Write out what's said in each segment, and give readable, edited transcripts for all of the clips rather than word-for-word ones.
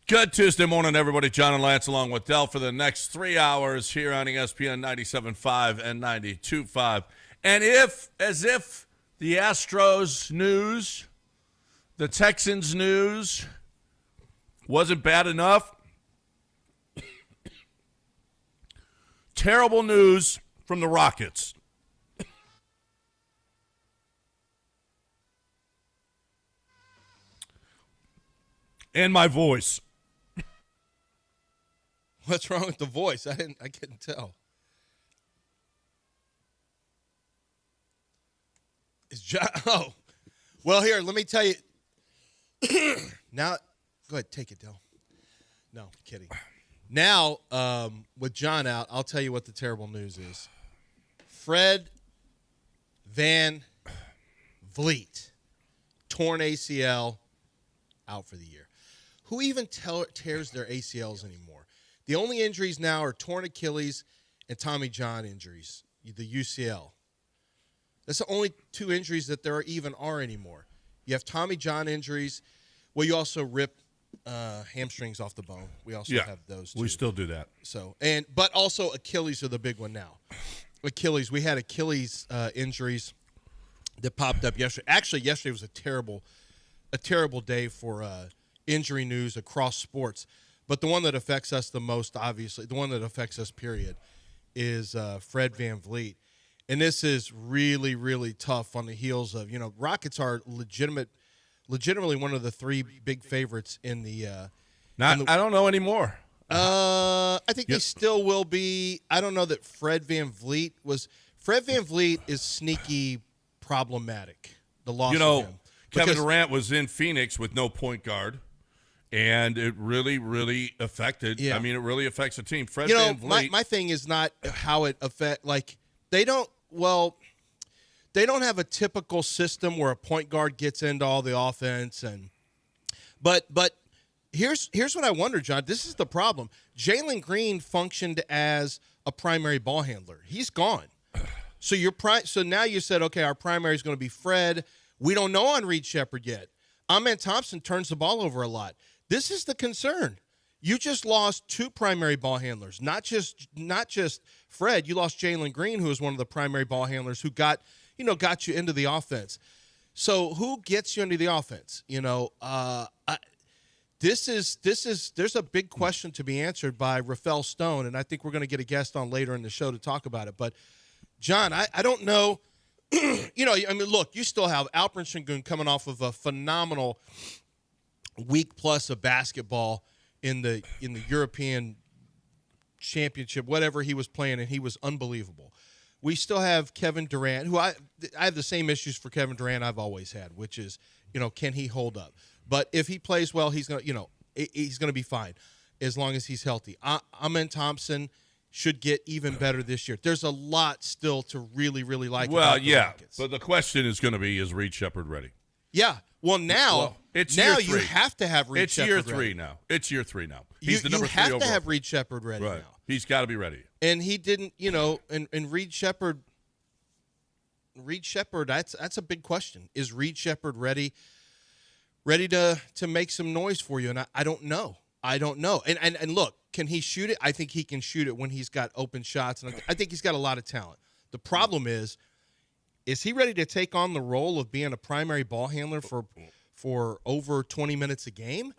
Good Tuesday morning, everybody. John and Lance along with Del for the next 3 hours here on ESPN 97.5 and 92.5. And as if the Astros news, the Texans news wasn't bad enough, terrible news from the Rockets. And my voice. What's wrong with the voice? I couldn't tell. Well, here, let me tell you. Now, go ahead, take it, Del. No, kidding. Now, with John out, I'll tell you what the terrible news is. Fred VanVleet, torn ACL, out for the year. Who even tears their ACLs anymore? The only injuries now are torn Achilles and Tommy John injuries, the UCL. That's the only two injuries that there even are anymore. You have Tommy John injuries. Well, you also rip hamstrings off the bone. We also have those too. We still do that. But also Achilles are the big one now. Achilles, we had Achilles injuries that popped up yesterday. Actually, yesterday was a terrible day for injury news across sports. But the one that affects us the most, obviously, the one that affects us, period, is Fred VanVleet. And this is really, really tough on the heels of, Rockets are legitimately one of the three big favorites in the I don't know anymore. I think they still will be. I don't know that Fred VanVleet is sneaky problematic, the loss of him. Kevin Durant was in Phoenix with no point guard. And it really, really affected. Yeah. I mean, it really affects the team. Fred VanVleet. My thing is not how it affects. Like they don't have a typical system where a point guard gets into all the offense. But here's what I wonder, John. This is the problem. Jalen Green functioned as a primary ball handler. He's gone. So so now you said, okay, our primary is going to be Fred. We don't know on Reed Shepherd yet. Amen Thompson turns the ball over a lot. This is the concern. You just lost two primary ball handlers, not just Fred. You lost Jalen Green, who was one of the primary ball handlers who got you into the offense. So who gets you into the offense? There's a big question to be answered by Rafael Stone, and I think we're going to get a guest on later in the show to talk about it. But John, I don't know. Look, you still have Alperen Sengun coming off of a phenomenal week plus of basketball in the European Championship, whatever he was playing, and he was unbelievable. We still have Kevin Durant, who I have the same issues for Kevin Durant I've always had, which is, can he hold up? But if he plays well, he's going to be fine as long as he's healthy. Amen Thompson should get even better this year. There's a lot still to really, really like about the Rockets. But the question is going to be, is Reed Shepherd ready? Yeah. Well, now you have to have Reed Shepherd ready. It's year 3 now. It's year 3 now. He's the number 3 overall. You have to have Reed Shepherd ready now. He's got to be ready. And he didn't, and Reed Shepherd, that's a big question. Is Reed Shepherd ready to make some noise for you? And I don't know. And look, can he shoot it? I think he can shoot it when he's got open shots. And I think he's got a lot of talent. The problem is he ready to take on the role of being a primary ball handler for over 20 minutes a game?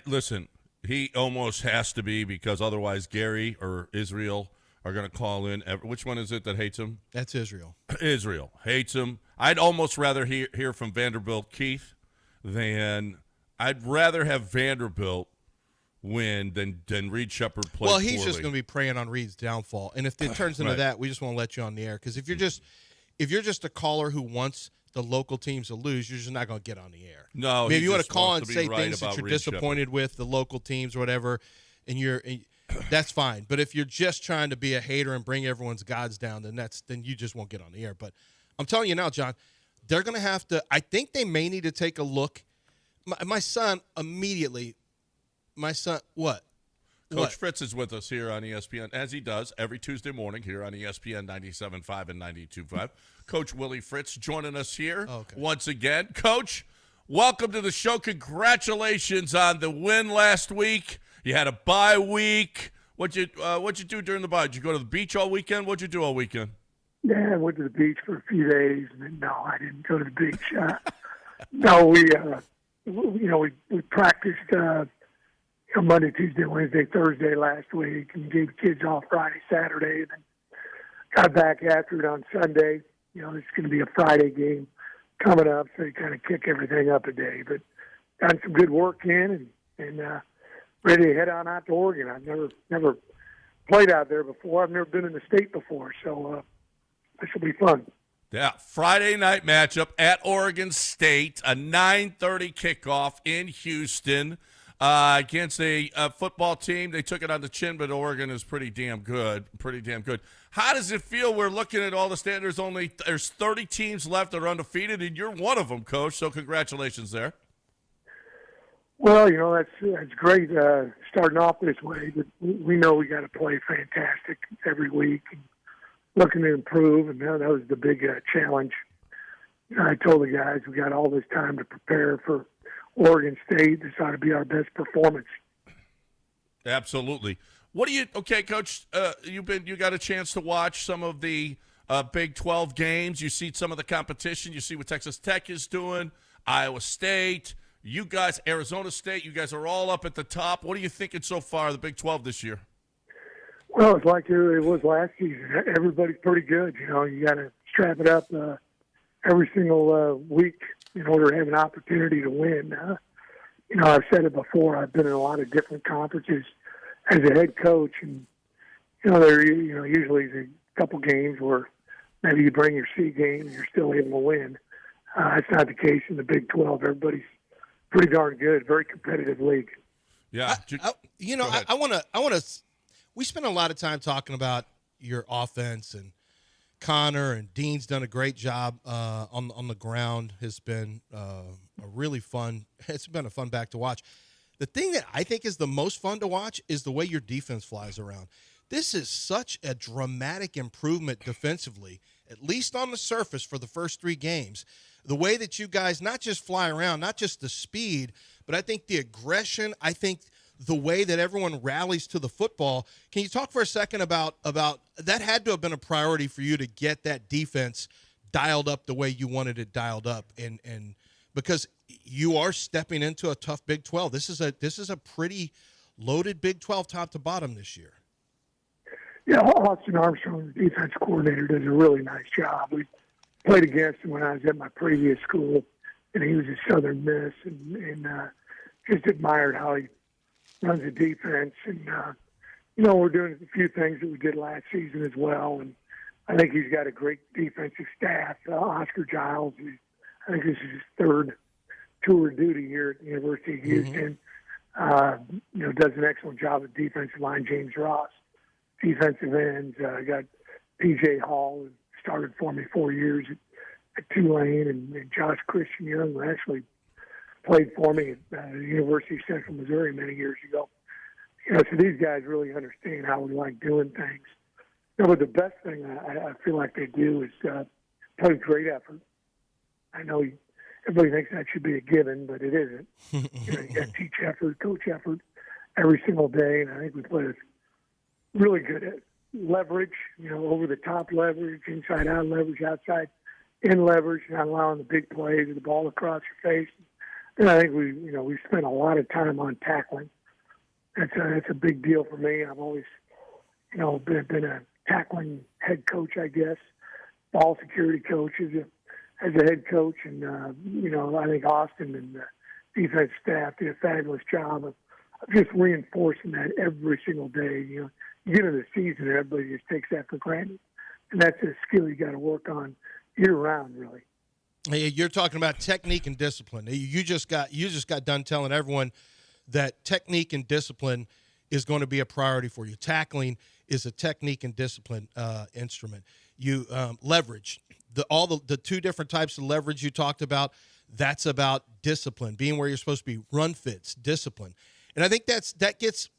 Listen, he almost has to be, because otherwise Gary or Israel are going to call in. Which one is it that hates him? That's Israel. Israel hates him. I'd almost rather hear from Vanderbilt Keith than I'd rather have Vanderbilt win than Reed Shepherd play. Well, he's poorly. just going to be preying on Reed's downfall. And if it turns into that, we just want to let you on the air. Because if you're just a caller who wants the local teams to lose, you're just not going to get on the air. No, maybe you want to call and say things that you're disappointed with the local teams or whatever, and that's fine. But if you're just trying to be a hater and bring everyone's gods down, then you just won't get on the air. But I'm telling you now, John, they're going to have to. I think they may need to take a look. My son immediately. What? Coach Fritz is with us here on ESPN, as he does every Tuesday morning here on ESPN 97.5 and 92.5. Coach Willie Fritz joining us here once again. Coach, welcome to the show. Congratulations on the win last week. You had a bye week. What'd you do during the bye? Did you go to the beach all weekend? What'd you do all weekend? Yeah, I went to the beach for a few days, and then, no, I didn't go to the beach. No, we practiced Monday, Tuesday, Wednesday, Thursday last week, and gave the kids off Friday, Saturday, and then got back after it on Sunday. It's going to be a Friday game coming up, so you kind of kick everything up a day. But got some good work in, and ready to head on out to Oregon. I've never played out there before. I've never been in the state before, so this will be fun. Yeah, Friday night matchup at Oregon State, a 9:30 kickoff in Houston against a football team. They took it on the chin, but Oregon is pretty damn good. How does it feel? We're looking at all the standards. There's 30 teams left that are undefeated, and you're one of them, Coach. So congratulations there. Well, that's great starting off this way, but we know we got to play fantastic every week. And looking to improve, and that was the big challenge. I told the guys we got all this time to prepare for Oregon State. This ought to be our best performance. Absolutely. Okay, Coach, you got a chance to watch some of the Big 12 games. You see some of the competition. You see what Texas Tech is doing, Iowa State, you guys, Arizona State. You guys are all up at the top. What are you thinking so far, the Big 12 this year? Well, it's like it was last season. Everybody's pretty good. You got to strap it up every single week in order to have an opportunity to win. I've said it before. I've been in a lot of different conferences as a head coach, and there usually is a couple games where maybe you bring your C game and you're still able to win. That's not the case in the Big 12. Everybody's pretty darn good. Very competitive league. Yeah. I want to. We spent a lot of time talking about your offense, and Connor and Dean's done a great job on the ground. Has been It's been a fun back to watch. The thing that I think is the most fun to watch is the way your defense flies around. This is such a dramatic improvement defensively, at least on the surface for the first three games. The way that you guys not just fly around, not just the speed, but I think the aggression, I think the way that everyone rallies to the football. Can you talk for a second about that? Had to have been a priority for you to get that defense dialed up the way you wanted it dialed up, and because you are stepping into a tough Big 12. This is a pretty loaded Big 12 top to bottom this year. Yeah, Austin Armstrong, the defense coordinator, does a really nice job. We played against him when I was at my previous school, and he was at Southern Miss, and just admired how he runs the defense. And, we're doing a few things that we did last season as well, and I think he's got a great defensive staff. Oscar Giles, I think this is his third tour of duty here at the University of Houston. Does an excellent job at defensive line. James Ross, defensive ends. Got P.J. Hall, who started for me 4 years at Tulane, and Josh Christian Young, who actually played for me at the University of Central Missouri many years ago. So these guys really understand how we like doing things. But the best thing I feel like they do is play great effort. I know everybody thinks that should be a given, but it isn't. You got to teach effort, coach effort every single day, and I think we play with really good at leverage, over the top leverage, inside out leverage, outside in leverage, not allowing the big plays or the ball across your face. And I think we spent a lot of time on tackling. That's a big deal for me. I've always, been a tackling head coach, I guess, ball security coach as a head coach. And, I think Austin and the defense staff did a fabulous job of just reinforcing that every single day. You get into the season, everybody just takes that for granted. And that's a skill you got to work on year-round, really. Hey, you're talking about technique and discipline. You just got done telling everyone that technique and discipline is going to be a priority for you. Tackling is a technique and discipline instrument. You leverage the two different types of leverage you talked about. That's about discipline, being where you're supposed to be. Run fits, discipline, and I think that gets.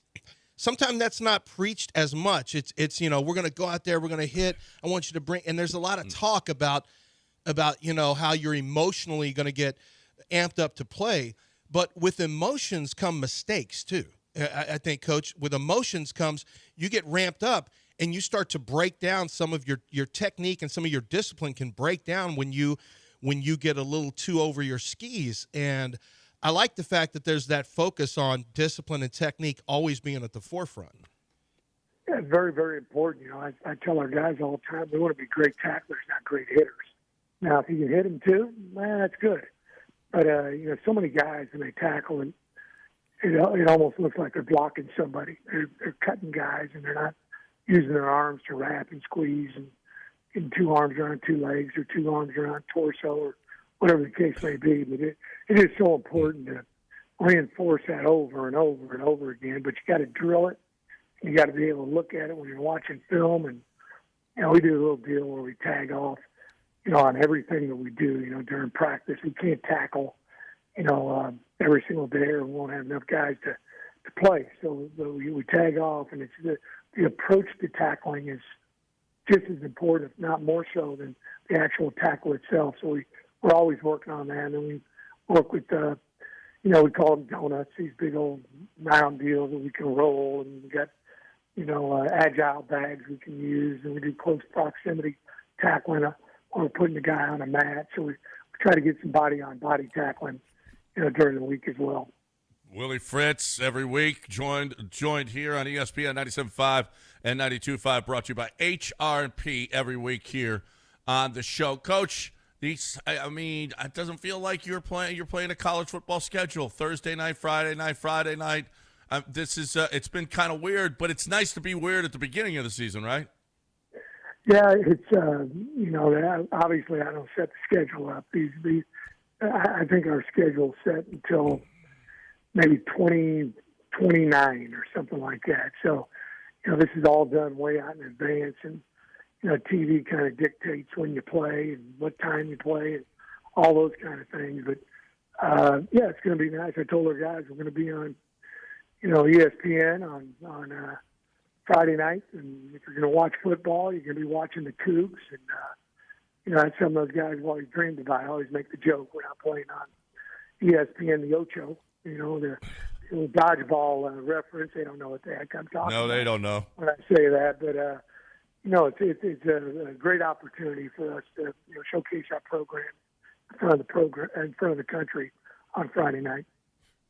Sometimes that's not preached as much. It's we're going to go out there, we're going to hit. I want you to bring, and there's a lot of talk about how you're emotionally going to get amped up to play. But with emotions come mistakes too. I think, Coach, with emotions comes you get ramped up and you start to break down some of your technique, and some of your discipline can break down when you get a little too over your skis. And I like the fact that there's that focus on discipline and technique always being at the forefront. Yeah, very, very important. I tell our guys all the time, we want to be great tacklers, not great hitters. Now, if you can hit them too, man, that's good. But, so many guys, when they tackle, and it almost looks like they're blocking somebody. They're cutting guys, and they're not using their arms to wrap and squeeze and getting two arms around two legs or two arms around torso or whatever the case may be. But it is so important to reinforce that over and over and over again. But you got to drill it. You got to be able to look at it when you're watching film. And, we do a little deal where we tag off, on everything that we do, during practice. We can't tackle, every single day, or we won't have enough guys to play. So we tag off, and it's the approach to tackling is just as important, if not more so, than the actual tackle itself. So we're always working on that. And we work with, we call them donuts, these big old round deals that we can roll, and we got, agile bags we can use, and we do close proximity tackling or putting the guy on a mat. So we try to get some body-on-body tackling, during the week as well. Willie Fritz every week joined here on ESPN 97.5 and 92.5, brought to you by HRP every week here on the show. Coach, it doesn't feel like you're playing a college football schedule. Thursday night, Friday night. It's been kind of weird, but it's nice to be weird at the beginning of the season, right? Yeah, it's obviously I don't set the schedule up. I think our schedule's set until maybe 2029 or something like that. So, this is all done way out in advance, and TV kind of dictates when you play and what time you play and all those kind of things. But it's going to be nice. I told our guys we're going to be on, ESPN on Friday night, and if you're going to watch football, you're going to be watching the Cougs. And that's something those guys have always dreamed about. I always make the joke when I'm playing on ESPN, the Ocho. The dodgeball reference. They don't know what the heck I'm talking about. No, they don't know when I say that, but it's a great opportunity for us to showcase our program in front of the country on Friday night.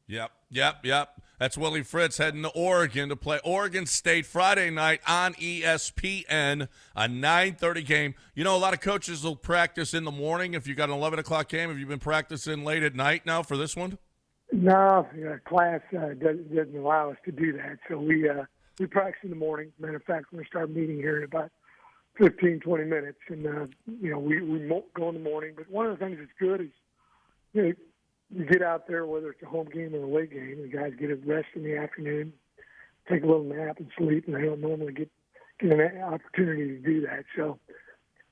Yep. That's Willie Fritz heading to Oregon to play Oregon State Friday night on ESPN, a 9:30 game. A lot of coaches will practice in the morning. If you got an 11 o'clock game, have you been practicing late at night now for this one? No, class doesn't allow us to do that. So we practice in the morning. Matter of fact, we're going to start meeting here in about 15, 20 minutes. And, we go in the morning. But one of the things that's good is, you get out there, whether it's a home game or a late game, the guys get a rest in the afternoon, take a little nap and sleep, and they don't normally get an opportunity to do that. So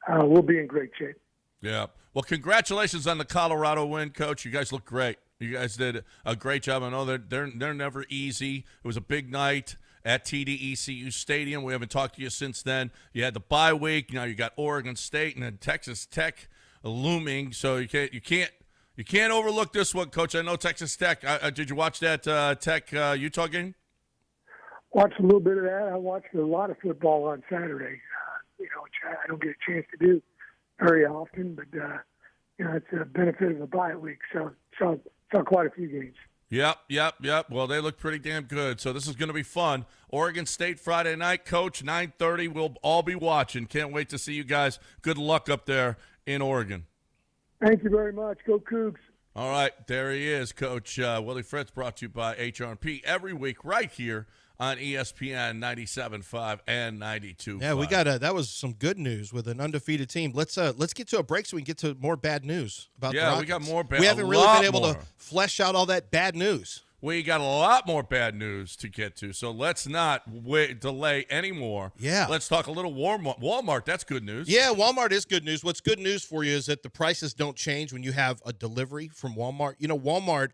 we'll be in great shape. Yeah. Well, congratulations on the Colorado win, Coach. You guys look great. You guys did a great job. I know they're never easy. It was a big night at TD-ECU Stadium. We haven't talked to you since then. You had the bye week. Now you got Oregon State and then Texas Tech looming. So you can't overlook this one, Coach. I know Texas Tech. Did you watch that Tech Utah game? Watched a little bit of that. I watched a lot of football on Saturday. Which I don't get a chance to do very often, but it's a benefit of the bye week. So saw quite a few games. Yep. Well, they look pretty damn good. So this is going to be fun. Oregon State Friday night, Coach, 9:30. We'll all be watching. Can't wait to see you guys. Good luck up there in Oregon. Thank you very much. Go Cougs. All right, there he is, Coach Willie Fritz, brought to you by HRP every week right here on ESPN 97.5 and 92.5. Yeah, that was some good news with an undefeated team. Let's get to a break so we can get to more bad news about the Rockets. We got more bad. We haven't really been able to flesh out all that bad news. We got a lot more bad news to get to, so let's not delay anymore. Yeah. Let's talk a little Walmart. That's good news. Yeah, Walmart is good news. What's good news for you is that the prices don't change when you have a delivery from Walmart. Walmart,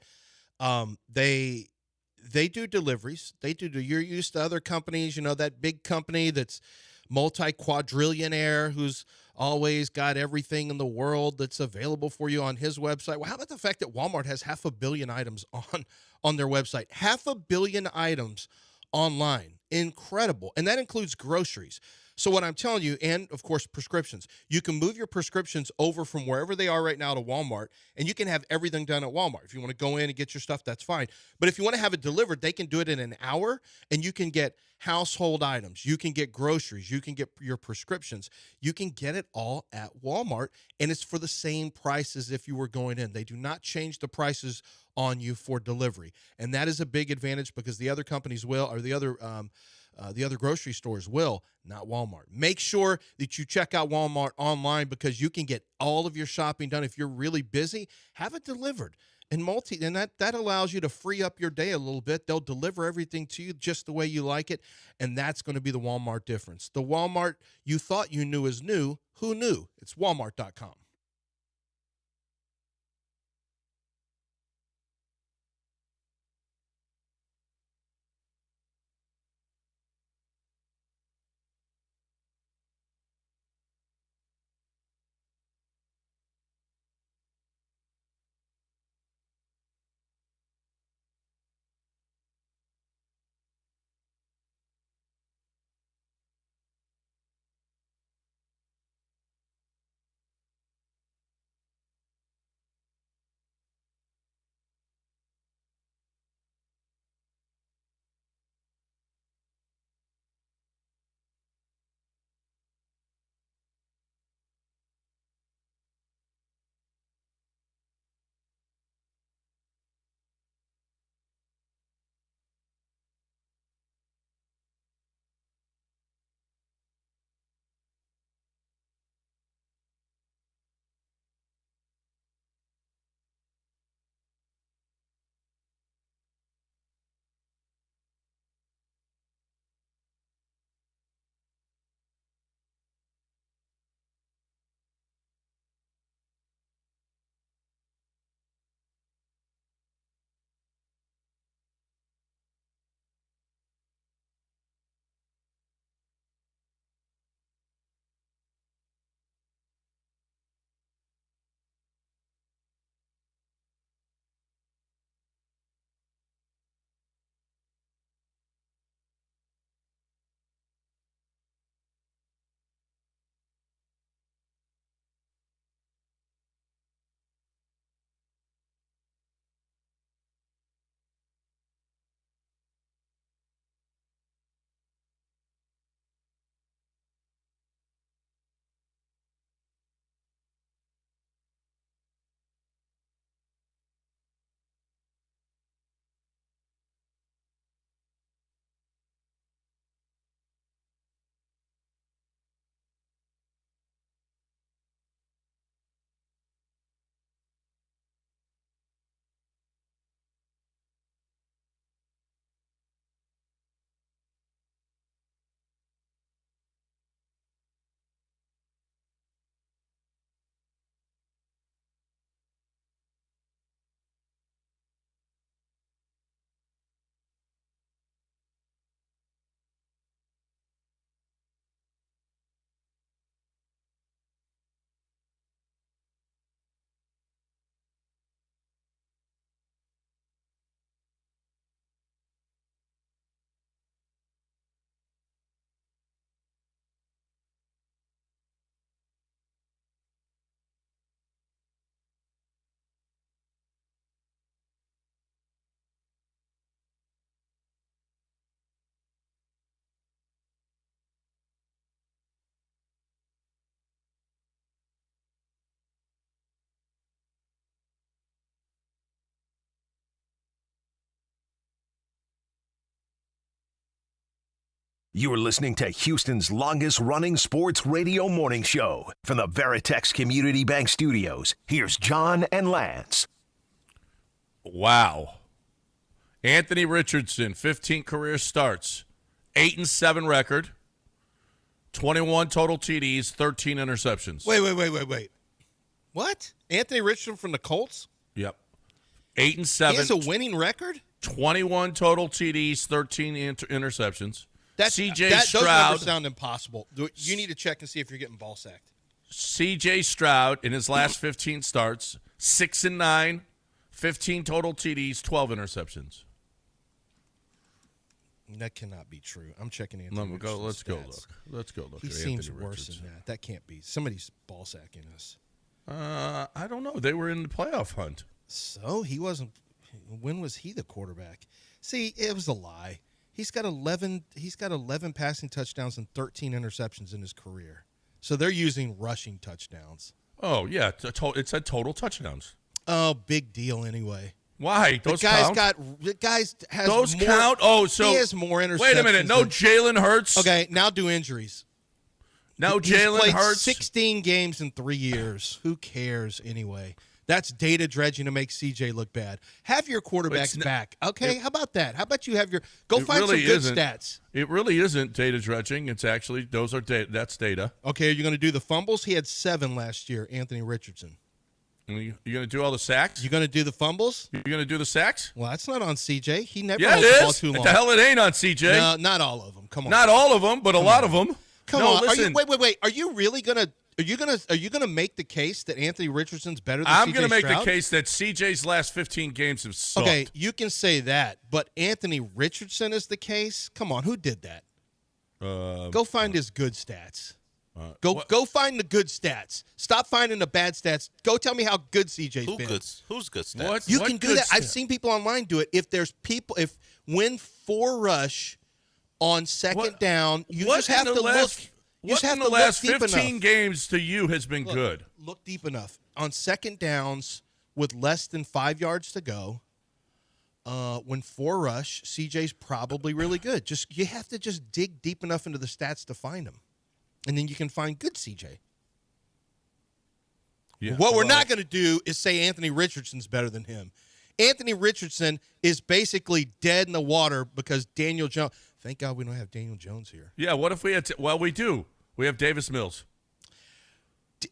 they do deliveries. You're used to other companies, that big company that's multi-quadrillionaire who's always got everything in the world that's available for you on his website. Well, how about the fact that Walmart has 500 million items on their website? 500 million items online. Incredible. And that includes groceries. So what I'm telling you, and of course prescriptions, you can move your prescriptions over from wherever they are right now to Walmart, and you can have everything done at Walmart. If you want to go in and get your stuff, that's fine. But if you want to have it delivered, they can do it in an hour, and you can get household items. You can get groceries. You can get your prescriptions. You can get it all at Walmart, and it's for the same price as if you were going in. They do not change the prices on you for delivery, and that is a big advantage because the other companies will, or the other grocery stores will, not Walmart. Make sure that you check out Walmart online because you can get all of your shopping done. If you're really busy, have it delivered. And that allows you to free up your day a little bit. They'll deliver everything to you just the way you like it, and that's going to be the Walmart difference. The Walmart you thought you knew is new. Who knew? It's Walmart.com. You're listening to Houston's longest-running sports radio morning show. From the Veritex Community Bank Studios, here's John and Lance. Wow. Anthony Richardson, 15 career starts, 8-7 record, 21 total TDs, 13 interceptions. Wait. What? Anthony Richardson from the Colts? Yep. 8-7. He has a winning record? 21 total TDs, 13 interceptions. Those CJ numbers Stroud. sound impossible. You need to check and see if you're getting ball sacked. C.J. Stroud in his last 15 starts, 6-9, 15 total TDs, 12 interceptions. That cannot be true. I'm checking in. Let's go look. He at seems Anthony worse Richardson. than that. That can't be. Somebody's ball sacking us. I don't know. They were in the playoff hunt. So he wasn't. When was he the quarterback? See, it was a lie. He's got 11 passing touchdowns and 13 interceptions in his career. So they're using rushing touchdowns. Oh yeah, it said total touchdowns. Oh, big deal anyway. Why? Those count? The guy's has those more, count. Oh, so he has more interceptions. Wait a minute. No Jalen Hurts. Okay, now do injuries. Now He's Jalen played Hurts. 16 games in 3 years. Who cares anyway? That's data dredging to make CJ look bad. Have your quarterbacks back. Okay, how about that? How about you have your find really some good isn't. stats. It really isn't data dredging. It's actually those are that's data. Okay, are you going to do the fumbles? He had 7 last year, Anthony Richardson. You going to do all the sacks? You going to do the fumbles? You going to do the sacks? Well, that's not on CJ. He never Yeah, holds it the ball is. too long. What the hell, it ain't on CJ. No, not all of them. Come on. Not all of them, but a lot of them. Come no, on. Listen, Wait. Are you really gonna? Are you gonna make the case that Anthony Richardson's better than I'm CJ going to make Stroud? the case that CJ's last 15 games have sucked. Okay, you can say that, but Anthony Richardson is the case. Come on, who did that? Go find his good stats. Go find the good stats. Stop finding the bad stats. Go tell me how good CJ's been. Who's good stats? What? You can do that. I've stats? seen people online do it. If when 4 rush on second down, you what just have in to the last, look. You What just have in to the last look deep 15 enough. games to you has been good? Look deep enough. On second downs with less than 5 yards to go, when 4 rush, CJ's probably really good. You have to just dig deep enough into the stats to find him. And then you can find good CJ. Yeah, What we're not going to do is say Anthony Richardson's better than him. Anthony Richardson is basically dead in the water because Daniel Jones. Thank God we don't have Daniel Jones here. Yeah, what if we had well, we do. We have Davis Mills.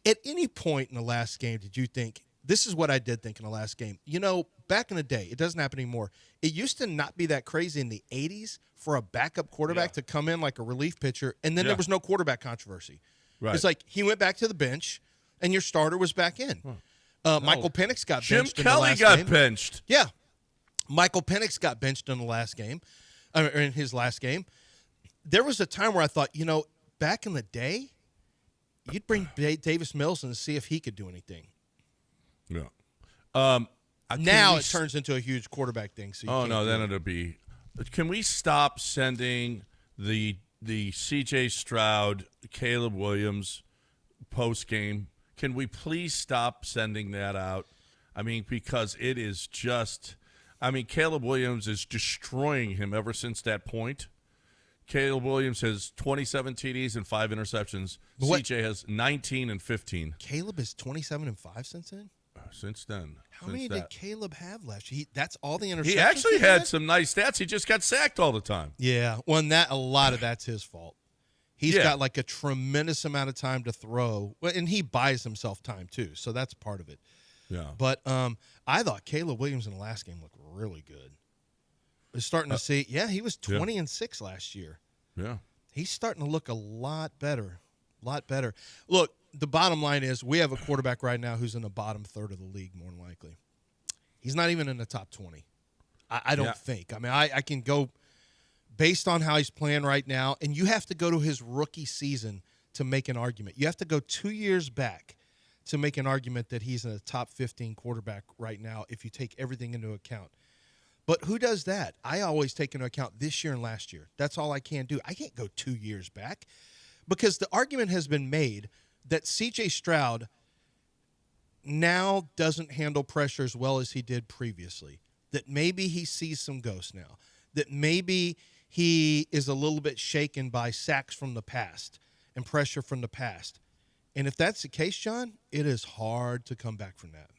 At any point in the last game, did you think, this is what I did think in the last game. You know, back in the day, it doesn't happen anymore. It used to not be that crazy in the 80s for a backup quarterback to come in like a relief pitcher, and then there was no quarterback controversy. Right. It's like he went back to the bench, and your starter was back in. Michael Penix got Jim benched in the Kelly last got game. benched. Yeah. Michael Penix got benched in the last game, or in his last game. There was a time where I thought, you know, back in the day, you'd bring Davis Mills and see if he could do anything. Yeah. Now it turns into a huge quarterback thing. So then it'll be. Can we stop sending the C.J. Stroud, Caleb Williams post game? Can we please stop sending that out? I mean, because it is just. I mean, Caleb Williams is destroying him ever since that point. Caleb Williams has 27 TDs and 5 interceptions. CJ has 19 and 15. Caleb is 27-5 since then? Since then. How many did Caleb have last year? That's all the interceptions He actually had some nice stats. He just got sacked all the time. Yeah. Well, and a lot of that's his fault. He's got like a tremendous amount of time to throw. Well, and he buys himself time too. So that's part of it. Yeah. But I thought Caleb Williams in the last game looked really good. We're starting to see, he was 20-6 last year. Yeah. He's starting to look a lot better. Look, the bottom line is we have a quarterback right now who's in the bottom third of the league, more than likely. He's not even in the top 20. I don't think. I mean, I can go based on how he's playing right now, and you have to go to his rookie season to make an argument. You have to go 2 years back to make an argument that he's in a top 15 quarterback right now if you take everything into account. But who does that? I always take into account this year and last year. That's all I can do. I can't go 2 years back because the argument has been made that C.J. Stroud now doesn't handle pressure as well as he did previously, that maybe he sees some ghosts now, that maybe he is a little bit shaken by sacks from the past and pressure from the past. And if that's the case, John, it is hard to come back from that.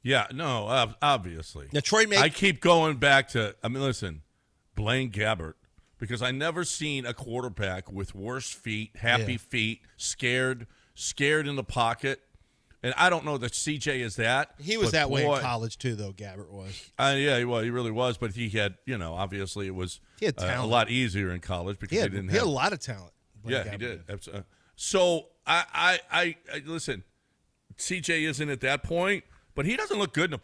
Yeah, no, obviously. Now, Troy I keep going back to, listen, Blaine Gabbert, because I never seen a quarterback with worse feet, happy feet, scared in the pocket. And I don't know that CJ is that. He was that way in college too, though, Gabbert was. Yeah, he really was. But he had, obviously it was he had a lot easier in college because he didn't have. He had a lot of talent. Yeah, he did. So I listen. CJ isn't at that point, but he doesn't look good.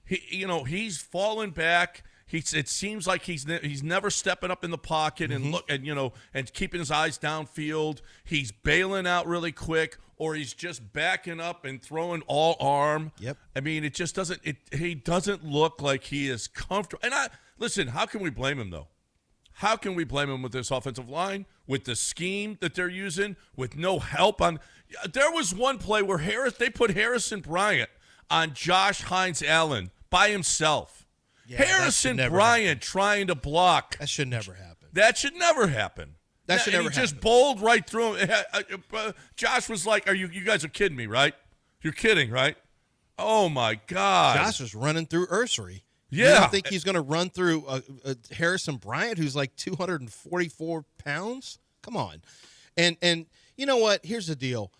He's fallen back. It seems like he's never stepping up in the pocket and and keeping his eyes downfield. He's bailing out really quick, or he's just backing up and throwing all arm. Yep. I mean, it just doesn't. He doesn't look like he is comfortable. And listen. How can we blame him though? How can we blame him with this offensive line, with the scheme that they're using, with no help on? There was one play where they put Harrison Bryant on Josh Hines-Allen by himself. Yeah, Harrison Bryant trying to block. That should never happen. That should never happen. He just bowled right through him. Josh was like, you guys are kidding me, right? You're kidding, right? Oh, my God. Josh was running through Ursery. Yeah. You don't think he's going to run through Harrison Bryant, who's like 244 pounds? Come on. And you know what? Here's the deal.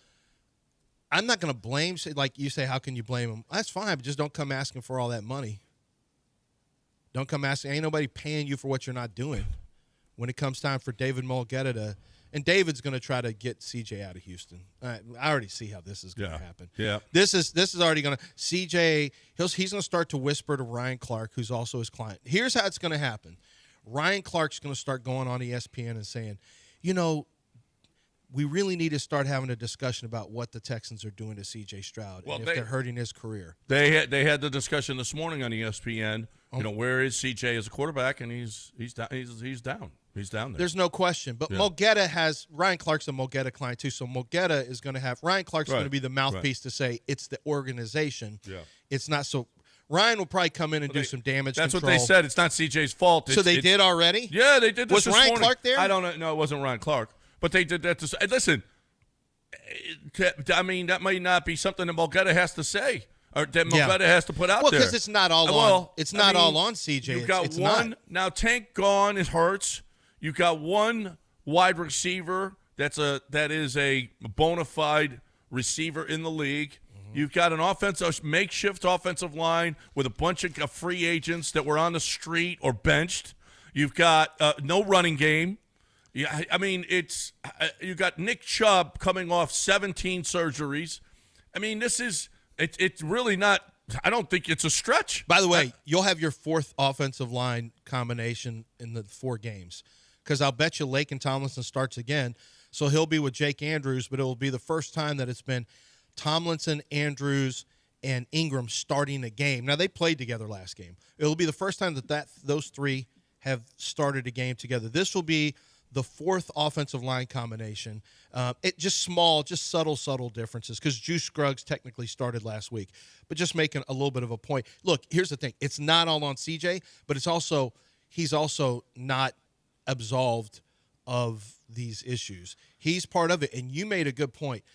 I'm not going to blame, like you say, how can you blame him? That's fine, but just don't come asking for all that money. Don't come asking. Ain't nobody paying you for what you're not doing. When it comes time for David Mulgeta to – and David's going to try to get CJ out of Houston. I already see how this is going to happen. Yeah. This is already going to – CJ, he's going to start to whisper to Ryan Clark, who's also his client. Here's how it's going to happen. Ryan Clark's going to start going on ESPN and saying, we really need to start having a discussion about what the Texans are doing to C.J. Stroud and if they're hurting his career. They had the discussion this morning on ESPN. Where is C.J. as a quarterback, and he's down. He's down. He's down there. There's no question. But Mulgeta has – Ryan Clark's a Mulgeta client too, so Mulgeta is going to have – Ryan Clark's going to be the mouthpiece to say it's the organization. Yeah. It's not so – Ryan will probably come in and do some damage That's control. what they said. It's not C.J.'s fault. So they did already? Yeah, they did this Was Ryan morning. Clark there? I don't know. No, it wasn't Ryan Clark. But they did that. Listen, I mean, that might not be something that Mulgeta has to say or that Mulgeta has to put out there. Well, because it's not all on. It's not all on CJ. You've got it's one not. now. Tank gone. It hurts. You've got one wide receiver that is a bona fide receiver in the league. Mm-hmm. You've got an makeshift offensive line with a bunch of free agents that were on the street or benched. You've got no running game. Yeah, I mean, it's you got Nick Chubb coming off 17 surgeries. I mean, it's really not – I don't think it's a stretch. By the way, you'll have your fourth offensive line combination in the 4 games because I'll bet you Laken Tomlinson starts again. So he'll be with Jake Andrews, but it will be the first time that it's been Tomlinson, Andrews, and Ingram starting a game. Now, they played together last game. It will be the first time that those 3 have started a game together. This will be – the 4th offensive line combination. It just subtle differences because Juice Scruggs technically started last week. But just making a little bit of a point. Look, here's the thing. It's not all on CJ, but he's also not absolved of these issues. He's part of it, and you made a good point.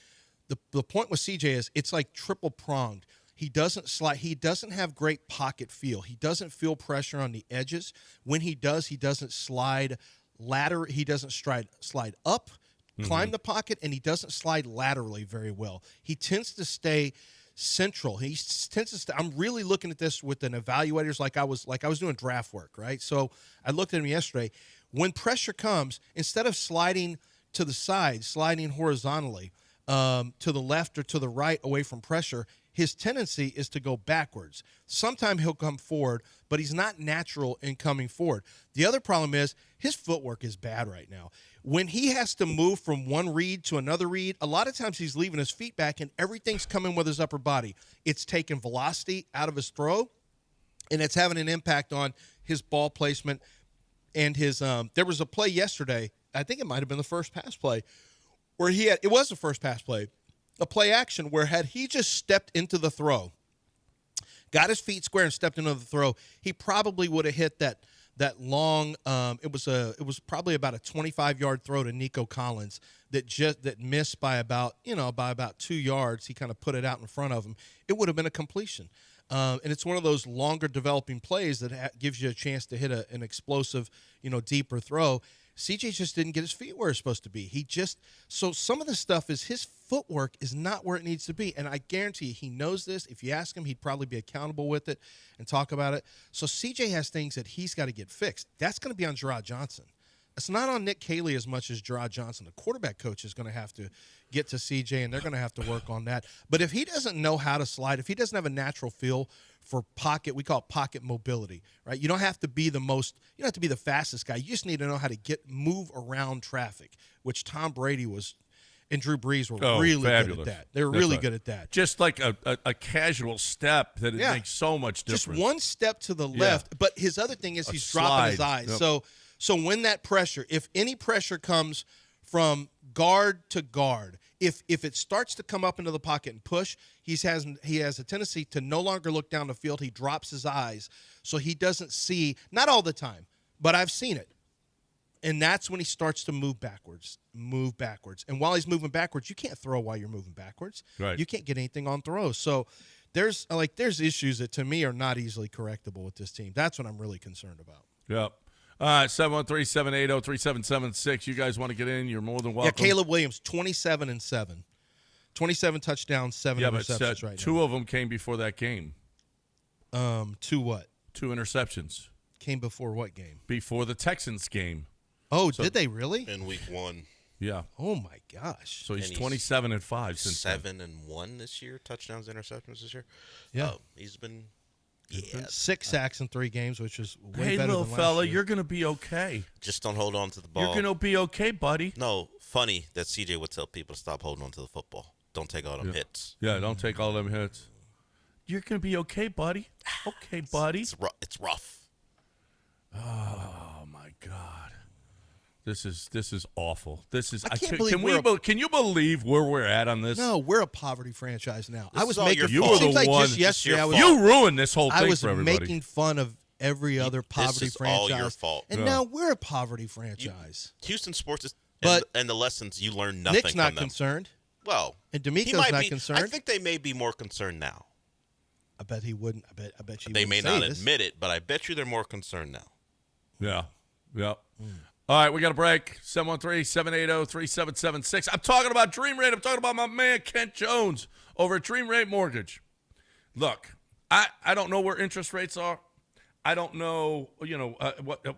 The point with CJ is it's like triple-pronged. He doesn't slide. He doesn't have great pocket feel. He doesn't feel pressure on the edges. When he doesn't slide ladder. He doesn't slide up, climb the pocket, and he doesn't slide laterally very well. He tends to stay central. He tends to stay. I'm really looking at this with an evaluators like I was doing draft work, right? So I looked at him yesterday. When pressure comes, instead of sliding to the side, sliding horizontally to the left or to the right away from pressure, his tendency is to go backwards. Sometimes he'll come forward, but he's not natural in coming forward. The other problem is his footwork is bad right now. When he has to move from one read to another read, a lot of times he's leaving his feet back and everything's coming with his upper body. It's taking velocity out of his throw, and it's having an impact on his ball placement and his there was a play yesterday, I think it might have been the first pass play, where it was the first pass play. A play action where had he just stepped into the throw, got his feet square and stepped into the throw, he probably would have hit that long. It was probably about a 25-yard throw to Nico Collins that missed by about 2 yards. He kind of put it out in front of him. It would have been a completion. And it's one of those longer developing plays that gives you a chance to hit an explosive, deeper throw. CJ just didn't get his feet where it's supposed to be. So some of the stuff is his footwork is not where it needs to be. And I guarantee you, he knows this. If you ask him, he'd probably be accountable with it and talk about it. So CJ has things that he's got to get fixed. That's going to be on Gerard Johnson. It's not on Nick Caley as much as Gerard Johnson. The quarterback coach is going to have to, get to CJ, and they're going to have to work on that. But if he doesn't know how to slide, if he doesn't have a natural feel for pocket, we call it pocket mobility, right? You don't have to be you don't have to be the fastest guy. You just need to know how to move around traffic, which Tom Brady was and Drew Brees were really fabulous. good at that. They were really good at that. Just like a casual step that it makes so much difference. Just one step to the left. But his other thing is he's dropping his eyes. Yep. So when that pressure, if any pressure comes from guard to guard, if it starts to come up into the pocket and push, he has a tendency to no longer look down the field. He drops his eyes so he doesn't see, not all the time, but I've seen it. And that's when he starts to move backwards. And while he's moving backwards, you can't throw while you're moving backwards. Right. You can't get anything on throws. So there's issues that to me are not easily correctable with this team. That's what I'm really concerned about. Yep. All right, 713-780-3776. You guys want to get in, you're more than welcome. Yeah, Caleb Williams, 27-7. 27 touchdowns, 7 interceptions right now. Two of them came before that game. Two what? 2 interceptions. Came before what game? Before the Texans game. Oh, did they really? In week 1. Yeah. Oh, my gosh. So he's 27-5 since 7-1 this year, touchdowns, interceptions this year. Yeah. He's been 6 sacks in 3 games, which is way hey, better little than fella, last year. you're going to be okay. Just don't hold on to the ball. You're going to be okay, buddy. No, funny that CJ would tell people to stop holding on to the football. Don't take all them hits. Yeah, don't take all them hits. You're going to be okay, buddy. Okay, buddy. It's rough. Oh, my God. This is awful. This is. I can't believe can you believe where we're at on this? No, we're a poverty franchise now. This I was is all making. your You fault. were the Seems like one. just yesterday, I was. You ruined this whole thing I was for everybody. making fun of every other poverty is franchise. all your fault. And now we're a poverty franchise. Houston sports is, But and the lessons you learn nothing Nick's not from them. concerned. Well, And he D'Amico's might not be, concerned. I think they may be more concerned now. I bet he wouldn't. I bet you. They may wouldn't say not this. admit it, but I bet you they're more concerned now. Yeah. Yep. All right, we got a break. 713-780-3776. I'm talking about Dream Rate. I'm talking about my man Kent Jones over at Dream Rate Mortgage. Look, I don't know where interest rates are. I don't know,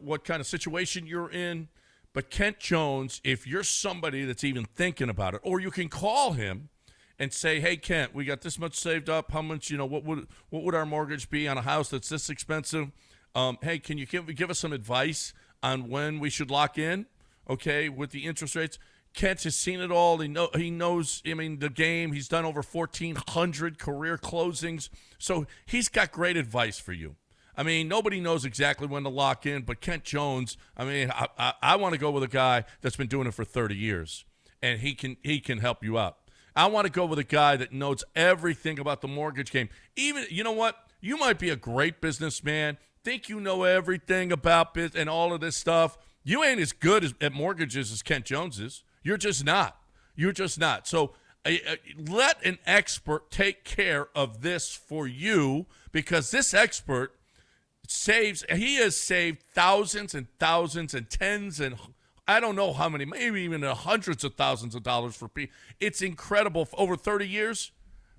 what kind of situation you're in. But Kent Jones, if you're somebody that's even thinking about it, or you can call him and say, "Hey, Kent, we got this much saved up. How much? What would our mortgage be on a house that's this expensive? Hey, can you give us some advice on when we should lock in? Okay, with the interest rates." Kent has seen it all. He knows. The game. He's done over 1,400 career closings, so he's got great advice for you. Nobody knows exactly when to lock in, but Kent Jones, I want to go with a guy that's been doing it for 30 years, and he can help you out. I want to go with a guy that knows everything about the mortgage game. Even, you know what? You might be a great businessman, think you know everything about business and all of this stuff. You ain't as good at mortgages as Kent Jones is. You're just not. So let an expert take care of this for you, because this expert he has saved thousands and thousands and tens and I don't know how many, maybe even hundreds of thousands of dollars for people. It's incredible. For over 30 years,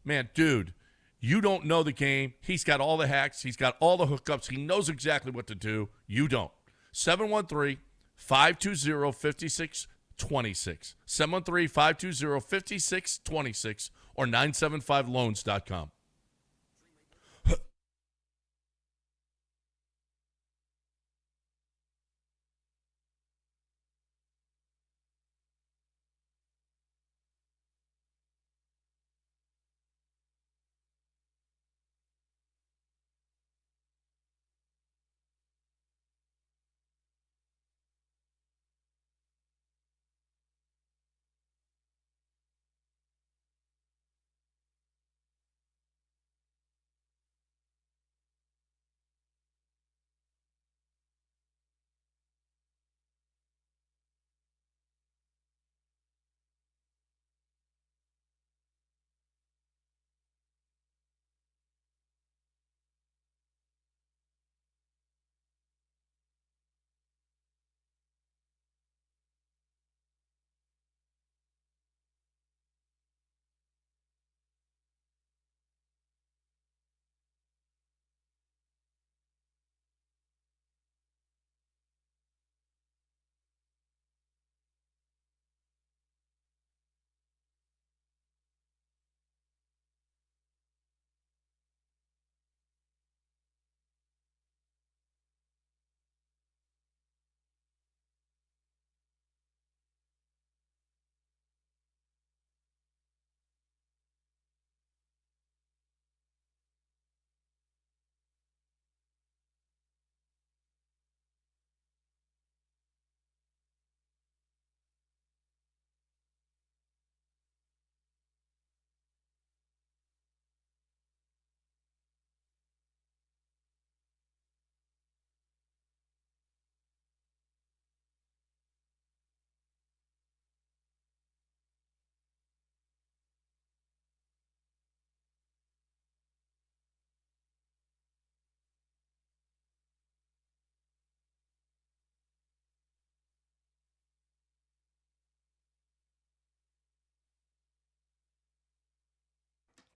man, dude, you don't know the game. He's got all the hacks. He's got all the hookups. He knows exactly what to do. You don't. 713-520-5626. 713-520-5626 or 975loans.com.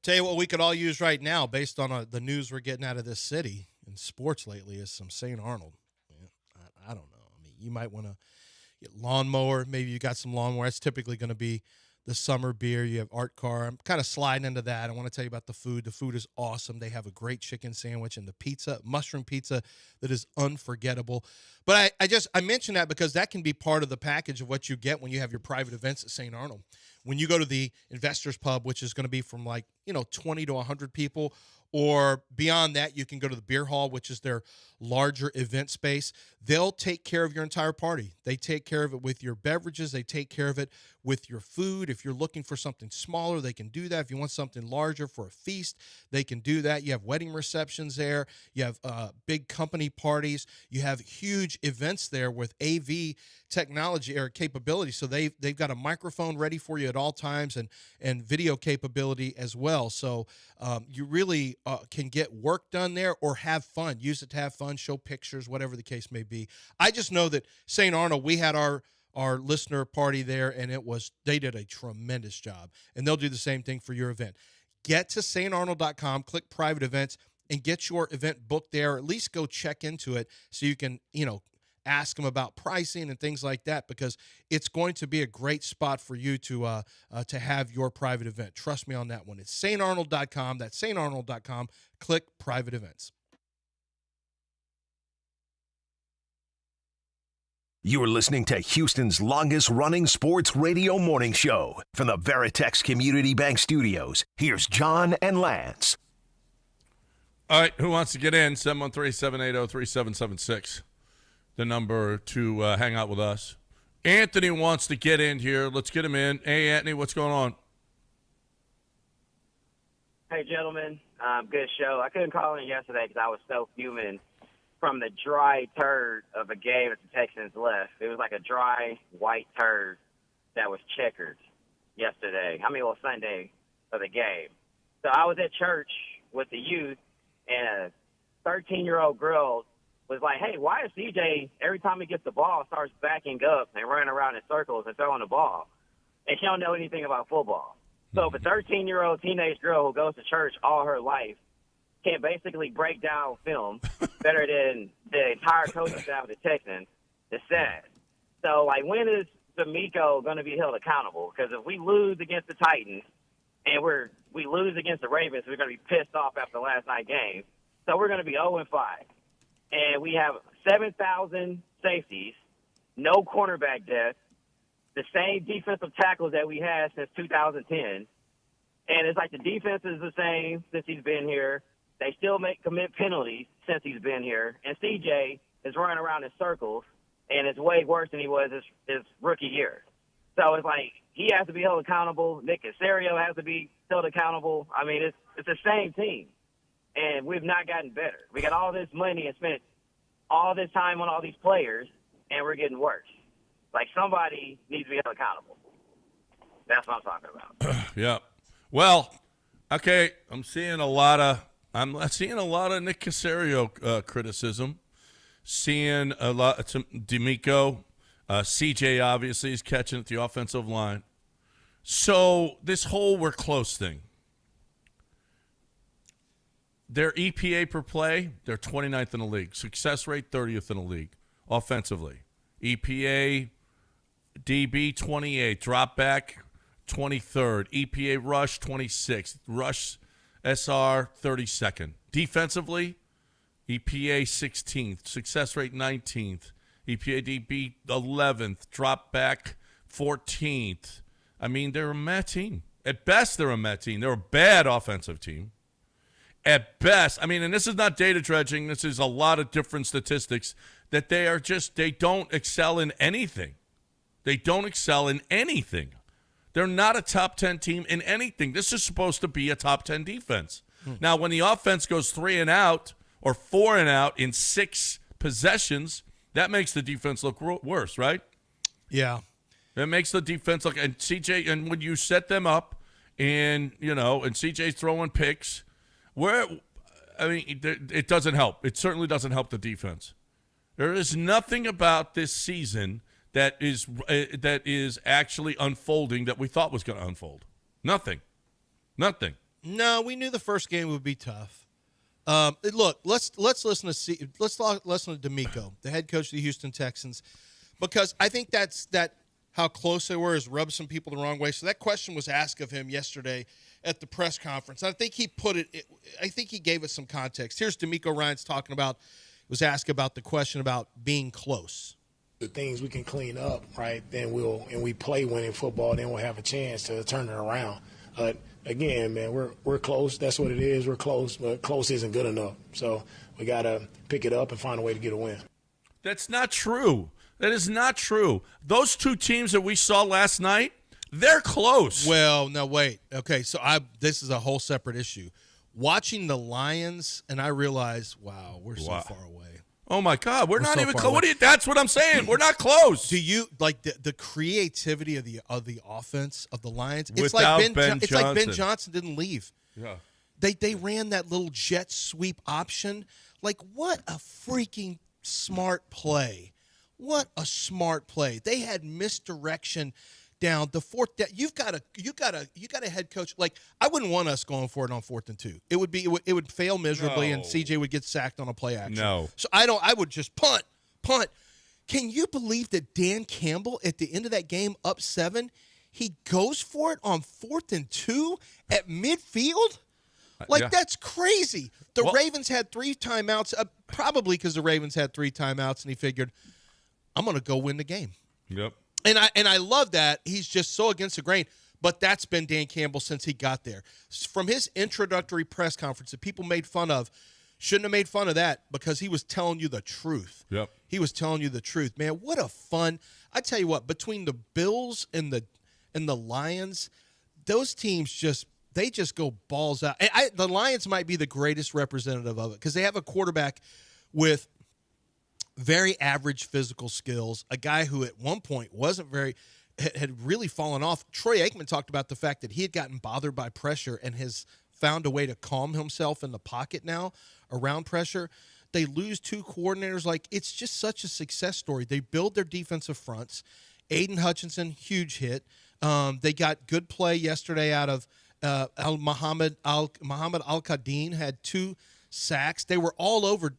Tell you what we could all use right now based on the news we're getting out of this city in sports lately is some St. Arnold. I don't know. I mean, you might want to get lawnmower. Maybe you got some lawnmower. That's typically going to be the summer beer. You have Art Car. I'm kind of sliding into that. I want to tell you about the food. The food is awesome. They have a great chicken sandwich and the pizza, mushroom pizza, that is unforgettable. But I mention that because that can be part of the package of what you get when you have your private events at St. Arnold. When you go to the Investors Pub, which is going to be from 20 to 100 people, or beyond that, you can go to the beer hall, which is their larger event space. They'll take care of your entire party. They take care of it with your beverages. They take care of it with your food. If you're looking for something smaller, they can do that. If you want something larger for a feast, they can do that. You have wedding receptions there. You have big company parties. You have huge events there with AV technology or capability. So they've got a microphone ready for you at all times and video capability as well. So you really can get work done there or have fun. Use it to have fun, show pictures, whatever the case may be. I just know that St. Arnold, we had our listener party there, and they did a tremendous job. And they'll do the same thing for your event. Get to starnold.com, click private events, and get your event booked there. Or at least go check into it so you can, ask them about pricing and things like that, because it's going to be a great spot for you to have your private event. Trust me on that one. It's starnold.com. That's starnold.com. Click private events. You are listening to Houston's longest-running sports radio morning show. From the Veritex Community Bank Studios, here's John and Lance. All right, who wants to get in? 713-780-3776. The number to hang out with us. Anthony wants to get in here. Let's get him in. Hey, Anthony, what's going on? Hey, gentlemen. Good show. I couldn't call in yesterday because I was so fuming from the dry turd of a game that the Texans left. It was like a dry, white turd that was checkered yesterday. Sunday of the game. So I was at church with the youth, and a 13-year-old girl was like, hey, why is CJ, every time he gets the ball, starts backing up and running around in circles and throwing the ball? And she don't know anything about football. So if a 13-year-old teenage girl who goes to church all her life can basically break down film better than the entire coaching staff of the Texans, it's sad. So, when is D'Amico going to be held accountable? Because if we lose against the Titans and we lose against the Ravens, we're going to be pissed off after last night's game. So we're going to be 0-5. And we have 7,000 safeties, no cornerback depth, the same defensive tackles that we had since 2010. And it's like the defense is the same since he's been here. They still commit penalties since he's been here. And CJ is running around in circles, and it's way worse than he was his rookie year. So it's like he has to be held accountable. Nick Caserio has to be held accountable. I mean, it's the same team. And we've not gotten better. We got all this money and spent all this time on all these players, and we're getting worse. Somebody needs to be held accountable. That's what I'm talking about. Yeah. Well, okay, I'm seeing a lot of Nick Caserio criticism. Seeing a lot of D'Amico. CJ obviously is catching at the offensive line. So this whole we're close thing. Their EPA per play, they're 29th in the league. Success rate, 30th in the league offensively. EPA, DB, 28th. Drop back, 23rd. EPA rush, 26th. Rush SR, 32nd. Defensively, EPA, 16th. Success rate, 19th. EPA DB, 11th. Drop back, 14th. I mean, they're a meh team. At best, they're a meh team. They're a bad offensive team. At best, and this is not data dredging. This is a lot of different statistics that they don't excel in anything. They don't excel in anything. They're not a top 10 team in anything. This is supposed to be a top 10 defense. Now, when the offense goes 3 and out or 4 and out in 6 possessions, that makes the defense look worse, right? Yeah. It makes the defense look, and CJ, and when you set them up and CJ's throwing picks, it doesn't help. It certainly doesn't help the defense. There is nothing about this season that is actually unfolding that we thought was going to unfold. Nothing. No, we knew the first game would be tough. Look, let's listen to D'Amico, the head coach of the Houston Texans, because I think that how close they were has rubbed some people the wrong way. So that question was asked of him yesterday at the press conference. I think he gave us some context. Here's D'Amico Ryans was asked about the question about being close. The things we can clean up, right, then we play winning football, then we'll have a chance to turn it around. But again, man, we're close. That's what it is. We're close, but close isn't good enough. So we got to pick it up and find a way to get a win. That's not true. That is not true. Those two teams that we saw last night, they're close. Well, no, wait. Okay, so this is a whole separate issue. Watching the Lions, and I realized, wow, we're so far away. Oh, my God. We're not so even far close. away. That's what I'm saying. We're not close. Do you like the creativity of the offense of the Lions? It's Without like Ben it's like Ben Johnson. Johnson didn't leave. Yeah. They ran that little jet sweep option. Like, what a freaking smart play. What a smart play. They had misdirection down the fourth. You got a head coach. Like, I wouldn't want us going for it on 4th and 2. It would fail miserably, and CJ would get sacked on a play action. No. So I would just punt. Can you believe that Dan Campbell at the end of that game up 7, he goes for it on 4th and 2 at midfield? Like, yeah. That's crazy. The Ravens had 3 timeouts, probably because the Ravens had 3 timeouts, and he figured, I'm going to go win the game. Yep. And I love that. He's just so against the grain. But that's been Dan Campbell since he got there. From his introductory press conference that people made fun of, shouldn't have made fun of that because he was telling you the truth. Yep. He was telling you the truth. Man, what a fun. I tell you what, between the Bills and the Lions, those teams just go balls out. And the Lions might be the greatest representative of it because they have a quarterback with very average physical skills, a guy who at one point had really fallen off. Troy Aikman talked about the fact that he had gotten bothered by pressure and has found a way to calm himself in the pocket now around pressure. They lose 2 coordinators. Like, it's just such a success story. They build their defensive fronts. Aiden Hutchinson, huge hit. They got good play yesterday out of Muhammad Al-Qadin, had 2 sacks. They were all over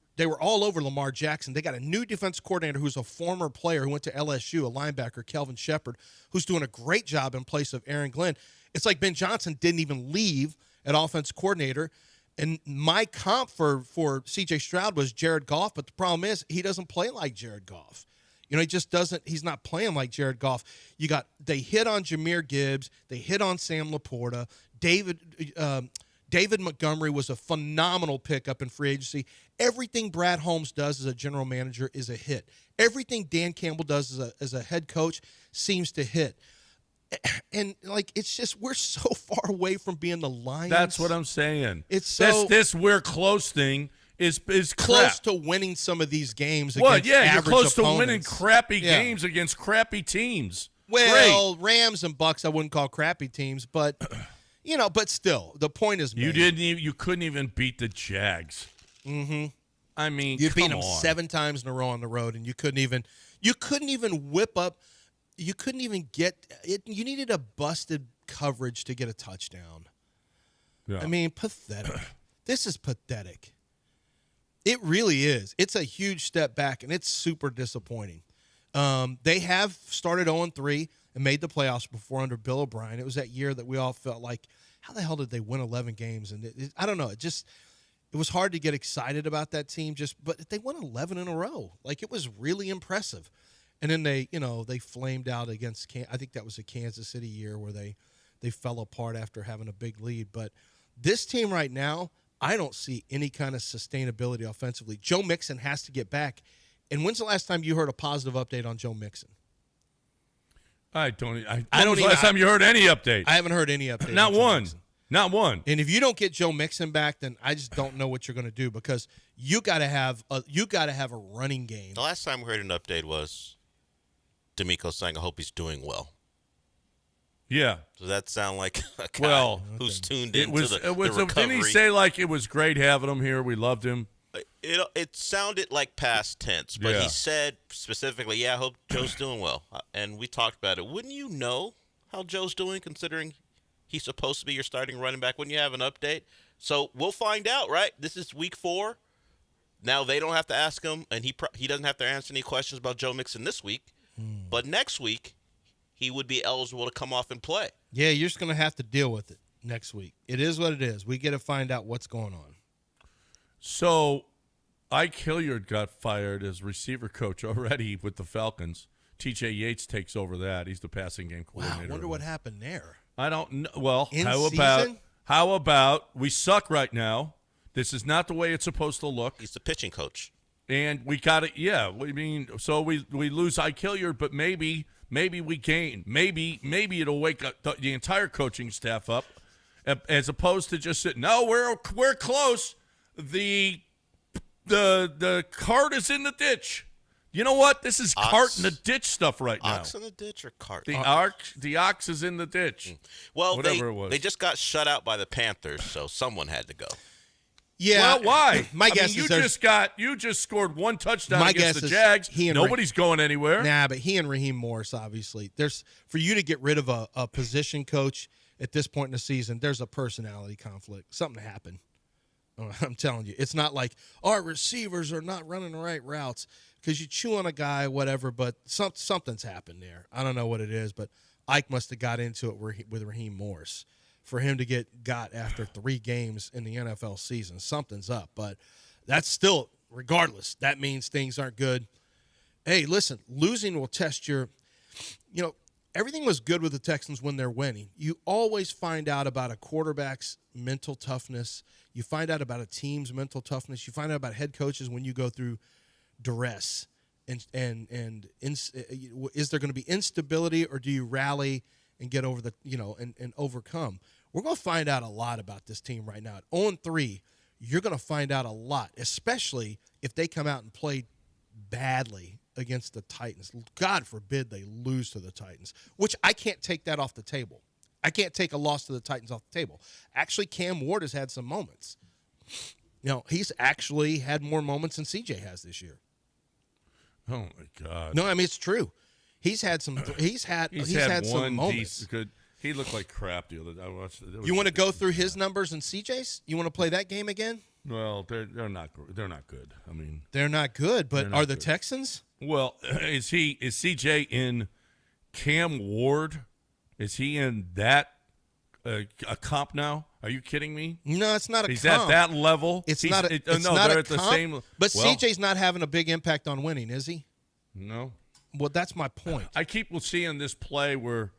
Lamar Jackson. They got a new defense coordinator who's a former player who went to LSU, a linebacker, Kelvin Shepard, who's doing a great job in place of Aaron Glenn. It's like Ben Johnson didn't even leave at offense coordinator. And my comp for C.J. Stroud was Jared Goff, but the problem is he doesn't play like Jared Goff. You know, he just doesn't. He's not playing like Jared Goff. They hit on Jahmyr Gibbs. They hit on Sam Laporta. David Montgomery was a phenomenal pickup in free agency. Everything Brad Holmes does as a general manager is a hit. Everything Dan Campbell does as a head coach seems to hit. And, like, it's just we're so far away from being the Lions. That's what I'm saying. It's so this we're close thing is close crap. to winning some of these games Well, against yeah, average you're close opponents. to winning crappy Yeah. games against crappy teams. Well, Rams and Bucks I wouldn't call crappy teams, but but still, the point is made. You couldn't even beat the Jags. Mm-hmm. I mean, You beat come them on. 7 times in a row on the road, and you couldn't even whip up. You couldn't even get it. You needed a busted coverage to get a touchdown. Yeah. I mean, pathetic. This is pathetic. It really is. It's a huge step back, and it's super disappointing. They have started 0-3 and made the playoffs before under Bill O'Brien. It was that year that we all felt like, how the hell did they win 11 games? And I don't know. It was hard to get excited about that team. But they won 11 in a row. Like, it was really impressive. And then they flamed out against. I think that was a Kansas City year where they fell apart after having a big lead. But this team right now, I don't see any kind of sustainability offensively. Joe Mixon has to get back. And when's the last time you heard a positive update on Joe Mixon? I don't. When was the last time you heard any update? I haven't heard any update. Not on Joe one. Mixon. Not one. And if you don't get Joe Mixon back, then I just don't know what you're going to do because you got to have a running game. The last time we heard an update was D'Amico saying, "I hope he's doing well." Yeah. Does that sound like a guy who's tuned into the recovery? Didn't he say, like, it was great having him here? We loved him. It sounded like past tense, but Yeah. he said specifically, "Yeah, I hope Joe's doing well." And we talked about it. Wouldn't you know how Joe's doing, considering he's supposed to be your starting running back when you have an update. So we'll find out, right? This is week 4. Now they don't have to ask him, and he doesn't have to answer any questions about Joe Mixon this week. But next week, he would be eligible to come off and play. Yeah, you're just going to have to deal with it next week. It is what it is. We get to find out what's going on. So Ike Hilliard got fired as receiver coach already with the Falcons. T.J. Yates takes over that. He's the passing game coordinator. Wow, I wonder what happened there. I don't know. Well, In how season? about we suck right now? This is not the way it's supposed to look. He's the pitching coach. And we got it. Yeah, I mean, so we lose Ike Hilliard, but maybe we gain. Maybe it'll wake up the entire coaching staff up, as opposed to just sitting. No, we're close. The cart is in the ditch. You know what? This is cart in the ditch stuff right now. Ox in the ditch or cart? The ox is in the ditch. Well, whatever it was. They just got shut out by the Panthers, so someone had to go. Yeah. Well, why? My guess you is you just scored one touchdown My against guess the is Jags. he and Nobody's going anywhere. Nah, but he and Raheem Morris, obviously. There's for you to get rid of a position coach at this point in the season, there's a personality conflict. Something happened. I'm telling you. It's not like our receivers are not running the right routes because you chew on a guy, whatever, but something's happened there. I don't know what it is, but Ike must have got into it with Raheem Morris. For him to got after 3 games in the NFL season, something's up. But that's still, regardless, that means things aren't good. Hey, listen, losing will test everything was good with the Texans when they're winning. You always find out about a quarterback's mental toughness. You find out about a team's mental toughness. You find out about head coaches when you go through duress. And is there going to be instability, or do you rally and get over and overcome? We're going to find out a lot about this team right now. At 0-3, you're going to find out a lot, especially if they come out and play badly against the Titans. God forbid they lose to the Titans, which I can't take that off the table. I can't take a loss to the Titans off the table. Actually, Cam Ward has had some moments. He's actually had more moments than CJ has this year. Oh my God! No, I mean it's true. He's had some. He's had some moments. He looked like crap the other day. You want to go through his numbers and CJ's? You want to play that game again? Well, they're not good. I mean, they're not good. But are the good. Texans? Well, is CJ in Cam Ward? Is he in that a comp now? Are you kidding me? No, it's not a He's comp. at that level. It's He's, not a no, not they're a at the comp, same. But well, CJ's not having a big impact on winning, is he? No. Well, that's my point. I keep seeing this play where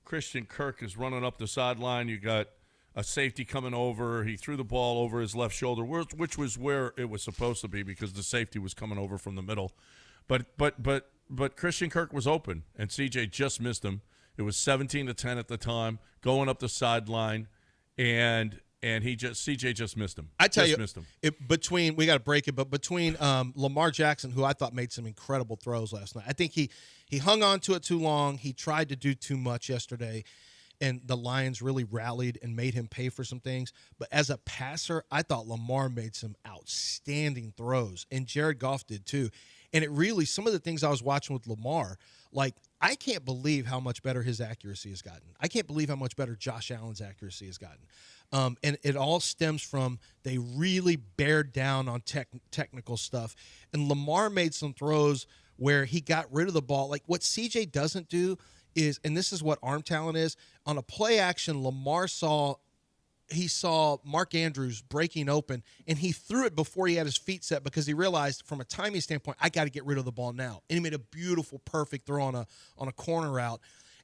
Christian Kirk is running up the sideline. You got a safety coming over. He threw the ball over his left shoulder, which was where it was supposed to be because the safety was coming over from the middle. But Christian Kirk was open, and CJ just missed him. It was 17-10 at the time, going up the sideline, and CJ just missed him. I tell missed him. We got to break it, but between Lamar Jackson, who I thought made some incredible throws last night, I think he hung on to it too long. He tried to do too much yesterday, and the Lions really rallied and made him pay for some things. But as a passer, I thought Lamar made some outstanding throws, and Jared Goff did too. And it really, some of the things I was watching with Lamar, like I can't believe how much better his accuracy has gotten. I can't believe how much better Josh Allen's accuracy has gotten. And it all stems from they really bared down on technical stuff. And Lamar made some throws where he got rid of the ball. Like what CJ doesn't do is, and this is what arm talent is, on a play action, Lamar saw Mark Andrews breaking open, and he threw it before he had his feet set because he realized from a timing standpoint, I got to get rid of the ball now. And he made a beautiful, perfect throw on a corner route.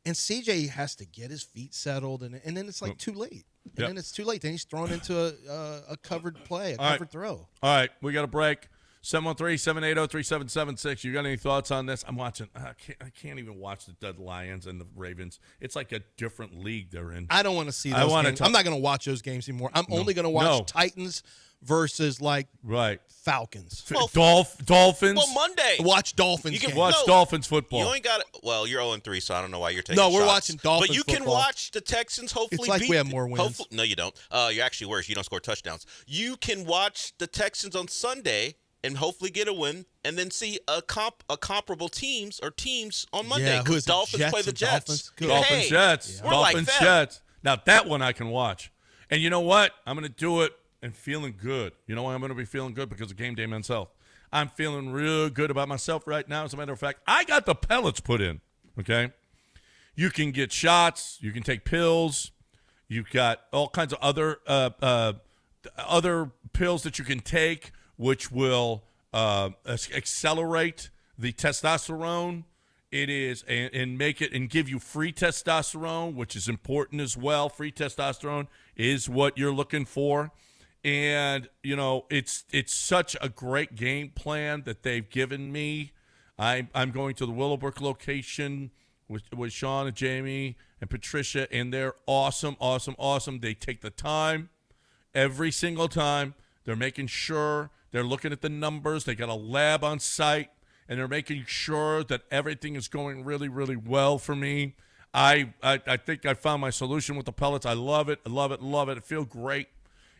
And CJ has to get his feet settled, and then it's like too late. And then it's too late. Then he's thrown into a covered play, covered throw. All right, we got a break. 713-780-3776. You got any thoughts on this? I'm watching. I can't even watch the Dead Lions and the Ravens. It's like a different league they're in. I don't want to see those games. I'm not going to watch those games anymore. I'm only going to watch Titans versus Falcons. Dolphins. Well, Monday. Watch Dolphins. You can games. Watch Dolphins football. You ain't got it. Well, you're 0-3, so I don't know why you're taking No, we're shots. watching Dolphins But you can football. watch the Texans hopefully It's like beat we have more wins. No, you don't. You're actually worse. You don't score touchdowns. You can watch the Texans on Sunday and hopefully get a win, and then see a comparable teams on Monday. Yeah, who is it? Dolphins Jets play the and Jets. Dolphins? Good. Dolphins, Jets. We're like Dolphins, them. Jets. Now, that one I can watch. And you know what? I'm going to do it and feeling good. You know why I'm going to be feeling good? Because of Game Day Men's Health. I'm feeling real good about myself right now. As a matter of fact, I got the pellets put in, okay? You can get shots. You can take pills. You've got all kinds of other pills that you can take, which will accelerate the testosterone. It is and make it and give you free testosterone, which is important as well. Free testosterone is what you're looking for, and you know it's such a great game plan that they've given me. I'm going to the Willowbrook location with Sean and Jamie and Patricia, and they're awesome. They take the time every single time. They're making sure they're looking at the numbers. They got a lab on site. And they're making sure that everything is going really, really well for me. I think I found my solution with the pellets. I love it. It feels great.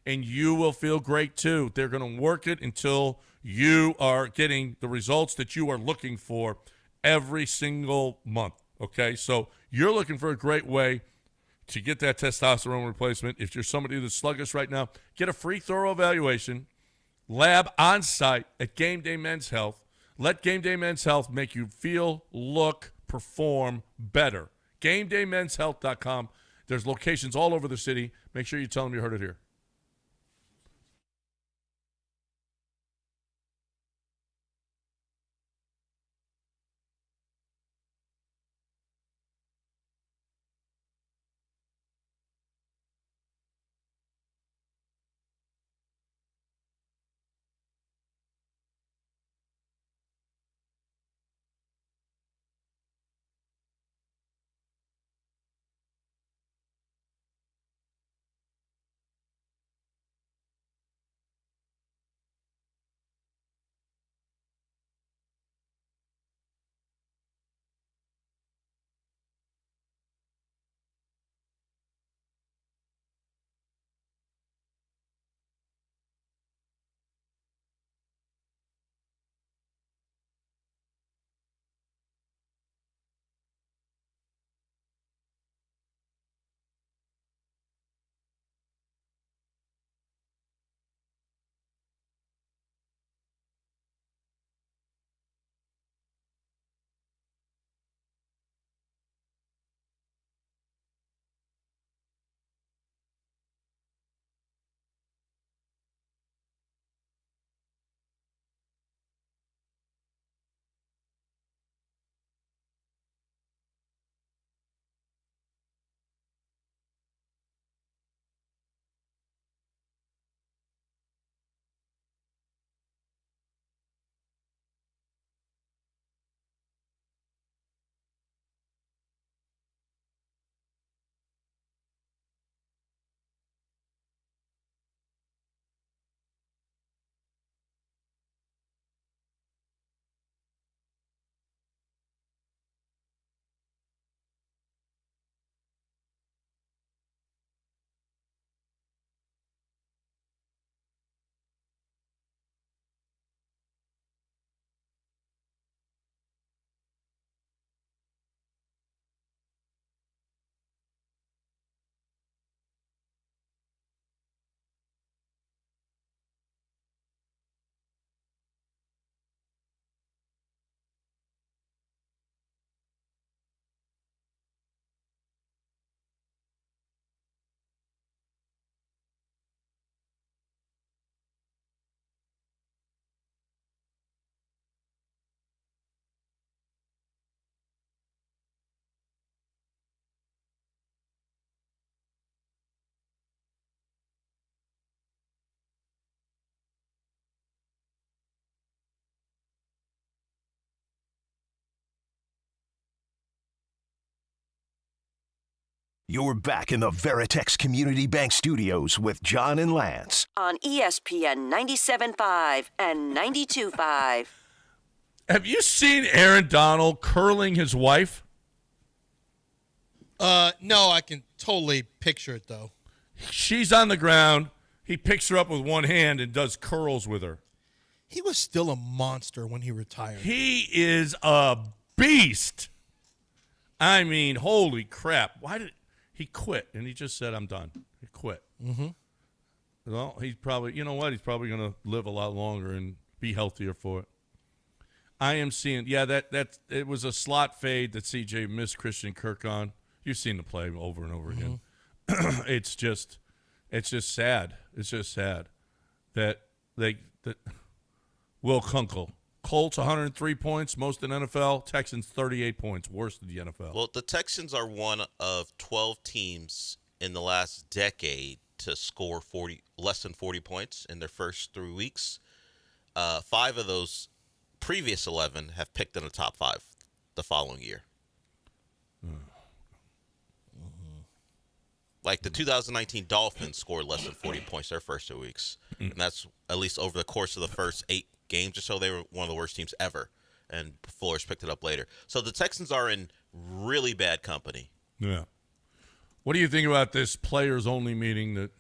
And you will feel great, too. They're going to work it until you are getting the results that you are looking for every single month, okay? So you're looking for a great way to get that testosterone replacement. If you're somebody that's sluggish right now, get a free thorough evaluation, lab on site at Game Day Men's Health. Let Game Day Men's Health make you feel, look, perform better. GameDayMen'sHealth.com. There's locations all over the city. Make sure you tell them you heard it here. You're back in the Veritex Community Bank Studios with John and Lance. On ESPN 97.5 and 92.5. Have you seen Aaron Donald curling his wife? No, I can totally picture it, though. She's on the ground. He picks her up with one hand and does curls with her. He was still a monster when he retired. He is a beast. I mean, holy crap. he quit, and he just said, "I'm done." He quit. Mm-hmm. Well, he's probably, you know what? He's probably going to live a lot longer and be healthier for it. I am seeing, that it was a slot fade that CJ missed Christian Kirk on. You've seen the play over and over again. It's just sad. It's just sad that Will Kunkel, Colts 103 points, most in NFL. Texans 38 points, worst in the NFL. Well, the Texans are one of 12 teams in the last decade to score less than 40 points in their first 3 weeks. 5 of those previous 11 have picked in the top 5 the following year. Like the 2019 Dolphins scored less than 40 points their first 2 weeks. And that's at least over the course of the first 8 games or so. They were one of the worst teams ever. And Flores picked it up later. So the Texans are in really bad company. Yeah. What do you think about this players-only meeting that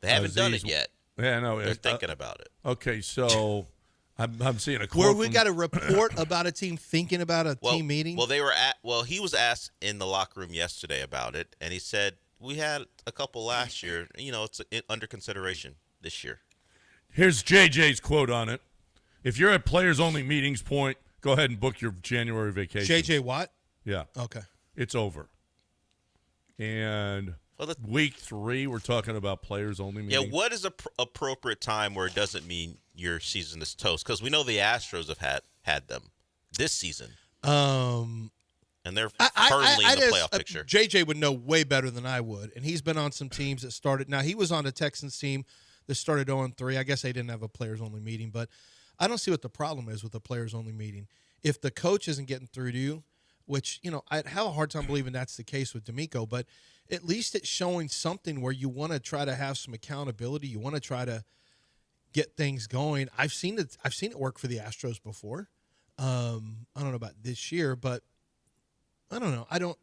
They haven't done it yet. Yeah, no. They're thinking about it. Okay, so I'm seeing a quote Where we got a report about a team thinking about a team meeting? Well, he was asked in the locker room yesterday about it, and he said, we had a couple last year. You know, it's under consideration this year. Here's JJ's quote on it. If you're at players-only meetings point, go ahead and book your January vacation. JJ Watt? Yeah. Okay. It's over. And week 3, we're talking about players-only meetings. Yeah, what is a appropriate time where it doesn't mean your season is toast? Because we know the Astros have had them this season. And they're firmly in the playoff picture. JJ would know way better than I would, and he's been on some teams that started. Now, he was on a Texans team that started 0-3. I guess they didn't have a players-only meeting, but I don't see what the problem is with the players-only meeting. If the coach isn't getting through to you, which, you know, I'd have a hard time believing that's the case with D'Amico, but at least it's showing something where you want to try to have some accountability. You want to try to get things going. I've seen it work for the Astros before. I don't know about this year, but I don't know. I don't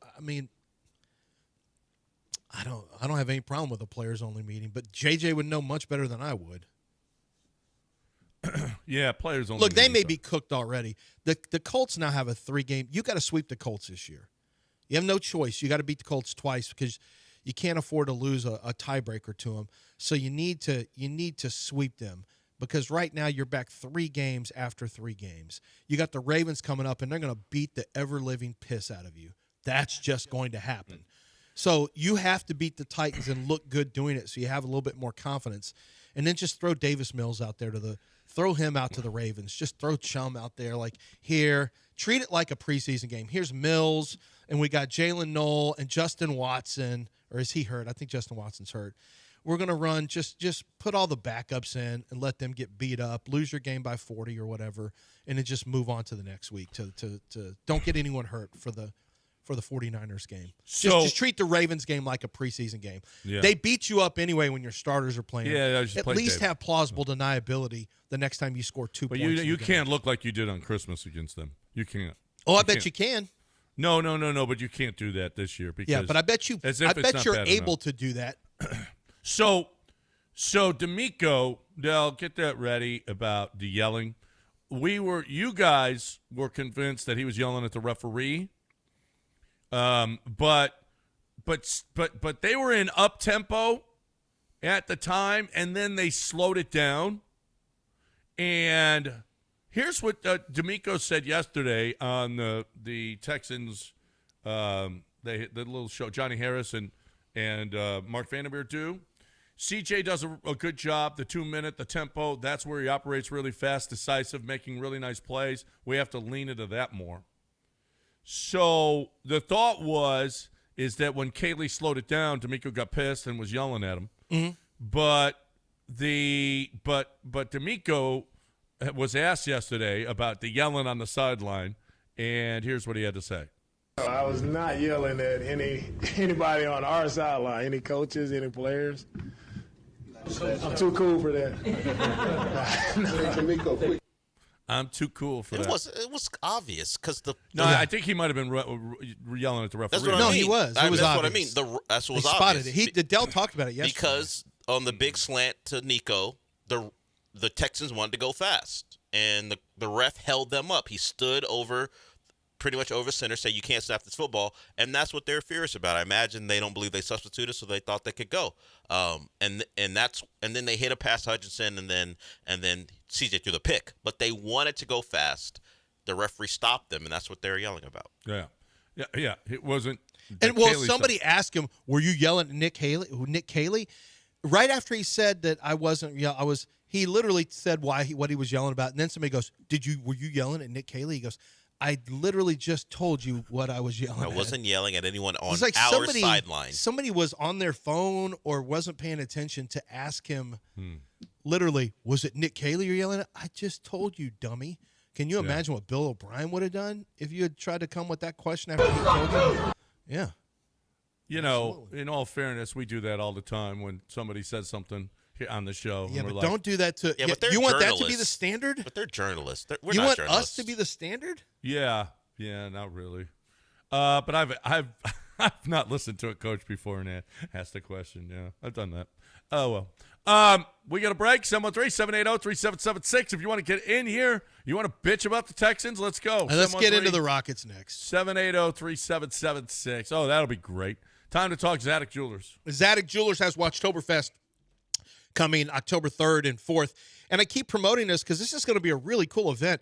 have any problem with a players only meeting, but JJ would know much better than I would. Yeah, players only. Look, they may be cooked already. The Colts now have a 3-game. You got to sweep the Colts this year. You have no choice. You got to beat the Colts twice because you can't afford to lose a tiebreaker to them. So you need to sweep them because right now you're back 3 games after 3 games. You got the Ravens coming up, and they're going to beat the ever-living piss out of you. That's just going to happen. So you have to beat the Titans and look good doing it so you have a little bit more confidence. And then just throw Davis Mills out there throw him out to the Ravens. Just throw Chum out there like, here, treat it like a preseason game. Here's Mills, and we got Jalen Knoll and Justin Watson. Or is he hurt? I think Justin Watson's hurt. We're going to run, just put all the backups in and let them get beat up, lose your game by 40 or whatever, and then just move on to the next week. To don't get anyone hurt for the 49ers game. Just treat the Ravens game like a preseason game. Yeah. They beat you up anyway when your starters are playing. Yeah, at least have plausible deniability the next time you score 2 but points. But you can't look like you did on Christmas against them. You can't. Oh, I bet you can. No, but you can't do that this year. Because but I bet you're able to do that. So D'Amico, Del, get that ready about the yelling. You guys were convinced that he was yelling at the referee. But they were in up tempo at the time, and then they slowed it down. And here's what D'Amico said yesterday on the Texans, the little show Johnny Harris and Mark Vandermeer do. CJ does a good job. The 2-minute, the tempo, that's where he operates really fast, decisive, making really nice plays. We have to lean into that more. So the thought is that when Kaylee slowed it down, D'Amico got pissed and was yelling at him. Mm-hmm. But D'Amico was asked yesterday about the yelling on the sideline, and here's what he had to say. I was not yelling at anybody on our sideline, any coaches, any players. I'm too cool for that. I'm too cool for that. It was obvious because I think he might have been yelling at the referee. That's what I mean. He was. It was that's obvious. what I mean. That's what was spotted obvious. it. Dell talked about it yesterday. Because on the big slant to Nico, the Texans wanted to go fast, and the ref held them up. He stood over pretty much over center, say you can't snap this football, and that's what they're furious about. I imagine they don't believe they substituted, so they thought they could go. And then they hit a past Hutchinson, and then CJ threw the pick, but they wanted to go fast. The referee stopped them, and that's what they're yelling about. Yeah. It wasn't. And well, somebody asked him, "Were you yelling at Nick Haley?" Right after he said that I wasn't. Yeah, I was. He literally said what he was yelling about, and then somebody goes, Were you yelling at Nick Haley?" He goes, "I literally just told you what I was yelling at." I wasn't yelling at anyone on like our sideline. Somebody was on their phone or wasn't paying attention to ask him. Literally, was it Nick Haley you're yelling at? I just told you, dummy. Can you imagine what Bill O'Brien would have done if you had tried to come with that question after he told you? Yeah. Absolutely. In all fairness, we do that all the time when somebody says something here on the show. Yeah, but like, don't do that to. Yeah, but they're you want that to be journalists. the standard? But they're journalists. We're you not want journalists. us to be the standard? Yeah, not really. But I've not listened to a coach before and asked a question. Yeah, I've done that. Oh well. We got a break. 713-780-3776. If you want to get in here, you want to bitch about the Texans, let's go. And let's get into the Rockets next. 780-3776. Oh, that'll be great. Time to talk Zadok Jewelers. Zadok Jewelers has Watchtoberfest coming October 3rd and 4th. And I keep promoting this because this is going to be a really cool event.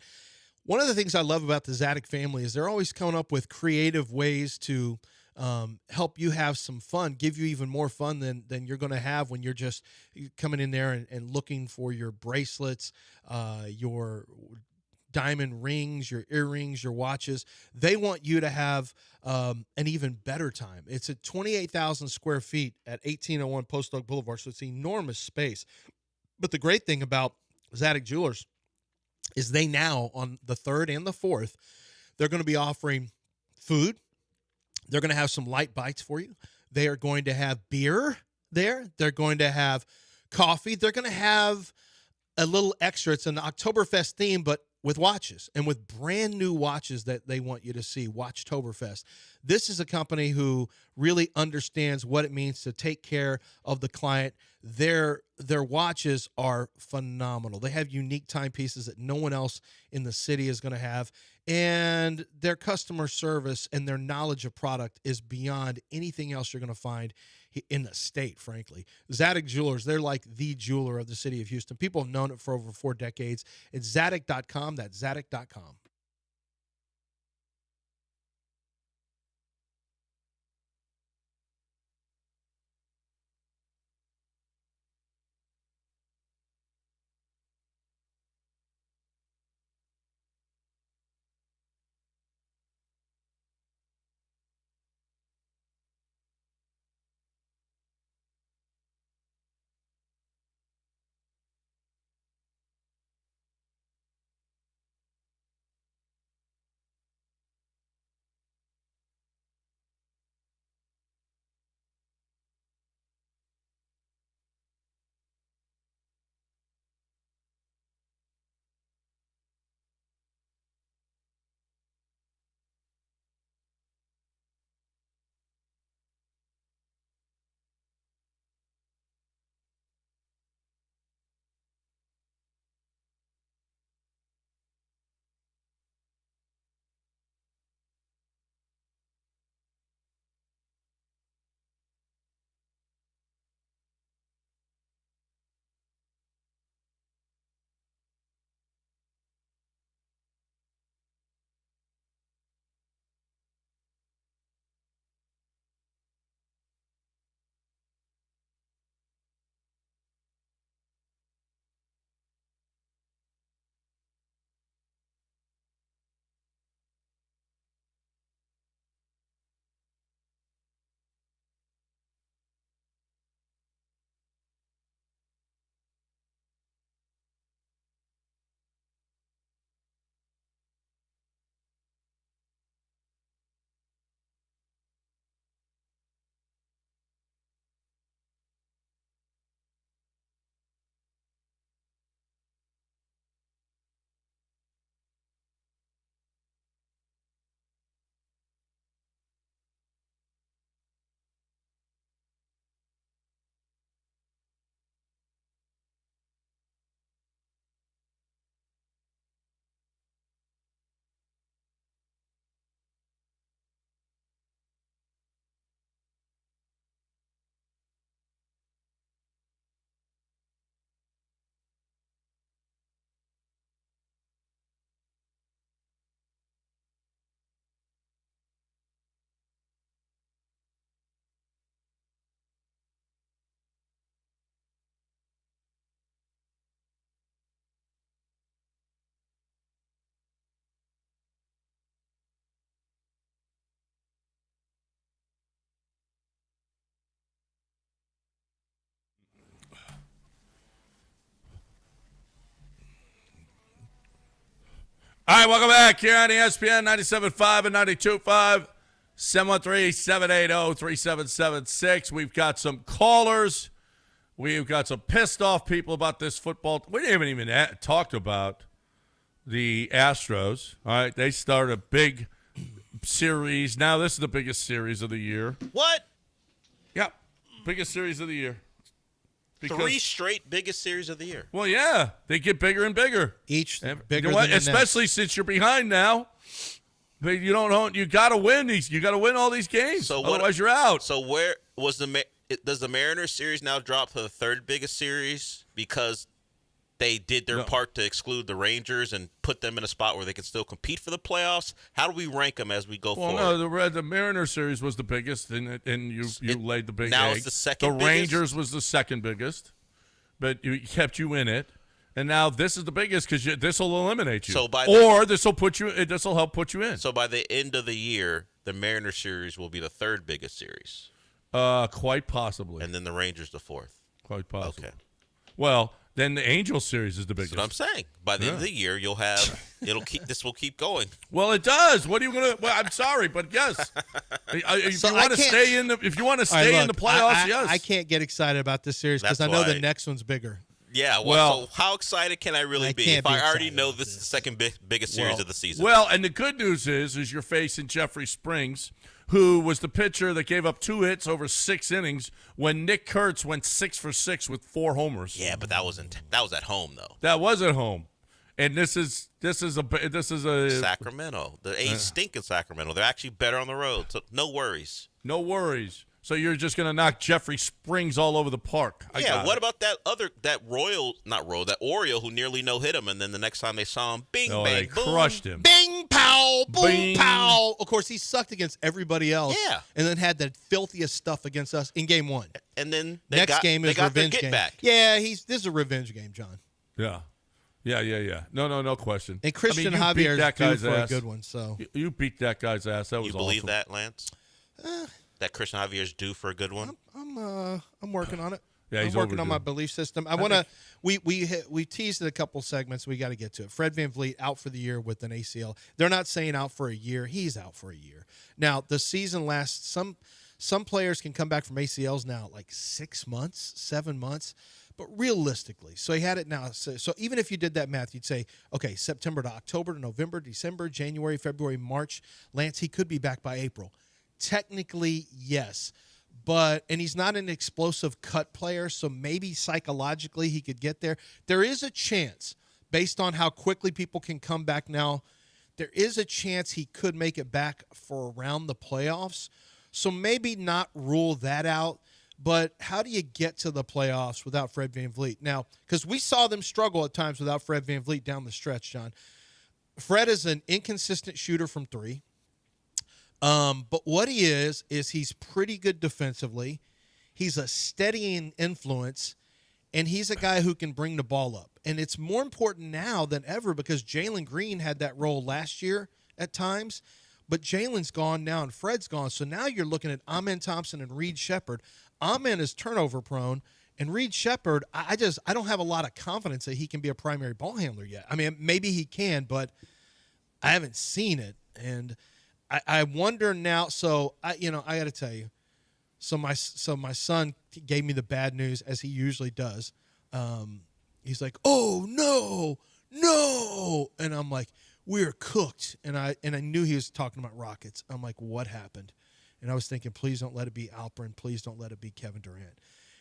One of the things I love about the Zadok family is they're always coming up with creative ways to help you have some fun, give you even more fun than you're going to have when you're just coming in there and looking for your bracelets, your diamond rings, your earrings, your watches. They want you to have an even better time. It's at 28,000 square feet at 1801 Post Oak Boulevard, so it's enormous space. But the great thing about Zadok Jewelers is they now, on the 3rd and the 4th, they're going to be offering food. They're going to have some light bites for you. They are going to have beer there. They're going to have coffee. They're going to have a little extra. It's an Oktoberfest theme, but with watches and with brand new watches that they want you to see. Watchtoberfest. This is a company who really understands what it means to take care of the client. Their watches are phenomenal. They have unique timepieces that no one else in the city is going to have. And their customer service and their knowledge of product is beyond anything else you're going to find in the state, frankly. Zadok Jewelers, they're like the jeweler of the city of Houston. People have known it for over 4 decades. It's Zadok.com. That's Zadok.com. All right, welcome back here on ESPN 97.5 and 92.5. 713-780-3776. We've got some callers. We've got some pissed off people about this football. We haven't even talked about the Astros. All right, they start a big series. Now this is the biggest series of the year. What? Yep, biggest series of the year. Because, 3 straight biggest series of the year. Well, yeah, they get bigger and bigger. Each and, bigger you know than the especially next. since you're behind now. But you don't know. You got to win these. You got to win all these games. So otherwise, you're out. So where was does the Mariners series now drop to the 3rd biggest series because they did their part to exclude the Rangers and put them in a spot where they can still compete for the playoffs? How do we rank them as we go forward? No, the Mariners series was the biggest, and you laid the big now egg. It's the second. The Rangers was the second biggest, but you kept you in it. And now this is the biggest because this will eliminate you. This will put you. This will help put you in. So by the end of the year, the Mariners series will be the 3rd biggest series. Quite possibly. And then the Rangers the 4th. Quite possibly. Okay. Well, then the Angels series is the biggest. That's what I'm saying. By the end of the year, you'll have this will keep going. Well, it does. What are you gonna? Well, I'm sorry, but yes. If you want to stay in the playoffs, yes. I can't get excited about this series because I know the next one's bigger. Yeah, well, so how excited can I really be if I already know this is the second biggest series of the season? Well, and the good news is you're facing Jeffrey Springs, who was the pitcher that gave up 2 hits over 6 innings when Nick Kurtz went 6 for 6 with 4 homers. Yeah, but that was at home though. That was at home, and this is a Sacramento. The A's stink in Sacramento. They're actually better on the road, so no worries. No worries. So you're just going to knock Jeffrey Springs all over the park. What about that Oriole who nearly no-hit him, and then the next time they saw him, bing, bang, they boom. crushed him. Bing, pow, boom, Bing. pow. Of course, he sucked against everybody else. Yeah. And then had the filthiest stuff against us in game 1. And then next game is revenge game. Back. Yeah, this is a revenge game, John. Yeah. No question. And Christian Javier is due for a good one. So you beat that guy's ass. That was You believe awesome. that, Lance? That Christian Javier is due for a good one? I'm working on it. Yeah, he's I'm working overdue. on my belief system. I want to. We teased it a couple segments. We got to get to it. Fred VanVleet out for the year with an ACL. They're not saying out for a year. He's out for a year. Now the season lasts. Some players can come back from ACLs now like 6 months, 7 months. But realistically, so he had it now. So even if you did that math, you'd say, okay, September to October to November, December, January, February, March. Lance, he could be back by April. Technically, yes. And he's not an explosive cut player, so maybe psychologically he could get there. There is a chance, based on how quickly people can come back now, there is a chance he could make it back for around the playoffs. So maybe not rule that out. But how do you get to the playoffs without Fred VanVleet? Now, because we saw them struggle at times without Fred VanVleet down the stretch, John. Fred is an inconsistent shooter from 3. But what he is he's pretty good defensively. He's a steadying influence, and he's a guy who can bring the ball up. And it's more important now than ever because Jalen Green had that role last year at times, but Jalen's gone now and Fred's gone. So now you're looking at Amen Thompson and Reed Shepherd. Amen is turnover prone, and Reed Shepherd, I don't have a lot of confidence that he can be a primary ball handler yet. I mean, maybe he can, but I haven't seen it. And I wonder now. So I got to tell you. So my son gave me the bad news as he usually does. He's like, "Oh no!" And I'm like, "We're cooked." And I knew he was talking about Rockets. I'm like, "What happened?" And I was thinking, "Please don't let it be Alperen. Please don't let it be Kevin Durant."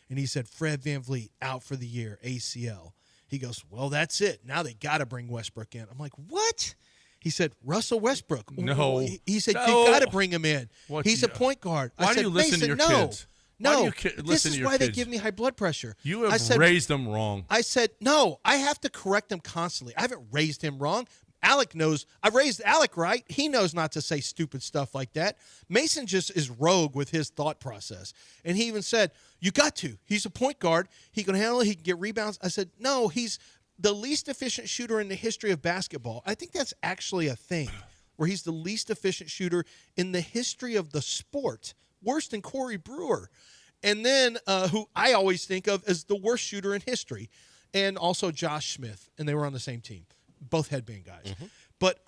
And he said, "Fred VanVleet out for the year, ACL." He goes, "Well, that's it. Now they got to bring Westbrook in." I'm like, "What?" He said, Russell Westbrook. No. He said, No. "You got to bring him in. He's a point guard." Why I said, do you listen Mason, to your no. kids? Why do No, you this listen is to your why they kids? give me high blood pressure. You have raised them wrong. I said, no, I have to correct him constantly. I haven't raised him wrong. Alec knows. I've raised Alec right. He knows not to say stupid stuff like that. Mason just is rogue with his thought process. And he even said, "You got to. He's a point guard. He can handle it. He can get rebounds." I said, "No, he's the least efficient shooter in the history of basketball." I think that's actually a thing, where he's the least efficient shooter in the history of the sport. Worse than Corey Brewer. And then who I always think of as the worst shooter in history. And also Josh Smith. And they were on the same team. Both headband guys. Mm-hmm. But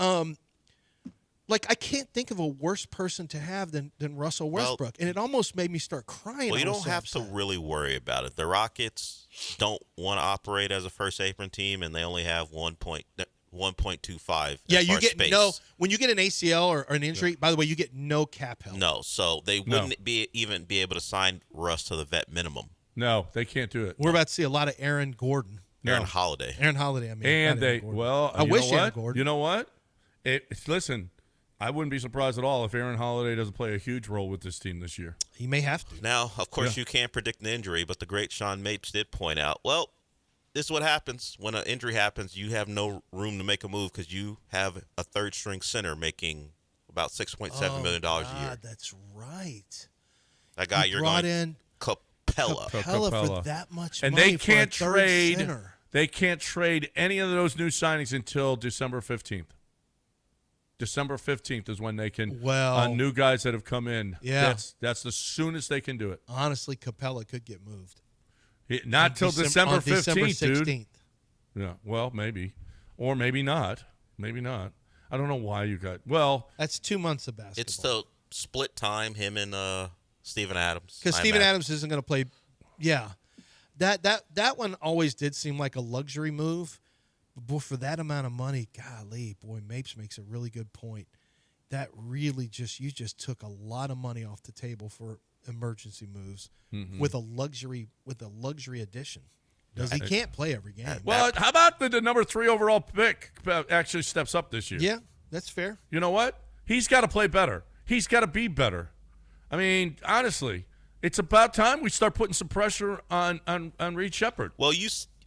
like I can't think of a worse person to have than Russell Westbrook, and it almost made me start crying. Well, you I was don't so have to upset. really worry about it. The Rockets don't want to operate as a first apron team, and they only have 1.25. Yeah, as you far as get space. no when you get an ACL or an injury. By the way, you get no cap help. No, so they wouldn't even be able to sign Russ to the vet minimum. No, they can't do it. We're about to see a lot of Aaron Gordon. Aaron Holiday. Aaron Holiday, I mean. And not Aaron they, Gordon. well, I you wish know Aaron what? Gordon. You know what? Listen, I wouldn't be surprised at all if Aaron Holiday doesn't play a huge role with this team this year. He may have to. Now, of course, you can't predict an injury, but the great Sean Mapes did point out, well, this is what happens when an injury happens. You have no room to make a move because you have a third-string center making about $6.7 million a year. That's right. That guy He you're brought going in Capella. Capella for Capella. that much And money they for a can't third trade. center. They can't trade any of those new signings until December 15th. December 15th is when they can. Well, new guys that have come in. Yeah. That's the soonest they can do it. Honestly, Capella could get moved. Not till December 15th, December dude. 16th. Yeah, well, maybe. Or maybe not. Maybe not. I don't know why you got. Well, That's 2 months of basketball. It's the split time, him and Steven Adams. Because I Steven imagine. Adams isn't going to play. Yeah, that one always did seem like a luxury move. But boy, for that amount of money, golly, boy, Mapes makes a really good point. That really you just took a lot of money off the table for emergency moves with a luxury addition. Because he can't play every game. well, how about the number 3 overall pick actually steps up this year? Yeah, that's fair. You know what? He's got to play better. He's got to be better. I mean, honestly, it's about time we start putting some pressure on Reed Shepherd. Well,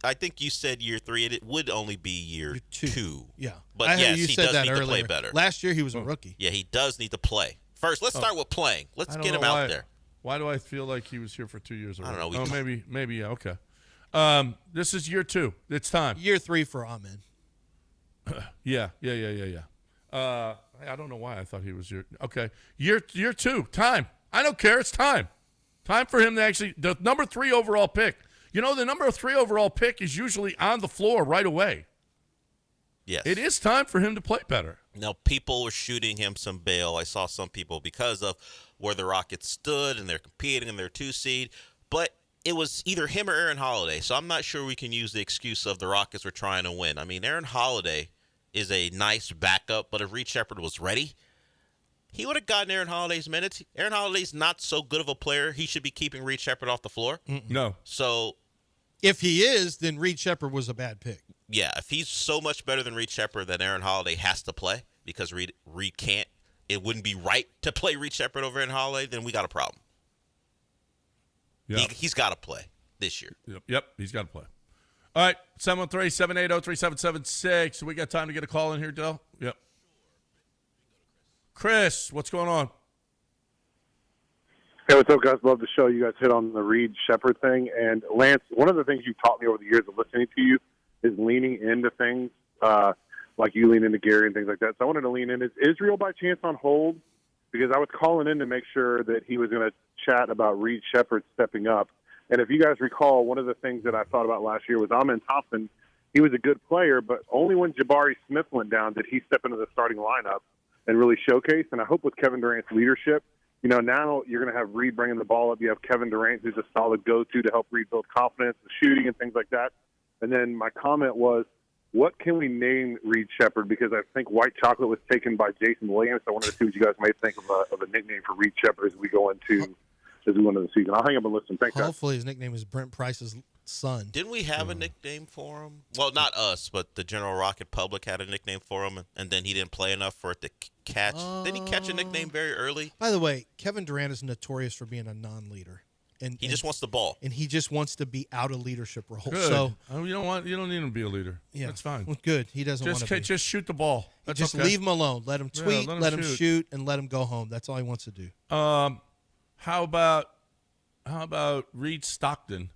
I think you said year 3, and it would only be year two. Yeah, But I heard yes, you he said does that need earlier. to play better. Last year he was a rookie. Yeah, he does need to play. First, let's start with playing. Let's I don't get him know out why- there. Why do I feel like he was here for 2 years already? I don't know. Maybe, yeah, okay. This is year 2. It's time. Year 3 for Ahmed. Yeah. I don't know why I thought he was year. Okay, year 2. Time. I don't care. It's time. Time for him to actually the number 3 overall pick. You know, the number 3 overall pick is usually on the floor right away. Yes. It is time for him to play better. Now, people were shooting him some bail. I saw some people because of where the Rockets stood and they're competing in their 2 seed. But it was either him or Aaron Holiday. So I'm not sure we can use the excuse of the Rockets were trying to win. I mean, Aaron Holiday is a nice backup, but if Reed Shepherd was ready, he would have gotten Aaron Holiday's minutes. Aaron Holiday's not so good of a player. He should be keeping Reed Shepherd off the floor. No. So, If he is, then Reed Shepherd was a bad pick. yeah, if he's so much better than Reed Shepherd, then Aaron Holiday has to play because Reed can't. It wouldn't be right to play Reed Shepherd over Aaron Holiday. Then we got a problem. Yeah. He's got to play this year. Yep. He's got to play. All right, 713-780-3776. We got time to get a call in here, Del? Yep. Chris, what's going on? Hey, what's up, guys? Love the show. You guys hit on the Reed Shepherd thing. And, Lance, one of the things you've taught me over the years of listening to you is leaning into things like you lean into Gary and things like that. So I wanted to lean in. Is Israel by chance on hold? Because I was calling in to make sure that he was going to chat about Reed Shepherd stepping up. And if you guys recall, one of the things that I thought about last year was Amen Thompson. He was a good player, but only when Jabari Smith went down did he step into the starting lineup and really showcase. And I hope with Kevin Durant's leadership, you know, now you're going to have Reed bringing the ball up. You have Kevin Durant, who's a solid go-to to help Reed build confidence, the shooting and things like that. And then my comment was, what can we name Reed Shepherd? Because I think White Chocolate was taken by Jason Williams. I wanted to see what you guys might think of a nickname for Reed Shepherd as we go into the season. I'll hang up and listen. Thanks, guys. Hopefully his nickname is Brent Price's son. Didn't we have a nickname for him? Well, not us, but the general Rocket public had a nickname for him, and then he didn't play enough for it to catch. Didn't he catch a nickname very early? By the way, Kevin Durant is notorious for being a non-leader. And He just wants the ball. and he just wants to be out of leadership role. Good. So You don't need him to be a leader. yeah, That's fine. Well, good. He doesn't want to be. Just shoot the ball. That's Just okay. leave him alone. Let him tweet. let him let him shoot. shoot, and let him go home. That's all he wants to do. How about Reed Stockton?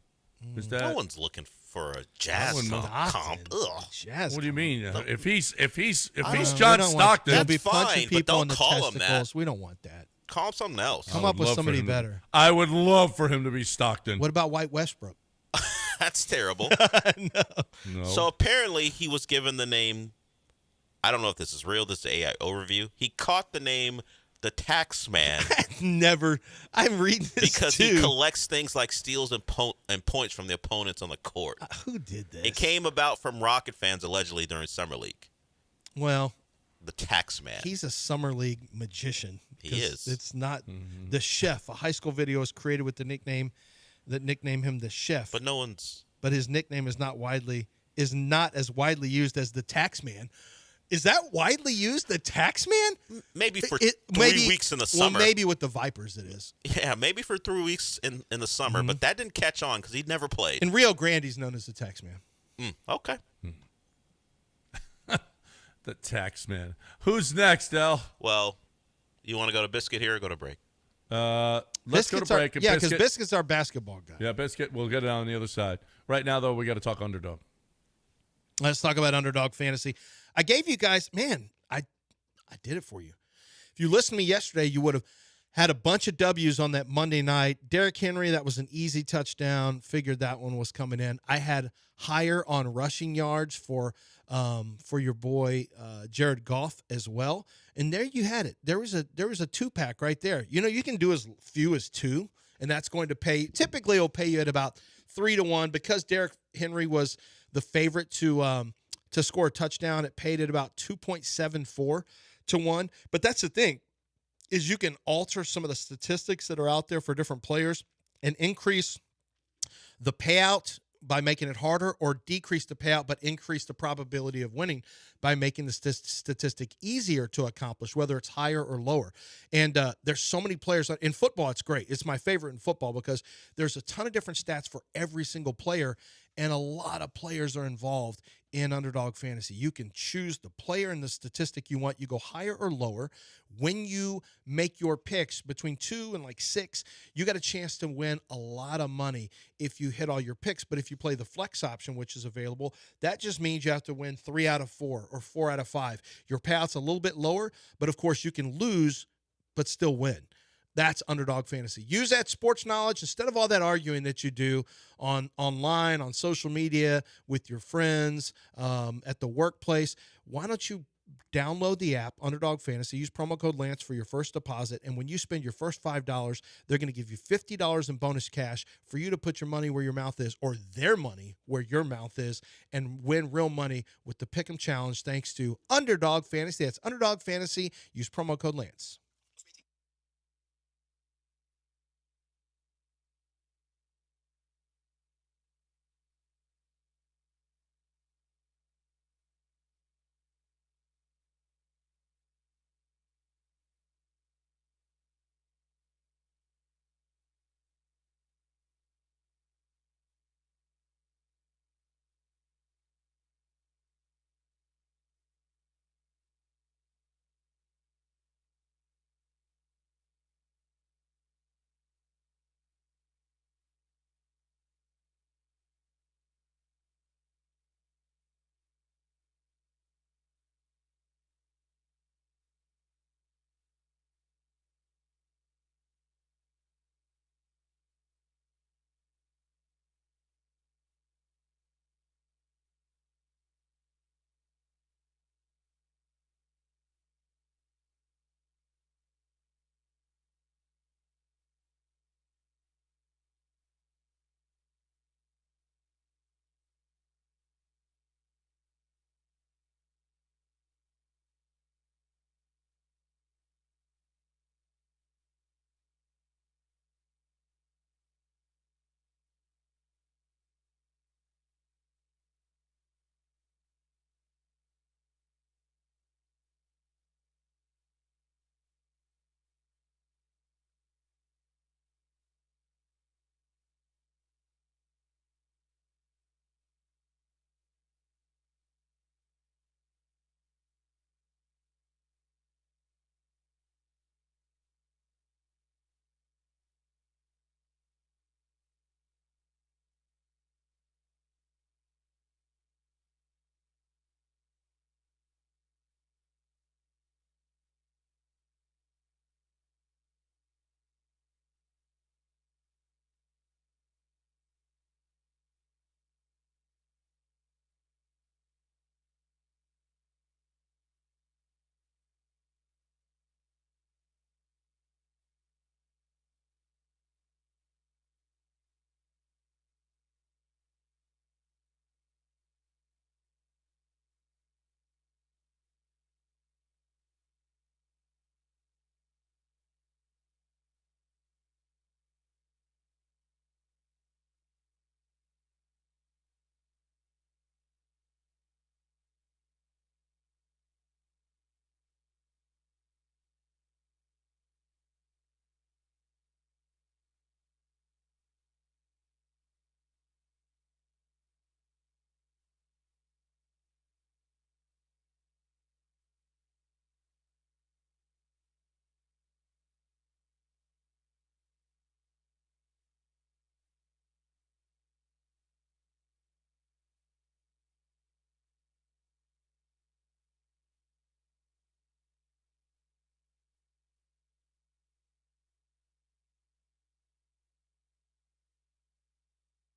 Is that No one's looking for a Jazz comp. Ugh. Jazz. what do you mean? If he's We John don't want- Stockton, They'll be That's punching fine, but people don't in the call him that. testicles. We don't want that. Call him something else. Come I up would with love for somebody him to- better. I would love for him to be Stockton. What about White Westbrook? That's terrible. No. So apparently he was given the name I don't know if this is real. This is AI overview. He caught the name the Tax Man I'm reading this because too. he collects things like steals and points from the opponents on the court. Who did this? It came about from Rocket fans allegedly during Summer League. Well, the Tax Man. He's a Summer League magician. He is. It's not the Chef. A high school video was created with the nickname that nicknamed him the Chef. But no one's. But his nickname is not as widely used as the Tax Man. Is that widely used, the Tax Man? Maybe for 3 weeks in the summer. Well, maybe with the Vipers it is. Yeah, maybe for 3 weeks in the summer, but that didn't catch on because he'd never played. In Rio Grande, he's known as the Tax Man. Okay. The Tax Man. Who's next, El? Well, you want to go to Biscuit here or go to break? Let's go to break. Yeah, because Biscuit's our basketball guy. Yeah, Biscuit. We'll get it on the other side. Right now, though, we got to talk Underdog. Let's talk about Underdog Fantasy. I gave you guys, I did it for you. If you listened to me yesterday, you would have had a bunch of W's on that Monday night. Derrick Henry, that was an easy touchdown. Figured that one was coming in. I had higher on rushing yards for your boy Jared Goff as well. And there you had it. There was a 2-pack right there. You know, you can do as few as 2, and that's going to pay. Typically, it'll pay you at about 3-1 because Derrick Henry was the favorite to score a touchdown. It paid at about 2.74 to 1. But that's the thing, is you can alter some of the statistics that are out there for different players and increase the payout by making it harder, or decrease the payout but increase the probability of winning by making the statistic easier to accomplish, whether it's higher or lower. And there's so many players. In football, it's great. It's my favorite in football because there's a ton of different stats for every single player, and a lot of players are involved in Underdog Fantasy. You can choose the player and the statistic you want. You go higher or lower. When you make your picks between 2 and 6, you got a chance to win a lot of money if you hit all your picks. But if you play the flex option, which is available, that just means you have to win 3 out of 4 or 4 out of 5. Your payout's a little bit lower, but of course you can lose but still win. That's Underdog Fantasy. Use that sports knowledge instead of all that arguing that you do online, on social media, with your friends, at the workplace. Why don't you download the app, Underdog Fantasy, use promo code Lance for your first deposit, and when you spend your first $5, they're going to give you $50 in bonus cash for you to put your money where your mouth is, or their money where your mouth is, and win real money with the Pick'em Challenge thanks to Underdog Fantasy. That's Underdog Fantasy. Use promo code Lance.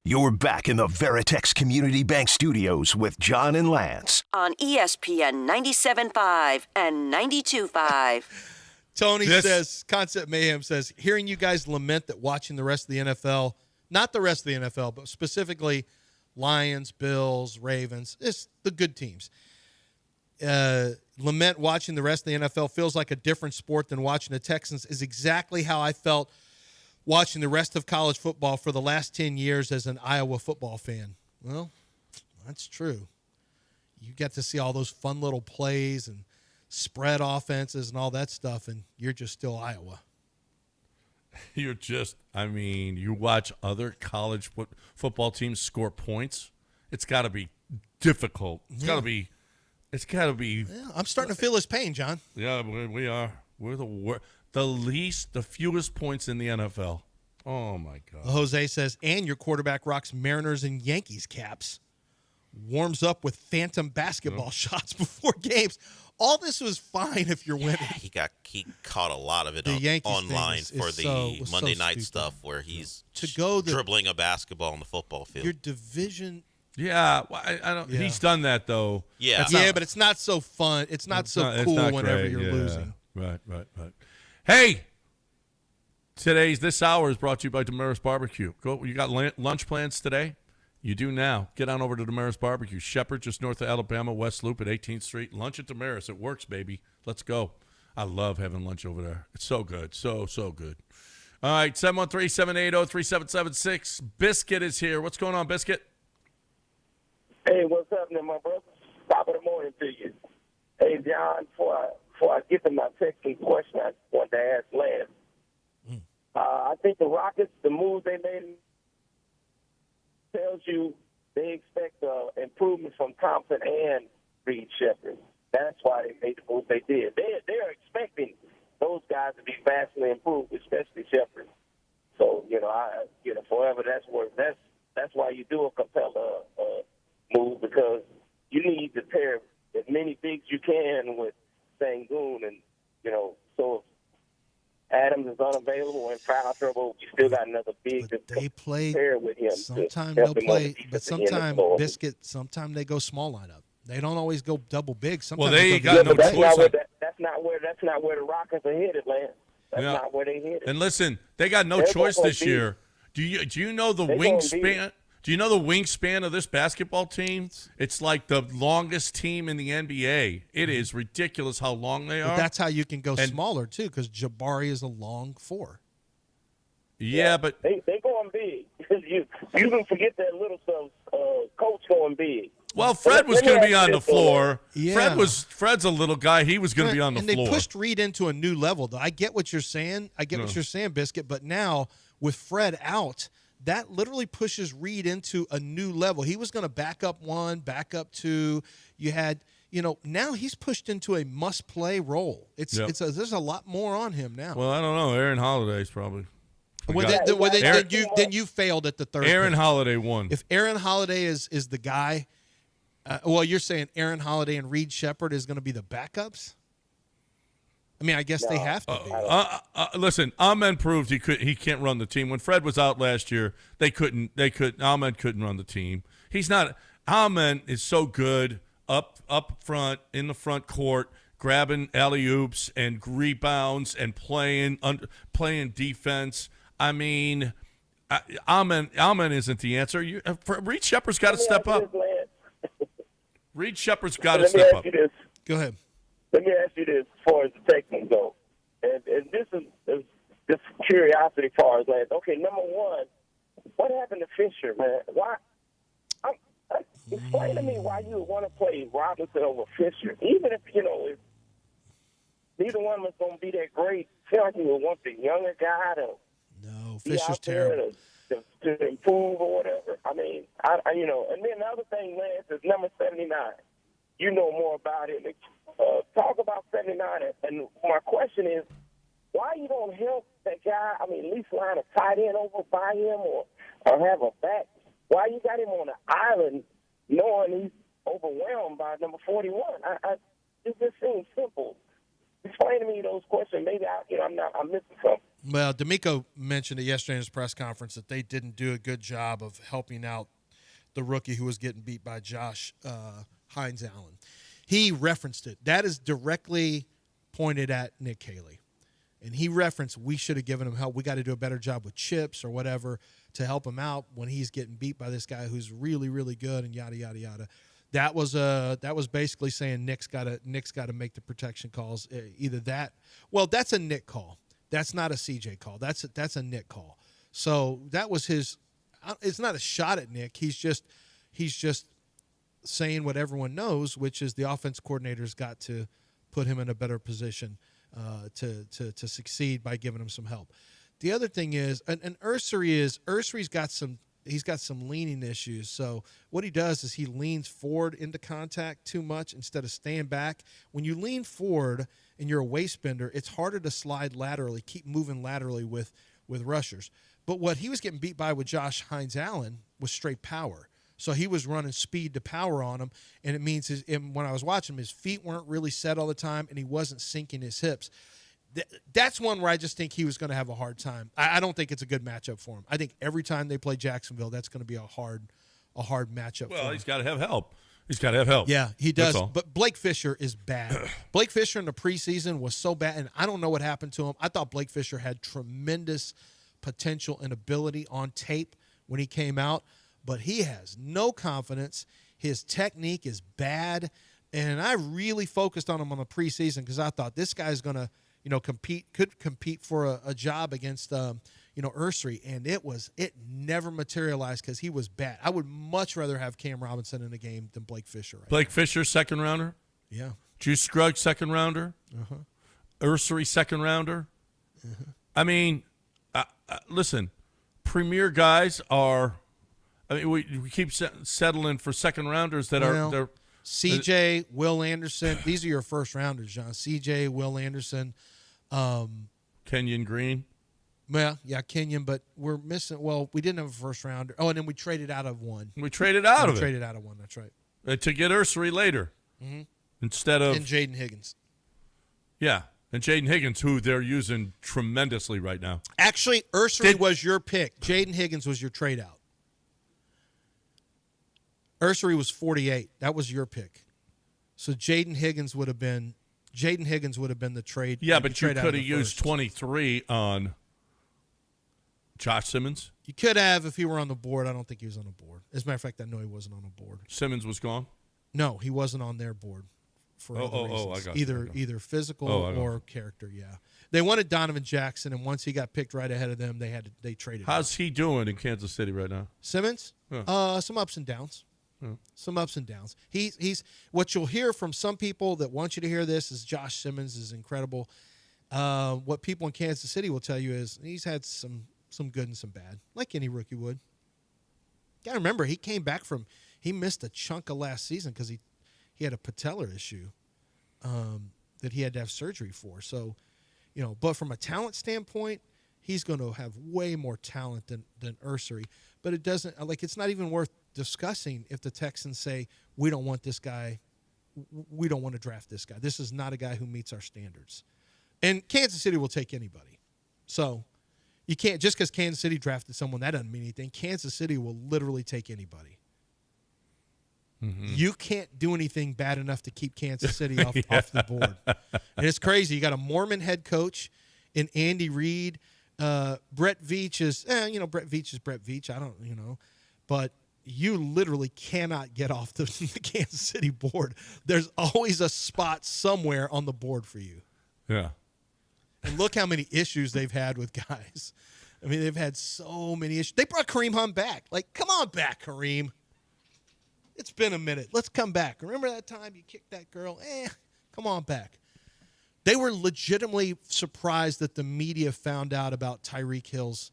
You're back in the Veritex Community Bank Studios with John and Lance. On ESPN 97.5 and 92.5. Tony says, Concept Mayhem says, hearing you guys lament that watching the rest of the NFL, not the rest of the NFL, but specifically Lions, Bills, Ravens, it's the good teams. Lament watching the rest of the NFL feels like a different sport than watching the Texans is exactly how I felt watching the rest of college football for the last 10 years as an Iowa football fan. Well, that's true. You get to see all those fun little plays and spread offenses and all that stuff, and you're just still Iowa. You watch other college football teams score points. It's got to be difficult. It's got to be. Yeah, I'm starting to feel his pain, John. Yeah, we are. We're the fewest points in the NFL. Oh, my God. Jose says, and your quarterback rocks Mariners and Yankees caps. Warms up with phantom basketball shots before games. All this was fine if you're winning. He caught a lot of it online for the Monday night stuff where he's dribbling a basketball on the football field. Your division. Yeah, I don't. Yeah. He's done that though. Yeah, but it's not so fun. It's not so cool whenever you're losing. Right. Hey, this hour is brought to you by Damaris Barbecue. You got lunch plans today? You do now. Get on over to Damaris Barbecue. Shepherd, just north of Alabama, West Loop at 18th Street. Lunch at Damaris. It works, baby. Let's go. I love having lunch over there. It's so good. So good. All right, 713-780-3776. Biscuit is here. What's going on, Biscuit? Hey, what's happening, my brother? Top of the morning to you. Hey, John, before I get to my second question, I want to ask Lance. I think the Rockets, the moves they made, tells you they expect improvement from Thompson and Reed Shepard. That's why they made the moves they did. They're expecting those guys to be vastly improved, especially Shepard. So forever that's why you do a Capella move, because you need to pair as many bigs you can with Sengun, and so if Adams is unavailable and foul trouble, you still got another big to pair with him. Sometimes they'll play, but sometimes Biscuit. Sometimes they go small lineup. They don't always go double big. Sometimes they got no choice. That's not where the Rockets are headed, Lance. That's not where they headed. And listen, they got no choice this year. Do you know the wingspan? Do you know the wingspan of this basketball team? It's like the longest team in the NBA. It is ridiculous how long they are. But that's how you can go smaller, too, because Jabari is a long 4. Yeah, but they going big. You can forget that little stuff. Coach going big. Well, Fred was going to be on the floor. Yeah. Fred's a little guy. He was going to be on the floor. And they pushed Reed into a new level, though. I get what you're saying. What you're saying, Biscuit. But now, with Fred out, that literally pushes Reed into a new level. He was going to back up 1, back up 2. You had, now he's pushed into a must-play role. There's a lot more on him now. Well, I don't know. Aaron Holiday's probably. Then you failed at the third. Aaron Holiday won. If Aaron Holiday is the guy, you're saying Aaron Holiday and Reed Shepard is going to be the backups? I mean, I guess they have to be. Listen, Ahmed proved he can't run the team. When Fred was out last year, Ahmed couldn't run the team. Ahmed is so good up front in the front court, grabbing alley-oops and rebounds and playing defense. I mean, Ahmed isn't the answer. Reed Shepard's got to step up. Reed Shepard's got to step up. Go ahead. Let me ask you this, as far as the Texans go, and this is just curiosity as far as that. Okay, number one, what happened to Fisher, man? Why? Explain to me why you would want to play Robinson over Fisher, even if if neither one of us going to be that great. I feel like you would want the younger guy to Fisher's terrible. To improve or whatever. I mean, and then the other thing, Lance, is number 79. You know more about it. Talk about 79. And my question is, why you don't help that guy? I mean, at least line a tight end over by him or have a back. Why you got him on an island knowing he's overwhelmed by number 41? It just seems simple. Explain to me those questions. Maybe I'm missing something. Well, D'Amico mentioned it yesterday in his press conference that they didn't do a good job of helping out the rookie who was getting beat by Josh Hines Allen. He referenced it. That is directly pointed at Nick Caley. And he referenced we should have given him help. We got to do a better job with chips or whatever to help him out when he's getting beat by this guy who's really, really good and yada, yada, yada. That was basically saying Nick's got to make the protection calls. Either that. Well, that's a Nick call. That's not a CJ call. That's a Nick call. So that was his. It's not a shot at Nick. He's just saying what everyone knows, which is the offense coordinator's got to put him in a better position to succeed by giving him some help. The other thing is, and Ursery's got some. He's got some leaning issues. So what he does is he leans forward into contact too much instead of staying back. When you lean forward and you're a waist bender, it's harder to slide laterally, keep moving laterally with rushers. But what he was getting beat by with Josh Hines Allen was straight power. So he was running speed to power on him, and it means when I was watching him, his feet weren't really set all the time, and he wasn't sinking his hips. That's one where I just think he was going to have a hard time. I don't think it's a good matchup for him. I think every time they play Jacksonville, that's going to be a hard matchup for him. Well, he's got to have help. He's got to have help. Yeah, he does. But Blake Fisher is bad. Blake Fisher in the preseason was so bad, and I don't know what happened to him. I thought Blake Fisher had tremendous potential and ability on tape when he came out, but he has no confidence. His technique is bad, and I really focused on him on the preseason because I thought this guy's going to could compete for a job against Ursery, and it never materialized because he was bad. I would much rather have Cam Robinson in a game than Blake Fisher. Blake Fisher, second rounder. Yeah. Juice Scruggs, second rounder. Ursery, second rounder. I mean, listen, premier guys are. I mean, we keep settling for second rounders that are. CJ, Will Anderson. These are your first rounders, John. CJ, Will Anderson. Kenyon Green. Well, yeah, Kenyon, but we're missing. Well, we didn't have a first rounder. Oh, and then we traded out of one. We traded out of it. Traded out of one. That's right. To get Ursery later, instead of and Jaden Higgins. Yeah, and Jaden Higgins, who they're using tremendously right now. Actually, Ursery was your pick. Jaden Higgins was your trade out. Ursery was 48. That was your pick. So Jaden Higgins would have been the trade. Yeah, but you could have used 23 on Josh Simmons. You could have if he were on the board. I don't think he was on the board. As a matter of fact, I know he wasn't on the board. Simmons was gone? No, he wasn't on their board for other reasons. I got you. Either physical or character, yeah. They wanted Donovan Jackson, and once he got picked right ahead of them, they traded How's he doing in Kansas City right now? Simmons? Some ups and downs. Some ups and downs. He's what you'll hear from some people that want you to hear this is Josh Simmons is incredible. What people in Kansas City will tell you is he's had some good and some bad, like any rookie would. You gotta remember he missed a chunk of last season because he had a patellar issue that he had to have surgery for. So, but from a talent standpoint, he's going to have way more talent than Ursery. But it's not even worth discussing if the Texans say, we don't want this guy, we don't want to draft this guy. This is not a guy who meets our standards. And Kansas City will take anybody. So you can't, just because Kansas City drafted someone, that doesn't mean anything. Kansas City will literally take anybody. You can't do anything bad enough to keep Kansas City off the board. And it's crazy. You got a Mormon head coach in Andy Reid. Brett Veach is, Brett Veach is Brett Veach. I don't, but you literally cannot get off the Kansas City board. There's always a spot somewhere on the board for you. Yeah. And look how many issues they've had with guys. I mean, they've had so many issues. They brought Kareem Hunt back. Like, come on back, Kareem. It's been a minute. Let's come back. Remember that time you kicked that girl? Come on back. They were legitimately surprised that the media found out about Tyreek Hill's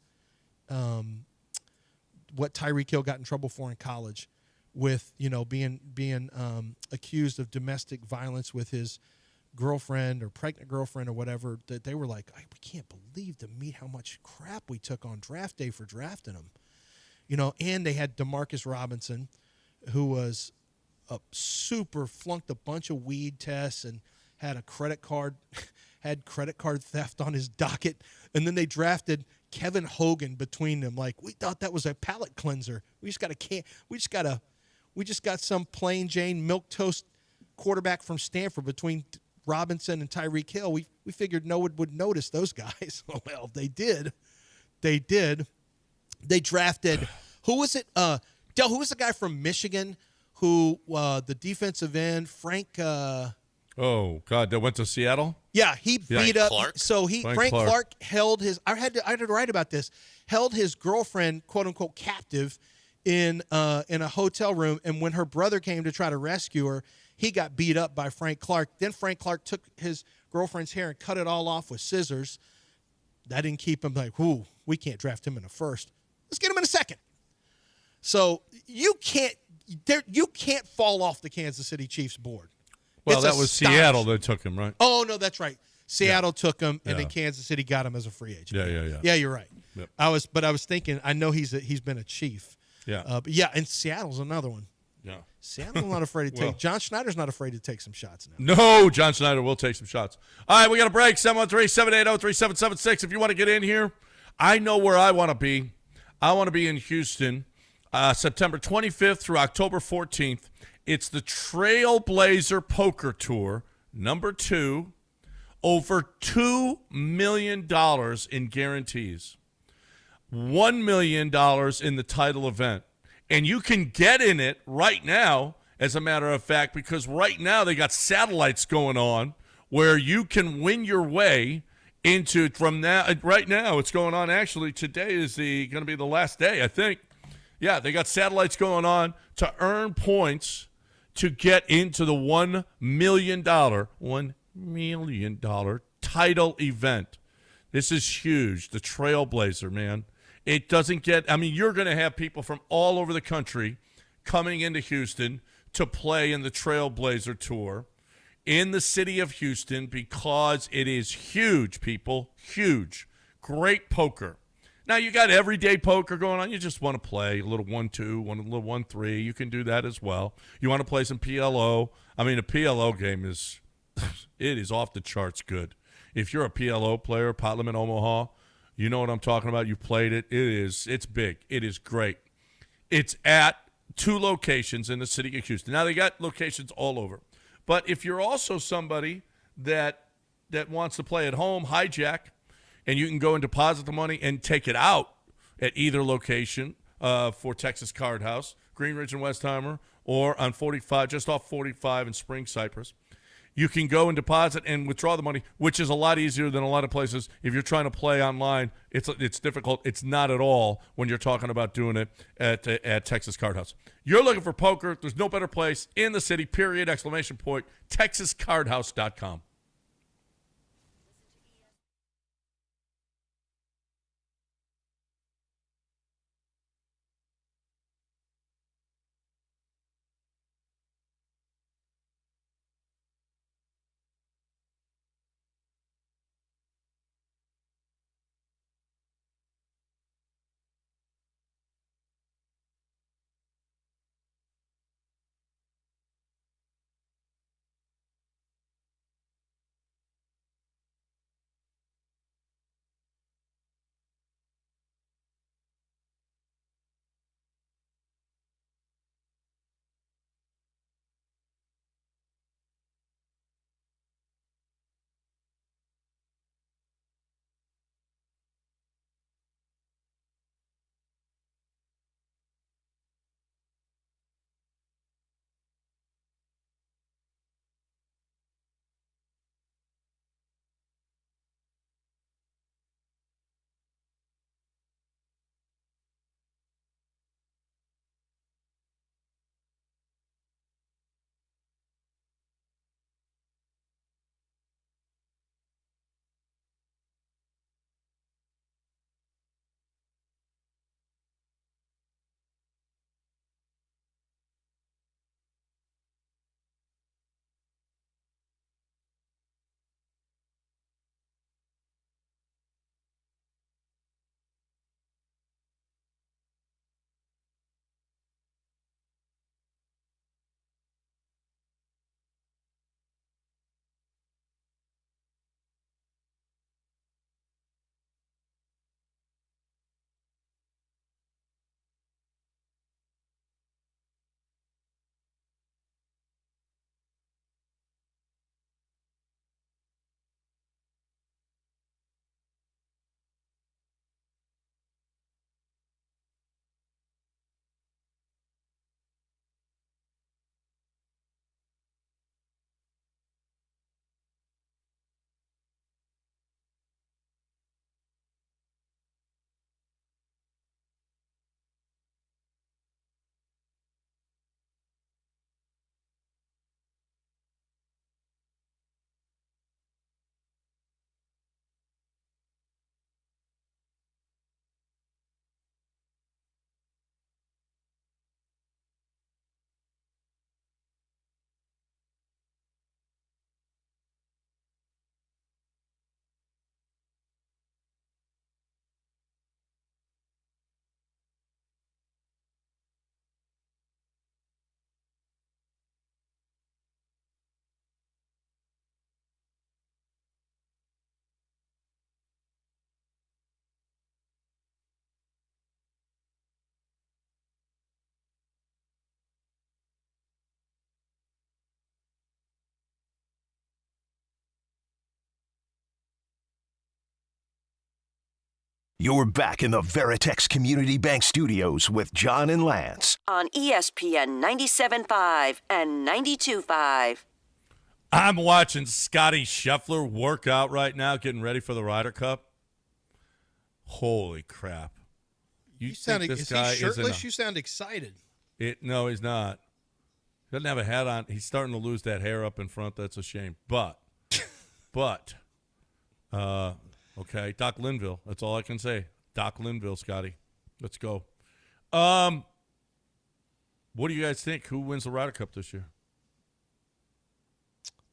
what Tyreek Hill got in trouble for in college with, being accused of domestic violence with his girlfriend or pregnant girlfriend or whatever, that they were like, we can't believe how much crap we took on draft day for drafting him. And they had DeMarcus Robinson, who was flunked a bunch of weed tests and had a credit card had credit card theft on his docket, and then they drafted Kevin Hogan between them. Like, we thought that was a palate cleanser. We just got some plain Jane milquetoast quarterback from Stanford between Robinson and Tyreek Hill. We figured no one would notice those guys. Well, they did. They drafted who was it? Del, who was the guy from Michigan who the defensive end, Frank Oh God, that went to Seattle. Yeah, he beat up. Clark? So Frank Clark held his. I had to write about this. Held his girlfriend, quote unquote, captive in a hotel room, and when her brother came to try to rescue her, he got beat up by Frank Clark. Then Frank Clark took his girlfriend's hair and cut it all off with scissors. That didn't keep him like, whoo, we can't draft him in a first. Let's get him in a second. So you can't fall off the Kansas City Chiefs board. Well, It's that was astonishing. Seattle that took him, right? Oh, no, that's right. Seattle took him, and Yeah. then Kansas City got him as a free agent. Yeah. Yeah, you're right. Yep. I was thinking. I know he's been a Chief. Yeah. But yeah, and Seattle's another one. Yeah. Seattle's not afraid to take. Well- John Schneider's not afraid to take some shots now. No, John Schneider will take some shots. All right, we got a break. 713-780-3776. If you want to get in here, I know where I want to be. I want to be in Houston, September 25th through October 14th. It's the Trailblazer Poker Tour, number 2. Over $2 million in guarantees. $1 million in the title event. And you can get in it right now, as a matter of fact, because right now they got satellites going on where you can win your way into from now. Right now it's going on. Actually, today is going to be the last day, I think. Yeah, they got satellites going on to earn points to get into the $1 million title event. This is huge. The Trailblazer, man. It doesn't get, you're going to have people from all over the country coming into Houston to play in the Trailblazer Tour in the city of Houston because it is huge, people. Huge. Great poker. Now, you got everyday poker going on. You just want to play a little 1-2, a little 1-3. You can do that as well. You want to play some PLO. A PLO game is, it is off the charts good. If you're a PLO player, Pot Limit Omaha, you know what I'm talking about. You've played it. It's big. It is great. It's at 2 locations in the city of Houston. Now, they got locations all over. But if you're also somebody that wants to play at home, hijack, and you can go and deposit the money and take it out at either location for Texas Card House, Greenridge and Westheimer, or on 45, just off 45 in Spring Cypress. You can go and deposit and withdraw the money, which is a lot easier than a lot of places. If you're trying to play online, it's difficult. It's not at all when you're talking about doing it at Texas Card House. You're looking for poker. There's no better place in the city, period, exclamation point, TexasCardHouse.com. You're back in the Veritex Community Bank Studios with John and Lance. On ESPN 97.5 and 92.5. I'm watching Scotty Scheffler work out right now, getting ready for the Ryder Cup. Holy crap. You think this guy is he shirtless? is You sound excited. No, he's not. He doesn't have a hat on. He's starting to lose that hair up in front. That's a shame. But, okay, Doc Linville. That's all I can say. Doc Linville, Scotty. Let's go. What do you guys think? Who wins the Ryder Cup this year?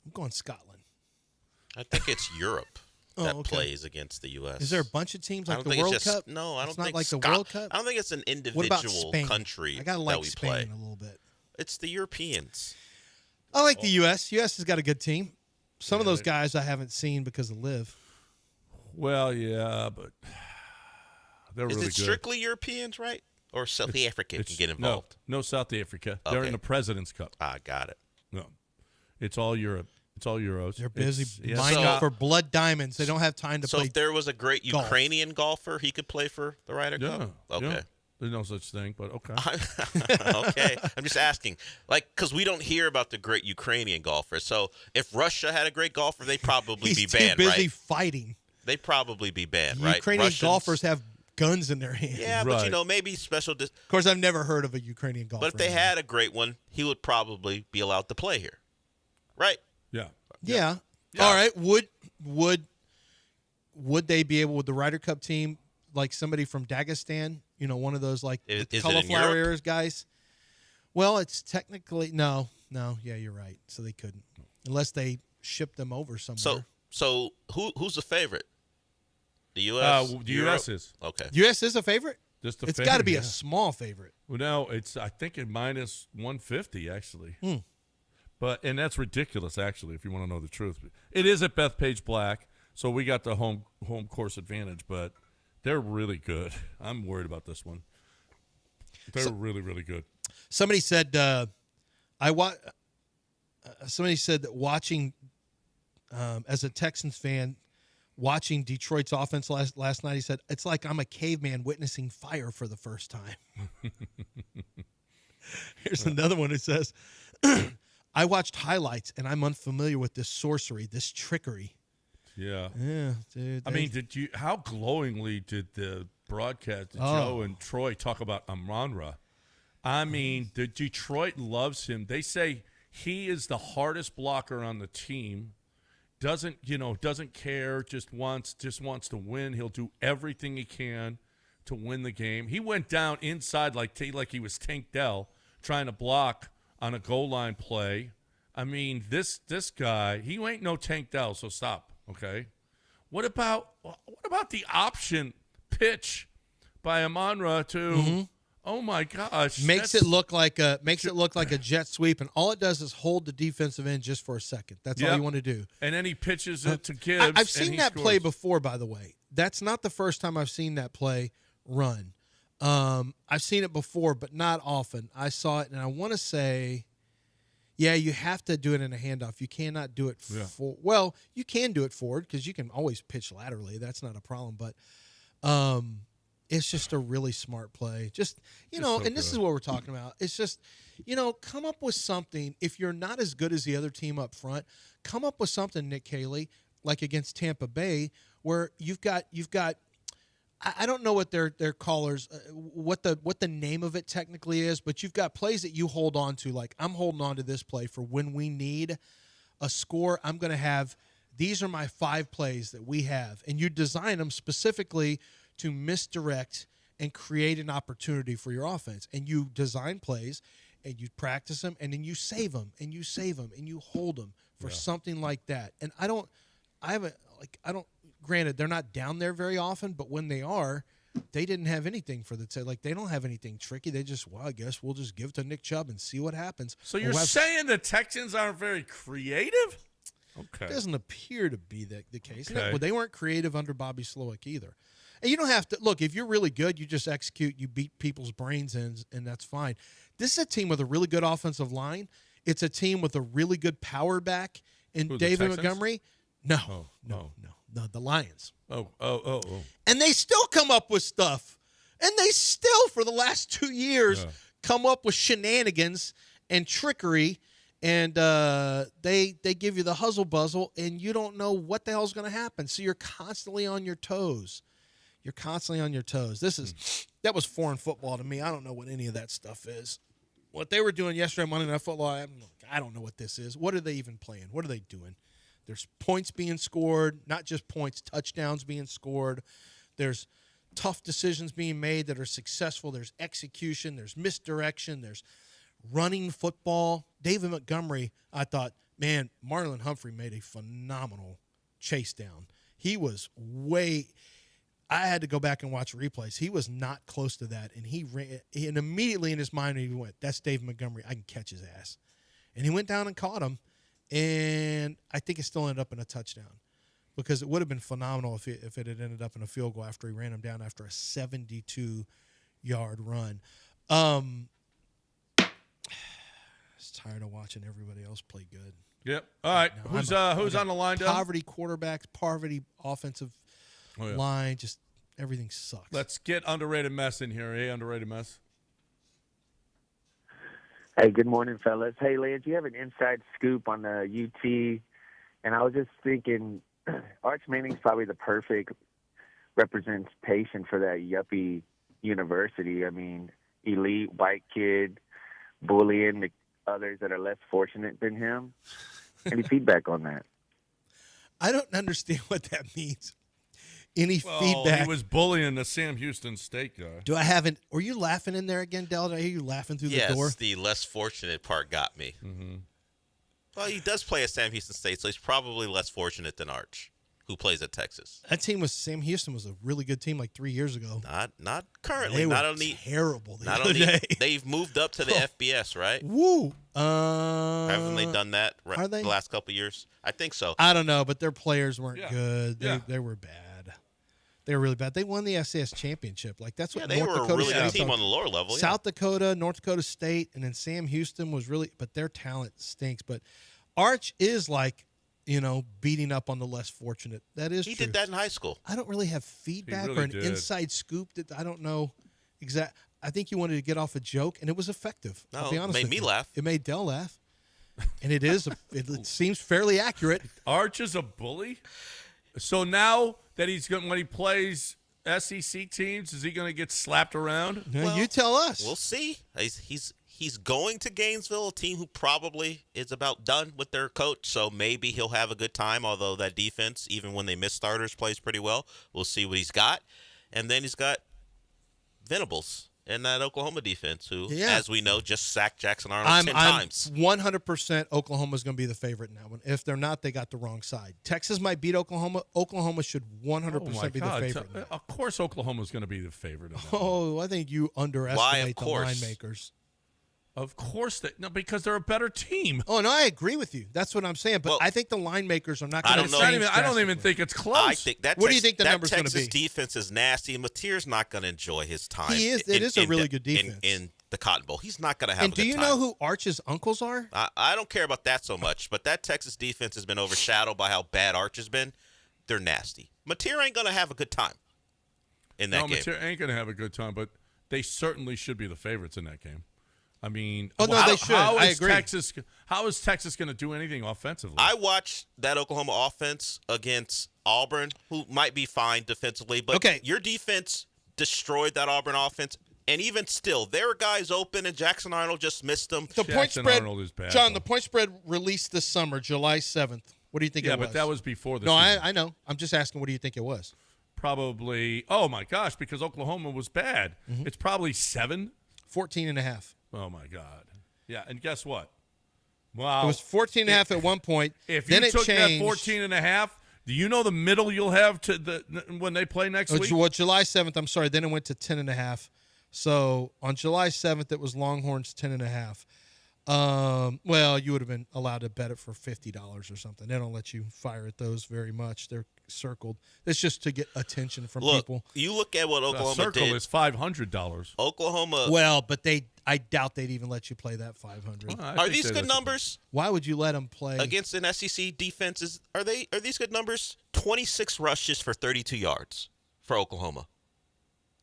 I'm going Scotland. I think it's Europe that plays against the U.S. Is there a bunch of teams like the World Cup? No, I don't it's not think like the World Cup. I don't think it's an What about individual Spain? country I gotta that like we Spain play. a little bit. It's the Europeans. I like the U.S. U.S. has got a good team. Some of those guys I haven't seen because of Liv. Well, yeah, but they're really good. Is it strictly Europeans, right? Or South Africa can get involved? No, South Africa. They're in the President's Cup. I got it. No, it's all Europe. It's all Euros. They're busy mining for blood diamons. They don't have time to play. So if there was a great golf. Ukrainian golfer, he could play for the Ryder Cup? Okay. Yeah. There's no such thing, but okay. Okay. I'm just asking. Because we don't hear about the great Ukrainian golfer. So if Russia had a great golfer, they'd probably be banned, too busy right? fighting. They'd probably be banned, right? Ukrainian golfers have guns in their hands. Yeah, right. but, maybe special... Of course, I've never heard of a Ukrainian golfer. But if they had a great one, he would probably be allowed to play here, right? Yeah. All right. Would they be able with the Ryder Cup team, like somebody from Dagestan, one of those like cauliflower ears guys? Well, it's technically no. Yeah, you're right. So they couldn't unless they shipped them over somewhere. So who's the favorite? The U.S. The U.S. is okay. U.S. is a favorite. Just it's got to be a small favorite. Well, no, I think it minus 150 actually. And that's ridiculous, actually, if you want to know the truth. It is at Bethpage Black, so we got the home course advantage, but they're really good. I'm worried about this one. They're really, really good. Somebody said somebody said that watching as a Texans fan, watching Detroit's offense last night, he said, it's like I'm a caveman witnessing fire for the first time. Here's another one who says, I watched highlights, and I'm unfamiliar with this sorcery, this trickery. Yeah. Yeah, dude. I mean, how glowingly did the broadcast, Joe and Troy, talk about Amon-Ra? I mean, the Detroit loves him. They say he is the hardest blocker on the team. Doesn't care, just wants to win. He'll do everything he can to win the game. He went down inside like he was Tank Dell trying to block on a goal line play. I mean, this guy, he ain't no Tank Dell, so stop, okay? What about the option pitch by Amon-Ra to oh my gosh. Makes it look like a jet sweep, and all it does is hold the defensive end just for a second. That's all you want to do. And then he pitches it to Gibbs. I've seen that play before, by the way. That's not the first time I've seen that play run. I've seen it before, but not often. I saw it, and I want to say, yeah, you have to do it in a handoff. You cannot do it well, you can do it forward because you can always pitch laterally. That's not a problem, but it's just a really smart play. Just, this is what we're talking about. It's just, come up with something. If you're not as good as the other team up front, come up with something, Nick Caley, like against Tampa Bay, where you've got I don't know what their callers, what the name of it technically is, but you've got plays that you hold on to. Like, I'm holding on to this play for when we need a score. I'm going to have, these are my 5 plays that we have. And you design them specifically to misdirect and create an opportunity for your offense. And you design plays and you practice them and then you save them and you save them and you hold them for something like that. And granted, they're not down there very often, but when they are, they didn't have anything for the like they don't have anything tricky. They just, I guess we'll just give it to Nick Chubb and see what happens. So you're saying the Texans aren't very creative? Okay. It doesn't appear to be the case. Okay. Well, they weren't creative under Bobby Slowick either. And you don't have to look, if you're really good, you just execute, you beat people's brains in, and that's fine. This is a team with a really good offensive line. It's a team with a really good power back in David Montgomery. No, the Lions. Oh. And they still come up with stuff. And they still, for the last 2 years, come up with shenanigans and trickery. And they give you the hustle buzzle, and you don't know what the hell's going to happen. So you're constantly on your toes. That was foreign football to me. I don't know what any of that stuff is. What they were doing yesterday, Monday Night Football, I don't know what this is. What are they even playing? What are they doing? There's points being scored, not just points, touchdowns being scored. There's tough decisions being made that are successful. There's execution. There's misdirection. There's running football. David Montgomery, I thought, man, Marlon Humphrey made a phenomenal chase down. He was I had to go back and watch replays. He was not close to that, and he ran. And immediately in his mind, he went, that's David Montgomery. I can catch his ass. And he went down and caught him. And I think it still ended up in a touchdown because it would have been phenomenal if it had ended up in a field goal after he ran him down after a 72-yard run. I was tired of watching everybody else play good. Yep. All right. Who's on the line, Dale? Poverty quarterbacks, poverty offensive line, just everything sucks. Let's get Underrated Mess in here. Hey, Underrated Mess. Hey, good morning, fellas. Hey, Lance, you have an inside scoop on the UT, and I was just thinking Arch Manning's probably the perfect representation for that yuppie university. I mean, elite white kid bullying the others that are less fortunate than him. Any feedback on that? I don't understand what that means. Any feedback? He was bullying the Sam Houston State guy. Do I have an? Were you laughing in there again, Del? Did I hear you laughing through the door? Yes, the less fortunate part got me. Mm-hmm. Well, he does play at Sam Houston State, so he's probably less fortunate than Arch, who plays at Texas. That team Sam Houston was a really good team like 3 years ago. Not currently. They not were only terrible. Not only they've moved up to the FBS, right? Woo! Haven't they done that are they? the last couple of years? I think so. I don't know, but their players weren't good. They were bad. They were really bad. They won the SAS championship. Like that's what they North were Dakota a really good State team on the lower level. South Dakota, North Dakota State, and then Sam Houston was really, but their talent stinks. But Arch is like, beating up on the less fortunate. That is he true. did that in high school. I don't really have feedback really or an did. inside scoop that I don't know exact. I think you wanted to get off a joke, and it was effective. No, I'll be honest it made with me you. laugh. It made Del laugh, and it is. It seems fairly accurate. Arch is a bully. So now that when he plays SEC teams, is he going to get slapped around? Well, you tell us. We'll see. He's going to Gainesville, a team who probably is about done with their coach, so maybe he'll have a good time, although that defense, even when they miss starters, plays pretty well. We'll see what he's got. And then he's got Venables in that Oklahoma defense, who, as we know, just sacked Jackson Arnold 10 times. 100% Oklahoma's going to be the favorite in that one. If they're not, they got the wrong side. Texas might beat Oklahoma. Oklahoma should 100% be the favorite. Of course Oklahoma's going to be the favorite. I think you underestimate the line makers. Of course, because they're a better team. Oh, no, I agree with you. That's what I'm saying. But I think the line makers are not going to change. I don't even think it's close. I think what do you think the number's going to be? Texas defense is nasty, and Mateer's not going to enjoy his time. He is. It is a really good defense. In the Cotton Bowl. He's not going to have a good time. And do you know who Arch's uncles are? I don't care about that so much, but that Texas defense has been overshadowed by how bad Arch has been. They're nasty. Mateer ain't going to have a good time in that game. No, Mateer ain't going to have a good time, but they certainly should be the favorites in that game. I mean, they should. I agree. How is Texas going to do anything offensively? I watched that Oklahoma offense against Auburn, who might be fine defensively, but your defense destroyed that Auburn offense. And even still, there were guys open, and Jackson Arnold just missed them. The point spread, John, the point spread released this summer, July 7th. What do you think it was? Yeah, but that was before the season. I know. I'm just asking, what do you think it was? Probably, oh, my gosh, because Oklahoma was bad. Mm-hmm. It's probably 7. 14.5. Oh, my God. Yeah, and guess what? Wow. It was 14.5 at one point. If then you it took changed. that 14.5, do you know the middle you'll have when they play next week? Well, July 7th, I'm sorry, then it went to 10.5. So on July 7th, it was Longhorns 10.5. Well, you would have been allowed to bet it for $50 or something. They don't let you fire at those very much. They're circled. It's just to get attention from Look, people. you look at what The Oklahoma circle did. is $500. Oklahoma. Well, but I doubt they'd even let you play that 500. Are these good numbers Why would you let them play against an SEC defense? Are these good numbers? 26 rushes for 32 yards for Oklahoma.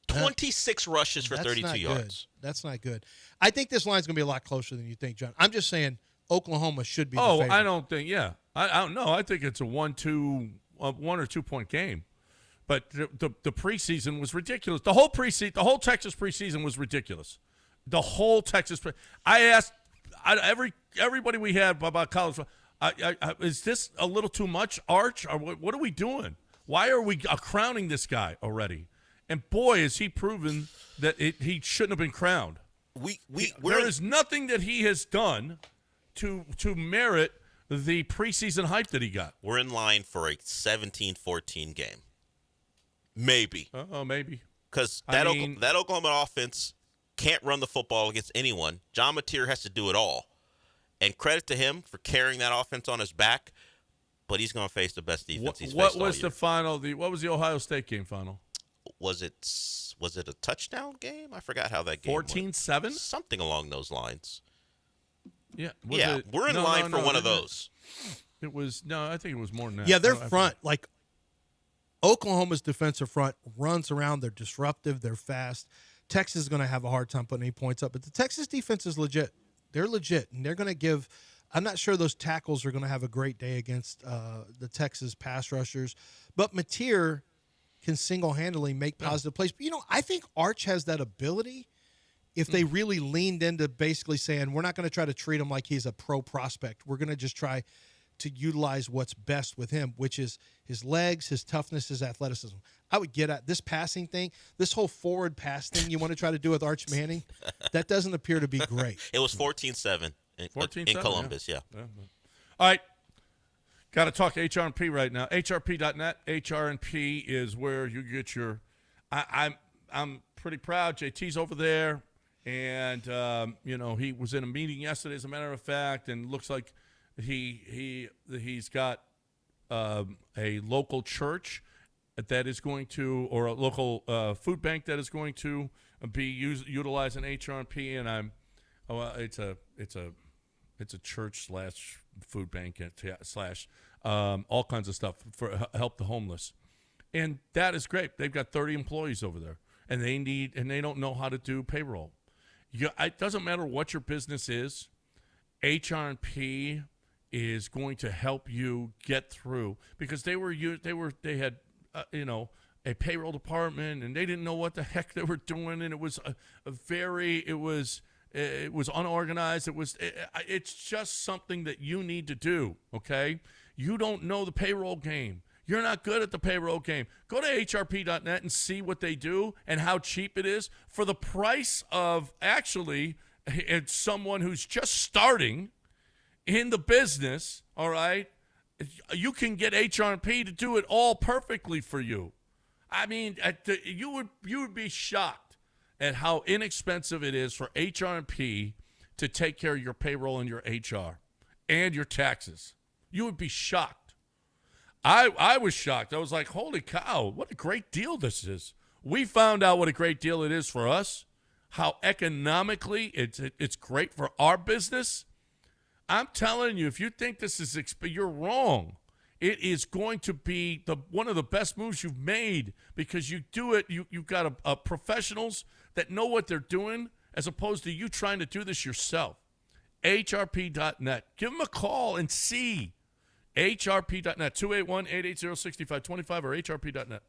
26 rushes for That's 32 not yards. Good. That's not good. I think this line's going to be a lot closer than you think, John. I'm just saying Oklahoma should be the favorite. I don't think. Yeah, I don't know. I think it's a 1 or 2 point game. But the preseason was ridiculous. The whole Texas preseason was ridiculous. The whole Texas. I asked everybody we had about college. Is this a little too much, Arch? Or what are we doing? Why are we crowning this guy already? And boy, has he proven that he shouldn't have been crowned. There is nothing that he has done to merit the preseason hype that he got. We're in line for a 17-14 game. Maybe. Maybe. Because that Oklahoma offense can't run the football against anyone. John Mateer has to do it all. And credit to him for carrying that offense on his back, but he's going to face the best defense he's faced all year. What was the final? What was the Ohio State game final? Was it a touchdown game? I forgot how that game 14-7? Something along those lines. Yeah. We're in line for one of those. It was I think it was more than that. Yeah, their front, like Oklahoma's defensive front, runs around. They're disruptive. They're fast. Texas is going to have a hard time putting any points up, but the Texas defense is legit. They're legit, and they're going to give. I'm not sure those tackles are going to have a great day against the Texas pass rushers, but Mateer can single-handedly make positive plays. But, I think Arch has that ability if they really leaned into basically saying, we're not going to try to treat him like he's a pro prospect. We're going to just try to utilize what's best with him, which is his legs, his toughness, his athleticism. I would get at this passing thing, this whole forward pass thing you want to try to do with Arch Manning, that doesn't appear to be great. It was 14-7 in Columbus, yeah. All right. Got to talk HRP right now. HRP.net. HRP is where you get your. I'm pretty proud. JT's over there, and he was in a meeting yesterday, as a matter of fact, and looks like he's got a local church that is going to, or a local food bank that is going to be utilizing HRP, and it's a church / food bank / all kinds of stuff for help the homeless, and that is great. They've got 30 employees over there, and they don't know how to do payroll. It doesn't matter what your business is. HRP is going to help you get through, because they had a payroll department, and they didn't know what the heck they were doing, and it was it was unorganized. It's just something that you need to do, okay? You don't know the payroll game. You're not good at the payroll game. Go to hrp.net and see what they do and how cheap it is for the price of actually it's someone who's just starting in the business, all right? You can get HRP to do it all perfectly for you. I mean, you would be shocked at how inexpensive it is for HRP to take care of your payroll and your HR and your taxes. You would be shocked. I was shocked. I was like, holy cow, what a great deal this is. We found out what a great deal it is for us, how economically it's great for our business. I'm telling you, if you think this is you're wrong. It is going to be one of the best moves you've made, because you do it. You've got a professionals that know what they're doing, as opposed to you trying to do this yourself. HRP.net. Give them a call and see. HRP.net. 281-880-6525 or HRP.net.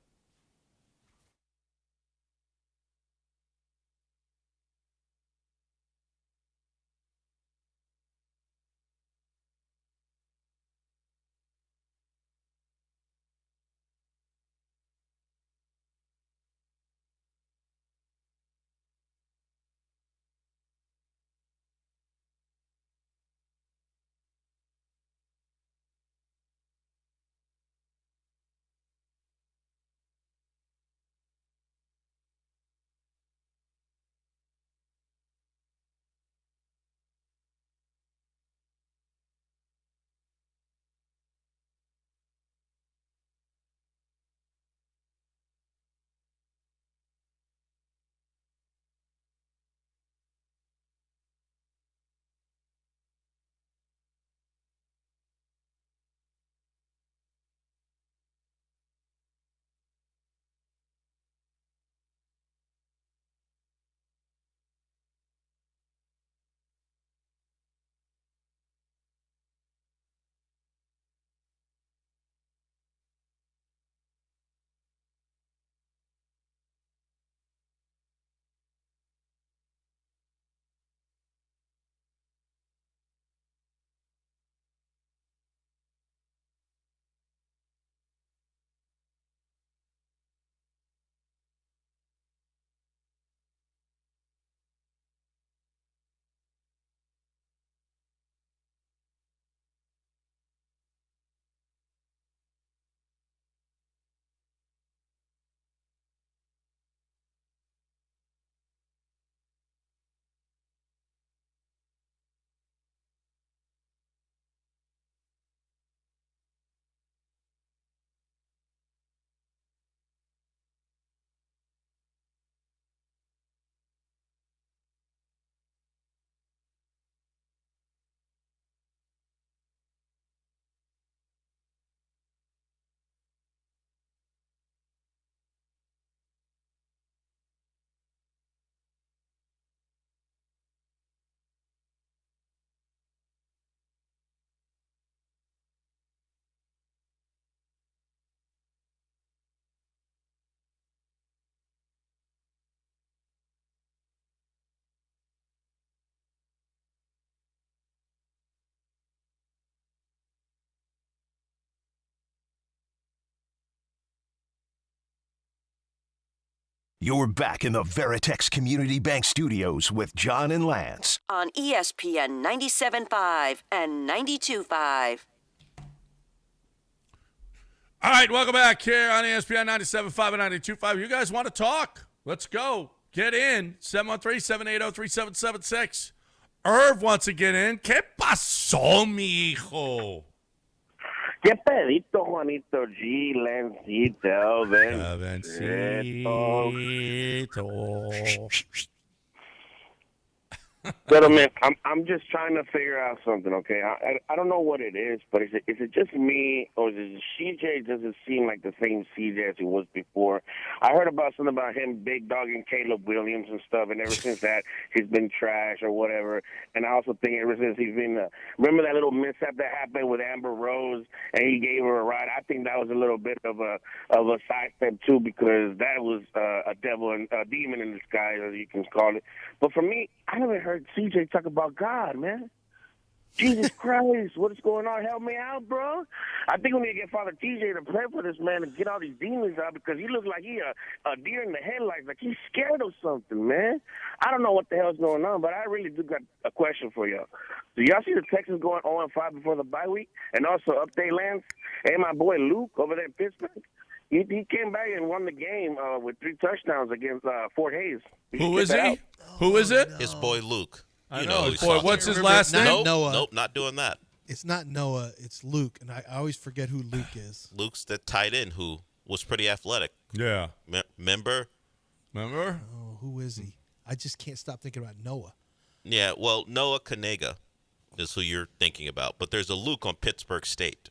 You're back in the Veritex Community Bank Studios with John and Lance. On ESPN 97.5 and 92.5. All right, welcome back here on ESPN 97.5 and 92.5. You guys want to talk? Let's go. Get in. 713-780-3776. Irv wants to get in. ¿Qué pasó, mijo? ¿Qué pedito, Juanito G, Lancito, But man, I'm just trying to figure out something. Okay, I don't know what it is, but is it just me, or is it CJ doesn't seem like the same CJ as he was before? I heard about something about him big dogging Caleb Williams and stuff, and ever since that he's been trash or whatever. And I also think ever since he's been remember that little mishap that happened with Amber Rose, and he gave her a ride. I think that was a little bit of a sidestep too, because that was a demon in disguise, as you can call it. But for me, I haven't heard CJ talk about God, man. Jesus Christ, what is going on? Help me out, bro. I think we need to get Father TJ to pray for this man and get all these demons out, because he looks like he a deer in the headlights, like he's scared of something, man. I don't know what the hell's going on, but I really do got a question for y'all. Do y'all see the Texans going 0-5 before the bye week? And also, update, Lance, hey, my boy Luke over there in Pittsburgh, he came back and won the game with 3 touchdowns against Fort Hayes. Who is he? Who is it? His boy Luke. I know. Boy, what's his last name? Nope, not doing that. It's not Noah. It's Luke, and I always forget who Luke is. Luke's the tight end who was pretty athletic. Yeah. Remember? Oh, who is he? I just can't stop thinking about Noah. Yeah, well, Noah Kanega is who you're thinking about, but there's a Luke on Pittsburgh State.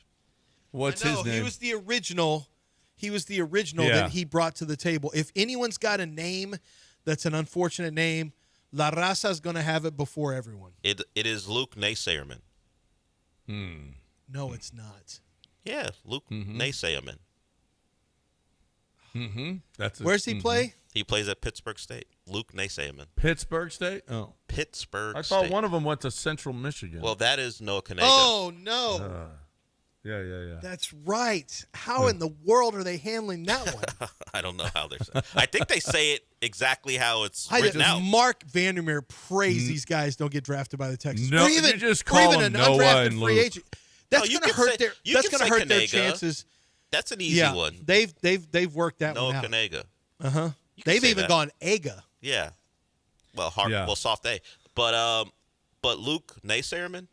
What's his name? He was the original. That he brought to the table. If anyone's got a name that's an unfortunate name, La Raza's going to have it before everyone. It is Luke Naysayerman. No, it's not. Yeah, Luke Naysayerman. Where's he play? He plays at Pittsburgh State. Luke Naysayerman. Pittsburgh State? Oh. Pittsburgh I State. thought one of them went to Central Michigan. Well, that is Noah Kanega. Oh, no. Yeah. That's right. How in the world are they handling that one? I don't know how they're saying. I think they say it exactly how it's written out. Mark Vandermeer prays these guys don't get drafted by the Texans. No, or even, you just call them Noah and free Luke. agent. That's going to hurt their. That's going to hurt their chances. That's an easy one. They've worked that one out. Noah Kanega. They've even gone Aga. Yeah. Well, soft A. But Luke Naysayerman.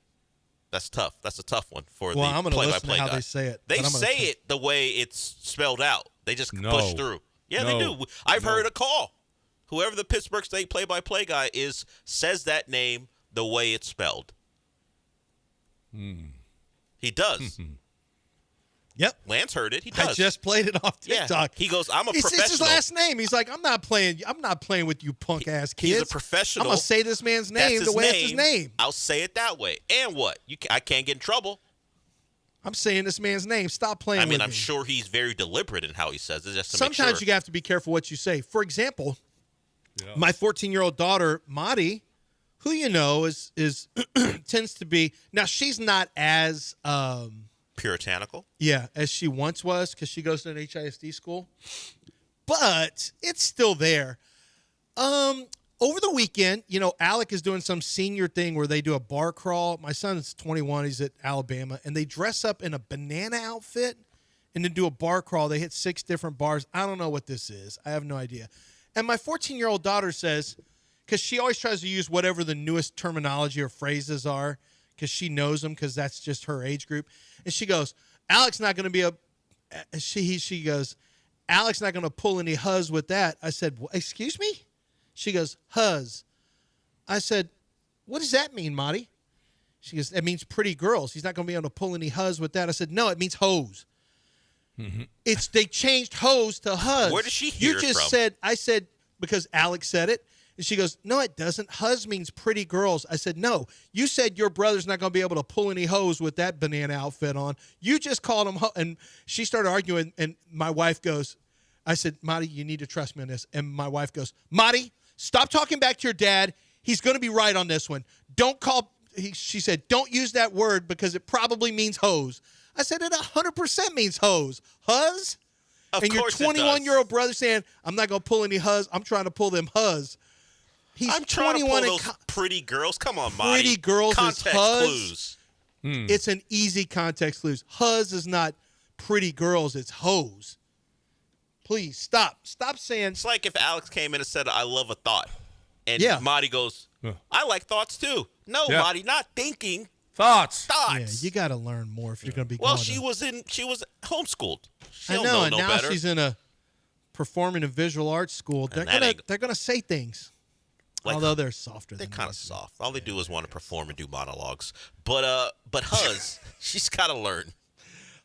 That's tough. That's a tough one for the play-by-play I'm going to listen to how guy. they say it. They say it the way it's spelled out. They just push through. Yeah, they do. I've heard a call. Whoever the Pittsburgh State play-by-play guy is says that name the way it's spelled. He does. Yep. Lance heard it. He does. I just played it off TikTok. Yeah. He goes, I'm a professional. It's his last name. He's like, I'm not playing with you punk ass kids. He's a professional. I'm going to say this man's name the way it's his name. I'll say it that way. And what? I can't get in trouble. I'm saying this man's name. Stop playing with me. I'm sure he's very deliberate in how he says it. Just to Sometimes make sure. you have to be careful what you say. For example, my 14-year-old daughter, Madi, who you know is tends to be – now she's not as puritanical? Yeah, as she once was, because she goes to an HISD school. But it's still there. Over the weekend, Alec is doing some senior thing where they do a bar crawl. My son's 21. He's at Alabama. And they dress up in a banana outfit and then do a bar crawl. They hit 6 different bars. I don't know what this is. I have no idea. And my 14-year-old daughter says, because she always tries to use whatever the newest terminology or phrases are, because she knows them, because that's just her age group. And she goes, Alec's not going to be she goes, Alec's not going to pull any huzz with that. I said, excuse me? She goes, huzz. I said, what does that mean, Marty? She goes, that means pretty girls. He's not going to be able to pull any huzz with that. I said, no, it means hose. They changed hose to huzz. Where did she hear it from? I said, because Alex said it. And she goes, no, it doesn't. Huzz means pretty girls. I said, no. You said your brother's not going to be able to pull any hose with that banana outfit on. You just called him and she started arguing, and my wife goes, I said, Marty, you need to trust me on this. And my wife goes, Marty, stop talking back to your dad. He's going to be right on this one. She said, don't use that word because it probably means hose. I said, it 100% means hose. Huzz? Of and your course it does. 21-year-old brother saying, I'm not going to pull any huzz. I'm trying to pull them huzz. He's I'm trying to 21 pull and those pretty girls. Come on, Marty. pretty girls Context is huzz. clues. It's an easy context clues. Huzz is not pretty girls. It's hoes. Please stop. Stop saying. It's like if Alex came in and said, I love a thought. And Yeah. Marty goes, I like thoughts too. No, Yeah. Marty, not thinking. Thoughts. Yeah, Thoughts. you got to learn more if you're going to be. Well, going she to- was homeschooled. She I don't know, and no now better. she's in a performing and visual arts school. They're that ain't- gonna say things, Like, although they're softer. They're than kind of most. soft. All they do is want to perform and do monologues. But Huz, she's got to learn.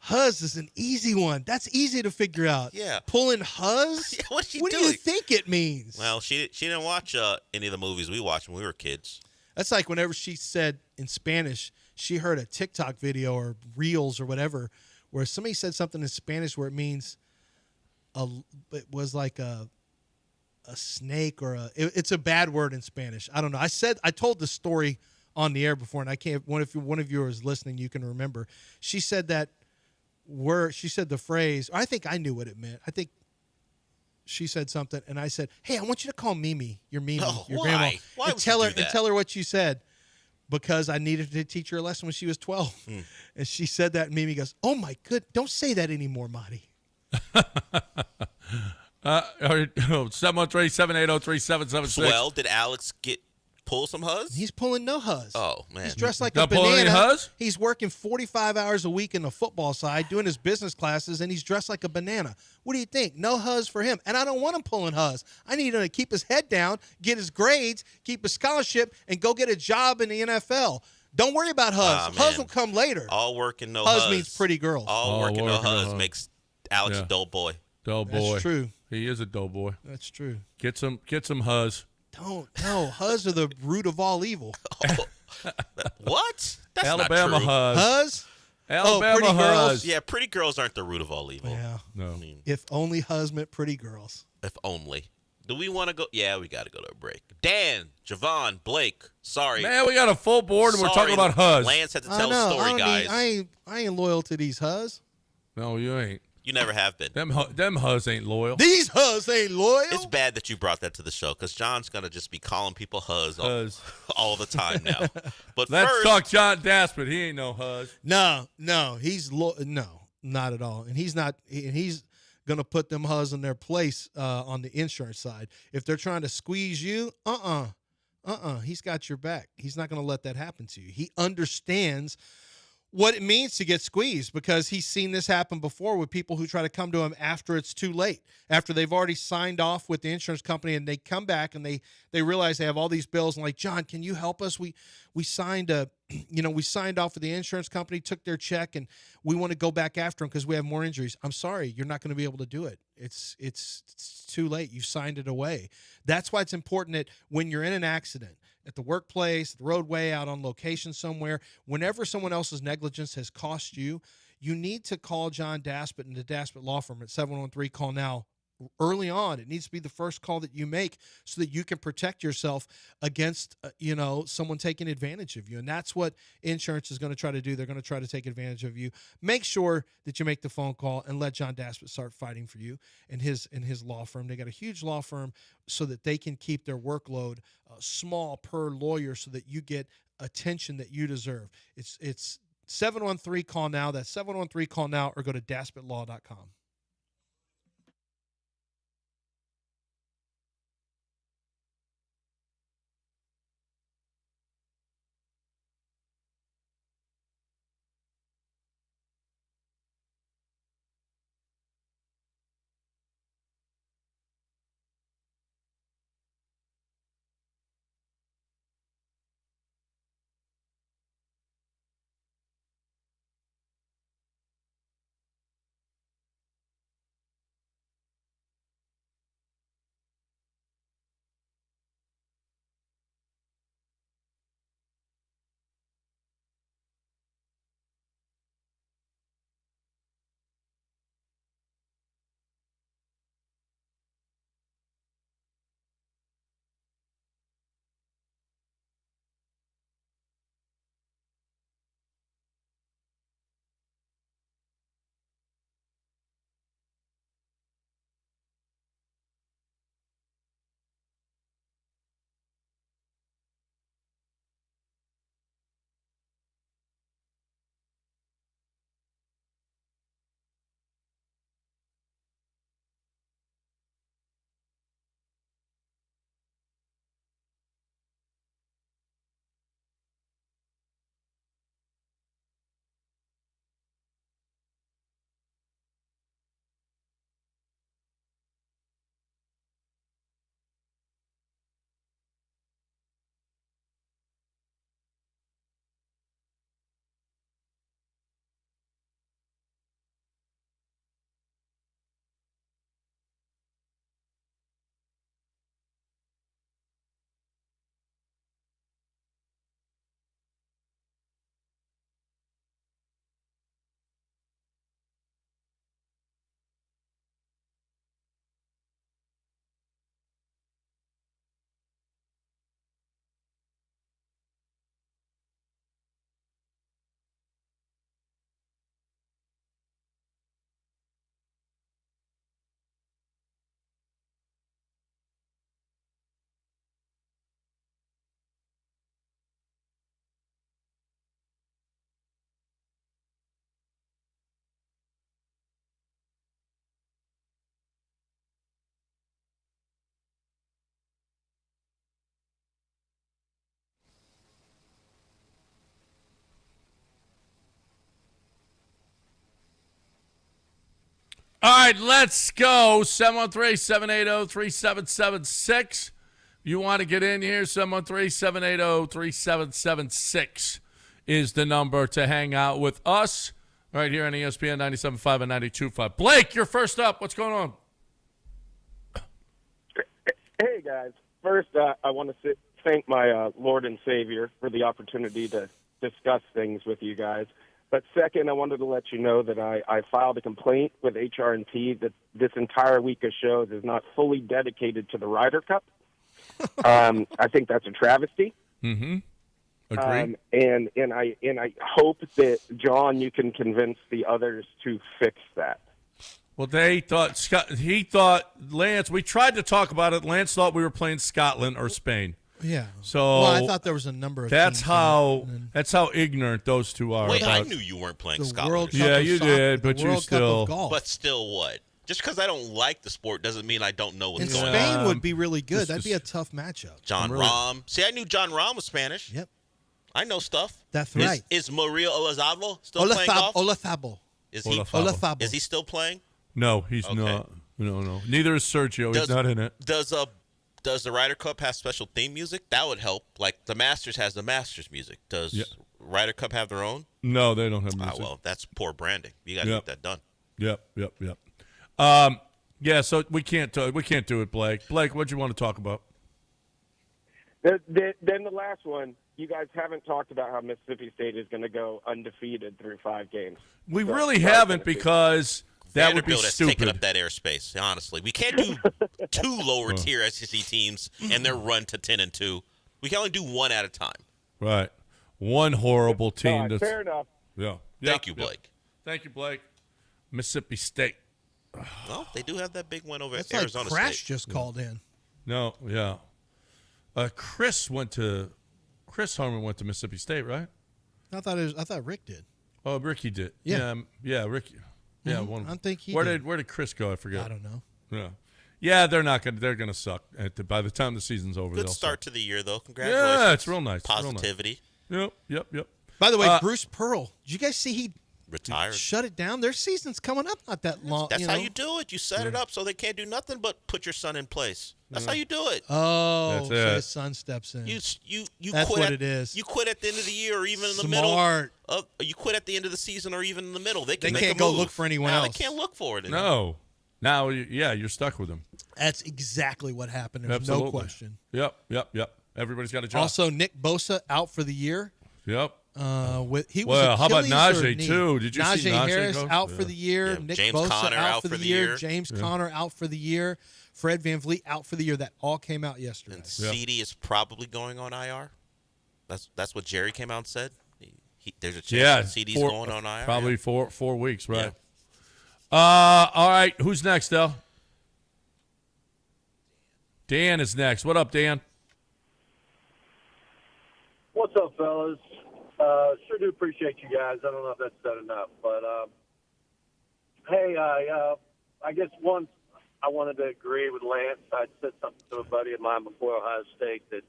Huzz is an easy one. That's easy to figure out. Yeah. Pulling Huzz. Yeah, what's she what do doing? you think it means? Well, she didn't watch any of the movies we watched when we were kids. That's like whenever she said in Spanish, she heard a TikTok video or Reels or whatever, where somebody said something in Spanish where it means it was like a snake or it's a bad word in Spanish. I don't know. I told the story on the air before, and I can't. One of you is listening, you can remember. She said that word. She said the phrase. I think I knew what it meant. I think she said something, and I said, "Hey, I want you to call Mimi, your Mimi, your why? grandma, Why and would tell you her do that? and tell her what you said." Because I needed to teach her a lesson when she was 12. And she said that, and Mimi goes, "Oh, my good, don't say that anymore, Marty." 713-780-3776. Well, did Alex pull some Huz? He's pulling no Huzz. Oh, man. He's dressed like Not a pulling any banana. Huzz? He's working 45 hours a week in the football side, doing his business classes, and he's dressed like a banana. What do you think? No Huzz for him. And I don't want him pulling Huzz. I need him to keep his head down, get his grades, keep his scholarship, and go get a job in the NFL. Don't worry about Huzz. Huzz man. will come later. All work and no Huzz Huz. means pretty girls. All work and no work and no Huz Huz. makes Alex Yeah. a dull boy. Dull boy. That's true. He is a dull boy. That's true. Get some Huzz. No, Huzz are the root of all evil. What? That's Alabama not true. Huzz. Huzz? Alabama pretty girls? Huzz. Yeah, pretty girls aren't the root of all evil. Yeah. No. I mean, If only Huzz meant pretty girls. if only. Do we want to go? Yeah, we got to go to a break. Dan, Javon, Blake, sorry. Man, we got a full board and we're Sorry, talking about Huzz. Lance had to I tell know. a story, guys. I ain't loyal to these Huzz. No, you ain't. You never have been. Them Huzz ain't loyal. These Huzz ain't loyal. It's bad that you brought that to the show because John's going to just be calling people Huzz Huzz. all the time now. But Let's first, talk John Daspit. He ain't no Huzz. No, he's no, not at all. And he's not. And he's gonna put them Huzz in their place on the insurance side. If they're trying to squeeze you, he's got your back. He's not gonna let that happen to you. He understands what it means to get squeezed because he's seen this happen before with people who try to come to him after it's too late, after they've already signed off with the insurance company, and they come back and they realize they have all these bills and like, John, can you help us? We signed we signed off with the insurance company, took their check, and we want to go back after them because we have more injuries. I'm sorry, you're not going to be able to do it. It's too late. You signed it away. That's why it's important that when you're in an accident, at the workplace, the roadway, out on location somewhere, whenever someone else's negligence has cost you, you need to call John Daspit and the Daspit Law Firm at 713-CALL-NOW. Early on, it needs to be the first call that you make so that you can protect yourself against, someone taking advantage of you. And that's what insurance is going to try to do. They're going to try to take advantage of you. Make sure that you make the phone call and let John Daspit start fighting for you and his law firm. They got a huge law firm so that they can keep their workload small per lawyer so that you get attention that you deserve. It's 713-CALL-NOW. That's 713-CALL-NOW, or go to DaspitLaw.com. All right, let's go. 713-780-3776. You want to get in here, 713-780-3776 is the number to hang out with us right here on ESPN 97.5 and 92.5. Blake, you're first up. What's going on? Hey, guys. First, I want to thank my Lord and Savior for the opportunity to discuss things with you guys. But second, I wanted to let you know that I filed a complaint with HR&T that this entire week of shows is not fully dedicated to the Ryder Cup. I think that's a travesty. Mm-hmm. Agree. And I hope that, John, you can convince the others to fix that. Well, he thought Lance, we tried to talk about it. Lance thought we were playing Scotland or Spain. Yeah. So well, I thought there was a number of that's teams how ignorant those two are. Wait, I about knew you weren't playing the Scotland. World Cup yeah, of you soccer, did, the but you World Cup still. of golf. But still what? Just because I don't like the sport doesn't mean I don't know what's And going Spain on. would be really good. That'd be a tough matchup. John Rahm. See, I knew John Rahm was Spanish. Yep. I know stuff. That's right. Is Maria Olazabal still playing golf? Olazabal. Is he? Olazabal. Is he still playing? No, he's not. No. Neither is Sergio. He's not in it. Does the Ryder Cup have special theme music? That would help. Like the Masters has the Masters music. Does Ryder Cup have their own? No, they don't have music. Well, that's poor branding. You got to get that done. Yep. Yeah, so we can't do it, Blake. Blake, what do you want to talk about? Then the last one, you guys haven't talked about how Mississippi State is going to go undefeated through 5 games. We really haven't because that would be Vanderbilt has stupid. taken up that airspace. Honestly, we can't do 2 lower tier SEC teams and their run to 10-2. We can only do 1 at a time. Right, one horrible team. Right, fair enough. Yeah. Thank you, Blake. Thank you, Blake. Mississippi State. Well, they do have that big win over That's Arizona like Crash State. just called in. No, yeah. Chris Harmon went to Mississippi State, right? I thought Rick did. Oh, Ricky did. Yeah. Ricky. Yeah, Mhm. one. I think he Where did. Where did Chris go? I forget. I don't know. Yeah, they're gonna suck by the time the season's over. Good they'll start suck. to the year, though. Congratulations. Yeah, it's real nice. Positivity. Real nice. Yep. By the way, Bruce Pearl, did you guys see he Retired. shut it down? Their season's coming up not that long. That's how you do it. You set it up so they can't do nothing but put your son in place. That's how you do it. Oh, That's so it. his son steps in. You That's quit what at, it is. You quit at the end of the year or even in the Smart. middle. You quit at the end of the season or even in the middle. They can't make a go move. look for anyone No, else. They can't look for it anymore. No. Now, you're stuck with them. That's exactly what happened. There's Absolutely. no question. Yep. Everybody's got a job. Also, Nick Bosa out for the year. Yep. How about Najee too? Did you see Najee Harris go? out for the year? Yeah. Nick James Bosa Conner out for the year. James Conner out for the year. Fred VanVleet out for the year. That all came out yesterday. And CD is probably going on IR. That's what Jerry came out and said. There's a chance that CD's going on IR. Probably 4 weeks, right? Yeah. All right. Who's next, though? Dan is next. What up, Dan? What's up, fellas? Sure do appreciate you guys. I don't know if that's said enough, but hey, I guess once I wanted to agree with Lance. I said something to a buddy of mine before Ohio State that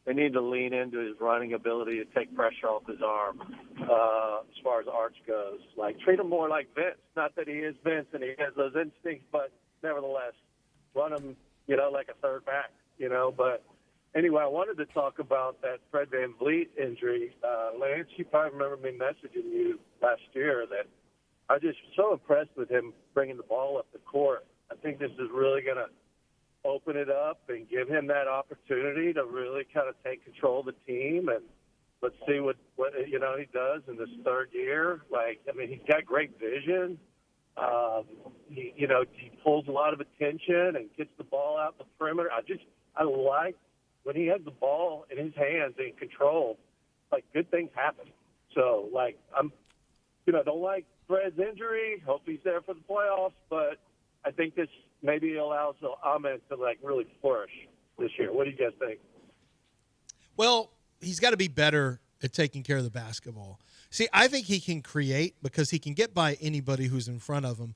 they need to lean into his running ability to take pressure off his arm as far as Arch goes. Like, treat him more like Vince. Not that he is Vince and he has those instincts, but nevertheless, run him, like a third back, But anyway, I wanted to talk about that Fred VanVleet injury. Lance, you probably remember me messaging you last year that I was just so impressed with him bringing the ball up the court. I think this is really going to open it up and give him that opportunity to really kind of take control of the team. And let's see what he does in this third year. He's got great vision. He pulls a lot of attention and gets the ball out the perimeter. I like when he has the ball in his hands and in control, good things happen. So, don't like Fred's injury. Hope he's there for the playoffs, but I think this maybe allows Ahmed to really flourish this year. What do you guys think? Well, he's got to be better at taking care of the basketball. See, I think he can create because he can get by anybody who's in front of him.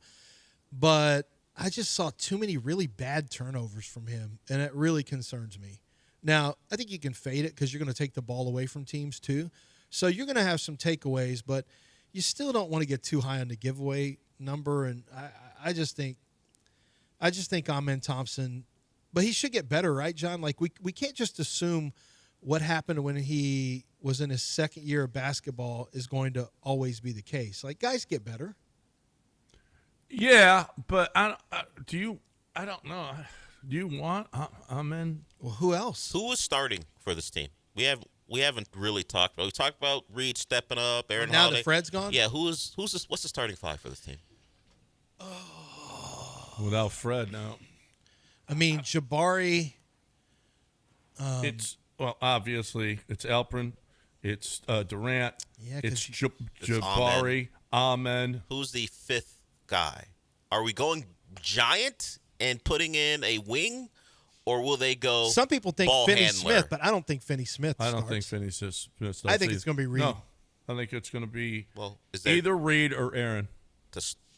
But I just saw too many really bad turnovers from him, and it really concerns me. Now, I think you can fade it because you're going to take the ball away from teams too. So you're going to have some takeaways, but you still don't want to get too high on the giveaway number, and I just think Amen Thompson, but he should get better, right, John? Like we can't just assume what happened when he was in his second year of basketball is going to always be the case. Like, guys get better. Yeah, but I don't know. Do you want Amen? Well, who else? Who was starting for this team? We haven't really talked about. We talked about Reed stepping up, Aaron Now Holiday. that Fred's gone? Yeah, what's the starting five for this team? Without Fred now. I mean, Jabari. Obviously it's Alperin, it's Durant, Yeah, it's 'cause Jabari, Amen. Who's the fifth guy? Are we going giant and putting in a wing, or will they go? Some people think ball Finney handler? Smith, but I don't think Finney Smith. I don't starts. think Finney Smith starts. I think it's going to be Reed. No, I think it's going to be is that either Reed or Aaron.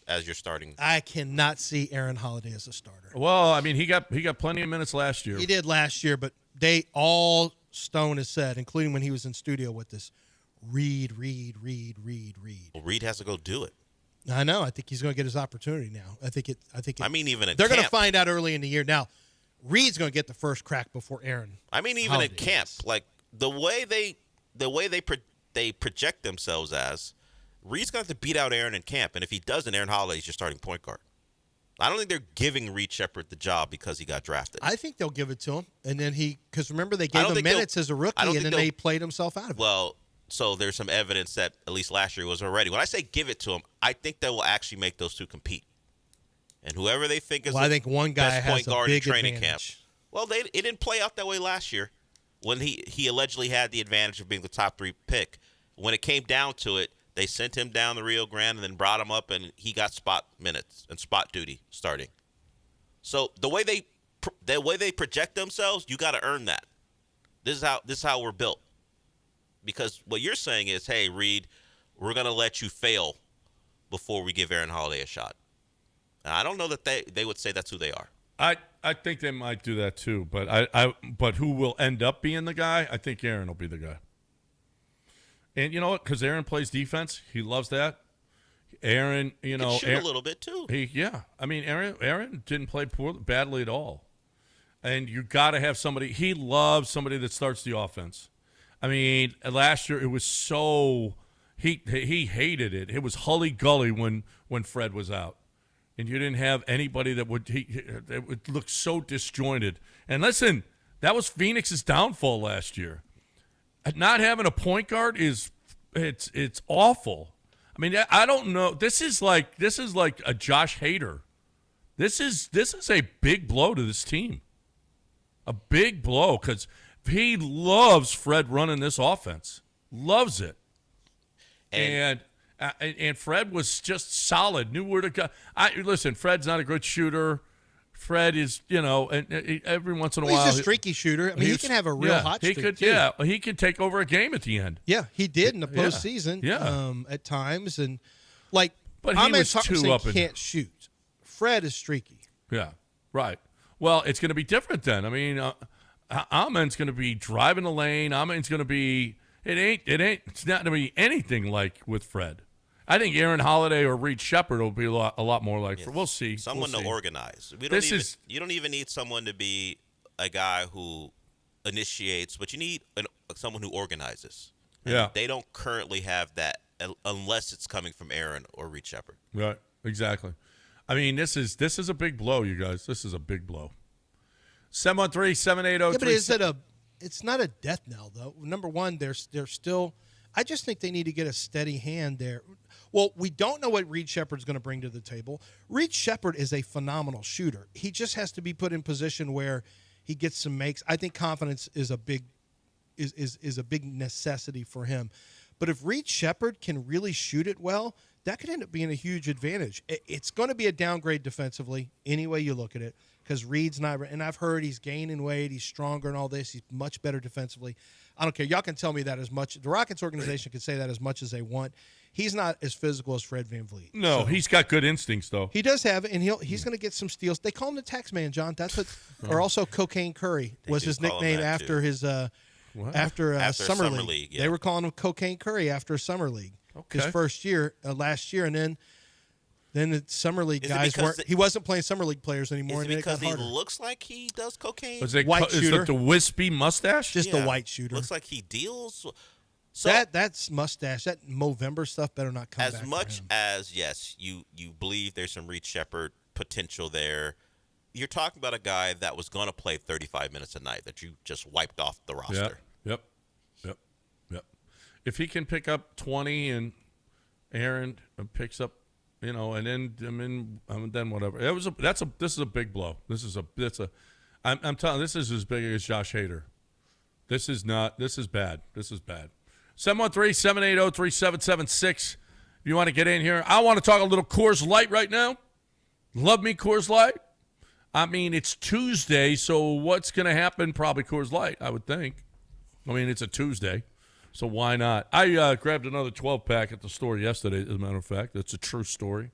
As your starting? I cannot see Aaron Holiday as a starter. Well, I mean, he got plenty of minutes last year. He did last year, but they all Stone has said, including when he was in studio with us, Reed. Well, Reed has to go do it. I know. I think he's going to get his opportunity now. I mean, even in they're going to camp. find out early in the year. Now, Reed's going to get the first crack before Aaron. I mean, even Holiday at camp, like the way they project themselves as, Reed's going to have to beat out Aaron in camp, and if he doesn't, Aaron Holiday's your starting point guard. I don't think they're giving Reed Shepherd the job because he got drafted. I think they'll give it to him, and then because remember they gave him minutes as a rookie, and then they played himself out of it. Well, so there's some evidence that at least last year was already. When I say give it to him, I think they will actually make those two compete. And whoever they think is I think one guy best has point a guard big in training advantage. camp. Well, it didn't play out that way last year when he allegedly had the advantage of being the top 3 pick. When it came down to it, they sent him down the Rio Grande and then brought him up, and he got spot minutes and spot duty starting. So the way they project themselves, you got to earn that. This is how we're built. Because what you're saying is, hey, Reed, we're going to let you fail before we give Aaron Holiday a shot. And I don't know that they would say that's who they are. I think they might do that too, but who will end up being the guy? I think Aaron will be the guy. And you know what? Because Aaron plays defense, he loves that. Aaron, Shoot a little bit too. I mean, Aaron didn't play badly at all. And you got to have somebody. He loves somebody that starts the offense. I mean, last year it was so he hated it. It was hully-gully when Fred was out, and you didn't have anybody that would look so disjointed. And listen, that was Phoenix's downfall last year. Not having a point guard it's awful. I mean, I don't know. This is like a Josh Hader. This is a big blow to this team. A big blow because he loves Fred running this offense. Loves it. And Fred was just solid. Knew where to go. Listen, Fred's not a good shooter. Fred is, and every once in a while. He's a streaky shooter. I mean, he can have a real hot streak, too. Yeah, he could take over a game at the end. Yeah, he did in the postseason at times. And, but he was too up and can't shoot. Fred is streaky. Yeah, right. Well, it's going to be different then. I mean, Amen's going to be driving the lane. Amen's going to be it's not going to be anything like with Fred. I think Aaron Holiday or Reed Shepherd will be a lot more like. We'll see. Someone to organize. You don't even need someone to be a guy who initiates, but you need someone who organizes. And they don't currently have that unless it's coming from Aaron or Reed Shepherd. Right. Exactly. I mean, this is a big blow, you guys. This is a big blow. 713-780. Yeah, but it's not a death knell though. Number one, they're still. I just think they need to get a steady hand there. Well, we don't know what Reed Shepherd's going to bring to the table. Reed Shepherd is a phenomenal shooter. He just has to be put in position where he gets some makes. I think confidence is a big necessity for him. But if Reed Shepherd can really shoot it well, that could end up being a huge advantage. It's going to be a downgrade defensively any way you look at it because Reed's not – and I've heard he's gaining weight, he's stronger and all this. He's much better defensively. I don't care. Y'all can tell me that as much. The Rockets organization can say that as much as they want. He's not as physical as Fred VanVleet. No, so, he's got good instincts, though. He does have it, and he's going to get some steals. They call him the tax man, John. That's what – or also Cocaine Curry was his nickname after his after Summer League. Yeah. They were calling him Cocaine Curry after Summer League his first year, last year. And then Then the summer league guys weren't. He wasn't playing summer league players anymore. Is it and because it got he harder. looks like he does cocaine? Was it White shooter. Is that the wispy mustache? Just a white shooter. Looks like he deals. So That's mustache. That Movember stuff better not come back. as much as yes, you believe there's some Reed Shepherd potential there. You're talking about a guy that was going to play 35 minutes a night that you just wiped off the roster. Yep. If he can pick up 20 and Aaron picks up, and then whatever. This is a big blow. I'm telling you, this is as big as Josh Hader. This is bad. This is bad. 713-780-3776. If you want to get in here, I want to talk a little Coors Light right now. Love me Coors Light. I mean, it's Tuesday, so what's going to happen? Probably Coors Light, I would think. I mean, it's a Tuesday, so why not? I grabbed another 12-pack at the store yesterday, as a matter of fact. That's a true story.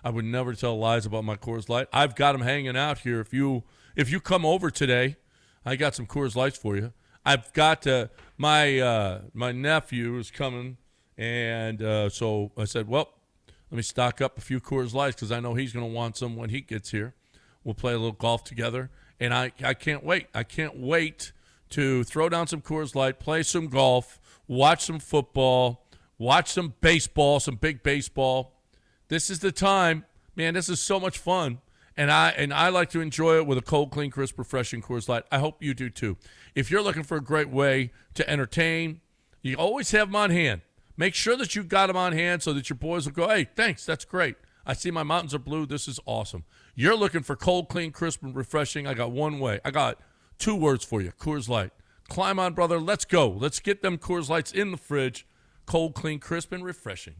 I would never tell lies about my Coors Light. I've got them hanging out here. If you come over today, I got some Coors Lights for you. I've got my nephew is coming, and so I said, well, let me stock up a few Coors Lights because I know he's going to want some when he gets here. We'll play a little golf together, and I can't wait. I can't wait to throw down some Coors Light, play some golf, watch some football, watch some baseball, some big baseball. This is the time, man. This is so much fun, and I like to enjoy it with a cold, clean, crisp, refreshing Coors Light. I hope you do too. If you're looking for a great way to entertain, you always have them on hand. Make sure that you got them on hand so that your boys will go, hey, thanks, that's great. I see my mountains are blue. This is awesome. You're looking for cold, clean, crisp, and refreshing. I got one way. I got 2 words for you, Coors Light. Climb on, brother. Let's go. Let's get them Coors Lights in the fridge. Cold, clean, crisp, and refreshing.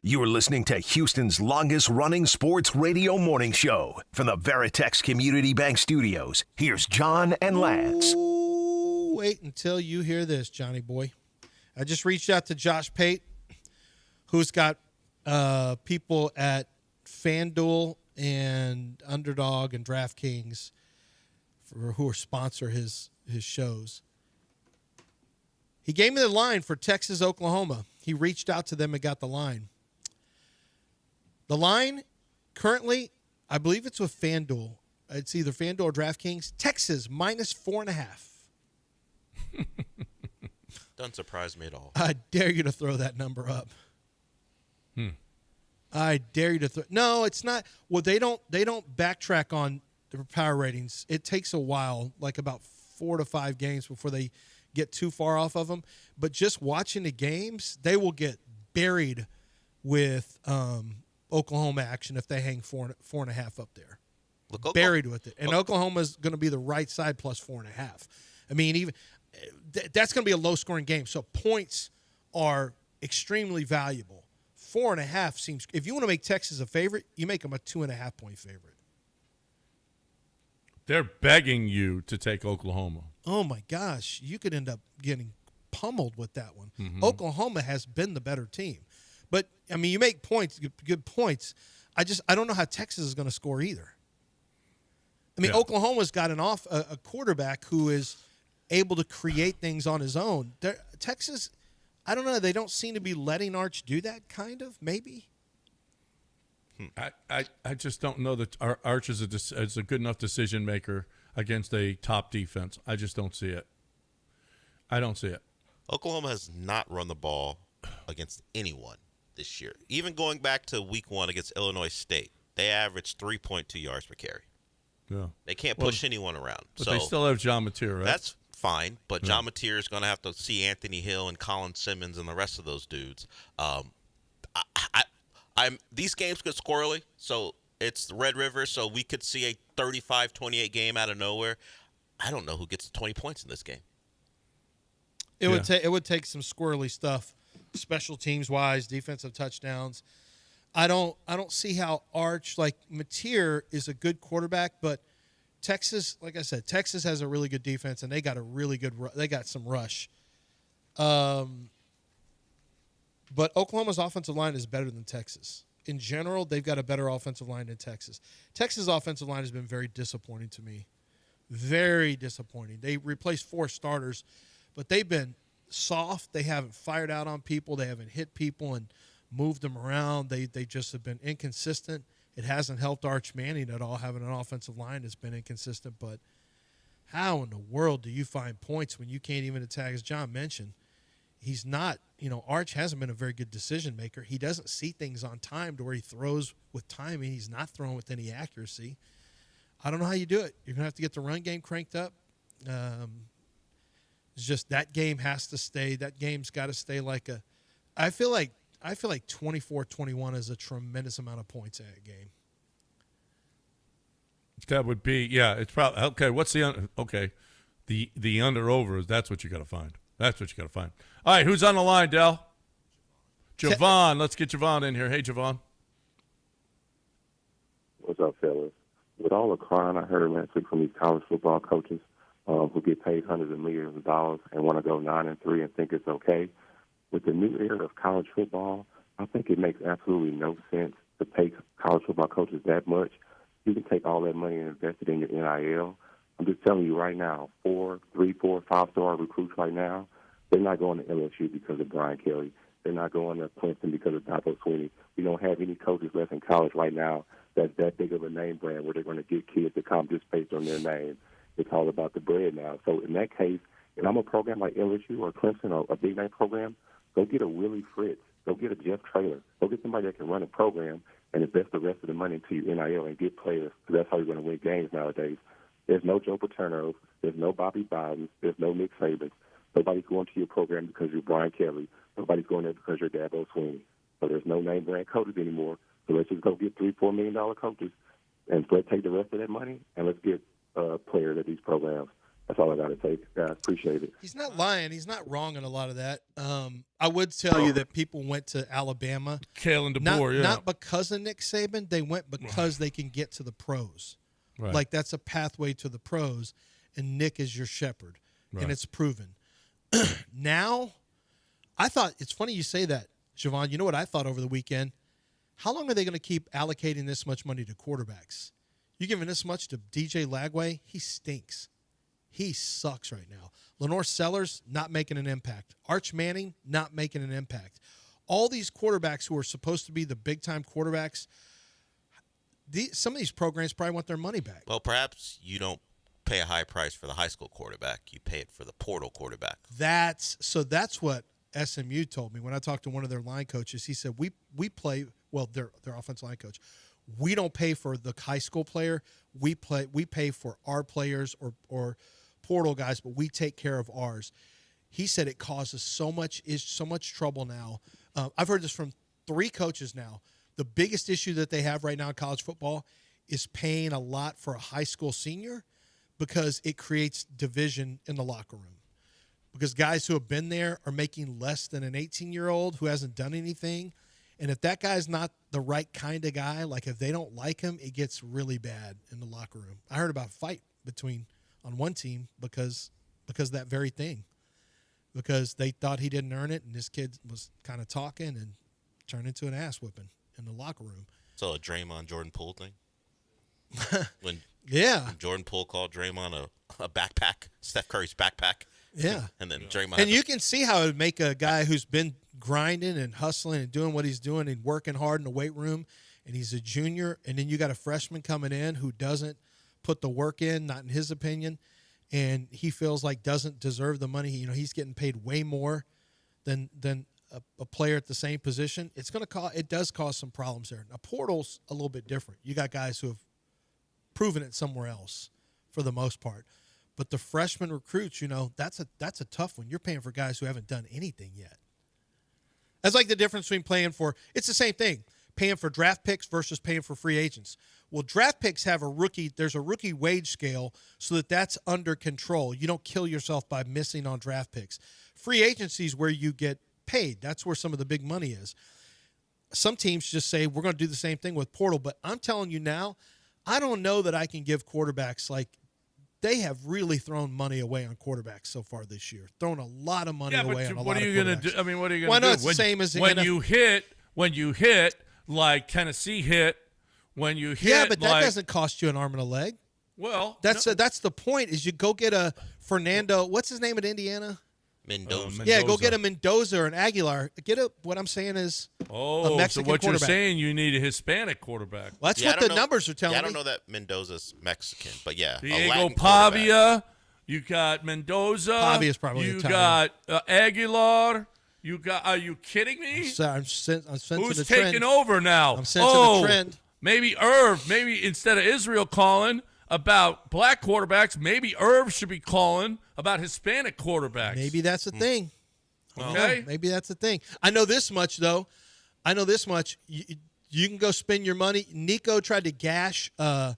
You're listening to Houston's longest-running sports radio morning show from the Veritex Community Bank Studios. Here's John and Lance. Ooh, wait until you hear this, Johnny boy. I just reached out to Josh Pate, who's got people at FanDuel and Underdog and DraftKings who sponsor his shows. He gave me the line for Texas, Oklahoma. He reached out to them and got the line. The line currently, I believe it's with FanDuel. It's either FanDuel or DraftKings. Texas minus 4.5. Doesn't surprise me at all. I dare you to throw that number up. I dare you to throw. No, it's not. Well, they don't backtrack on the power ratings. It takes a while, like about 4 to 5 games before they get too far off of them. But just watching the games, they will get buried with Oklahoma action if they hang 4.5 up there. Look, buried with it. And Oklahoma's going to be the right side plus 4.5. I mean, even that's going to be a low-scoring game. So points are extremely valuable. 4.5 seems – if you want to make Texas a favorite, you make them a 2.5-point favorite. They're begging you to take Oklahoma. Oh, my gosh. You could end up getting pummeled with that one. Mm-hmm. Oklahoma has been the better team. But, I mean, you make points, good points. I don't know how Texas is going to score either. I mean, Oklahoma's got a quarterback who is able to create things on his own. Texas, I don't know. They don't seem to be letting Arch do that, kind of, maybe. I just don't know that Arch is a good enough decision maker against a top defense. I just don't see it. I don't see it. Oklahoma has not run the ball against anyone this year. Even going back to week 1 against Illinois State, they averaged 3.2 yards per carry. Yeah. They can't push anyone around. But they still have John Mateer, right? That's fine, but John Mateer is going to have to see Anthony Hill and Colin Simmons and the rest of those dudes. These games get squirrely, so it's the Red River, so we could see a 35-28 game out of nowhere. I don't know who gets 20 points in this game. It would take some squirrely stuff, special teams wise, defensive touchdowns. I don't see how Arch, like Mateer is a good quarterback, but Texas, like I said, Texas has a really good defense and they got they got some rush. But Oklahoma's offensive line is better than Texas. In general, they've got a better offensive line than Texas. Texas' offensive line has been very disappointing to me. Very disappointing. They replaced 4 starters, but they've been soft. They haven't fired out on people. They haven't hit people and moved them around. They just have been inconsistent. It hasn't helped Arch Manning at all, having an offensive line that's been inconsistent. But how in the world do you find points when you can't even attack? As John mentioned, he's not, Arch hasn't been a very good decision maker. He doesn't see things on time to where he throws with timing. He's not throwing with any accuracy. I don't know how you do it. You're going to have to get the run game cranked up. It's just that game has to stay. That game's got to stay I feel like 24-21 is a tremendous amount of points in that game. That would be, it's probably, okay, what's the under-over, that's what you got to find. That's what you got to find. All right, who's on the line, Del? Javon. Let's get Javon in here. Hey, Javon. What's up, fellas? With all the crying I heard last week from these college football coaches who get paid hundreds of millions of dollars and want to go 9-3 and think it's okay, with the new era of college football, I think it makes absolutely no sense to pay college football coaches that much. You can take all that money and invest it in your NIL. I'm just telling you right now, 4, 3, 4, 5-star recruits right now, they're not going to LSU because of Brian Kelly. They're not going to Clemson because of Dabo Swinney. We don't have any coaches left in college right now that's that big of a name brand where they're going to get kids to come just based on their name. It's all about the bread now. So in that case, if I'm a program like LSU or Clemson or a big name program, go get a Willie Fritz. Go get a Jeff Traylor. Go get somebody that can run a program and invest the rest of the money into your NIL and get players, because that's how you're going to win games nowadays. There's no Joe Paterno. There's no Bobby Bowden. There's no Nick Saban. Nobody's going to your program because you're Brian Kelly. Nobody's going there because you're Dabo Swinney. So there's no name brand coaches anymore. So let's just go get $3-4 million coaches and let's take the rest of that money and let's get players at these programs. That's all I got to say. Yeah, I appreciate it. He's not lying. He's not wrong on a lot of that. I would tell you that people went to Alabama. Kalen DeBoer, Not because of Nick Saban. They went because they can get to the pros. Right. Like, that's a pathway to the pros, and Nick is your shepherd, and it's proven. Now, I thought – it's funny you say that, Siobhan. You know what I thought over the weekend? How long are they going to keep allocating this much money to quarterbacks? You're giving this much to DJ Lagway? He stinks. He sucks right now. Lenore Sellers, not making an impact. Arch Manning, not making an impact. All these quarterbacks who are supposed to be the big-time quarterbacks, some of these programs probably want their money back. Well, perhaps you don't pay a high price for the high school quarterback. You pay it for the portal quarterback. That's what SMU told me when I talked to one of their line coaches. He said, we play – well, their offensive line coach. We don't pay for the high school player. We pay for our players or portal guys, but we take care of ours. He said it causes so much trouble now. I've heard this from 3 coaches now. The biggest issue that they have right now in college football is paying a lot for a high school senior because it creates division in the locker room. Because guys who have been there are making less than an 18-year-old who hasn't done anything. And if that guy's not the right kind of guy, like if they don't like him, it gets really bad in the locker room. I heard about a fight on one team because of that very thing. Because they thought he didn't earn it, and this kid was kind of talking and turned into an ass whipping in the locker room. So a Draymond Jordan Poole thing? When Jordan Poole called Draymond a backpack, Steph Curry's backpack. Yeah. And then Draymond. And you can see how it would make a guy who's been grinding and hustling and doing what he's doing and working hard in the weight room, and he's a junior, and then you got a freshman coming in who doesn't put the work in, not in his opinion, and he feels like doesn't deserve the money. He's getting paid way more than a player at the same position. It does cause some problems there. Now, portal's a little bit different. You got guys who have proven it somewhere else for the most part. But the freshman recruits, that's a tough one. You're paying for guys who haven't done anything yet. That's like the difference between it's the same thing, paying for draft picks versus paying for free agents. Well, draft picks have there's a rookie wage scale so that's under control. You don't kill yourself by missing on draft picks. Free agency is where you get paid. That's where some of the big money is. Some teams just say, we're going to do the same thing with portal, but I'm telling you now, I don't know that I can give quarterbacks they have really thrown money away on quarterbacks so far this year. Thrown a lot of money away on a lot of quarterbacks. What are you going to do? I mean, what are you going to do? Why not? It's the same as when you hit like Tennessee hit, when you hit. Yeah, but that doesn't cost you an arm and a leg. Well, that's the point. Is you go get a Fernando. What's his name at Indiana? Mendoza. Yeah, go get a Mendoza or an Aguilar. What I'm saying is a Mexican so what quarterback. You're saying you need a Hispanic quarterback. Well, that's what the numbers are telling me. I don't know that Mendoza's Mexican, but yeah. Diego Pavia. You got Mendoza. Pavia's probably You Italian. got Aguilar. You got. Are you kidding me? I'm sensing Who's the trend. taking over now? I'm sensing the trend. Maybe Irv. Maybe instead of Israel calling about black quarterbacks, maybe Irv should be calling about Hispanic quarterbacks. Maybe that's the thing. Okay. Maybe that's the thing. I know this much, though. You can go spend your money. Nico tried to gash Iamaleava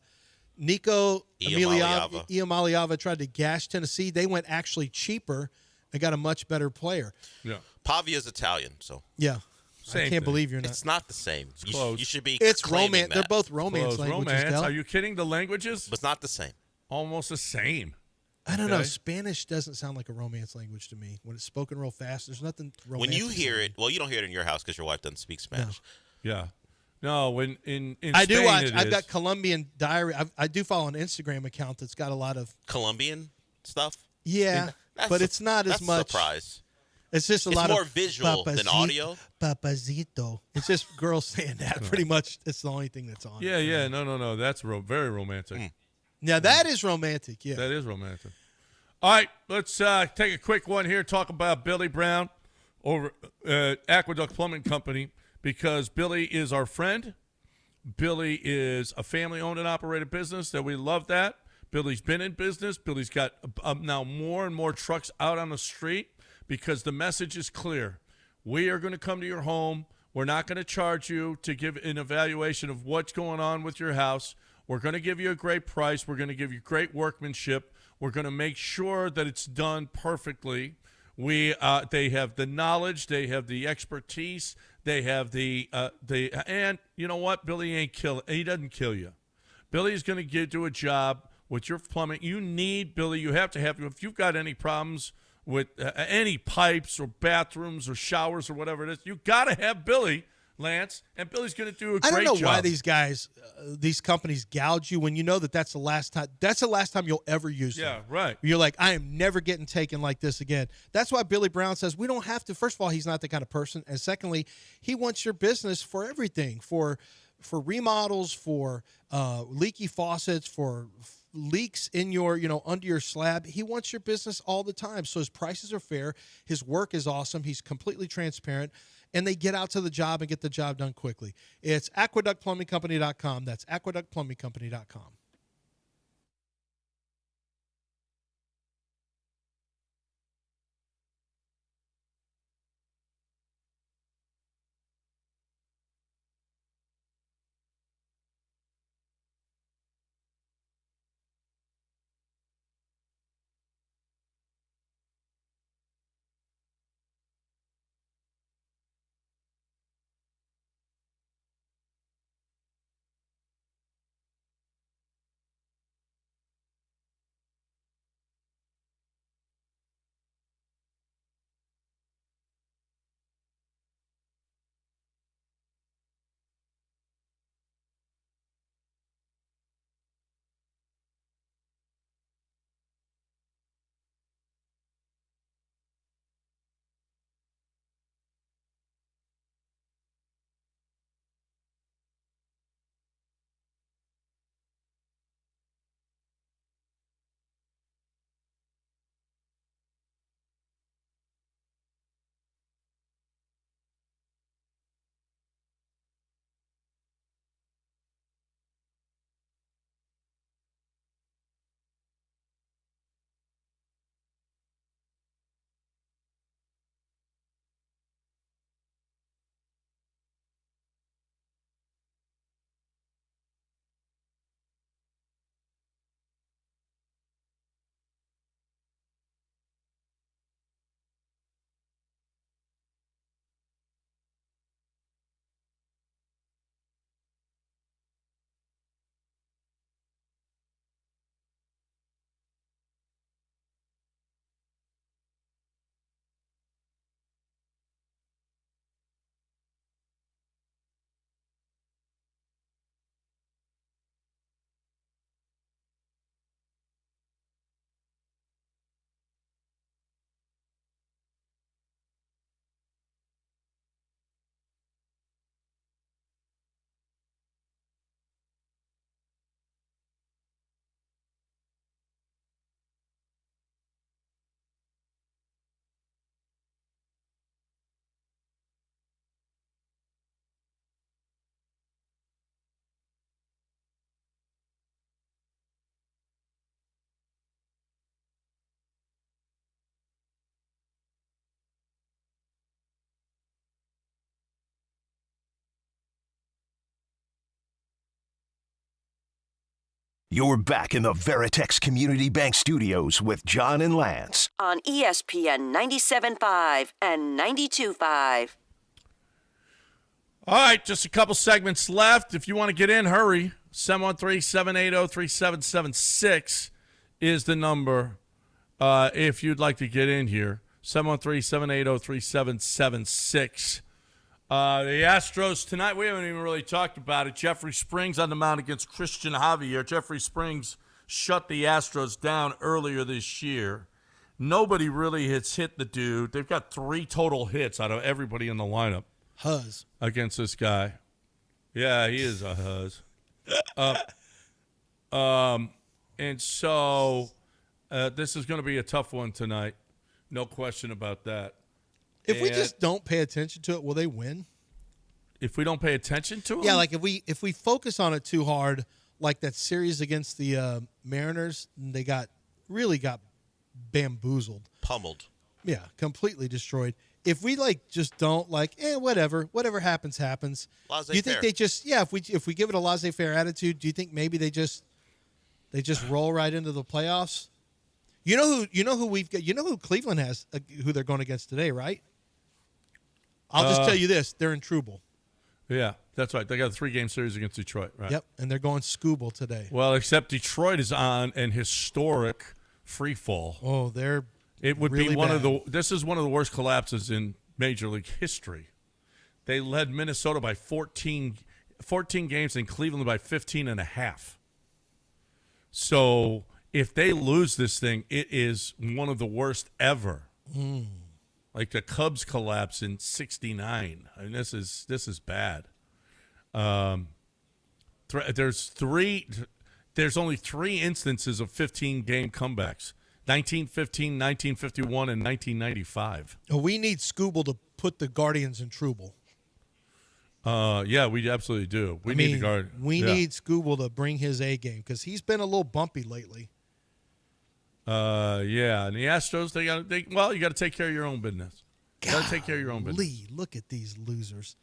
tried to gash Tennessee. They went actually cheaper and got a much better player. Yeah. Pavia's Italian, so. Yeah. Same I can't thing. believe you're not. It's not the same. close. You should be It's claiming romance. that. They're both romance Close. languages. Romance. Del. Are you kidding? The languages? But it's not the same. Almost the same. I don't know. Spanish doesn't sound like a romance language to me. When it's spoken real fast, there's nothing romantic. When you hear it, well, you don't hear it in your house because your wife doesn't speak Spanish. Yeah. No, when in I Spain do watch. it I've is. got Colombian Diary. I do follow an Instagram account that's got a lot of Colombian stuff? Yeah, but it's not as much. Surprise. It's just a lot more of visual than audio. Papacito. It's just girls saying that. Pretty much, it's the only thing that's on. Yeah. No. That's very romantic. Yeah, that is romantic. Yeah, that is romantic. All right, let's take a quick one here. Talk about Billy Brown over Aqueduct Plumbing Company because Billy is our friend. Billy is a family-owned and operated business that we love that. Billy's been in business. Billy's got now more and more trucks out on the street because the message is clear. We are going to come to your home. We're not going to charge you to give an evaluation of what's going on with your house. We're going to give you a great price. We're going to give you great workmanship. We're going to make sure that it's done perfectly. They have the knowledge. They have the expertise. They have and you know what? Billy he doesn't kill you. Billy's going to do a job with your plumbing. You need Billy. You have to have, if you've got any problems with any pipes or bathrooms or showers or whatever it is, you got to have Billy, Lance, and Billy's going to do a great job. I don't know why these guys, these companies gouge you when you know that's the last time. That's the last time you'll ever use them. Yeah, right. You're like, I am never getting taken like this again. That's why Billy Brown says we don't have to. First of all, he's not the kind of person, and secondly, he wants your business for everything, for remodels, for leaky faucets, for leaks in your, under your slab. He wants your business all the time. So his prices are fair. His work is awesome. He's completely transparent. And they get out to the job and get the job done quickly. It's aqueductplumbingcompany.com. That's aqueductplumbingcompany.com. You're back in the Veritex Community Bank Studios with John and Lance. On ESPN 97.5 and 92.5. All right, just a couple segments left. If you want to get in, hurry. 713-780-3776 is the number if you'd like to get in here. 713-780-3776. The Astros tonight, we haven't even really talked about it. Jeffrey Springs on the mound against Christian Javier. Jeffrey Springs shut the Astros down earlier this year. Nobody really has hit the dude. They've got 3 total hits out of everybody in the lineup. Huzz. Against this guy. Yeah, he is a huzz. And so this is going to be a tough one tonight. No question about that. If we just don't pay attention to it, will they win? If we don't pay attention to it? Yeah, like if we focus on it too hard, like that series against the Mariners, they really got bamboozled. Pummeled. Yeah, completely destroyed. if we just don't whatever happens. Do you think they just if we give it a laissez-faire attitude, do you think maybe they just roll right into the playoffs? You know who we've got. You know who Cleveland has, who they're going against today, right? I'll just tell you this: they're in trouble. Yeah, that's right. They got a 3-game series against Detroit, right? Yep, and they're going Scooble today. Well, except Detroit is on an historic free fall. Oh, it would really be one bad. of the. This is one of the worst collapses in Major League history. They led Minnesota by 14 games and Cleveland by 15.5. So if they lose this thing, it is one of the worst ever. Like the Cubs collapse in '69. I mean, this is bad. There's only 3 instances of 15-game comebacks: 1915, 1951, and 1995. We need Scooble to put the Guardians in trouble. Yeah, we absolutely do. We need Scooble to bring his A game because he's been a little bumpy lately. Yeah, and the Astros, you got to take care of your own business. You got to take care of your own business. Lee, look at these losers.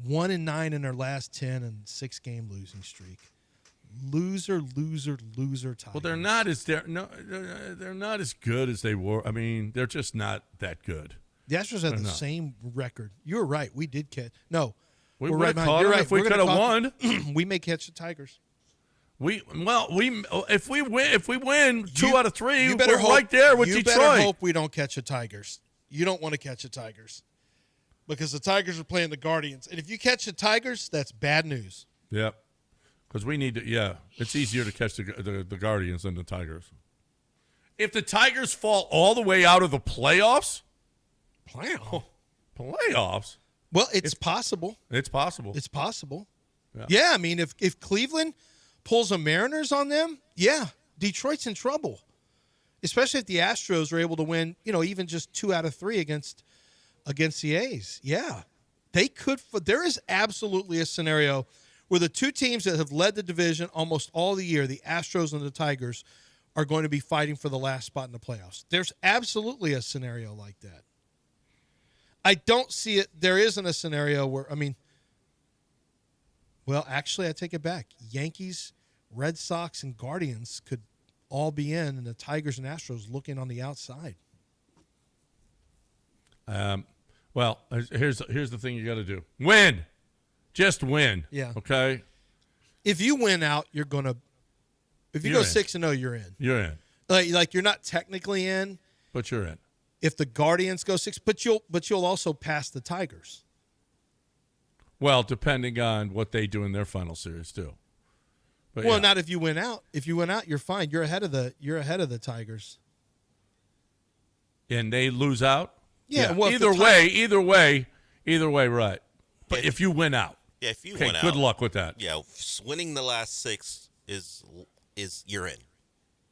1-9 in their last 10 and 6-game losing streak. Loser Tigers. Well, they're not as good as they were. I mean, they're just not that good. The Astros have the same record. You're right. We did catch. No, we're right. Caught You're them right. if we could have won. We may catch the Tigers. If we win 2 out of 3, better we're right there with Detroit. You better hope we don't catch the Tigers. You don't want to catch the Tigers because the Tigers are playing the Guardians, and if you catch the Tigers, that's bad news. Yep, because we need to. Yeah, it's easier to catch the Guardians than the Tigers. If the Tigers fall all the way out of the playoffs. Playoffs? Well, it's possible. It's possible. It's possible. Yeah, I mean, if Cleveland pulls a Mariners on them, Detroit's in trouble. Especially if the Astros are able to win, even just 2 out of 3 against the A's. Yeah, they could. There is absolutely a scenario where the 2 teams that have led the division almost all the year, the Astros and the Tigers, are going to be fighting for the last spot in the playoffs. There's absolutely a scenario like that. I don't see it. There isn't a scenario where, actually, I take it back. Yankees, Red Sox, and Guardians could all be in, and the Tigers and Astros looking on the outside. Well, here's the thing you got to do: win, just win. Yeah. Okay. If you win out, you're gonna. If you go 6-0, you're in. You're in. Like you're not technically in, but you're in. If the Guardians go 6, but you'll also pass the Tigers. Well, depending on what they do in their final series too. But not if you win out. If you win out, you're fine. You're ahead of the Tigers. And they lose out? Yeah. Well, either way, right. But if you win out. Yeah, if you win out. Good luck with that. Yeah, winning the last 6 is you're in.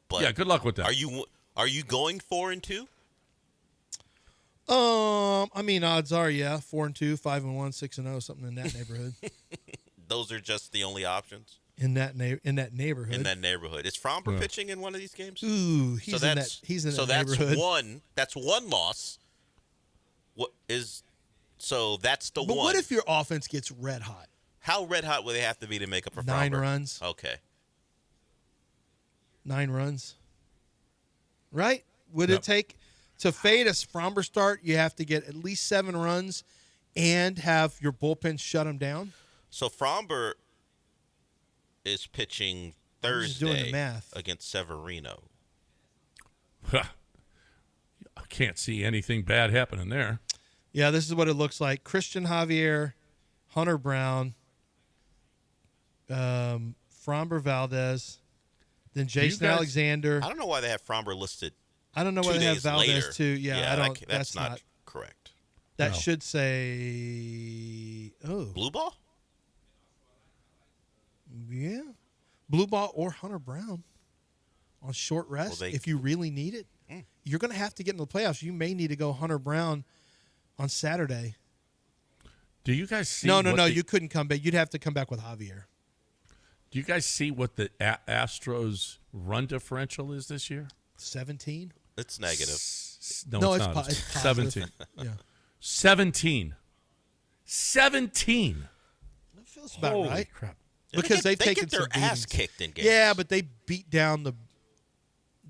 But yeah, good luck with that. Are you going 4-2? Odds are 4-2, 5-1, 6-0, something in that neighborhood. Those are just the only options. In that neighborhood. In that neighborhood. Is Fromber pitching in one of these games? Ooh, he's in that neighborhood. That's one loss. That's the one. But what if your offense gets red hot? How red hot would they have to be to make up for 9 Fromber? runs. Okay. 9 runs. Right? Would it take to fade a Fromber start? You have to get at least 7 runs and have your bullpen shut him down. So Fromber is pitching Thursday against Severino. I can't see anything bad happening there. Yeah, this is what it looks like. Christian Javier, Hunter Brown, Fromber Valdez, then Jason Alexander. I don't know why they have Fromber listed. I don't know why they have Valdez later. too. Yeah, I don't. That's not correct. That should say Blue Ball. Yeah, Blue Ball or Hunter Brown on short rest if you really need it. You're going to have to get into the playoffs. You may need to go Hunter Brown on Saturday. Do you guys see? No. You couldn't come back. You'd have to come back with Javier. Do you guys see what the Astros run differential is this year? 17. It's negative. No, it's not. po- It's it's positive. 17. Yeah. 17. That feels about Holy right. crap. Because they've they taken get their some ass beatings. kicked in games. Yeah, but they beat down the.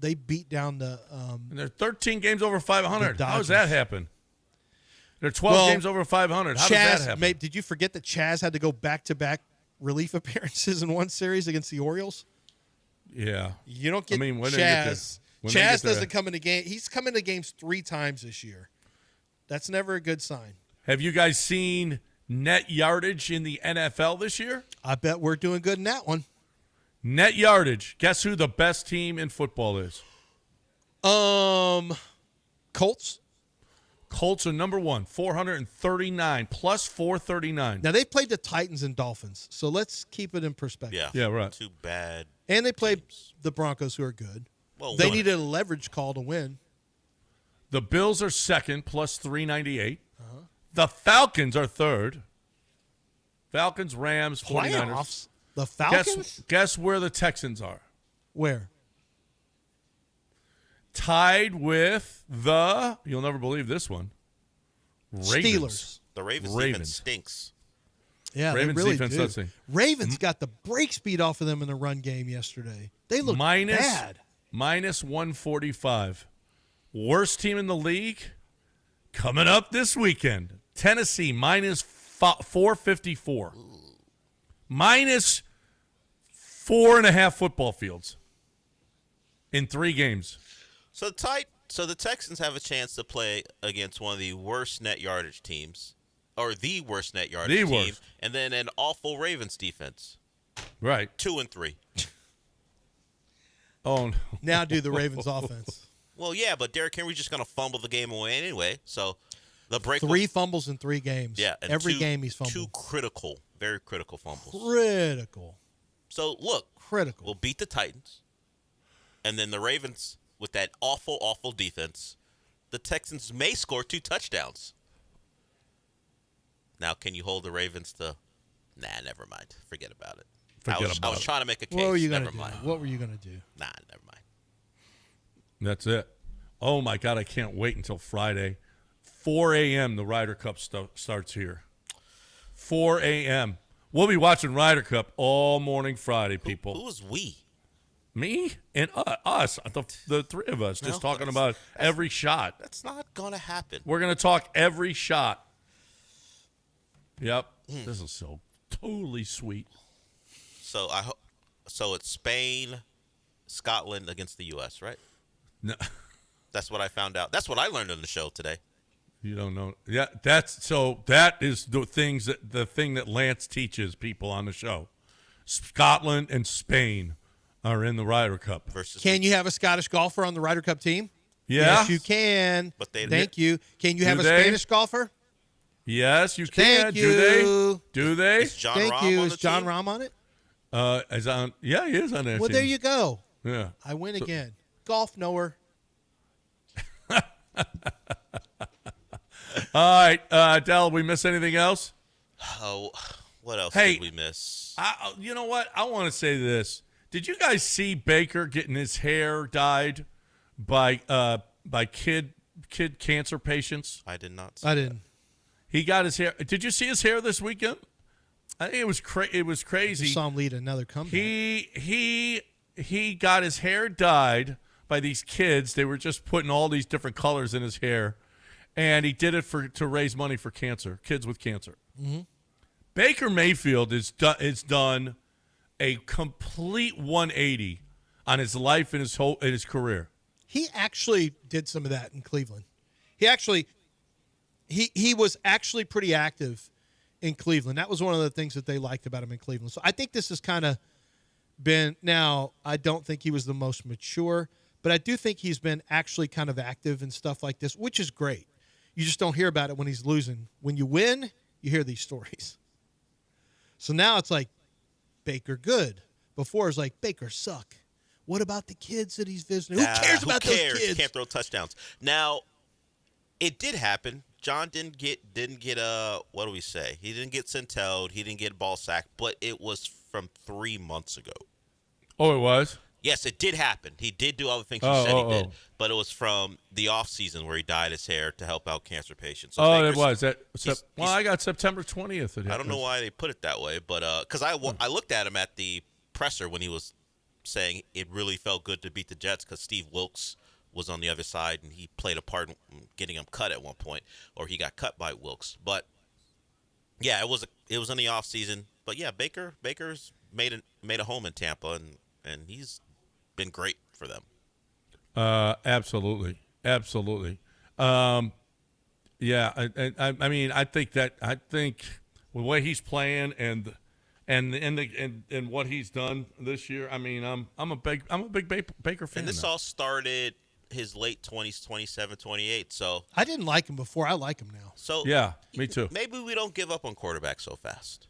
And they're 13 games over 500. The How does that Dodgers. happen? They're 12 games over 500. How does that happen? Did you forget that Chaz had to go back-to-back relief appearances in one series against the Orioles? Yeah. You don't get when they Chaz. when they Chaz get there- doesn't come into game. He's come into games 3 times this year. That's never a good sign. Have you guys seen net yardage in the NFL this year? I bet we're doing good in that one. Net yardage. Guess who the best team in football is? Colts. Colts are number 1, 439 plus 439. Now, they played the Titans and Dolphins, so let's keep it in perspective. Yeah, right. Too bad. And they played the Broncos, who are good. Well, They one- needed a leverage call to win. The Bills are second, plus 398. The Falcons are third. Falcons, Rams, 49ers. Playoffs? The Falcons? Guess where the Texans are? Where? Tied with the, you'll never believe this one, Ravens. Steelers. The Ravens, Ravens. defense stinks. Yeah, Ravens they really defense do. does stink. Ravens got the brake speed off of them in the run game yesterday. They look bad. Minus 145. Worst team in the league coming up this weekend. Tennessee minus 454. Minus 4.5 football fields in 3 games. So the Texans have a chance to play against one of the worst net yardage teams, or the worst net yardage team, worst. and then an awful Ravens defense. Right. 2-3. Oh, no. Now do the Ravens offense. Well, yeah, but Derrick Henry's just going to fumble the game away anyway. So the break. 3 fumbles in 3 games. Yeah, and every two- game he's fumbled. 2 critical, very critical fumbles. Critical. So look, Critical. we'll beat the Titans, and then the Ravens with that awful, awful defense. The Texans may score 2 touchdowns. Now, can you hold the Ravens to? Nah, never mind. Forget about it. I was trying to make a case. What were you never gonna mind. do? What were you gonna do? Nah, never mind. That's it. Oh, my God, I can't wait until Friday. 4 a.m. the Ryder Cup starts here. 4 a.m. We'll be watching Ryder Cup all morning Friday, people. Who is we? Me and us, the 3 of us, just talking about every shot. That's not going to happen. We're going to talk every shot. Yep. This is so totally sweet. So So it's Spain, Scotland against the U.S., right? No. That's what I found out. That's what I learned on the show today. You don't know. Yeah, that is the thing that Lance teaches people on the show. Scotland and Spain are in the Ryder Cup. Can you have a Scottish golfer on the Ryder Cup team? Yeah. Yes, you can. But they Thank you. Can you Do have a they? Spanish golfer? Yes, you can. Thank Do you. they? Do they? Is John Thank Rahm you. on Is the John team? Rahm on it? Is on. Yeah, he is on that Well, team. there you go. Yeah. I win again. Golf knower. All right, Del, we miss anything else? Oh, what else Hey, did we miss? You know what? I want to say this. Did you guys see Baker getting his hair dyed by kid cancer patients? I did not see I didn't. He got his hair. Did you see his hair this weekend? I think it was it was I crazy. just saw him lead another comeback. He got his hair dyed by these kids. They were just putting all these different colors in his hair, and he did it to raise money for cancer, kids with cancer. Mm-hmm. Baker Mayfield is done a complete 180 on his life and his career. He actually did some of that in Cleveland. He was actually pretty active in Cleveland. That was one of the things that they liked about him in Cleveland. So I think this has kind of been – now, I don't think he was the most mature, but I do think he's been actually kind of active and stuff like this, which is great. You just don't hear about it when he's losing. When you win, you hear these stories. So now it's like, Baker good. Before it was like, Baker suck. What about the kids that he's visiting? Who cares about those kids? Can't throw touchdowns. Now, it did happen. John didn't get what do we say? He didn't get centelled. He didn't get ball sacked, but it was from 3 months ago. Oh, it was? Yes, it did happen. He did do all the things he said he did, but it was from the off season where he dyed his hair to help out cancer patients. So it was that. I got September 20th. I don't know why they put it that way, but because I looked at him at the presser when he was saying it really felt good to beat the Jets because Steve Wilkes was on the other side and he played a part in getting him cut at one point, or he got cut by Wilkes. But yeah, it was in the off season. But yeah, Baker's made a home in Tampa and he's been great for them. Absolutely. Yeah, I mean, I think the way he's playing and what he's done this year, I mean, I'm a big Baker fan. And this all started his late 20s, 27, 28. So I didn't like him before. I like him now. So yeah, me too. Maybe we don't give up on quarterbacks so fast.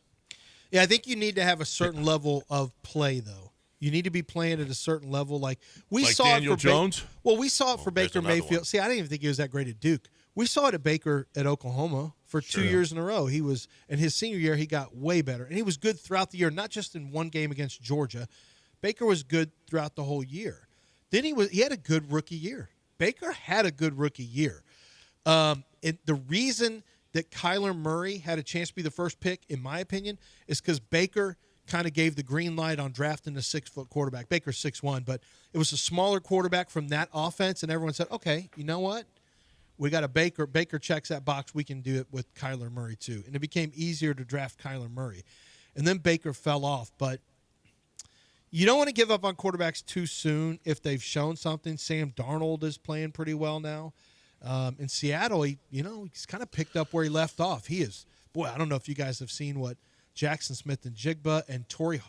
Yeah, I think you need to have a certain level of play, though. You need to be playing at a certain level. Like we saw Daniel it for Jones. we saw it for Baker Mayfield. One. See, I didn't even think he was that great at Duke. We saw it at Baker at Oklahoma for 2 years in a row. He was in his senior year. He got way better, and he was good throughout the year, not just in one game against Georgia. Baker was good throughout the whole year. Then he had a good rookie year. Baker had a good rookie year. The reason that Kyler Murray had a chance to be the first pick, in my opinion, is because Baker kind of gave the green light on drafting a 6-foot quarterback. Baker's 6'1", but it was a smaller quarterback from that offense, and everyone said, okay, you know what? We got a Baker. Baker checks that box. We can do it with Kyler Murray too. And it became easier to draft Kyler Murray. And then Baker fell off. But you don't want to give up on quarterbacks too soon if they've shown something. Sam Darnold is playing pretty well now. In Seattle, he's kind of picked up where he left off. He is, I don't know if you guys have seen what Jackson Smith and Jigba and Torrey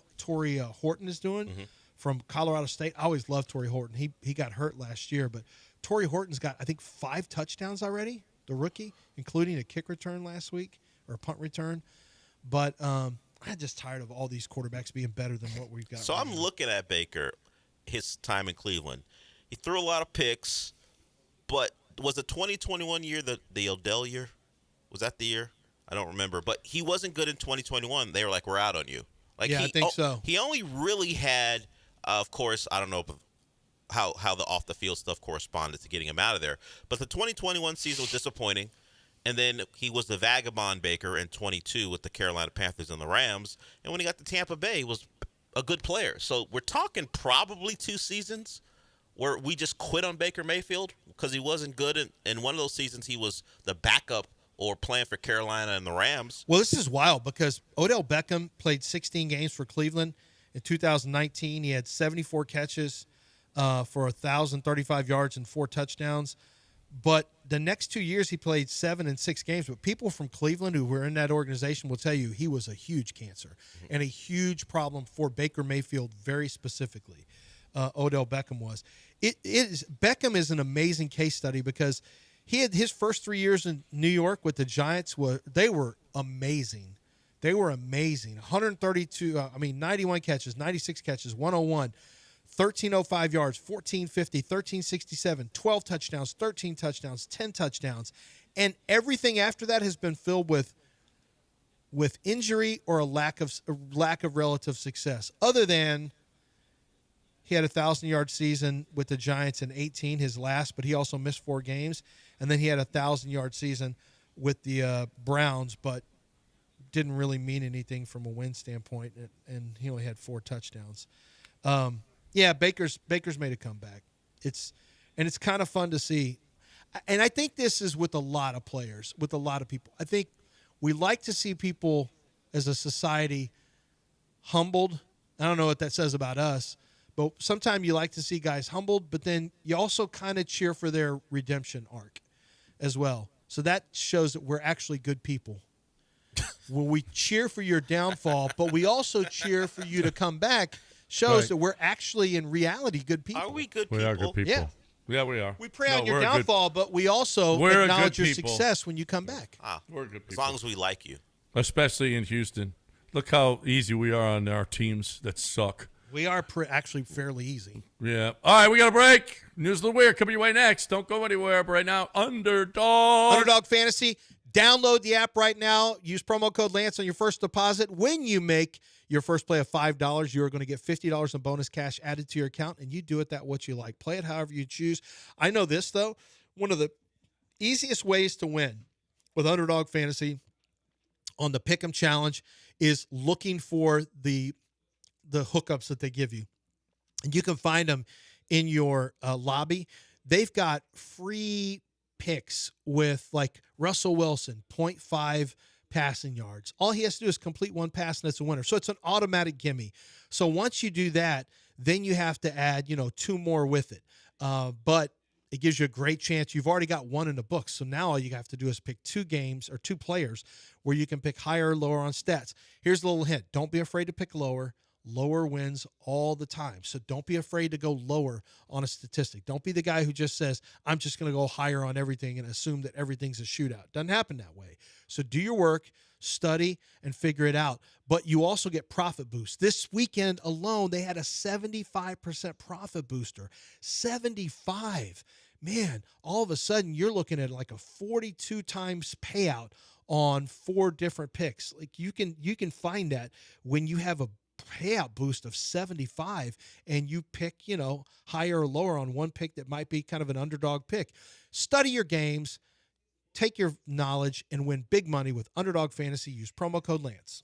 Horton is doing from Colorado State. I always loved Torrey Horton. He got hurt last year, but Torrey Horton's got, I think, 5 touchdowns already, the rookie, including a kick return last week or a punt return. But I'm just tired of all these quarterbacks being better than what we've got. So I'm looking at Baker, his time in Cleveland. He threw a lot of picks, but was the 2021 year the Odell year? Was that the year? I don't remember. But he wasn't good in 2021. They were like, we're out on you. I think so. He only really had, of course, I don't know how the off-the-field stuff corresponded to getting him out of there. But the 2021 season was disappointing. And then he was the vagabond Baker in 22 with the Carolina Panthers and the Rams. And when he got to Tampa Bay, he was a good player. So we're talking probably 2 seasons where we just quit on Baker Mayfield because he wasn't good. In one of those seasons, he was the backup or playing for Carolina and the Rams. Well, this is wild because Odell Beckham played 16 games for Cleveland in 2019. He had 74 catches for 1,035 yards and 4 touchdowns. But the next 2 years, he played 7 and 6 games. But people from Cleveland who were in that organization will tell you he was a huge cancer and a huge problem for Baker Mayfield very specifically. Odell Beckham was. Beckham is an amazing case study because he had his first 3 years in New York with the Giants. They were amazing. They were amazing. 91 catches, 96 catches, 101. 1,305 yards, 1,450, 1,367, 12 touchdowns, 13 touchdowns, 10 touchdowns. And everything after that has been filled with injury or a lack of relative success. Other than he had a 1,000-yard season with the Giants in 18, his last, but he also missed 4 games. And then he had a 1,000-yard season with the Browns, but didn't really mean anything from a win standpoint, and he only had 4 touchdowns. Yeah, Baker's made a comeback. It's kind of fun to see. And I think this is with a lot of players, with a lot of people. I think we like to see people as a society humbled. I don't know what that says about us, but sometimes you like to see guys humbled, but then you also kind of cheer for their redemption arc as well. So that shows that we're actually good people. When we cheer for your downfall, but we also cheer for you to come back, shows that we're actually in reality good people. Are we good people? We are good people. Yeah, we are. We pray on your downfall, but we also acknowledge your success when you come back. We're good people. As long as we like you. Especially in Houston. Look how easy we are on our teams that suck. We are actually fairly easy. Yeah. All right, we got a break. News of the Weird coming your way next. Don't go anywhere. But right now, Underdog Fantasy. Download the app right now. Use promo code Lance on your first deposit. When you make your first play of $5, you are going to get $50 in bonus cash added to your account, and you do it that what you like. Play it however you choose. I know this, though. One of the easiest ways to win with Underdog Fantasy on the Pick'em Challenge is looking for the hookups that they give you. And you can find them in your lobby. They've got free picks with like Russell Wilson, 0.5 passing yards. All he has to do is complete one pass and it's a winner. So it's an automatic gimme. So once you do that, then you have to add, 2 more with it. But it gives you a great chance. You've already got one in the book. So now all you have to do is pick 2 games or 2 players where you can pick higher or lower on stats. Here's a little hint. Don't be afraid to pick lower. Lower wins all the time. So don't be afraid to go lower on a statistic. Don't be the guy who just says, I'm just going to go higher on everything and assume that everything's a shootout. Doesn't happen that way. So do your work, study, and figure it out. But you also get profit boost. This weekend alone, they had a 75% profit booster. 75. Man, all of a sudden you're looking at like a 42 times payout on 4 different picks. Like you can find that when you have a payout boost of 75 and you pick, higher or lower on one pick that might be kind of an underdog pick. Study your games, take your knowledge, and win big money with Underdog Fantasy. Use promo code Lance.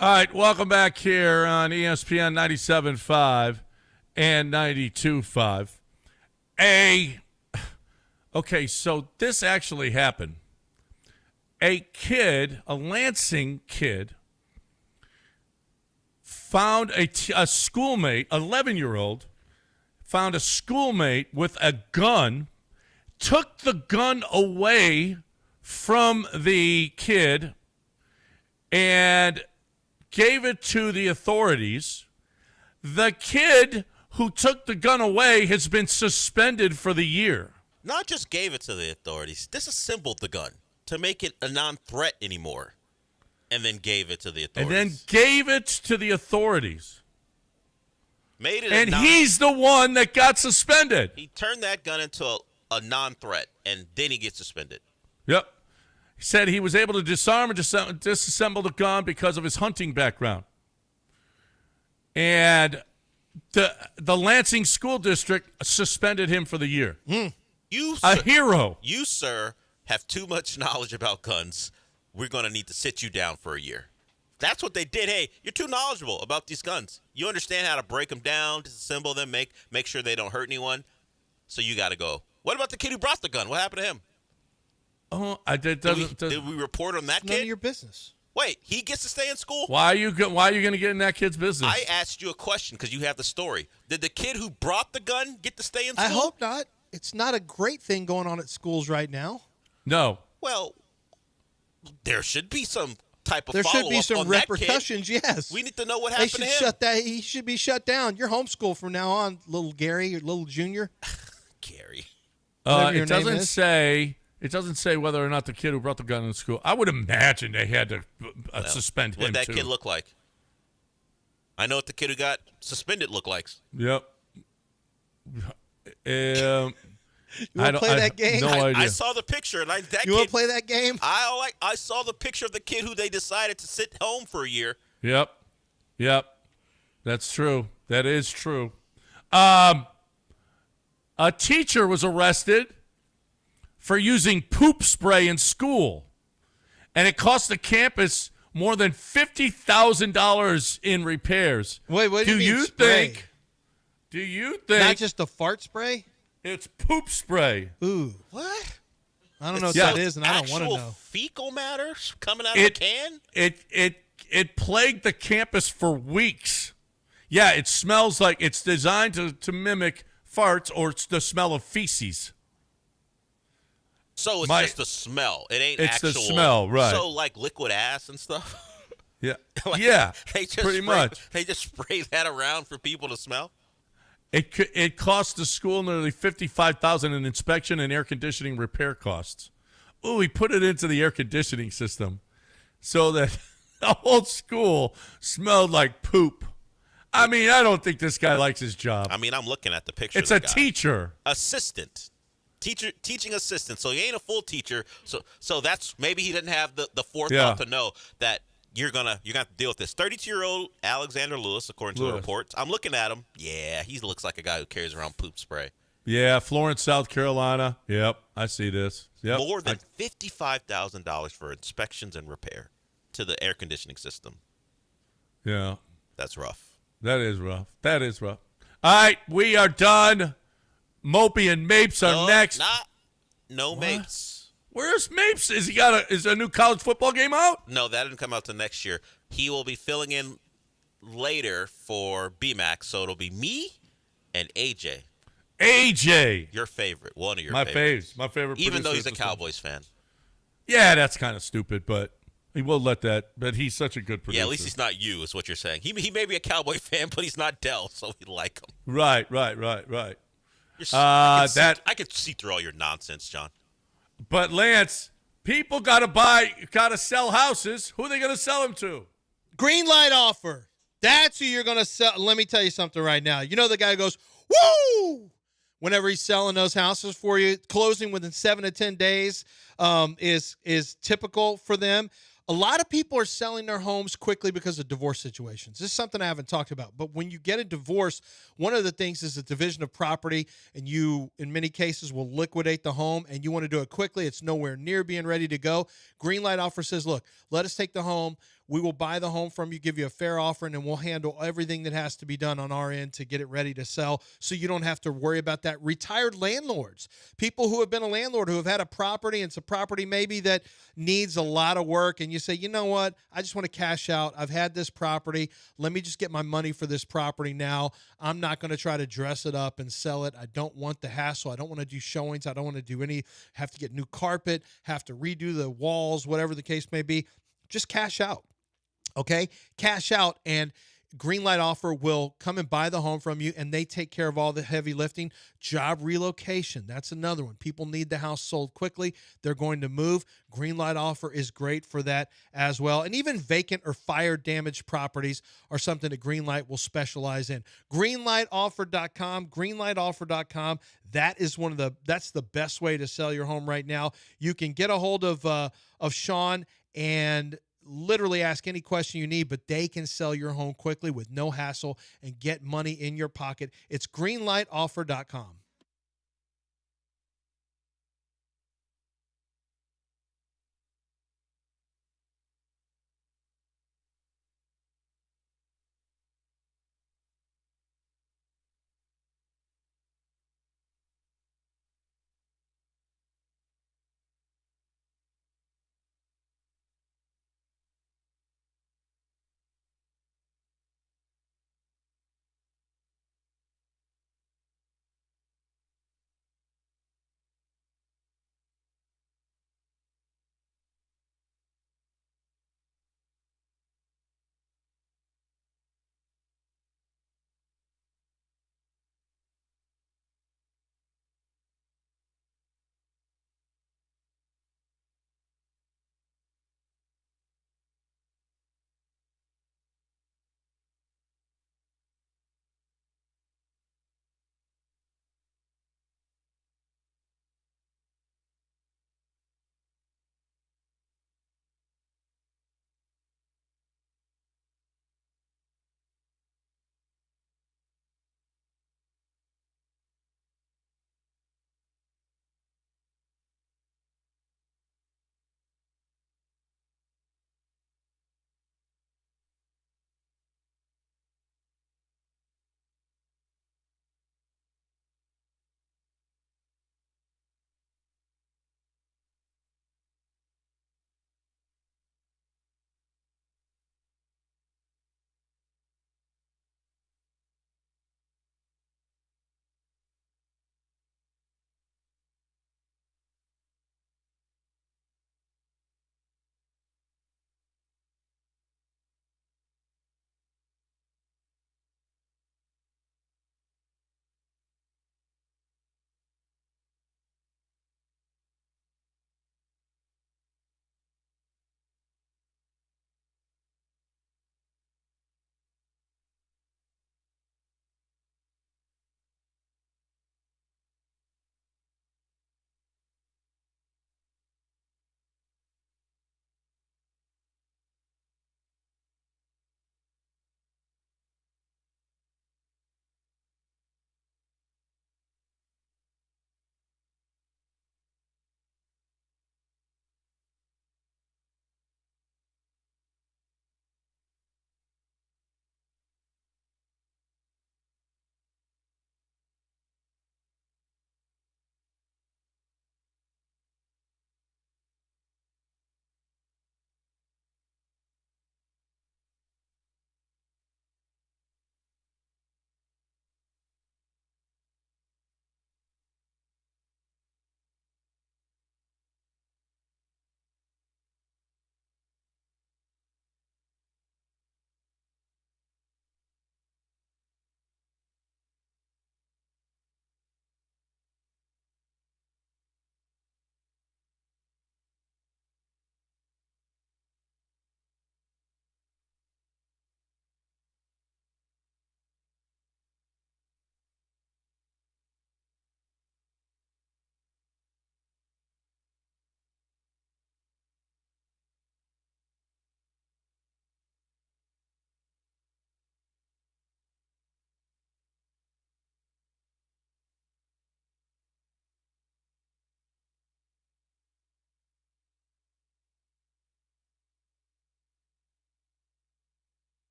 All right, welcome back here on ESPN 97.5 and 92.5. Okay, so this actually happened. A Lansing kid, found a schoolmate, 11-year-old, found a schoolmate with a gun, took the gun away from the kid, and gave it to the authorities. The kid who took the gun away has been suspended for the year. Not just gave it to the authorities, disassembled the gun to make it a non-threat anymore, and then gave it to the authorities. Made it and he's the one that got suspended. He turned that gun into a non-threat, and then he gets suspended. Yep. He said he was able to disarm and disassemble the gun because of his hunting background. And the Lansing School District suspended him for the year. Hero. You, sir, have too much knowledge about guns. We're going to need to sit you down for a year. That's what they did. Hey, you're too knowledgeable about these guns. You understand how to break them down, disassemble them, make sure they don't hurt anyone. So you got to go. What about the kid who brought the gun? What happened to him? Oh, did we report on that kid? None of your business. Wait, he gets to stay in school? Why are you going to get in that kid's business? I asked you a question because you have the story. Did the kid who brought the gun get to stay in school? I hope not. It's not a great thing going on at schools right now. No. Well, there should be some type of there follow-up should be some on repercussions, that kid. Yes. We need to know what happened to him. He should be shut down. You're homeschooled from now on, little Gary or little Junior. Gary. It doesn't say whether or not the kid who brought the gun in school. I would imagine they had to suspend him. What that too. kid look like? I know what the kid who got suspended looked like. Yep. You want to play that game? No idea. I saw the picture. And you want to play that game? I saw the picture of the kid who they decided to sit home for a year. Yep. That's true. That is true. A teacher was arrested for using poop spray in school, and it cost the campus more than $50,000 in repairs. Wait, what do you mean spray? Do you think not just a fart spray? It's poop spray. Ooh, what? I don't know what that is, and I don't want to know. Fecal matter coming out of a can? It plagued the campus for weeks. Yeah, it smells like it's designed to mimic farts or it's the smell of feces. So it's just the smell. It ain't actual. It's the smell, right. So like liquid ass and stuff? Yeah. They just pretty much. They just spray that around for people to smell? It cost the school nearly $55,000 in inspection and air conditioning repair costs. Ooh, he put it into the air conditioning system so that the whole school smelled like poop. I mean, I don't think this guy likes his job. I mean, I'm looking at the picture. It's of a the guy. teacher. Assistant. Teaching assistant. So he ain't a full teacher. So that's maybe he didn't have the forethought to know that you're gonna have to deal with this. 32-year-old Alexander Lewis, according to the reports. I'm looking at him. Yeah, he looks like a guy who carries around poop spray. Yeah, Florence, South Carolina. Yep, I see this. Yep. More than $55,000 for inspections and repair to the air conditioning system. Yeah. That's rough. That is rough. All right, we are done. Mopey and Mapes are next. No Mapes. Where's Mapes? Is a new college football game out? No, that didn't come out till next year. He will be filling in later for BMAC, so it'll be me and AJ. AJ, your favorite, one of your favorites. My favorite. Even though he's a Cowboys fan. Yeah, that's kind of stupid, but he will let that. But he's such a good producer. Yeah, at least he's not you, is what you're saying. He may be a Cowboy fan, but he's not Dell, so we like him. Right. I could see through all your nonsense, John. But Lance, people gotta sell houses. Who are they gonna sell them to? Green light offer. That's who you're gonna sell. Let me tell you something right now. You know the guy goes, woo! Whenever he's selling those houses for you, closing within 7 to 10 days is typical for them. A lot of people are selling their homes quickly because of divorce situations. This is something I haven't talked about. But when you get a divorce, one of the things is the division of property, and you, in many cases, will liquidate the home, and you want to do it quickly. It's nowhere near being ready to go. Greenlight offer says, look, let us take the home. We will buy the home from you, give you a fair offer, and then we'll handle everything that has to be done on our end to get it ready to sell so you don't have to worry about that. Retired landlords, people who have been a landlord, who have had a property, and it's a property maybe that needs a lot of work, and you say, you know what, I just want to cash out. I've had this property. Let me just get my money for this property now. I'm not going to try to dress it up and sell it. I don't want the hassle. I don't want to do showings. I don't want to do have to get new carpet, have to redo the walls, whatever the case may be. Just cash out. Okay? Cash out, and Greenlight Offer will come and buy the home from you, and they take care of all the heavy lifting. Job relocation, that's another one. People need the house sold quickly. They're going to move. Greenlight Offer is great for that as well. And even vacant or fire damaged properties are something that Greenlight will specialize in. Greenlightoffer.com, greenlightoffer.com. That's the best way to sell your home right now. You can get a hold of Sean and literally ask any question you need, but they can sell your home quickly with no hassle and get money in your pocket. It's greenlightoffer.com.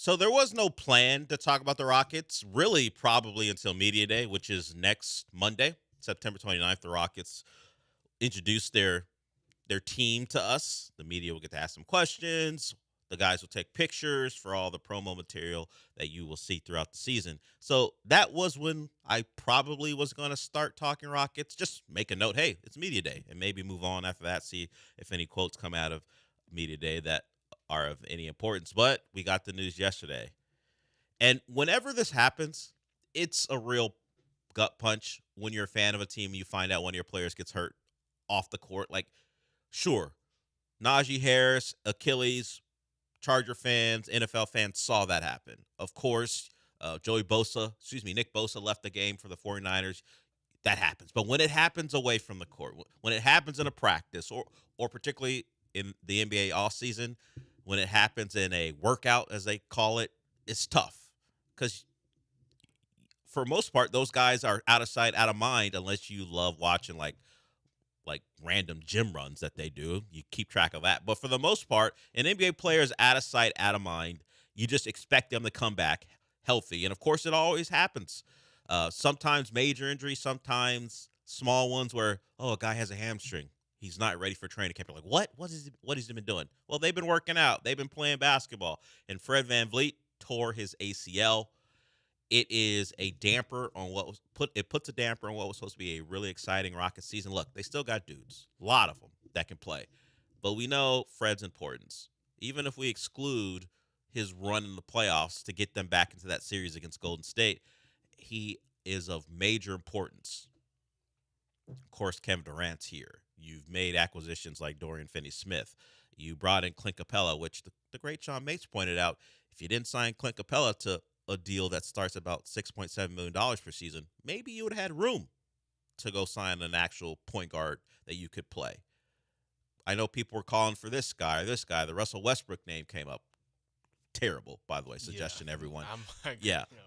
So there was no plan to talk about the Rockets, really probably until Media Day, which is next Monday, September 29th. The Rockets introduce their team to us. The media will get to ask them questions. The guys will take pictures for all the promo material that you will see throughout the season. So that was when I probably was going to start talking Rockets. Just make a note, hey, it's Media Day, and maybe move on after that, see if any quotes come out of Media Day that are of any importance. But we got the news yesterday. And whenever this happens, it's a real gut punch when you're a fan of a team and you find out one of your players gets hurt off the court. Like, sure, Najee Harris, Achilles, Charger fans, NFL fans saw that happen. Of course, Nick Bosa left the game for the 49ers. That happens. But when it happens away from the court, when it happens in a practice, or particularly in the NBA offseason, when it happens in a workout, as they call it, it's tough. Because for most part, those guys are out of sight, out of mind, unless you love watching like random gym runs that they do. You keep track of that. But for the most part, an NBA player is out of sight, out of mind. You just expect them to come back healthy. And, of course, it always happens. Sometimes major injuries, sometimes small ones where, a guy has a hamstring. He's not ready for training camp. You're like, what? What has he been doing? Well, they've been working out. They've been playing basketball. And Fred VanVleet tore his ACL. It is a damper on it puts a damper on what was supposed to be a really exciting Rockets season. Look, they still got dudes, a lot of them that can play. But we know Fred's importance. Even if we exclude his run in the playoffs to get them back into that series against Golden State, he is of major importance. Of course, Kevin Durant's here. You've made acquisitions like Dorian Finney-Smith. You brought in Clint Capella, which the great Sean Mates pointed out, if you didn't sign Clint Capella to a deal that starts about $6.7 million per season, maybe you would have had room to go sign an actual point guard that you could play. I know people were calling for this guy. The Russell Westbrook name came up. Terrible, by the way, suggestion, everyone.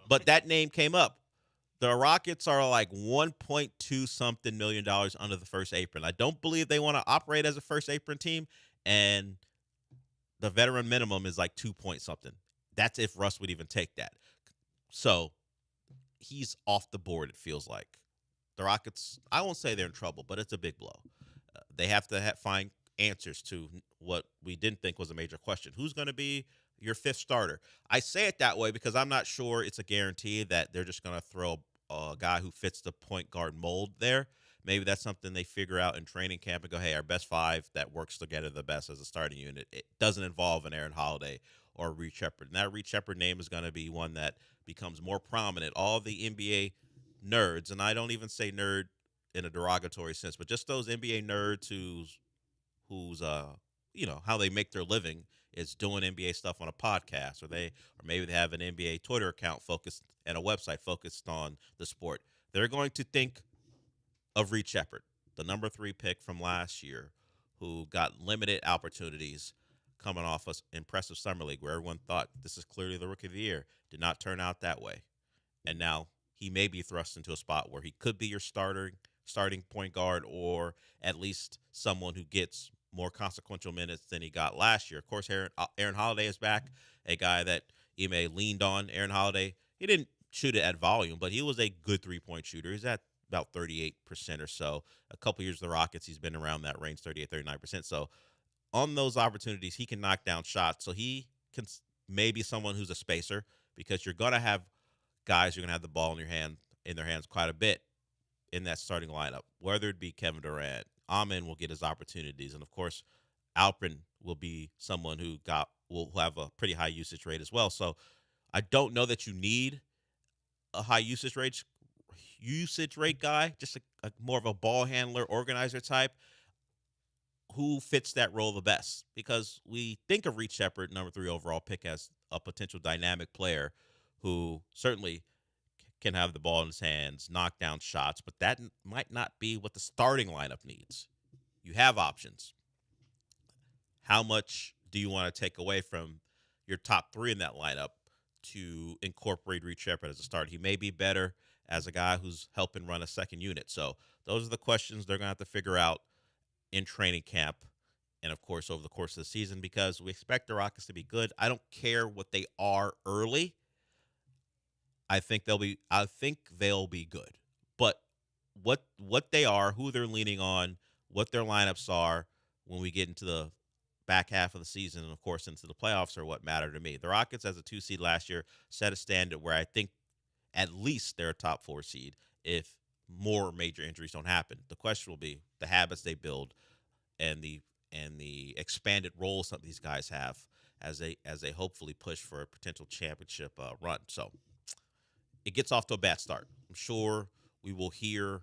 But that name came up. The Rockets are like $1.2 million under the first apron. I don't believe they want to operate as a first apron team, and the veteran minimum is like 2 point something. That's if Russ would even take that. So he's off the board, it feels like. The Rockets, I won't say they're in trouble, but it's a big blow. They have to find answers to what we didn't think was a major question. Who's going to be your fifth starter? I say it that way because I'm not sure it's a guarantee that they're just going to throw a guy who fits the point guard mold there. Maybe that's something they figure out in training camp and go, hey, our best five that works together the best as a starting unit. It doesn't involve an Aaron Holiday or Reed Sheppard. And that Reed Sheppard name is going to be one that becomes more prominent. All the NBA nerds, and I don't even say nerd in a derogatory sense, but just those NBA nerds who's how they make their living is doing NBA stuff on a podcast, or maybe they have an NBA Twitter account focused and a website focused on the sport. They're going to think of Reed Sheppard, the number 3 pick from last year, who got limited opportunities coming off an impressive summer league where everyone thought this is clearly the rookie of the year. Did not turn out that way. And now he may be thrust into a spot where he could be your starting point guard, or at least someone who gets more consequential minutes than he got last year. Of course, Aaron Holiday is back, a guy that Ime leaned on. Aaron Holiday, he didn't shoot it at volume, but he was a good three-point shooter. He's at about 38% or so. A couple years of the Rockets, he's been around that range, 38, 39%. So on those opportunities, he can knock down shots. So he can maybe someone who's a spacer, because you're going to have guys who are going to have the ball in their hands quite a bit in that starting lineup, whether it be Kevin Durant. Amen will get his opportunities. And, of course, Alpern will be someone who will have a pretty high usage rate as well. So I don't know that you need a high usage rate guy, just a more of a ball handler, organizer type, who fits that role the best. Because we think of Reed Sheppard, number 3 overall pick, as a potential dynamic player who certainly can have the ball in his hands, knock down shots, but that might not be what the starting lineup needs. You have options. How much do you want to take away from your top 3 in that lineup to incorporate Reed Sheppard as a starter? He may be better as a guy who's helping run a second unit. So those are the questions they're going to have to figure out in training camp and of course over the course of the season, because we expect the Rockets to be good. I don't care what they are early. I think they'll be good. But what they are, who they're leaning on, what their lineups are when we get into the back half of the season and of course into the playoffs are what matter to me. The Rockets as a 2 seed last year set a standard where I think at least they're a top 4 seed if more major injuries don't happen. The question will be the habits they build and the expanded role some of these guys have as they hopefully push for a potential championship run. So it gets off to a bad start. I'm sure we will hear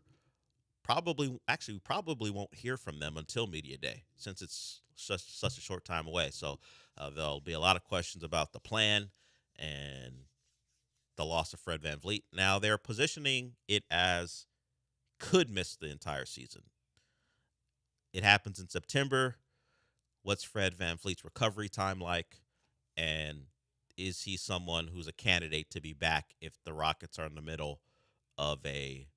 we probably won't hear from them until media day since it's such a short time away. So there'll be a lot of questions about the plan and the loss of Fred VanVleet. Now they're positioning it as could miss the entire season. It happens in September. What's Fred VanVleet's recovery time like? And is he someone who's a candidate to be back if the Rockets are in the middle of a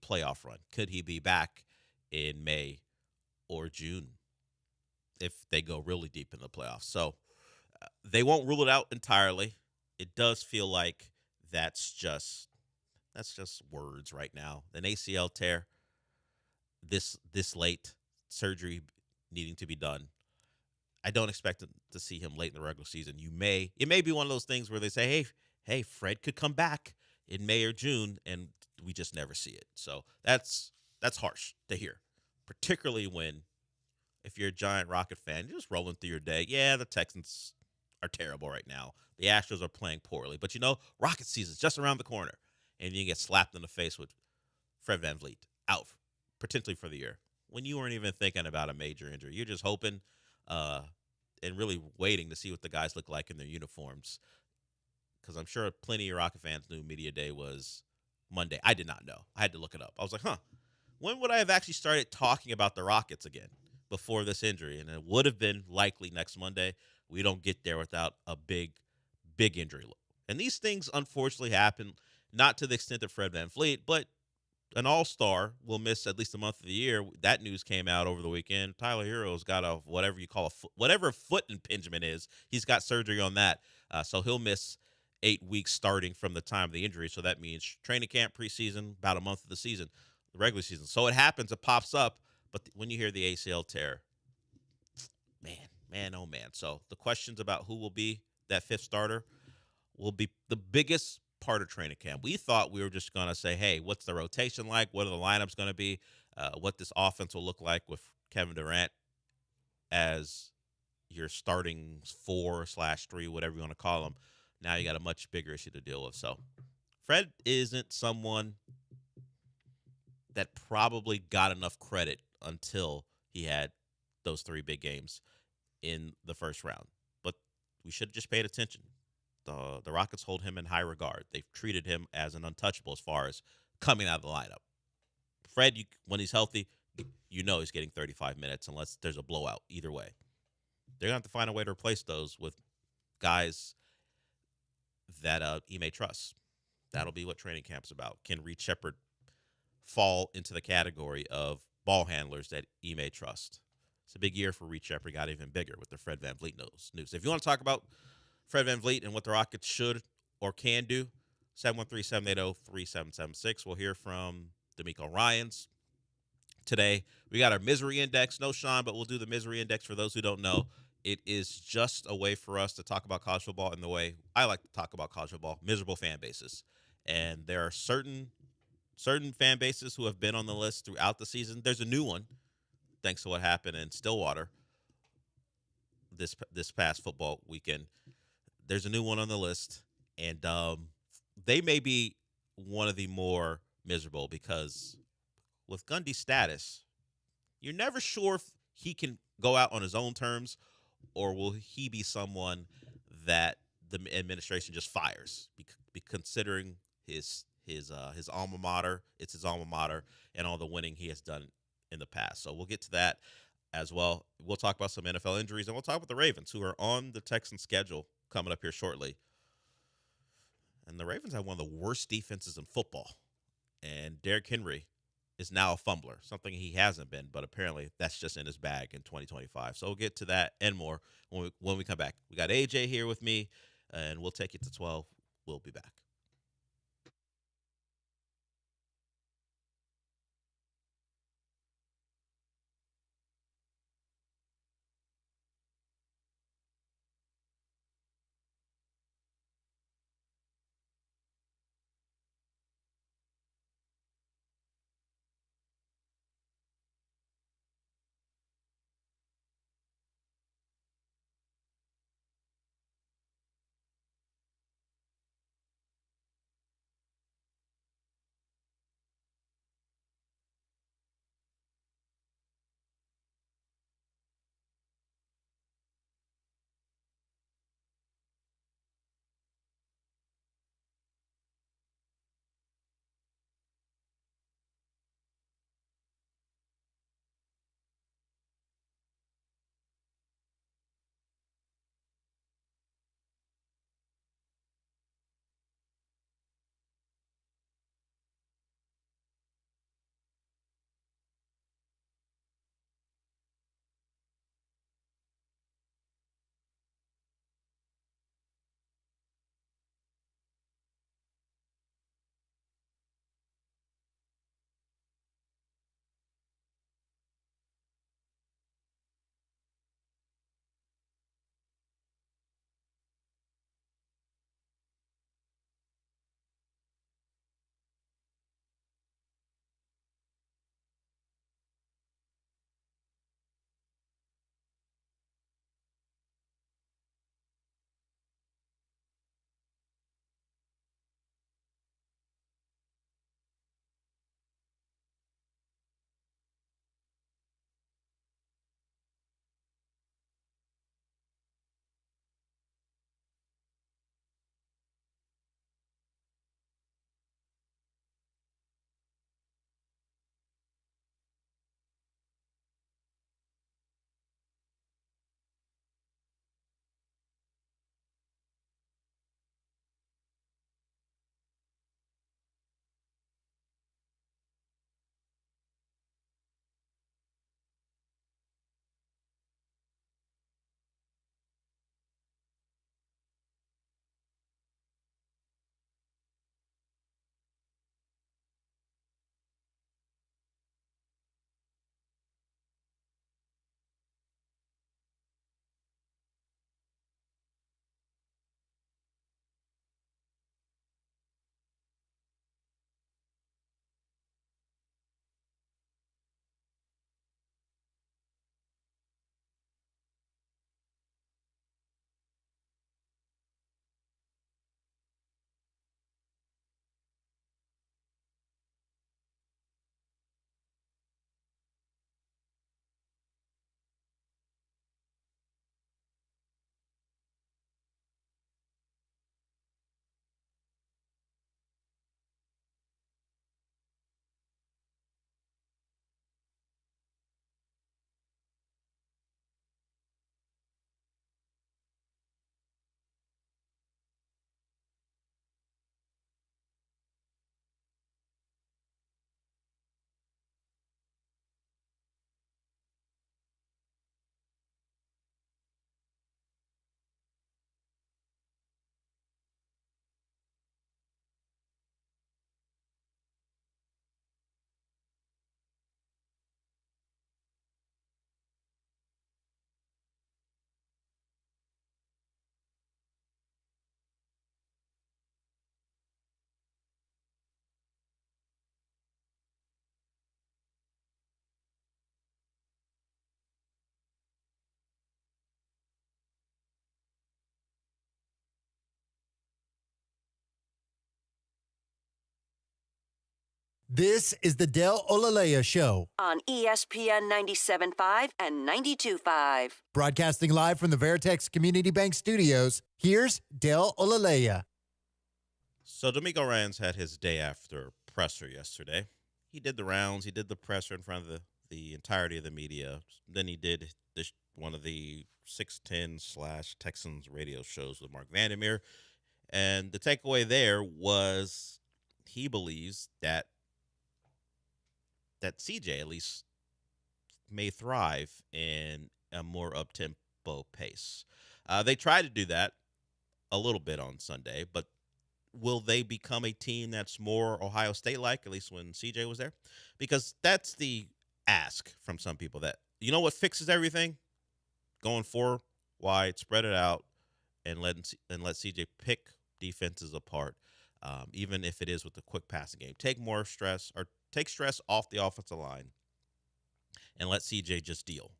playoff run? Could he be back in May or June if they go really deep in the playoffs? So they won't rule it out entirely. It does feel like that's just words right now. An ACL tear this late, surgery needing to be done. I don't expect to see him late in the regular season. It may be one of those things where they say, hey, Fred could come back in May or June, and we just never see it. So that's harsh to hear, particularly when, if you're a giant Rocket fan, you're just rolling through your day. Yeah, the Texans are terrible right now. The Astros are playing poorly. But, Rocket season's just around the corner. And you get slapped in the face with Fred VanVleet out potentially for the year when you weren't even thinking about a major injury. You're just hoping and really waiting to see what the guys look like in their uniforms. Because I'm sure plenty of Rocket fans knew media day was Monday. I did not know. I had to look it up. I was like, when would I have actually started talking about the Rockets again before this injury? And it would have been likely next Monday. We don't get there without a big injury. And these things unfortunately happen, not to the extent of Fred VanVleet, but an all-star will miss at least a month of the year. That news came out over the weekend. Tyler Hero's got whatever foot impingement is. He's got surgery on that. So he'll miss 8 weeks starting from the time of the injury. So that means training camp, preseason, about a month of the season, the regular season. So it happens, it pops up. But when you hear the ACL tear, man, oh man. So the questions about who will be that fifth starter will be the biggest part of training camp. We thought we were just going to say, hey, what's the rotation like? What are the lineups going to be? What this offense will look like with Kevin Durant as your starting 4/3, whatever you want to call him. Now you got a much bigger issue to deal with. So Fred isn't someone that probably got enough credit until he had those 3 big games in the first round. But we should have just paid attention. The Rockets hold him in high regard. They've treated him as an untouchable as far as coming out of the lineup. Fred, when he's healthy, he's getting 35 minutes unless there's a blowout. Either way, they're going to have to find a way to replace those with guys that he may trust. That'll be what training camp's about. Can Reed Sheppard fall into the category of ball handlers that he may trust? It's a big year for Reed Sheppard. Got even bigger with the Fred VanVleet news. If you want to talk about Fred VanVleet and what the Rockets should or can do, 713-780-3776. We'll hear from D'Amico Ryans today. We got our misery index. No Sean, but we'll do the misery index for those who don't know. It is just a way for us to talk about college football in the way I like to talk about college football, miserable fan bases. And there are certain fan bases who have been on the list throughout the season. There's a new one, thanks to what happened in Stillwater this past football weekend. There's a new one on the list, and they may be one of the more miserable because with Gundy's status, you're never sure if he can go out on his own terms or will he be someone that the administration just fires, considering his alma mater. It's his alma mater and all the winning he has done in the past. So we'll get to that as well. We'll talk about some NFL injuries, and we'll talk about the Ravens, who are on the Texans schedule coming up here shortly. And the Ravens have one of the worst defenses in football. And Derrick Henry is now a fumbler, something he hasn't been, but apparently that's just in his bag in 2025. So we'll get to that and more when we come back. We got AJ here with me, and we'll take you to 12. We'll be back. This is the Del Olalea Show, on ESPN 97.5 and 92.5. broadcasting live from the Veritex Community Bank Studios. Here's Del Olalea. So D'Amico Ryans had his day after presser yesterday. He did the rounds. He did the presser in front of the entirety of the media. Then he did one of the 610/Texans radio shows with Mark Vandermeer. And the takeaway there was he believes that that CJ at least may thrive in a more up-tempo pace. They tried to do that a little bit on Sunday, but will they become a team that's more Ohio State-like, at least when CJ was there? Because that's the ask from some people, that, you know what fixes everything? Going 4 wide, spread it out, and let CJ pick defenses apart, even if it is with the quick passing game. Take stress off the offensive line and let CJ just deal.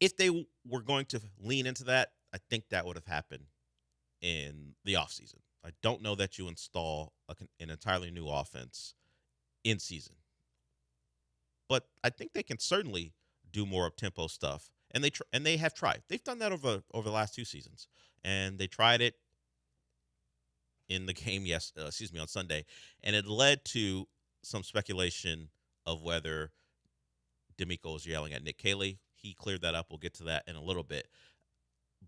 If they were going to lean into that, I think that would have happened in the offseason. I don't know that you install an entirely new offense in season. But I think they can certainly do more up-tempo stuff. And they have tried. They've done that over the last 2 seasons. And they tried it in the game on Sunday. And it led to some speculation of whether D'Amico was yelling at Nick Caley. He cleared that up. We'll get to that in a little bit.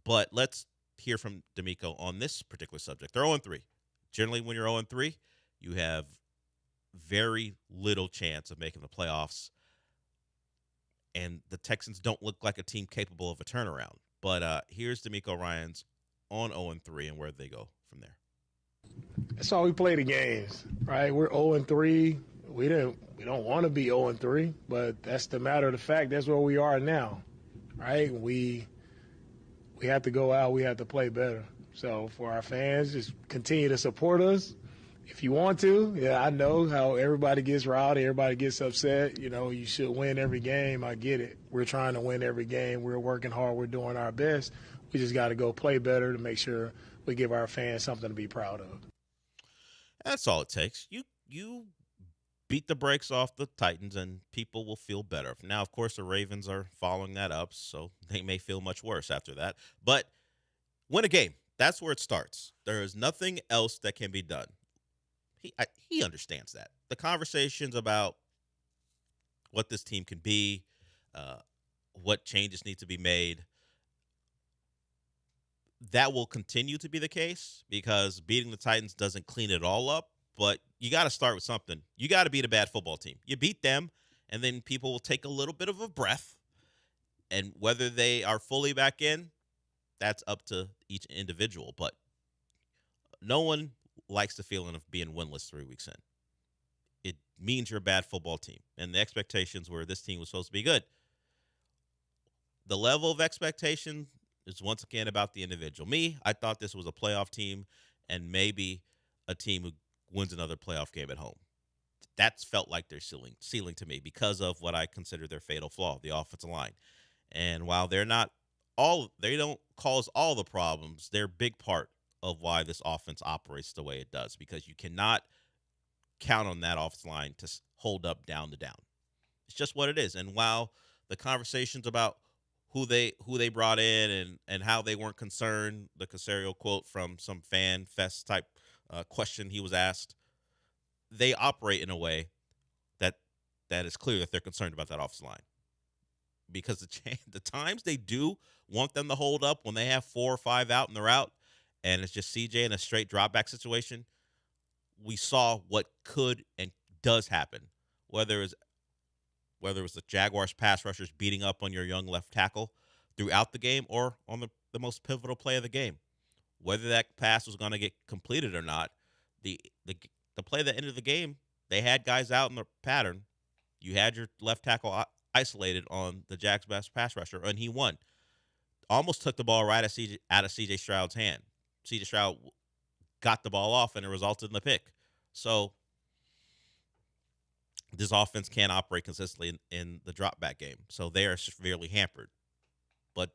But let's hear from D'Amico on this particular subject. They're 0-3. Generally, when you're 0-3, you have very little chance of making the playoffs. And the Texans don't look like a team capable of a turnaround. But here's D'Amico Ryans on 0-3 and where they go from there. That's why we play the games, right? We're 0-3. We don't want to be 0-3, but that's the matter of the fact. That's where we are now, right? We have to go out. We have to play better. So for our fans, just continue to support us. If you want to, I know how everybody gets rowdy, everybody gets upset. You should win every game. I get it. We're trying to win every game. We're working hard. We're doing our best. We just got to go play better to make sure we give our fans something to be proud of. That's all it takes. You beat the brakes off the Titans, and people will feel better. Now, of course, the Ravens are following that up, so they may feel much worse after that. But win a game. That's where it starts. There is nothing else that can be done. He understands that. The conversations about what this team can be, what changes need to be made, that will continue to be the case because beating the Titans doesn't clean it all up, but you got to start with something. You got to beat a bad football team. You beat them, and then people will take a little bit of a breath, and whether they are fully back in, that's up to each individual, but no one likes the feeling of being winless 3 weeks in. It means you're a bad football team, and the expectations were this team was supposed to be good. The level of expectation is once again about the individual. I thought this was a playoff team and maybe a team who wins another playoff game at home. That's felt like their ceiling to me because of what I consider their fatal flaw, the offensive line. And while they don't cause all the problems, they're a big part of why this offense operates the way it does, because you cannot count on that offensive line to hold up down to down. It's just what it is. And while the conversations about who they brought in and how they weren't concerned, the Casario quote from some fan fest type question he was asked, they operate in a way that is clear that they're concerned about that offensive line. Because the times they do want them to hold up when they have 4 or 5 out and they're out, and it's just CJ in a straight drop back situation, we saw what could and does happen. Whether it was the Jaguars pass rushers beating up on your young left tackle throughout the game or on the most pivotal play of the game. Whether that pass was going to get completed or not, the play that ended the game, they had guys out in the pattern. You had your left tackle isolated on the Jags' best pass rusher, and he won. Almost took the ball right out of C.J. Stroud's hand. C.J. Stroud got the ball off, and it resulted in the pick. So this offense can't operate consistently in the drop-back game. So they are severely hampered. But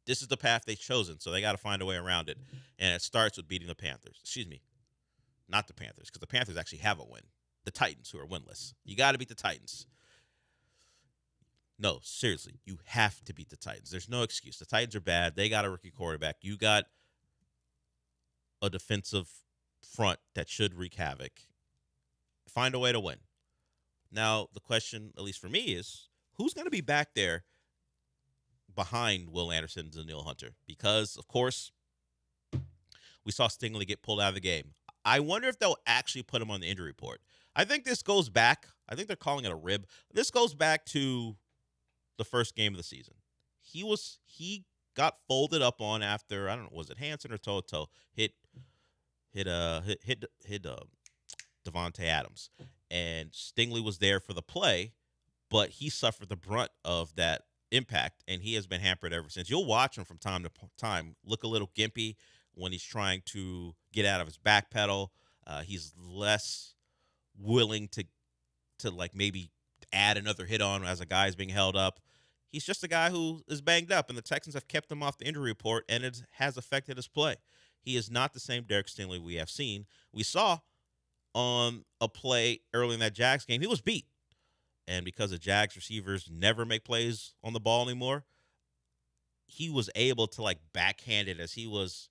this is the path they've chosen, so they got to find a way around it. And it starts with beating the Panthers. Excuse me, not the Panthers, because the Panthers actually have a win. The Titans, who are winless. You got to beat the Titans. No, seriously, you have to beat the Titans. There's no excuse. The Titans are bad. They got a rookie quarterback. You got a defensive front that should wreak havoc. Find a way to win. Now, the question, at least for me, is who's going to be back there behind Will Anderson and Danielle Hunter? Because, of course, we saw Stingley get pulled out of the game. I wonder if they'll actually put him on the injury report. I think this goes back. I think they're calling it a rib. This goes back to the first game of the season. He got folded up on after, I don't know, was it Hansen or Toto hit Devontae Adams, and Stingley was there for the play, but he suffered the brunt of that impact, and he has been hampered ever since. You'll watch him from time to time look a little gimpy when he's trying to get out of his back pedal. He's less willing to like maybe add another hit on as a guy is being held up. He's just a guy who is banged up, and the Texans have kept him off the injury report, and it has affected his play. He is not the same Derek Stingley we have seen. We saw on a play early in that Jags game, he was beat. And because the Jags receivers never make plays on the ball anymore, he was able to like backhand it as he was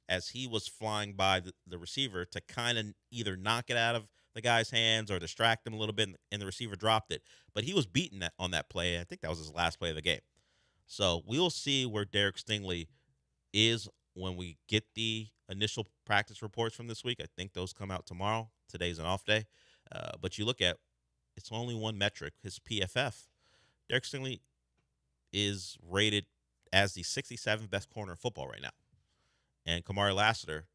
flying by the receiver to kind of either knock it out of the guy's hands or distract him a little bit, and the receiver dropped it. But he was beaten on that play. I think that was his last play of the game. So we'll see where Derek Stingley is when we get the initial practice reports from this week. I think those come out tomorrow. Today's an off day. But you look at, it's only one metric, his PFF. Derek Stingley is rated as the 67th best corner in football right now. And Kamari Lassiter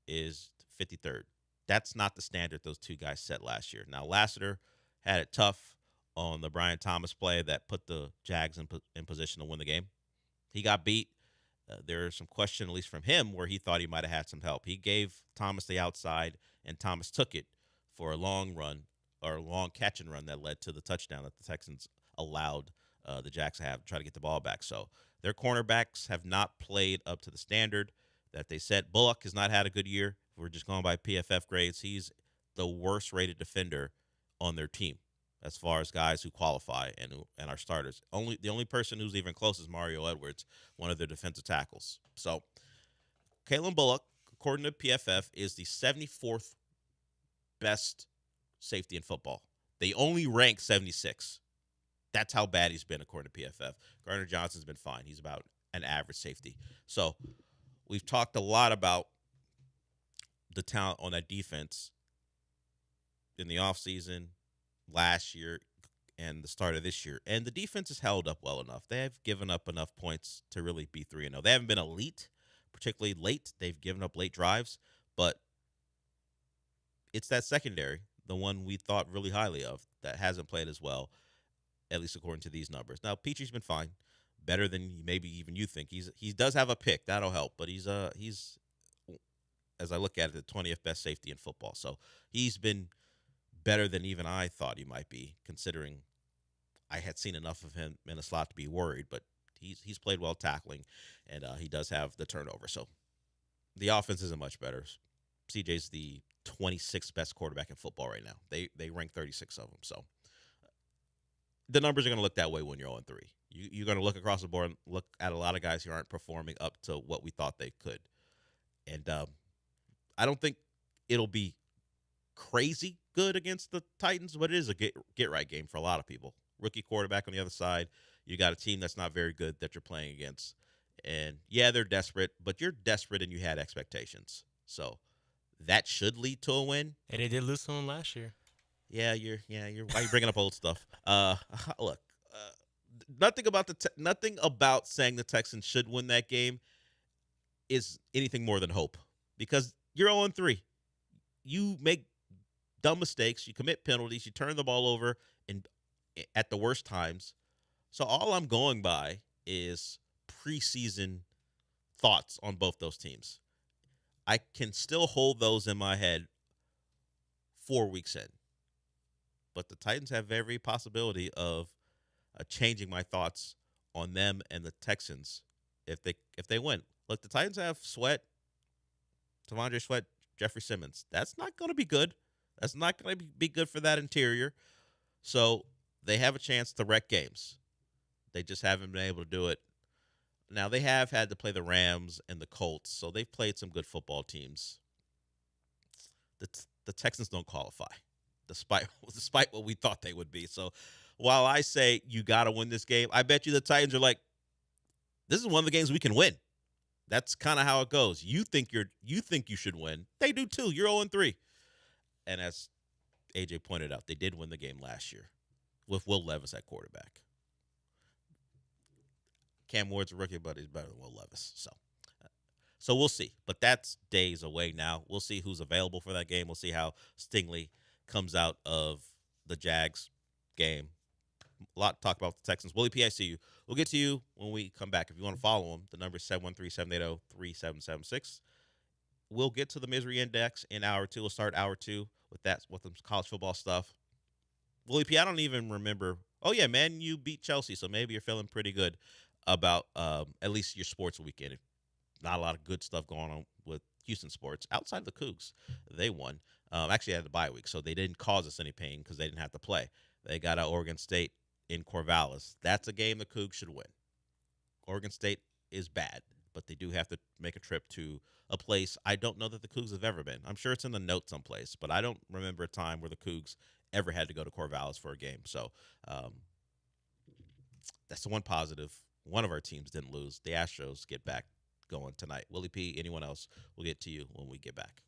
is 53rd. That's not the standard those two guys set last year. Now, Lassiter had it tough on the Brian Thomas play that put the Jags in position to win the game. He got beat. There's some question, at least from him, where he thought he might have had some help. He gave Thomas the outside, and Thomas took it for a long run, or a long catch and run that led to the touchdown that the Texans allowed the Jags to have to try to get the ball back. So their cornerbacks have not played up to the standard that they set. Bullock has not had a good year. If we're just going by PFF grades, he's the worst-rated defender on their team as far as guys who qualify and are starters. The only person who's even close is Mario Edwards, one of their defensive tackles. So Kalen Bullock, according to PFF, is the 74th best safety in football. They only rank 76. That's how bad he's been, according to PFF. Gardner Johnson's been fine. He's about an average safety. So we've talked a lot about the talent on that defense in the offseason, last year, and the start of this year. And the defense has held up well enough. They have given up enough points to really be 3-0. They haven't been elite, particularly late. They've given up late drives, but it's that secondary, the one we thought really highly of, that hasn't played as well, at least according to these numbers. Now, Petry's been fine, better than maybe even you think. He does have a pick. That'll help, but he's as I look at it, the 20th best safety in football. So he's been better than even I thought he might be, considering I had seen enough of him in a slot to be worried, but he's played well tackling, and he does have the turnover. So the offense isn't much better. CJ's the 26th best quarterback in football right now. They rank 36 of them. So the numbers are going to look that way when you're 0-3. You're going to look across the board and look at a lot of guys who aren't performing up to what we thought they could. And I don't think it'll be crazy good against the Titans, but it is a get-right game for a lot of people. Rookie quarterback on the other side. You got a team that's not very good that you're playing against. And, yeah, they're desperate, but you're desperate and you had expectations. So that should lead to a win. And they did lose to him last year. Yeah, you're. Why are you bringing up old stuff? Look, nothing about saying the Texans should win that game is anything more than hope, because you're 0-3. You make dumb mistakes, you commit penalties, you turn the ball over at the worst times. So all I'm going by is preseason thoughts on both those teams. I can still hold those in my head 4 weeks in. But the Titans have every possibility of changing my thoughts on them and the Texans if they win. Look, the Titans have Sweat, T'Vondre Sweat, Jeffrey Simmons. That's not going to be good. That's not going to be good for that interior. So they have a chance to wreck games. They just haven't been able to do it. Now, they have had to play the Rams and the Colts, so they've played some good football teams. The Texans don't qualify, despite what we thought they would be. So while I say you got to win this game, I bet you the Titans are like, this is one of the games we can win. That's kind of how it goes. You think you should win. They do too. You're 0-3. And as AJ pointed out, they did win the game last year with Will Levis at quarterback. Cam Ward's a rookie, but he's better than Will Levis. So we'll see. But that's days away now. We'll see who's available for that game. We'll see how Stingley comes out of the Jags game. A lot to talk about with the Texans. Willie P, I see you. We'll get to you when we come back. If you want to follow him, the number is 713-780-3776. We'll get to the misery index in hour 2. We'll start hour 2 with some college football stuff. Willie P, I don't even remember. Oh, yeah, man, you beat Chelsea, so maybe you're feeling pretty good about at least your sports weekend. Not a lot of good stuff going on with Houston sports. Outside of the Cougs, they won. Actually, had the bye week, so they didn't cause us any pain because they didn't have to play. They got Oregon State in Corvallis. That's a game the Cougs should win. Oregon State is bad, but they do have to make a trip to a place I don't know that the Cougs have ever been. I'm sure it's in the notes someplace, but I don't remember a time where the Cougs ever had to go to Corvallis for a game. So that's the one positive. One of our teams didn't lose. The Astros get back going tonight. Willie P, anyone else, we'll get to you when we get back.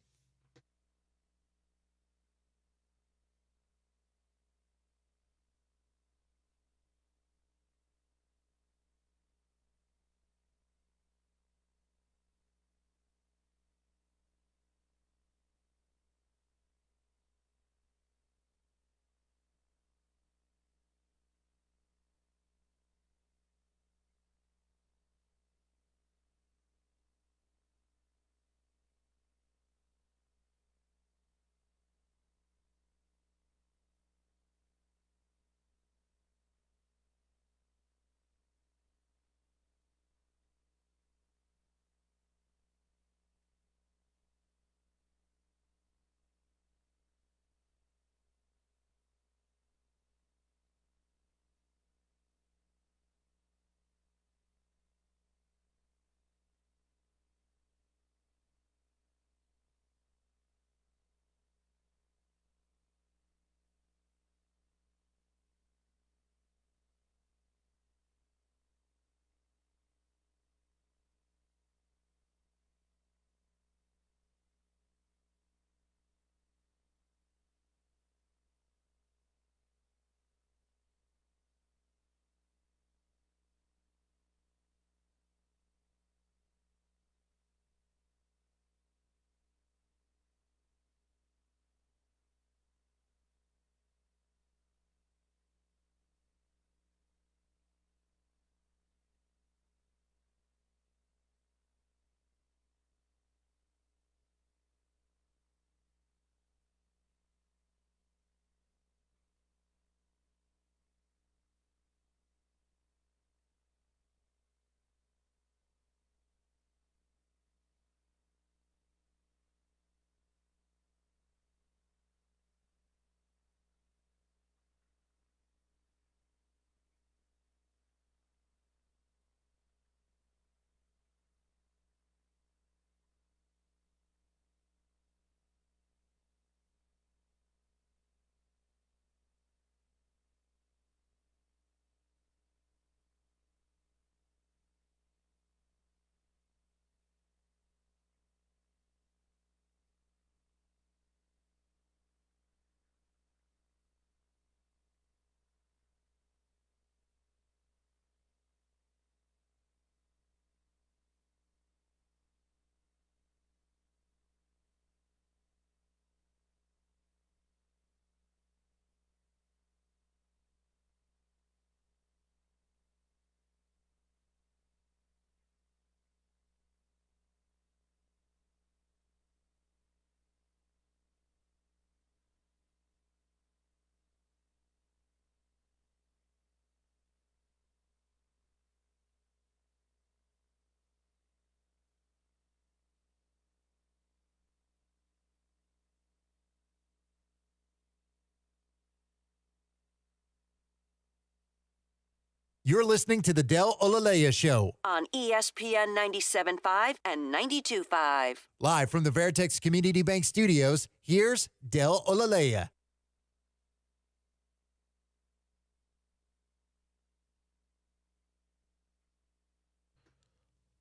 You're listening to the Del Olalea Show on ESPN 97.5 and 92.5. Live from the Veritex Community Bank Studios, here's Del Olalea.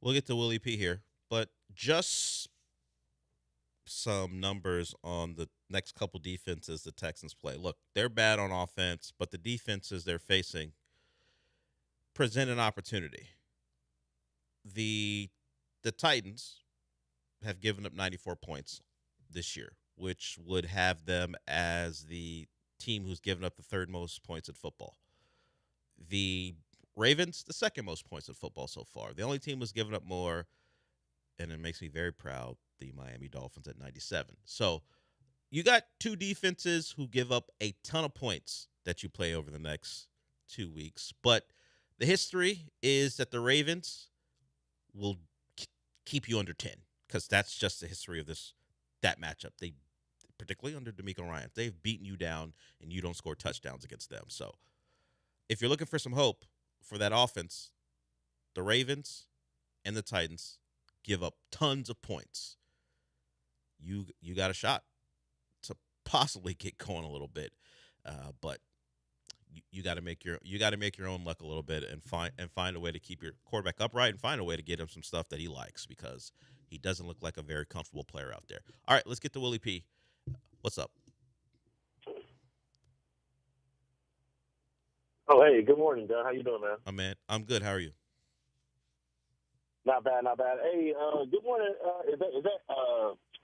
We'll get to Willie P here, but just some numbers on the next couple defenses the Texans play. Look, they're bad on offense, but the defenses they're facing present an opportunity. The Titans have given up 94 points this year, which would have them as the team who's given up the third most points in football. The Ravens, the second most points in football so far. The only team who's given up more, and it makes me very proud, the Miami Dolphins at 97. So you got two defenses who give up a ton of points that you play over the next 2 weeks. But the history is that the Ravens will keep you under 10 because that's just the history of that matchup. They, particularly under DeMeco Ryans, they've beaten you down and you don't score touchdowns against them. So if you're looking for some hope for that offense, the Ravens and the Titans give up tons of points. You got a shot to possibly get going a little bit, but you got to make your own luck a little bit and find a way to keep your quarterback upright and find a way to get him some stuff that he likes because he doesn't look like a very comfortable player out there. All right, let's get to Willie P. What's up? Oh, hey, good morning, Doug. How you doing, man? I'm good. How are you? Not bad, not bad. Hey, good morning. Is that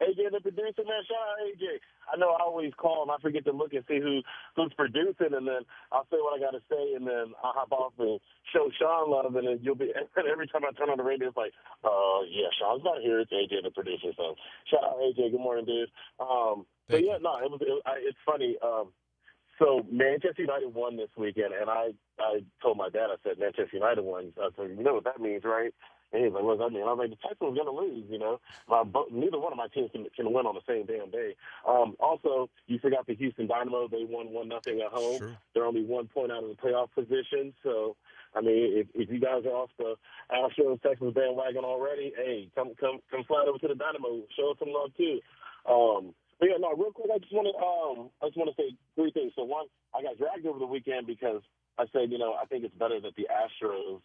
AJ the producer, man? Shout out AJ. I know I always call and I forget to look and see who's producing, and then I'll say what I got to say, and then I'll hop off and show Sean love, and then you'll be. And every time I turn on the radio, it's like, yeah, Sean's not here. It's AJ the producer. So shout out AJ. Good morning, dude. But yeah, no, it's funny. So Manchester United won this weekend, and I told my dad, I said, Manchester United won. I said, you know what that means, right? And he's like, what does that mean? I was like, the Texans are going to lose, you know. Neither one of my teams can win on the same damn day. Also, you forgot the Houston Dynamo. They won 1-0 at home. Sure. They're only 1 point out of the playoff position. So, I mean, if you guys are off the Astros Texans bandwagon already, hey, come slide over to the Dynamo. Show us some love, too. But yeah, no, real quick, I just want to say three things. So one, I got dragged over the weekend because I said, you know, I think it's better that the Astros,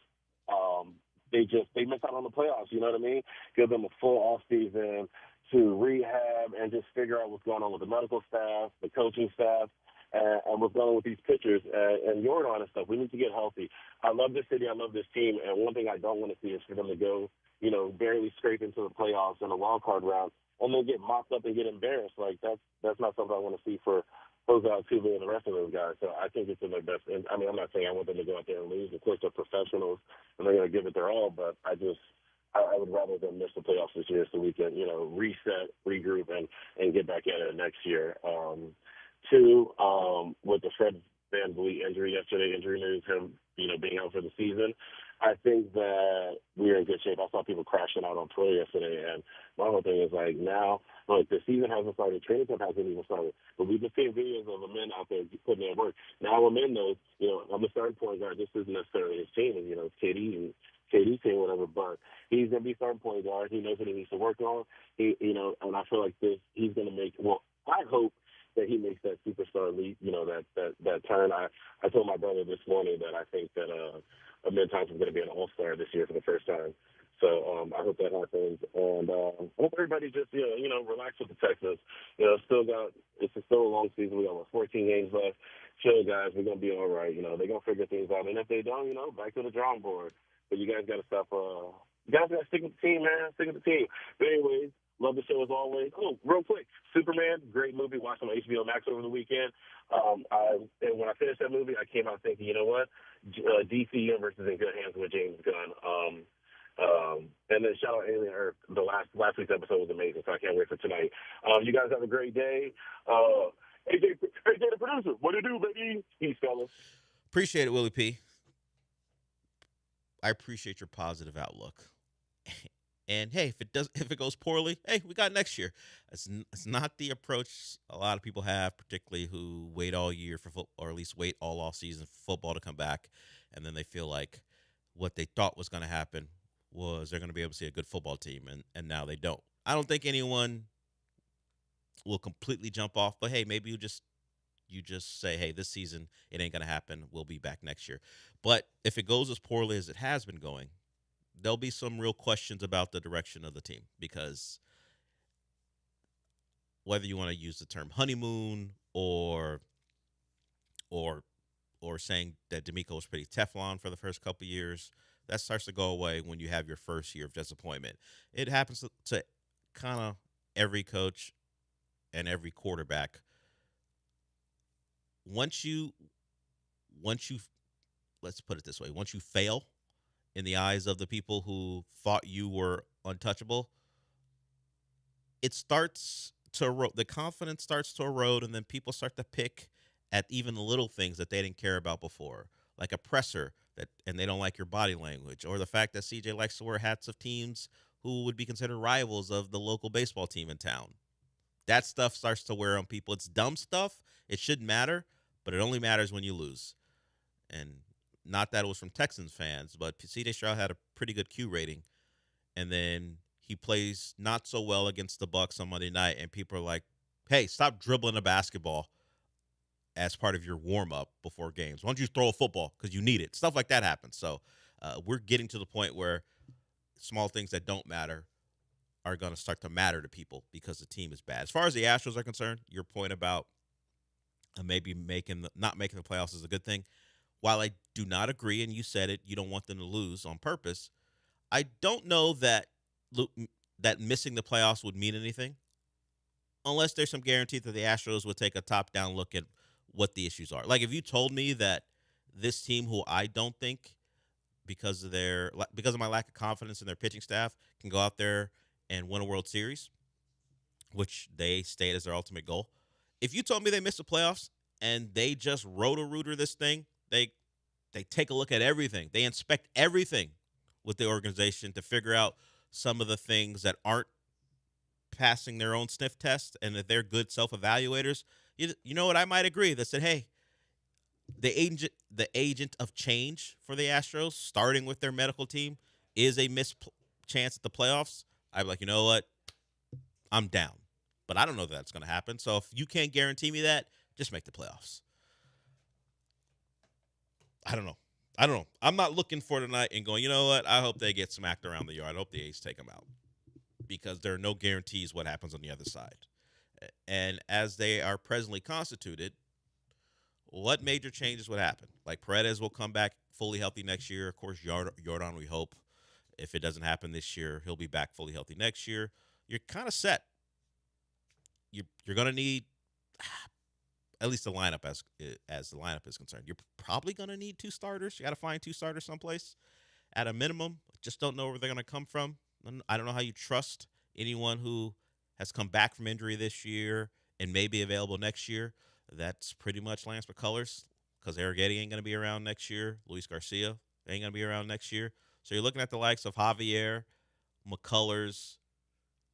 they miss out on the playoffs. You know what I mean? Give them a full off season to rehab and just figure out what's going on with the medical staff, the coaching staff, and what's going on with these pitchers and Jordan and stuff. We need to get healthy. I love this city. I love this team. And one thing I don't want to see is for them to go, you know, barely scrape into the playoffs in a wild card round and then get mopped up and get embarrassed. Like, that's not something I want to see for Jose Altuve and the rest of those guys. So I think it's in their best. And I mean, I'm not saying I want them to go out there and lose. Of course, they're professionals and they're going to give it their all. But I would rather them miss the playoffs this year so we can, you know, reset, regroup, and get back at it next year. Two, with the Fred VanVleet injury yesterday, injury news, him, you know, being out for the season, I think that we're in good shape. I saw people crashing out on Twitter yesterday, and my whole thing is like, now, look, the season hasn't started, training camp hasn't even started, but we've been seeing videos of the men out there putting in work. Now I'm in those, you know, I'm a starting point guard. This isn't necessarily his team, you know, it's KD's team, whatever, but he's going to be starting point guard. He knows what he needs to work on. You know, and I feel like he's going to make, well, I hope that he makes that superstar leap, you know, that turn. I told my brother this morning that I think that Amir Thompson is going to be an all-star this year for the first time. So I hope that happens. And I hope everybody just, you know, relax with the Texans. You know, it's still a long season. We got, 14 games left. Chill, guys. We're going to be all right. You know, they're going to figure things out. And if they don't, you know, back to the drawing board. But you guys got to stop. You guys got to stick with the team, man. Stick with the team. But anyways, love the show as always. Oh, real quick, Superman, great movie. Watched on HBO Max over the weekend. And when I finished that movie, I came out thinking, you know what? DC Universe is in good hands with James Gunn. And then shout out Alien Earth. The last week's episode was amazing, so I can't wait for tonight. You guys have a great day. AJ the producer, what do you do, baby? Peace, fellas. Appreciate it, Willie P. I appreciate your positive outlook. And hey, if it goes poorly, hey, we got next year. It's not the approach a lot of people have, particularly who wait all year for football, or at least wait all off season for football to come back, and then they feel like what they thought was going to happen was they're going to be able to see a good football team, and now they don't. I don't think anyone will completely jump off, but hey, maybe you just say, hey, this season it ain't going to happen. We'll be back next year. But if it goes as poorly as it has been going, there'll be some real questions about the direction of the team, because whether you want to use the term honeymoon or saying that D'Amico was pretty Teflon for the first couple of years, that starts to go away when you have your first year of disappointment. It happens to kind of every coach and every quarterback. Once you let's put it this way, once you fail in the eyes of the people who thought you were untouchable, it starts to erode. The confidence starts to erode, and then people start to pick at even the little things that they didn't care about before, like a presser and they don't like your body language, or the fact that CJ likes to wear hats of teams who would be considered rivals of the local baseball team in town. That stuff starts to wear on people. It's dumb stuff. It shouldn't matter, but it only matters when you lose. And not that it was from Texans fans, but C.J. Stroud had a pretty good Q rating, and then he plays not so well against the Bucs on Monday night, and people are like, hey, stop dribbling a basketball as part of your warm-up before games. Why don't you throw a football because you need it? Stuff like that happens. So we're getting to the point where small things that don't matter are going to start to matter to people because the team is bad. As far as the Astros are concerned, your point about maybe not making the playoffs is a good thing. While I do not agree, and you said it, you don't want them to lose on purpose, I don't know that missing the playoffs would mean anything unless there's some guarantee that the Astros would take a top-down look at what the issues are. Like if you told me that this team, who I don't think, because of my lack of confidence in their pitching staff, can go out there and win a World Series, which they state as their ultimate goal. If you told me they missed the playoffs and they just roto-rooter this thing, they take a look at everything. They inspect everything with the organization to figure out some of the things that aren't passing their own sniff test and that they're good self-evaluators. You know what? I might agree that said, hey, the agent of change for the Astros, starting with their medical team, is a missed chance at the playoffs. I'd be like, you know what? I'm down. But I don't know that that's going to happen. So if you can't guarantee me that, just make the playoffs. I don't know. I'm not looking for tonight and going, you know what? I hope they get smacked around the yard. I hope the A's take them out because there are no guarantees what happens on the other side. And as they are presently constituted, what major changes would happen? Like Paredes will come back fully healthy next year. Of course, Jordan, we hope. If it doesn't happen this year, he'll be back fully healthy next year. You're kind of set. You're going to need at least the lineup as the lineup is concerned. You're probably going to need two starters. You got to find two starters someplace at a minimum. Just don't know where they're going to come from. I don't know how you trust anyone who has come back from injury this year and may be available next year. That's pretty much Lance McCullers because Arrighetti ain't going to be around next year. Luis Garcia ain't going to be around next year. So you're looking at the likes of Javier, McCullers,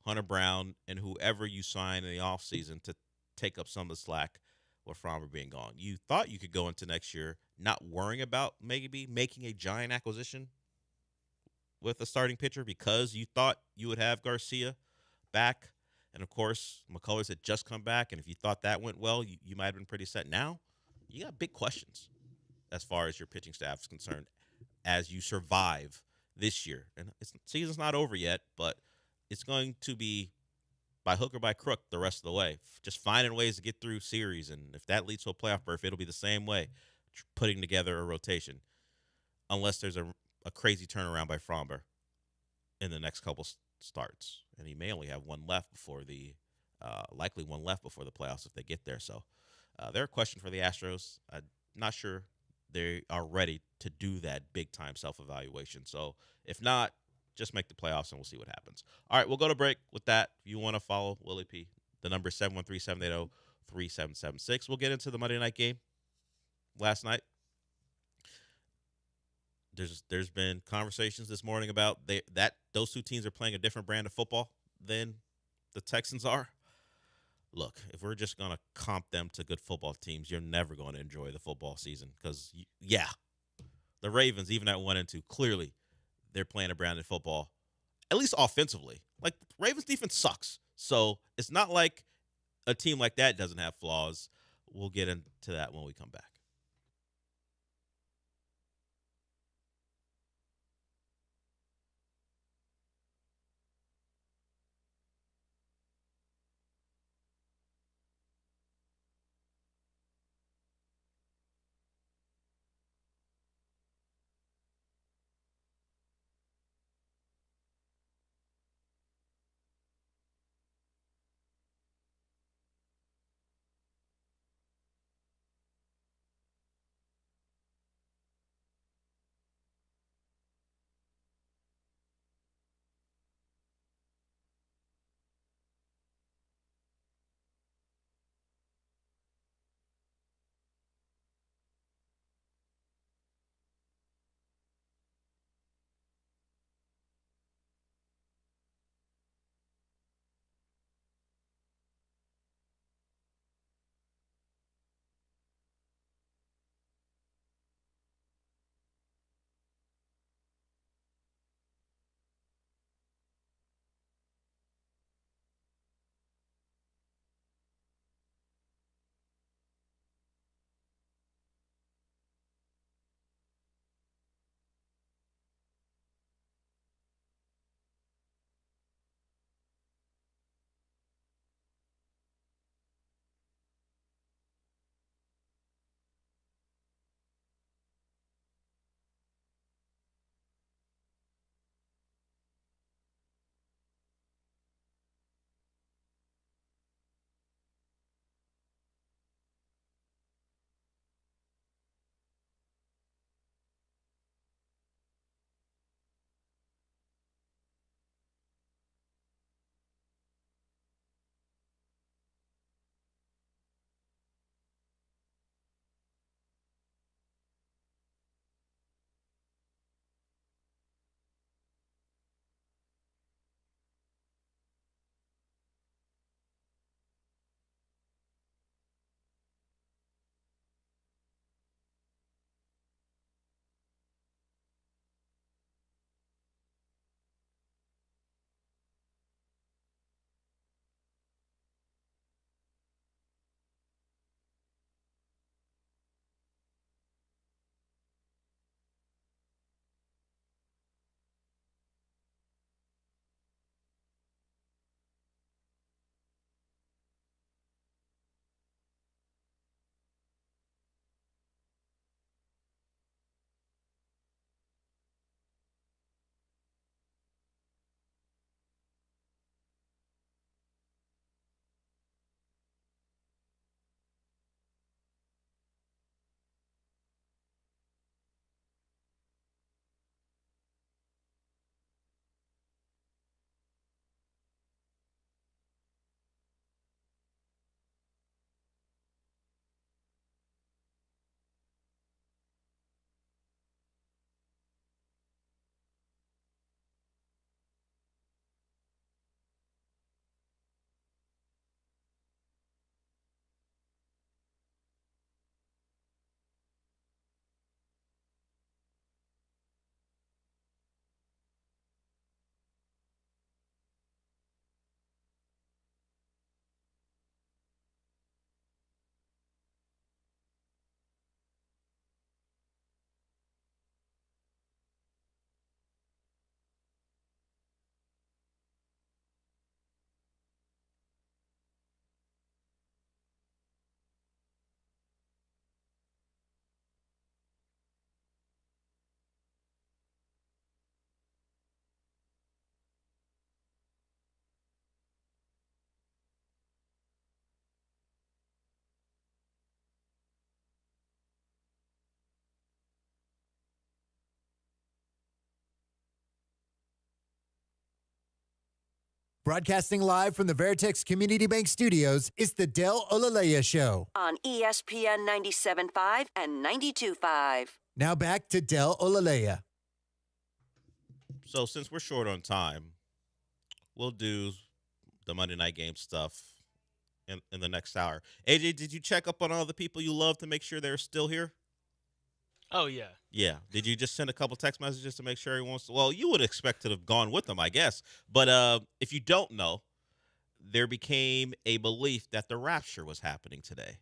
Hunter Brown, and whoever you sign in the offseason to take up some of the slack with Frommer being gone. You thought you could go into next year not worrying about maybe making a giant acquisition with a starting pitcher because you thought you would have Garcia back. And, of course, McCullers had just come back, and if you thought that went well, you might have been pretty set. Now, you got big questions as far as your pitching staff is concerned as you survive this year. And season's not over yet, but it's going to be by hook or by crook the rest of the way. Just finding ways to get through series, and if that leads to a playoff berth, it'll be the same way, putting together a rotation, unless there's a crazy turnaround by Frommer in the next couple starts. And he may only have one left before likely one left before the playoffs if they get there. So they're a question for the Astros. I'm not sure they are ready to do that big-time self-evaluation. So if not, just make the playoffs and we'll see what happens. All right, we'll go to break with that. If you want to follow Willie P, the number is 713-780-3776. We'll get into the Monday night game last night. There's been conversations this morning about those two teams are playing a different brand of football than the Texans are. Look, if we're just going to comp them to good football teams, you're never going to enjoy the football season because, the Ravens, even at 1-2, clearly they're playing a brand of football, at least offensively. Like, Ravens defense sucks. So it's not like a team like that doesn't have flaws. We'll get into that when we come back. Broadcasting live from the Veritex Community Bank Studios, it's the Del Olalea Show. On ESPN 97.5 and 92.5. Now back to Del Olalea. So since we're short on time, we'll do the Monday night game stuff in the next hour. AJ, did you check up on all the people you love to make sure they're still here? Oh, yeah. Yeah. Did you just send a couple text messages to make sure everyone's... Well, you would expect to have gone with them, I guess. But if you don't know, there became a belief that the rapture was happening today.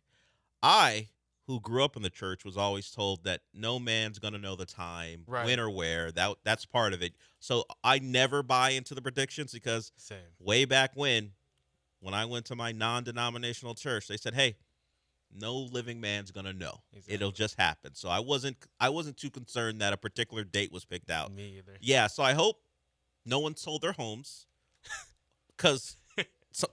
I, who grew up in the church, was always told that no man's going to know the time, when or where. That's part of it. So I never buy into the predictions because way back when I went to my non-denominational church, they said, hey, no living man's going to know. Exactly. It'll just happen. So I wasn't too concerned that a particular date was picked out. Me either. Yeah, so I hope no one sold their homes because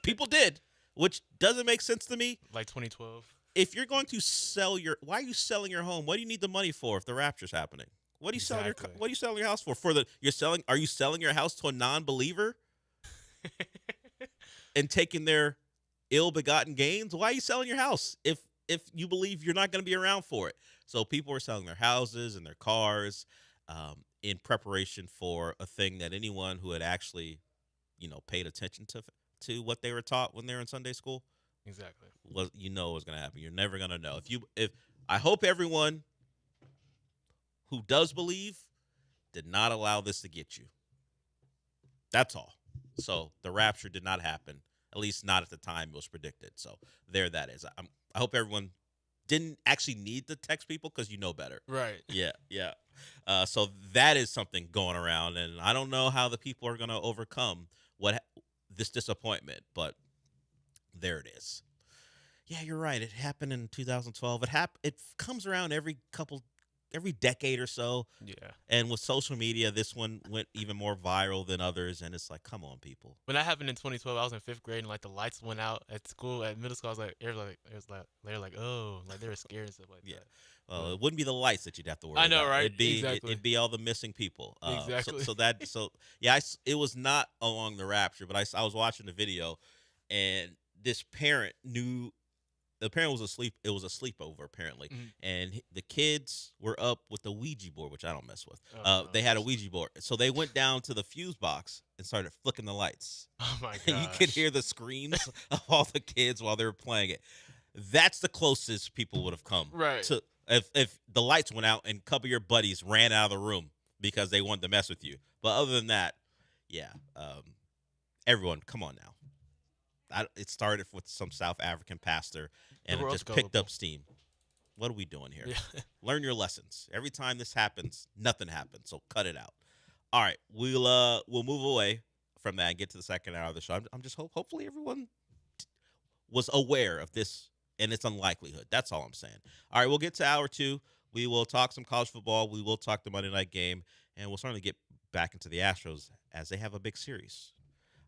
people did, which doesn't make sense to me. Like 2012. If you're going to sell why are you selling your home? What do you need the money for if the rapture's happening? What are you selling your house for? Are you selling your house to a non-believer and taking their ill-begotten gains? Why are you selling your house if you believe you're not going to be around for it? So people are selling their houses and their cars in preparation for a thing that anyone who had actually, paid attention to what they were taught when they were in Sunday school, exactly, was was going to happen. You're never going to know. If I hope everyone who does believe did not allow this to get you. That's all. So the rapture did not happen. At least not at the time it was predicted. So there that is. I hope everyone didn't actually need to text people because you know better. Right. Yeah. So that is something going around, and I don't know how the people are going to overcome this disappointment, but there it is. Yeah, you're right. It happened in 2012. It comes around every decade or so. Yeah. And with social media, this one went even more viral than others, and it's like, come on, people. When that happened in 2012, I was in 5th grade, and like the lights went out at school. At middle school, I was like, they were like, oh, like they were scared and stuff like that. Well, it wouldn't be the lights that you'd have to worry about. I know, right? It'd be all the missing people. Exactly. It was not along the rapture, but I was watching the video, and this parent knew. The parent was asleep. It was a sleepover, apparently. Mm-hmm. And the kids were up with the Ouija board, which I don't mess with. They had a Ouija board. So they went down to the fuse box and started flicking the lights. Oh, my God. You could hear the screams of all the kids while they were playing it. That's the closest people would have come. Right. To if the lights went out and a couple of your buddies ran out of the room because they wanted to mess with you. But other than that, everyone, come on now. It started with some South African pastor, and it just picked up steam. What are we doing here? Yeah. Learn your lessons. Every time this happens, nothing happens, so cut it out. All right, we'll move away from that and get to the second hour of the show. I'm just hopefully everyone was aware of this and its unlikelihood. That's all I'm saying. All right, we'll get to hour 2. We will talk some college football. We will talk the Monday night game, and we'll certainly get back into the Astros as they have a big series.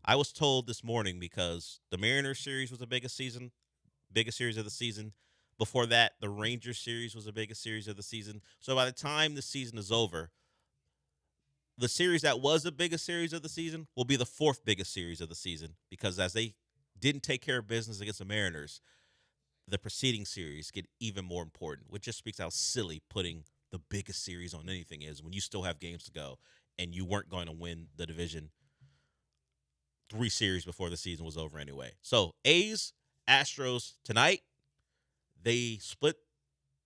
I was told this morning because the Mariners series was the biggest series of the season. Before that, the Rangers series was the biggest series of the season. So by the time the season is over, the series that was the biggest series of the season will be the 4th biggest series of the season, because as they didn't take care of business against the Mariners, the preceding series get even more important, which just speaks how silly putting the biggest series on anything is when you still have games to go and you weren't going to win the division 3 series before the season was over anyway. So A's, Astros tonight. They split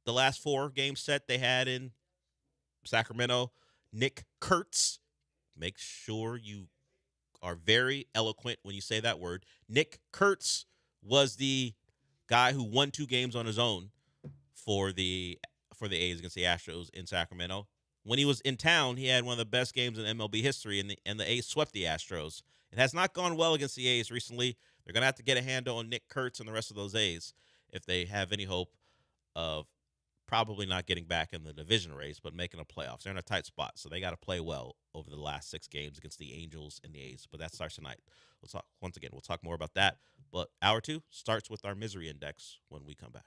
the last 4 game set they had in Sacramento. Nick Kurtz, make sure you are very eloquent when you say that word. Nick Kurtz was the guy who won 2 games on his own for the A's against the Astros in Sacramento. When he was in town, he had one of the best games in MLB history, and the A's swept the Astros. It has not gone well against the A's recently. They're going to have to get a handle on Nick Kurtz and the rest of those A's if they have any hope of probably not getting back in the division race, but making a playoffs. They're in a tight spot, so they got to play well over the last 6 games against the Angels and the A's. But that starts tonight. We'll talk more about that. But hour 2 starts with our misery index when we come back.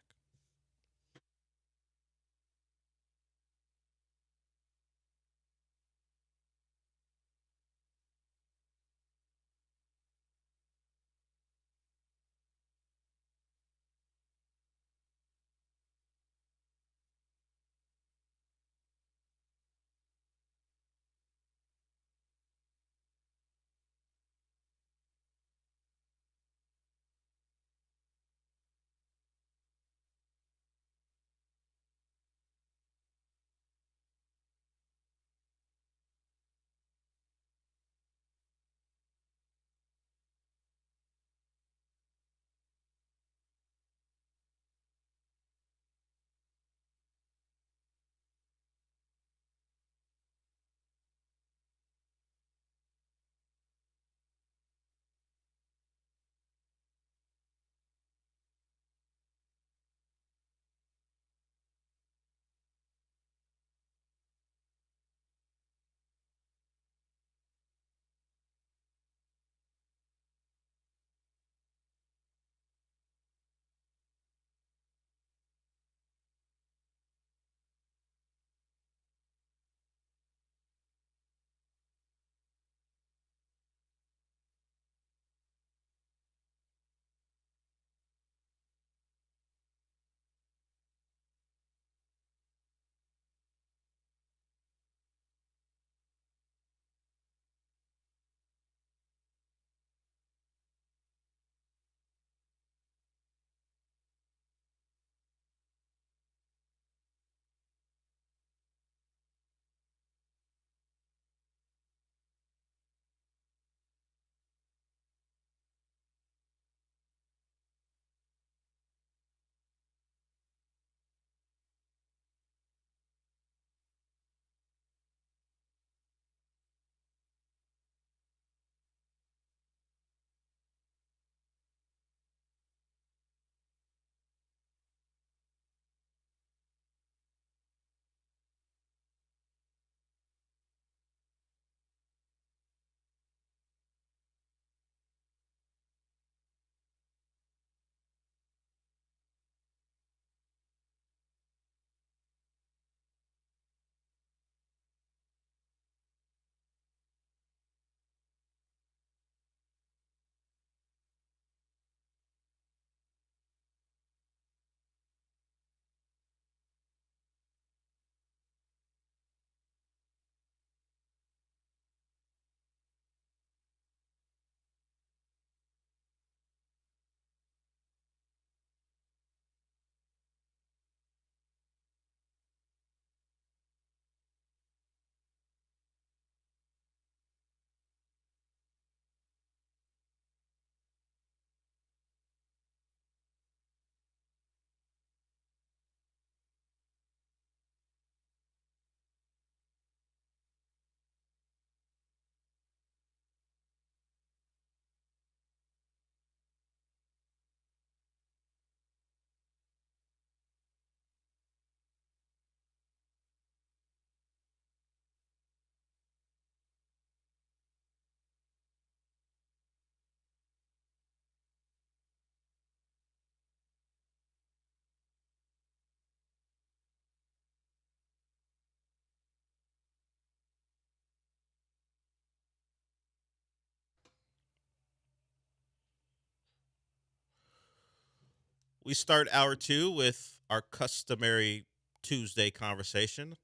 We start hour 2 with our customary Tuesday conversation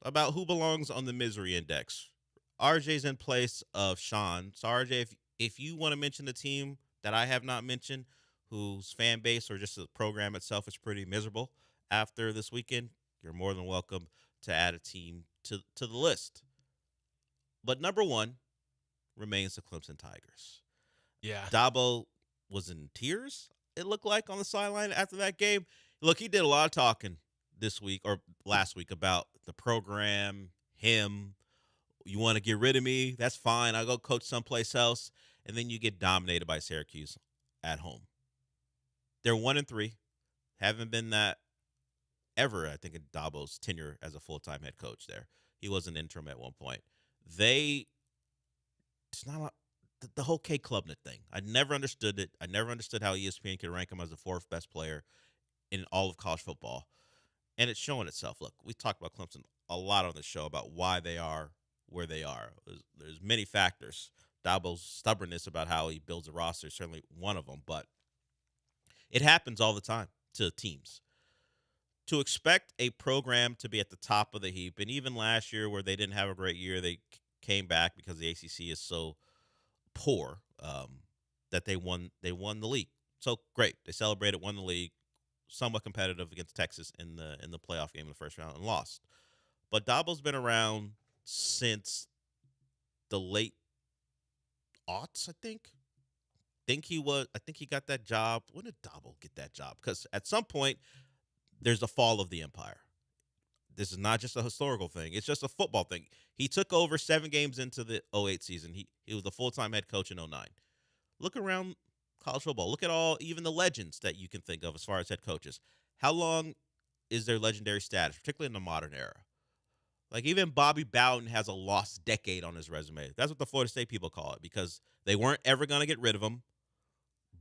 about who belongs on the misery index. RJ's in place of Sean. So RJ, if you want to mention the team that I have not mentioned, whose fan base or just the program itself is pretty miserable after this weekend, you're more than welcome to add a team to the list. But number 1 remains the Clemson Tigers. Yeah. Dabo was in tears, it looked like, on the sideline after that game. Look, he did a lot of talking this week or last week about the program, him. You want to get rid of me? That's fine. I'll go coach someplace else. And then you get dominated by Syracuse at home. They're 1-3. Haven't been that ever, I think, in Dabo's tenure as a full-time head coach there. He was an interim at one point. It's not the whole K Klubnik thing. I never understood it. I never understood how ESPN could rank him as the 4th best player in all of college football. And it's showing itself. Look, we talked about Clemson a lot on the show about why they are where they are. There's many factors. Dabo's stubbornness about how he builds a roster is certainly one of them, but it happens all the time to teams. To expect a program to be at the top of the heap, and even last year where they didn't have a great year, they came back because the ACC is so poor that they won the league. So great, they celebrated, won the league, somewhat competitive against Texas in the playoff game in the first round and lost. But Dabo's been around since the late aughts, I think. I think he got that job. When did Dabo get that job? Because at some point, there's a fall of the empire. This is not just a historical thing. It's just a football thing. He took over 7 games into the 2008 season. He was the full-time head coach in 2009. Look around college football. Look at even the legends that you can think of as far as head coaches. How long is their legendary status, particularly in the modern era? Like, even Bobby Bowden has a lost decade on his resume. That's what the Florida State people call it, because they weren't ever going to get rid of him,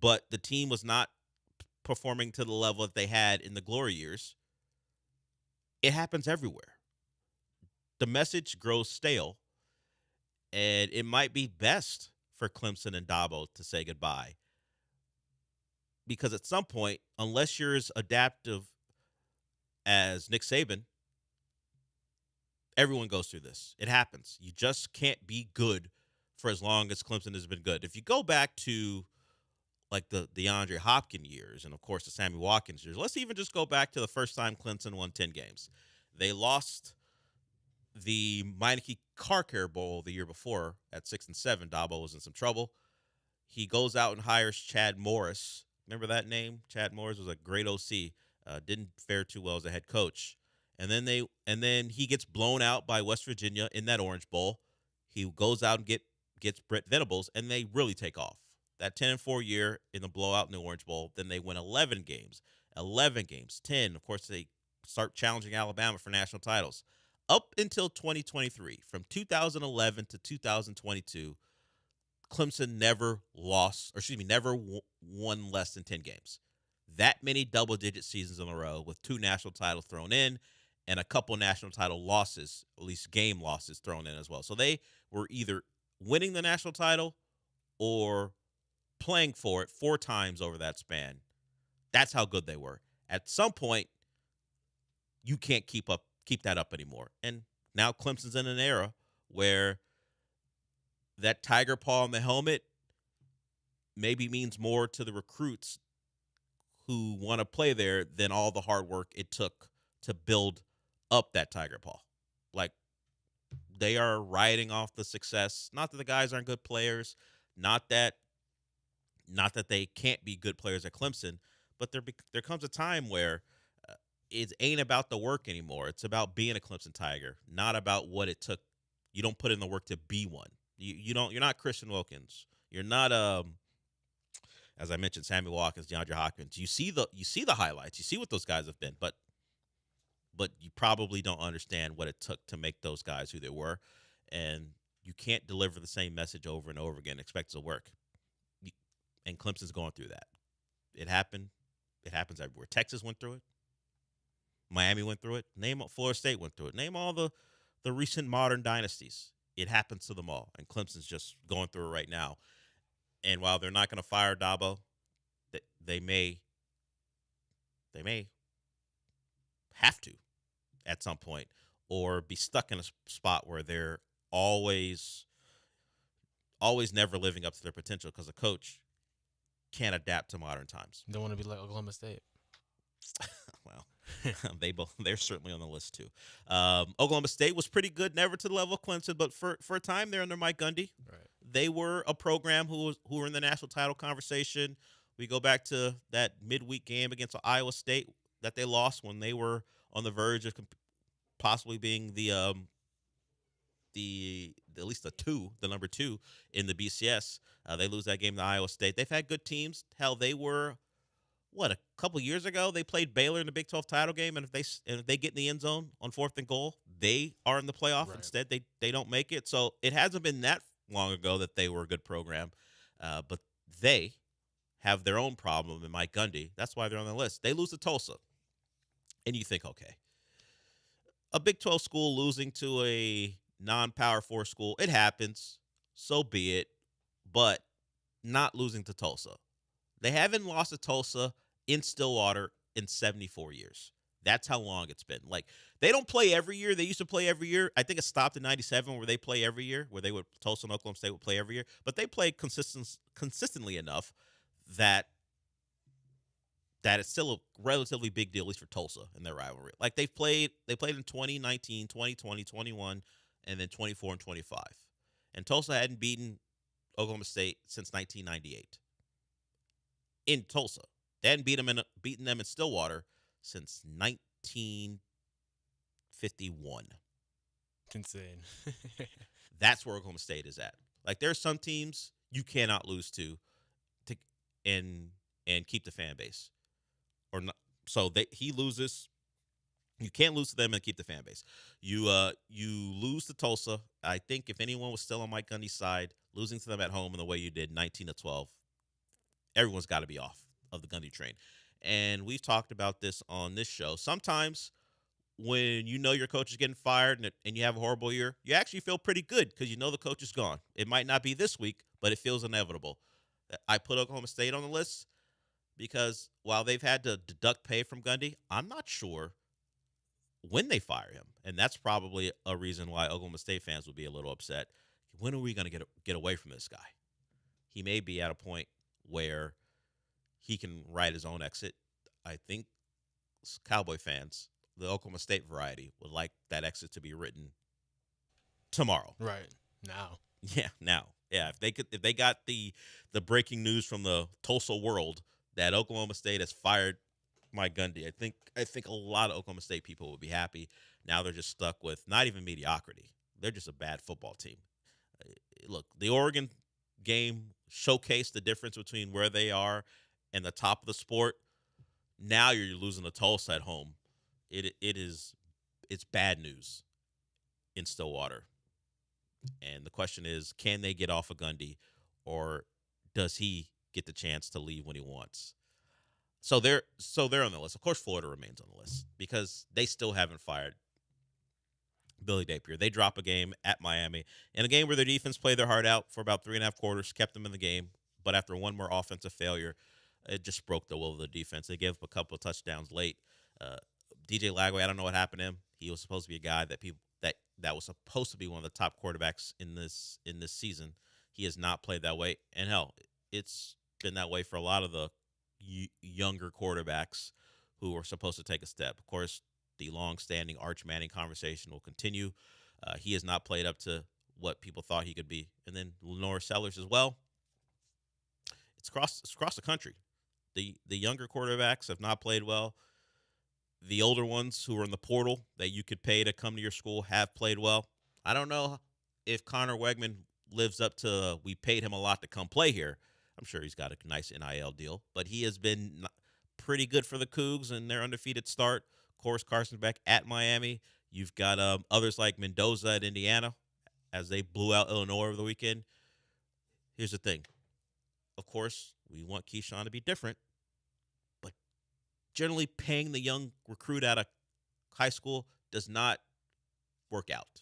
but the team was not performing to the level that they had in the glory years. It happens everywhere. The message grows stale, and it might be best for Clemson and Dabo to say goodbye, because at some point, unless you're as adaptive as Nick Saban, everyone goes through this. It happens. You just can't be good for as long as Clemson has been good. If you go back to like the DeAndre Hopkins years and, of course, the Sammy Watkins years, let's even just go back to the first time Clemson won 10 games. They lost the Meineke Car Care Bowl the year before at 6-7. Dabo was in some trouble. He goes out and hires Chad Morris. Remember that name? Chad Morris was a great OC. Didn't fare too well as a head coach. And then he gets blown out by West Virginia in that Orange Bowl. He goes out and gets Brent Venables, and they really take off. That 10-4 year in the blowout in the Orange Bowl, then they win 11 games, 10. Of course, they start challenging Alabama for national titles. Up until 2023, from 2011 to 2022, Clemson never won less than 10 games. That many double-digit seasons in a row with 2 national titles thrown in and a couple national title losses, at least game losses, thrown in as well. So they were either winning the national title or playing for it 4 times over that span. That's how good they were. At some point, you can't keep that up anymore. And now Clemson's in an era where that tiger paw on the helmet maybe means more to the recruits who want to play there than all the hard work it took to build up that tiger paw. Like, they are riding off the success. Not that the guys aren't good players, not that they can't be good players at Clemson, but there comes a time where it ain't about the work anymore. It's about being a Clemson Tiger, not about what it took. You don't put in the work to be one. You're not Christian Wilkins. You're not as I mentioned, Sammy Watkins, DeAndre Hopkins. You see the highlights. You see what those guys have been, but you probably don't understand what it took to make those guys who they were, and you can't deliver the same message over and over again and expect it to work. And Clemson's going through that. It happened. It happens everywhere. Texas went through it. Miami went through it. Florida State went through it. Name all the recent modern dynasties. It happens to them all, and Clemson's just going through it right now. And while they're not going to fire Dabo, they may They may have to at some point, or be stuck in a spot where they're always never living up to their potential because a coach can't adapt to modern times. Don't want to be like Oklahoma State. Well, they're certainly on the list too. Oklahoma State was pretty good, never to the level of Clemson, but for a time they're under Mike Gundy. Right. They were a program who were in the national title conversation. We go back to that midweek game against Iowa State that they lost when they were on the verge of possibly being the at least the number 2 in the BCS. They lose that game to Iowa State. They've had good teams. Hell, they were a couple years ago they played Baylor in the Big 12 title game, and if they get in the end zone on 4th and goal, they are in the playoff. Right. Instead, they don't make it. So it hasn't been that long ago that they were a good program, but they have their own problem in Mike Gundy. That's why they're on the list. They lose to Tulsa, and you think, okay, a Big 12 school losing to a non-Power 4 school, it happens, so be it, but not losing to Tulsa. They haven't lost to Tulsa in Stillwater in 74 years. That's how long it's been. Like, they don't play every year. They used to play every year. I think it stopped in 97 where they play every year, where Tulsa and Oklahoma State would play every year. But they play consistently enough that it's still a relatively big deal, at least for Tulsa in their rivalry. Like, they played in 2019, 2020, 21, and then 24 and 25. And Tulsa hadn't beaten Oklahoma State since 1998. In Tulsa. They hadn't beaten them in Stillwater since 1951. It's insane. That's where Oklahoma State is at. Like, there are some teams you cannot lose to and keep the fan base. Or not. So he loses. You can't lose to them and keep the fan base. You lose to Tulsa. I think if anyone was still on Mike Gundy's side, losing to them at home in the way you did, 19-12, everyone's got to be off of the Gundy train. And we've talked about this on this show. Sometimes when you know your coach is getting fired and you have a horrible year, you actually feel pretty good because you know the coach is gone. It might not be this week, but it feels inevitable. I put Oklahoma State on the list because while they've had to deduct pay from Gundy, I'm not sure when they fire him. And that's probably a reason why Oklahoma State fans will be a little upset. When are we going to get away from this guy? He may be at a point where he can write his own exit. I think Cowboy fans, the Oklahoma State variety, would like that exit to be written tomorrow. Right. Now. Yeah, now. Yeah, if they got the breaking news from the Tulsa world that Oklahoma State has fired Mike Gundy, I think a lot of Oklahoma State people would be happy. Now they're just stuck with not even mediocrity. They're just a bad football team. Look, the Oregon game showcased the difference between where they are and the top of the sport. Now you're losing to Tulsa at home. It's bad news in Stillwater. And the question is, can they get off of Gundy, or does he get the chance to leave when he wants? So they're on the list. Of course, Florida remains on the list because they still haven't fired Billy Napier. They drop a game at Miami, in a game where their defense played their heart out for about 3.5 quarters, kept them in the game. But after one more offensive failure, it just broke the will of the defense. They gave up a couple of touchdowns late. DJ Lagway, I don't know what happened to him. He was supposed to be a guy that was supposed to be one of the top quarterbacks in this season. He has not played that way. And hell, it's been that way for a lot of the younger quarterbacks who are supposed to take a step. Of course, the long-standing Arch Manning conversation will continue. He has not played up to what people thought he could be. And then Lenore Sellers as well. It's across the country. The younger quarterbacks have not played well. The older ones who are in the portal that you could pay to come to your school have played well. I don't know if Connor Wegman lives up to we paid him a lot to come play here. I'm sure he's got a nice NIL deal, but he has been pretty good for the Cougs in their undefeated start. Of course, Carson Beck at Miami. You've got others like Mendoza at Indiana as they blew out Illinois over the weekend. Here's the thing. Of course, we want Keyshawn to be different, but generally paying the young recruit out of high school does not work out.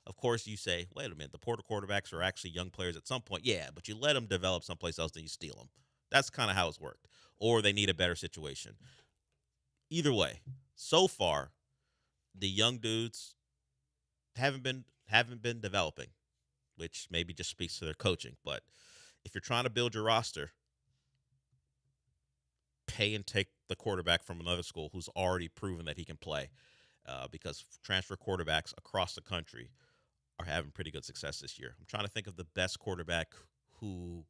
Of course, you say, wait a minute, the portal quarterbacks are actually young players at some point. Yeah, but you let them develop someplace else, then you steal them. That's kind of how it's worked. Or they need a better situation. either way, so far, the young dudes haven't been developing, which maybe just speaks to their coaching. But if you're trying to build your roster, pay and take the quarterback from another school who's already proven that he can play, because transfer quarterbacks across the country are having pretty good success this year. I'm trying to think of the best quarterback who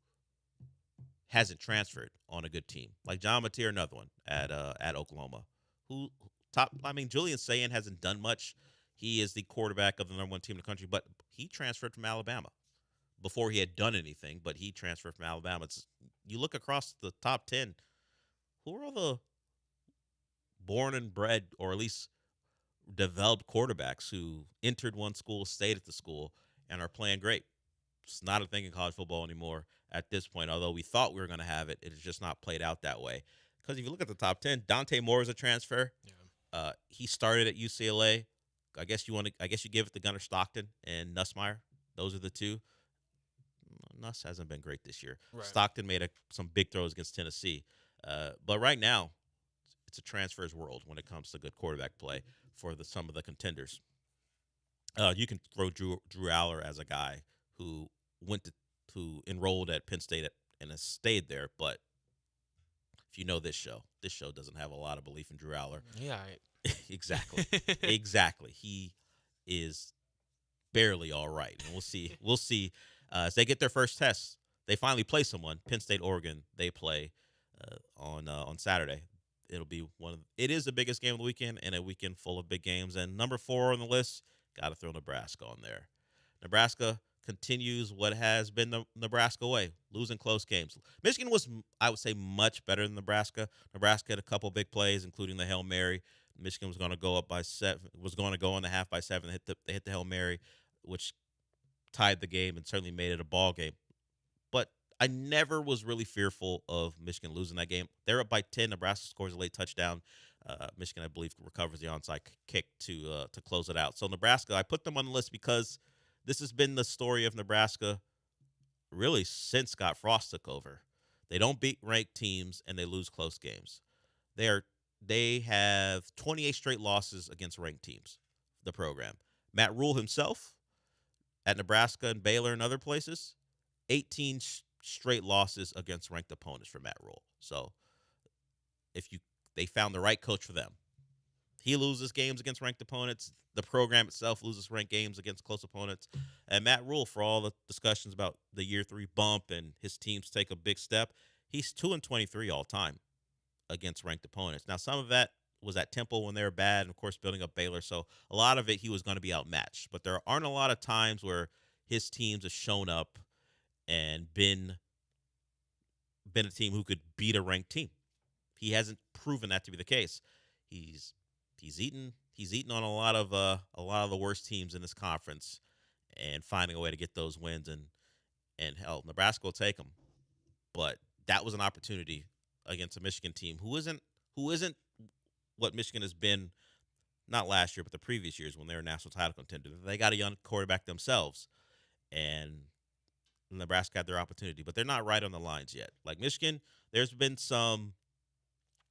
hasn't transferred on a good team, like John Mateer, another one at Oklahoma. Julian Sayin hasn't done much. He is the quarterback of the number one team in the country, but he transferred from Alabama before he had done anything. But he transferred from Alabama. You look across the top 10. Who are all the born and bred, or at least developed quarterbacks who entered one school, stayed at the school, and are playing great? It's not a thing in college football anymore at this point, although we thought we were going to have it. It has just not played out that way. Because if you look at the top 10, Dante Moore is a transfer. Yeah. He started at UCLA. I guess you give it to Gunnar Stockton and Nussmeier. Those are the two. Nuss hasn't been great this year. Right. Stockton made some big throws against Tennessee. But right now, it's a transfers world when it comes to good quarterback play for some of the contenders. You can throw Drew Aller as a guy who who enrolled at Penn State and has stayed there. But if you know this show doesn't have a lot of belief in Drew Aller. Yeah. Exactly. Exactly. He is barely all right. And we'll see. As they get their first test, they finally play someone. Penn State, Oregon, they play on Saturday. It is the biggest game of the weekend, and a weekend full of big games. And number 4 on the list, got to throw Nebraska on there. Nebraska continues what has been the Nebraska way, losing close games. Michigan was, I would say, much better than Nebraska. Nebraska had a couple big plays, including the Hail Mary. Michigan was going to go up by 7, was going to go on the half by 7. They hit the Hail Mary, which tied the game and certainly made it a ball game. But I never was really fearful of Michigan losing that game. They're up by 10. Nebraska scores a late touchdown. Michigan, I believe, recovers the onside kick to close it out. So Nebraska, I put them on the list because this has been the story of Nebraska really since Scott Frost took over. They don't beat ranked teams, and they lose close games. They have 28 straight losses against ranked teams, the program. Matt Rule himself at Nebraska and Baylor and other places, 18 straight losses against ranked opponents for Matt Rule. So they found the right coach for them. He loses games against ranked opponents. The program itself loses ranked games against close opponents. And Matt Rule, for all the discussions about the year 3 bump and his teams take a big step, he's 2-23 all time against ranked opponents. Now, some of that was at Temple when they were bad, and of course building up Baylor. So a lot of it he was going to be outmatched. But there aren't a lot of times where his teams have shown up and been a team who could beat a ranked team. He hasn't proven that to be the case. He's eaten on a lot of the worst teams in this conference, and finding a way to get those wins, and hell, Nebraska will take them. But that was an opportunity against a Michigan team who isn't what Michigan has been, not last year but the previous years when they were national title contender. They got a young quarterback themselves, and Nebraska had their opportunity, but they're not right on the lines yet. Like Michigan, there's been some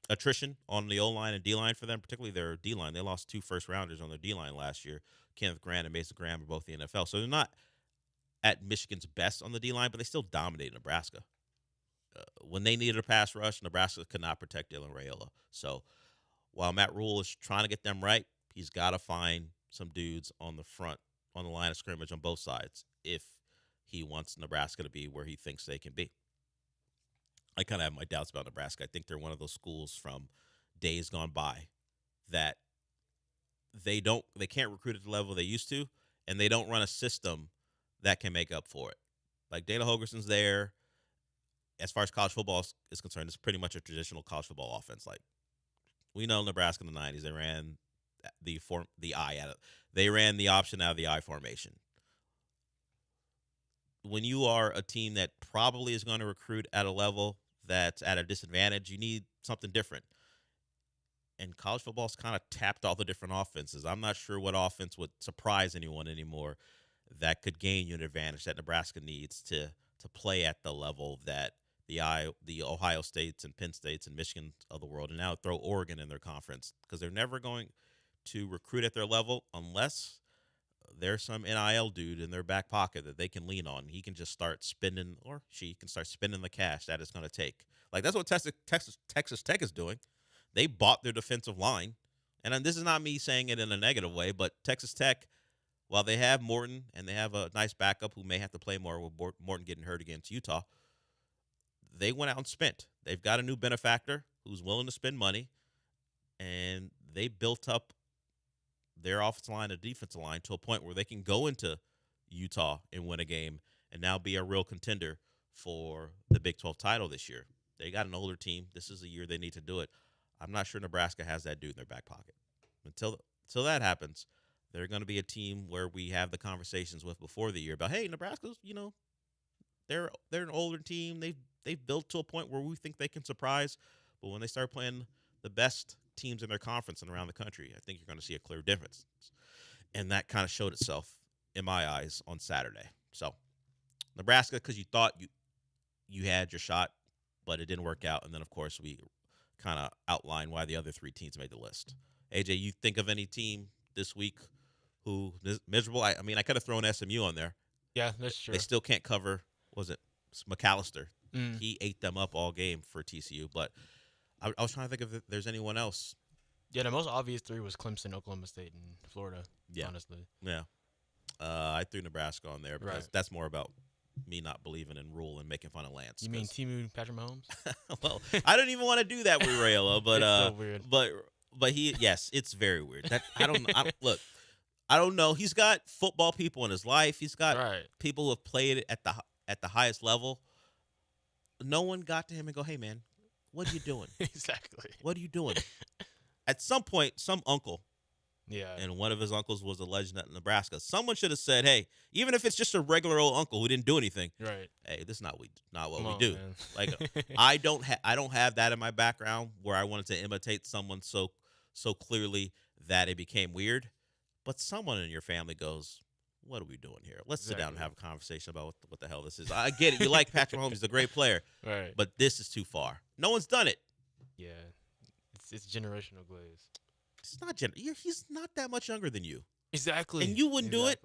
attrition on the O-line and D-line for them, particularly their D-line. They lost 2 first-rounders on their D-line last year. Kenneth Grant and Mason Graham are both the NFL. So they're not at Michigan's best on the D-line, but they still dominate Nebraska. When they needed a pass rush, Nebraska could not protect Dylan Raiola. So while Matt Rule is trying to get them right, he's got to find some dudes on the front, on the line of scrimmage on both sides, if he wants Nebraska to be where he thinks they can be. I kind of have my doubts about Nebraska. I think they're one of those schools from days gone by that they can't recruit at the level they used to, and they don't run a system that can make up for it. Like Dana Holgerson's there. As far as college football is concerned, it's pretty much a traditional college football offense. Like we know Nebraska in the 90s, they ran the I out of, they ran the option out of the I formation. When you are a team that probably is going to recruit at a level that's at a disadvantage, you need something different. And college football's kind of tapped all the different offenses. I'm not sure what offense would surprise anyone anymore that could gain you an advantage that Nebraska needs to play at the level that the Ohio States and Penn States and Michigan of the world, and now throw Oregon in their conference, because they're never going to recruit at their level unless there's some NIL dude in their back pocket that they can lean on. He can just start spending, or she can start spending the cash that it's going to take. Like, that's what Texas Tech is doing. They bought their defensive line. And this is not me saying it in a negative way, but Texas Tech, while they have Morton and they have a nice backup who may have to play more with Morton getting hurt against Utah, they went out and spent. They've got a new benefactor who's willing to spend money, and they built up their offensive line and defensive line to a point where they can go into Utah and win a game and now be a real contender for the Big 12 title this year. They got an older team. This is the year they need to do it. I'm not sure Nebraska has that dude in their back pocket. Until that happens, they're going to be a team where we have the conversations with before the year about, hey, Nebraska's, they're an older team. They've built to a point where we think they can surprise. But when they start playing the best teams in their conference and around the country, I think you're going to see a clear difference. And that kind of showed itself in my eyes on Saturday. So Nebraska, because you thought you had your shot, but it didn't work out. And then, of course, we kind of outlined why the other three teams made the list. AJ, you think of any team this week who is miserable? I mean, I could have thrown SMU on there. Yeah, that's true. They still can't cover, was it McAllister? He ate them up all game for TCU. But I was trying to think if there's anyone else. Yeah, the most obvious three was Clemson, Oklahoma State, and Florida, honestly. Yeah. I threw Nebraska on there because that's more about me not believing in Rule and making fun of Lance. You mean Timu Patrick Mahomes? Well, I don't even want to do that with Rayola, but it's so weird. But it's very weird. That I don't know. He's got football people in his life. He's got people who have played at the highest level. No one got to him and go, "Hey, man, what are you doing?" Exactly. What are you doing? At some point, some uncle. Yeah. And one of his uncles was a legend at Nebraska. Someone should have said, hey, even if it's just a regular old uncle who didn't do anything, hey, this is not what we do. Man. Like I don't have that in my background where I wanted to imitate someone so clearly that it became weird. But someone in your family goes, what are we doing here? Let's sit down and have a conversation about what the hell this is. I get it. You like Patrick Mahomes. He's a great player. Right. But this is too far. No one's done it. Yeah. It's generational glaze. It's not he's not that much younger than you. Exactly. And you wouldn't do it.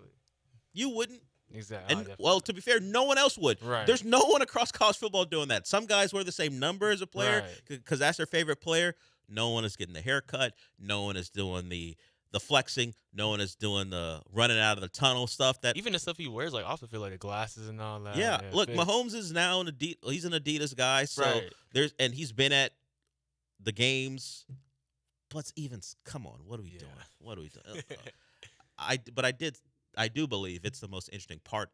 You wouldn't. Exactly. And well, to be fair, no one else would. Right. There's no one across college football doing that. Some guys wear the same number as a player because that's their favorite player. No one is getting the haircut. No one is doing the flexing. No one is doing the running out of the tunnel stuff. That even the stuff he wears, like off the field, like the glasses and all that. Yeah. Look, Mahomes is now he's an Adidas guy. So and he's been at the games. But come on, what are we doing? What are we doing? I do believe it's the most interesting part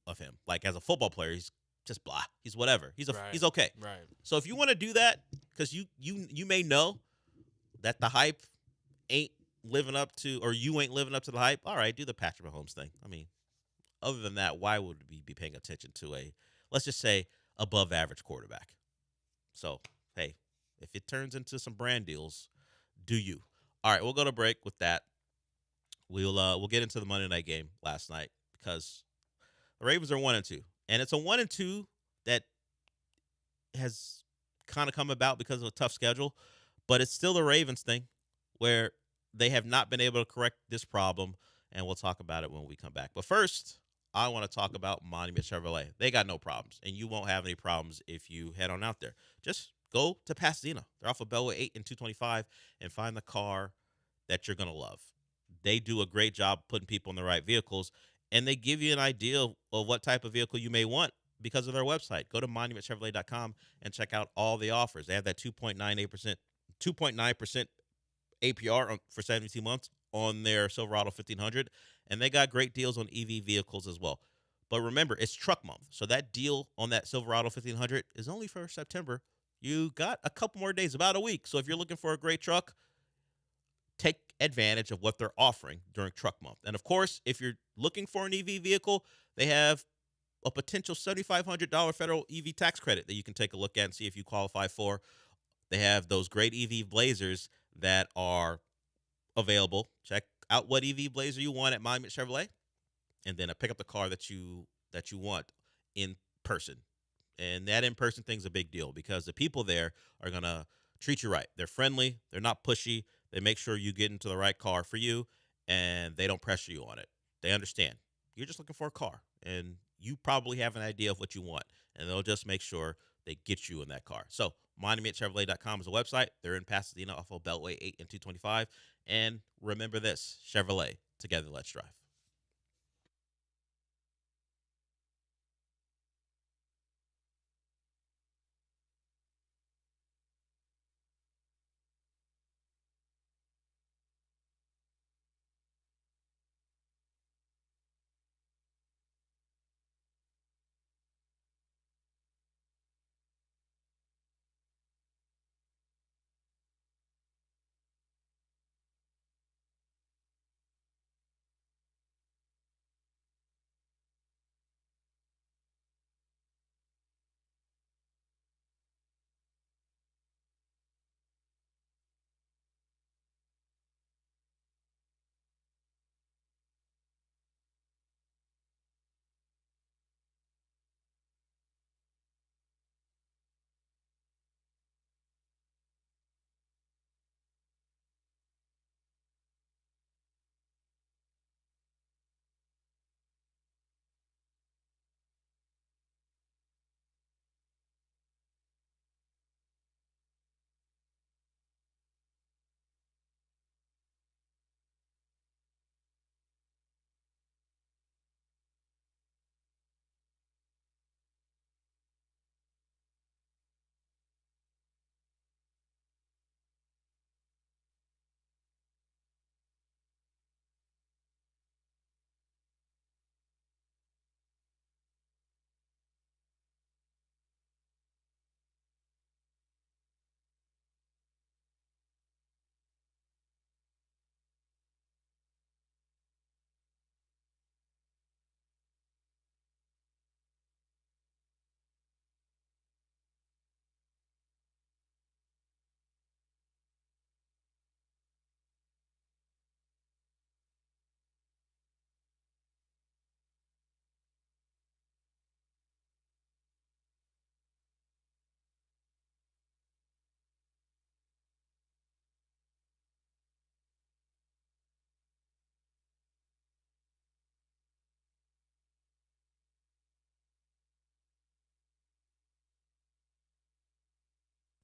of him. Like as a football player, he's just blah. He's whatever. He's okay. Right. So if you want to do that, because you may know that the hype ain't living up to, or you ain't living up to the hype. All right, do the Patrick Mahomes thing. I mean, other than that, why would we be paying attention to let's just say, above average quarterback? So hey, if it turns into some brand deals, do you? All right, we'll go to break with that. We'll get into the Monday night game last night because the Ravens are 1-2, and it's a 1-2 that has kind of come about because of a tough schedule, but it's still the Ravens thing where they have not been able to correct this problem, and we'll talk about it when we come back. But first, I want to talk about Monument Chevrolet. They got no problems, and you won't have any problems if you head on out there. Just go to Pasadena. They're off of Bellway 8 and 225 and find the car that you're going to love. They do a great job putting people in the right vehicles, and they give you an idea of what type of vehicle you may want because of their website. Go to monumentchevrolet.com and check out all the offers. They have that 2.9% APR for 72 months on their Silverado 1500, and they got great deals on EV vehicles as well. But remember, it's truck month, so that deal on that Silverado 1500 is only for September. You got a couple more days, about a week. So if you're looking for a great truck, take advantage of what they're offering during truck month. And, of course, if you're looking for an EV vehicle, they have a potential $7,500 federal EV tax credit that you can take a look at and see if you qualify for. They have those great EV Blazers that are available. Check out what EV Blazer you want at Monument Chevrolet, and then pick up the car that you want in person. And that in-person thing's a big deal because the people there are going to treat you right. They're friendly. They're not pushy. They make sure you get into the right car for you, and they don't pressure you on it. They understand. You're just looking for a car, and you probably have an idea of what you want, and they'll just make sure they get you in that car. So monumentchevrolet.com is a website. They're in Pasadena off of Beltway 8 and 225. And remember this, Chevrolet, together let's drive.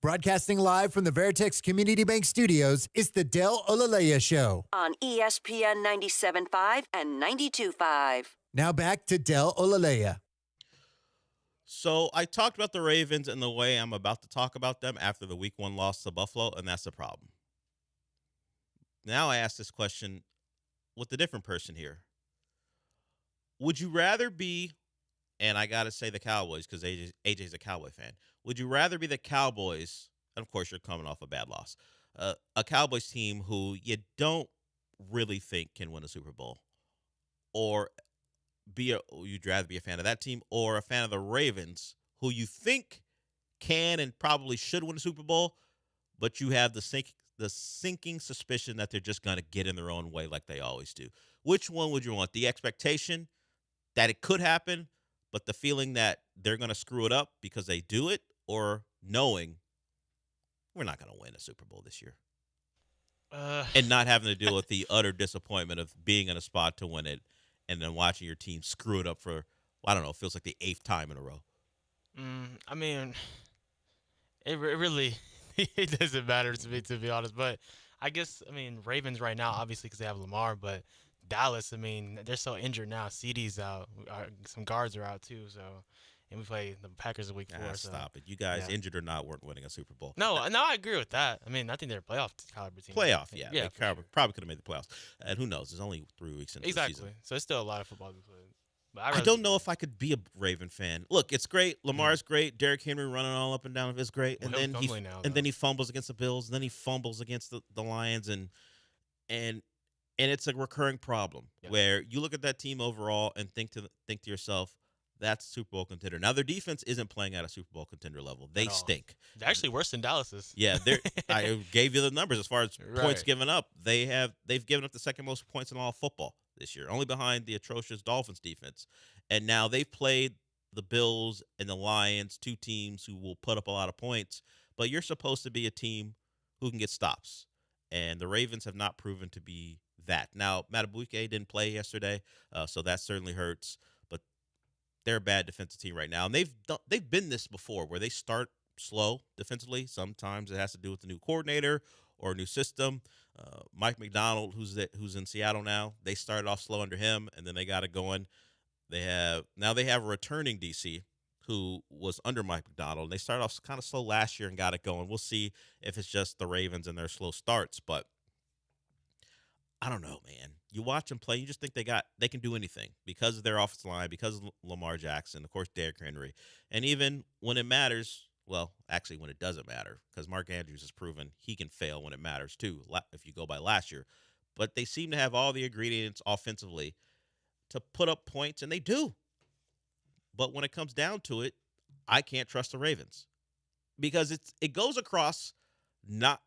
Broadcasting live from the Veritex Community Bank Studios, it's the Del Olalea Show. On ESPN 97.5 and 92.5. Now back to Del Olalea. So I talked about the Ravens and the way I'm about to talk about them after the Week 1 loss to Buffalo, and that's the problem. Now I ask this question with a different person here. Would you rather be, and I got to say the Cowboys because AJ's a Cowboy fan. Would you rather be the Cowboys, and of course you're coming off a bad loss, a Cowboys team who you don't really think can win a Super Bowl, or you'd rather be a fan of that team, or a fan of the Ravens who you think can and probably should win a Super Bowl, but you have the sinking suspicion that they're just going to get in their own way like they always do? Which one would you want? The expectation that it could happen, but the feeling that they're going to screw it up because they do it, or knowing we're not going to win a Super Bowl this year and not having to deal with the utter disappointment of being in a spot to win it and then watching your team screw it up for, I don't know, it feels like the 8th time in a row. I mean, it really it doesn't matter to me, to be honest. But I guess, Ravens right now, obviously, because they have Lamar, but Dallas, they're so injured now. CD's out. Some guards are out, too. So, and we play the Packers in Week 4. Stop it. You guys, injured or not, weren't winning a Super Bowl. No, I agree with that. I think they're a playoff caliber team. Playoff, yeah. They probably could have made the playoffs. And who knows? There's only 3 weeks into the season. Exactly. So it's still a lot of football to be played. But I don't know if I could be a Raven fan. Look, it's great. Lamar's great. Derrick Henry running all up and down is great. And then he fumbles against the Bills. And then he fumbles against the Lions. And it's a recurring problem where you look at that team overall and think to yourself, that's a Super Bowl contender. Now, their defense isn't playing at a Super Bowl contender level. They stink. They're actually worse than Dallas's. Yeah, I gave you the numbers as far as points given up. They've given up the second most points in all of football this year, only behind the atrocious Dolphins defense. And now they've played the Bills and the Lions, two teams who will put up a lot of points, but you're supposed to be a team who can get stops. And the Ravens have not proven to be that. Now, Matabuike didn't play yesterday, so that certainly hurts, but they're a bad defensive team right now. And they've been this before where they start slow defensively. Sometimes it has to do with the new coordinator or a new system. Mike McDonald, who's in Seattle now, they started off slow under him, and then they got it going. They have a returning DC who was under Mike McDonald, and they started off kind of slow last year and got it going. We'll see if it's just the Ravens and their slow starts, but I don't know, man. You watch them play, you just think they can do anything because of their offensive line, because of Lamar Jackson, of course, Derrick Henry, and even when it matters. Well, actually, when it doesn't matter, because Mark Andrews has proven he can fail when it matters, too, if you go by last year. But they seem to have all the ingredients offensively to put up points, and they do. But when it comes down to it, I can't trust the Ravens because it goes across not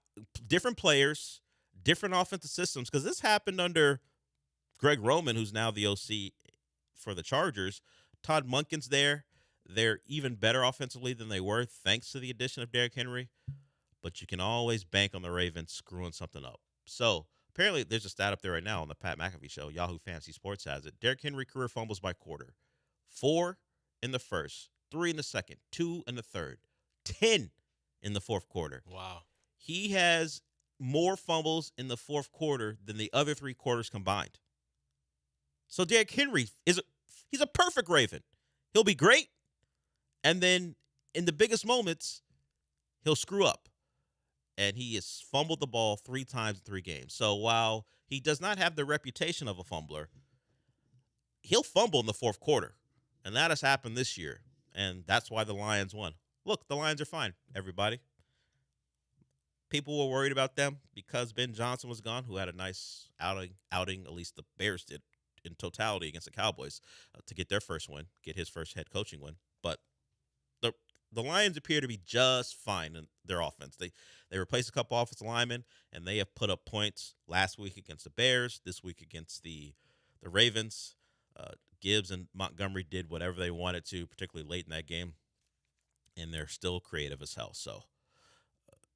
different players, different offensive systems, because this happened under Greg Roman, who's now the OC for the Chargers. Todd Monken's there. They're even better offensively than they were thanks to the addition of Derrick Henry. But you can always bank on the Ravens screwing something up. So apparently there's a stat up there right now on the Pat McAfee show. Yahoo Fantasy Sports has it. Derrick Henry career fumbles by quarter. 4 in the first, 3 in the second, 2 in the third, 10 in the fourth quarter. Wow. He has more fumbles in the fourth quarter than the other 3 quarters combined. So Derrick Henry he's a perfect Raven. He'll be great. And then in the biggest moments, he'll screw up. And he has fumbled the ball 3 times in 3 games. So while he does not have the reputation of a fumbler, he'll fumble in the fourth quarter. And that has happened this year. And that's why the Lions won. Look, the Lions are fine, everybody. People were worried about them because Ben Johnson was gone, who had a nice outing, at least the Bears did, in totality against the Cowboys to get their first win, get his first head coaching win. But the Lions appear to be just fine in their offense. They replaced a couple offensive linemen, and they have put up points last week against the Bears, this week against the Ravens. Gibbs and Montgomery did whatever they wanted to, particularly late in that game, and they're still creative as hell. So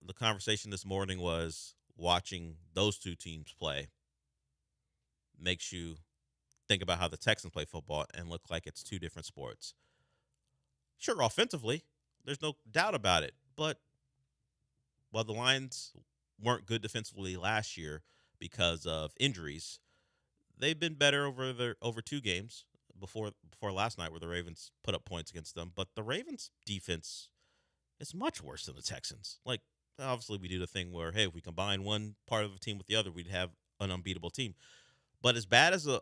the conversation this morning was watching those two teams play makes you think about how the Texans play football and look like it's 2 different sports. Sure, offensively, there's no doubt about it. But while the Lions weren't good defensively last year because of injuries, they've been better over 2 games before last night where the Ravens put up points against them. But the Ravens defense is much worse than the Texans. Like, obviously we do the thing where, hey, if we combine one part of a team with the other, we'd have an unbeatable team. But as bad as the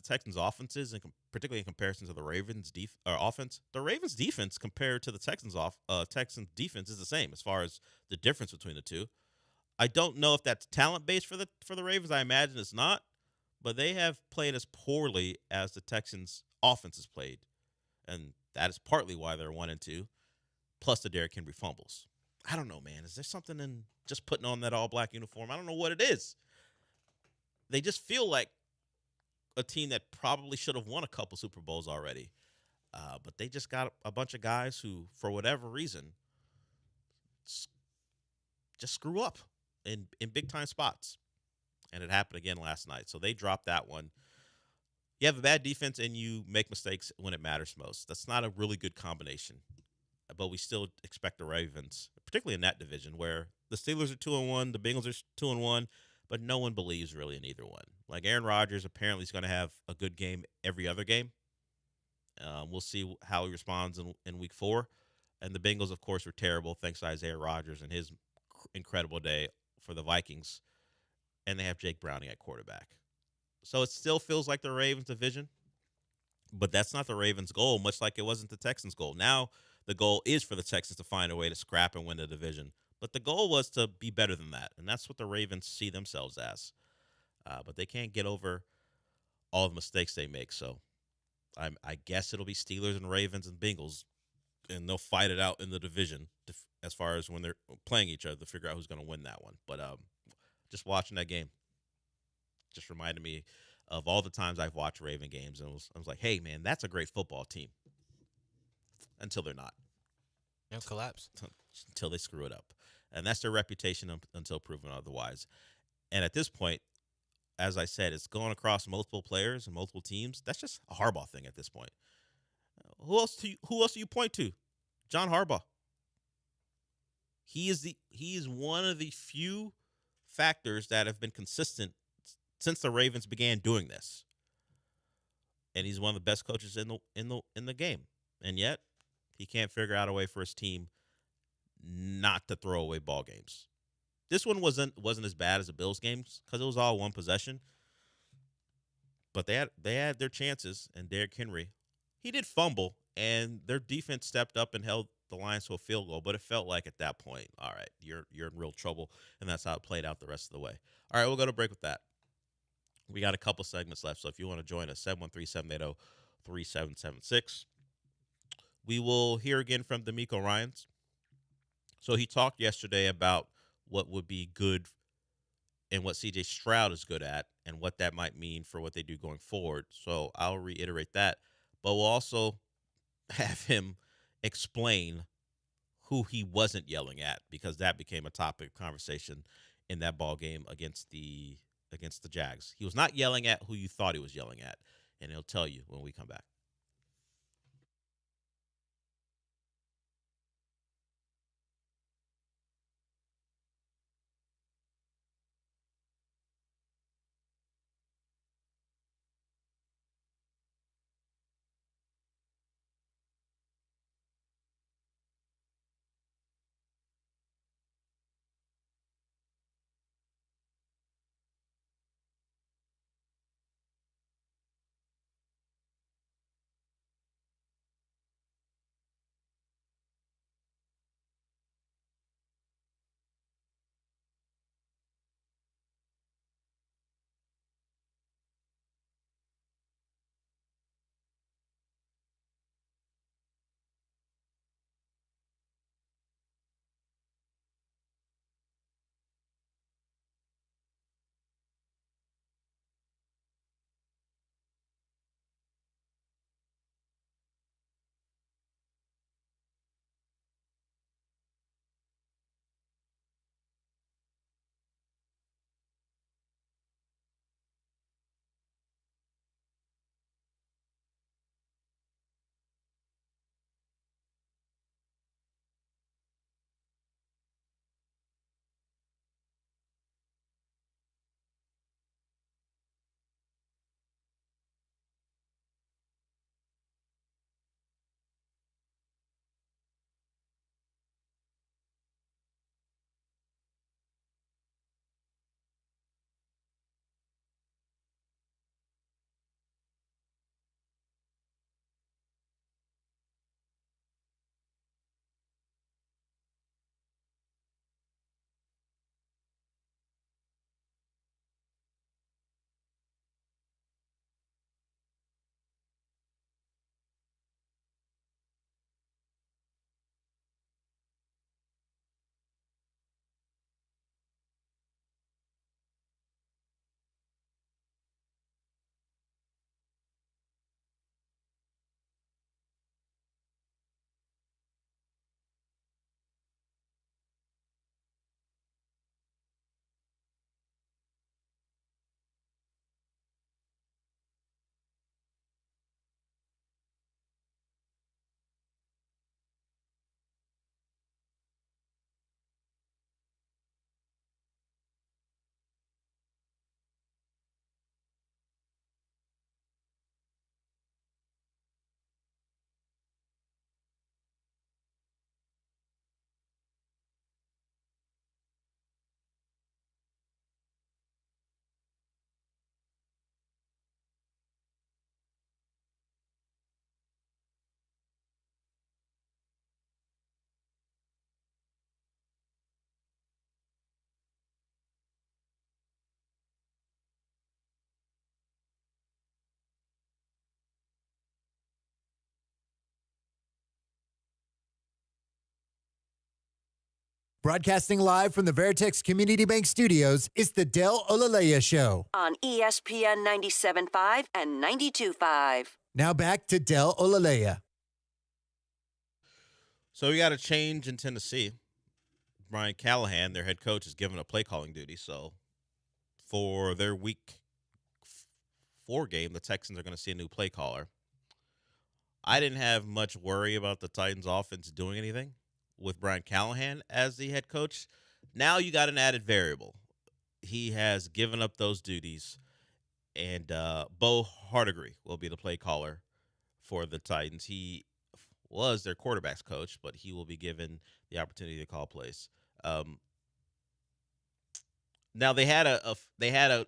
Texans' offense is, and particularly in comparison to the Ravens' offense, the Ravens' defense compared to the Texans' defense is the same as far as the difference between the two. I don't know if that's talent-based for the Ravens. I imagine it's not, but they have played as poorly as the Texans' offense has played, and that is partly why they're 1-2. Plus the Derrick Henry fumbles. I don't know, man. Is there something in just putting on that all-black uniform? I don't know what it is. They just feel like a team that probably should have won a couple Super Bowls already. But they just got a bunch of guys who, for whatever reason, just screw up in big-time spots. And it happened again last night. So they dropped that one. You have a bad defense and you make mistakes when it matters most. That's not a really good combination. But we still expect the Ravens, particularly in that division, where the Steelers are 2-1, the Bengals are 2-1, but no one believes really in either one. Like Aaron Rodgers apparently is going to have a good game every other game. We'll see how he responds in week 4. And the Bengals, of course, were terrible thanks to Isaiah Rodgers and his incredible day for the Vikings. And they have Jake Browning at quarterback. So it still feels like the Ravens division, but that's not the Ravens' goal, much like it wasn't the Texans' goal. Now the goal is for the Texans to find a way to scrap and win the division. But the goal was to be better than that, and that's what the Ravens see themselves as. But they can't get over all the mistakes they make. So I guess it'll be Steelers and Ravens and Bengals, and they'll fight it out in the division as far as when they're playing each other to figure out who's going to win that one. But just watching that game just reminded me of all the times I've watched Raven games, and I was like, hey, man, that's a great football team. Until they're not. They'll collapse. Until they screw it up. And that's their reputation until proven otherwise. And at this point, as I said, it's going across multiple players and multiple teams. That's just a Harbaugh thing at this point. Who else do you point to? John Harbaugh. He is one of the few factors that have been consistent since the Ravens began doing this. And he's one of the best coaches in the game. And yet, he can't figure out a way for his team not to throw away ball games. This one wasn't as bad as the Bills games because it was all one possession. But they had their chances, and Derrick Henry, he did fumble, and their defense stepped up and held the Lions to a field goal. But it felt like at that point, all right, you're in real trouble, and that's how it played out the rest of the way. All right, we'll go to break with that. We got a couple segments left, so if you want to join us, 713-780-3776. We will hear again from D'Amico Ryans. So he talked yesterday about what would be good and what C.J. Stroud is good at and what that might mean for what they do going forward. So I'll reiterate that. But we'll also have him explain who he wasn't yelling at, because that became a topic of conversation in that ball game against the Jags. He was not yelling at who you thought he was yelling at, and he'll tell you when we come back. Broadcasting live from the Veritex Community Bank Studios, it's the Del Olaleya Show. On ESPN 97.5 and 92.5. Now back to Del Olaleya. So we got a change in Tennessee. Brian Callahan, their head coach, is given a play calling duty. So for their week 4 game, the Texans are going to see a new play caller. I didn't have much worry about the Titans offense doing anything with Brian Callahan as the head coach. Now you got an added variable. He has given up those duties, and Bo Hardigree will be the play caller for the Titans. He was their quarterback's coach, but he will be given the opportunity to call plays. Now they had a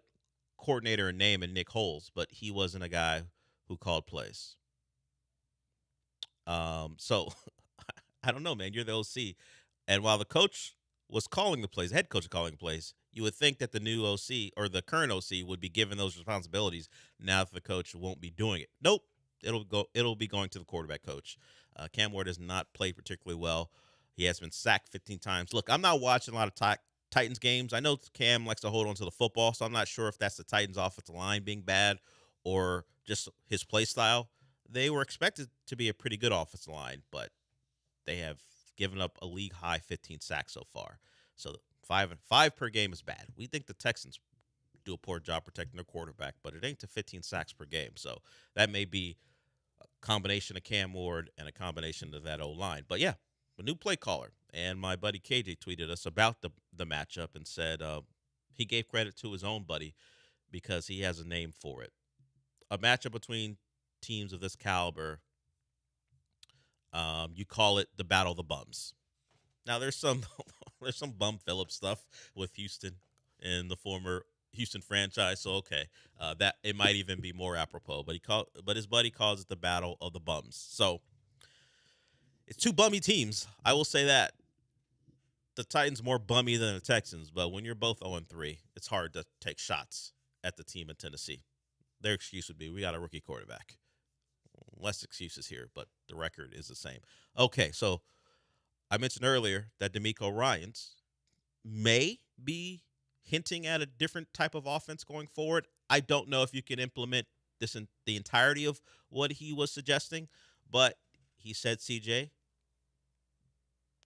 coordinator and name in Nick Holes, but he wasn't a guy who called plays. So I don't know, man. You're the OC, and while the coach was calling the plays, head coach calling plays, you would think that the new OC or the current OC would be given those responsibilities. Now the coach won't be doing it. Nope, it'll be going to the quarterback coach. Cam Ward has not played particularly well. He has been sacked 15 times. Look, I'm not watching a lot of Titans games. I know Cam likes to hold on to the football, so I'm not sure if that's the Titans offensive line being bad or just his play style. They were expected to be a pretty good offensive line, but they have given up a league-high 15 sacks so far. So 5 per game is bad. We think the Texans do a poor job protecting their quarterback, but it ain't to 15 sacks per game. So that may be a combination of Cam Ward and a combination of that O-line. But, yeah, a new play caller. And my buddy KJ tweeted us about the matchup and said he gave credit to his own buddy because he has a name for it. A matchup between teams of this caliber, you call it the Battle of the Bums. Now there's some bum Phillips stuff with Houston and the former Houston franchise, so okay, that it might even be more apropos. But his buddy calls it the Battle of the Bums. So it's 2 bummy teams. I will say that the Titans more bummy than the Texans, but when you're both 0-3, it's hard to take shots at the team in Tennessee. Their excuse would be, we got a rookie quarterback. Less excuses here, but the record is the same. Okay, so I mentioned earlier that DeMeco Ryans may be hinting at a different type of offense going forward. I don't know if you can implement this in the entirety of what he was suggesting, but he said CJ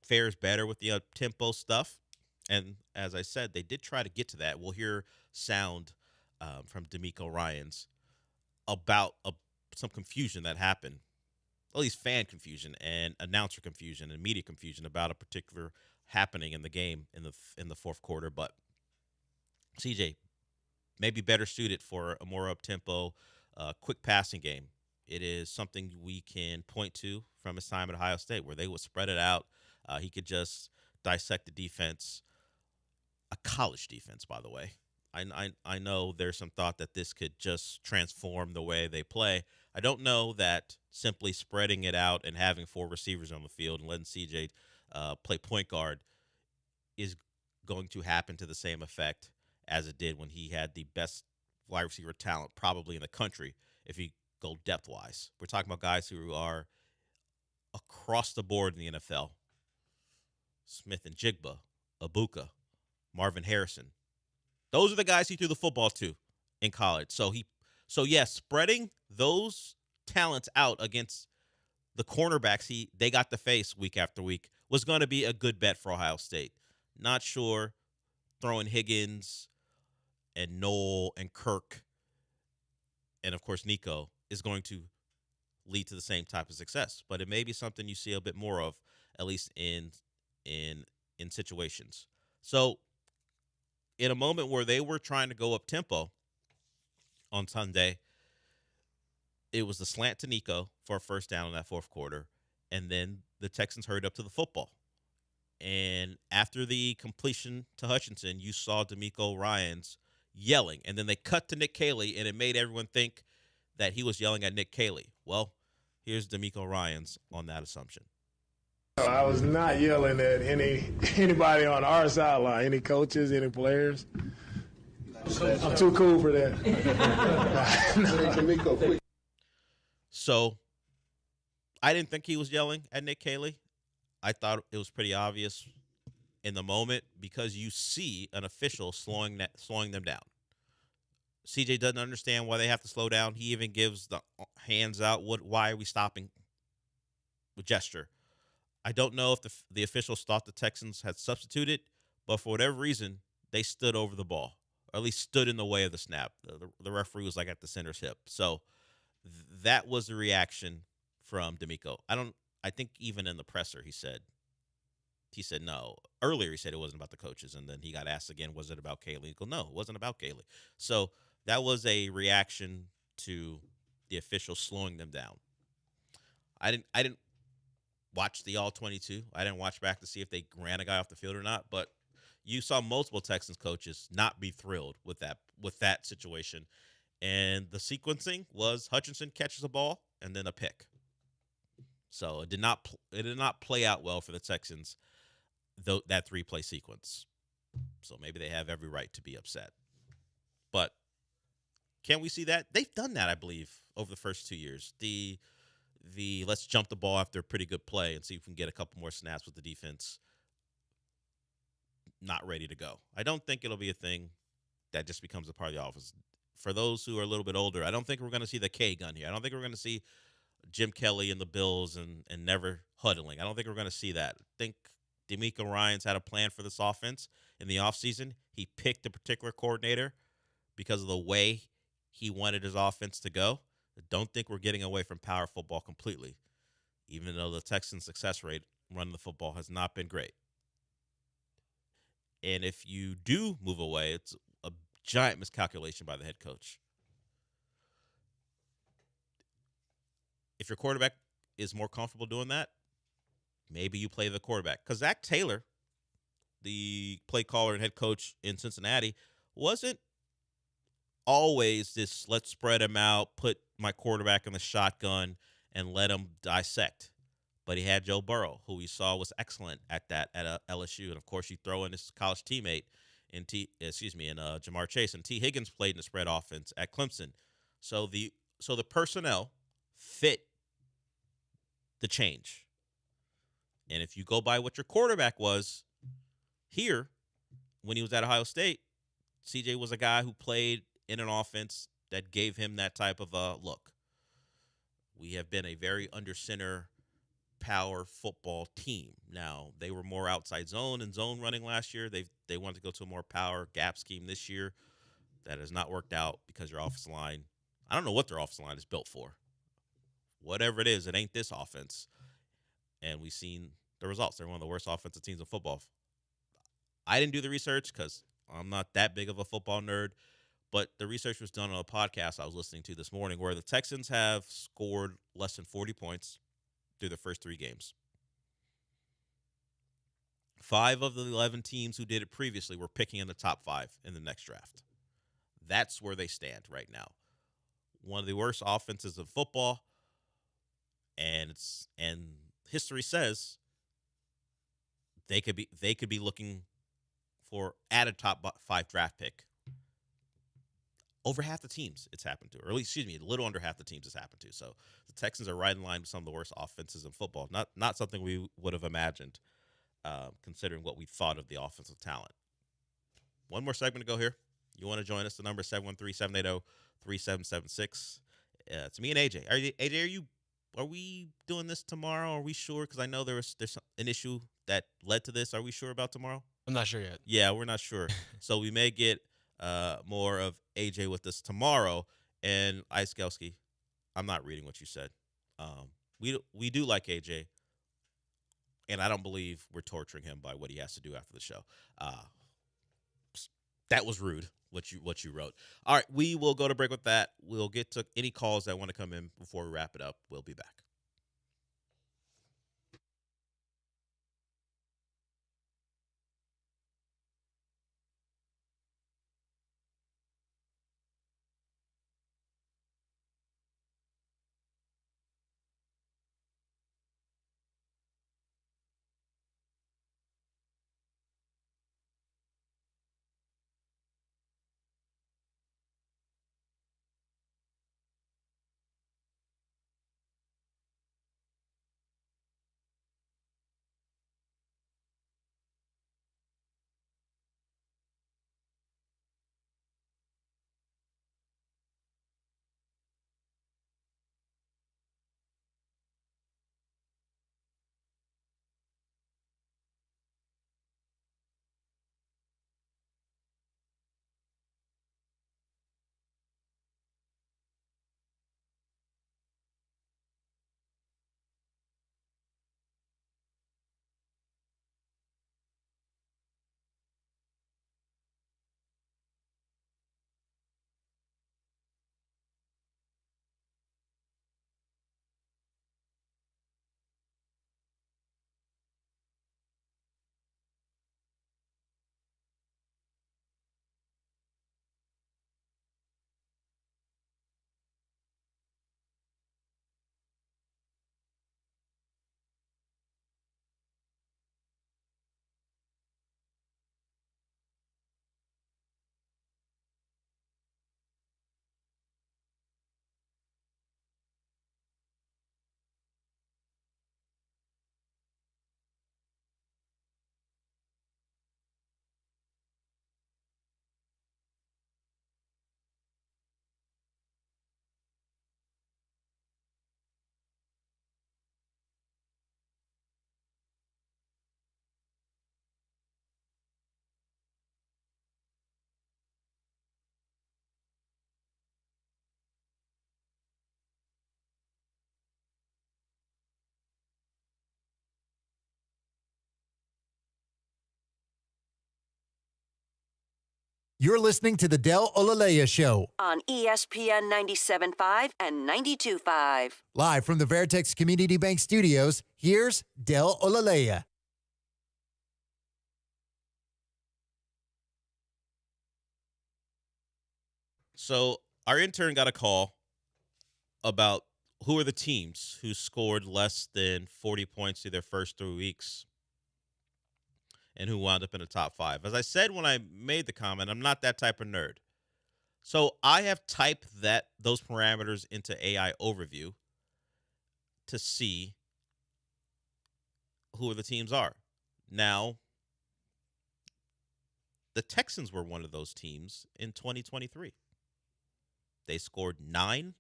fares better with the up-tempo stuff. And as I said, they did try to get to that. We'll hear sound from DeMeco Ryans about some confusion that happened, at least fan confusion and announcer confusion and media confusion about a particular happening in the game in the fourth quarter. But CJ may be better suited for a more up-tempo, quick passing game. It is something we can point to from his time at Ohio State where they would spread it out. He could just dissect the defense, a college defense, by the way. I know there's some thought that this could just transform the way they play. I don't know that simply spreading it out and having 4 receivers on the field and letting CJ play point guard is going to happen to the same effect as it did when he had the best wide receiver talent probably in the country if you go depth-wise. We're talking about guys who are across the board in the NFL. Smith and Jigba, Ibuka, Marvin Harrison. Those are the guys he threw the football to in college. So yes, spreading those talents out against the cornerbacks they got to face week after week was going to be a good bet for Ohio State. Not sure throwing Higgins and Noel and Kirk and, of course, Nico is going to lead to the same type of success. But it may be something you see a bit more of, at least in situations. So in a moment where they were trying to go up tempo on Sunday, it was the slant to Nico for a first down in that fourth quarter, and then the Texans hurried up to the football. And after the completion to Hutchinson, you saw DeMeco Ryans yelling, and then they cut to Nick Caley, and it made everyone think that he was yelling at Nick Caley. Well, here's DeMeco Ryans on that assumption. I was not yelling at anybody on our sideline, any coaches, any players. I'm too cool for that. So I didn't think he was yelling at Nick Caley. I thought it was pretty obvious in the moment because you see an official slowing them down. CJ doesn't understand why they have to slow down. He even gives the hands out. Why are we stopping? With gesture. I don't know if the officials thought the Texans had substituted, but for whatever reason, they stood over the ball, or at least stood in the way of the snap. The referee was like at the center's hip. So that was the reaction from D'Amico. I think even in the presser he said no. Earlier he said it wasn't about the coaches, and then he got asked again, was it about Kaylee? He goes, no, it wasn't about Kaylee. So that was a reaction to the officials slowing them down. I didn't watch the all 22. I didn't watch back to see if they ran a guy off the field or not, but you saw multiple Texans coaches not be thrilled with that situation. And the sequencing was Hutchinson catches a ball and then a pick. So it did not play out well for the Texans, that 3-play sequence. So maybe they have every right to be upset. But can we see that? They've done that, I believe, over the first 2 years. The let's jump the ball after a pretty good play and see if we can get a couple more snaps with the defense not ready to go. I don't think it'll be a thing that just becomes a part of the offense. For those who are a little bit older, I don't think we're going to see the K gun here. I don't think we're going to see Jim Kelly and the Bills and never huddling. I don't think we're going to see that. I think D'Amico Ryans had a plan for this offense in the offseason. He picked a particular coordinator because of the way he wanted his offense to go. I don't think we're getting away from power football completely, even though the Texans' success rate running the football has not been great. And if you do move away, it's a giant miscalculation by the head coach. If your quarterback is more comfortable doing that, maybe you play the quarterback. Because Zach Taylor, the play caller and head coach in Cincinnati, wasn't always this let's spread him out, put my quarterback in the shotgun, and let him dissect. But he had Joe Burrow, who we saw was excellent at that at LSU. And, of course, you throw in his college teammate in Jamar Chase. And T. Higgins played in the spread offense at Clemson. So the personnel fit the change. And if you go by what your quarterback was here when he was at Ohio State, CJ was a guy who played in an offense that gave him that type of a look. We have been a very under center power football team. Now, they were more outside zone and zone running last year. They wanted to go to a more power gap scheme this year. That has not worked out because your offensive line, I don't know what their offensive line is built for. Whatever it is, it ain't this offense. And we've seen the results. They're one of the worst offensive teams in football. I didn't do the research because I'm not that big of a football nerd, but the research was done on a podcast I was listening to this morning where the Texans have scored less than 40 points through the first 3 games. 5 of the 11 teams who did it previously were picking in the top 5 in the next draft. That's where they stand right now. One of the worst offenses of football, and history says they could be looking for at a top 5 draft pick. Over half the teams it's happened to, or at least, a little under half the teams it's happened to. So the Texans are right in line with some of the worst offenses in football. Not something we would have imagined, considering what we thought of the offensive talent. One more segment to go here. You want to join us? The number is 713-780-3776. It's me and AJ. AJ, are we doing this tomorrow? Are we sure? Because I know there's an issue that led to this. Are we sure about tomorrow? I'm not sure yet. Yeah, we're not sure. So we may get more of AJ with us tomorrow. And Iskowski, I'm not reading what you said. We do like AJ, and I don't believe we're torturing him by what he has to do after the show. That was rude, what you wrote. All right, we will go to break with that. We'll get to any calls that want to come in before we wrap it up. We'll be back. You're listening to the Del Olalea Show. On ESPN 97.5 and 92.5. Live from the Veritex Community Bank Studios, here's Del Olalea. So our intern got a call about who are the teams who scored less than 40 points through their first 3 weeks and who wound up in the top 5. As I said when I made the comment, I'm not that type of nerd. So I have typed those parameters into AI Overview to see who the teams are. Now, the Texans were one of those teams in 2023. They scored 9,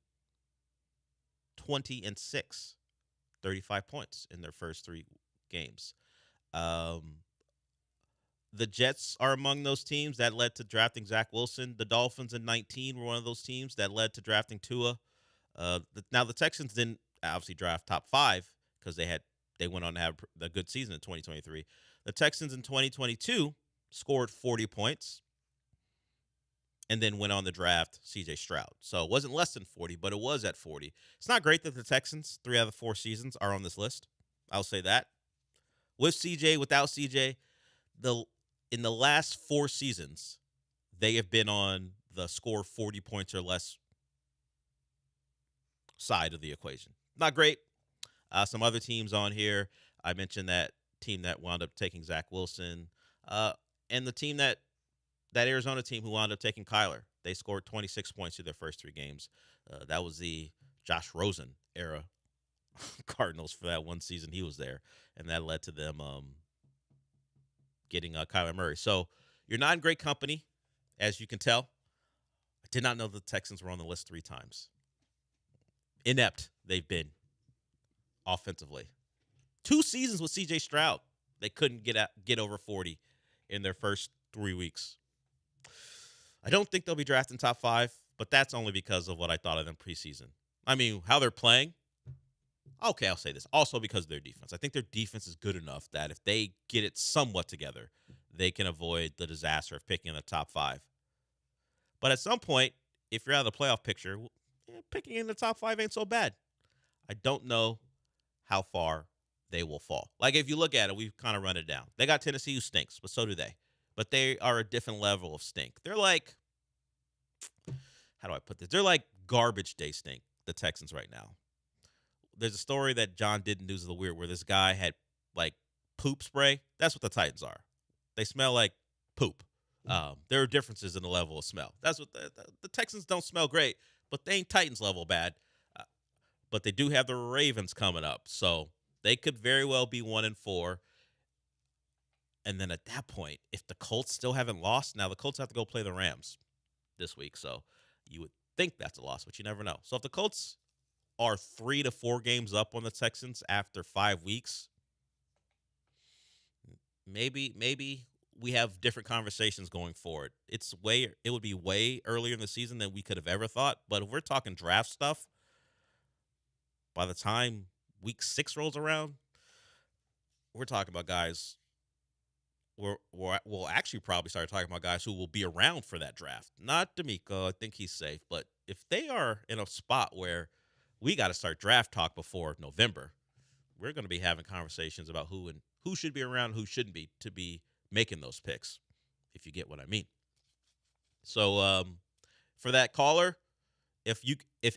20, and 6, 35 points in their first 3 games. The Jets are among those teams that led to drafting Zach Wilson. The Dolphins in 19 were one of those teams that led to drafting Tua. Now, the Texans didn't obviously draft top 5 because they went on to have a good season in 2023. The Texans in 2022 scored 40 points and then went on to draft C.J. Stroud. So it wasn't less than 40, but it was at 40. It's not great that the Texans, 3 out of 4 seasons, are on this list. I'll say that. With C.J., without C.J., in the last 4 seasons, they have been on the score 40 points or less side of the equation. Not great. Some other teams on here. I mentioned that team that wound up taking Zach Wilson, and the team that Arizona team who wound up taking Kyler. They scored 26 points through their first 3 games. That was the Josh Rosen era Cardinals for that one season he was there, and that led to them getting Kyler Murray. So you're not in great company, as you can tell. I did not know the Texans were on the list 3 times. Inept they've been offensively. 2 seasons with C.J. Stroud, they couldn't get over 40 in their first 3 weeks. I don't think they'll be drafting top 5, but that's only because of what I thought of them preseason. I mean, how they're playing. Okay, I'll say this. Also because of their defense. I think their defense is good enough that if they get it somewhat together, they can avoid the disaster of picking in the top 5. But at some point, if you're out of the playoff picture, picking in the top 5 ain't so bad. I don't know how far they will fall. Like, if you look at it, we've kind of run it down. They got Tennessee, who stinks, but so do they. But they are a different level of stink. They're like, how do I put this? They're like garbage day stink, the Texans right now. There's a story that John did in News of the Weird where this guy had, like, poop spray. That's what the Titans are. They smell like poop. There are differences in the level of smell. That's what the Texans don't smell great, but they ain't Titans level bad. But they do have the Ravens coming up, so they could very well be 1-4. And then at that point, if the Colts still haven't lost, now the Colts have to go play the Rams this week, so you would think that's a loss, but you never know. So if the Colts are 3 to 4 games up on the Texans after 5 weeks, maybe we have different conversations going forward. It would be way earlier in the season than we could have ever thought. But if we're talking draft stuff, by the time week 6 rolls around, we're talking about guys. We'll actually probably start talking about guys who will be around for that draft. Not D'Amico, I think he's safe. But if they are in a spot where we got to start draft talk before November, we're going to be having conversations about who should be around, who shouldn't be, to be making those picks, if you get what I mean. So for that caller, if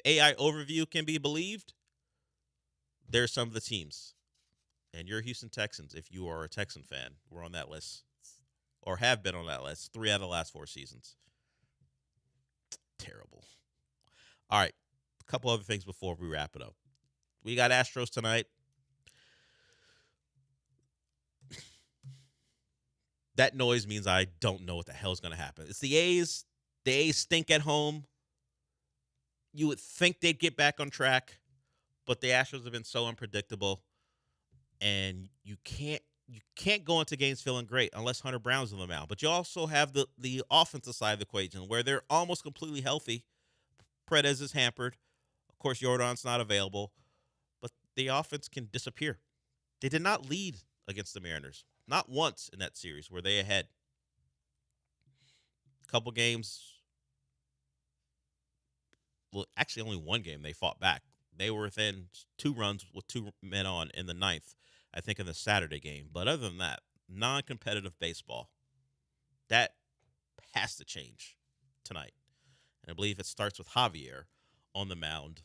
AI Overview can be believed, there's some of the teams. And you're Houston Texans, if you are a Texan fan, we're on that list, or have been on that list 3 out of the last 4 seasons. Terrible. All right, a couple other things before we wrap it up. We got Astros tonight. That noise means I don't know what the hell is going to happen. It's the A's. The A's stink at home. You would think they'd get back on track, but the Astros have been so unpredictable. And you can't go into games feeling great unless Hunter Brown's on the mound. But you also have the offensive side of the equation where they're almost completely healthy. Perez is hampered. Of course, Jordan's not available. But the offense can disappear. They did not lead against the Mariners. Not once in that series were they ahead. couple games. Well, actually, only one game they fought back. They were within 2 runs with 2 men on in the 9th, I think, in the Saturday game. But other than that, non-competitive baseball. That has to change tonight. And I believe it starts with Javier on the mound.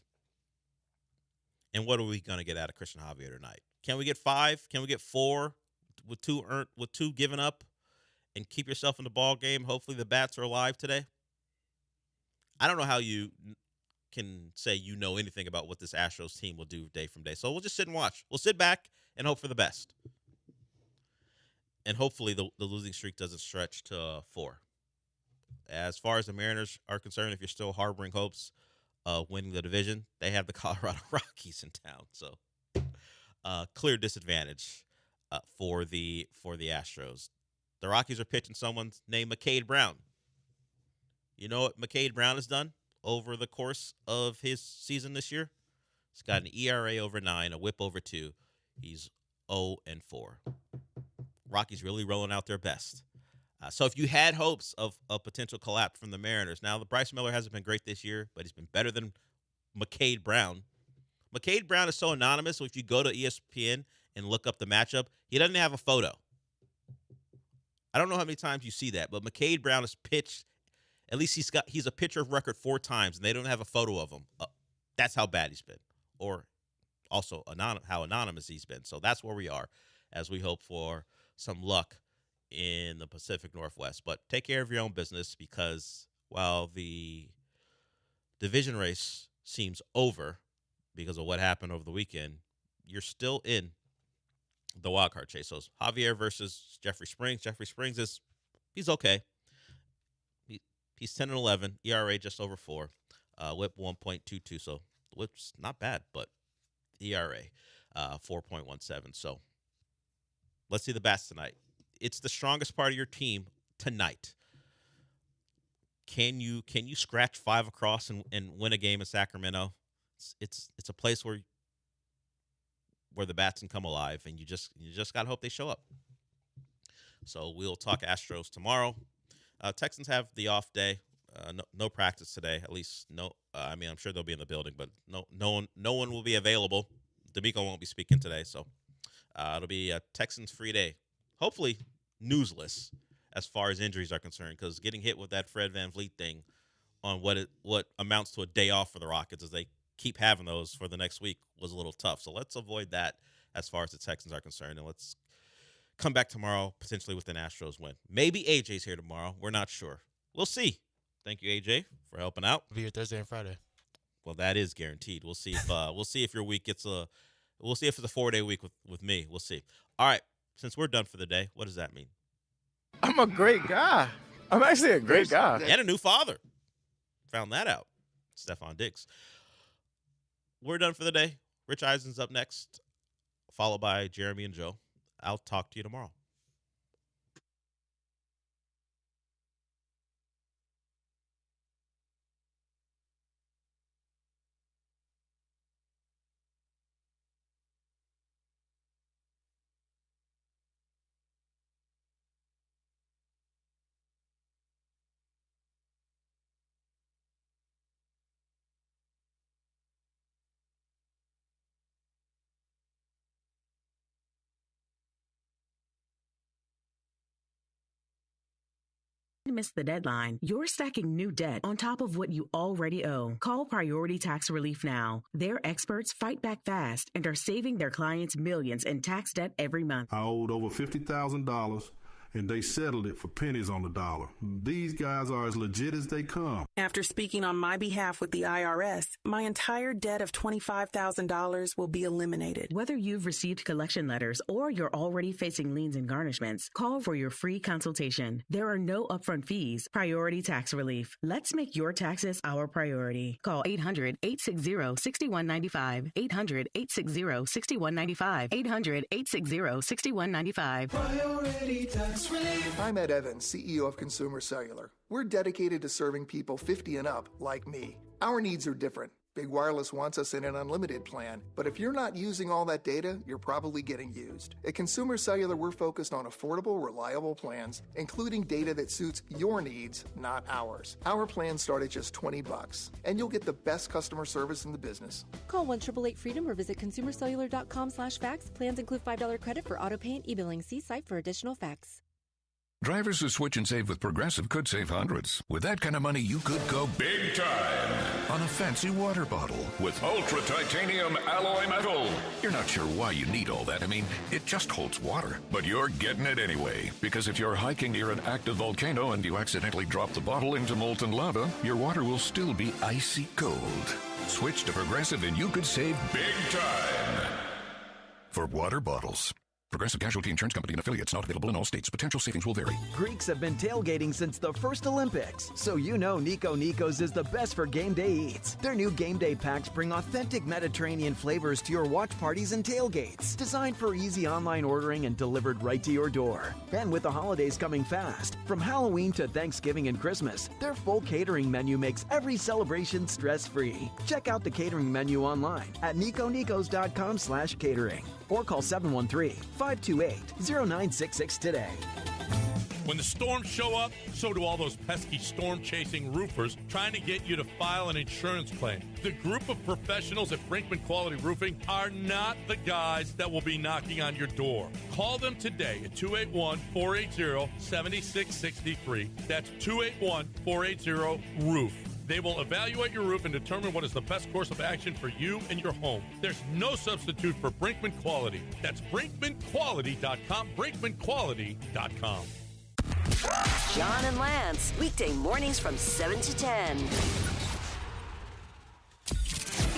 And what are we going to get out of Christian Javier tonight? Can we get 5? Can we get 4 with 2 given up and keep yourself in the ball game? Hopefully the bats are alive today. I don't know how you can say you know anything about what this Astros team will do day from day. So we'll just sit and watch. We'll sit back and hope for the best. And hopefully the losing streak doesn't stretch to 4. As far as the Mariners are concerned, if you're still harboring hopes of winning the division, they have the Colorado Rockies in town. So clear disadvantage for the Astros. The Rockies are pitching someone named McCade Brown. You know what McCade Brown has done over the course of his season this year? He's got an ERA over 9, a WHIP over 2. He's 0-4. Rockies really rolling out their best. So if you had hopes of a potential collapse from the Mariners, now the Bryce Miller hasn't been great this year, but he's been better than McCade Brown. McCade Brown is so anonymous, so if you go to ESPN and look up the matchup, he doesn't have a photo. I don't know how many times you see that, but McCade Brown has pitched. At least he's a pitcher of record 4 times, and they don't have a photo of him. That's how bad he's been, or also how anonymous he's been. So that's where we are, as we hope for some luck in the Pacific Northwest. But take care of your own business, because while the division race seems over because of what happened over the weekend, you're still in the wild card chase. So Javier versus Jeffrey Springs. Jeffrey Springs he's okay. He's 10-11, ERA just over 4, WHIP 1.22. So WHIP's not bad, but ERA 4.17. So let's see the bats tonight. It's the strongest part of your team tonight. Can you scratch 5 across and win a game in Sacramento? It's a place where the bats can come alive, and you just gotta hope they show up. So we'll talk Astros tomorrow. Texans have the off day. No practice today. At least no. I mean, I'm sure they'll be in the building, but no one will be available. D'Amico won't be speaking today, so it'll be a Texans free day. Hopefully newsless as far as injuries are concerned, because getting hit with that Fred VanVleet thing on what amounts to a day off for the Rockets, as they keep having those for the next week, was a little tough. So let's avoid that as far as the Texans are concerned, and let's come back tomorrow potentially with an Astros win. Maybe AJ's here tomorrow. We're not sure. We'll see. Thank you, AJ, for helping out. I'll be here Thursday and Friday. Well, that is guaranteed. We'll see if your week gets we'll see if it's a 4-day week with me. We'll see. All right. Since we're done for the day, what does that mean? I'm a great guy. I'm actually a great guy. And a new father. Found that out. Stephon Diggs. We're done for the day. Rich Eisen's up next, followed by Jeremy and Joe. I'll talk to you tomorrow. Miss the deadline. You're stacking new debt on top of what you already owe. Call Priority Tax Relief now. Their experts fight back fast and are saving their clients millions in tax debt every month. I owed over $50,000, and they settled it for pennies on the dollar. These guys are as legit as they come. After speaking on my behalf with the IRS, my entire debt of $25,000 will be eliminated. Whether you've received collection letters or you're already facing liens and garnishments, call for your free consultation. There are no upfront fees. Priority Tax Relief. Let's make your taxes our priority. Call 800-860-6195. 800-860-6195. 800-860-6195. Priority Tax Relief. I'm Ed Evans, CEO of Consumer Cellular. We're dedicated to serving people 50 and up like me. Our needs are different. Big Wireless wants us in an unlimited plan, but if you're not using all that data, you're probably getting used. At Consumer Cellular, we're focused on affordable, reliable plans, including data that suits your needs, not ours. Our plans start at just $20, and you'll get the best customer service in the business. Call 1-888-FREEDOM or visit consumercellular.com/facts. Plans include $5 credit for auto pay and e-billing. See site for additional facts. Drivers who switch and save with Progressive could save hundreds. With that kind of money, you could go big time on a fancy water bottle with ultra titanium alloy metal. You're not sure why you need all that. I mean, it just holds water. But you're getting it anyway. Because if you're hiking near an active volcano and you accidentally drop the bottle into molten lava, your water will still be icy cold. Switch to Progressive and you could save big time for water bottles. Progressive Casualty Insurance Company and affiliates, not available in all states. Potential savings will vary. Greeks have been tailgating since the first Olympics, so you know Nico Nico's is the best for game day eats. Their new game day packs bring authentic Mediterranean flavors to your watch parties and tailgates, designed for easy online ordering and delivered right to your door. And with the holidays coming fast, from Halloween to Thanksgiving and Christmas, their full catering menu makes every celebration stress-free. Check out the catering menu online at niconicos.com/catering or call 713-528-0966 today. When the storms show up, so do all those pesky storm-chasing roofers trying to get you to file an insurance claim. The group of professionals at Brinkman Quality Roofing are not the guys that will be knocking on your door. Call them today at 281-480-7663. That's 281-480-ROOF. They will evaluate your roof and determine what is the best course of action for you and your home. There's no substitute for Brinkman Quality. That's BrinkmanQuality.com, BrinkmanQuality.com. John and Lance, weekday mornings from 7 to 10.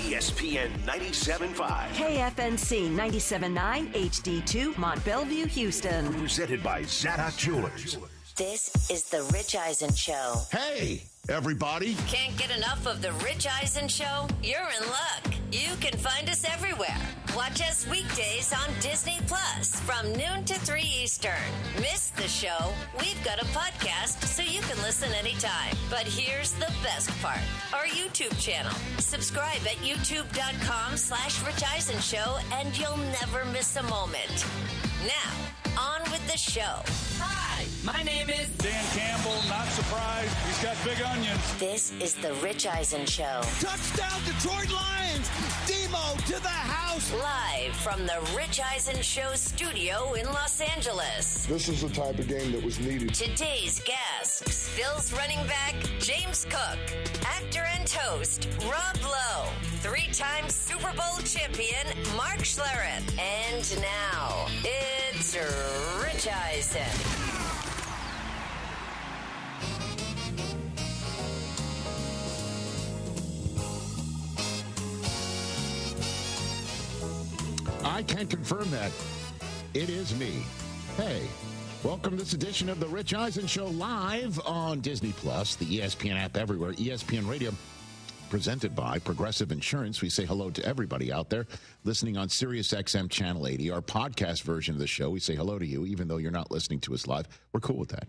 ESPN 97.5. KFNC 97.9 HD2 Mont Bellevue, Houston. Presented by Zadok Jewelers. This is the Rich Eisen Show. Hey, everybody. Can't get enough of the Rich Eisen Show? You're in luck. You can find us everywhere. Watch us weekdays on Disney Plus from noon to 3 Eastern. Miss the show? We've got a podcast so you can listen anytime. But here's the best part. Our YouTube channel. Subscribe at youtube.com/Rich Eisen Show and you'll never miss a moment. Now, on with the show. Hi, my name is Dan Campbell. Not surprised. He's got big onions. This is the Rich Eisen Show. Touchdown, Detroit Lions. Demo to the house. Live from the Rich Eisen Show studio in Los Angeles. This is the type of game that was needed. Today's guests: Bills running back James Cook, actor and host Rob Lowe, 3-time Super Bowl champion Mark Schlereth, and now it's Rich Eisen. I can confirm that. It is me. Hey, welcome to this edition of the Rich Eisen Show live on Disney Plus, the ESPN app everywhere, ESPN Radio, presented by Progressive Insurance. We say hello to everybody out there listening on Sirius XM Channel 80, our podcast version of the show. We say hello to you, even though you're not listening to us live. We're cool with that.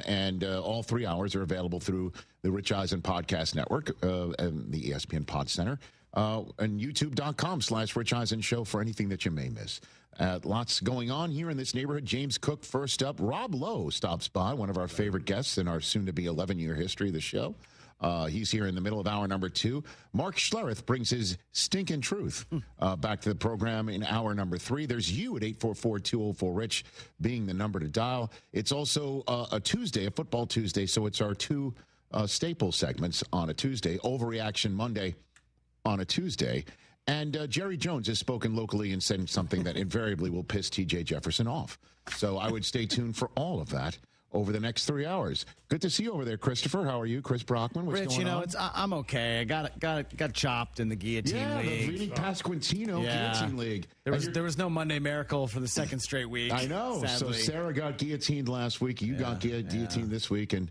And all 3 hours are available through the Rich Eisen Podcast Network and the ESPN Pod Center. And youtube.com/Rich Eisen Show for anything that you may miss. Lots going on here in this neighborhood. James Cook first up. Rob Lowe stops by, one of our favorite guests in our soon-to-be 11-year history of the show. He's here in the middle of hour number 2. Mark Schlereth brings his stinking truth back to the program in hour number 3. There's you at 844-204-RICH being the number to dial. It's also a Tuesday, a football Tuesday, so it's our 2 staple segments on a Tuesday. Overreaction Monday on a Tuesday. And Jerry Jones has spoken locally and said something that invariably will piss T.J. Jefferson off. So I would stay tuned for all of that over the next 3 hours. Good to see you over there, Christopher. How are you, Chris Brockman? What's Rich, going on? I'm okay. I got chopped in the guillotine league. The Leading Pasquantino guillotine league. There was no Monday Miracle for the second straight week. I know. Sadly. So Sarah got guillotined last week. You got guillotined this week, and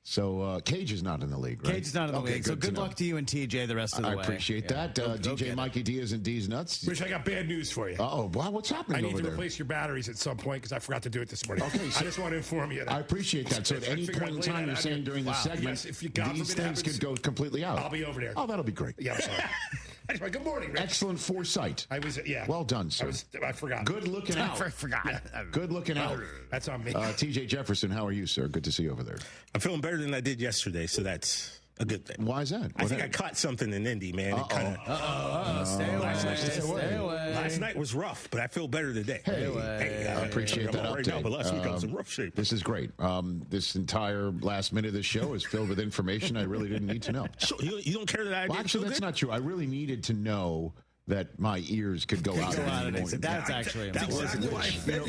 So Cage is not in the league, right? Cage is not in the league. So good luck to you and TJ the rest of the way. I appreciate that. DJ Mikey Diaz and D's Nuts. Rich, I got bad news for you. Oh, wow. What's happening over there? I need to replace your batteries at some point because I forgot to do it this morning. Okay, so I just want to inform you. I appreciate that. So at any point in time, you're saying during the segment, these things could go completely out. I'll be over there. Oh, that'll be great. Yeah, I'm sorry. Anyway, good morning, Rich. Excellent foresight. Well done, sir. I forgot. Good looking out. I forgot. Yeah. Good looking out. That's on me. TJ Jefferson, how are you, sir? Good to see you over there. I'm feeling better than I did yesterday, so that's a good thing. Why is that? I think I caught something in Indy, man. Stay away. Last night was rough, but I feel better today. I appreciate that update. Right now, but last week I was in rough shape. This is great. This entire last minute of the show is filled with information I really didn't need to know. So you don't care that I didn't actually, feel that's good? not true. I really needed to know that my ears could go out. That's actually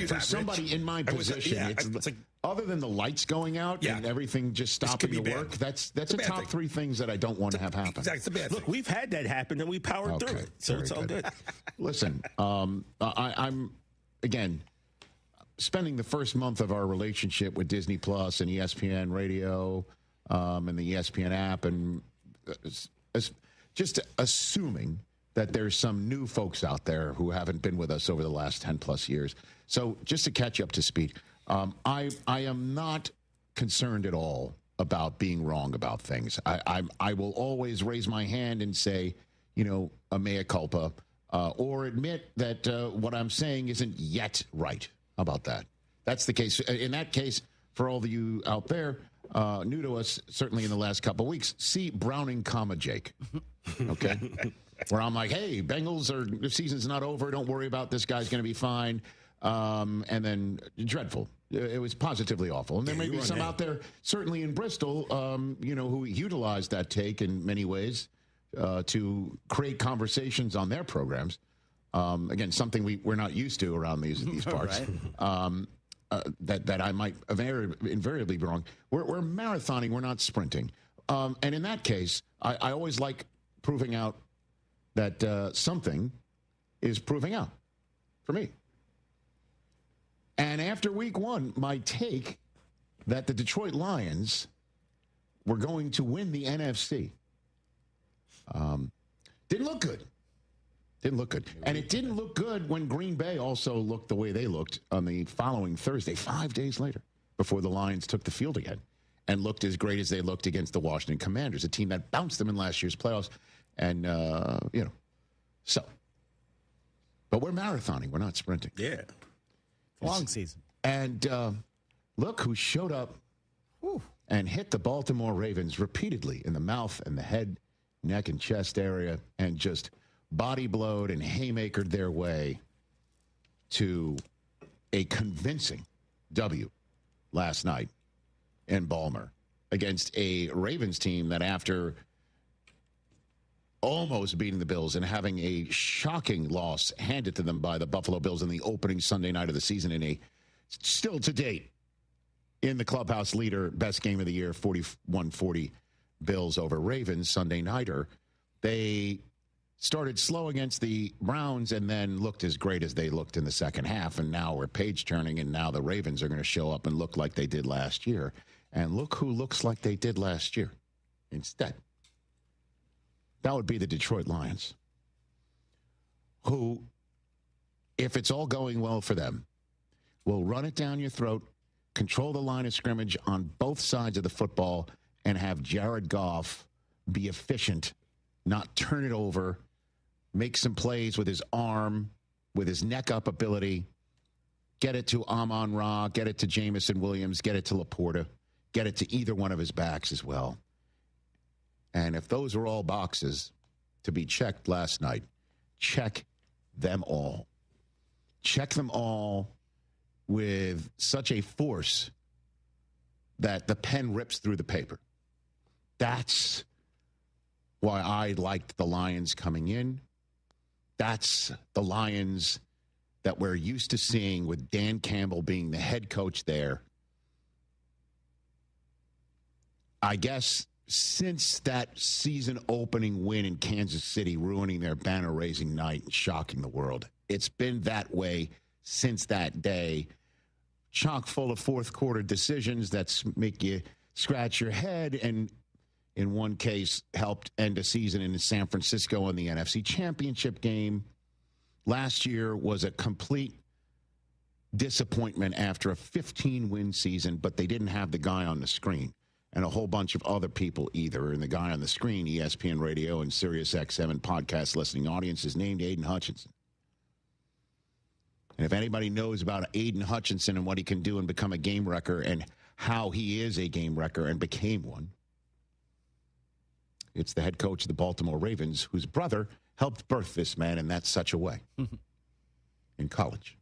for somebody in my position. It's like, other than the lights going out and everything just stopping to work, that's a top three things that I don't want to have happen. Exactly. It's a bad Look, we've had that happen and we powered through it, so it's all good. Listen, I'm again spending the first month of our relationship with Disney Plus and ESPN Radio and the ESPN app, and just assuming that there's some new folks out there who haven't been with us over the last 10 plus years. So just to catch you up to speed, I am not concerned at all about being wrong about things. I will always raise my hand and say, a mea culpa, or admit that what I'm saying isn't yet right. How about that? That's the case. In that case, for all of you out there, new to us, certainly in the last couple of weeks, see Browning, Jake. Okay? Where I'm like, hey, Bengals, the season's not over. Don't worry about this guy's going to be fine. And then dreadful. It was positively awful. And there may be some out there, certainly in Bristol, who utilized that take in many ways to create conversations on their programs. Again, something we're not used to around these parts. That I might invariably be wrong. We're marathoning. We're not sprinting. And in that case, I always like proving out that something is proving out for me. And after week one, my take that the Detroit Lions were going to win the NFC didn't look good. And it didn't look good when Green Bay also looked the way they looked on the following Thursday, 5 days later, before the Lions took the field again and looked as great as they looked against the Washington Commanders, a team that bounced them in last year's playoffs. And, so. But we're marathoning. We're not sprinting. Yeah. Long season. And look who showed up and hit the Baltimore Ravens repeatedly in the mouth and the head, neck, and chest area and just body blowed and haymakered their way to a convincing W last night in Balmer against a Ravens team that after almost beating the Bills and having a shocking loss handed to them by the Buffalo Bills in the opening Sunday night of the season in a still to date in the clubhouse leader best game of the year, 41-40 Bills over Ravens Sunday nighter. They started slow against the Browns and then looked as great as they looked in the second half. And now we're page turning, and now the Ravens are going to show up and look like they did last year. And look who looks like they did last year instead. That would be the Detroit Lions, who, if it's all going well for them, will run it down your throat, control the line of scrimmage on both sides of the football, and have Jared Goff be efficient, not turn it over, make some plays with his arm, with his neck-up ability, get it to Amon-Ra, get it to Jamison Williams, get it to Laporta, get it to either one of his backs as well. And if those are all boxes to be checked last night, check them all. Check them all with such a force that the pen rips through the paper. That's why I liked the Lions coming in. That's the Lions that we're used to seeing with Dan Campbell being the head coach there. I guess since that season opening win in Kansas City, ruining their banner-raising night and shocking the world, it's been that way since that day. Chock full of fourth-quarter decisions that make you scratch your head, and in one case helped end a season in San Francisco in the NFC Championship game. Last year was a complete disappointment after a 15-win season, but they didn't have the guy on the screen and a whole bunch of other people either. And the guy on the screen, ESPN Radio and Sirius XM podcast listening audience, is named Aiden Hutchinson. And if anybody knows about Aiden Hutchinson and what he can do and become a game wrecker and how he is a game wrecker and became one, it's the head coach of the Baltimore Ravens, whose brother helped birth this man in that such a way in college.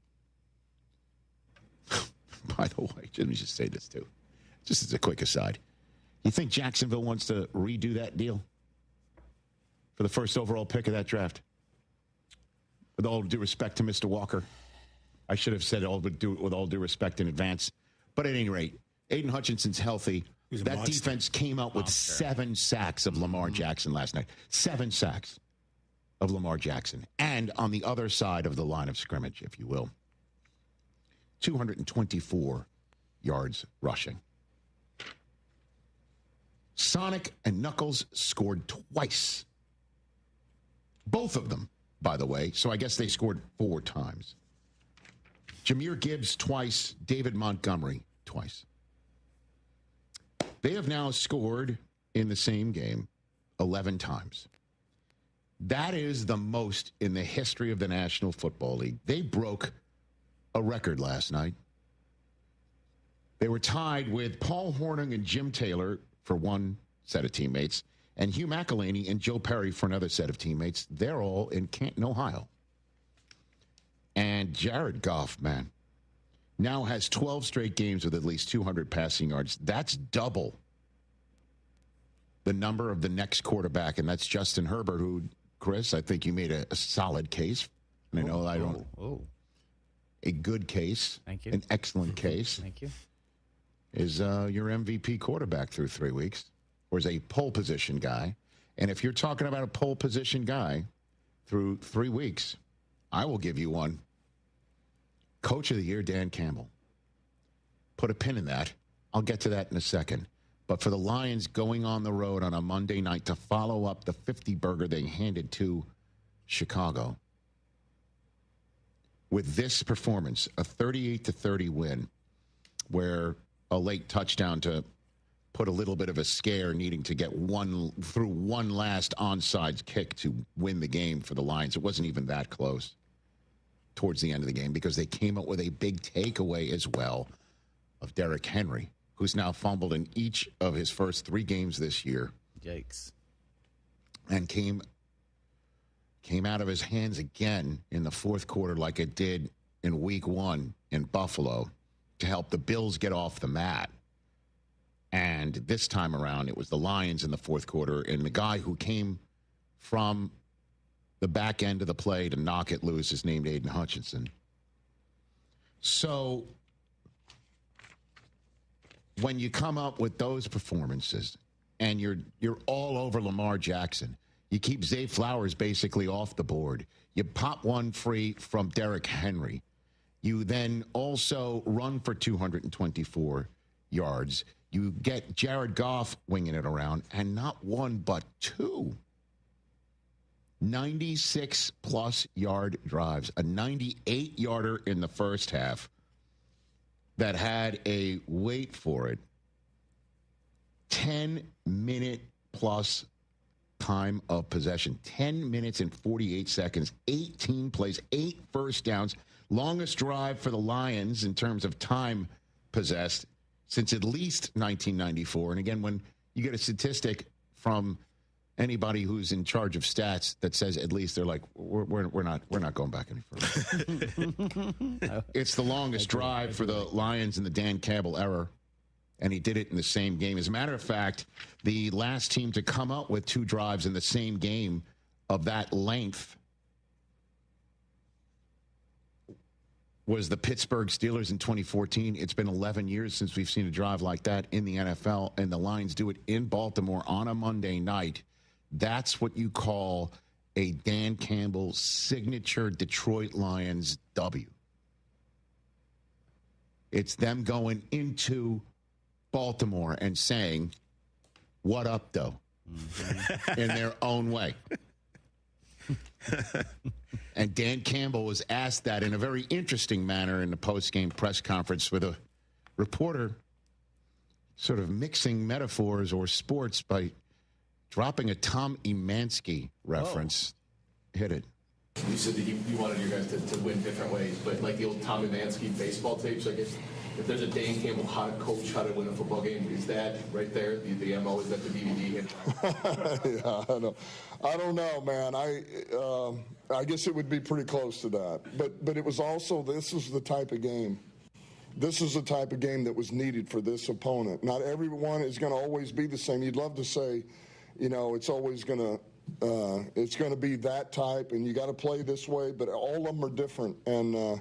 By the way, let me just say this too, just as a quick aside. You think Jacksonville wants to redo that deal for the first overall pick of that draft? With all due respect to Mr. Walker, I should have said with all due respect in advance. But at any rate, Aiden Hutchinson's healthy. That defense came out with 7 sacks of Lamar Jackson last night. 7 sacks of Lamar Jackson. And on the other side of the line of scrimmage, if you will, 224 yards rushing. Sonic and Knuckles scored twice. Both of them, by the way. So I guess they scored 4 times. Jahmyr Gibbs twice. David Montgomery twice. They have now scored in the same game 11 times. That is the most in the history of the National Football League. They broke a record last night. They were tied with Paul Hornung and Jim Taylor for one set of teammates, and Hugh McElhaney and Joe Perry for another set of teammates. They're all in Canton, Ohio. And Jared Goff, man, now has 12 straight games with at least 200 passing yards. That's double the number of the next quarterback, and that's Justin Herbert, who, Chris, I think you made a solid case. And I know I don't. A good case. Thank you. An excellent case. Thank you. Is your MVP quarterback through 3 weeks, or is a pole position guy. And if you're talking about a pole position guy through 3 weeks, I will give you one. Coach of the Year, Dan Campbell. Put a pin in that. I'll get to that in a second. But for the Lions going on the road on a Monday night to follow up the 50-burger they handed to Chicago, with this performance, a 38-30 win, where a late touchdown to put a little bit of a scare, needing to get one last onside kick to win the game for the Lions. It wasn't even that close towards the end of the game, because they came up with a big takeaway as well of Derrick Henry, who's now fumbled in each of his first 3 games this year. Yikes. And came out of his hands again in the fourth quarter, like it did in week 1 in Buffalo, to help the Bills get off the mat. And this time around, it was the Lions in the fourth quarter, and the guy who came from the back end of the play to knock it loose is named Aiden Hutchinson. So when you come up with those performances and you're all over Lamar Jackson, you keep Zay Flowers basically off the board, you pop one free from Derrick Henry, you then also run for 224 yards, you get Jared Goff winging it around, and not one but 2 96-plus yard drives, a 98-yarder in the first half that had a, wait for it, 10-minute-plus time of possession. 10 minutes and 48 seconds, 18 plays, 8 first downs. Longest drive for the Lions in terms of time possessed since at least 1994. And again, when you get a statistic from anybody who's in charge of stats that says at least, they're like, we're not going back any further. It's the longest drive for the Lions in the Dan Campbell era, and he did it in the same game. As a matter of fact, the last team to come up with 2 drives in the same game of that length was the Pittsburgh Steelers in 2014. It's been 11 years since we've seen a drive like that in the NFL, and the Lions do it in Baltimore on a Monday night. That's what you call a Dan Campbell signature Detroit Lions W. It's them going into Baltimore and saying, "What up, though?" in their own way. And Dan Campbell was asked that in a very interesting manner in the post-game press conference with a reporter sort of mixing metaphors or sports by dropping a Tom Emanski reference. Hit it. You said that you wanted your guys to win different ways, but like the old Tom Emanski baseball tapes, I guess if there's a Dan Campbell how to coach, how to win a football game, is that right there, the MO, is that the DVD hit? Yeah, I don't know, man. I guess it would be pretty close to that. But it was also, this is the type of game. This is the type of game that was needed for this opponent. Not everyone is going to always be the same. You'd love to say, it's always going to be that type, and you got to play this way. But all of them are different, and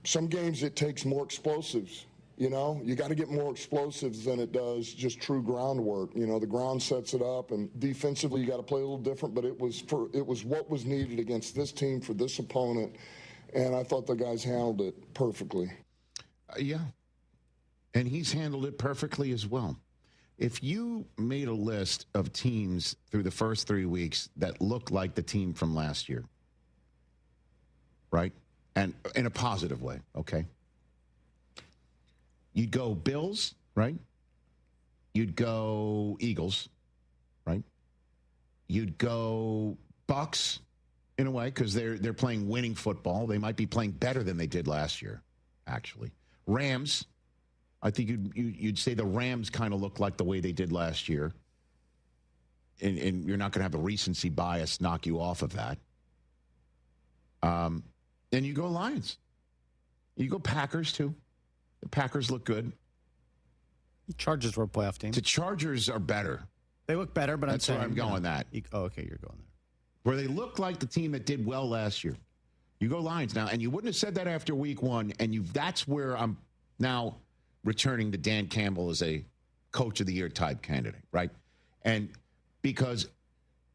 some games it takes more explosives. You got to get more explosives than it does just true groundwork. The ground sets it up, and defensively you got to play a little different. But it was what was needed against this team for this opponent. And I thought the guys handled it perfectly. Yeah. And he's handled it perfectly as well. If you made a list of teams through the first 3 weeks that looked like the team from last year, right? And in a positive way, okay? You'd go Bills, right? You'd go Eagles, right? You'd go Bucks, in a way, because they're playing winning football. They might be playing better than they did last year, actually. Rams, I think you'd say the Rams kind of look like the way they did last year. And you're not going to have a recency bias knock you off of that. Then you go Lions. You go Packers, too. The Packers look good. The Chargers were a playoff team. The Chargers are better. They look better, but that's where I'm going that. Okay, you're going there. Where they look like the team that did well last year. You go Lions now, and you wouldn't have said that after week one, and that's where I'm now returning to Dan Campbell as a coach of the year type candidate, right? And because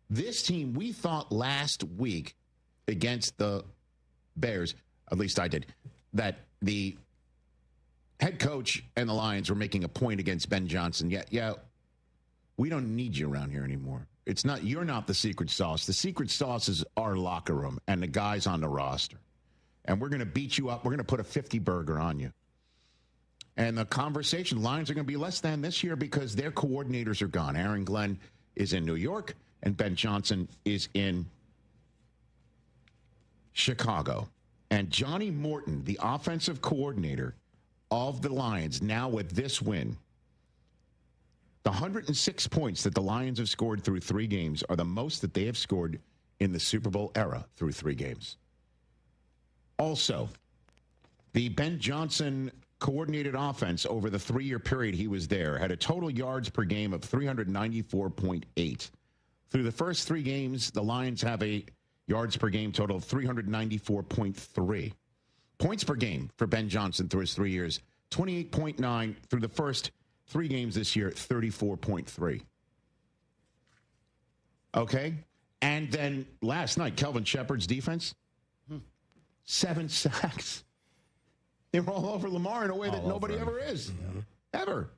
this team, we thought last week against the Bears, at least I did, that the head coach and the Lions were making a point against Ben Johnson. Yeah, we don't need you around here anymore. You're not the secret sauce. The secret sauce is our locker room and the guys on the roster. And we're going to beat you up. We're going to put a 50 burger on you. And the conversation, Lions are going to be less than this year because their coordinators are gone. Aaron Glenn is in New York and Ben Johnson is in Chicago. And Johnny Morton, the offensive coordinator of the Lions, now with this win, the 106 points that the Lions have scored through 3 games are the most that they have scored in the Super Bowl era through 3 games. Also, the Ben Johnson coordinated offense over the 3-year period he was there had a total yards per game of 394.8. Through the first 3 games, the Lions have a yards per game total of 394.3. Points per game for Ben Johnson through his 3 years, 28.9 through the first 3 games this year, 34.3. Okay? And then last night, Kelvin Shepard's defense, 7 sacks. They were all over Lamar in a way that nobody ever is. Yeah. Ever.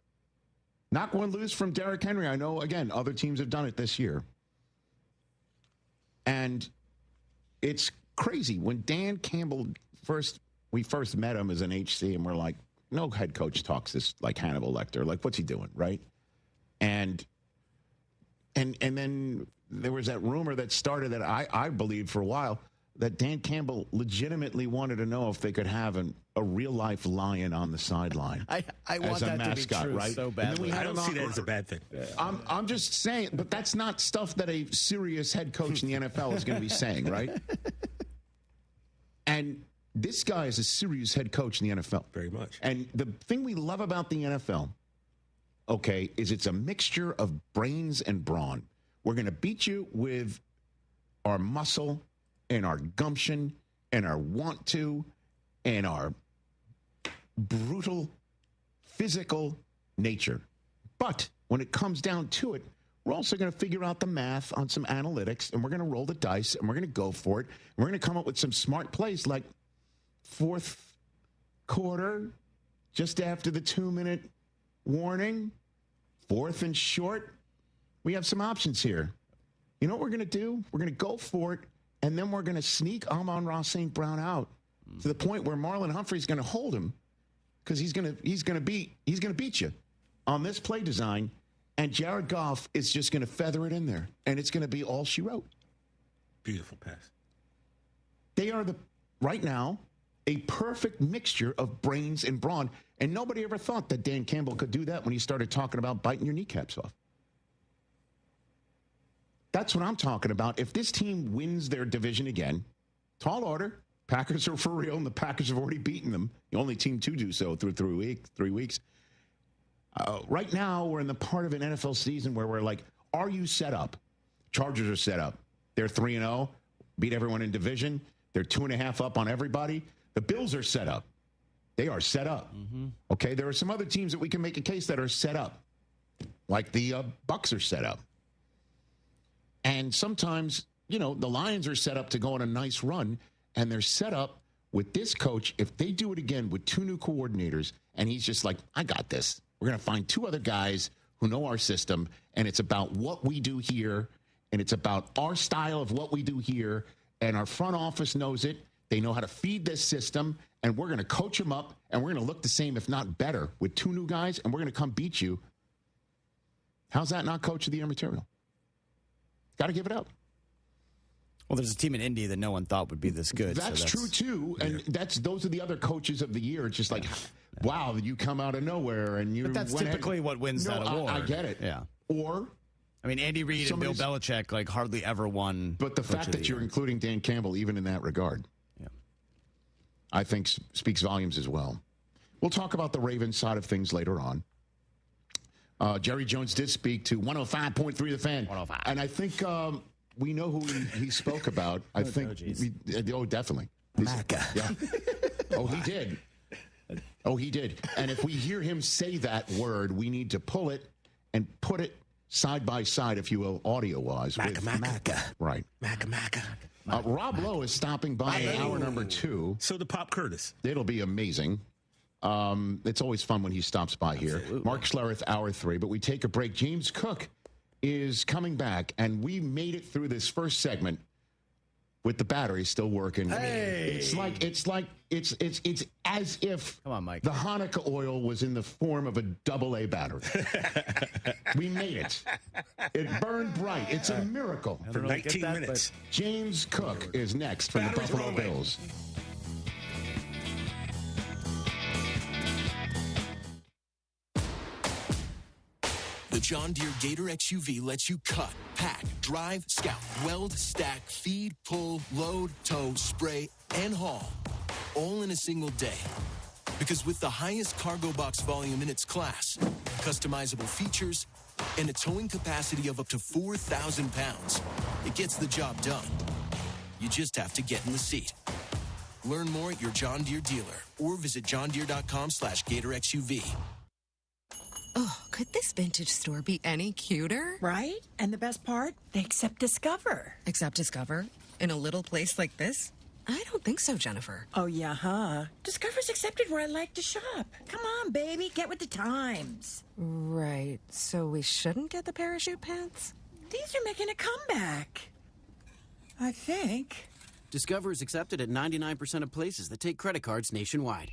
Knock one loose from Derrick Henry. I know, again, other teams have done it this year. And it's crazy. When Dan Campbell we first met him as an HC, and we're like, no head coach talks this like Hannibal Lecter. Like, what's he doing, right? And then there was that rumor that started that I believed for a while that Dan Campbell legitimately wanted to know if they could have a real-life lion on the sideline. I want that mascot, to be true right? so badly. I don't see that as a bad thing. I'm just saying, but that's not stuff that a serious head coach in the NFL is going to be saying, right? And this guy is a serious head coach in the NFL. Very much. And the thing we love about the NFL, okay, is it's a mixture of brains and brawn. We're going to beat you with our muscle and our gumption and our want to and our brutal physical nature. But when it comes down to it, we're also going to figure out the math on some analytics, and we're going to roll the dice, and we're going to go for it. And we're going to come up with some smart plays like fourth quarter just after the 2-minute warning, 4th and short. We have some options here. You know what we're going to do? We're going to go for it, and then we're going to sneak Amon-Ra St. Brown out to the point where Marlon Humphrey's going to hold him because he's going to beat you on this play design, and Jared Goff is just going to feather it in there, and it's going to be all she wrote. Beautiful pass. They are right now a perfect mixture of brains and brawn, and nobody ever thought that Dan Campbell could do that when he started talking about biting your kneecaps off. That's what I'm talking about. If this team wins their division again, tall order, Packers are for real, and the Packers have already beaten them. The only team to do so through 3 weeks. Right now, we're in the part of an NFL season where we're like, are you set up? Chargers are set up. They're 3-0, beat everyone in division. They're 2.5 up on everybody. The Bills are set up. They are set up. Mm-hmm. Okay, there are some other teams that we can make a case that are set up, like the Bucs are set up. And sometimes, the Lions are set up to go on a nice run, and they're set up with this coach. If they do it again with 2 new coordinators, and he's just like, I got this. We're going to find 2 other guys who know our system, and it's about what we do here, and it's about our style of what we do here, and our front office knows it. They know how to feed this system, and we're going to coach them up, and we're going to look the same, if not better, with 2 new guys, and we're going to come beat you. How's that not coach of the year material? Got to give it up. Well, there's a team in Indy that no one thought would be this good. That's true, too. And those are the other coaches of the year. It's just like, wow, you come out of nowhere. But that's typically what wins that award. I get it. Yeah. Or, Andy Reid and Bill Belichick hardly ever won. But the fact that you're including Dan Campbell, even in that regard, I think speaks volumes as well. We'll talk about the Ravens side of things later on. Jerry Jones did speak to 105.3 The Fan. 105. And I think we know who he spoke about. I think. Definitely. Maca. Yeah. He did. And if we hear him say that word, we need to pull it and put it side by side, if you will, audio-wise. Maca. Right. Maca. Rob Lowe is stopping by in hour number 2. So the Pop Curtis. It'll be amazing. It's always fun when he stops by here. Mark Schlereth, hour 3. But we take a break. James Cook is coming back, and we made it through this first segment with the battery still working. Hey. It's as if the Hanukkah oil was in the form of a AA battery. We made it. It burned bright. It's a miracle. For 19 minutes. James Cook is next from the Buffalo Bills. The John Deere Gator XUV lets you cut, pack, drive, scout, weld, stack, feed, pull, load, tow, spray, and haul, all in a single day. Because with the highest cargo box volume in its class, customizable features, and a towing capacity of up to 4,000 pounds, it gets the job done. You just have to get in the seat. Learn more at your John Deere dealer or visit johndeere.com/Gator XUV. Oh, could this vintage store be any cuter? Right? And the best part? They accept Discover. Accept Discover? In a little place like this? I don't think so, Jennifer. Oh, yeah, huh? Discover's accepted where I like to shop. Come on, baby, get with the times. Right. So we shouldn't get the parachute pants? These are making a comeback. I think. Discover is accepted at 99% of places that take credit cards nationwide.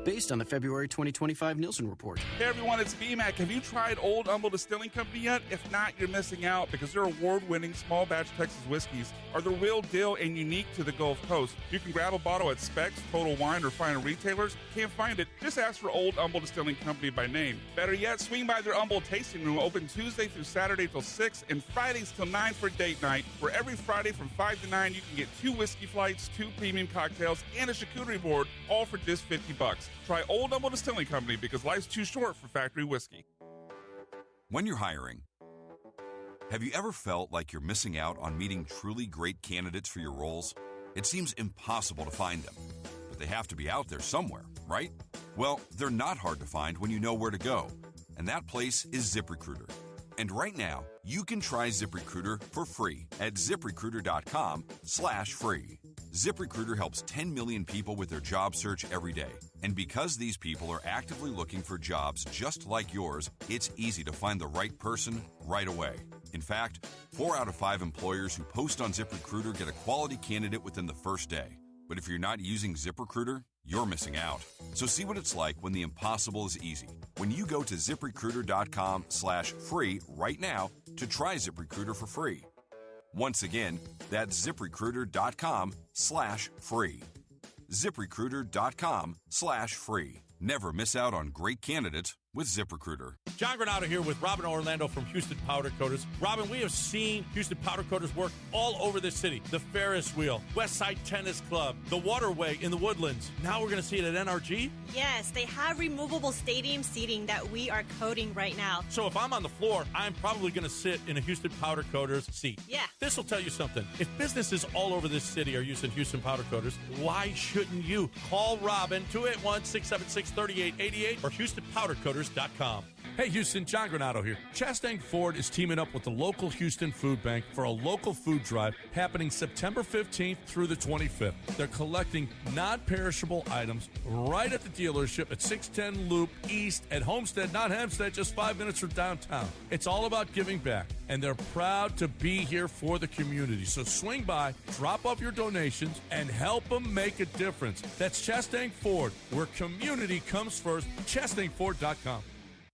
Based on the February 2025 Nielsen report. Hey everyone, it's VMAC. Have you tried Old Humble Distilling Company yet? If not, you're missing out because their award-winning small batch Texas whiskeys are the real deal and unique to the Gulf Coast. You can grab a bottle at Specs, Total Wine, or finer retailers. Can't find it? Just ask for Old Humble Distilling Company by name. Better yet, swing by their Humble Tasting Room, open Tuesday through Saturday till 6 and Fridays till 9 for date night, where every Friday from 5 to 9 you can get 2 whiskey flights, 2 premium cocktails, and a charcuterie board, all for just $50. Try Old Humble Distilling Company because life's too short for factory whiskey. When you're hiring, have you ever felt like you're missing out on meeting truly great candidates for your roles? It seems impossible to find them, but they have to be out there somewhere, right? Well, they're not hard to find when you know where to go, and that place is ZipRecruiter. And right now, you can try ZipRecruiter for free at ZipRecruiter.com/free. ZipRecruiter helps 10 million people with their job search every day. And because these people are actively looking for jobs just like yours, it's easy to find the right person right away. In fact, 4 out of 5 employers who post on ZipRecruiter get a quality candidate within the first day. But if you're not using ZipRecruiter, you're missing out. So see what it's like when the impossible is easy. When you go to ZipRecruiter.com/free right now to try ZipRecruiter for free. Once again, that's ZipRecruiter.com/free. ZipRecruiter.com/free. Never miss out on great candidates with ZipRecruiter. John Granado here with Robin Orlando from Houston Powder Coaters. Robin, we have seen Houston Powder Coaters work all over the city. The Ferris Wheel, Westside Tennis Club, the Waterway in the Woodlands. Now we're going to see it at NRG? Yes, they have removable stadium seating that we are coating right now. So if I'm on the floor, I'm probably going to sit in a Houston Powder Coaters seat. Yeah. This will tell you something. If businesses all over this city are using Houston Powder Coaters, why shouldn't you? Call Robin, 281-676-3888 or HoustonPowderCoaters.com. Hey Houston, John Granado here. Chastang Ford is teaming up with the local Houston Food Bank for a local food drive happening September 15th through the 25th. They're collecting non-perishable items right at the dealership at 610 Loop East at Homestead, not Hempstead, just 5 minutes from downtown. It's all about giving back, and they're proud to be here for the community. So swing by, drop off your donations, and help them make a difference. That's Chastang Ford, where community comes first. ChastangFord.com.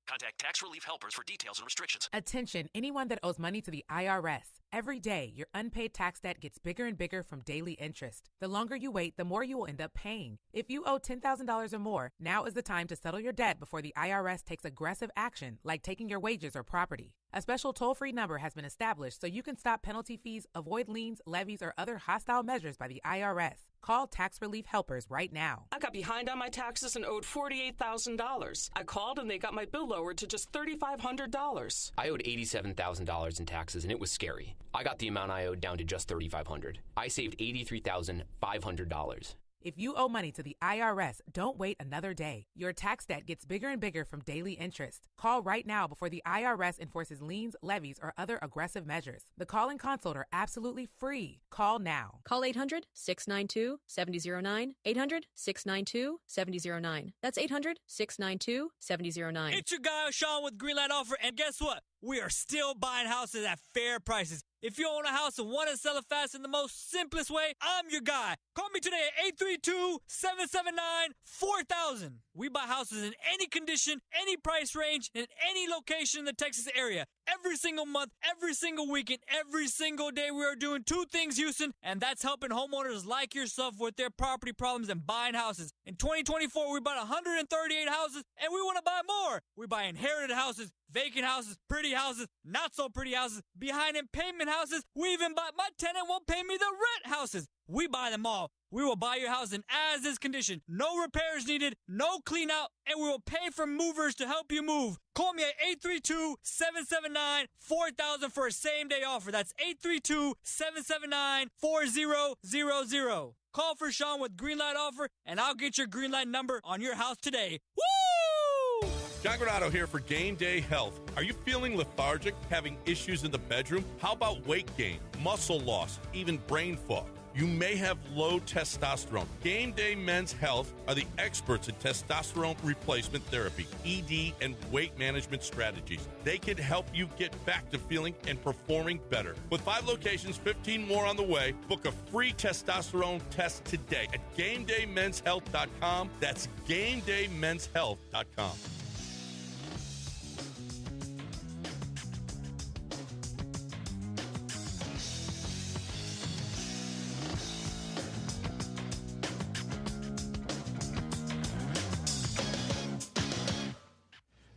Contact Tax Relief Helpers for details and restrictions. Attention, anyone that owes money to the IRS. Every day, your unpaid tax debt gets bigger and bigger from daily interest. The longer you wait, the more you will end up paying. If you owe $10,000 or more, now is the time to settle your debt before the IRS takes aggressive action, like taking your wages or property. A special toll-free number has been established so you can stop penalty fees, avoid liens, levies, or other hostile measures by the IRS. Call Tax Relief Helpers right now. I got behind on my taxes and owed $48,000. I called and they got my bill lowered to just $3,500. I owed $87,000 in taxes and it was scary. I got the amount I owed down to just $3,500. I saved $83,500. If you owe money to the IRS, don't wait another day. Your tax debt gets bigger and bigger from daily interest. Call right now before the IRS enforces liens, levies, or other aggressive measures. The call and consult are absolutely free. Call now. Call 800-692-7009. 800-692-7009. That's 800-692-7009. It's your guy, Sean, with Greenlight Offer, and guess what? We are still buying houses at fair prices. If you own a house and want to sell it fast in the most simplest way, I'm your guy. Call me today at 832-779-4000. We buy houses in any condition, any price range, in any location in the Texas area. Every single month, every single weekend, every single day, we are doing two things, Houston, and that's helping homeowners like yourself with their property problems and buying houses. In 2024, we bought 138 houses, and we want to buy more. We buy inherited houses, vacant houses, pretty houses, not so pretty houses, behind in payment houses. We even buy my tenant won't pay me the rent houses. We buy them all. We will buy your house in as-is condition. No repairs needed, no clean out, and we will pay for movers to help you move. Call me at 832-779-4000 for a same-day offer. That's 832-779-4000. Call for Sean with Greenlight Offer, and I'll get your Greenlight number on your house today. Woo! John Granado here for Game Day Health. Are you feeling lethargic, having issues in the bedroom? How about weight gain, muscle loss, even brain fog? You may have low testosterone. Game Day Men's Health are the experts in testosterone replacement therapy, ED, and weight management strategies. They can help you get back to feeling and performing better. With 5 locations, 15 more on the way, book a free testosterone test today at GameDayMen'sHealth.com. That's GameDayMen'sHealth.com.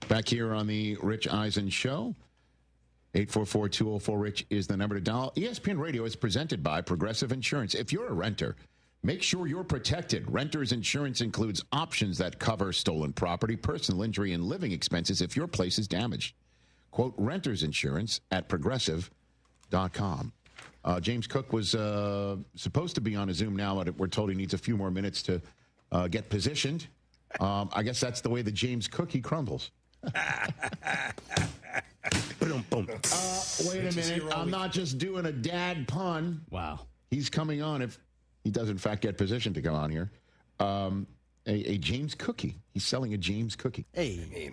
Back here on the Rich Eisen Show, 844-204-RICH is the number to dial. ESPN Radio is presented by Progressive Insurance. If you're a renter, make sure you're protected. Renter's insurance includes options that cover stolen property, personal injury, and living expenses if your place is damaged. Quote, renter's insurance at progressive.com. James Cook was supposed to be on a Zoom now, but we're told he needs a few more minutes to get positioned. I guess that's the way the James Cookie crumbles. Wait a minute. I'm not just doing a dad pun. Wow. He's coming on if he does, in fact, get positioned to come on here. a James cookie. He's selling a James cookie. Hey.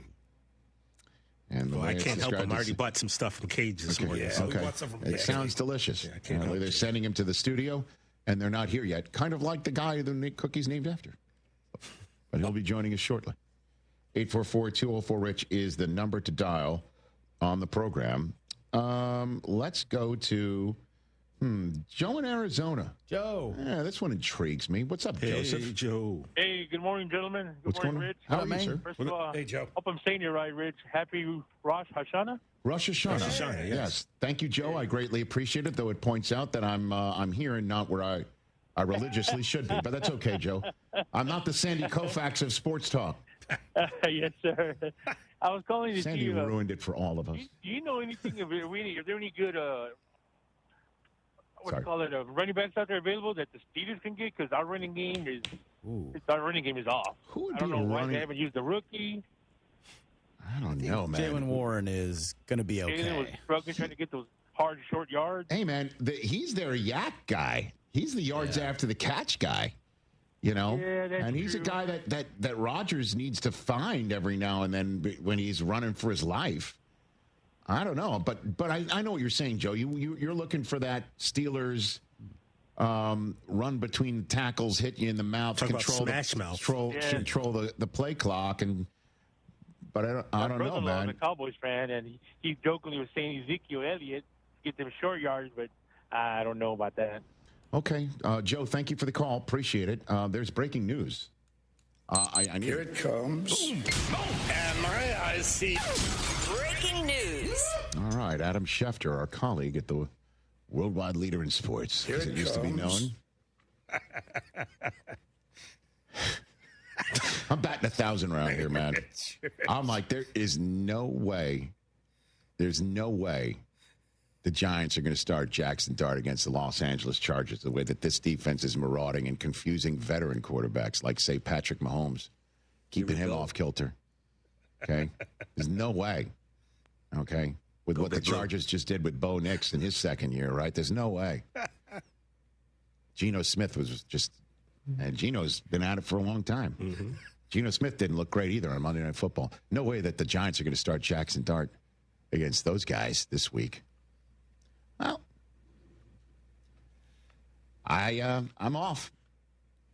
And I can't help him. I already bought some stuff from Cage this morning. Yeah, so. okay. It sounds delicious. Yeah, I can't help they're it. sending him to the studio, and they're not here yet. Kind of like the guy the cookie's named after. But he'll be joining us shortly. 844-204-RICH is the number to dial on the program. Let's go to Joe in Arizona. Joe. Yeah, this one intrigues me. What's up, Joseph? Hey, Joe. Hey, good morning, gentlemen. Good What's morning, going on? Rich. How are you, sir? First of all, Hey, Joe. hope I'm saying it right, Rich. Happy Rosh Hashanah. Rosh Hashanah. Rosh Hashanah, yes. Thank you, Joe. I greatly appreciate it, though it points out that I'm here and not where I religiously should be. But that's okay, Joe. I'm not the Sandy Koufax of sports talk. Yes, sir. I was calling to Sandy see you. ruined it for all of us. Do you know anything of it? Are there any good running backs out there available that the Steelers can get? Because our running game is off. Who would I don't be know a why running- they haven't used the rookie. I don't know, man. Jalen Warren is going to be Jalen was okay. struggling trying to get those hard, short yards. Hey, man, he's their yak guy. He's the yards after the catch guy. You know, Yeah, that's and he's a true. guy that Rodgers needs to find every now and then when he's running for his life. I don't know, but I know what you're saying, Joe. You're looking for that Steelers run between tackles, hit you in the mouth, Talk about control smash mouth. control the play clock, but I don't My know, brother-in-law man. is a Cowboys fan, and he jokingly was saying Ezekiel Elliott get them short yards, but I don't know about that. Okay, Joe, thank you for the call. Appreciate it. There's breaking news. I need Here it comes. And my eyes see. Breaking news. All right, Adam Schefter, our colleague at the worldwide leader in sports, Here as it it used to be comes. known. I'm batting 1,000 around here, man. I'm like, there's no way the Giants are going to start Jackson Dart against the Los Angeles Chargers the way that this defense is marauding and confusing veteran quarterbacks like, say, Patrick Mahomes, keeping him off kilter. Okay? There's no way. Okay? With what the Chargers just did with Bo Nix in his second year, right? There's no way. Geno Smith was just, and Geno's been at it for a long time. Mm-hmm. Geno Smith didn't look great either on Monday Night Football. No way that the Giants are going to start Jackson Dart against those guys this week. Well, I'm off.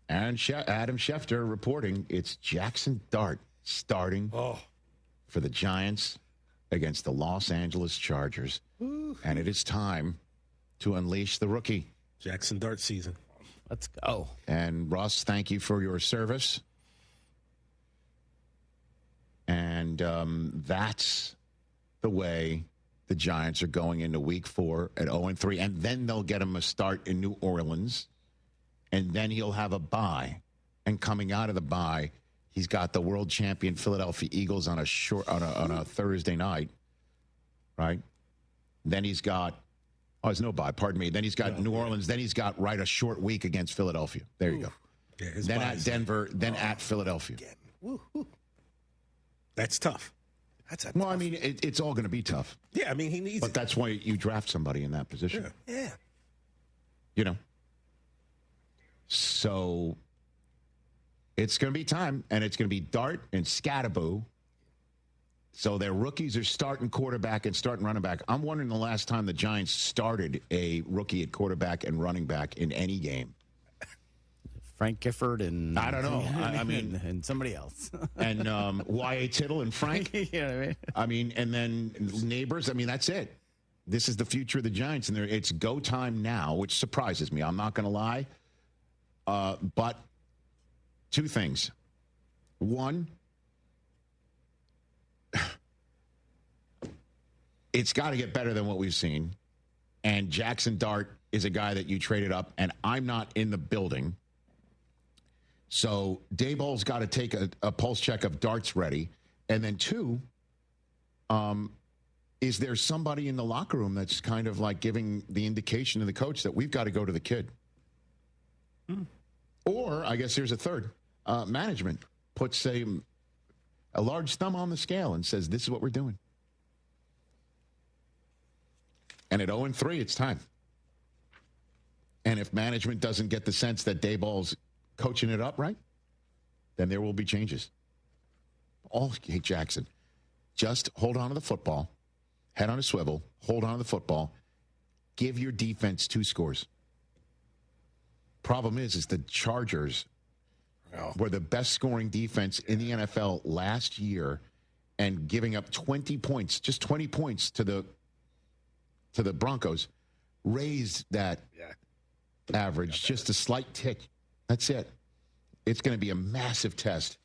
Adam Schefter reporting it's Jackson Dart starting for the Giants against the Los Angeles Chargers. And it is time to unleash the rookie. Jackson Dart season. Let's go. And Russ, thank you for your service. And that's the way the Giants are going into Week 4 at 0-3, and then they'll get him a start in New Orleans, and then he'll have a bye. And coming out of the bye, he's got the world champion Philadelphia Eagles on a Thursday night, right? Then he's got there's no bye. Pardon me. Then he's got New Orleans. Then he's got a short week against Philadelphia. There you go. Yeah, then at Denver. Then at Philadelphia. That's tough. Well, I mean, it's all going to be tough. Yeah, I mean, he needs But that's why you draft somebody in that position. Yeah. You know? So it's going to be time, and it's going to be Dart and Scattaboo. So their rookies are starting quarterback and starting running back. I'm wondering the last time the Giants started a rookie at quarterback and running back in any game. Frank Gifford and I don't know. I mean, and somebody else. And Y.A. Tittle and Frank. You know what I mean? I mean, and then neighbors. I mean, that's it. This is the future of the Giants, and it's go time now, which surprises me. I'm not going to lie. But two things. One, it's got to get better than what we've seen. And Jackson Dart is a guy that you traded up, and I'm not in the building. So Daboll's got to take a pulse check of Dart's ready. And then two, is there somebody in the locker room that's kind of like giving the indication to the coach that we've got to go to the kid? Or, I guess here's a third. Management puts a large thumb on the scale and says, this is what we're doing. And at 0-3, it's time. And if management doesn't get the sense that Daboll's coaching it up right, then there will be changes. Hey, Jackson, just hold on to the football, head on a swivel, hold on to the football, give your defense 2 scores. Problem is the Chargers were the best scoring defense in the NFL last year, and giving up 20 points, just 20 points to the Broncos, raised that average just a slight tick. That's it. It's going to be a massive test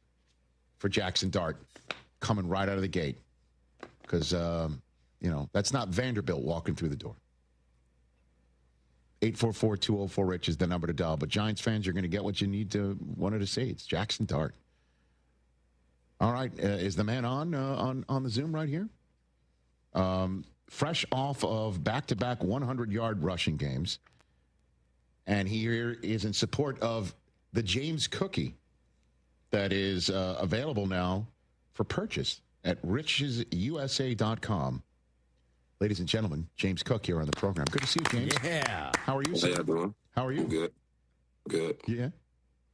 for Jackson Dart coming right out of the gate because, that's not Vanderbilt walking through the door. 844-204-RICH is the number to dial. But Giants fans, you're going to get what you wanted to say. It's Jackson Dart. All right. Is the man on the Zoom right here? Fresh off of back-to-back 100-yard rushing games. And he is in support of the James Cookie that is available now for purchase at richesusa.com. Ladies and gentlemen, James Cook here on the program. Good to see you, James. Yeah. How are you, sir? How you doing? How are you? Good. Good. Yeah.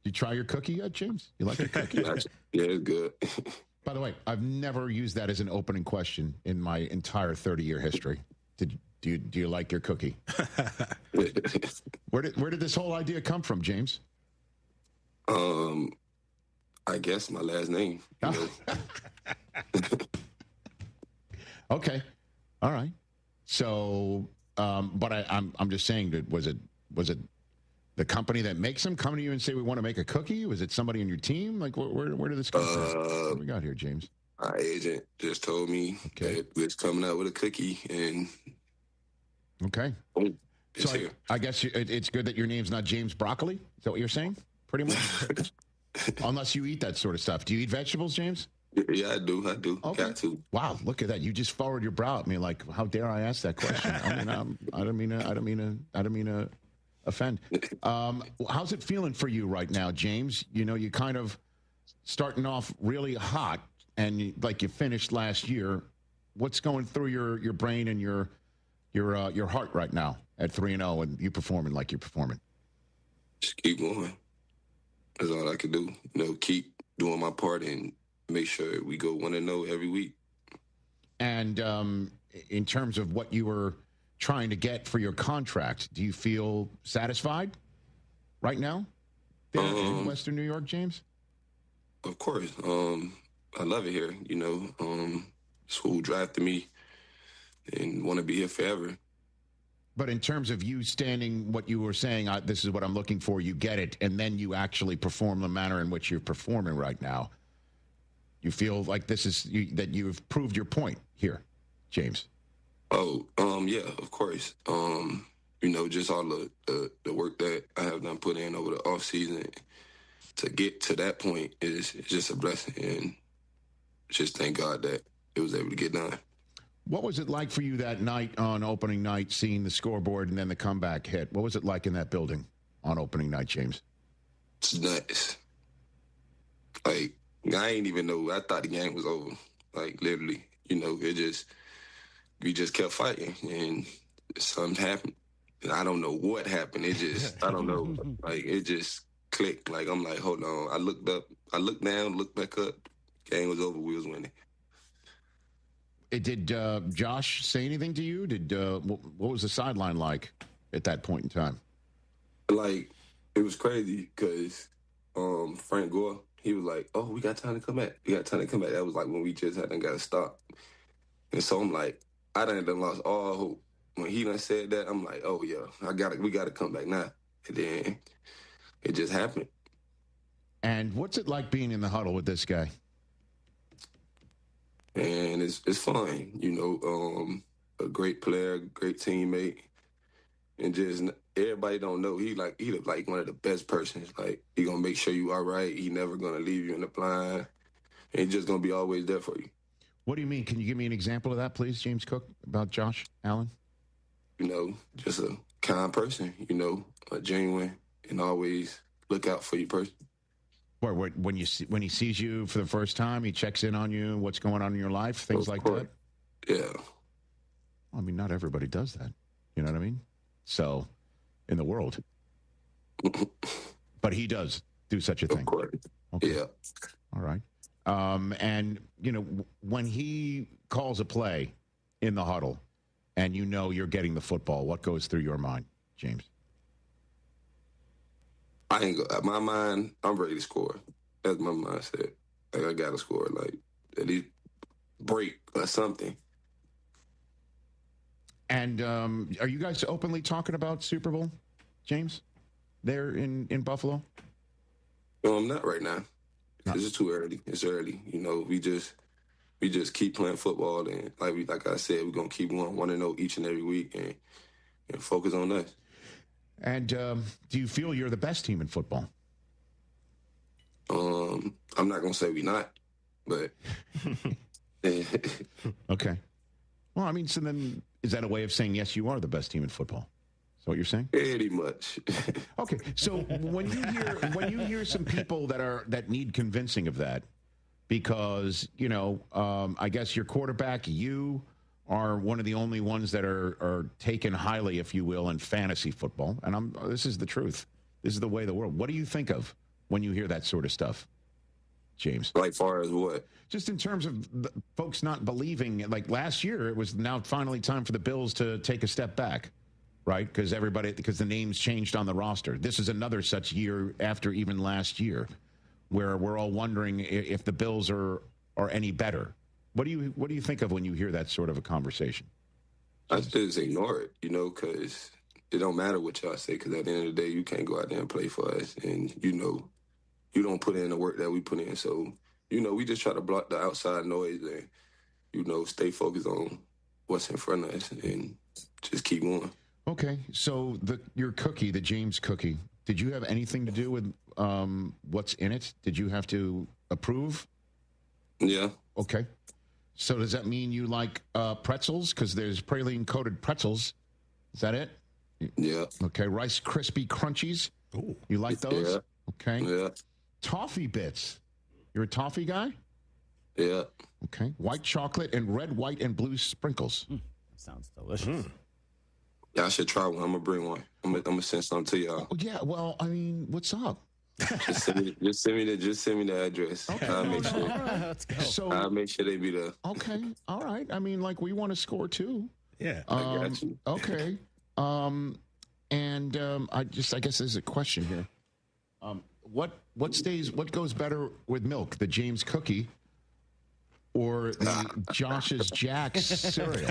You try your cookie yet, James? You like your cookie? Yeah, it's good. By the way, I've never used that as an opening question in my entire 30-year history. Do you like your cookie? Where did this whole idea come from, James? I guess my last name. Okay. All right. So, but I'm just saying that was it the company that makes them come to you and say we want to make a cookie? Was it somebody on your team? Like where did this come from? What do we got here, James? My agent just told me that we're coming out with a cookie, and okay. So I guess it's good that your name's not James Broccoli. Is that what you're saying? Pretty much. Unless you eat that sort of stuff. Do you eat vegetables, James? Yeah, I do. Okay. Got to. Wow, look at that! You just forward your brow at me like, how dare I ask that question? I don't mean to offend. How's it feeling for you right now, James? You kind of starting off really hot, and you finished last year. What's going through your brain and your heart right now at 3-0, and you performing like you're performing? Just keep going. That's all I can do. Keep doing my part and make sure we go 1-0 every week. And in terms of what you were trying to get for your contract, do you feel satisfied right now there in Western New York, James? Of course. I love it here. School drafted me and want to be here forever. But in terms of you standing what you were saying, this is what I'm looking for, you get it, and then you actually perform the manner in which you're performing right now. You feel like this is that you've proved your point here, James? Yeah, of course. Just all the work that I have done put in over the off season to get to that point is just a blessing, and just thank God that it was able to get done. What was it like for you that night on opening night, seeing the scoreboard and then the comeback hit? What was it like in that building on opening night, James? It's nuts. I ain't even know. I thought the game was over. Literally, we just kept fighting, and something happened. And I don't know what happened. It just, I don't know. It just clicked. I'm like, hold on. I looked up, I looked down, looked back up. Game was over. We was winning. Did Josh say anything to you? What was the sideline like at that point in time? It was crazy because Frank Gore, he was like, "Oh, we got time to come back. We got time to come back." That was when we just hadn't got to stop. And so I'm like, I done lost all hope. When he done said that, I'm like, oh yeah, we gotta come back now. And then it just happened. And what's it like being in the huddle with this guy? And it's fun, a great player, great teammate, and just everybody don't know he one of the best persons. He gonna make sure you all right. He never gonna leave you in the blind, and he just gonna be always there for you. What do you mean? Can you give me an example of that, please, James Cook, about Josh Allen? Just a kind person, a genuine, and always look out for your person. When he sees you for the first time, he checks in on you, what's going on in your life, things like that? Yeah. I mean, not everybody does that. You know what I mean? So, in the world. But he does do such a thing. Okay. Yeah. All right. And, when he calls a play in the huddle and you're getting the football, what goes through your mind, James? My mind, I'm ready to score. That's my mindset. Like, I got to score, like, at least break or something. And are you guys openly talking about Super Bowl, James, there in Buffalo? No, I'm not right now. It's too early. It's early. We just keep playing football, and like I said, we're gonna keep going 1-0 each and every week, and focus on us. And do you feel you're the best team in football? I'm not gonna say we're not, but okay. Well, I mean, so then is that a way of saying yes, you are the best team in football? Is that what you're saying? Pretty much. Okay, so when you hear some people that need convincing of that, because I guess your quarterback, you are one of the only ones that are taken highly, if you will, in fantasy football, and this is the truth. This is the way of the world. What do you think of when you hear that sort of stuff, James? Like far as what? Just in terms of folks not believing. Like last year, it was now finally time for the Bills to take a step back. Right, because the names changed on the roster. This is another such year after even last year, where we're all wondering if the Bills are any better. What do you think of when you hear that sort of a conversation? I just ignore it, because it don't matter what y'all say. Because at the end of the day, you can't go out there and play for us, and you don't put in the work that we put in. So we just try to block the outside noise and stay focused on what's in front of us and just keep going. Okay, so your cookie, the James cookie, did you have anything to do with what's in it? Did you have to approve? Yeah. Okay. So does that mean you like pretzels? Because there's praline-coated pretzels. Is that it? Yeah. Okay, Rice Krispie Crunchies. Ooh. You like those? Yeah. Okay. Yeah. Toffee bits. You're a toffee guy? Yeah. Okay. White chocolate and red, white, and blue sprinkles. Sounds delicious. Yeah, I should try one. I'm gonna bring one. I'm gonna send something to y'all. Oh, yeah. Well, I mean, what's up? Just send me the address. Okay. I'll make sure. Let's go. So I'll make sure they be there. Okay. All right. I mean, we want to score too. Yeah. I got you. Okay. I guess there's a question here. What goes better with milk, the James cookie or the Josh's Jack's cereal?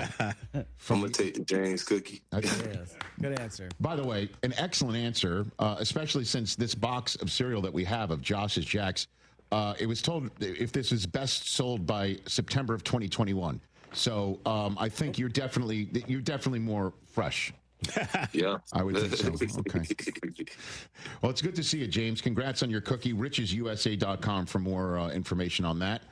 I'm going to take the James cookie. Yes. Good answer. By the way, an excellent answer, especially since this box of cereal that we have of Josh's Jack's, it was told if this is best sold by September of 2021. So I think you're definitely more fresh. Yeah. I would think so. Okay. Well, it's good to see you, James. Congrats on your cookie. richesusa.com for more information on that.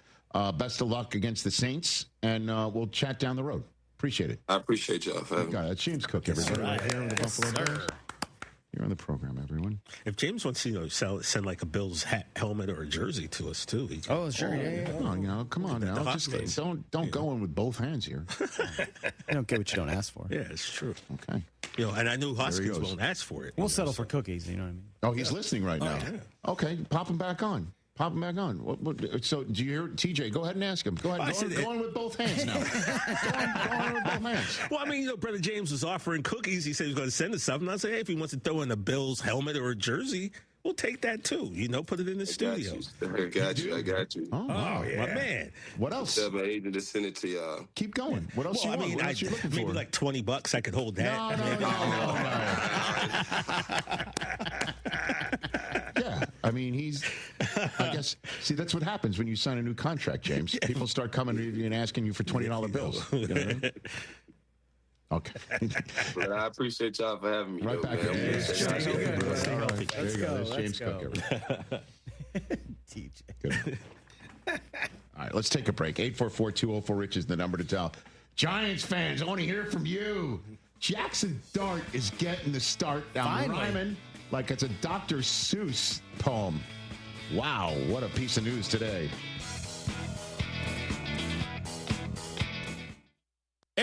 Best of luck against the Saints, and we'll chat down the road. Appreciate it. I appreciate y'all for having me. That's James Cook, everybody. Right here on the Buffalo Bills. You're on the program, everyone. If James wants to send like a Bills helmet or a jersey to us too. Oh, sure, yeah. Come on now. Just don't go in with both hands here. You don't get what you don't ask for. Yeah, it's true. Okay. And I knew Hoskins won't ask for it. We'll settle for cookies. You know what I mean? Oh, he's listening right now. Yeah. Okay, pop him back on. So, do you hear TJ? Go ahead and ask him. Go ahead. Go on with both hands now. go on with both hands. Well, I mean, Brother James was offering cookies. He said he was going to send us something. I said, hey, if he wants to throw in a Bills helmet or a jersey, we'll take that too. Put it in the studio. I got you. Oh, yeah. My man. What else? Tell my agent to send it to y'all. Keep going. What else? Well, what else you looking for? Maybe like $20. I could hold that. No. Yeah. I mean, I guess, see, that's what happens when you sign a new contract, James. People start coming to you and asking you for $20 bills. You know what I mean? Okay. But I appreciate y'all for having me. Right back. Stay healthy. There you go. That's James Cook. TJ. All right, let's take a break. 844-204-RICH is the number to tell. Giants fans, I want to hear from you. Jackson Dart is getting the start down Ryman like it's a Dr. Seuss poem. Wow, what a piece of news today.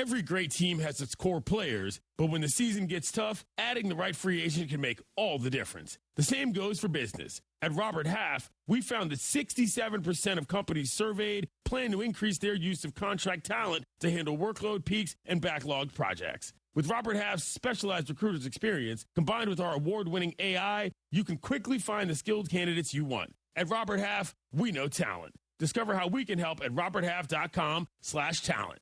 Every great team has its core players, but when the season gets tough, adding the right free agent can make all the difference. The same goes for business. At Robert Half, we found that 67% of companies surveyed plan to increase their use of contract talent to handle workload peaks and backlogged projects. With Robert Half's specialized recruiters experience, combined with our award-winning AI, you can quickly find the skilled candidates you want. At Robert Half, we know talent. Discover how we can help at roberthalf.com/talent.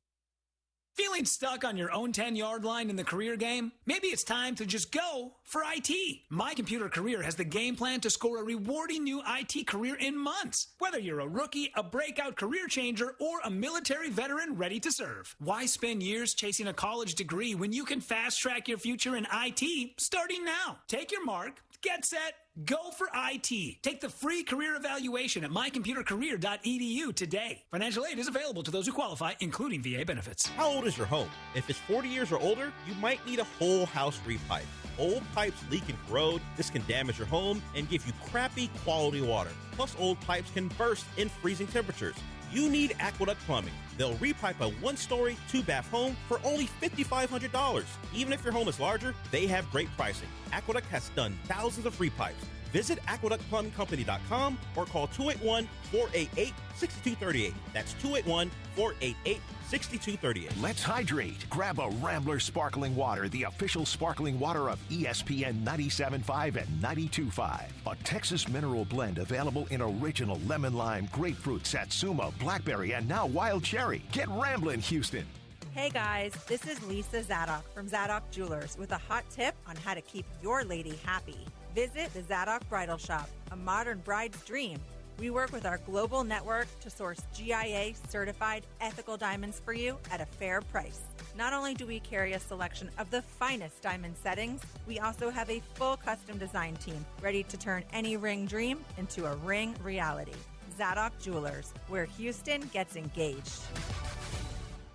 Feeling stuck on your own 10-yard line in the career game? Maybe it's time to just go for IT. My Computer Career has the game plan to score a rewarding new IT career in months. Whether you're a rookie, a breakout career changer, or a military veteran ready to serve. Why spend years chasing a college degree when you can fast-track your future in IT starting now? Take your mark, get set, go for IT. Take the free career evaluation at mycomputercareer.edu today. Financial aid is available to those who qualify, including VA benefits. How old is your home? If it's 40 years or older, you might need a whole house repipe. Old pipes leak and corrode. This can damage your home and give you crappy quality water. Plus, old pipes can burst in freezing temperatures. You need Aqueduct Plumbing. They'll repipe a one-story, two-bath home for only $5,500. Even if your home is larger, they have great pricing. Aqueduct has done thousands of repipes. Visit aqueductplumbingcompany.com or call 281-488-6238. That's 281-488-6238. Let's hydrate. Grab a Rambler Sparkling Water, the official sparkling water of ESPN 97.5 and 92.5. A Texas mineral blend available in original lemon lime, grapefruit, satsuma, blackberry, and now wild cherry. Get Ramblin', Houston. Hey guys, this is Lisa Zadok from Zadok Jewelers with a hot tip on how to keep your lady happy. Visit the Zadok Bridal Shop, a modern bride's dream. We work with our global network to source GIA-certified ethical diamonds for you at a fair price. Not only do we carry a selection of the finest diamond settings, we also have a full custom design team ready to turn any ring dream into a ring reality. Zadok Jewelers, where Houston gets engaged.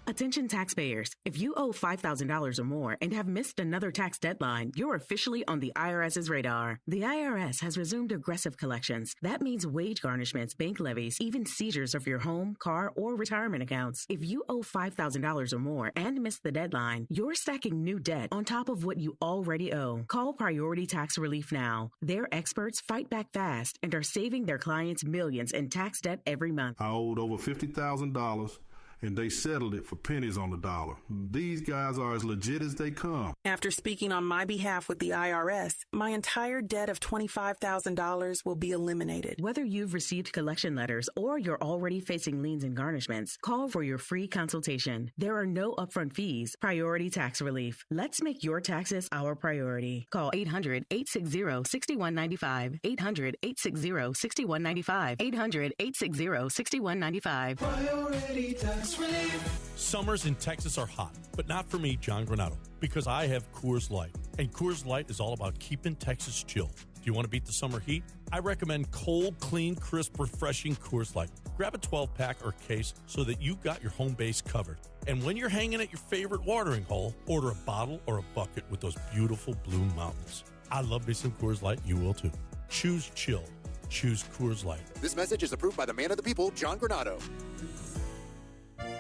Attention taxpayers. If you owe $5,000 or more and have missed another tax deadline, you're officially on the IRS's radar. The IRS has resumed aggressive collections. That means wage garnishments, bank levies, even seizures of your home, car, or retirement accounts. If you owe $5,000 or more and missed the deadline, you're stacking new debt on top of what you already owe. Call Priority Tax Relief now. Their experts fight back fast and are saving their clients millions in tax debt every month. I owed over $50,000. And they settled it for pennies on the dollar. These guys are as legit as they come. After speaking on my behalf with the IRS, my entire debt of $25,000 will be eliminated. Whether you've received collection letters or you're already facing liens and garnishments, call for your free consultation. There are no upfront fees. Priority Tax Relief. Let's make your taxes our priority. Call 800-860-6195. 800-860-6195. 800-860-6195. Priority Tax Relief. Summers in Texas are hot, but not for me, John Granato, because I have Coors Light. And Coors Light is all about keeping Texas chill. Do you want to beat the summer heat? I recommend cold, clean, crisp, refreshing Coors Light. Grab a 12-pack or case so that you've got your home base covered. And when you're hanging at your favorite watering hole, order a bottle or a bucket with those beautiful blue mountains. I love me some Coors Light. You will too. Choose chill. Choose Coors Light. This message is approved by the man of the people, John Granato.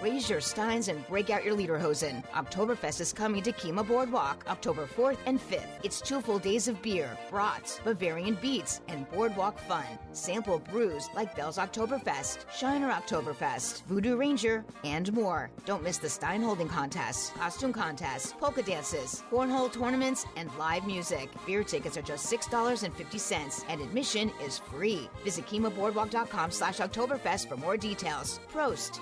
Raise your steins and break out your lederhosen. Oktoberfest is coming to Kima Boardwalk, October 4th and 5th. It's 2 full days of beer, brats, Bavarian beats, and boardwalk fun. Sample brews like Bell's Oktoberfest, Shiner Oktoberfest, Voodoo Ranger, and more. Don't miss the stein holding contests, costume contests, polka dances, cornhole tournaments, and live music. Beer tickets are just $6.50, and admission is free. Visit KimaBoardwalk.com/Oktoberfest for more details. Prost.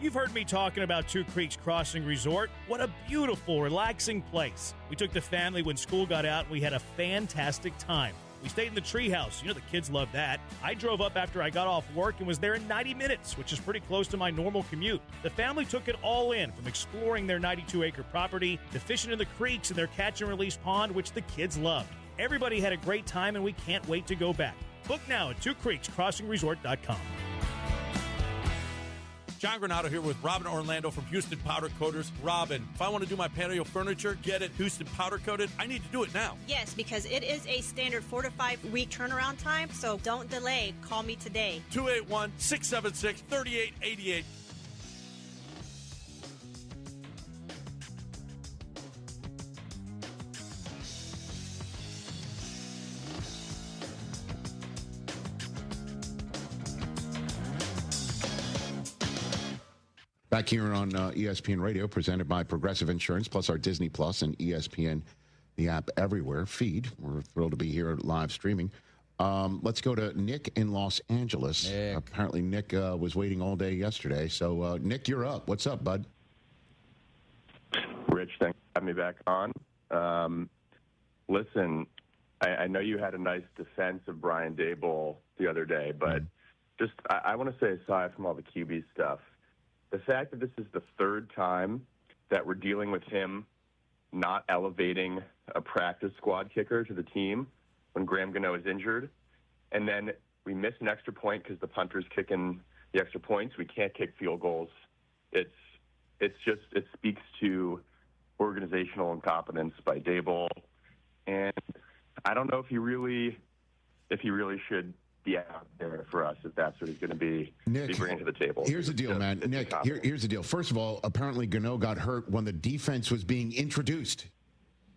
You've heard me talking about Two Creeks Crossing Resort. What a beautiful, relaxing place. We took the family when school got out, and we had a fantastic time. We stayed in the treehouse. You know the kids love that. I drove up after I got off work and was there in 90 minutes, which is pretty close to my normal commute. The family took it all in, from exploring their 92-acre property to fishing in the creeks and their catch-and-release pond, which the kids loved. Everybody had a great time, and we can't wait to go back. Book now at twocreekscrossingresort.com. John Granato here with Robin Orlando from Houston Powder Coaters. Robin, if I want to do my patio furniture, get it Houston Powder Coated, I need to do it now. Yes, because it is a standard 4 to 5 week turnaround time, so don't delay. Call me today. 281-676-3888. Back here on ESPN Radio, presented by Progressive Insurance, plus our Disney Plus and ESPN, the app everywhere, feed. We're thrilled to be here live streaming. Let's go to Nick in Los Angeles. Apparently, Nick was waiting all day yesterday. So, Nick, you're up. What's up, bud? Rich, thanks for having me back on. Listen, I know you had a nice defense of Brian Daboll the other day, but just I want to say, aside from all the QB stuff, the fact that this is the third time that we're dealing with him not elevating a practice squad kicker to the team when Graham Gano is injured, and then we miss an extra point because the punter's kicking the extra points. We can't kick field goals. It speaks to organizational incompetence by Daboll, and I don't know if he really should be out there for us if that's what he's going to be bringing to the table. Here's the deal, man. Nick, here's the deal. First of all, apparently Gano got hurt when the defense was being introduced.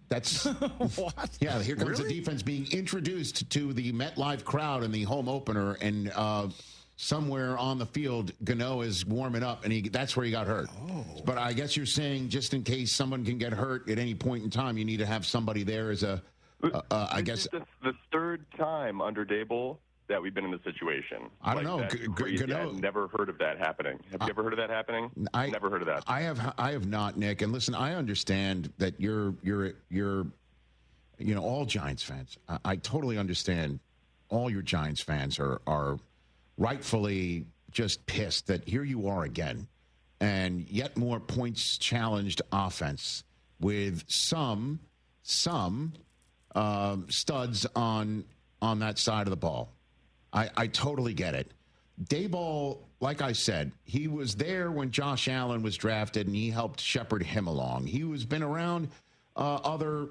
That's what? Yeah, here comes the defense being introduced to the MetLife crowd in the home opener, and somewhere on the field, Gano is warming up, and that's where he got hurt. Oh. But I guess you're saying just in case someone can get hurt at any point in time, you need to have somebody there as a. I guess the third time under Daboll that we've been in this situation. I don't know. I've never heard of that happening. Have you ever heard of that happening? Never heard of that. I have not, Nick. And listen, I understand that you're all Giants fans. I totally understand. All your Giants fans are rightfully just pissed that here you are again, and yet more points challenged offense with some studs on that side of the ball. I totally get it. Daboll, like I said, he was there when Josh Allen was drafted, and he helped shepherd him along. He was been around other,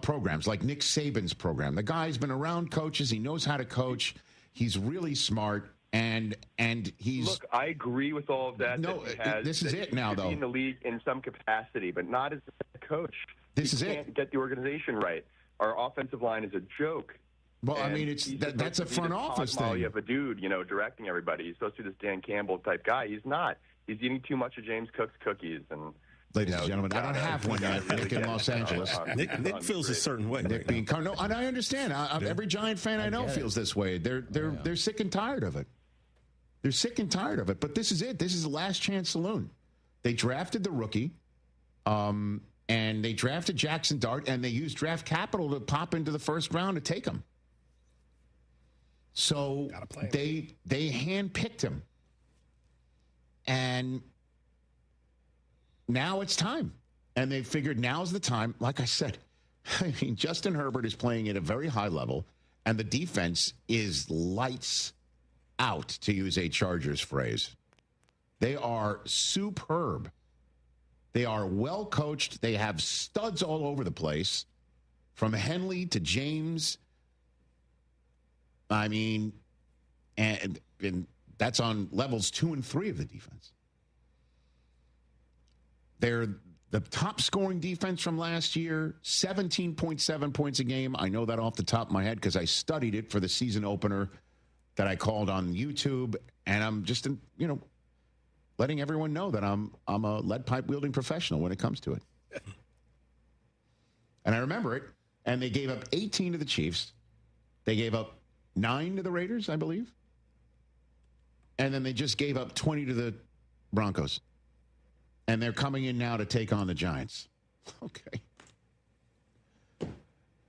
programs like Nick Saban's program. The guy's been around coaches. He knows how to coach. He's really smart, and he's. Look, I agree with all of that. No, this is it now, though. In the league in some capacity, but not as a coach. This is it. You can't get the organization right. Our offensive line is a joke. Well, I mean, that's a front office thing. You have a dude, directing everybody. He's supposed to be this Dan Campbell type guy. He's not. He's eating too much of James Cook's cookies. And ladies and gentlemen, I don't have one yet. Nick in Los Angeles. Nick feels a certain way. Nick being no, and I understand. Every Giant fan I know feels this way. They're sick and tired of it. They're sick and tired of it. But this is it. This is the last chance saloon. They drafted the rookie. And they drafted Jackson Dart, and they used draft capital to pop into the first round to take him. So they handpicked him. And now it's time. And they figured now's the time. Like I said, I mean, Justin Herbert is playing at a very high level, and the defense is lights out, to use a Chargers phrase. They are superb. They are well coached. They have studs all over the place, from Henley to James. I mean, and that's on levels 2 and 3 of the defense. They're the top scoring defense from last year, 17.7 points a game. I know that off the top of my head because I studied it for the season opener that I called on YouTube, and I'm just, letting everyone know that I'm a lead pipe wielding professional when it comes to it. And I remember it. And they gave up 18 to the Chiefs. They gave up 9 to the Raiders, I believe. And then they just gave up 20 to the Broncos. And they're coming in now to take on the Giants. Okay.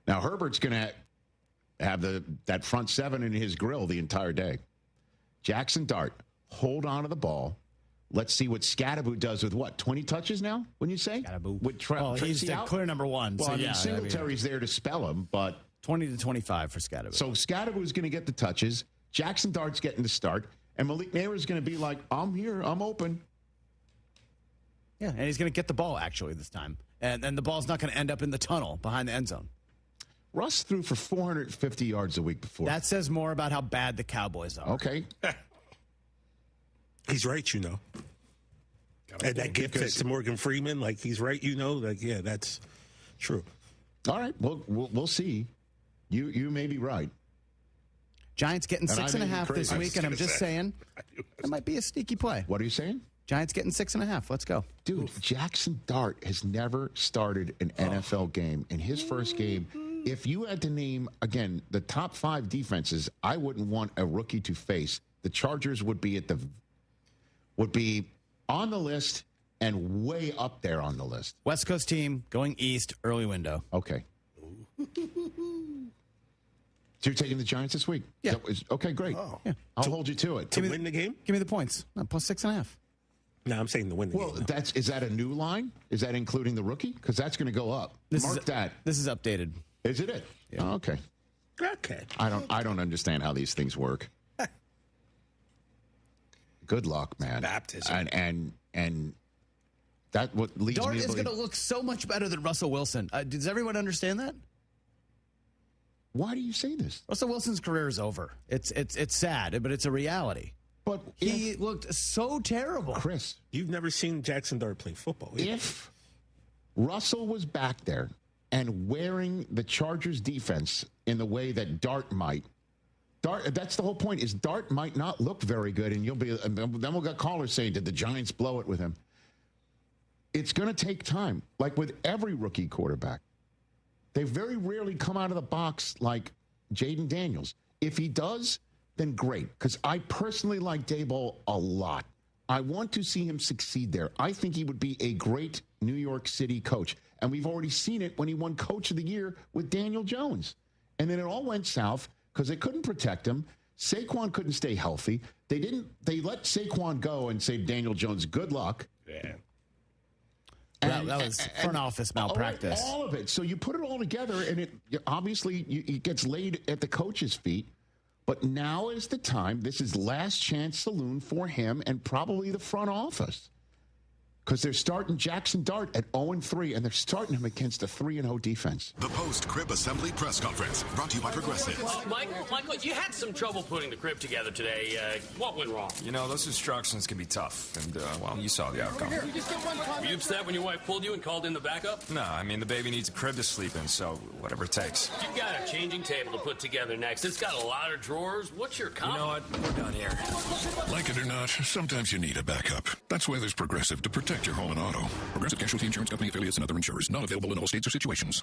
Now Herbert's going to have that front seven in his grill the entire day. Jackson Dart, hold on to the ball. Let's see what Scadaboo does with 20 touches now, wouldn't you say? Scadaboo. He's the clear number one. Well, Singletary's there to spell him, but 20 to 25 for Scadaboo. So Scadaboo's going to get the touches. Jackson Dart's getting the start. And Malik Neighbor's going to be like, I'm here, I'm open. Yeah, and he's going to get the ball, actually, this time. And the ball's not going to end up in the tunnel behind the end zone. Russ threw for 450 yards a week before. That says more about how bad the Cowboys are. Okay. He's right, And that gift to Morgan Freeman, he's right, that's true. All right, we'll see. You may be right. Giants getting 6.5 this week, and I'm just saying it might be a sneaky play. What are you saying? Giants getting 6.5. Let's go. Dude, Jackson Dart has never started an NFL game. In his first game, if you had to name, again, the top 5 defenses I wouldn't want a rookie to face, the Chargers would be on the list and way up there on the list. West Coast team going east, early window. Okay. So you're taking the Giants this week? Yeah. Okay, great. Oh. Yeah. I'll hold you to it. To win the game? Give me the points. No, plus 6.5. No, I'm saying to win the game. Well, is that a new line? Is that including the rookie? Because that's going to go up. Mark that. This is updated. Is it? Yeah. Oh, okay. Okay. I don't understand how these things work. Good luck, man. Baptism. And that what leads Dart me to is believe. going to look so much better than Russell Wilson. Does everyone understand that? Why do you say this? Russell Wilson's career is over. It's sad, but it's a reality. But he looked so terrible. Chris, you've never seen Jackson Dart play football. If Russell was back there and wearing the Chargers defense in the way that Dart might, that's the whole point, is Dart might not look very good, and then we'll get callers saying, did the Giants blow it with him? It's going to take time, like with every rookie quarterback. They very rarely come out of the box like Jaden Daniels. If he does, then great, because I personally like Daboll a lot. I want to see him succeed there. I think he would be a great New York City coach, and we've already seen it when he won Coach of the Year with Daniel Jones. And then it all went south because they couldn't protect him. Saquon couldn't stay healthy. They let Saquon go and say, Daniel Jones, good luck. Yeah. That was front office malpractice. All of it. So you put it all together, and it gets laid at the coach's feet. But now is the time. This is last chance saloon for him and probably the front office. Because they're starting Jackson Dart at 0-3, and they're starting him against a 3-0 defense. The post-crib assembly press conference brought to you by Progressive. Michael, you had some trouble putting the crib together today. What went wrong? You know, those instructions can be tough, and, well, you saw the outcome. Were you upset when your wife pulled you and called in the backup? No, I mean, the baby needs a crib to sleep in, so whatever it takes. You've got a changing table to put together next. It's got a lot of drawers. What's your comment? You know what? We're done here. Like it or not, sometimes you need a backup. That's why there's Progressive to protect your home and auto. Progressive Casualty Insurance Company affiliates and other insurers. Not available in all states or situations.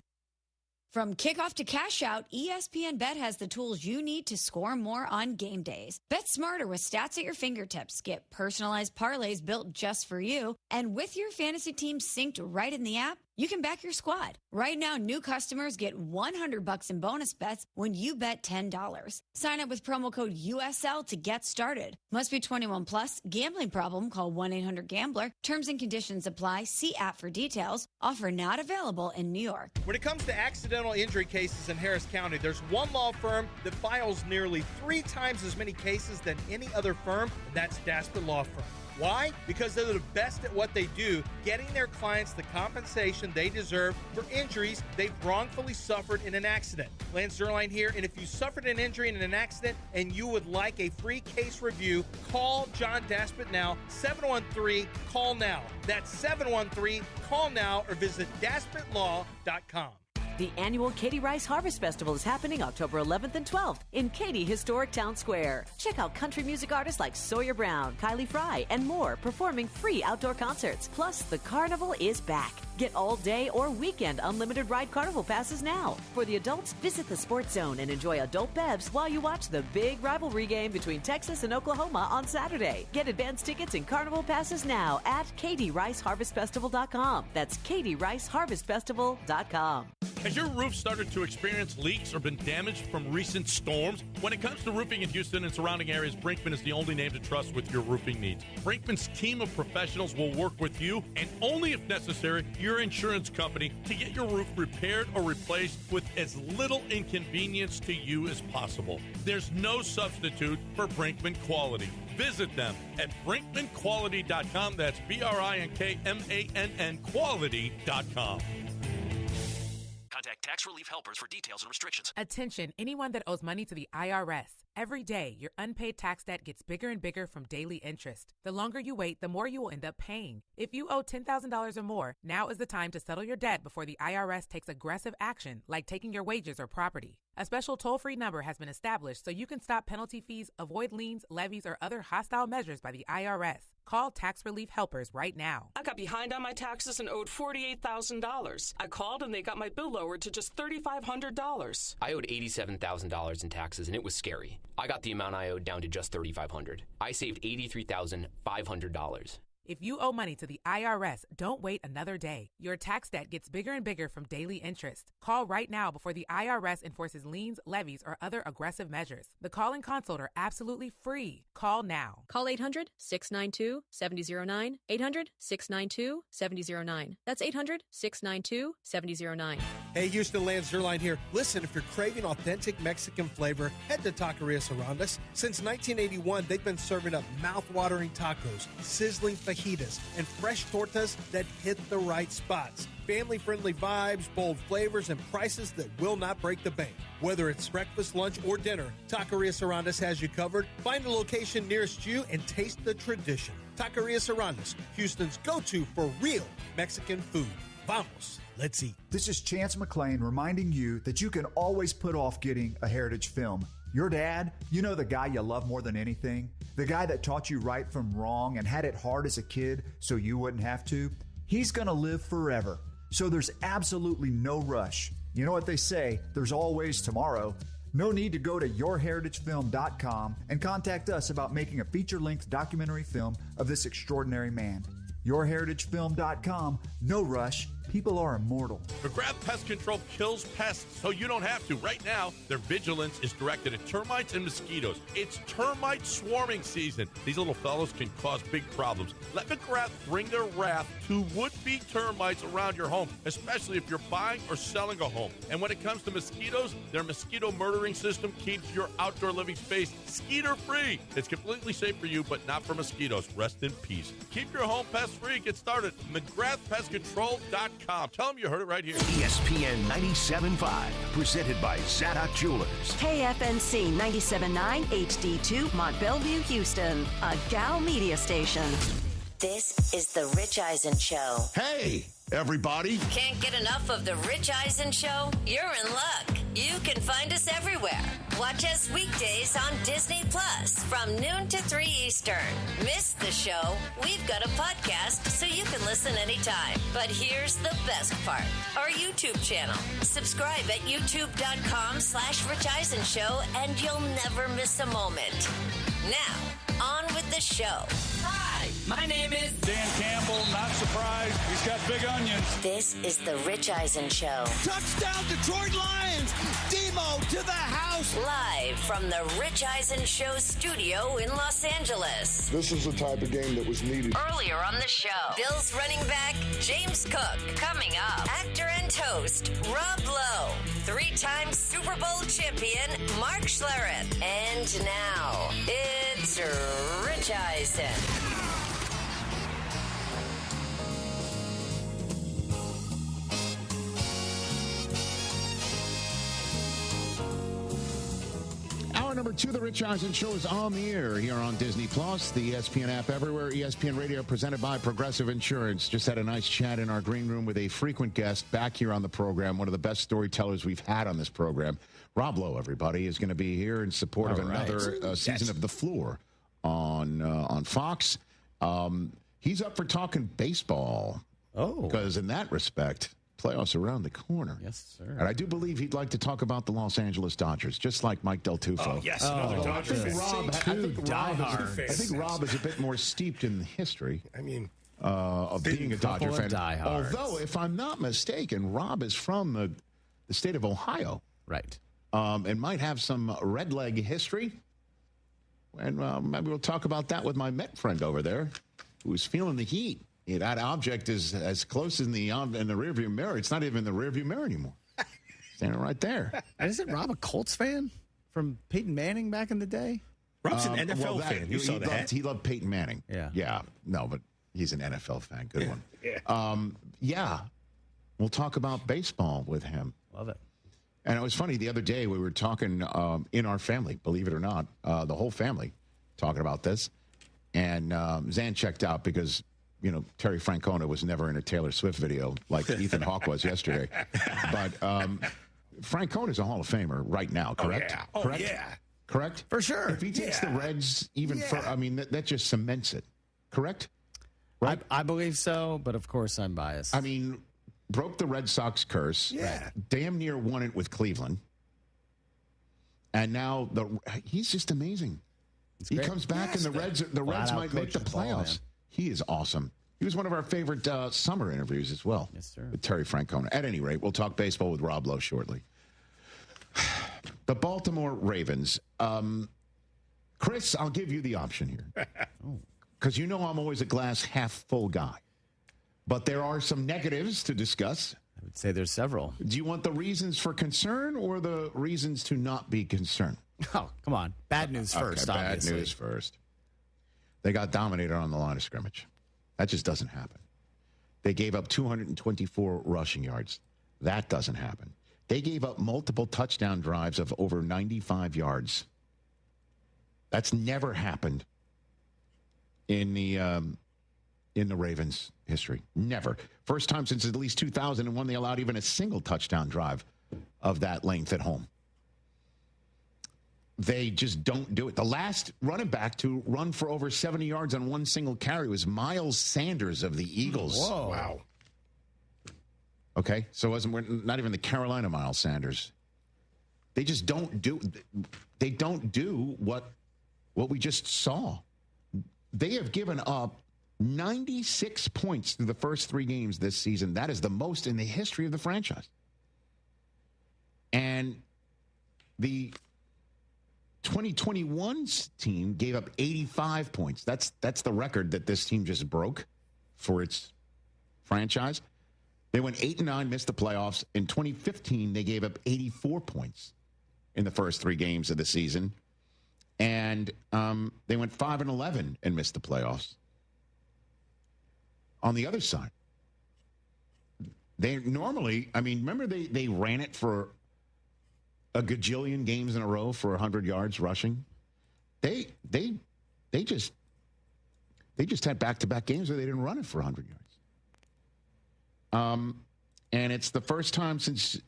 From kickoff to cash out, ESPN Bet has the tools you need to score more on game days. Bet smarter with stats at your fingertips. Get personalized parlays built just for you. And with your fantasy team synced right in the app, you can back your squad. Right now, new customers get $100 in bonus bets when you bet $10. Sign up with promo code USL to get started. Must be 21 plus. Gambling problem? Call 1-800-GAMBLER. Terms and conditions apply. See app for details. Offer not available in New York. When it comes to accidental injury cases in Harris County, there's one law firm that files nearly 3 times as many cases than any other firm, and that's Daspit Law Firm. Why? Because they're the best at what they do, getting their clients the compensation they deserve for injuries they've wrongfully suffered in an accident. Lance Zerline here, and if you suffered an injury in an accident and you would like a free case review, call John Daspit now, 713-CALL-NOW. That's 713-CALL-NOW, or visit DaspitLaw.com. The annual Katie Rice Harvest Festival is happening October 11th and 12th in Katy Historic Town Square. Check out country music artists like Sawyer Brown, Kylie Fry, and more performing free outdoor concerts. Plus, the carnival is back. Get all-day or weekend unlimited ride carnival passes now. For the adults, visit the Sports Zone and enjoy adult bevs while you watch the big rivalry game between Texas and Oklahoma on Saturday. Get advance tickets and carnival passes now at KatieRiceHarvestFestival.com. That's KatieRiceHarvestFestival.com. Has your roof started to experience leaks or been damaged from recent storms? When it comes to roofing in Houston and surrounding areas, Brinkman is the only name to trust with your roofing needs. Brinkman's team of professionals will work with you, and only if necessary, your insurance company, to get your roof repaired or replaced with as little inconvenience to you as possible. There's no substitute for Brinkman quality. Visit them at BrinkmanQuality.com. That's BRINKMANN quality.com. Contact Tax Relief Helpers for details and restrictions. Attention, anyone that owes money to the IRS. Every day, your unpaid tax debt gets bigger and bigger from daily interest. The longer you wait, the more you will end up paying. If you owe $10,000 or more, now is the time to settle your debt before the IRS takes aggressive action, like taking your wages or property. A special toll-free number has been established so you can stop penalty fees, avoid liens, levies, or other hostile measures by the IRS. Call Tax Relief Helpers right now. I got behind on my taxes and owed $48,000. I called and they got my bill lowered to just $3,500. I owed $87,000 in taxes and it was scary. I got the amount I owed down to just $3,500. I saved $83,500. If you owe money to the IRS, don't wait another day. Your tax debt gets bigger and bigger from daily interest. Call right now before the IRS enforces liens, levies, or other aggressive measures. The call and consult are absolutely free. Call now. Call 800-692-7009. 800-692-7009. That's 800-692-7009. Hey, Houston, Lance Zerline here. Listen, if you're craving authentic Mexican flavor, head to Taqueria Sarandas. Since 1981, they've been serving up mouth-watering tacos, sizzling fajitas, and fresh tortas that hit the right spots. Family-friendly vibes, bold flavors, and prices that will not break the bank. Whether it's breakfast, lunch, or dinner, Taqueria Sarandas has you covered. Find a location nearest you and taste the tradition. Taqueria Sarandas, Houston's go-to for real Mexican food. Vamos, let's eat. This is Chance McClain reminding you that you can always put off getting a heritage film. Your dad, you know, the guy you love more than anything, the guy that taught you right from wrong and had it hard as a kid so you wouldn't have to, he's going to live forever. So there's absolutely no rush. You know what they say, there's always tomorrow. No need to go to yourheritagefilm.com and contact us about making a feature-length documentary film of this extraordinary man. yourheritagefilm.com, no rush. People are immortal. McGrath Pest Control kills pests so you don't have to. Right now, their vigilance is directed at termites and mosquitoes. It's termite swarming season. These little fellows can cause big problems. Let McGrath bring their wrath to would-be termites around your home, especially if you're buying or selling a home. And when it comes to mosquitoes, their mosquito murdering system keeps your outdoor living space skeeter-free. It's completely safe for you, but not for mosquitoes. Rest in peace. Keep your home pest-free. Get started. McGrathPestControl.com. Tell them you heard it right here. ESPN 97.5, presented by Zadok Jewelers. KFNC 97.9 HD2, Mont Bellevue, Houston, a Gal media station. This is The Rich Eisen Show. Hey, everybody. Can't get enough of The Rich Eisen Show? You're in luck. You can find us everywhere. Watch us weekdays on Disney Plus from noon to 3 Eastern. Miss the show? We've got a podcast so you can listen anytime. But here's the best part. Our YouTube channel. Subscribe at youtube.com/Rich Eisen Show and you'll never miss a moment. Now, on with the show. Hi, my name is Dan Campbell. Not surprised. He's got big onions. This is The Rich Eisen Show. Touchdown, Detroit Lions! Demo to the house! Live from the Rich Eisen Show studio in Los Angeles. This is the type of game that was needed. Earlier on the show, Bills running back James Cook. Coming up, actor and host Rob Lowe. 3-time Super Bowl champion Mark Schlereth. And now, it's Rich Eisen. Hour number 2 of the Rich Eisen Show is on the air here on Disney Plus, the ESPN app everywhere, ESPN Radio, presented by Progressive Insurance. Just had a nice chat in our green room with a frequent guest back here on the program, one of the best storytellers we've had on this program. Rob Lowe, everybody, is going to be here in support of another season of The Floor on Fox. He's up for talking baseball. Oh. Because in that respect, playoffs are around the corner. Yes, sir. And I do believe he'd like to talk about the Los Angeles Dodgers, just like Mike Del Tufo. Oh, yes, another Dodger fan. I think Rob is a bit more steeped in the history. I mean, of being a Dodger fan. Diehards. Although, if I'm not mistaken, Rob is from the state of Ohio. Right. And might have some red leg history. And maybe we'll talk about that with my Met friend over there, who's feeling the heat. That object is as close in the rearview mirror. It's not even in the rearview mirror anymore. Standing right there. And isn't Rob a Colts fan from Peyton Manning back in the day? Rob's an NFL fan. You saw that. He loved Peyton Manning. Yeah. Yeah. No, but he's an NFL fan. Good one. Yeah. Yeah. We'll talk about baseball with him. Love it. And it was funny, the other day we were talking in our family, believe it or not, the whole family talking about this. And Zan checked out because, Terry Francona was never in a Taylor Swift video like Ethan Hawke was yesterday. But Francona's a Hall of Famer right now, correct? Oh, yeah. Correct? Yeah. Correct? For sure. If he takes the Reds even further, that just cements it. Correct? Right? I believe so, but of course I'm biased. I mean, broke the Red Sox curse. Yeah. Damn near won it with Cleveland. And now he's just amazing. He comes back and the Reds might make the playoffs. He is awesome. He was one of our favorite summer interviews as well. Yes, sir. With Terry Francona. At any rate, we'll talk baseball with Rob Lowe shortly. The Baltimore Ravens. Chris, I'll give you the option here. Because I'm always a glass half full guy. But there are some negatives to discuss. I would say there's several. Do you want the reasons for concern or the reasons to not be concerned? Oh, come on. Bad news first, obviously. Bad news first. They got dominated on the line of scrimmage. That just doesn't happen. They gave up 224 rushing yards. That doesn't happen. They gave up multiple touchdown drives of over 95 yards. That's never happened in the Ravens' history. Never. First time since at least 2001 they allowed even a single touchdown drive of that length at home. They just don't do it. The last running back to run for over 70 yards on one single carry was Miles Sanders of the Eagles. Whoa. Wow. Okay, so we're not even the Carolina Miles Sanders. They just don't do. They don't do what we just saw. They have given up 96 points through the first 3 games this season. That is the most in the history of the franchise. And the 2021's team gave up 85 points. That's the record that this team just broke for its franchise. They went 8-9, missed the playoffs. In 2015, they gave up 84 points in the first 3 games of the season. And they went 5-11 and missed the playoffs. On the other side, they normally, remember they ran it for a gajillion games in a row for 100 yards rushing. They just had back-to-back games where they didn't run it for 100 yards. And it's the first time since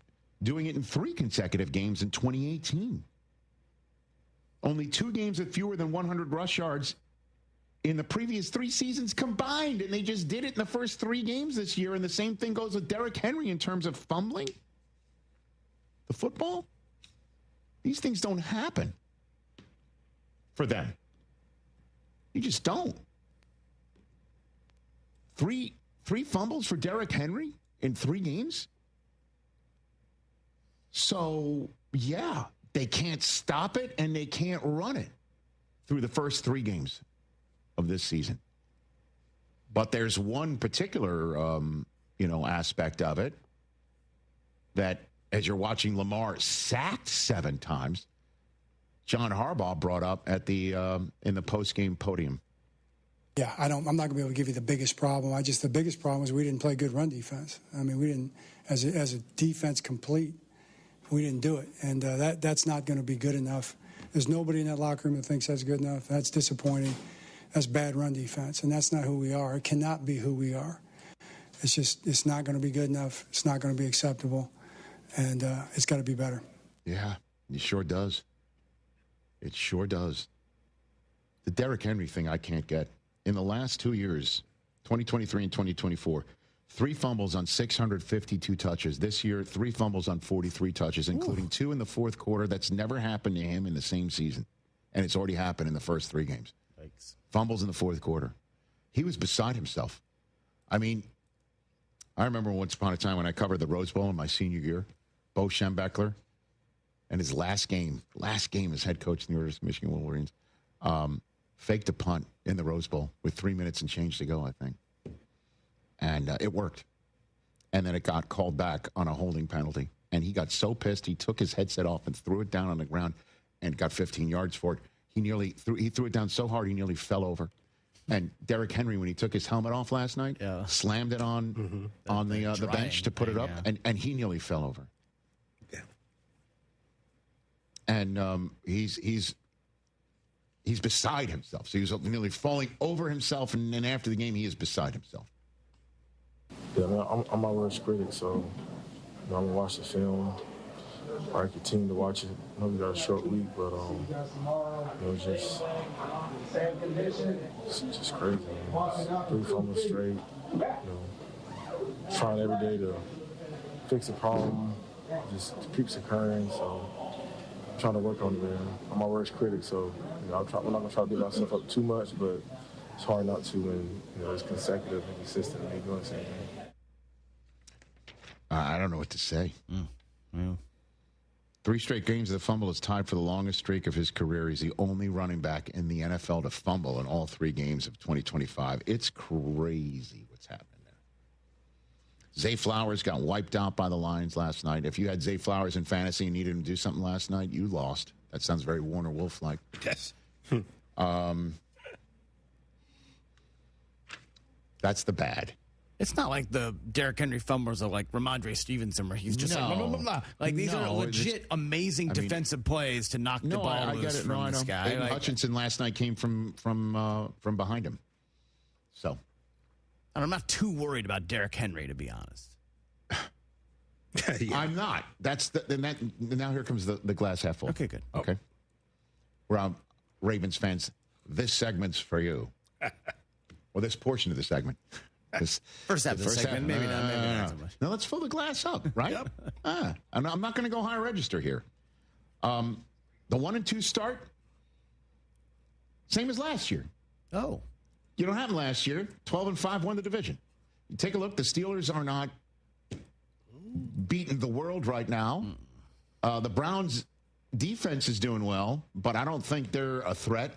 doing it in 3 consecutive games in 2018. Only 2 games with fewer than 100 rush yards in the previous 3 seasons combined, and they just did it in the first 3 games this year. And the same thing goes with Derrick Henry in terms of fumbling the football. These things don't happen for them. You just don't. 3 fumbles for Derrick Henry in 3 games? So, yeah, they can't stop it and they can't run it through the first 3 games of this season. But there's one particular, aspect of it that, as you're watching Lamar sacked 7 times, John Harbaugh brought up at the in the post-game podium. Yeah, I'm not going to be able to give you the biggest problem. The biggest problem is we didn't play good run defense. We didn't, as a defense complete, we didn't do it. And that's not going to be good enough. There's nobody in that locker room that thinks that's good enough. That's disappointing. That's bad run defense. And that's not who we are. It cannot be who we are. It's not going to be good enough. It's not going to be acceptable. And it's got to be better. Yeah, it sure does. It sure does. The Derrick Henry thing I can't get. In the last 2 years, 2023 and 2024, 3 fumbles on 652 touches. This year, 3 fumbles on 43 touches, including 2 in the fourth quarter. That's never happened to him in the same season. And it's already happened in the first 3 games. Thanks. Fumbles in the fourth quarter. He was beside himself. I remember once upon a time when I covered the Rose Bowl in my senior year, Bo Schembechler, and his last game as head coach of the University of Michigan Wolverines, faked a punt in the Rose Bowl with 3 minutes and change to go, I think. And it worked. And then it got called back on a holding penalty. And he got so pissed, he took his headset off and threw it down on the ground and got 15 yards for it. He threw it down so hard he nearly fell over. And Derrick Henry, when he took his helmet off last night, slammed it on the bench to put it up, and he nearly fell over. Yeah. And he's beside himself. So he was nearly falling over himself, and then after the game, he is beside himself. Yeah, man, I'm my worst critic, so I'm going to watch the film. I continue to watch it. I know we got a short week, but it's just crazy. Man. 3 fumbles straight. Trying every day to fix a problem. Just keeps occurring, so I'm trying to work on it, man. I'm my worst critic, so I'm not going to try to beat myself up too much, but it's hard not to when it's consecutive and consistent and doing the same thing. I don't know what to say. Yeah. 3 straight games of the fumble is tied for the longest streak of his career. He's the only running back in the NFL to fumble in all 3 games of 2025. It's crazy what's happening there. Zay Flowers got wiped out by the Lions last night. If you had Zay Flowers in fantasy and needed him to do something last night, you lost. That sounds very Warner Wolf-like. Yes. That's the bad. It's not like the Derrick Henry fumbles are like Ramondre Stevenson, where he's just like, blah, blah, blah, blah. Like, these are legit amazing defensive plays to knock the ball loose from this guy. Aiden Hutchinson last night came from behind him. So. And I'm not too worried about Derrick Henry, to be honest. Yeah. I'm not. Now here comes the glass half full. Okay, good. Okay. Well, Ravens fans, this segment's for you. Well, this portion of the segment. First half of the segment, maybe not so much. Now let's fill the glass up, right? Yep. I'm not going to go high register here. The 1-2 start, same as last year. Oh. You know what happened last year? 12-5 won the division. You take a look. The Steelers are not beating the world right now. The Browns' defense is doing well, but I don't think they're a threat.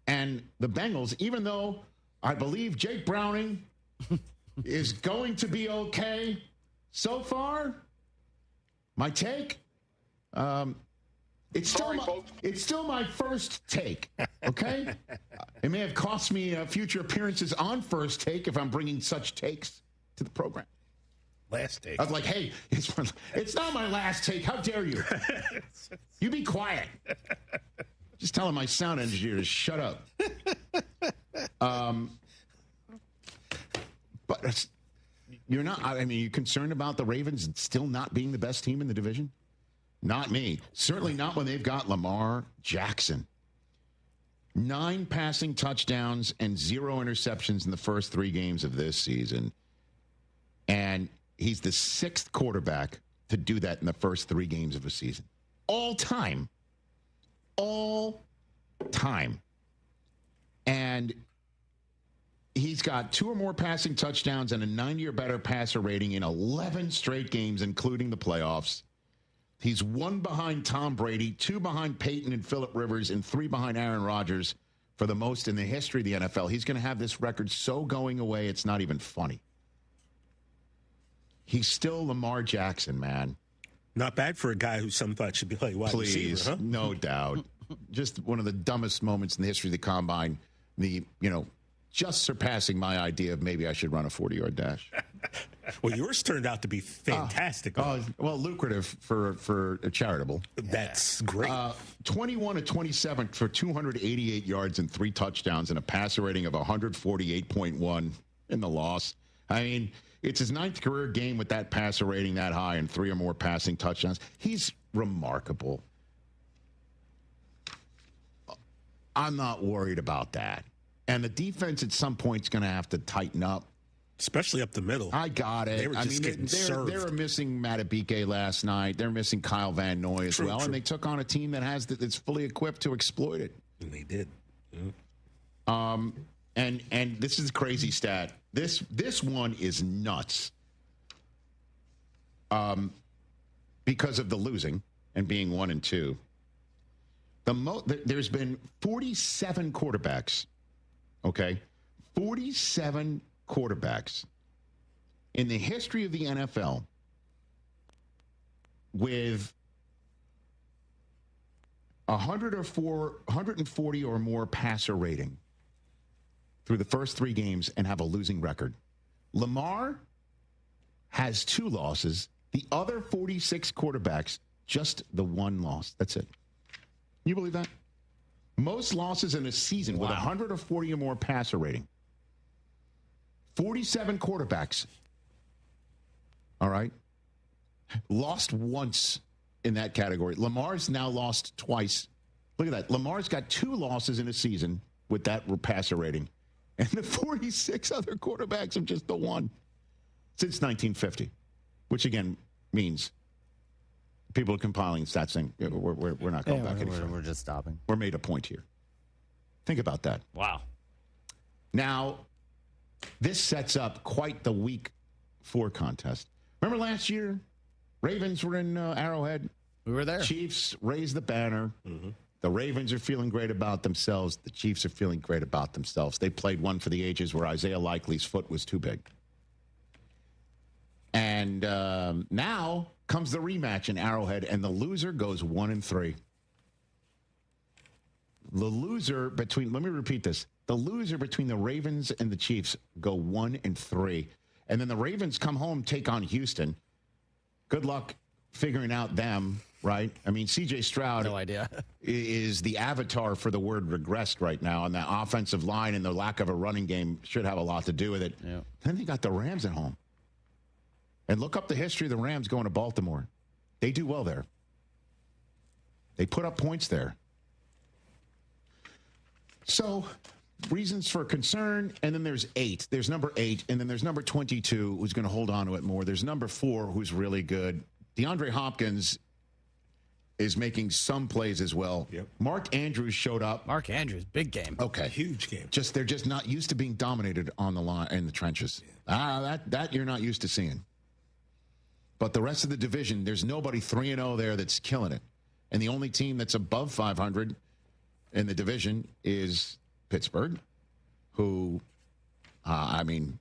And the Bengals, even though I believe Jake Browning is going to be okay so far, my take, it's still my first take, okay? It may have cost me future appearances on First Take if I'm bringing such takes to the program. Last take. I was like, hey, it's not my last take. How dare you? You be quiet. Just telling my sound engineer to shut up. But you're not, I mean, you concerned about the Ravens still not being the best team in the division? Not me. Certainly not when they've got Lamar Jackson. 9 passing touchdowns and 0 interceptions in the first 3 games of this season. And he's the 6th quarterback to do that in the first 3 games of a season. All time. All time. And he's got 2 or more passing touchdowns and a 90 or better passer rating in 11 straight games, including the playoffs. He's 1 behind Tom Brady, 2 behind Peyton and Phillip Rivers, and 3 behind Aaron Rodgers for the most in the history of the NFL. He's going to have this record so going away, it's not even funny. He's still Lamar Jackson, man. Not bad for a guy who some thought should be like wide receiver, huh? No doubt. Just one of the dumbest moments in the history of the combine. Just surpassing my idea of maybe I should run a 40-yard dash. Well, yours turned out to be fantastic. Well, lucrative for a charitable. That's great. 21 of 27 for 288 yards and 3 touchdowns and a passer rating of 148.1 in the loss. I mean, it's his 9th career game with that passer rating that high and 3 or more passing touchdowns. He's remarkable. I'm not worried about that. And the defense at some point is going to have to tighten up. Especially up the middle. I got it. They were just getting served. They were missing Matabike last night. They're missing Kyle Van Noy as well. True. And they took on a team that's fully equipped to exploit it. And they did. Yeah. And this is a crazy stat. This one is nuts. Because of the losing and being 1-2. There's been 47 quarterbacks. Okay, 47 quarterbacks in the history of the NFL with 140 or more passer rating through the first 3 games and have a losing record. Lamar has 2 losses. The other 46 quarterbacks, just the 1 loss. That's it. You believe that? Most losses in a season with 140 or more passer rating. 47 quarterbacks. All right. Lost once in that category. Lamar's now lost twice. Look at that. Lamar's got 2 losses in a season with that passer rating. And the 46 other quarterbacks have just the 1 since 1950, which again means people are compiling stats saying we're not going back any further. We're just stopping. We're made a point here. Think about that. Wow. Now, this sets up quite the week 4 contest. Remember last year? Ravens were in Arrowhead. We were there. Chiefs raised the banner. Mm-hmm. The Ravens are feeling great about themselves. The Chiefs are feeling great about themselves. They played one for the ages where Isaiah Likely's foot was too big. And now comes the rematch in Arrowhead, and the loser goes 1-3. The loser between, let me repeat this, the loser between the Ravens and the Chiefs go 1-3. And then the Ravens come home, take on Houston. Good luck figuring out them, right? I mean, C.J. Stroud no idea. is the avatar for the word regressed right now, and the offensive line and the lack of a running game should have a lot to do with it. Yeah. Then they got the Rams at home. And look up the history of the Rams going to Baltimore. They do well there. They put up points there. So, reasons for concern, and then there's 8. There's number 8, and then there's number 22, who's going to hold on to it more. There's number 4, who's really good. DeAndre Hopkins is making some plays as well. Yep. Mark Andrews showed up. Mark Andrews, big game. Okay. Huge game. They're just not used to being dominated on the line in the trenches. Yeah. That you're not used to seeing. But the rest of the division, there's nobody 3-0 there that's killing it. And the only team that's above 500 in the division is Pittsburgh, who, I mean,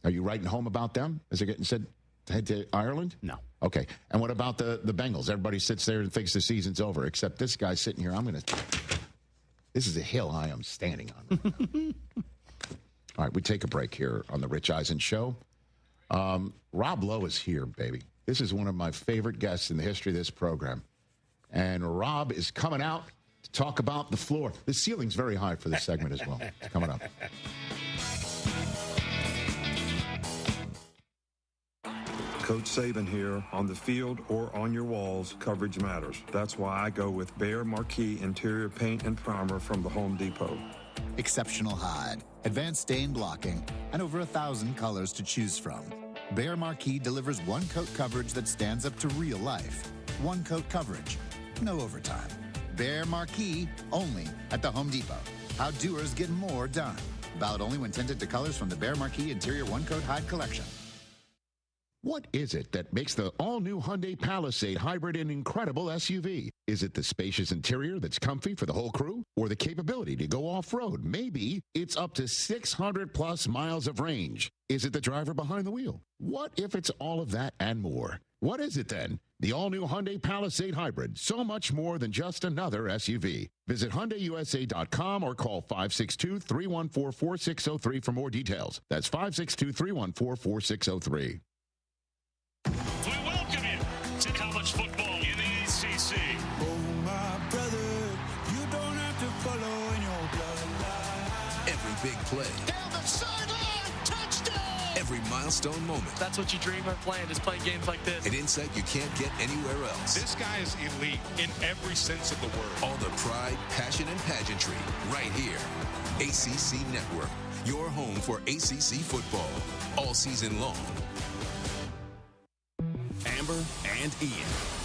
are you writing home about them? Is it getting said to head to Ireland? No. Okay. And what about the Bengals? Everybody sits there and thinks the season's over, except this guy sitting here. This is a hill I am standing on right now. All right, we take a break here on the Rich Eisen Show. Rob Lowe is here, baby. This is one of my favorite guests in the history of this program. And Rob is coming out to talk about the floor. The ceiling's very high for this segment as well. It's coming up. Coach Saban here. On the field or on your walls, coverage matters. That's why I go with Behr Marquee Interior Paint and Primer from the Home Depot. Exceptional hide, advanced stain blocking, and over 1,000 colors to choose from. Behr Marquee delivers one-coat coverage that stands up to real life. One-coat coverage, no overtime. Behr Marquee, only at the Home Depot. How doers get more done. Valid only when tinted to colors from the Behr Marquee Interior One-Coat Hide Collection. What is it that makes the all-new Hyundai Palisade hybrid an incredible SUV? Is it the spacious interior that's comfy for the whole crew? Or the capability to go off-road? Maybe it's up to 600-plus miles of range. Is it the driver behind the wheel? What if it's all of that and more? What is it then? The all-new Hyundai Palisade Hybrid. So much more than just another SUV. Visit HyundaiUSA.com or call 562-314-4603 for more details. That's 562-314-4603. We welcome you to college football in the ACC. Oh, my brother, you don't have to follow in your bloodline. Every big play. Down the sideline, touchdown. Every milestone moment. That's what you dream of playing, is playing games like this. An insight you can't get anywhere else. This guy is elite in every sense of the word. All the pride, passion, and pageantry right here. ACC Network, your home for ACC football. All season long. Amber and Ian.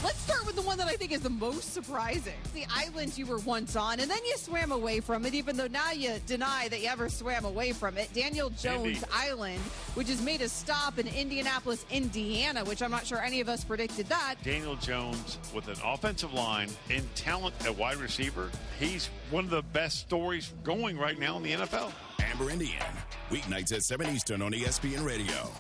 Let's start with the one that I think is the most surprising. The island you were once on, and then you swam away from it, even though now you deny that you ever swam away from it. Daniel Jones Island, which has made a stop in Indianapolis, Indiana, which I'm not sure any of us predicted that. Daniel Jones with an offensive line and talent at wide receiver. He's one of the best stories going right now in the NFL. Amber and Ian, weeknights at 7 Eastern on ESPN Radio.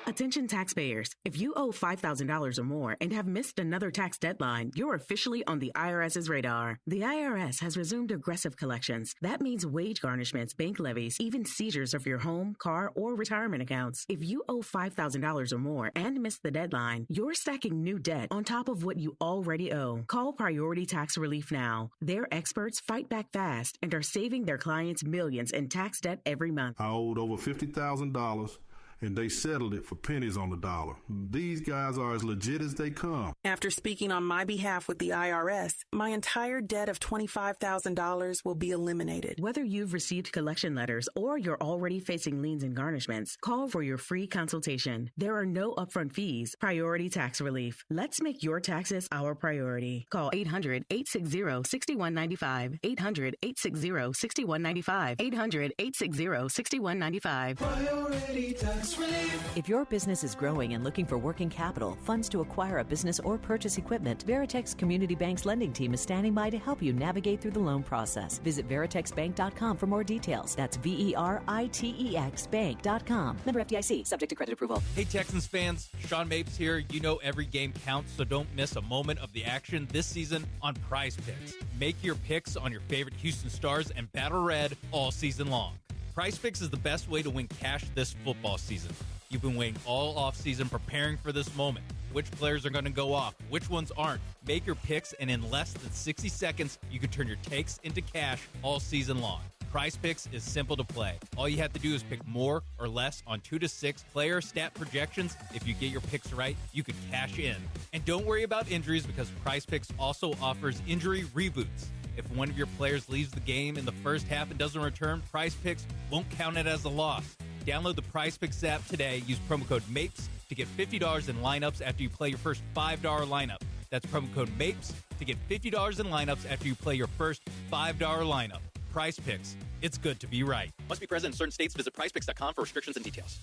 Attention taxpayers. If you owe $5,000 or more and have missed another tax deadline, you're officially on the IRS's radar. The IRS has resumed aggressive collections. That means wage garnishments, bank levies, even seizures of your home, car, or retirement accounts. If you owe $5,000 or more and missed the deadline, you're stacking new debt on top of what you already owe. Call Priority Tax Relief now. Their experts fight back fast and are saving their clients millions in tax debt every month. I owed over $50,000. And they settled it for pennies on the dollar. These guys are as legit as they come. After speaking on my behalf with the IRS, my entire debt of $25,000 will be eliminated. Whether you've received collection letters or you're already facing liens and garnishments, call for your free consultation. There are no upfront fees. Priority Tax Relief. Let's make your taxes our priority. Call 800-860-6195. 800-860-6195. 800-860-6195. Priority Tax Relief. If your business is growing and looking for working capital, funds to acquire a business or purchase equipment, Veritex Community Bank's lending team is standing by to help you navigate through the loan process. Visit veritexbank.com for more details. That's VERITEX bank.com. Member FDIC, subject to credit approval. Hey Texans fans, Sean Mapes here. You know every game counts, so don't miss a moment of the action this season on Prize Picks. Make your picks on your favorite Houston Stars and Battle Red all season long. Prize Picks is the best way to win cash this football season. You've been waiting all offseason preparing for this moment. Which players are going to go off? Which ones aren't? Make your picks, and in less than 60 seconds, you can turn your takes into cash all season long. Prize Picks is simple to play. All you have to do is pick more or less on 2 to 6 player stat projections. If you get your picks right, you can cash in. And don't worry about injuries because Prize Picks also offers injury reboots. If one of your players leaves the game in the first half and doesn't return, Prize Picks won't count it as a loss. Download the Prize Picks app today. Use promo code MAPES to get $50 in lineups after you play your first $5 lineup. That's promo code MAPES to get $50 in lineups after you play your first $5 lineup. Prize Picks. It's good to be right. Must be present in certain states. Visit prizepicks.com for restrictions and details.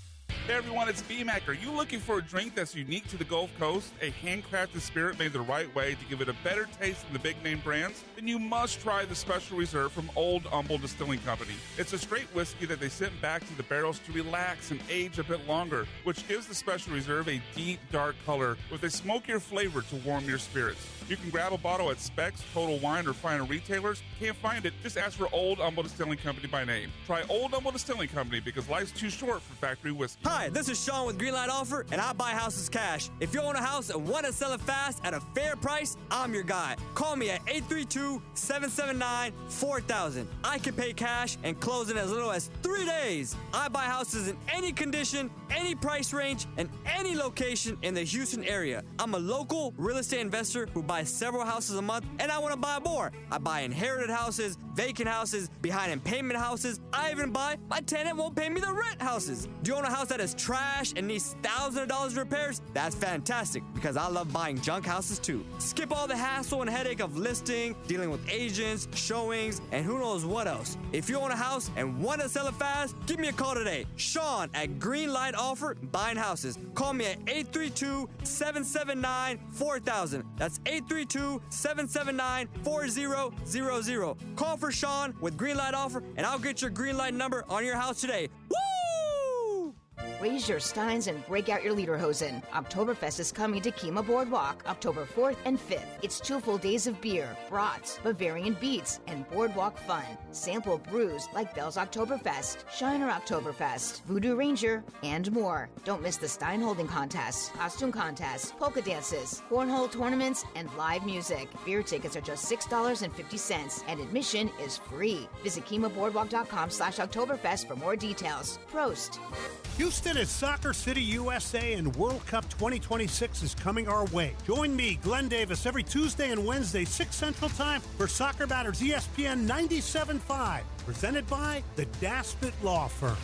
Hey everyone, it's BMAC. Are you looking for a drink that's unique to the Gulf Coast? A handcrafted spirit made the right way to give it a better taste than the big name brands? Then you must try the Special Reserve from Old Humble Distilling Company. It's a straight whiskey that they sent back to the barrels to relax and age a bit longer, which gives the Special Reserve a deep, dark color with a smokier flavor to warm your spirits. You can grab a bottle at Specs, Total Wine, or finer retailers. Can't find it? Just ask for Old Humble Distilling Company by name. Try Old Humble Distilling Company because life's too short for factory whiskey. Hi, this is Sean with Greenlight Offer, and I buy houses cash. If you own a house and want to sell it fast at a fair price, I'm your guy. Call me at 832-779-4000. I can pay cash and close in as little as 3 days. I buy houses in any condition, any price range, and any location in the Houston area. I'm a local real estate investor who buys several houses a month, and I want to buy more. I buy inherited houses, vacant houses, behind in payment houses. I even buy my tenant won't pay me the rent houses. Do you own a house that is trash and needs thousands of dollars repairs? That's fantastic because I love buying junk houses too. Skip all the hassle and headache of listing, dealing with agents, showings, and who knows what else. If you own a house and want to sell it fast, give me a call today. Sean at Greenlight Offer, buying houses. Call me at 832-779-4000. That's 832-779-4000. Call for Sean with Greenlight Offer, and I'll get your Greenlight number on your house today. Woo! Raise your steins and break out your lederhosen. Oktoberfest is coming to Kima Boardwalk, October 4th and 5th. It's 2 full days of beer, brats, Bavarian beats, and boardwalk fun. Sample brews like Bell's Oktoberfest, Shiner Oktoberfest, Voodoo Ranger, and more. Don't miss the stein holding contests, costume contests, polka dances, cornhole tournaments, and live music. Beer tickets are just $6.50, and admission is free. Visit KimaBoardwalk.com/Oktoberfest for more details. Prost. Houston is Soccer City, USA, and World Cup 2026 is coming our way. Join me, Glenn Davis, every Tuesday and Wednesday, 6 Central Time, for Soccer Matters ESPN 97.5, presented by the Daspit Law Firm.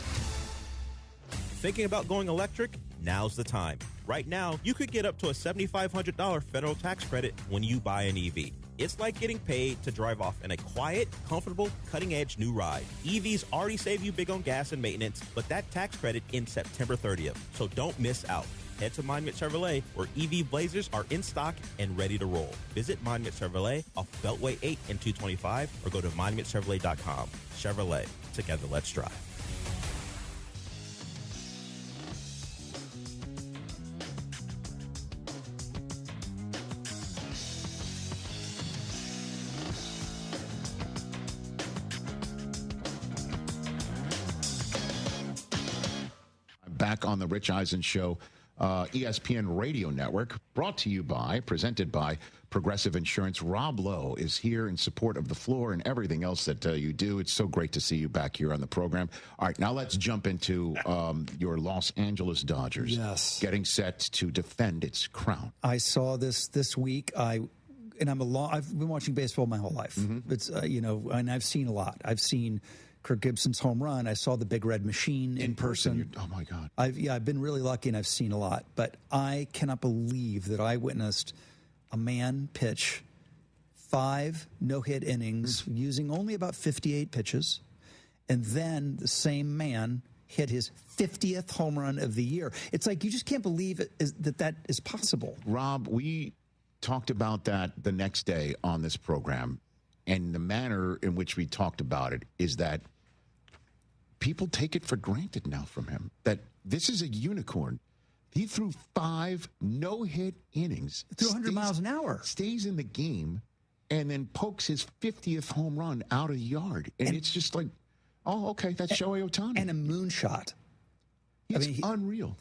Thinking about going electric? Now's the time. Right now, you could get up to a $7,500 federal tax credit when you buy an EV. It's like getting paid to drive off in a quiet, comfortable, cutting-edge new ride. EVs already save you big on gas and maintenance, but that tax credit ends September 30th, so don't miss out. Head to Monument Chevrolet, where EV Blazers are in stock and ready to roll. Visit Monument Chevrolet off Beltway 8 and 225, or go to monumentchevrolet.com. Chevrolet. Together, let's drive. back on the Rich Eisen Show, ESPN Radio Network, presented by Progressive Insurance. Rob Lowe is here in support of the floor and everything else that you do. It's so great to see you back here on the program. All right, now let's jump into your Los Angeles Dodgers. Yes. Getting set to defend its crown. I saw this week. I've been watching baseball my whole life. Mm-hmm. It's and I've seen a lot. I've seen Kirk Gibson's home run. I saw the Big Red Machine in person. Oh my God. I've been really lucky and I've seen a lot, but I cannot believe that I witnessed a man pitch 5 no-hit innings using only about 58 pitches, and then the same man hit his 50th home run of the year. It's like you just can't believe that is possible. Rob, we talked about that the next day on this program, and the manner in which we talked about it is that people take it for granted now from him, that this is a unicorn. He threw 5 no-hit innings. Threw 100 miles an hour. Stays in the game, and then pokes his 50th home run out of the yard. And it's just like, oh, okay, that's Shohei Ohtani. And a moonshot. It's unreal.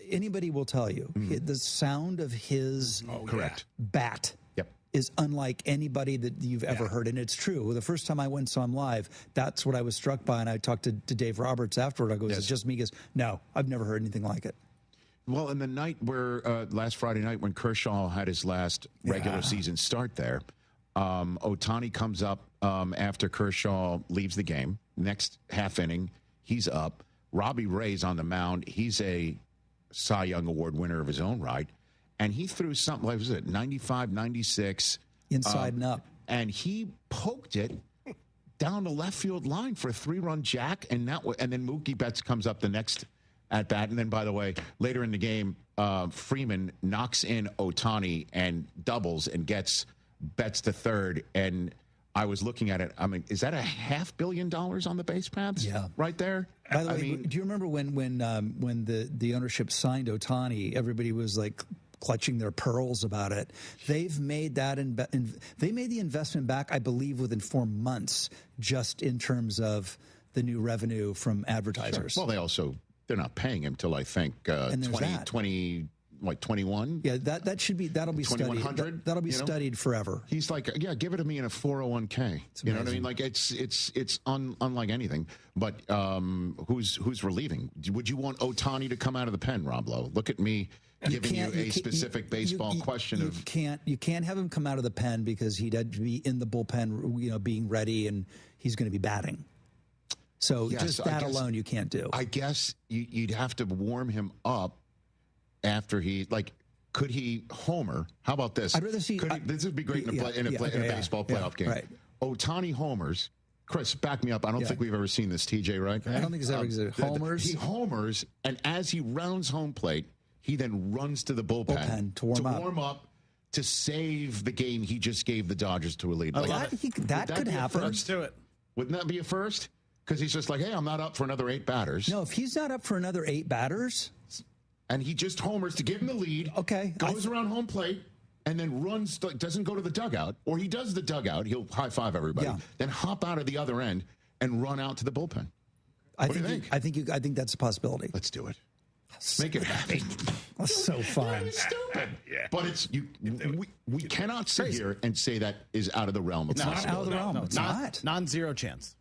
Anybody will tell you, the sound of his bat is unlike anybody that you've ever heard. And it's true. The first time I went and saw him live, that's what I was struck by. And I talked to Dave Roberts afterward. I go, is it just me? He goes, no, I've never heard anything like it. Well, in the night where, last Friday night when Kershaw had his last regular season start there, Ohtani comes up after Kershaw leaves the game. Next half inning, he's up. Robbie Ray's on the mound. He's a Cy Young Award winner of his own right. And he threw something, like, was it 95, 96? Inside and up. And he poked it down the left field line for a 3-run jack. And then Mookie Betts comes up the next at bat. And then, by the way, later in the game, Freeman knocks in Ohtani and doubles and gets Betts to third. And I was looking at it. I mean, is that $500 million on the base paths? Yeah, right there. By the way, do you remember when the ownership signed Ohtani? Everybody was like clutching their pearls about it. They've made that they made the investment back, I believe, within 4 months, just in terms of the new revenue from advertisers. Sure. Well, they're not paying him till I think 21. Yeah, that'll be studied. That'll be studied forever. He's like, give it to me in a 401k. You know what I mean? Like it's unlike anything. But who's relieving? Would you want Ohtani to come out of the pen, Rob Lowe? Look at me giving you a specific baseball question. You can't have him come out of the pen because he'd have to be in the bullpen, being ready, and he's going to be batting. So alone you can't do. I guess you'd have to warm him up after could he homer? How about this? I'd rather see. This would be great in a baseball playoff game. Right. Ohtani homers. Chris, back me up. I don't think we've ever seen this, TJ, right? I don't think it's ever existed. Homers. He homers, and as he rounds home plate, he then runs to the bullpen to warm up to save the game he just gave the Dodgers to a lead. That could happen. Let's do it. Wouldn't that be a first? Because he's just like, hey, I'm not up for another 8 batters. No, if he's not up for another 8 batters. And he just homers to give him the lead. Okay. Goes around home plate and then runs, doesn't go to the dugout. Or he does the dugout. He'll high-five everybody. Yeah. Then hop out of the other end and run out to the bullpen. What do you think? I think that's a possibility. Let's do it. Make it happen. That's so fun. It's stupid. Yeah. But we cannot sit here and say that is out of the realm of possibility. It's not out of the realm. It's not. Non-zero chance.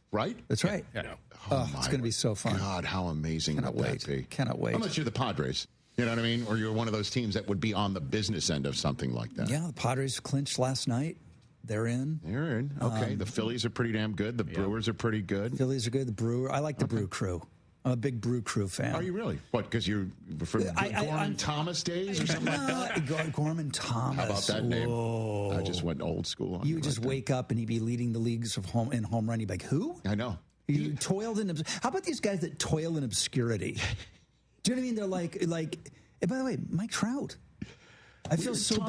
Right? That's right. Yeah. It's going to be so fun. God, how amazing would that be? Cannot wait. Unless you're the Padres. You know what I mean? Or you're one of those teams that would be on the business end of something like that. Yeah, the Padres clinched last night. They're in. They're in. Okay, the Phillies are pretty damn good. The Brewers are pretty good. Phillies are good. I like the Brew Crew. I'm a big Brew Crew fan. Are you really? What, because you're from Gorman Thomas days or something like that? Gorman Thomas. How about that name? Whoa. I just went old school on you. Just wake up and he'd be leading the leagues of home run. You'd be like, who? I know. You toiled in. How about these guys that toil in obscurity? Do you know what I mean? They're like. And by the way, Mike Trout. I feel so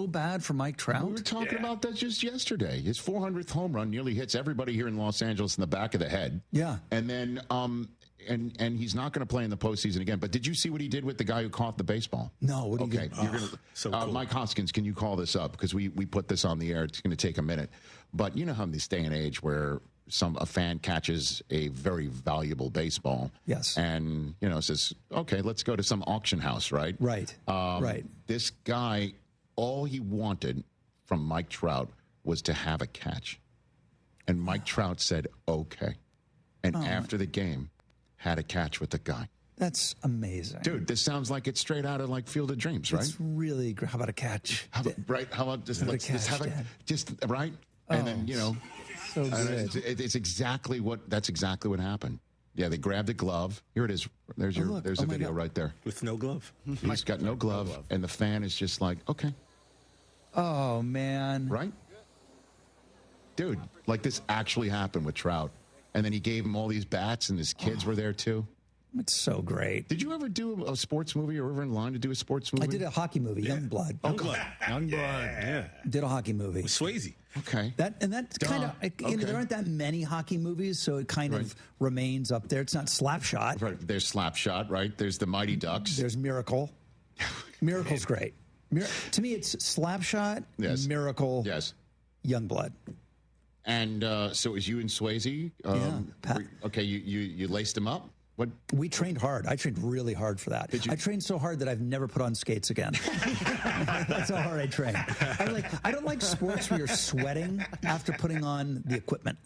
bad for Mike Trout. We were talking about that just yesterday. His 400th home run nearly hits everybody here in Los Angeles in the back of the head. Yeah. And then and he's not going to play in the postseason again. But did you see what he did with the guy who caught the baseball? No. What did he do? So cool. Mike Hoskins, can you call this up? Because we put this on the air. It's going to take a minute. But you know how in this day and age where a fan catches a very valuable baseball. Yes. And, says, okay, let's go to some auction house, right? Right. Right. This guy, all he wanted from Mike Trout was to have a catch. And Mike Trout said, okay. And after the game, had a catch with the guy. That's amazing. Dude, this sounds like it's straight out of like Field of Dreams, right? It's really great. How about a catch? How about just right? And then, So good. It's exactly that's exactly what happened. Yeah, they grabbed the glove. Here it is. There's a video right there. With no glove. He's got no glove, and the fan is just like, okay. Oh, man. Right? Dude, like this actually happened with Trout. And then he gave him all these bats, and his kids were there too. It's so great. Did you ever do a sports movie or ever in line to do a sports movie? I did a hockey movie, Youngblood. Youngblood, yeah. Did a hockey movie. With Swayze. Okay. That's kind of, there aren't that many hockey movies, so it kind of remains up there. It's not Slapshot. Right. There's Slapshot, right? There's the Mighty Ducks. There's Miracle. Miracle's great. To me, it's Slapshot, Miracle, Youngblood. And so it was you and Swayze? Pat. Okay, you laced him up? What? We trained hard. I trained really hard for that. I trained so hard that I've never put on skates again. That's how hard I train. I don't like sports where you're sweating after putting on the equipment.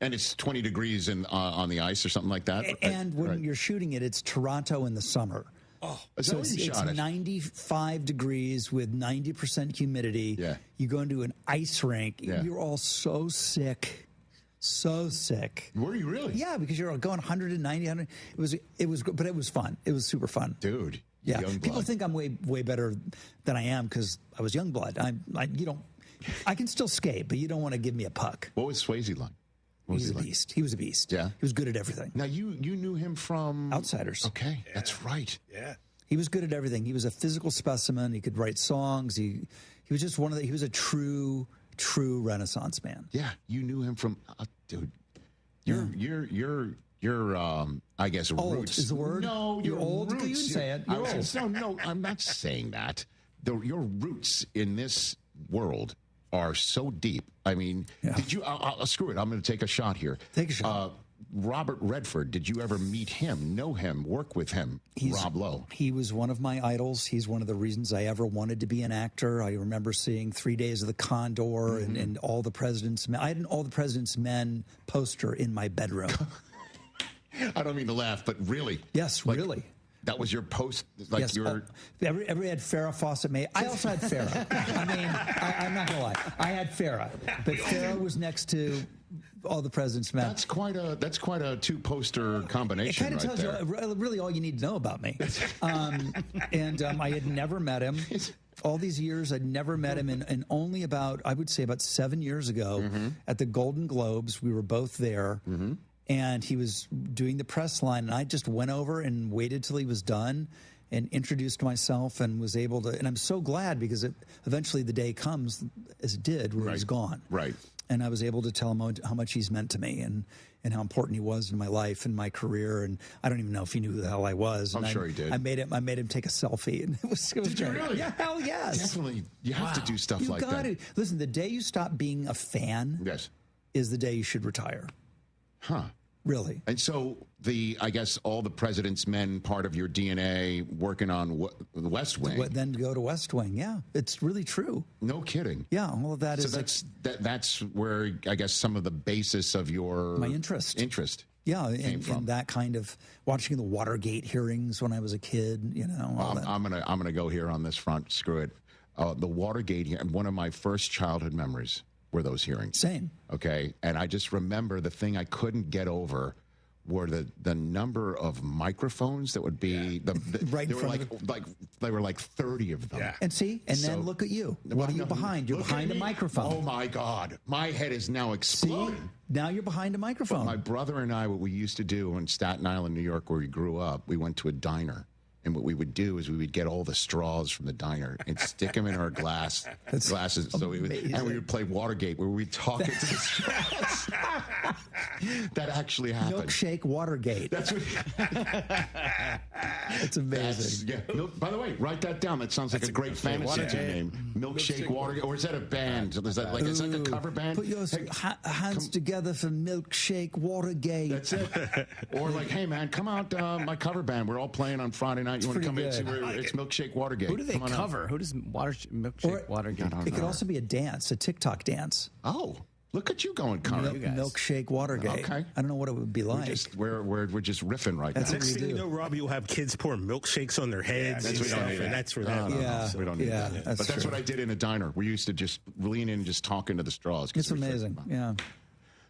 And it's 20 degrees on the ice or something like that? And when you're shooting it, it's Toronto in the summer. Oh, so it's 95 degrees with 90% humidity. Yeah. You go into an ice rink. Yeah. You're all so sick. So sick. Were you really? Yeah, because you're going 190, 100. It was, but it was fun. It was super fun. Dude. Yeah. People think I'm way better than I am because I was Youngblood. I can still skate, but you don't want to give me a puck. What was Swayze like? He was a beast. He was a beast. Yeah. He was good at everything. Now, you knew him from... Outsiders. Okay, that's right. Yeah. He was good at everything. He was a physical specimen. He could write songs. He was just he was a true Renaissance man. Yeah, you knew him from... dude, you're I guess, old roots. Is the word? No, you're old. Roots. You can say it. You're old. No, I'm not saying that. Your roots in this world are so deep. I mean, did you... screw it. I'm going to take a shot here. Take a shot. Robert Redford, did you ever meet him, know him, work with him? Rob Lowe. He was one of my idols. He's one of the reasons I ever wanted to be an actor. I remember seeing 3 Days of the Condor and All the President's Men. I had an All the President's Men poster in my bedroom. I don't mean to laugh, but really? Yes, really. That was your post? Yes. Every had Farrah Fawcett May. I also had Farrah. I mean, I'm not going to lie. I had Farrah. But Farrah was next to All the President's Men. That's quite a two-poster combination. It kind of tells you really all you need to know about me. I had never met him. All these years, I'd never met him. And only about 7 years ago at the Golden Globes, we were both there. And he was doing the press line, and I just went over and waited till he was done and introduced myself and was able to. And I'm so glad because eventually the day comes, as it did, where he's gone. Right. And I was able to tell him how much he's meant to me and how important he was in my life and my career. And I don't even know if he knew who the hell I was. I'm sure he did. I made him take a selfie, and it was did great. You really? Yeah, hell yes. Definitely. You have to do stuff like that. You got to. Listen, the day you stop being a fan is the day you should retire. Huh. Really. And so I guess All the President's Men, part of your DNA, working on the West Wing. Then go to West Wing. Yeah, it's really true. No kidding. Yeah, all of that is. So that's where I guess some of the basis of my interest. Yeah, and that kind of watching the Watergate hearings when I was a kid. I'm gonna go here on this front. Screw it. The Watergate hearing. One of my first childhood memories were those hearings. Same. Okay. And I just remember the thing I couldn't get over were the number of microphones that would be right in front they were like 30 of them. Yeah. And then look at you. What are you behind? You're behind a microphone. Oh my God. My head is now exploding. See? Now you're behind a microphone. But my brother and I, what we used to do in Staten Island, New York, where we grew up, we went to a diner. And what we would do is we would get all the straws from the diner and stick them in our glasses. So we would play Watergate, where we'd talk into the straws. That actually happened. Milkshake Watergate. That's what. It's amazing. By the way, write that down. That sounds like a great fantasy team name. Milkshake Watergate. Or is that a band? Is that like a cover band? Put your hands together for Milkshake Watergate. That's it. Or like, hey man, come out, my cover band. We're all playing on Friday night. You want to come in and see it's Milkshake Watergate? Who do they cover? Who does Milkshake Watergate? It could also be a dance, a TikTok dance. Oh. Look at you going, Connor. Milkshake Watergate. Okay. I don't know what it would be like. We're just riffing right now. Next thing you know, Robbie, you'll have kids pouring milkshakes on their heads. That's We don't need that. But that's what I did in a diner. We used to just lean in and just talk into the straws. It's amazing. Yeah.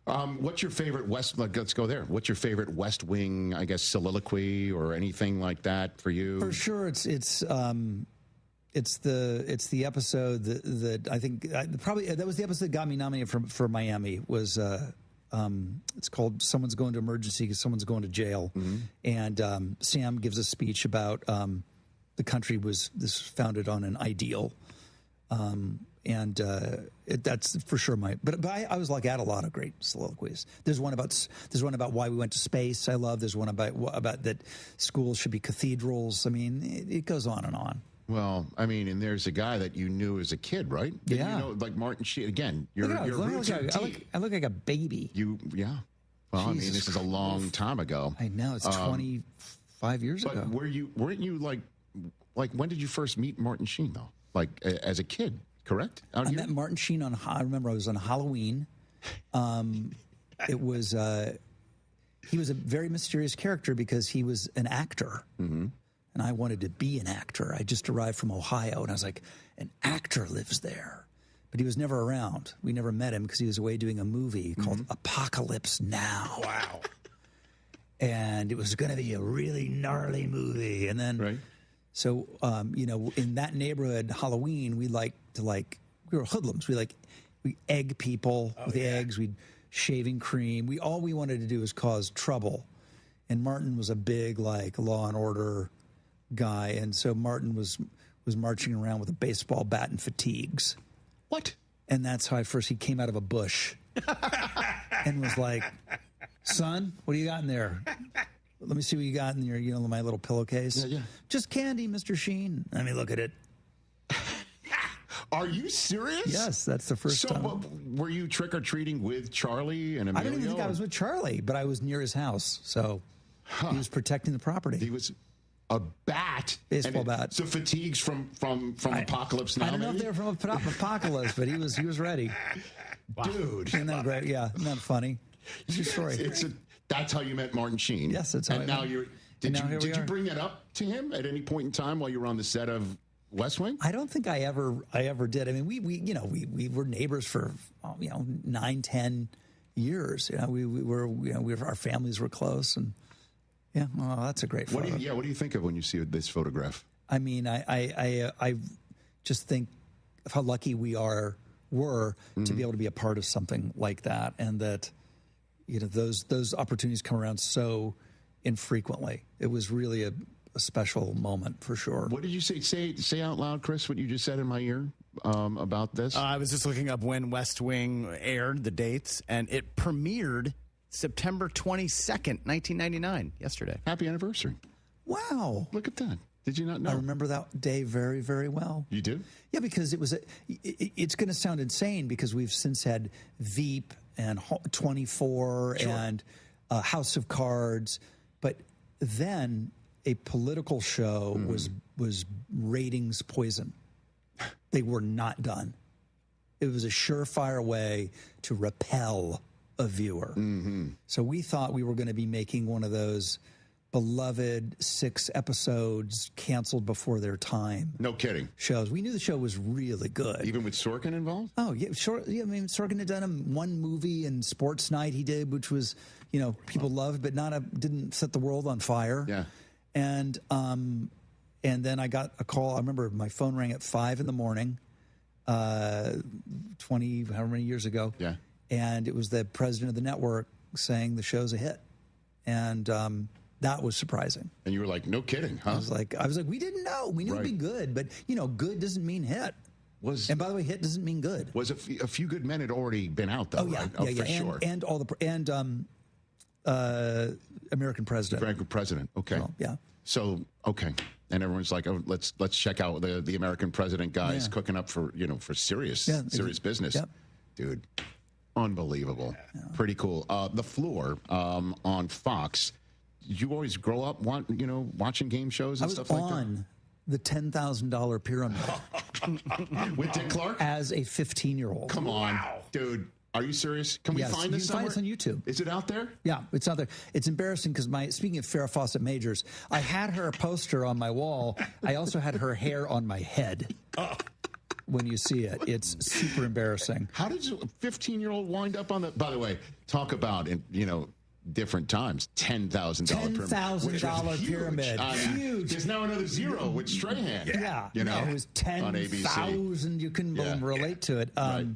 What's your favorite let's go there. What's your favorite West Wing, I guess, soliloquy or anything like that for you? For sure, it's the episode that I think probably that was the episode that got me nominated for Miami. Was it's called "Someone's Going to Emergency because Someone's Going to Jail," and Sam gives a speech about the country was founded on an ideal, and that's for sure But I was like, I had a lot of great soliloquies. There's one about why we went to space. I love. There's one about that schools should be cathedrals. I mean, it goes on and on. Well, I mean, and there's a guy that you knew as a kid, right? Yeah. You know, like Martin Sheen. Again, you're I look like a baby. Yeah. Well, I mean, this is a long time ago. I know. It's 25 years ago. Weren't you like, when did you first meet Martin Sheen, though? Like, as a kid, correct? I met Martin Sheen I remember I was on Halloween. It was, he was a very mysterious character because he was an actor. Mm-hmm. And I wanted to be an actor. I just arrived from Ohio, and I was like, an actor lives there. But he was never around. We never met him because he was away doing a movie called Apocalypse Now. Wow. And it was going to be a really gnarly movie. And then, so, in that neighborhood, Halloween, we were hoodlums. We egg people with eggs. We'd shaving cream. All we wanted to do was cause trouble. And Martin was a big, Law and Order guy, and so Martin was marching around with a baseball bat and fatigues. What? And that's how he came out of a bush and was like, "Son, what do you got in there? Let me see what you got in your, my little pillowcase." Yeah. "Just candy, Mr. Sheen." Let me look at it. Are you serious? Yes, that's the first time. So, were you trick or treating with Charlie and Emilio? I don't even think I was with Charlie, but I was near his house, so he was protecting the property. He was. A bat, baseball bat. So fatigues from Apocalypse Now. I don't know if they were from Apocalypse, but he was ready. Wow. Dude, isn't that great? Yeah, isn't that funny? True story. That's how you met Martin Sheen. Yes, that's how. And now you're. Did you bring that up to him at any point in time while you were on the set of West Wing? I don't think I ever did. I mean, we were neighbors for 9-10 years. We were our families were close and. Yeah, well, that's a great photo. What do you think of when you see this photograph? I mean, I just think of how lucky we were to be able to be a part of something like that, and that those opportunities come around so infrequently. It was really a special moment for sure. What did you say? Say out loud, Chris, what you just said in my ear about this. I was just looking up when West Wing aired, the dates, and it premiered September 22nd, 1999, yesterday. Happy anniversary. Wow. Look at that. Did you not know? I remember that day very, very well. You do? Yeah, because it's going to sound insane because we've since had Veep and 24 and House of Cards. But then a political show was ratings poison. They were not done. It was a surefire way to repel a viewer. So we thought we were going to be making one of those beloved 6 episodes canceled before their time. No kidding. Shows. We knew the show was really good. Even with Sorkin involved? Oh, yeah. Sure. Yeah, I mean, Sorkin had done one movie and Sports Night he did, which was, people loved, but didn't set the world on fire. Yeah. And then I got a call. I remember my phone rang at 5 a.m, 20, however many years ago. Yeah. And it was the president of the network saying the show's a hit. And that was surprising. And you were like, no kidding, huh? I was like, we didn't know. We knew it'd be good, but good doesn't mean hit. And by the way, hit doesn't mean good. Was a Few Good Men had already been out though, right? Yeah, for sure. And American President. American President. Okay. Well, yeah. So, okay. And everyone's like, oh, let's check out the American president guys cooking up for serious business. Yep. Dude, unbelievable. Yeah. Pretty cool. The Floor on Fox. You always grow up watching game shows and stuff like that? I was on the $10,000 pyramid. With Dick Clark? As a 15-year-old. Come on, dude. Are you serious? Can we find this somewhere? You can find this on YouTube. Is it out there? Yeah, it's out there. It's embarrassing because speaking of Farrah Fawcett Majors, I had her poster on my wall. I also had her hair on my head. When you see it, it's super embarrassing. How did a 15-year-old wind up on the? By the way, talk about different times. $10,000 $10,000 pyramid. Huge. There's now another zero with Strahan. Yeah. It was 10,000. You couldn't relate to it. Right.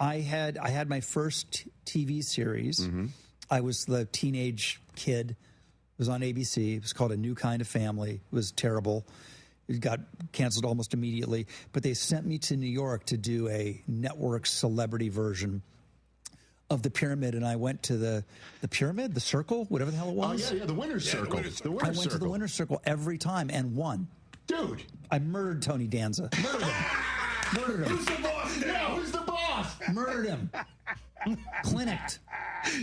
I had my first TV series. Mm-hmm. I was the teenage kid. It was on ABC. It was called A New Kind of Family. It was terrible. It got canceled almost immediately. But they sent me to New York to do a network celebrity version of the pyramid, and I went to the pyramid, the circle, whatever the hell it was. Oh, yeah, the winner's circle. I went to the winner's circle every time and won. Dude. I murdered Tony Danza. Murdered him. Who's the boss now? Who's the boss? Murdered him. Clinicked.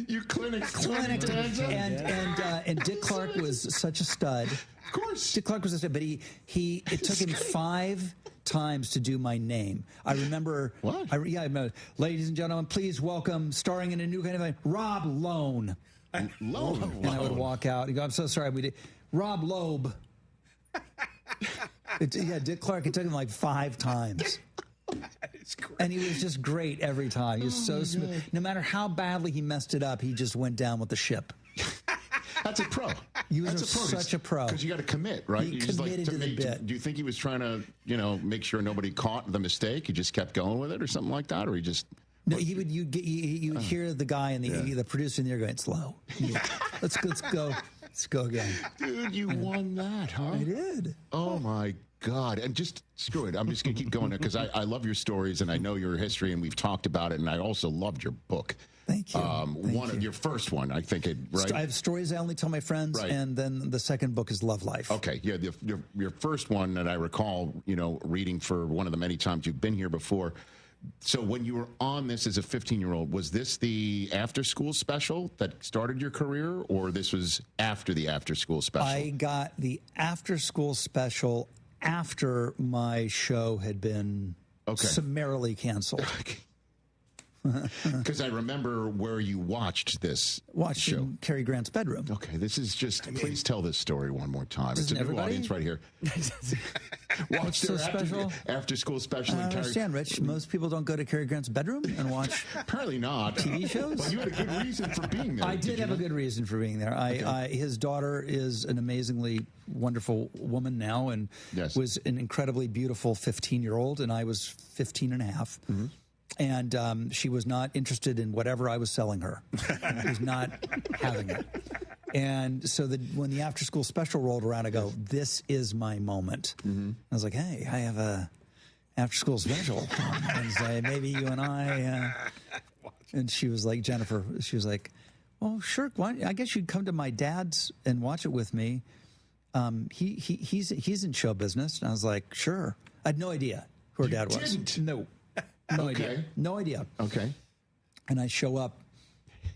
You clinicked. And Dick Clark was such a stud. Of course. Dick Clark was a stud, but it took him 5 times to do my name. I remember. What? I remember. Ladies and gentlemen, please welcome, starring in A New Kind of Family, Rob Loan. Loan. And I would walk out and go, I'm so sorry. We did Rob Loeb. Dick Clark. It took him like 5 times. That is great. And he was just great every time. He was so smooth. God. No matter how badly he messed it up, he just went down with the ship. That's a pro. He was such a pro. Because you got to commit, right? He committed to the bit. Do you think he was trying to, make sure nobody caught the mistake? He just kept going with it or something like that? Or he just... No, you would hear the guy and the producer in there going, slow. Let's go. Let's go again. Dude, you won that, huh? I did. Oh, my God. And just screw it. I'm just going to keep going because I love your stories and I know your history and we've talked about it. And I also loved your book. Thank you. Your first one, I think right? I have stories I only tell my friends, right. And then the second book is Love Life. Okay, yeah, your first one that I recall, reading for one of the many times you've been here before. So when you were on this as a 15-year-old, was this the after-school special that started your career, or this was after the after-school special? I got the after-school special after my show had been summarily canceled. Because I remember where you watched this show. In Cary Grant's bedroom. Okay, this is just, please tell this story one more time. It's a new audience right here. Watch their after-school special. I understand, Rich. Most people don't go to Cary Grant's bedroom and watch apparently not TV shows. But you had a good reason for being there. I did have a good reason for being there. His daughter is an amazingly wonderful woman now and was an incredibly beautiful 15-year-old, and I was 15 and a half. Mm-hmm. And she was not interested in whatever I was selling her. She was not having it. And so when the after-school special rolled around, I go, this is my moment. Mm-hmm. I was like, hey, I have a after-school special on Wednesday. Maybe you and I... And she was like, Jennifer, she was like, well, sure. I guess you'd come to my dad's and watch it with me. He's in show business. And I was like, sure. I had no idea who her dad was. No. No idea. No idea. Okay. And I show up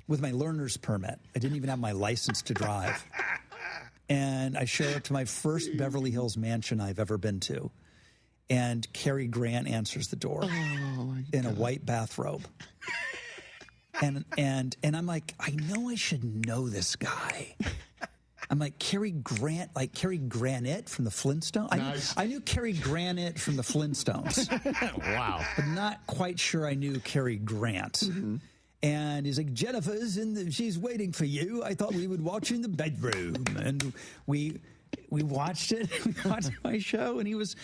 with my learner's permit. I didn't even have my license to drive. And I show up to my first Beverly Hills mansion I've ever been to. And Cary Grant answers the door in a white bathrobe. And I'm like, I know I should know this guy. I'm like, Cary Grant, like Cary Granite from the Flintstones? Nice. I knew Cary Granite from the Flintstones. Wow. But not quite sure I knew Cary Grant. Mm-hmm. And he's like, Jennifer's she's waiting for you. I thought we would watch in the bedroom. And we watched it. We watched my show, and he was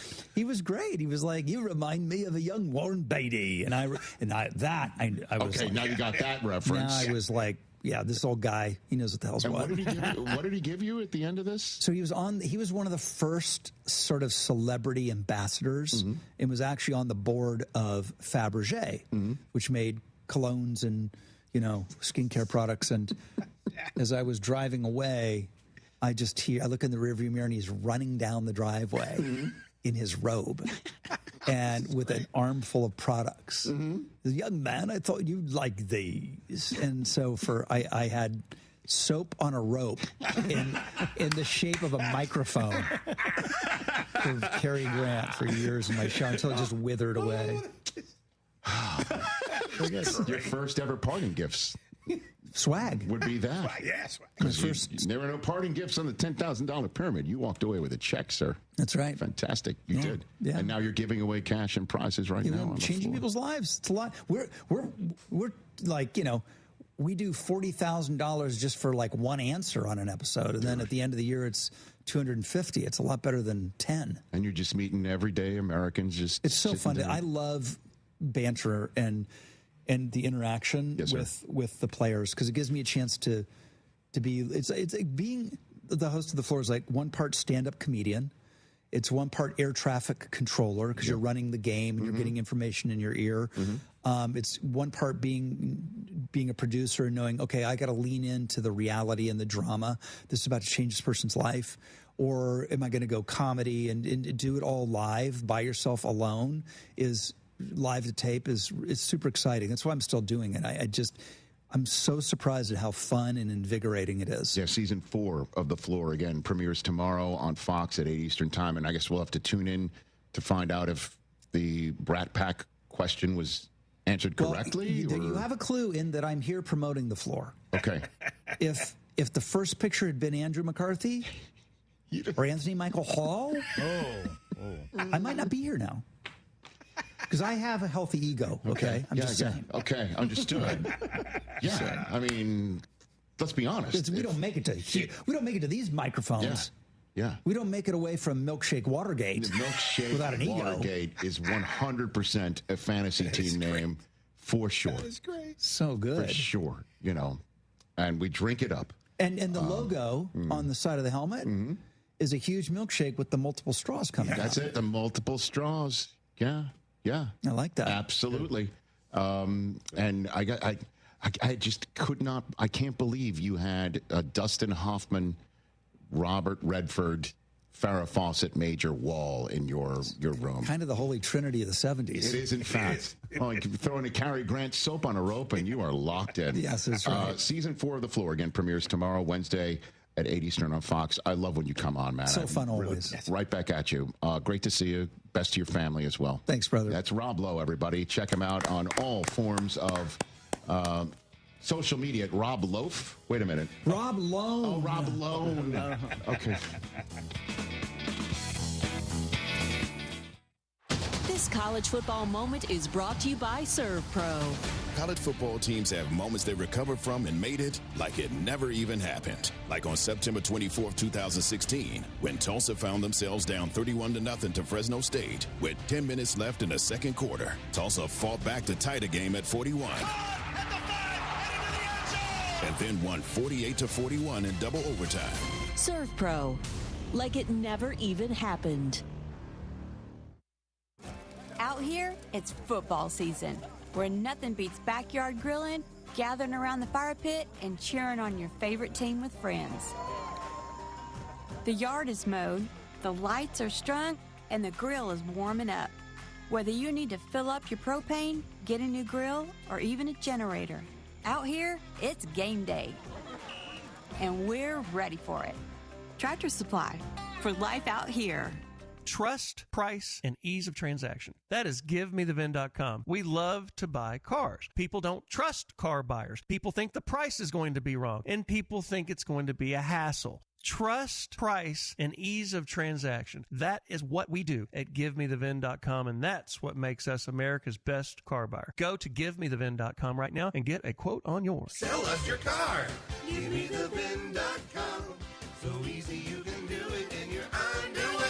great. He was like, you remind me of a young Warren Beatty. And I was okay, like, now you got that reference. Now I was like, yeah, this old guy, he knows what the hell's what. What did he give you at the end of this? So he was one of the first sort of celebrity ambassadors, mm-hmm. and was actually on the board of Fabergé, mm-hmm. which made colognes and, skincare products. And as I was driving away, I look in the rearview mirror and he's running down the driveway in his robe and with an armful of products. The young man, I thought you'd like these. And so I had soap on a rope in the shape of a microphone for Cary Grant for years in my shower until it just withered away. Your first ever parting gifts. Swag. Would be that. Swag, yeah, swag. There were no parting gifts on the $10,000 pyramid. You walked away with a check, sir. That's right. Fantastic. You did. Yeah. And now you're giving away cash and prizes right now. Changing people's lives. It's a lot. We're like, we do $40,000 just for like one answer on an episode. And then at the end of the year, it's $250. It's a lot better than 10. And you're just meeting everyday Americans. It's so fun. I love banter and the interaction with the players, because it gives me a chance to be. It's being the host of the floor is like one part stand-up comedian. It's one part air traffic controller, because you're running the game and you're getting information in your ear. It's one part being a producer and knowing, okay, I got to lean into the reality and the drama. This is about to change this person's life. Or am I going to go comedy and do it all live by yourself alone? Is live to tape is super exciting. That's why I'm still doing it. I'm so surprised at how fun and invigorating it is. Yeah, season 4 of The Floor, again, premieres tomorrow on Fox at 8 Eastern Time. And I guess we'll have to tune in to find out if the Brat Pack question was answered correctly. You have a clue in that I'm here promoting The Floor. Okay. If the first picture had been Andrew McCarthy or Anthony Michael Hall, I might not be here now. Because I have a healthy ego, okay? I'm just saying. Okay, understood. I mean, let's be honest. We don't make it to these microphones. Yeah. We don't make it away from Milkshake Watergate. Milkshake without an ego. Watergate is 100% a fantasy team name for sure. That is great. So good. For sure, and we drink it up. And the logo on the side of the helmet is a huge milkshake with the multiple straws coming out. That's it, the multiple straws. Yeah. I like that. Absolutely. And I just could not, I can't believe you had Dustin Hoffman, Robert Redford, Farrah Fawcett, Major Wall in your room. Kind of the holy trinity of the 70s. It is, in fact. You can throw in a Cary Grant soap on a rope and you are locked in. Yes, that's right. Season 4 of The Floor, again, premieres tomorrow, Wednesday at 8 Eastern on Fox. I love when you come on, man. So fun always. Right back at you. Great to see you. Best to your family as well. Thanks, brother. That's Rob Lowe, everybody. Check him out on all forms of social media at Rob Loaf. Wait a minute. Rob Lowe. Oh, Rob Lowe. Okay. This college football moment is brought to you by ServPro. College football teams have moments they recovered from and made it like it never even happened. Like on September 24th, 2016, when Tulsa found themselves down 31-0 to Fresno State. With 10 minutes left in the second quarter, Tulsa fought back to tie the game at 41. And then won 48-41 in double overtime. ServPro, like it never even happened. Out here, it's football season, where nothing beats backyard grilling, gathering around the fire pit, and cheering on your favorite team with friends. The yard is mowed, the lights are strung, and the grill is warming up. Whether you need to fill up your propane, get a new grill, or even a generator, out here, it's game day. And we're ready for it. Tractor Supply, for life out here. Trust, price, and ease of transaction. That is GiveMeTheVin.com. We love to buy cars. People don't trust car buyers. People think the price is going to be wrong, and people think it's going to be a hassle. Trust, price, and ease of transaction. That is what we do at GiveMeTheVin.com, and that's what makes us America's best car buyer. Go to GiveMeTheVin.com right now and get a quote on yours. Sell us your car. GiveMeTheVin.com. So easy you can do it in your underwear.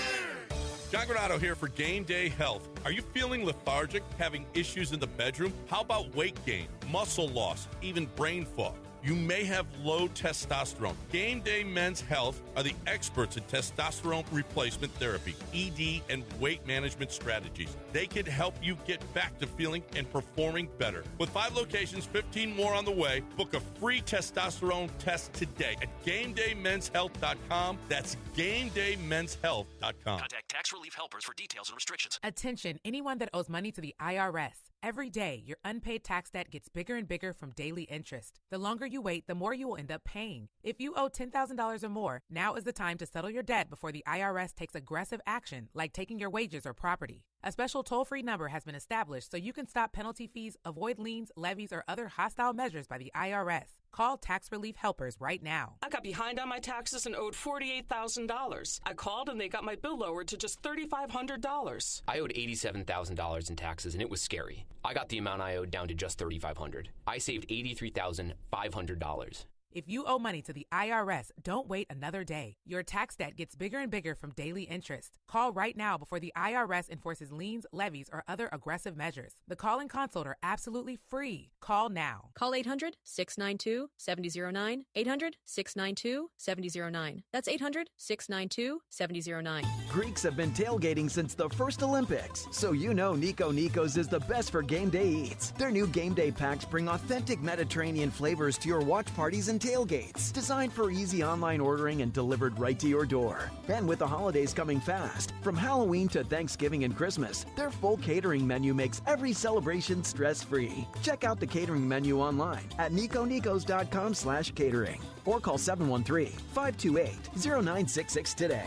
John Granato here for Game Day Health. Are you feeling lethargic, having issues in the bedroom? How about weight gain, muscle loss, even brain fog? You may have low testosterone. Game Day Men's Health are the experts in testosterone replacement therapy, ED, and weight management strategies. They can help you get back to feeling and performing better. With 5 locations, 15 more on the way, book a free testosterone test today at GameDayMen'sHealth.com. That's GameDayMen'sHealth.com. Contact Tax Relief Helpers for details and restrictions. Attention, anyone that owes money to the IRS. Every day, your unpaid tax debt gets bigger and bigger from daily interest. The longer you wait, the more you will end up paying. If you owe $10,000 or more, now is the time to settle your debt before the IRS takes aggressive action, like taking your wages or property. A special toll-free number has been established so you can stop penalty fees, avoid liens, levies, or other hostile measures by the IRS. Call Tax Relief Helpers right now. I got behind on my taxes and owed $48,000. I called and they got my bill lowered to just $3,500. I owed $87,000 in taxes, and it was scary. I got the amount I owed down to just $3,500. I saved $83,500. If you owe money to the IRS, don't wait another day. Your tax debt gets bigger and bigger from daily interest. Call right now before the IRS enforces liens, levies, or other aggressive measures. The call and consult are absolutely free. Call now. Call 800-692-7009. 800-692-7009. That's 800-692-7009. Greeks have been tailgating since the first Olympics, so you know Nico Nico's is the best for game day eats. Their new game day packs bring authentic Mediterranean flavors to your watch parties and tailgates, designed for easy online ordering and delivered right to your door. And with the holidays coming fast, from Halloween to Thanksgiving and Christmas, their full catering menu makes every celebration stress-free. Check out the catering menu online at niconicos.com/catering or call 713-528-0966 today.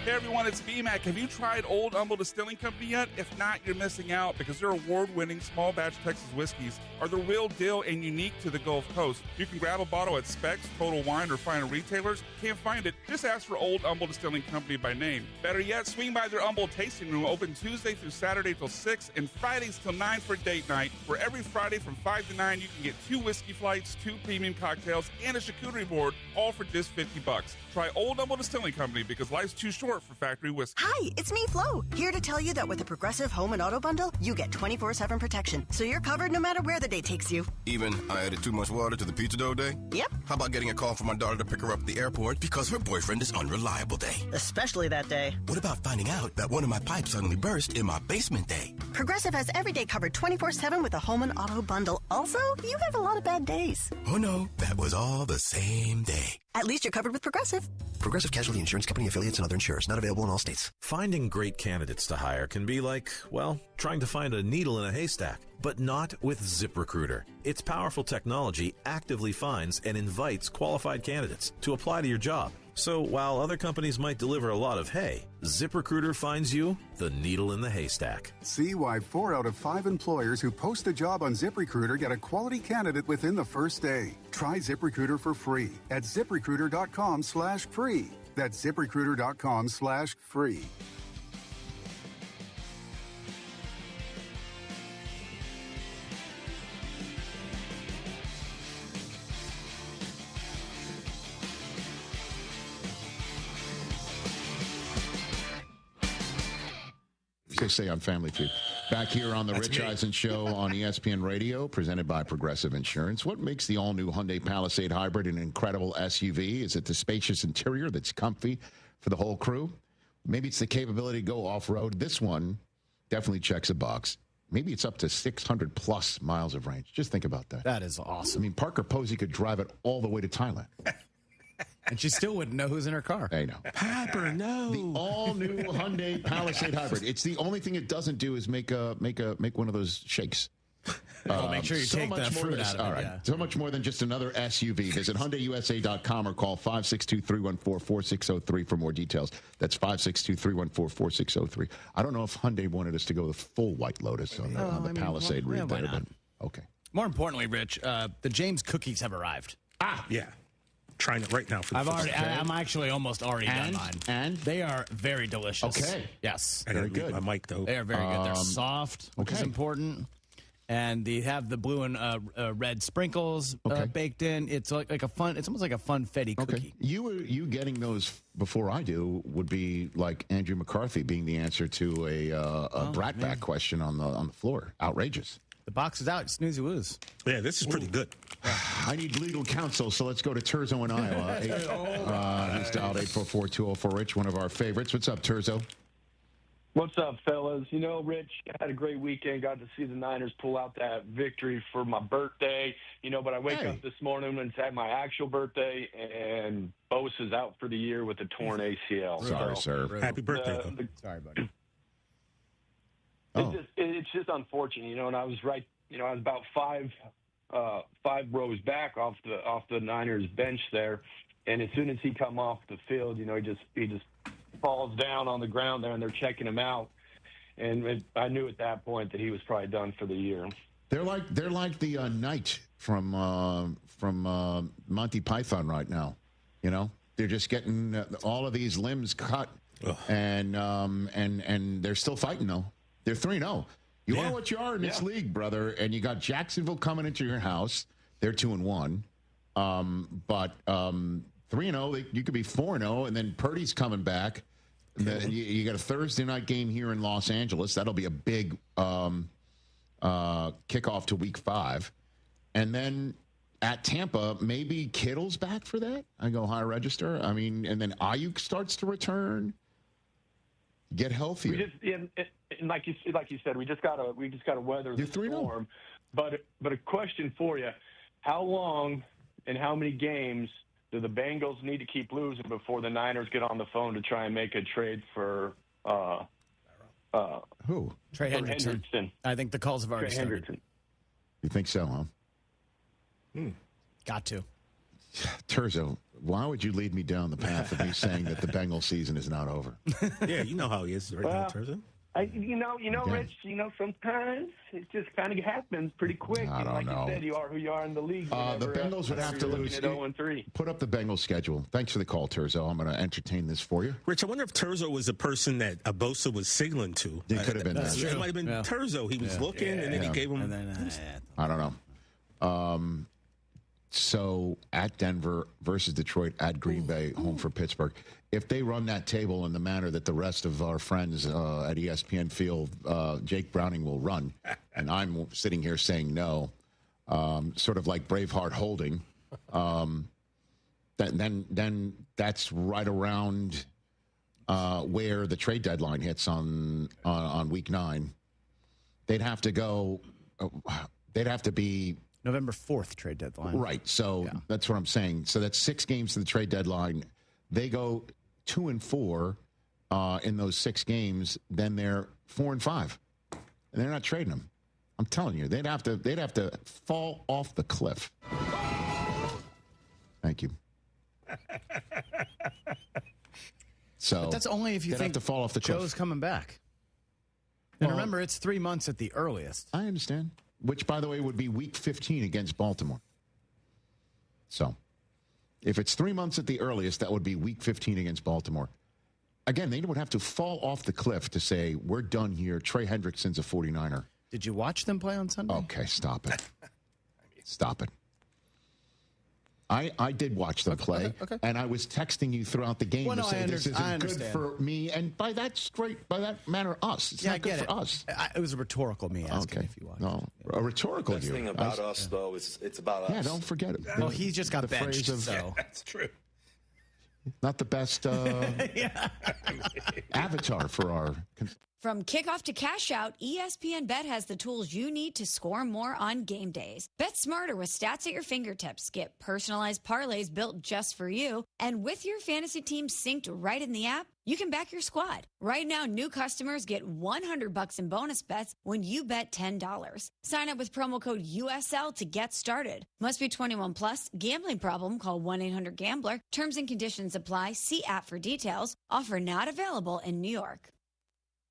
Hey everyone, it's VMAC. Have you tried Old Humble Distilling Company yet? If not, you're missing out because their award-winning small batch Texas whiskeys are the real deal and unique to the Gulf Coast. You can grab a bottle at Specs, Total Wine, or finer retailers. Can't find it? Just ask for Old Humble Distilling Company by name. Better yet, swing by their Humble Tasting Room, open Tuesday through Saturday till 6 and Fridays till 9 for date night, where every Friday from 5 to 9 you can get 2 whiskey flights, 2 premium cocktails, and a charcuterie board, all for just $50. Try Old Humble Distilling Company because life's too short for factory whiskey. Hi, it's me, Flo, here to tell you that with the Progressive Home and Auto Bundle, you get 24/7 protection, so you're covered no matter where the day takes you. Even I added too much water to the pizza dough day? Yep. How about getting a call from my daughter to pick her up at the airport because her boyfriend is unreliable day? Especially that day. What about finding out that one of my pipes suddenly burst in my basement day? Progressive has every day covered 24/7 with a Home and Auto Bundle. Also, you have a lot of bad days. Oh no, that was all the same day. At least you're covered with Progressive. Progressive Casualty Insurance Company, affiliates, and other insurers. Not available in all states. Finding great candidates to hire can be like, well, trying to find a needle in a haystack. But not with ZipRecruiter. Its powerful technology actively finds and invites qualified candidates to apply to your job. So while other companies might deliver a lot of hay, ZipRecruiter finds you the needle in the haystack. See why 4 out of 5 employers who post a job on ZipRecruiter get a quality candidate within the first day. Try ZipRecruiter for free at ZipRecruiter.com/free. That's ZipRecruiter.com/free. They say on Family Feud. Back here on the Rich Eisen Show on ESPN Radio, presented by Progressive Insurance. What makes the all-new Hyundai Palisade Hybrid an incredible SUV? Is it the spacious interior that's comfy for the whole crew? Maybe it's the capability to go off-road. This one definitely checks a box. Maybe it's up to 600-plus miles of range. Just think about that. That is awesome. I mean, Parker Posey could drive it all the way to Thailand. And she still wouldn't know who's in her car. I know. Pepper, no. The all-new Hyundai Palisade Hybrid. It's the only thing it doesn't do is make one of those shakes. Make sure you take the fruit out of it. All right. Yeah. So much more than just another SUV. Visit HyundaiUSA.com or call 562-314-4603 for more details. That's 562-314-4603. I don't know if Hyundai wanted us to go the full White Lotus on the Palisade route there. But, okay. More importantly, Rich, the James cookies have arrived. Yeah. Trying it right now. I'm actually almost already done mine. And they are very delicious. Okay. Yes. Very good. My mic, though. They are very good. They're soft, which is important. And they have the blue and red sprinkles baked in. It's like a fun. It's almost like a funfetti cookie. You getting those before I do would be like Andrew McCarthy being the answer to a Brat Back question on the floor. Outrageous. The box is out. Snooze, you lose. Yeah, this is pretty good. I need legal counsel, so let's go to Terzo in Iowa. He's dialed 844-204-RICH, one of our favorites. What's up, Terzo? What's up, fellas? You know, Rich, I had a great weekend. Got to see the Niners pull out that victory for my birthday. You know, but I wake up this morning and it's at my actual birthday, and Bosa's out for the year with a torn ACL. Sorry, sir. Happy birthday. Sorry, buddy. It's just unfortunate, you know. And I was right. You know, I was about five rows back off the Niners bench there, and as soon as he come off the field, you know, he just falls down on the ground there, and they're checking him out. And I knew at that point that he was probably done for the year. They're like the knight from Monty Python right now. You know, they're just getting all of these limbs cut, and they're still fighting though. They're 3-0. You are what you are in this league, brother. And you got Jacksonville coming into your house. They're 2-1, but 3-0. You could be 4-0, and then Purdy's coming back. You got a Thursday night game here in Los Angeles. That'll be a big kickoff to Week 5, and then at Tampa, maybe Kittle's back for that. I go high register. I mean, and then Ayuk starts to return. Get healthier. And like you said, we just gotta weather the storm. But a question for you: how long and how many games do the Bengals need to keep losing before the Niners get on the phone to try and make a trade for who? Trey Hendrickson. I think the calls have already started. You think so, huh? Got to. Terzo, why would you lead me down the path of me saying that the Bengal season is not over? Yeah, you know how he is right now, Terzo. Rich, sometimes it just kind of happens pretty quick. I don't know. You said, you are who you are in the league. The Bengals would have to lose. 0-3. Put up the Bengals schedule. Thanks for the call, Terzo. I'm going to entertain this for you. Rich, I wonder if Terzo was the person that Bosa was signaling to. It could have been that. It might have been Terzo. He was looking, and then he gave him. I don't know. So at Denver versus Detroit, at Green Bay, home for Pittsburgh. If they run that table in the manner that the rest of our friends at ESPN feel Jake Browning will run, and I'm sitting here saying no, sort of like Braveheart holding, then that's right around where the trade deadline hits on Week 9. They'd have to go. They'd have to be November 4th trade deadline. Right. So that's what I'm saying. So that's 6 games to the trade deadline. They go 2-4 in those 6 games. Then they're 4-5, and they're not trading them. I'm telling you, they'd have to fall off the cliff. Thank you. So but that's only if you think have to fall off the cliff. Joe's coming back. And remember, it's 3 months at the earliest. I understand. Which, by the way, would be Week 15 against Baltimore. So, if it's 3 months at the earliest, that would be Week 15 against Baltimore. Again, they would have to fall off the cliff to say, we're done here. Trey Hendrickson's a 49er. Did you watch them play on Sunday? Okay, stop it. Stop it. I did watch them play, and I was texting you throughout the game to say this isn't good for me, and by that manner, us. It's not good for us. It was a rhetorical me asking if you watched. No, a rhetorical The best thing about us, though, is it's about us. Yeah, don't forget it. Well, he just got the benched, phrase of, so. That's true. Not the best avatar for our... From kickoff to cash out, ESPN Bet has the tools you need to score more on game days. Bet smarter with stats at your fingertips. Get personalized parlays built just for you. And with your fantasy team synced right in the app, you can back your squad. Right now, new customers get $100 in bonus bets when you bet $10. Sign up with promo code USL to get started. Must be 21 plus. Gambling problem? Call 1-800-GAMBLER. Terms and conditions apply. See app for details. Offer not available in New York.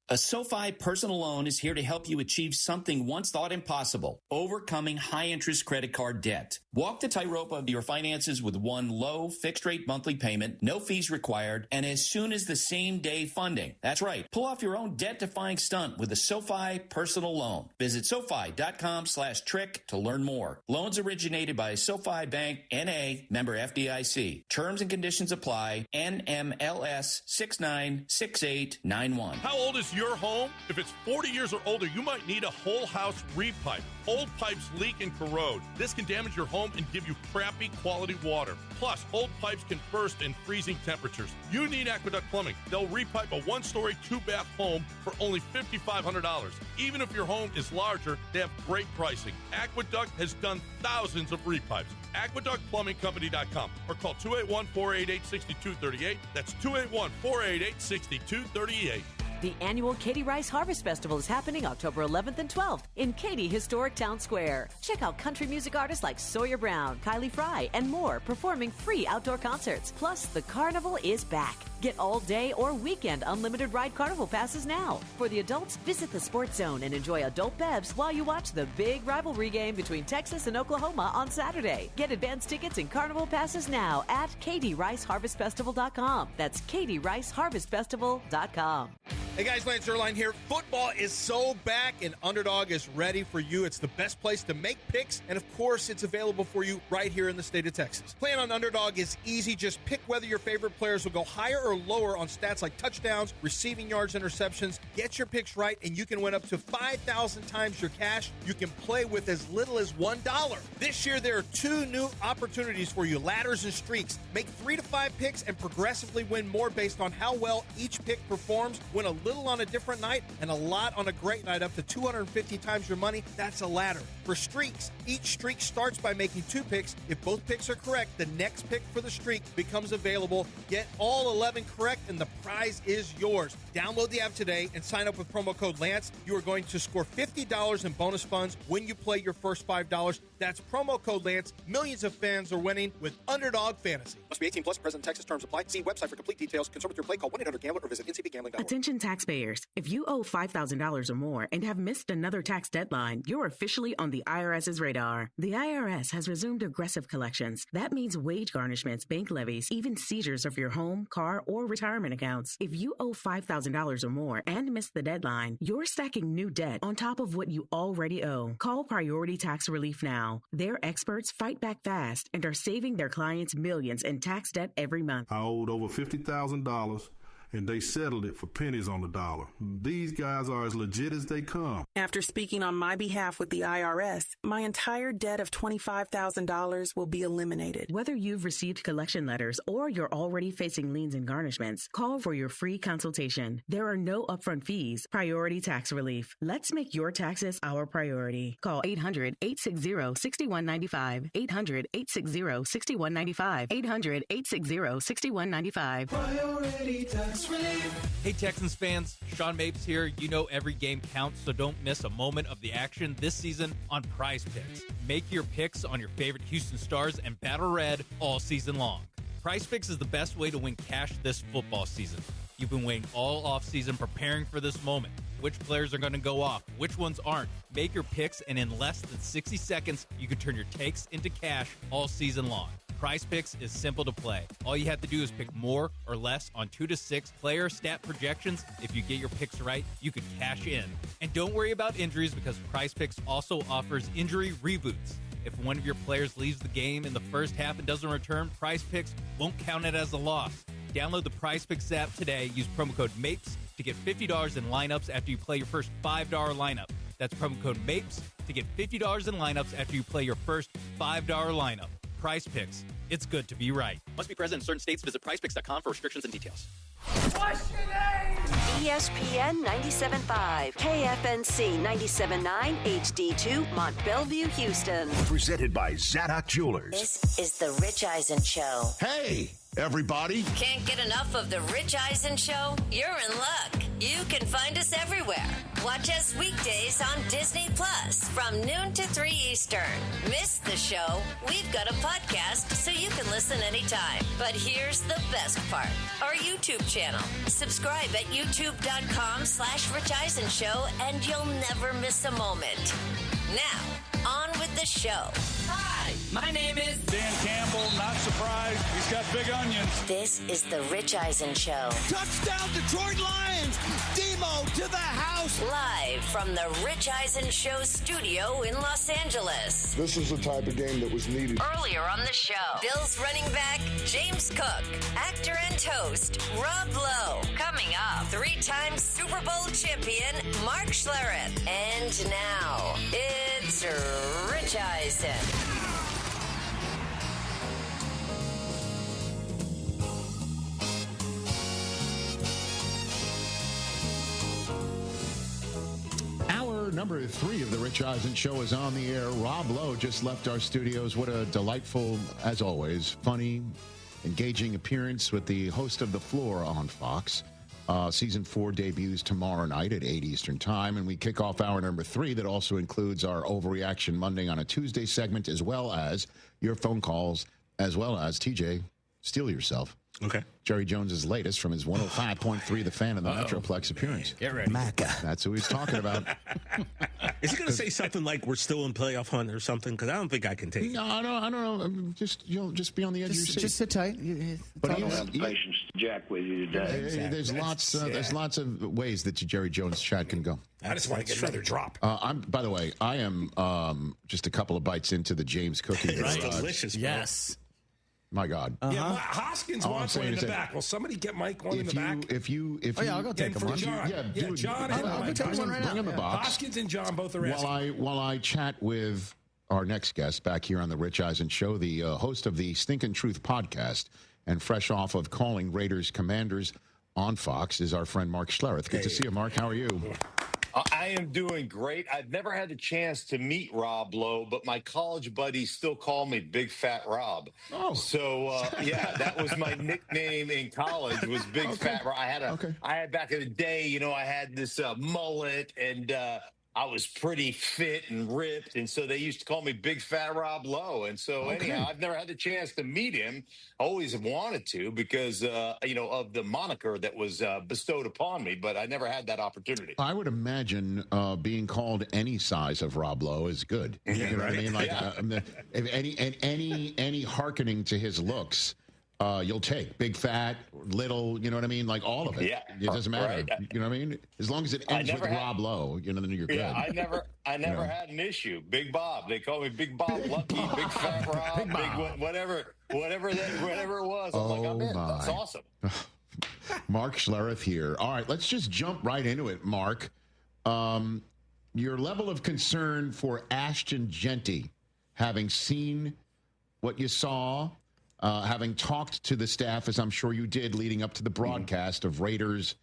A SoFi personal loan is here to help you achieve something once thought impossible, overcoming high-interest credit card debt. Walk the tightrope of your finances with one low, fixed-rate monthly payment, no fees required, and as soon as the same-day funding. That's right. Pull off your own debt-defying stunt with a SoFi personal loan. Visit SoFi.com/trick to learn more. Loans originated by SoFi Bank, N.A., member FDIC. Terms and conditions apply. NMLS 696891. How old is your home? If it's 40 years or older, you might need a whole house repipe. Old pipes leak and corrode. This can damage your home and give you crappy quality water. Plus, old pipes can burst in freezing temperatures. You need Aqueduct Plumbing. They'll repipe a 1-story, 2-bath home for only $5,500. Even if your home is larger, they have great pricing. Aqueduct has done thousands of repipes. AqueductPlumbingCompany.com or call 281-488-6238. That's 281-488-6238. The annual Katie Rice Harvest Festival is happening October 11th and 12th in Katy Historic Town Square. Check out country music artists like Sawyer Brown, Kylie Fry, and more performing free outdoor concerts. Plus, the carnival is back. Get all day or weekend unlimited ride carnival passes now. For the adults, visit the Sports Zone and enjoy adult bevs while you watch the big rivalry game between Texas and Oklahoma on Saturday. Get advance tickets and carnival passes now at KatieRiceHarvestFestival.com. That's KatieRiceHarvestFestival.com. Hey guys, Lance Erline here. Football is so back and Underdog is ready for you. It's the best place to make picks, and of course, it's available for you right here in the state of Texas. Playing on Underdog is easy. Just pick whether your favorite players will go higher or lower on stats like touchdowns, receiving yards, interceptions. Get your picks right, and you can win up to 5,000 times your cash. You can play with as little as $1. This year, there are 2 new opportunities for you, ladders and streaks. Make 3 to 5 picks and progressively win more based on how well each pick performs. Win a little on a different night and a lot on a great night, up to 250 times your money. That's a ladder. For streaks, each streak starts by making 2 picks. If both picks are correct, the next pick for the streak becomes available. Get all 11 correct and the prize is yours. Download the app today and sign up with promo code Lance. You are going to score $50 in bonus funds when you play your first $5. That's promo code Lance. Millions of fans are winning with Underdog Fantasy. Must be 18 plus, present Texas terms apply. See website for complete details. Concerned with your play, call 1-800-GAMBLER or visit ncbgambling.org. Attention taxpayers. If you owe $5,000 or more and have missed another tax deadline, you're officially on the IRS's radar. The IRS has resumed aggressive collections. That means wage garnishments, bank levies, even seizures of your home, car, or retirement accounts. If you owe $5,000 or more and missed the deadline, you're stacking new debt on top of what you already owe. Call Priority Tax Relief now. Their experts fight back fast and are saving their clients millions in tax debt every month. I owed over $50,000. And they settled it for pennies on the dollar. These guys are as legit as they come. After speaking on my behalf with the IRS, my entire debt of $25,000 will be eliminated. Whether you've received collection letters or you're already facing liens and garnishments, call for your free consultation. There are no upfront fees. Priority Tax Relief. Let's make your taxes our priority. Call 800-860-6195. 800-860-6195. 800-860-6195. Priority Tax Relief. Hey Texans fans, Sean Mapes here. You know every game counts, so don't miss a moment of the action this season on Prize Picks. Make your picks on your favorite Houston Stars and Battle Red all season long. Prize Picks is the best way to win cash this football season. You've been waiting all offseason preparing for this moment. Which players are going to go off? Which ones aren't? Make your picks, and in less than 60 seconds, you can turn your takes into cash all season long. Prize Picks is simple to play. All you have to do is pick more or less on 2 to 6 player stat projections. If you get your picks right, you can cash in. And don't worry about injuries because Prize Picks also offers injury reboots. If one of your players leaves the game in the first half and doesn't return, Prize Picks won't count it as a loss. Download the Prize Picks app today. Use promo code MAPES to get $50 in lineups after you play your first $5 lineup. That's promo code MAPES to get $50 in lineups after you play your first $5 lineup. Prize Picks. It's good to be right. Must be present in certain states. Visit prizepicks.com for restrictions and details. What's your name? ESPN 97.5, KFNC 97.9, HD2, Mont Bellevue, Houston. Presented by Zadok Jewelers. This is the Rich Eisen Show. Hey, everybody. Can't get enough of the Rich Eisen Show? You're in luck. You can find us everywhere. Watch us weekdays on Disney Plus from noon to 3 Eastern. Miss the show? We've got a podcast so you can listen anytime. But here's the best part. Our YouTube channel. Subscribe at youtube.com/Rich Eisen Show and you'll never miss a moment. Now, on with the show. Hi, my name is Dan Campbell. Not surprised. He's got big onions. This is the Rich Eisen Show. Touchdown, Detroit Lions! Demo to the house! Live from the Rich Eisen Show studio in Los Angeles. This is the type of game that was needed. Earlier on the show, Bills running back James Cook, actor and host, Rob Lowe. Coming up, 3-time Super Bowl champion, Mark Schlereth. And now, it's Rich Eisen. Number 3 of the Rich Eisen Show is on the air. Rob Lowe just left our studios. What a delightful, as always, funny, engaging appearance with the host of The Floor on Fox. Season 4 debuts tomorrow night at 8 Eastern Time, and we kick off hour number 3 that also includes our Overreaction Monday on a Tuesday segment, as well as your phone calls, as well as, TJ, Steal Yourself. Okay. Jerry Jones's latest from his 105.3 The Fan in the Metroplex appearance. Get ready. Maca. That's who he's talking about. Is he going to say something like we're still in playoff hunt or something? Because I don't think I can take it. No, I don't know. Just be on the edge of your seat. Just sit tight. But I don't have patience to jack with you today. Exactly. There's lots of ways that Jerry Jones chat can go. I just want to get another drop. By the way, I am just a couple of bites into the James cookie. It's delicious. Bro. Yes. My God. Yeah, Hoskins wants one in the back. Will somebody get Mike one in the back? If you, I'll go take him one. John. John and I'll Mike. take one right now. Bring him a box. Hoskins and John both are asking. While I chat with our next guest back here on the Rich Eisen Show, the host of the Stinkin' Truth podcast, and fresh off of calling Raiders Commanders on Fox, is our friend Mark Schlereth. Good to see you, Mark. How are you? I am doing great. I've never had the chance to meet Rob Lowe, but my college buddies still call me Big Fat Rob. Oh, so yeah, that was my nickname in college. Was Big Fat Rob. I had back in the day. I had this mullet, and I was pretty fit and ripped, and so they used to call me Big Fat Rob Lowe. And so anyhow, I've never had the chance to meet him. I always wanted to because, of the moniker that was bestowed upon me, but I never had that opportunity. I would imagine being called any size of Rob Lowe is good. You know what I mean? Like if any hearkening to his looks, you'll take big, fat, little, you know what I mean? Like all of it. Yeah. It doesn't matter. Right. You know what I mean? As long as it ends with Rob Lowe, then you're good. I never had an issue. Big Bob. They call me Big Bob Lucky, Big Fat Rob, Big whatever it was. I'm like, I'm in. That's awesome. Mark Schlereth here. All right, let's just jump right into it, Mark. Your level of concern for Ashton Genty, having seen what you saw, having talked to the staff, as I'm sure you did, leading up to the broadcast of Raiders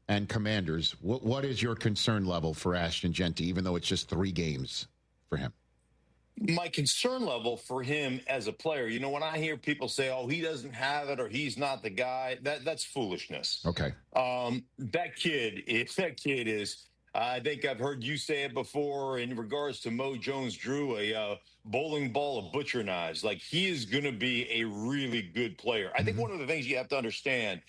and Commanders, what is your concern level for Ashton Genty, even though it's just 3 games for him? My concern level for him as a player, when I hear people say, oh, he doesn't have it or he's not the guy, that's foolishness. Okay. That kid is, I think I've heard you say it before in regards to Mo Jones-Drew, a bowling ball of butcher knives. Like, he is going to be a really good player. I think one of the things you have to understand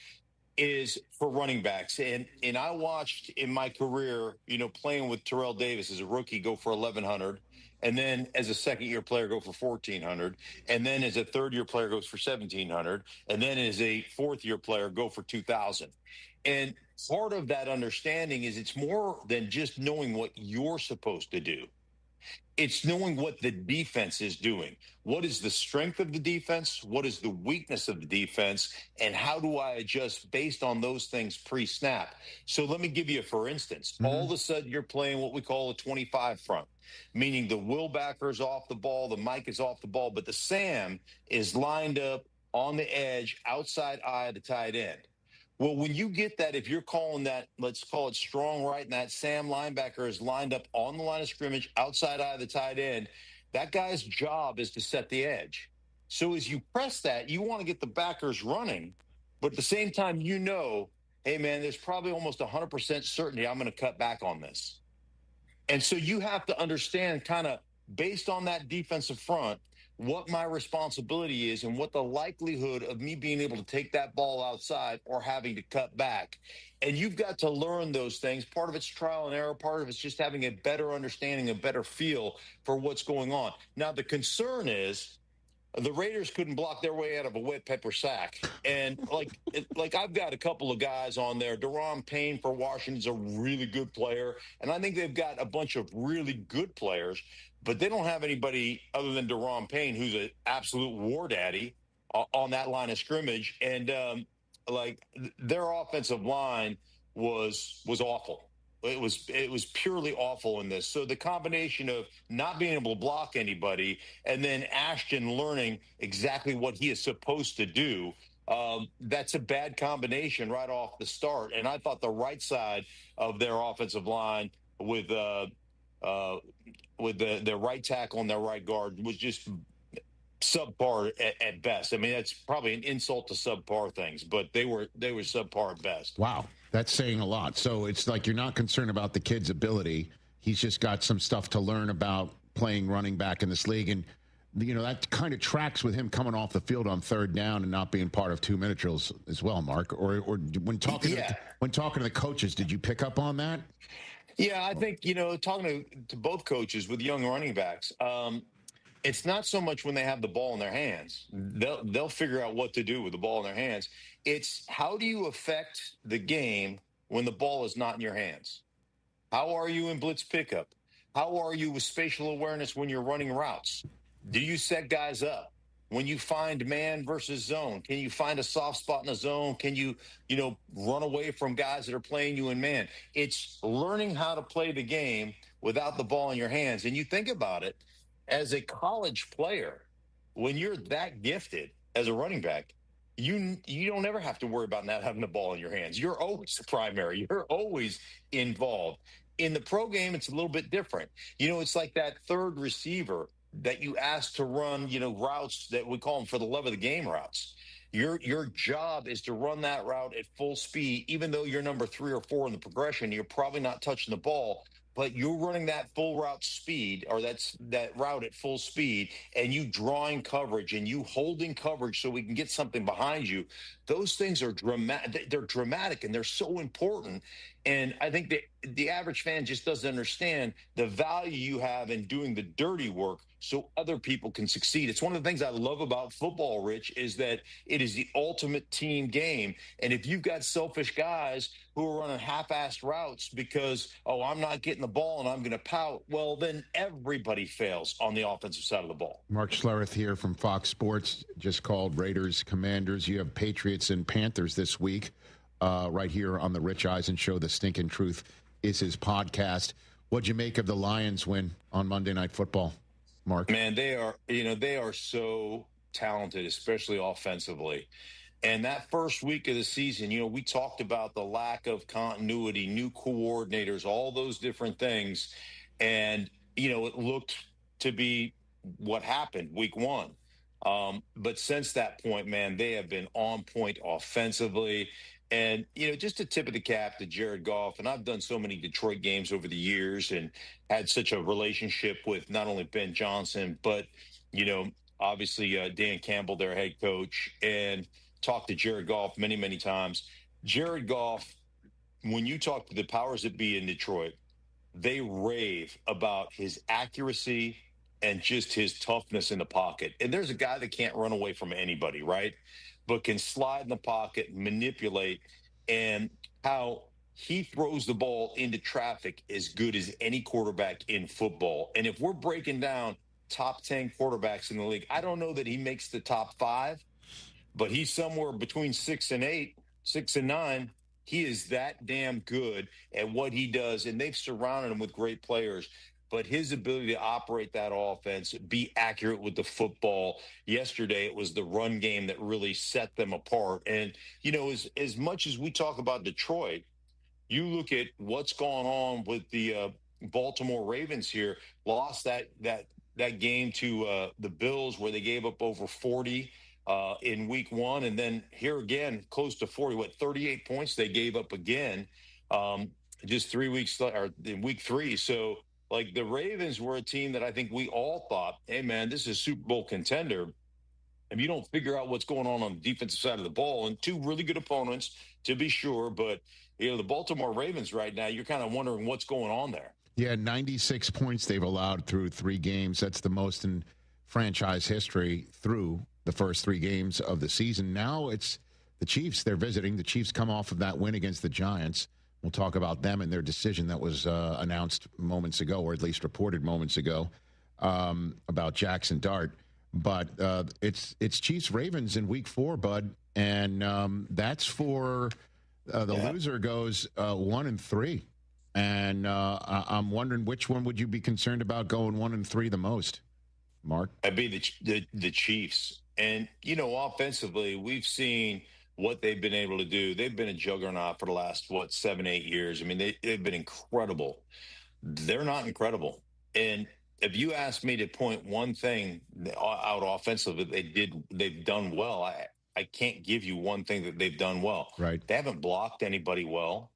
is for running backs. And I watched in my career, playing with Terrell Davis as a rookie go for 1,100. And then as a second-year player, go for 1,400. And then as a third-year player, goes for 1,700. And then as a fourth-year player, go for 2,000. And part of that understanding is it's more than just knowing what you're supposed to do. It's knowing what the defense is doing. What is the strength of the defense? What is the weakness of the defense? And how do I adjust based on those things pre-snap? So let me give you a for instance. All of a sudden, you're playing what we call a 25 front, meaning the Will Backer's off the ball, the Mike is off the ball, but the Sam is lined up on the edge, outside eye of the tight end. Well, when you get that, if you're calling that, let's call it strong right, and that Sam linebacker is lined up on the line of scrimmage, outside eye of the tight end, that guy's job is to set the edge. So as you press that, you want to get the backers running, but at the same time, hey, man, there's probably almost 100% certainty I'm going to cut back on this. And so you have to understand kind of based on that defensive front, what my responsibility is and what the likelihood of me being able to take that ball outside or having to cut back. And you've got to learn those things. Part of it's trial and error. Part of it's just having a better understanding, a better feel for what's going on. Now, the concern is the Raiders couldn't block their way out of a wet pepper sack. And like I've got a couple of guys on there. Daron Payne for Washington's a really good player. And I think they've got a bunch of really good players. But they don't have anybody other than Daron Payne, who's an absolute war daddy on that line of scrimmage. And like their offensive line was awful. It was purely awful in this. So the combination of not being able to block anybody and then Ashton learning exactly what he is supposed to do, that's a bad combination right off the start. And I thought the right side of their offensive line with their right tackle and their right guard was just subpar at best. I mean, that's probably an insult to subpar things, but they were subpar at best. Wow, that's saying a lot. So it's like you're not concerned about the kid's ability. He's just got some stuff to learn about playing running back in this league, and that kind of tracks with him coming off the field on third down and not being part of 2-minute drills as well, Mark. Or when talking to the coaches, did you pick up on that? Yeah, I think talking to both coaches with young running backs. It's not so much when they have the ball in their hands. They'll figure out what to do with the ball in their hands. It's how do you affect the game when the ball is not in your hands? How are you in blitz pickup? How are you with spatial awareness when you're running routes? Do you set guys up? When you find man versus zone, can you find a soft spot in the zone? Can you run away from guys that are playing you in man? It's learning how to play the game without the ball in your hands. And you think about it, as a college player, when you're that gifted as a running back, you don't ever have to worry about not having the ball in your hands. You're always the primary. You're always involved. In the pro game, it's a little bit different. It's like that third receiver that you ask to run, routes that we call them for the love of the game routes. Your job is to run that route at full speed, even though you're number 3 or 4 in the progression. You're probably not touching the ball, but you're running that full route speed, or that route at full speed, and you drawing coverage and you holding coverage so we can get something behind you. Those things are dramatic. They're dramatic and they're so important. And I think that the average fan just doesn't understand the value you have in doing the dirty work so other people can succeed. It's one of the things I love about football, Rich, is that it is the ultimate team game. And if you've got selfish guys who are running half-assed routes because, I'm not getting the ball and I'm going to pout, well, then everybody fails on the offensive side of the ball. Mark Schlereth here from Fox Sports, just called Raiders, Commanders. You have Patriots and Panthers this week. Right here on the Rich Eisen Show. The Stinking Truth is his podcast. What'd you make of the Lions win on Monday Night Football, Mark? Man, they are so talented, especially offensively. And that first week of the season, we talked about the lack of continuity, new coordinators, all those different things. And, it looked to be what happened week 1. But since that point, man, they have been on point offensively. And, just a tip of the cap to Jared Goff. And I've done so many Detroit games over the years and had such a relationship with not only Ben Johnson, but, obviously Dan Campbell, their head coach, and talked to Jared Goff many, many times. Jared Goff, when you talk to the powers that be in Detroit, they rave about his accuracy and just his toughness in the pocket. And there's a guy that can't run away from anybody, right? But can slide in the pocket, manipulate, and how he throws the ball into traffic as good as any quarterback in football. And if we're breaking down top 10 quarterbacks in the league, I don't know that he makes the top 5, but he's somewhere between 6 and 8, 6 and 9. He is that damn good at what he does, and they've surrounded him with great players. But his ability to operate that offense, be accurate with the football. Yesterday, it was the run game that really set them apart. And, as much as we talk about Detroit, you look at what's going on with the Baltimore Ravens here, lost that game to the Bills where they gave up over 40 in week 1. And then here again, close to 40, 38 points they gave up again just 3 weeks or in week 3. So, like, the Ravens were a team that I think we all thought, hey, man, this is a Super Bowl contender. If you don't figure out what's going on the defensive side of the ball, and 2 really good opponents, to be sure. But, the Baltimore Ravens right now, you're kind of wondering what's going on there. Yeah, 96 points they've allowed through 3 games. That's the most in franchise history through the first 3 games of the season. Now it's the Chiefs they're visiting. The Chiefs come off of that win against the Giants. We'll talk about them and their decision that was announced moments ago, or at least reported moments ago, about Jackson Dart. But it's Chiefs-Ravens in week 4, Bud. and that's for the loser goes 1-3. And I'm wondering which one would you be concerned about going 1-3 the most, Mark? I'd be the Chiefs. And, offensively, we've seen what they've been able to do. They've been a juggernaut for the last, 7-8 years. I mean, they've been incredible. They're not incredible. And if you ask me to point one thing out offensively they've done well, I can't give you one thing that they've done well. Right. They haven't blocked anybody well.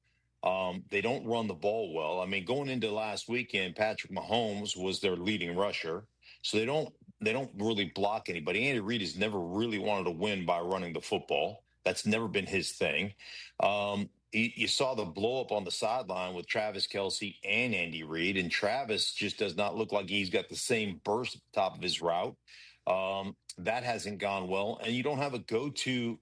They don't run the ball well. I mean, going into last weekend, Patrick Mahomes was their leading rusher. So they don't really block anybody. Andy Reid has never really wanted to win by running the football. That's never been his thing. You saw the blow up on the sideline with Travis Kelce and Andy Reid, and Travis just does not look like he's got the same burst at the top of his route. That hasn't gone well, and you don't have a go-to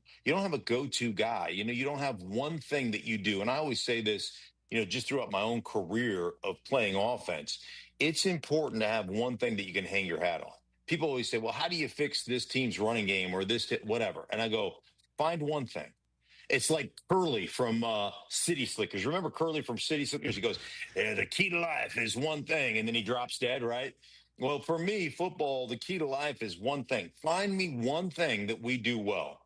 guy. You don't have one thing that you do. And I always say this, just throughout my own career of playing offense, it's important to have one thing that you can hang your hat on. People always say, well, how do you fix this team's running game or this, whatever? And I go, find one thing. It's like Curly from City Slickers. Remember Curly from City Slickers? He goes, the key to life is one thing, and then he drops dead, right? Well, for me, football, the key to life is one thing. Find me one thing that we do well.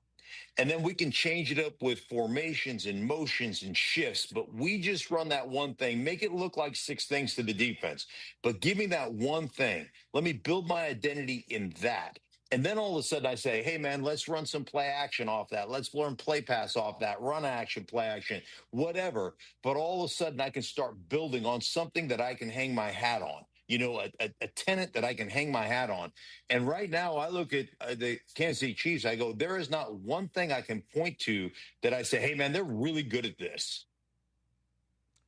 And then we can change it up with formations and motions and shifts. But we just run that one thing. Make it look like 6 things to the defense. But give me that one thing. Let me build my identity in that. And then all of a sudden I say, hey, man, let's run some play action off that. Let's learn play pass off that, run action, play action, whatever. But all of a sudden I can start building on something that I can hang my hat on. A tenet that I can hang my hat on. And right now I look at the Kansas City Chiefs. I go, there is not one thing I can point to that I say, hey, man, they're really good at this.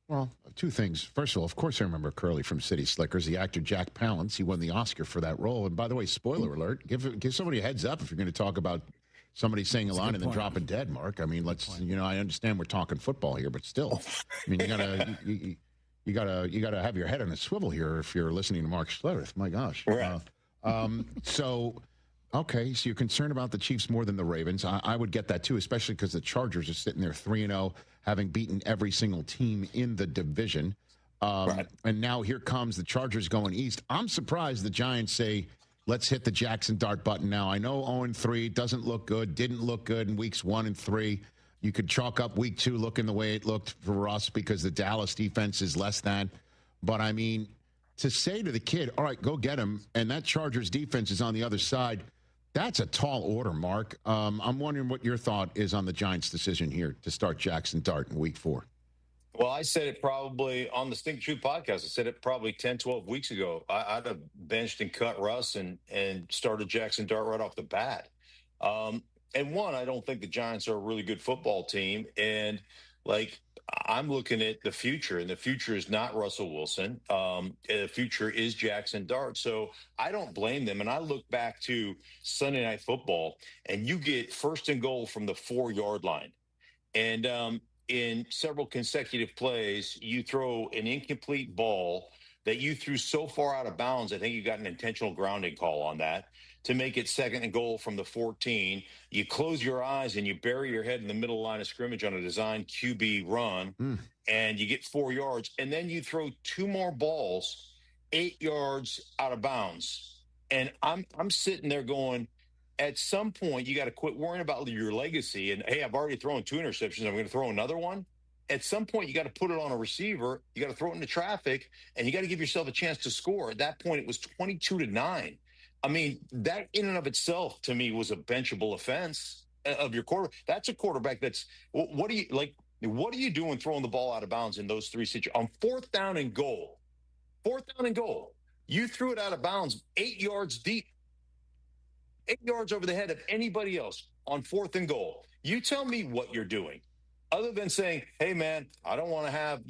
Well, 2 things. First of all, of course I remember Curly from City Slickers, the actor Jack Palance. He won the Oscar for that role. And by the way, spoiler alert, give somebody a heads up if you're going to talk about somebody saying a line and then dropping dead, Mark. I mean, I understand we're talking football here, but still, I mean, you gotta have your head on a swivel here if you're listening to Mark Schlereth. My gosh. Right. So you're concerned about the Chiefs more than the Ravens. I would get that too, especially because the Chargers are sitting there 3-0, having beaten every single team in the division. Right. And now here comes the Chargers going east. I'm surprised the Giants say, let's hit the Jackson Dart button now. I know 0-3 doesn't look good, didn't look good in weeks 1 and 3. You could chalk up week 2 looking the way it looked for us because the Dallas defense is less than. But, I mean, to say to the kid, all right, go get him, and that Chargers defense is on the other side, that's a tall order, Mark. I'm wondering what your thought is on the Giants' decision here to start Jackson Dart in week 4. Well, I said it probably on the Stink Truth podcast. I said it probably 10, 12 weeks ago. I'd have benched and cut Russ and started Jackson Dart right off the bat. And one, I don't think the Giants are a really good football team. And, I'm looking at the future, and the future is not Russell Wilson. The future is Jackson Dart. So I don't blame them. And I look back to Sunday Night Football, and you get 1st and goal from the 4-yard line. And in several consecutive plays, you throw an incomplete ball that you threw so far out of bounds. I think you got an intentional grounding call on that to make it 2nd and goal from the 14. You close your eyes and you bury your head in the middle line of scrimmage on a designed QB run, and you get 4 yards. And then you throw 2 more balls 8 yards out of bounds. And I'm sitting there going, at some point, you got to quit worrying about your legacy. And, hey, I've already thrown 2 interceptions. I'm going to throw another one. At some point, you got to put it on a receiver. You got to throw it into traffic, and you got to give yourself a chance to score. At that point, it was 22-9. I mean, that in and of itself, to me, was a benchable offense of your quarterback. That's a quarterback that's – what are you doing throwing the ball out of bounds in those 3 situations? On 4th down and goal, you threw it out of bounds 8 yards deep, 8 yards over the head of anybody else on 4th and goal. You tell me what you're doing. Other than saying, hey, man, I don't want to have,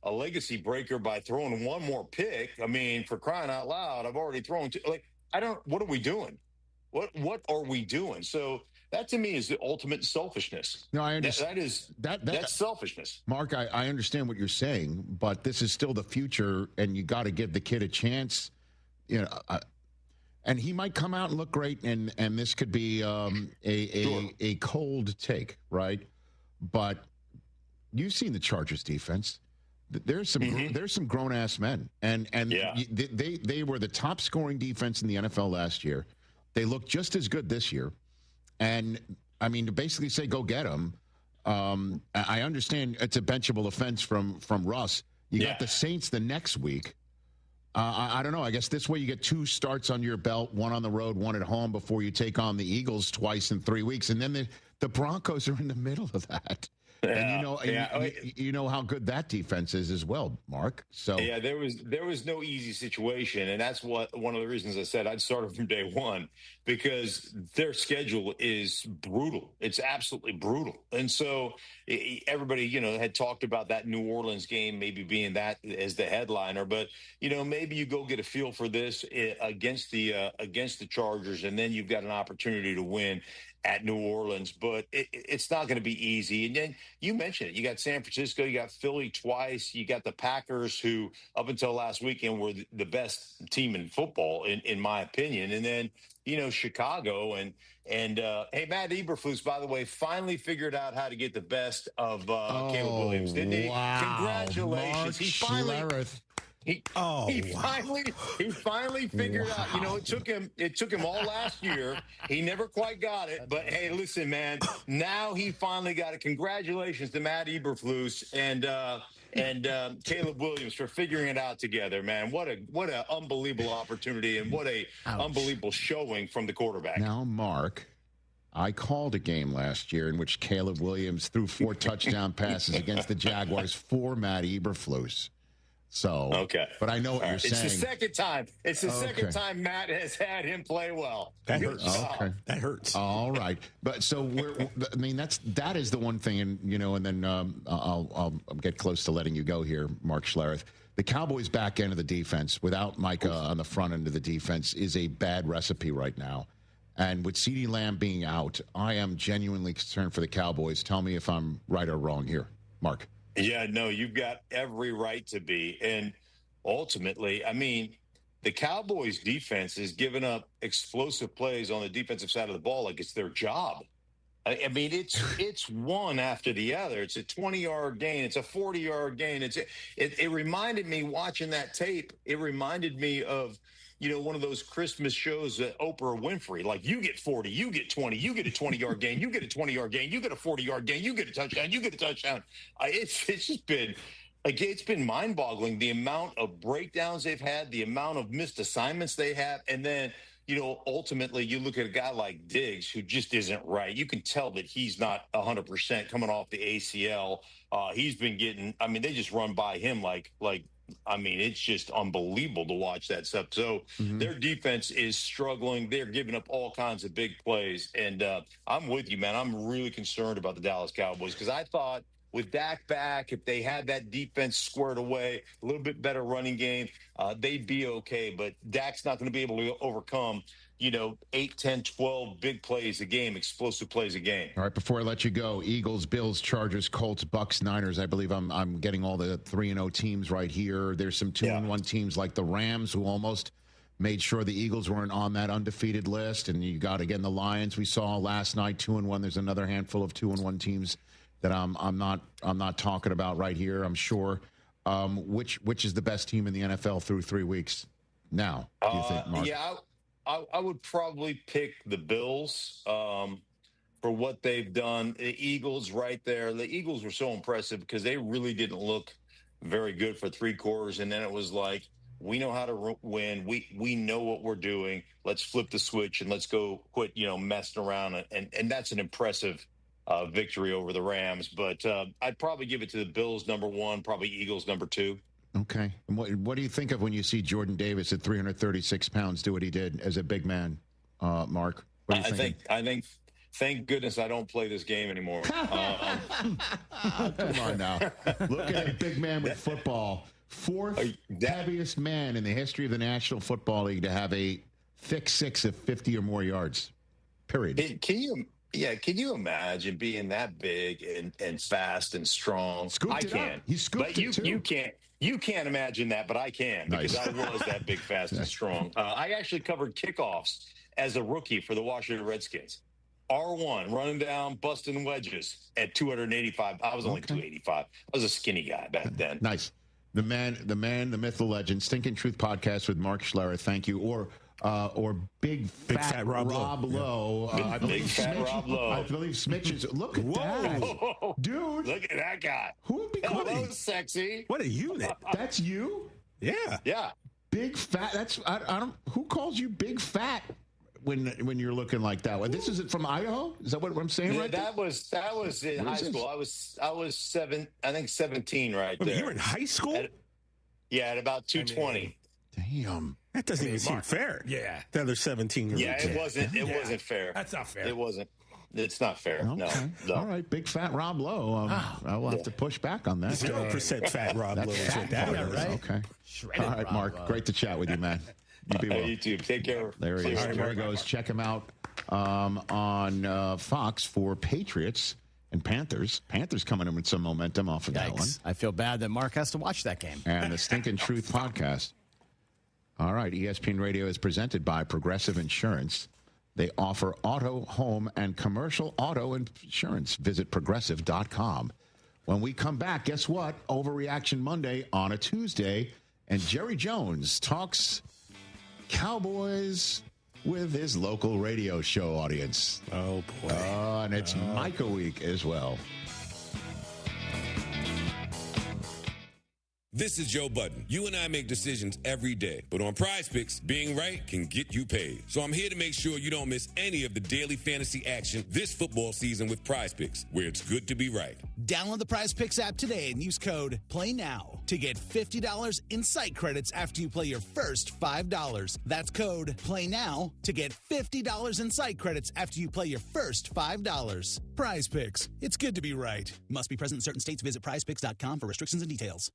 a legacy breaker by throwing 1 more pick. I mean, for crying out loud, I've already thrown 2. What are we doing? What are we doing? So that to me is the ultimate selfishness. No, I understand. That's selfishness. Mark, I understand what you're saying, but this is still the future, and you got to give the kid a chance. And he might come out and look great, and this could be a cold take, right? But you've seen the Chargers defense. There's some grown ass men, and they were the top scoring defense in the NFL last year. They look just as good this year, and I mean to basically say go get them. I understand it's a benchable offense from Russ. You got the Saints the next week. I don't know. I guess this way you get 2 starts on your belt, 1 on the road, 1 at home before you take on the Eagles twice in 3 weeks, and then the Broncos are in the middle of that. And you know how good that defense is as well, Mark. So there was no easy situation, and that's one of the reasons I said I'd start from day one, because their schedule is brutal. It's absolutely brutal, and so everybody had talked about that New Orleans game maybe being that as the headliner, but maybe you go get a feel for this against the Chargers, and then you've got an opportunity to win at New Orleans, but it's not going to be easy. And then you mentioned it. You got San Francisco, you got Philly twice, you got the Packers, who up until last weekend were the best team in football, in my opinion. And then, Chicago and hey, Matt Eberflus, by the way, finally figured out how to get the best of Caleb Williams, didn't he? Wow. Congratulations. He finally figured out. It took him all last year. He never quite got it. But hey, listen, man. Now he finally got it. Congratulations to Matt Eberflus and Caleb Williams for figuring it out together, man. What an unbelievable opportunity, and what a unbelievable showing from the quarterback. Now, Mark, I called a game last year in which Caleb Williams threw 4 touchdown passes against the Jaguars for Matt Eberflus. So, okay. But I know what you're saying. It's the second time. It's the second time Matt has had him play well. That hurts. Okay. That hurts. All right. But so that is the one thing, and then I'll get close to letting you go here, Mark Schlereth. The Cowboys' back end of the defense, without Micah on the front end of the defense, is a bad recipe right now. And with CeeDee Lamb being out, I am genuinely concerned for the Cowboys. Tell me if I'm right or wrong here, Mark. Yeah, no, you've got every right to be. And ultimately, I mean, the Cowboys defense is giving up explosive plays on the defensive side of the ball like it's their job. I mean, it's one after the other. It's a 20-yard gain. It's a 40-yard gain. It reminded me, watching that tape, it reminded me of, one of those Christmas shows that Oprah Winfrey, like, you get 40, you get 20, you get a 20-yard gain, you get a 20-yard gain, you get a 40-yard gain, you get a touchdown, you get a touchdown. It's just been, it's been mind-boggling, the amount of breakdowns they've had, the amount of missed assignments they have, and then, ultimately you look at a guy like Diggs who just isn't right. You can tell that he's not 100% coming off the ACL. He's been getting, they just run by him like it's just unbelievable to watch that stuff. So their defense is struggling. They're giving up all kinds of big plays. And I'm with you, man. I'm really concerned about the Dallas Cowboys, because I thought with Dak back, if they had that defense squared away, a little bit better running game, they'd be okay. But Dak's not going to be able to overcome 8, 10, 12 big plays a game, explosive plays a game. All right, before I let you go, Eagles, Bills, Chargers, Colts, Bucks, Niners. I believe I'm getting all the 3-0 teams right here. There's some 2-1 teams like the Rams, who almost made sure the Eagles weren't on that undefeated list. And you got, again, the Lions we saw last night, 2-1. There's another handful of 2-1 teams that I'm not talking about right here, I'm sure. Which is the best team in the NFL through 3 weeks now, do you think, Mark? Yeah, I would probably pick the Bills for what they've done. The Eagles right there. The Eagles were so impressive because they really didn't look very good for 3 quarters. And then it was like, we know how to win. We know what we're doing. Let's flip the switch and let's go quit, messing around. And that's an impressive victory over the Rams. But I'd probably give it to the Bills, number 1, probably Eagles, number 2. Okay. And what do you think of when you see Jordan Davis at 336 pounds do what he did as a big man, Mark? What do you think? I think, thank goodness I don't play this game anymore. Come on now. Look at a big man with football. 4th heaviest man in the history of the National Football League to have a thick 6 of 50 or more yards. Period. Can you imagine being that big and fast and strong? Scooped I it can. Up. He scooped but it too. You can't. You can't imagine that, but I can because I was that big, fast, and strong. I actually covered kickoffs as a rookie for the Washington Redskins. R1, running down, busting wedges at 285. I was only 285. I was a skinny guy back then. Nice. The man, the myth, the legend. Stinking Truth podcast with Mark Schlereth. Thank you. Or Big Fat Rob Lowe. Big Fat Rob Lowe. I believe Smitch is. Look at that, dude. Look at that guy. Who would be Hello, sexy. What a unit. That's you. Yeah. Big Fat. That's I don't. Who calls you Big Fat? When you're looking like that, this is it from Idaho. Is that what I'm saying? Yeah, right? That was in high school. I was 17, right there. You were in high school? At about 220. Damn, that doesn't even seem fair. Yeah, the other 17. It wasn't. It wasn't fair. That's not fair. It wasn't. It's not fair. Okay. No. All right, Big Fat Rob Lowe. I will have to push back on that. 0% Fat Rob Lowe. Right? Okay. Shredded all right, Rob Mark. Lowe. Great to chat with you, man. You be well. You too. Take care. There he is. There he goes. Check him out on Fox for Patriots and Panthers. Panthers coming in with some momentum off of that one. I feel bad that Mark has to watch that game. And the Stinking Truth podcast. All right. ESPN Radio is presented by Progressive Insurance. They offer auto, home, and commercial auto insurance. Visit progressive.com. When we come back, guess what? Overreaction Monday on a Tuesday. And Jerry Jones talks Cowboys with his local radio show audience. Oh, boy. And it's Micah week as well. This is Joe Budden. You and I make decisions every day, but on Prize Picks, being right can get you paid. So I'm here to make sure you don't miss any of the daily fantasy action this football season with Prize Picks, where it's good to be right. Download the Prize Picks app today and use code PLAYNOW to get $50 in site credits after you play your first $5. That's code PLAYNOW to get $50 in site credits after you play your first $5. Prize Picks. It's good to be right. Must be present in certain states. Visit prizepicks.com for restrictions and details.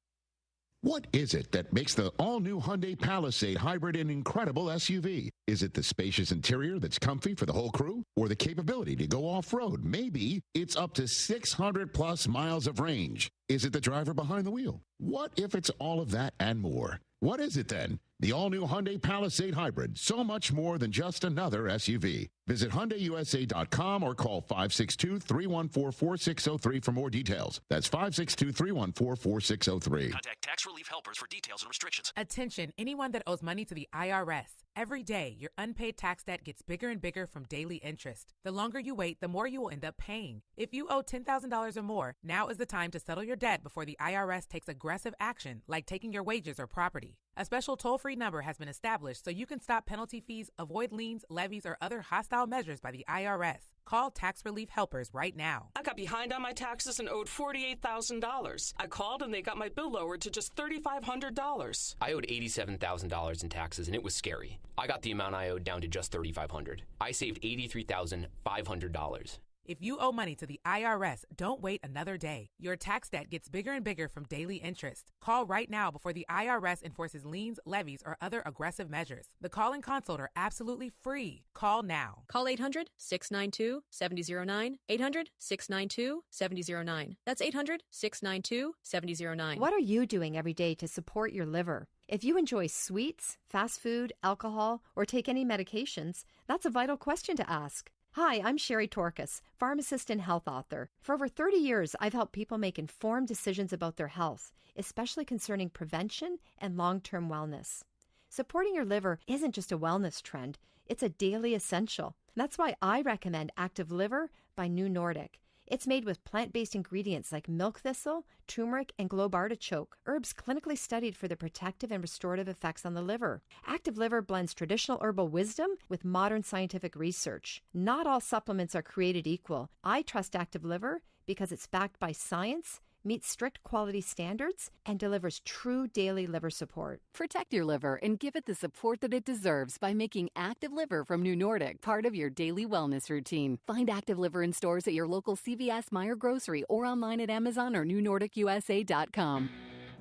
What is it that makes the all-new Hyundai Palisade hybrid an incredible SUV? Is it the spacious interior that's comfy for the whole crew? Or the capability to go off-road? Maybe it's up to 600-plus miles of range. Is it the driver behind the wheel? What if it's all of that and more? What is it then? The all-new Hyundai Palisade Hybrid. So much more than just another SUV. Visit HyundaiUSA.com or call 562-314-4603 for more details. That's 562-314-4603. Contact Tax Relief Helpers for details and restrictions. Attention, anyone that owes money to the IRS. Every day, your unpaid tax debt gets bigger and bigger from daily interest. The longer you wait, the more you will end up paying. If you owe $10,000 or more, now is the time to settle your debt before the IRS takes aggressive action, like taking your wages or property. A special toll-free number has been established so you can stop penalty fees, avoid liens, levies, or other hostile measures by the IRS. Call Tax Relief Helpers right now. I got behind on my taxes and owed $48,000. I called and they got my bill lowered to just $3,500. I owed $87,000 in taxes and it was scary. I got the amount I owed down to just $3,500. I saved $83,500. If you owe money to the IRS, don't wait another day. Your tax debt gets bigger and bigger from daily interest. Call right now before the IRS enforces liens, levies, or other aggressive measures. The call and consult are absolutely free. Call now. Call 800-692-7009. 800-692-7009. That's 800-692-7009. What are you doing every day to support your liver? If you enjoy sweets, fast food, alcohol, or take any medications, that's a vital question to ask. Hi, I'm Sherry Torkas, pharmacist and health author. For over 30 years, I've helped people make informed decisions about their health, especially concerning prevention and long-term wellness. Supporting your liver isn't just a wellness trend, it's a daily essential. That's why I recommend Active Liver by New Nordic. It's made with plant-based ingredients like milk thistle, turmeric, and globe artichoke, herbs clinically studied for their protective and restorative effects on the liver. Active Liver blends traditional herbal wisdom with modern scientific research. Not all supplements are created equal. I trust Active Liver because it's backed by science, meets strict quality standards, and delivers true daily liver support. Protect your liver and give it the support that it deserves by making Active Liver from New Nordic part of your daily wellness routine. Find Active Liver in stores at your local CVS, Meijer Grocery, or online at Amazon or NewNordicUSA.com.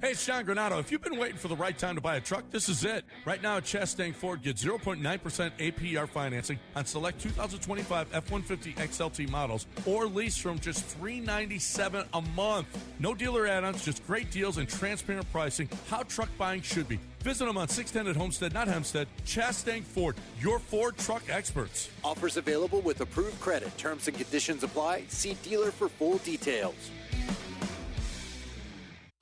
Hey, it's John Granato. If you've been waiting for the right time to buy a truck, this is it. Right now at Chastang Ford, get 0.9% APR financing on select 2025 F-150 XLT models or lease from just $397 a month. No dealer add-ons, just great deals and transparent pricing. How truck buying should be. Visit them on 610 at Homestead, not Hempstead. Chastang Ford, your Ford truck experts. Offers available with approved credit. Terms and conditions apply. See dealer for full details.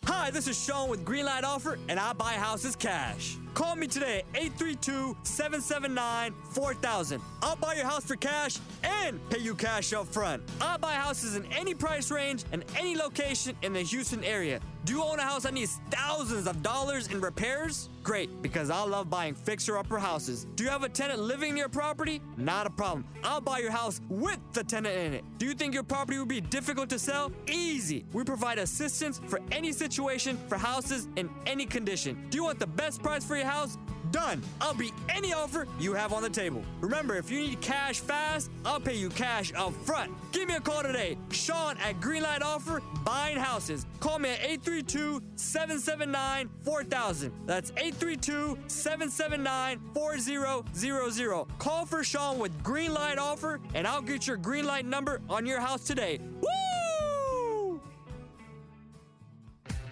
Hi, this is Sean with Greenlight Offer, and I buy houses cash. Call me today at 832-779-4000. I'll buy your house for cash and pay you cash up front. I buy houses in any price range and any location in the Houston area. Do you own a house that needs thousands of dollars in repairs? Great, because I love buying fixer-upper houses. Do you have a tenant living in your property? Not a problem. I'll buy your house with the tenant in it. Do you think your property would be difficult to sell? Easy. We provide assistance for any situation for houses in any condition. Do you want the best price for your house? Done. I'll beat any offer you have on the table. Remember, if you need cash fast, I'll pay you cash up front. Give me a call today. Sean at Greenlight Offer, buying houses. Call me at 832-779-4000. That's 832-779-4000. Call for Sean with Greenlight Offer, and I'll get your Greenlight number on your house today. Woo!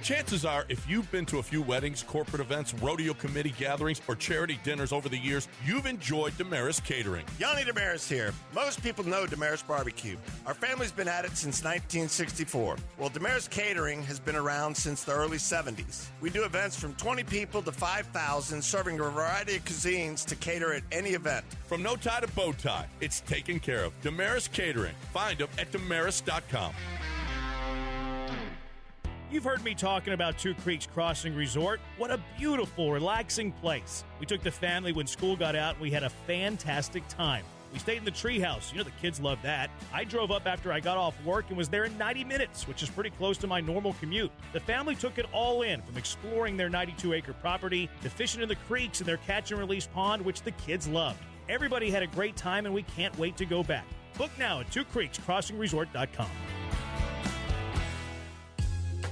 Chances are, if you've been to a few weddings, corporate events, rodeo committee gatherings, or charity dinners over the years, you've enjoyed Damaris Catering. Yanni Damaris here. Most people know Damaris Barbecue. Our family's been at it since 1964. Well, Damaris Catering has been around since the early 70s. We do events from 20 people to 5,000, serving a variety of cuisines to cater at any event. From no tie to bow tie, it's taken care of. Damaris Catering. Find them at damaris.com. You've heard me talking about Two Creeks Crossing Resort. What a beautiful, relaxing place. We took the family when school got out, and we had a fantastic time. We stayed in the treehouse. You know, the kids love that. I drove up after I got off work and was there in 90 minutes, which is pretty close to my normal commute. The family took it all in, from exploring their 92-acre property to fishing in the creeks and their catch-and-release pond, which the kids loved. Everybody had a great time, and we can't wait to go back. Book now at twocreekscrossingresort.com.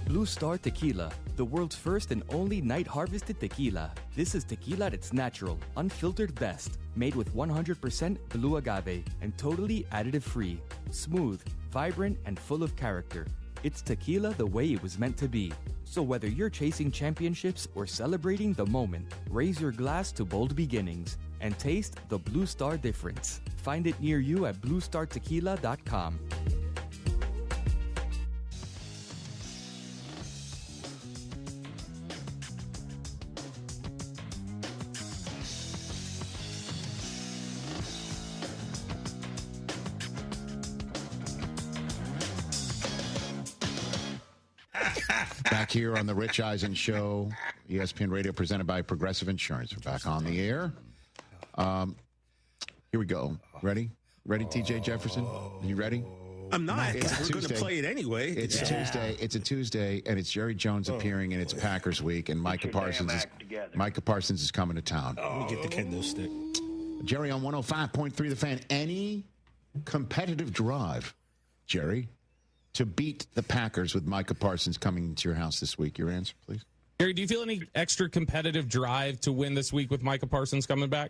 Blue Star Tequila, the world's first and only night-harvested tequila. This is tequila at its natural, unfiltered best, made with 100% blue agave and totally additive-free. Smooth, vibrant, and full of character. It's tequila the way it was meant to be. So whether you're chasing championships or celebrating the moment, raise your glass to bold beginnings and taste the Blue Star difference. Find it near you at bluestartequila.com. Back here on the Rich Eisen Show, ESPN Radio, presented by Progressive Insurance. We're back on the air. Here we go. Ready, TJ Jefferson? Are you ready? I'm not. We're going to play it anyway. It's Tuesday. It's a Tuesday, and it's Jerry Jones appearing, and it's Packers week, and Micah Parsons is coming to town. Let me get the kendo stick. Jerry on 105.3 The Fan. Any competitive drive, Jerry, to beat the Packers with Micah Parsons coming to your house this week? Your answer, please. Gary, do you feel any extra competitive drive to win this week with Micah Parsons coming back?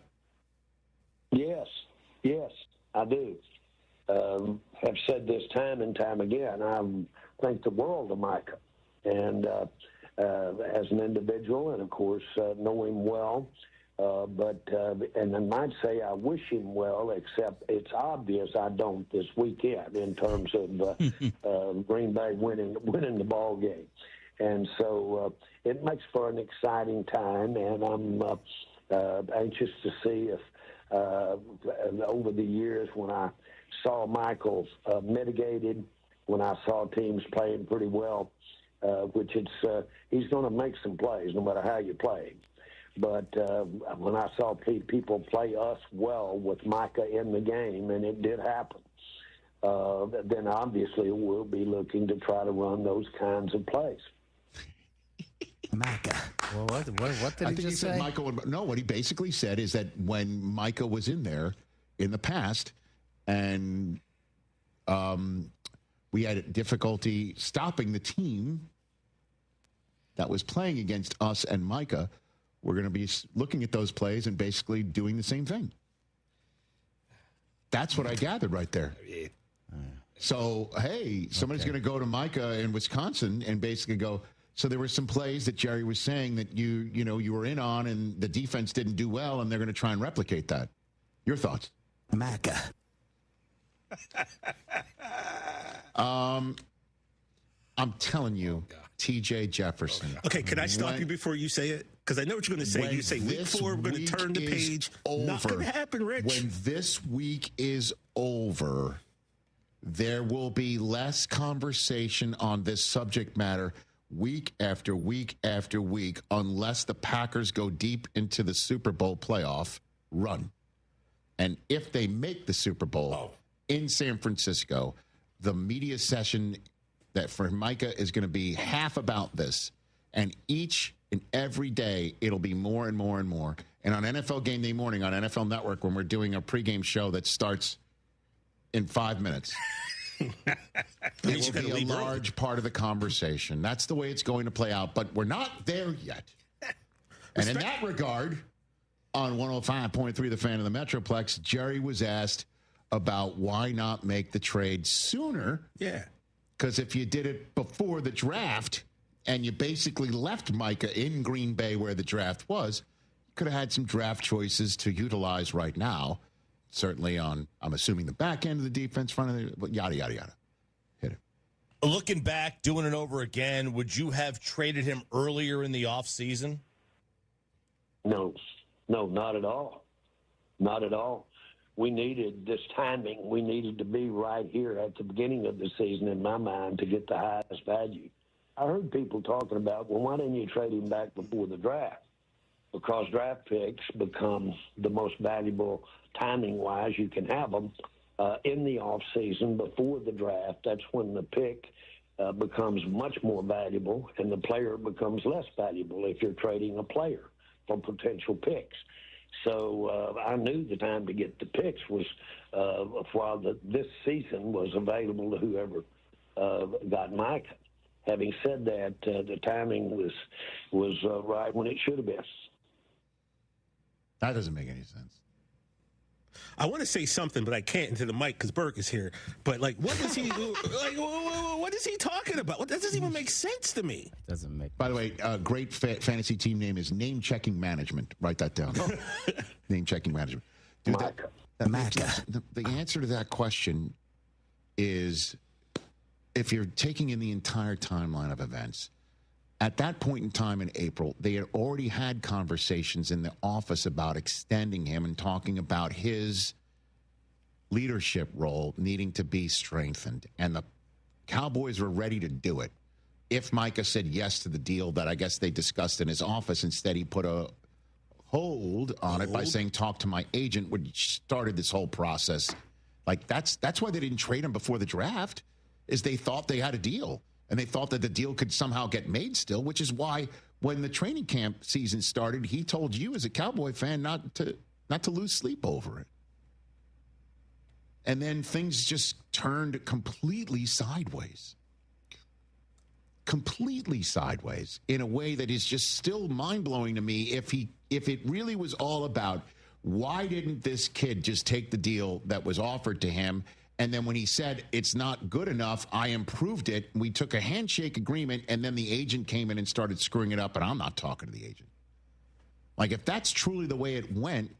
Yes, I do. Have said this time and time again. I think the world of Micah, and as an individual, and of course know him well. And I might say I wish him well, except it's obvious I don't this weekend in terms of Green Bay winning the ball game. And so it makes for an exciting time, and I'm anxious to see if over the years when I saw Michael mitigated, when I saw teams playing pretty well, which he's going to make some plays no matter how you play. But when I saw people play us well with Micah in the game, and it did happen, then obviously we'll be looking to try to run those kinds of plays. Micah. Well, what did he say? What he basically said is that when Micah was in there in the past, and we had difficulty stopping the team, that was playing against us and Micah were going to be looking at those plays and basically doing the same thing. That's what I gathered right there. So, hey, somebody's going to go to Micah in Wisconsin and basically go, so there were some plays that Jerry was saying that you were in on and the defense didn't do well, and they're going to try and replicate that. Your thoughts? Micah. I'm telling you, TJ Jefferson. Okay, can I stop you before you say it? Because I know what you're going to say. You say week 4, we're going to turn the page. Not going to happen, Rich. When this week is over, there will be less conversation on this subject matter week after week after week unless the Packers go deep into the Super Bowl playoff run. And if they make the Super Bowl in San Francisco, the media session that for Micah is going to be half about this. And each and every day, it'll be more and more and more. And on NFL Game Day morning on NFL Network, when we're doing a pregame show that starts in 5 minutes, it will be a large part of the conversation. That's the way it's going to play out. But we're not there yet. And in that regard, on 105.3, the Fan of the Metroplex, Jerry was asked about why not make the trade sooner. Yeah. Because if you did it before the draft and you basically left Micah in Green Bay where the draft was, you could have had some draft choices to utilize right now. Certainly on, I'm assuming, the back end of the defense, front of the, yada, yada, yada. Hit it. Looking back, doing it over again, would you have traded him earlier in the offseason? No, not at all. Not at all. We needed this timing. We needed to be right here at the beginning of the season, in my mind, to get the highest value. I heard people talking about, well, why didn't you trade him back before the draft? Because draft picks become the most valuable timing-wise. You can have them in the offseason before the draft. That's when the pick becomes much more valuable and the player becomes less valuable if you're trading a player for potential picks. So I knew the time to get the picks was while this season was available to whoever got Micah. Having said that, the timing was right when it should have been. That doesn't make any sense. I want to say something, but I can't into the mic because Burke is here. But what is he? What is he talking about? That doesn't even make sense to me. Doesn't make. By the way, great fantasy team name is Name Checking Management. Write that down. Name Checking Management. Dude, the answer to that question is, if you're taking in the entire timeline of events, at that point in time in April, they had already had conversations in the office about extending him and talking about his leadership role needing to be strengthened. And the Cowboys were ready to do it. If Micah said yes to the deal that I guess they discussed in his office, instead he put a hold on it by saying, talk to my agent, which started this whole process. That's why they didn't trade him before the draft, is they thought they had a deal. And they thought that the deal could somehow get made still, which is why when the training camp season started, he told you as a Cowboy fan not to lose sleep over it. And then things just turned completely sideways. Completely sideways in a way that is just still mind-blowing to me. If it really was all about, why didn't this kid just take the deal that was offered to him? And then when he said, it's not good enough, I improved it. We took a handshake agreement, and then the agent came in and started screwing it up, and I'm not talking to the agent. If that's truly the way it went,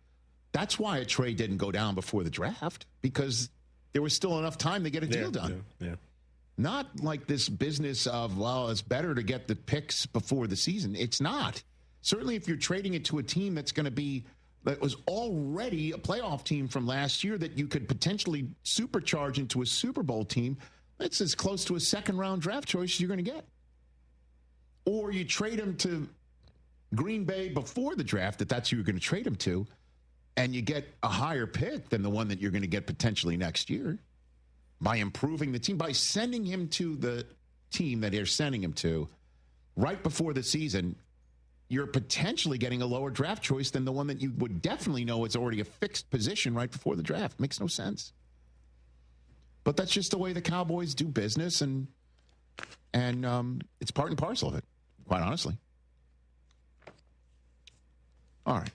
that's why a trade didn't go down before the draft, because there was still enough time to get a deal done. Yeah. Not like this business of, well, it's better to get the picks before the season. It's not. Certainly if you're trading it to a team that was already a playoff team from last year that you could potentially supercharge into a Super Bowl team, that's as close to a second-round draft choice as you're going to get. Or you trade him to Green Bay before the draft, that's who you're going to trade him to, and you get a higher pick than the one that you're going to get potentially next year by improving the team, by sending him to the team that they're sending him to right before the season. You're potentially getting a lower draft choice than the one that you would definitely know is already a fixed position right before the draft. Makes no sense. But that's just the way the Cowboys do business, and it's part and parcel of it. quite honestly. All right.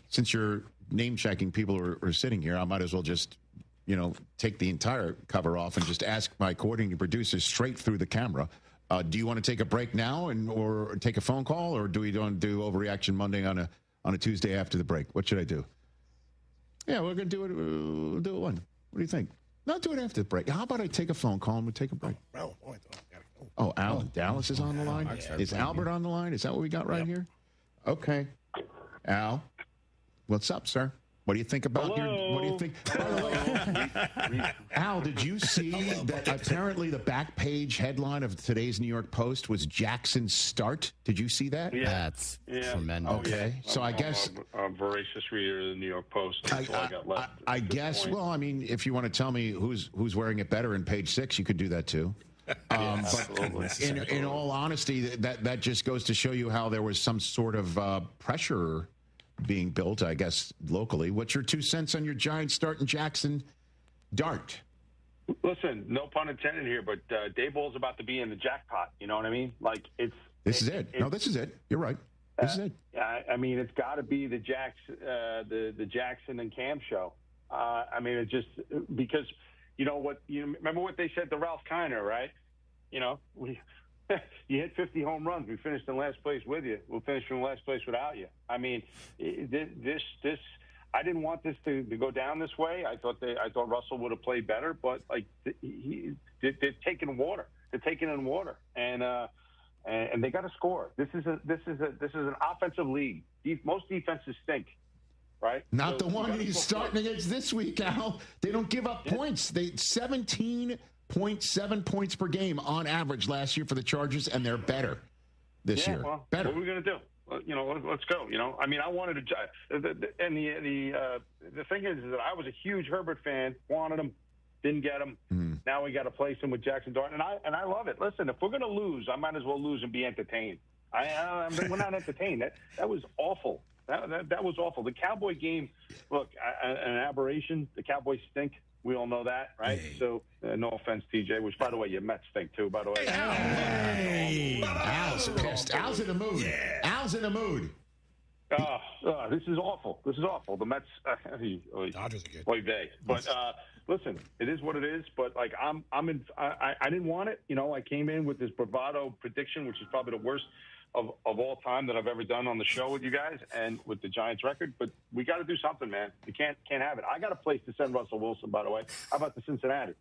Since you're name-checking people who are sitting here, I might as well just, take the entire cover off and just ask my coordinating producers straight through the camera. Do you want to take a break now or take a phone call, or do we don't do Overreaction Monday on a Tuesday after the break? What should I do? Yeah, we're going to do it. We'll do it when? What do you think? Not do it after the break. How about I take a phone call and we take a break? Oh, Alan Dallas is on the line? Is Albert on the line? Is that what we got right here? Okay. Al, what's up, sir? What do you think about what do you think? By the way, Al, did you see that apparently the back page headline of today's New York Post was Jackson's start? Did you see that? Yeah. That's tremendous. Okay. So I guess I'm a voracious reader of the New York Post. That's all I got left. I guess, point. well, I mean, if you want to tell me who's wearing it better in page 6, you could do that too. But in all honesty, that just goes to show you how there was some sort of pressure being built, I guess, locally. What's your 2 cents on your Giants starting Jackson dart? Listen, no pun intended here, but Dayball's about to be in the jackpot. You know what I mean? Like This is it. No, this is it. You're right. This is it. I mean, it's got to be the Jackson and Cam show. I mean, it just because remember what they said to Ralph Kiner, right? You hit 50 home runs. We finished in last place with you. We'll finish in last place without you. I mean, this. I didn't want this to go down this way. I thought Russell would have played better, but they're taking water. They're taking in water, and they got to score. This is an offensive league. Most defenses stink, right? Not the one he's starting against this week, Al. They don't give up points. They 17.7 points per game on average last year for the Chargers, and they're better this year. Well, better. What are we going to do? Let's go. I mean, I wanted to, and the thing is that I was a huge Herbert fan. Wanted him, didn't get him. Now we got to place him with Jackson Dart, and I love it. Listen, if we're going to lose, I might as well lose and be entertained. We're not entertained. That was awful. That was awful. The Cowboy game, look, an aberration. The Cowboys stink. We all know that, right? Hey. So, no offense, TJ, which, by the way, your Mets stink, too, by the way. Hey, Al's pissed. Al's in a mood. Yeah. Al's in a mood. This is awful. This is awful. The Mets, Dodgers are good. But listen, it is what it is. But I didn't want it. I came in with this bravado prediction, which is probably the worst of all time that I've ever done on the show with you guys and with the Giants record. But we got to do something, man. We can't have it. I got a place to send Russell Wilson, by the way. How about the Cincinnati?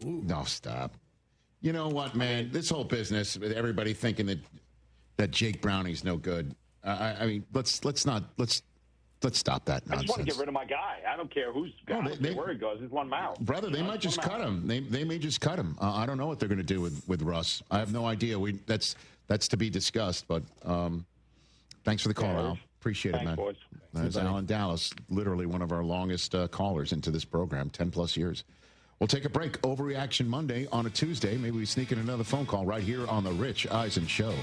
Ooh. No, stop. You know what, man? This whole business with everybody thinking that Jake Browning's no good. I mean, let's stop that nonsense. I just want to get rid of my guy. I don't care where he goes. It's one mouth. Brother, they might just cut him. They may just cut him. I don't know what they're going to do with Russ. I have no idea. That's to be discussed. But thanks for the call, Al. Appreciate it, man. Boys. That's Alan Dallas, literally one of our longest callers into this program, 10-plus years. We'll take a break. Overreaction Monday on a Tuesday. Maybe we sneak in another phone call right here on The Rich Eisen Show.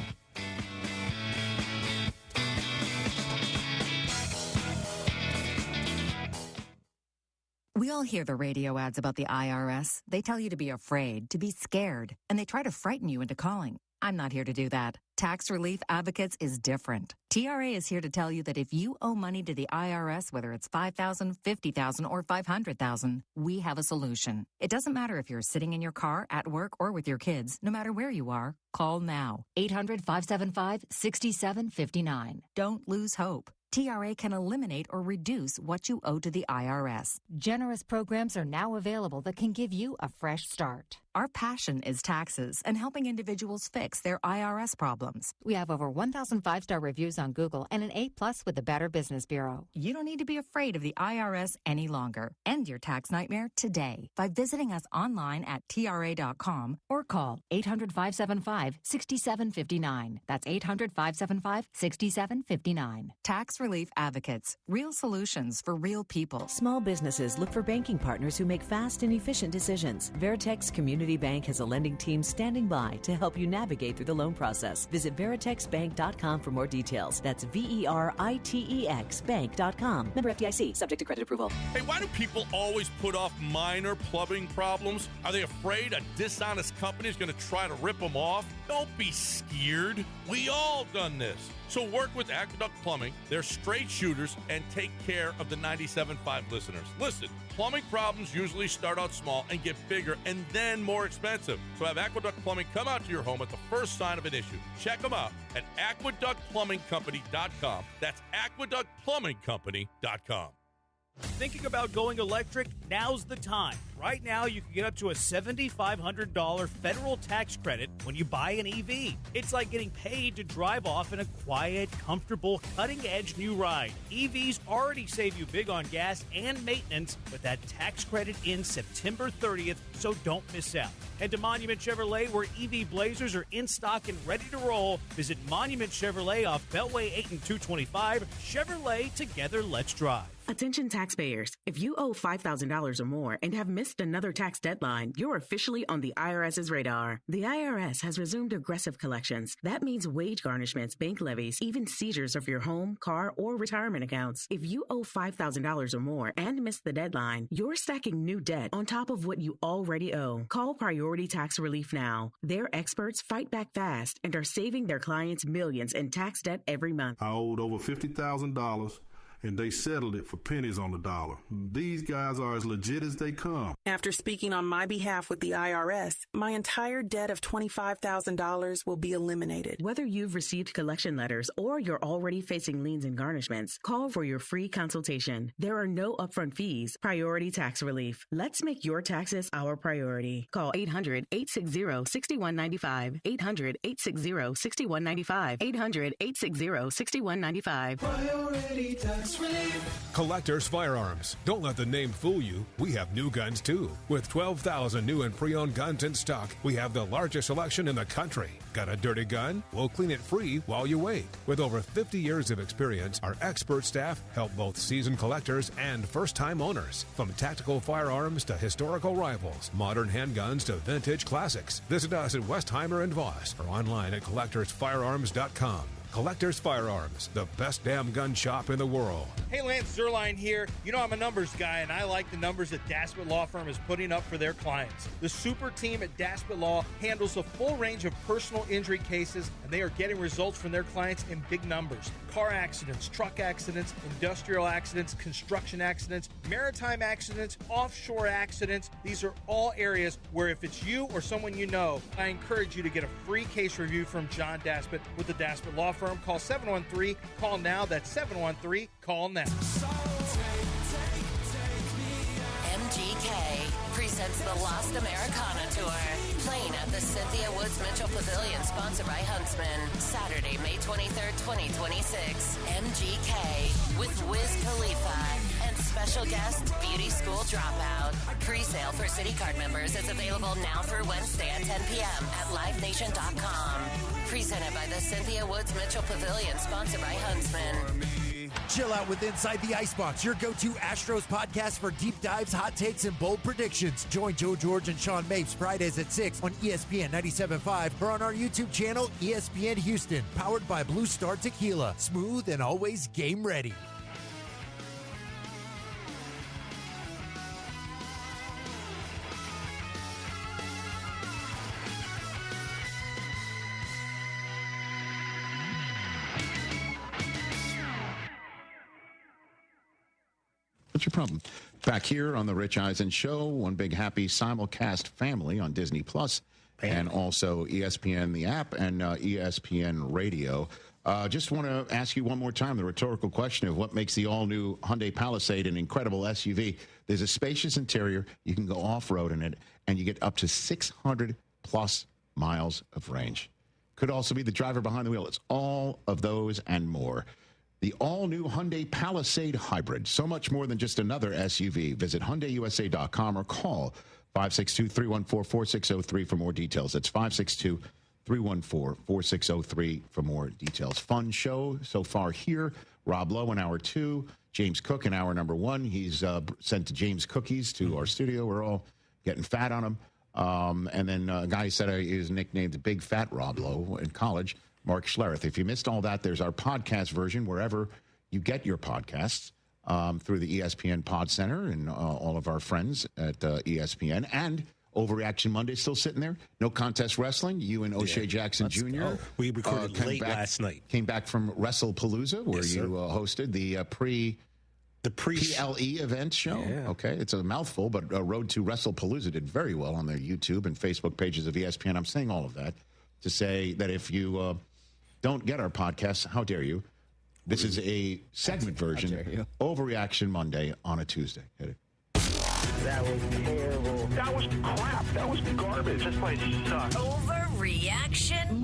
We all hear the radio ads about the IRS. They tell you to be afraid, to be scared, and they try to frighten you into calling. I'm not here to do that. Tax Relief Advocates is different. TRA is here to tell you that if you owe money to the IRS, whether it's $5,000, $50,000, or $500,000, we have a solution. It doesn't matter if you're sitting in your car, at work, or with your kids. No matter where you are, call now. 800-575-6759. Don't lose hope. TRA can eliminate or reduce what you owe to the IRS. Generous programs are now available that can give you a fresh start. Our passion is taxes and helping individuals fix their IRS problems. We have over 1,000 5-star reviews on Google and an A+ with the Better Business Bureau. You don't need to be afraid of the IRS any longer. End your tax nightmare today by visiting us online at TRA.com or call 800-575-6759. That's 800-575-6759. Tax Relief Advocates. Real solutions for real people. Small businesses look for banking partners who make fast and efficient decisions. Veritex Community Bank has a lending team standing by to help you navigate through the loan process. Visit veritexbank.com for more details. That's VERITEX bank.com. Member FDIC, subject to credit approval. Hey, why do people always put off minor plumbing problems? Are they afraid a dishonest company is going to try to rip them off? Don't be scared. We all done this. So work with Aqueduct Plumbing. They're straight shooters and take care of the 97.5 listeners. Listen, plumbing problems usually start out small and get bigger and then more expensive. So have Aqueduct Plumbing come out to your home at the first sign of an issue. Check them out at aqueductplumbingcompany.com. That's aqueductplumbingcompany.com. Thinking about going electric? Now's the time. Right now, you can get up to a $7,500 federal tax credit when you buy an EV. It's like getting paid to drive off in a quiet, comfortable, cutting-edge new ride. EVs already save you big on gas and maintenance, but that tax credit ends September 30th, so don't miss out. Head to Monument Chevrolet, where EV Blazers are in stock and ready to roll. Visit Monument Chevrolet off Beltway 8 and 225. Chevrolet, together, let's drive. Attention taxpayers. If you owe $5,000 or more and have missed another tax deadline, you're officially on the IRS's radar. The IRS has resumed aggressive collections. That means wage garnishments, bank levies, even seizures of your home, car, or retirement accounts. If you owe $5,000 or more and missed the deadline, you're stacking new debt on top of what you already owe. Call Priority Tax Relief now. Their experts fight back fast and are saving their clients millions in tax debt every month. I owed over $50,000. And they settled it for pennies on the dollar. These guys are as legit as they come. After speaking on my behalf with the IRS, my entire debt of $25,000 will be eliminated. Whether you've received collection letters or you're already facing liens and garnishments, call for your free consultation. There are no upfront fees. Priority Tax Relief. Let's make your taxes our priority. Call 800-860-6195. 800-860-6195. 800-860-6195. Priority Tax Relief. Collectors Firearms. Don't let the name fool you. We have new guns too. With 12,000 new and pre-owned guns in stock, we have the largest selection in the country. Got a dirty gun? We'll clean it free while you wait. With over 50 years of experience, our expert staff help both seasoned collectors and first-time owners. From tactical firearms to historical rifles, modern handguns to vintage classics. Visit us at Westheimer and Voss or online at collectorsfirearms.com. Collectors Firearms, the best damn gun shop in the world. Hey, Lance Zerline here. You know I'm a numbers guy, and I like the numbers that Daspit Law Firm is putting up for their clients. The super team at Daspit Law handles a full range of personal injury cases, and they are getting results from their clients in big numbers. Car accidents, truck accidents, industrial accidents, construction accidents, maritime accidents, offshore accidents. These are all areas where if it's you or someone you know, I encourage you to get a free case review from John Daspit with the Daspit Law Firm. Call 713. Call now. That's 713. Call now. MGK presents the Lost Americana Tour. Playing at the Cynthia Woods Mitchell Pavilion, sponsored by Huntsman. Saturday, May 23rd, 2026. MGK with Wiz Khalifa and special guest Beauty School Dropout. Pre-sale for City Card members is available now through Wednesday at 10 p.m. at livenation.com. Presented by the Cynthia Woods Mitchell Pavilion, sponsored by Huntsman. Chill out with Inside the Icebox, your go-to Astros podcast for deep dives, hot takes, and bold predictions. Join Joe George and Sean Mapes Fridays at 6 on ESPN 97.5 or on our YouTube channel, ESPN Houston, powered by Blue Star Tequila. Smooth and always game ready. What's your problem? Back here on the Rich Eisen Show, one big happy simulcast family on Disney Plus, and also ESPN the app and ESPN Radio. Just want to ask you one more time the rhetorical question of what makes the all-new Hyundai Palisade an incredible SUV. There's a spacious interior. You can go off-road in it, and you get up to 600-plus miles of range. Could also be the driver behind the wheel. It's all of those and more. The all-new Hyundai Palisade Hybrid. So much more than just another SUV. Visit HyundaiUSA.com or call 562-314-4603 for more details. That's 562-314-4603 for more details. Fun show so far here. Rob Lowe in hour 2. James Cook in hour number 1. He's sent to James Cookies to our studio. We're all getting fat on him. And then a guy said he was nicknamed Big Fat Rob Lowe in college, Mark Schlereth. If you missed all that, there's our podcast version wherever you get your podcasts through the ESPN Pod Center and all of our friends at ESPN. And Overreaction Monday still sitting there. No Contest Wrestling. You and O'Shea Jackson Jr. We recorded late last night. Came back from WrestlePalooza, where you hosted the PLE event show. Yeah. Okay, it's a mouthful, but Road to WrestlePalooza did very well on their YouTube and Facebook pages of ESPN. I'm saying all of that to say that if you don't get our podcast, how dare you? This is a segment version. Overreaction Monday on a Tuesday. Hit it. That was terrible. That was crap. That was garbage. This place sucks. Overreaction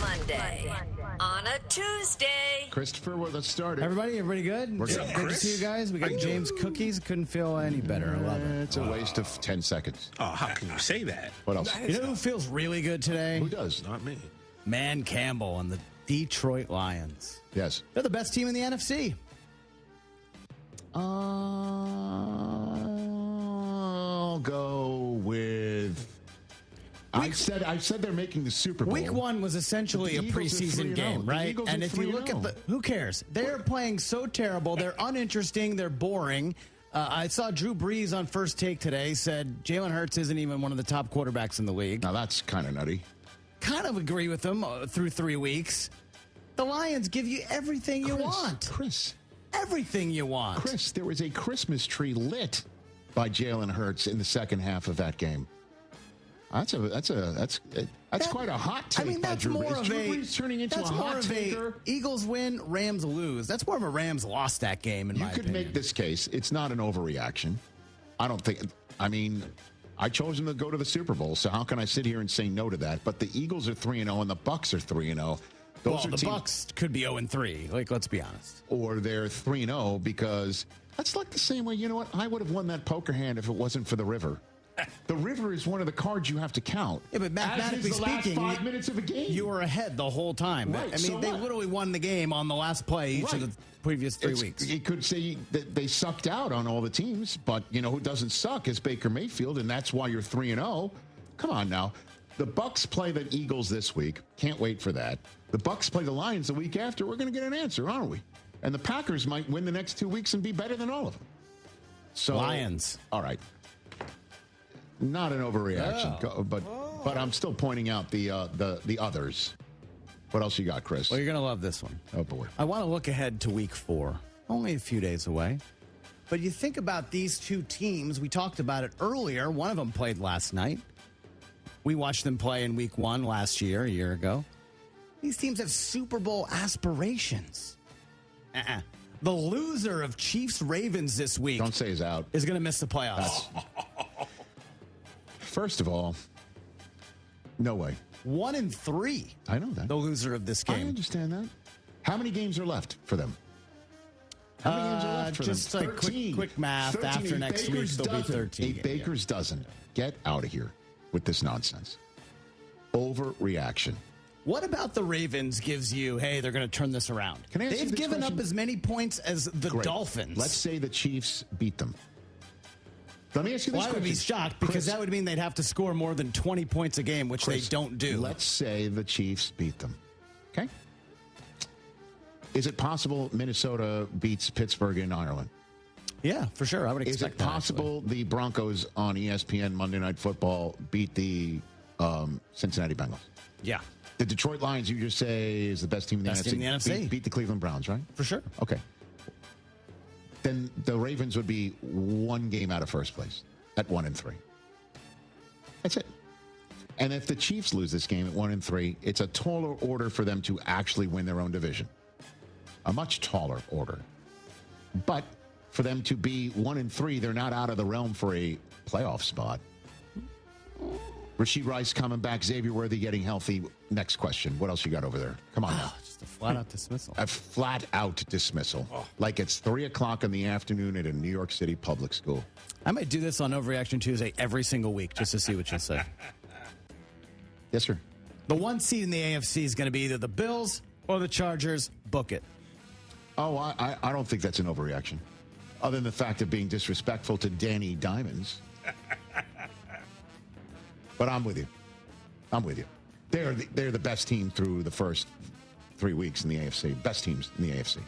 Monday on a Tuesday. Christopher, well, let's start it. Everybody good? We're good. Good to see you guys. We got James Cookies. Couldn't feel any better. I love it. It's a waste of 10 seconds. Oh, how can you say that? What else? You know who feels really good today? Who does? Not me. Man Campbell and the Detroit Lions. Yes. They're the best team in the NFC. I'll go with... I said they're making the Super Bowl. Week 1 was essentially a preseason game, right? And if you look at who cares? They're playing so terrible. They're uninteresting. They're boring. I saw Drew Brees on First Take today said Jalen Hurts isn't even one of the top quarterbacks in the league. Now that's kind of nutty. Kind of agree with him through 3 weeks. The Lions give you everything you want. Chris. Everything you want. Chris, there was a Christmas tree lit by Jalen Hurts in the second half of that game. That's quite a hot take. I mean, that's by Drew more Brees. of Drew Brees turning into a hot taker. Eagles win, Rams lose. That's more of a Rams lost that game, in my opinion. You could make this case. It's not an overreaction. I don't think. I mean, I chose them to go to the Super Bowl, so how can I sit here and say no to that? But the Eagles are 3-0 and the Bucs are 3-0. The Bucs could be 0-3. Like, let's be honest. Or they're 3-0 because that's like the same way. You know what? I would have won that poker hand if it wasn't for the river. The river is one of the cards you have to count. Yeah, but mathematically speaking, last 5 minutes of a game, you were ahead the whole time. Right, I mean, they literally won the game on the last play each of the previous 3 weeks. You could say that they sucked out on all the teams, but you know who doesn't suck is Baker Mayfield, and that's why you're 3-0. Come on now. The Bucs play the Eagles this week. Can't wait for that. The Bucs play the Lions the week after. We're going to get an answer, aren't we? And the Packers might win the next 2 weeks and be better than all of them. So Lions. All right. Not an overreaction, but I'm still pointing out the others. What else you got, Chris? Well, you're going to love this one. Oh, boy. I want to look ahead to week 4. Only a few days away. But you think about these two teams. We talked about it earlier. One of them played last night. We watched them play in week 1 last year, a year ago. These teams have Super Bowl aspirations. The loser of Chiefs-Ravens this week. Don't say he's out. Is going to miss the playoffs. First of all, no way. 1-3. I know that. The loser of this game. I understand that. How many games are left for them? How many games are left for just them? like quick math. 13. After next week, they'll be 13. A Baker's dozen. Get out of here with this nonsense. Overreaction. What about the Ravens gives you, hey, they're going to turn this around? Can I ask you They've this given question? up as many points as the Dolphins. Let's say the Chiefs beat them. Let me ask you this question. I would be shocked because that would mean they'd have to score more than 20 points a game, which they don't do. Let's say the Chiefs beat them. Okay? Is it possible Minnesota beats Pittsburgh in Ireland? Yeah, for sure. I would expect that. Is it possible the Broncos on ESPN Monday Night Football beat the Cincinnati Bengals? Yeah. The Detroit Lions, you just say, is the best team in the Best NFC. team in the NFC. Beat the Cleveland Browns, right? For sure. Okay. Then the Ravens would be 1 game out of first place at 1-3. That's it. And if the Chiefs lose this game at 1-3, it's a taller order for them to actually win their own division. A much taller order. But for them to be 1-3, they're not out of the realm for a playoff spot. Rasheed Rice coming back, Xavier Worthy getting healthy. Next question. What else you got over there? Come on now. Just a flat-out dismissal. A flat-out dismissal. Like it's 3 o'clock in the afternoon at a New York City public school. I might do this on Overreaction Tuesday every single week just to see what you'll say. Yes, sir. The 1 seed in the AFC is going to be either the Bills or the Chargers. Book it. Oh, I don't think that's an overreaction. Other than the fact of being disrespectful to Danny Diamonds. But I'm with you. They're the best team through the first 3 weeks in the AFC. Best teams in the AFC.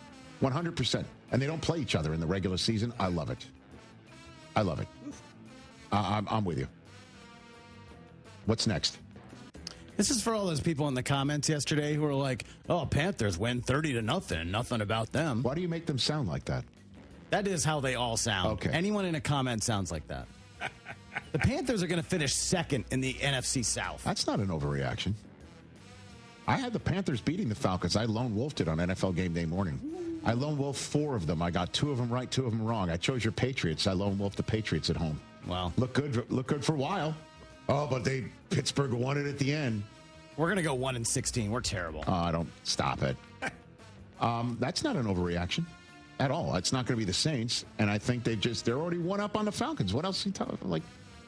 100%. And they don't play each other in the regular season. I love it. I'm with you. What's next? This is for all those people in the comments yesterday who were like, oh, Panthers win 30-0. Nothing about them. Why do you make them sound like that? That is how they all sound. Okay. Anyone in a comment sounds like that. The Panthers are going to finish second in the NFC South. That's not an overreaction. I had the Panthers beating the Falcons. I lone wolfed it on NFL game day morning. I lone wolfed 4 of them. I got 2 of them right, 2 of them wrong. I chose your Patriots. I lone wolfed the Patriots at home. Wow. Look good for a while. Oh, but Pittsburgh won it at the end. We're going to go 1-16. We're terrible. Don't stop it. That's not an overreaction at all. It's not going to be the Saints, and I think they're already one up on the Falcons. What else?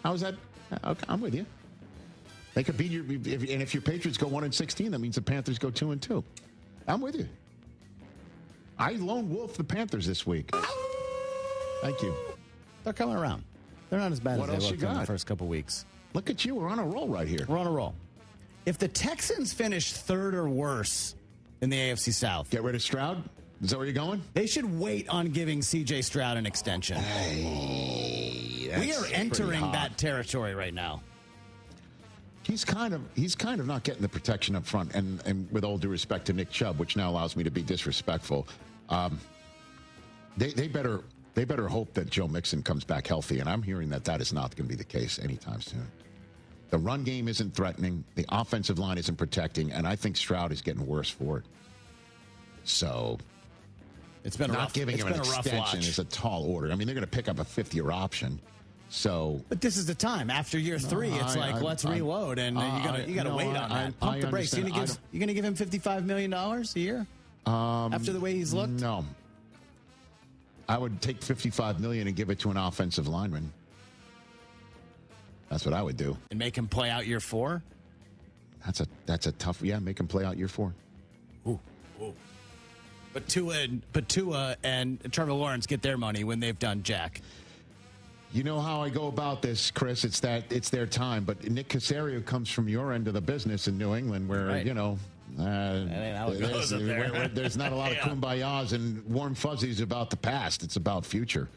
How is that? Okay, I'm with you. They could beat if your Patriots go 1-16, that means the Panthers go 2-2. I'm with you. I lone wolf the Panthers this week. Thank you. They're coming around. They're not as bad What as else they you looked in the got? first couple weeks. Look at you. We're on a roll right here. We're on a roll. If the Texans finish 3rd or worse in the AFC South, get rid of Stroud? Is that where you're going? They should wait on giving C.J. Stroud an extension. We are entering that territory right now. He's kind of not getting the protection up front, and with all due respect to Nick Chubb, which now allows me to be disrespectful, they better hope that Joe Mixon comes back healthy, and I'm hearing that is not going to be the case anytime soon. The run game isn't threatening, the offensive line isn't protecting, and I think Stroud is getting worse for it. So it's been not giving him an extension is a tall order. I mean, they're going to pick up a 5th-year option. So, but this is the time after year 3. It's let's reload, and you got to wait on that. Pump the brakes. You're going to give him $55 million a year after the way he's looked. No, I would take $55 million and give it to an offensive lineman. That's what I would do, and make him play out year 4. That's a tough. Yeah, make him play out year 4. Ooh. But Tua and Trevor Lawrence get their money when they've done jack. You know how I go about this, Chris. It's their time. But Nick Caserio comes from your end of the business in New England, where right. There's not a lot of kumbayas and warm fuzzies about the past. It's about future.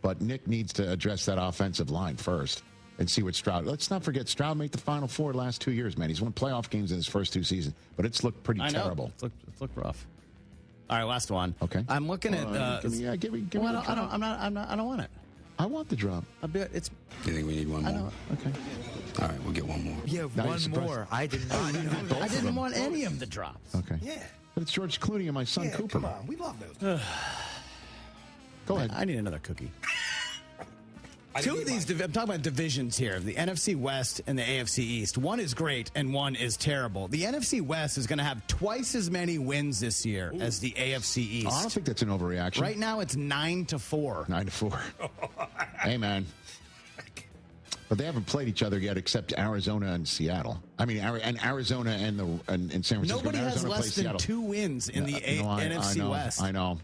But Nick needs to address that offensive line first and see what Stroud. Let's not forget Stroud made the Final Four last 2 years, man. He's won playoff games in his first 2 seasons, but it's looked pretty terrible. It's looked rough. All right, last one. Okay. I'm looking at. Give me. I don't want it. I want the drop. A bit. It's. Do you think we need one more? Okay. All right, we'll get one more. Yeah, one more. I did not. I didn't want any of the drops. Okay. Yeah. But it's George Clooney and my son Cooper. Come on, we love those. Go ahead. I need another cookie. 2 of these, I'm talking about divisions here, the NFC West and the AFC East. One is great and one is terrible. The NFC West is going to have twice as many wins this year as the AFC East. I don't think that's an overreaction. Right now it's 9-4. 9-4. Hey, man. But they haven't played each other yet except Arizona and Seattle. I mean, and Arizona and San Francisco. Nobody has less than Seattle. 2 wins in the NFC West. I know.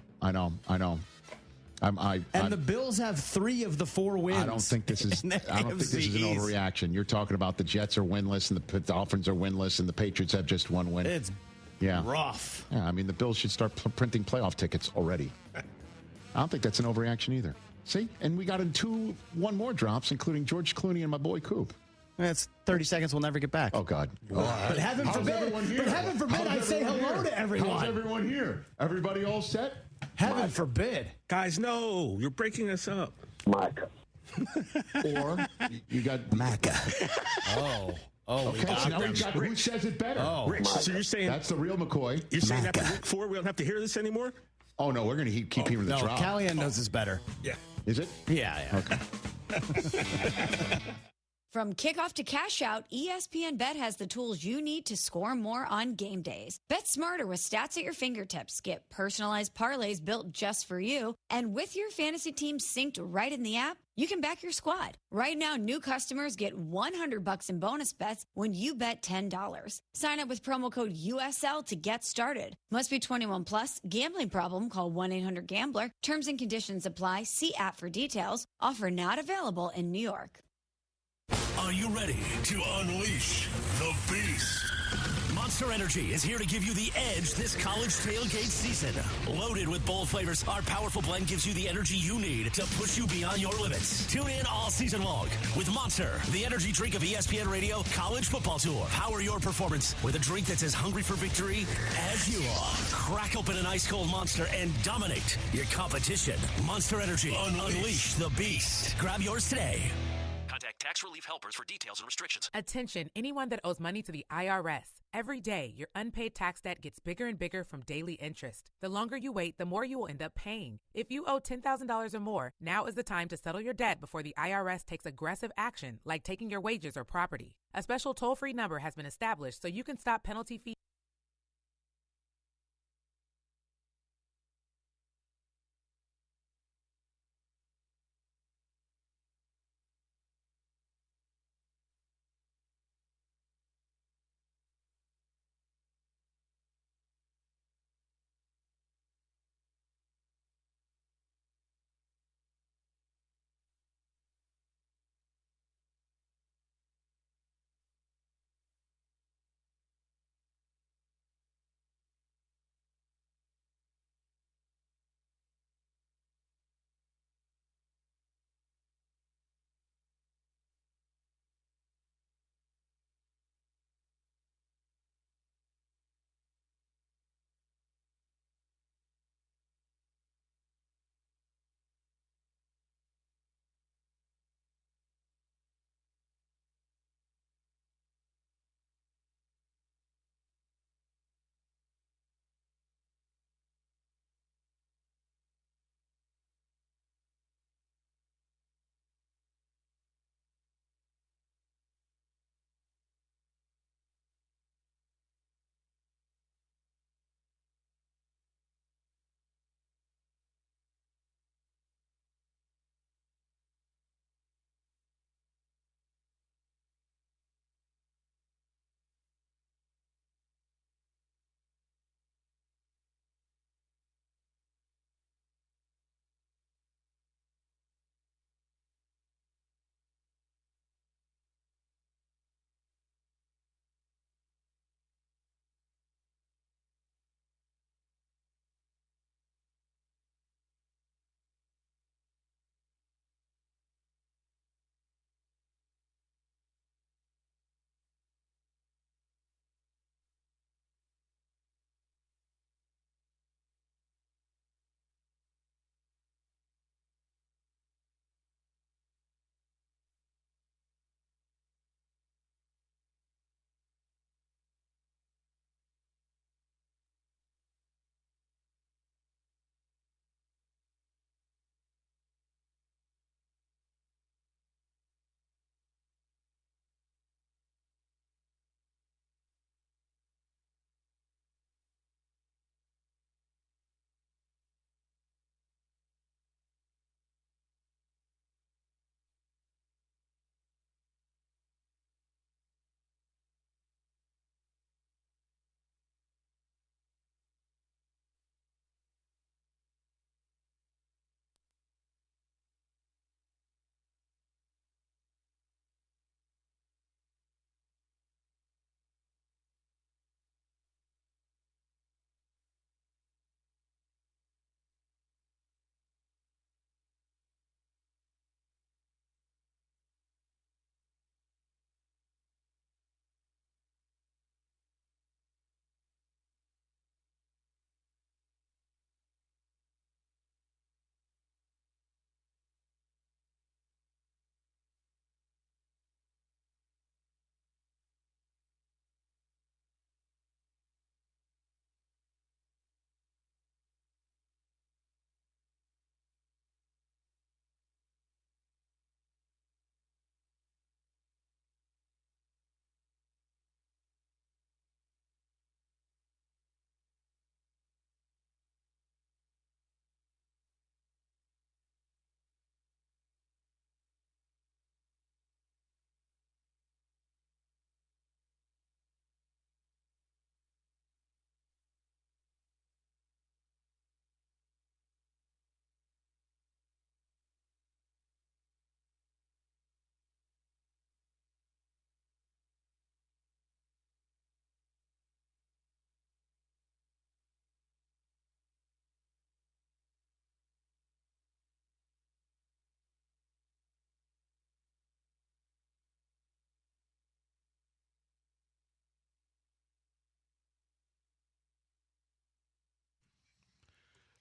And the Bills have 3 of the 4 wins. I don't think this is. I don't think this is an overreaction. You're talking about the Jets are winless and the Dolphins are winless and the Patriots have just 1 win. It's rough. Yeah, I mean the Bills should start printing playoff tickets already. I don't think that's an overreaction either. See, and we got in 1 more drops, including George Clooney and my boy Coop. That's 30 seconds we'll never get back. Oh God! But heaven forbid I say hello to everyone. How's everyone here? Everybody all set? Heaven forbid. Guys, no, you're breaking us up. Micah. Or you got Macca. Okay, so now we've got who says it better. Rich, so you're saying that's the real McCoy. You're saying after week 4 we don't have to hear this anymore? Oh no, we're going to keep hearing the drop. Callahan knows this better. Yeah. Is it? Yeah. Okay. From kickoff to cash out, ESPN Bet has the tools you need to score more on game days. Bet smarter with stats at your fingertips. Get personalized parlays built just for you. And with your fantasy team synced right in the app, you can back your squad. Right now, new customers get $100 in bonus bets when you bet $10. Sign up with promo code USL to get started. Must be 21 plus. Gambling problem? Call 1-800-GAMBLER. Terms and conditions apply. See app for details. Offer not available in New York. Are you ready to unleash the beast? Monster Energy is here to give you the edge this college tailgate season. Loaded with bold flavors, our powerful blend gives you the energy you need to push you beyond your limits. Tune in all season long with Monster, the energy drink of ESPN Radio College Football Tour. Power your performance with a drink that's as hungry for victory as you are. Crack open an ice-cold Monster and dominate your competition. Monster Energy. Unleash the beast. Grab yours today. Contact Tax Relief Helpers for details and restrictions. Attention, anyone that owes money to the IRS. Every day, your unpaid tax debt gets bigger and bigger from daily interest. The longer you wait, the more you will end up paying. If you owe $10,000 or more, now is the time to settle your debt before the IRS takes aggressive action, like taking your wages or property. A special toll-free number has been established so you can stop penalty fees.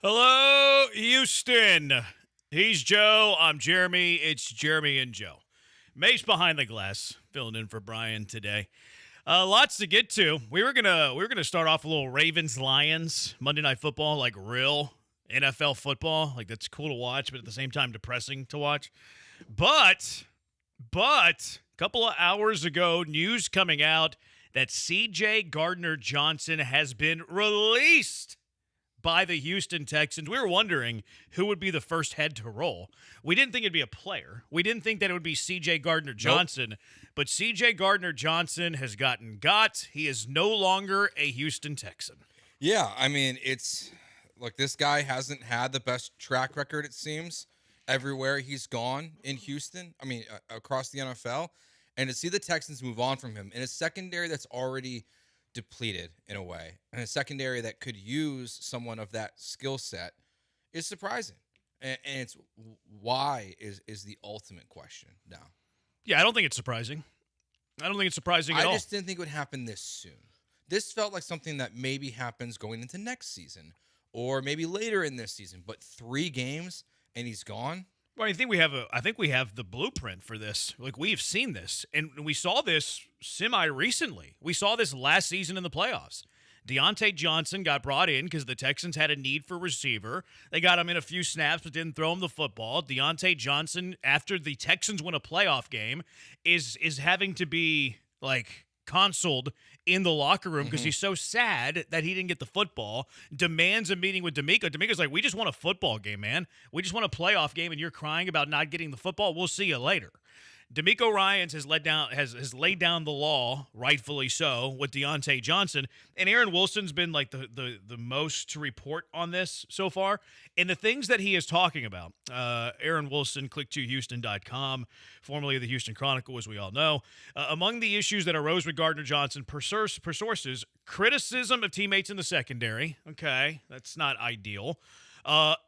Hello, Houston. He's Joe. I'm Jeremy. It's Jeremy and Joe. Mace behind the glass, filling in for Brian today. Lots to get to. We were gonna start off a little Ravens-Lions Monday Night Football, like real NFL football. Like, that's cool to watch, but at the same time depressing to watch. But a couple of hours ago, news coming out that C.J. Gardner-Johnson has been released by the Houston Texans. We were wondering who would be the first head to roll. We didn't think it'd be a player. We didn't think that it would be C.J. Gardner-Johnson. Nope. But C.J. Gardner-Johnson has gotten got. He is no longer a Houston Texan. Yeah, I mean, look, this guy hasn't had the best track record, it seems, everywhere he's gone in Houston. I mean, across the NFL. And to see the Texans move on from him in a secondary that's already depleted in a way, and a secondary that could use someone of that skill set is surprising. And it's why is the ultimate question now. Yeah, I don't think it's surprising. I don't think it's surprising at all. I just didn't think it would happen this soon. This felt like something that maybe happens going into next season or maybe later in this season. But 3 games and he's gone. Well, I think we have the blueprint for this. Like, we've seen this, and we saw this semi-recently. We saw this last season in the playoffs. Deontay Johnson got brought in because the Texans had a need for receiver. They got him in a few snaps but didn't throw him the football. Deontay Johnson, after the Texans win a playoff game, is having to be, like, consoled in the locker room because he's so sad that he didn't get the football, demands a meeting with D'Amico. D'Amico's like, we just want a football game, man. We just want a playoff game, and you're crying about not getting the football. We'll see you later. D'Amico Ryans has laid down the law, rightfully so, with Deontay Johnson. And Aaron Wilson's been like the most to report on this so far. And the things that he is talking about, Aaron Wilson, click2houston.com, formerly of the Houston Chronicle, as we all know. Among the issues that arose with Gardner-Johnson, per sources, criticism of teammates in the secondary. Okay, that's not ideal.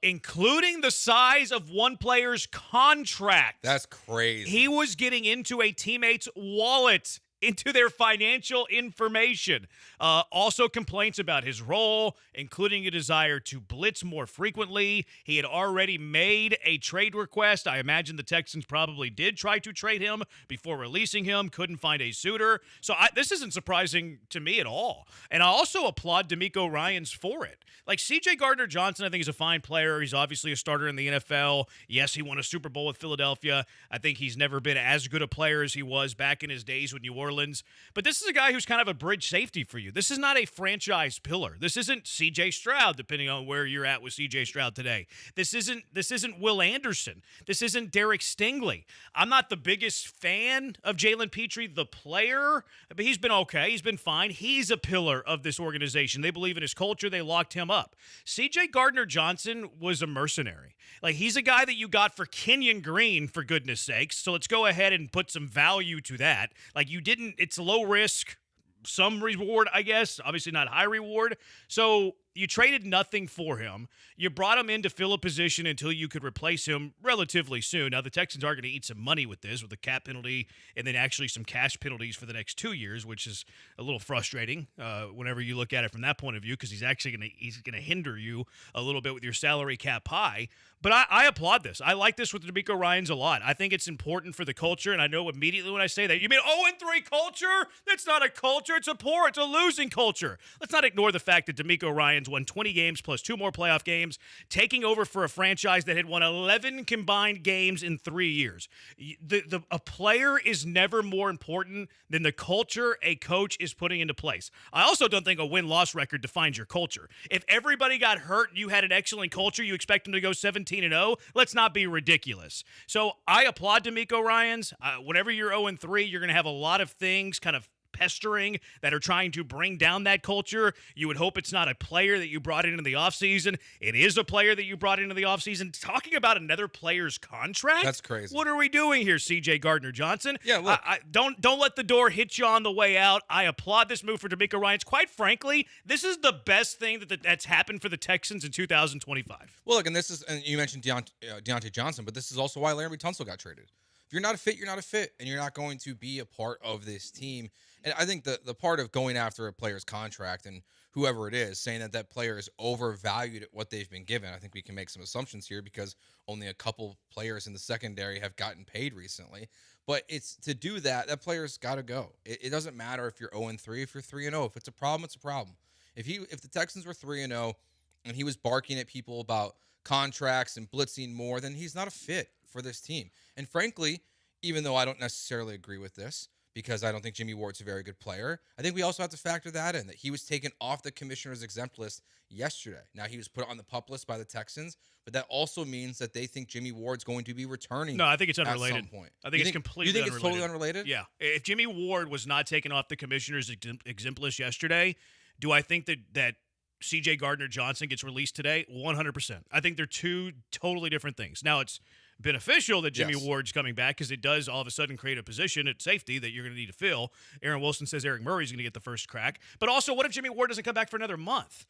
Including the size of one player's contract. That's crazy. He was getting into a teammate's wallet, into their financial information. Also complaints about his role, including a desire to blitz more frequently. He had already made a trade request. I imagine the Texans probably did try to trade him before releasing him, couldn't find a suitor. So this isn't surprising to me at all. And I also applaud D'Amico Ryans for it. Like, C.J. Gardner-Johnson, I think, is a fine player. He's obviously a starter in the NFL. Yes, he won a Super Bowl with Philadelphia. I think he's never been as good a player as he was back in his days with New Orleans. But this is a guy who's kind of a bridge safety for you. This is not a franchise pillar. This isn't C.J. Stroud, depending on where you're at with C.J. Stroud today. This isn't Will Anderson. This isn't Derek Stingley. I'm not the biggest fan of Jalen Petrie, the player, but he's been okay. He's been fine. He's a pillar of this organization. They believe in his culture. They locked him up. C.J. Gardner-Johnson was a mercenary. Like, he's a guy that you got for Kenyon Green, for goodness sakes. So let's go ahead and put some value to that. Like, it's low risk, some reward, I guess. Obviously not high reward. So you traded nothing for him. You brought him in to fill a position until you could replace him relatively soon. Now, the Texans are going to eat some money with this, with a cap penalty and then actually some cash penalties for the next 2 years, which is a little frustrating whenever you look at it from that point of view, because he's going to hinder you a little bit with your salary cap high. But I applaud this. I like this with D'Amico Ryans a lot. I think it's important for the culture, and I know immediately when I say that, you mean 0-3 culture? That's not a culture. It's a losing culture. Let's not ignore the fact that D'Amico Ryans won 20 games plus 2 more playoff games, taking over for a franchise that had won 11 combined games in 3 years. A player is never more important than the culture a coach is putting into place. I also don't think a win-loss record defines your culture. If everybody got hurt and you had an excellent culture, you expect them to go 17-0, let's not be ridiculous. So I applaud D'Amico Ryans. Whenever you're 0-3, you're going to have a lot of things kind of pestering that are trying to bring down that culture. You would hope it's not a player that you brought into the offseason. It is a player that you brought into the offseason. Talking about another player's contract? That's crazy. What are we doing here, C.J. Gardner-Johnson? Yeah, look. Don't let the door hit you on the way out. I applaud this move for D'Amico Ryans. Quite frankly, this is the best thing that's happened for the Texans in 2025. Well, look, and you mentioned Deontay Johnson, but this is also why Larry Tunsil got traded. If you're not a fit, you're not a fit, and you're not going to be a part of this team And I think the part of going after a player's contract and whoever it is, saying that player is overvalued at what they've been given, I think we can make some assumptions here because only a couple players in the secondary have gotten paid recently. But it's to do that player's got to go. It doesn't matter if you're 0-3, if you're 3-0. If it's a problem, it's a problem. If the Texans were 3-0 and he was barking at people about contracts and blitzing more, then he's not a fit for this team. And frankly, even though I don't necessarily agree with this, because I don't think Jimmy Ward's a very good player, I think we also have to factor that in, that he was taken off the commissioner's exempt list yesterday. Now, he was put on the PUP list by the Texans, but that also means that they think Jimmy Ward's going to be returning. No, I think it's unrelated. At some point. I think it's completely unrelated. You think it's totally unrelated? Yeah. If Jimmy Ward was not taken off the commissioner's exempt list yesterday, do I think that C.J. Gardner-Johnson gets released today? 100%. I think they're two totally different things. Now, it's beneficial that Jimmy Ward's coming back because it does all of a sudden create a position at safety that you're going to need to fill. Aaron Wilson says Eric Murray's going to get the first crack. But also, what if Jimmy Ward doesn't come back for another month?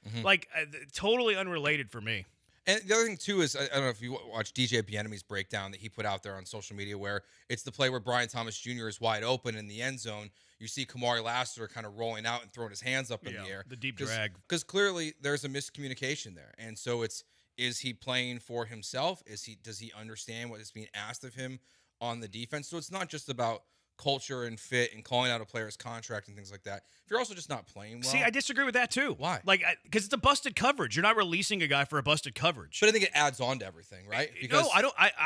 Totally unrelated for me. And the other thing, too, is I don't know if you watch DJ Bieniemy's breakdown that he put out there on social media where it's the play where Brian Thomas Jr. is wide open in the end zone. You see Kamari Lassiter kind of rolling out and throwing his hands up in the air. The deep drag. Because clearly there's a miscommunication there. And so is he playing for himself? Does he understand what is being asked of him on the defense? So it's not just about culture and fit and calling out a player's contract and things like that. If you're also just not playing well. See, I disagree with that too. Why? Because it's a busted coverage. You're not releasing a guy for a busted coverage. But I think it adds on to everything, right? Because I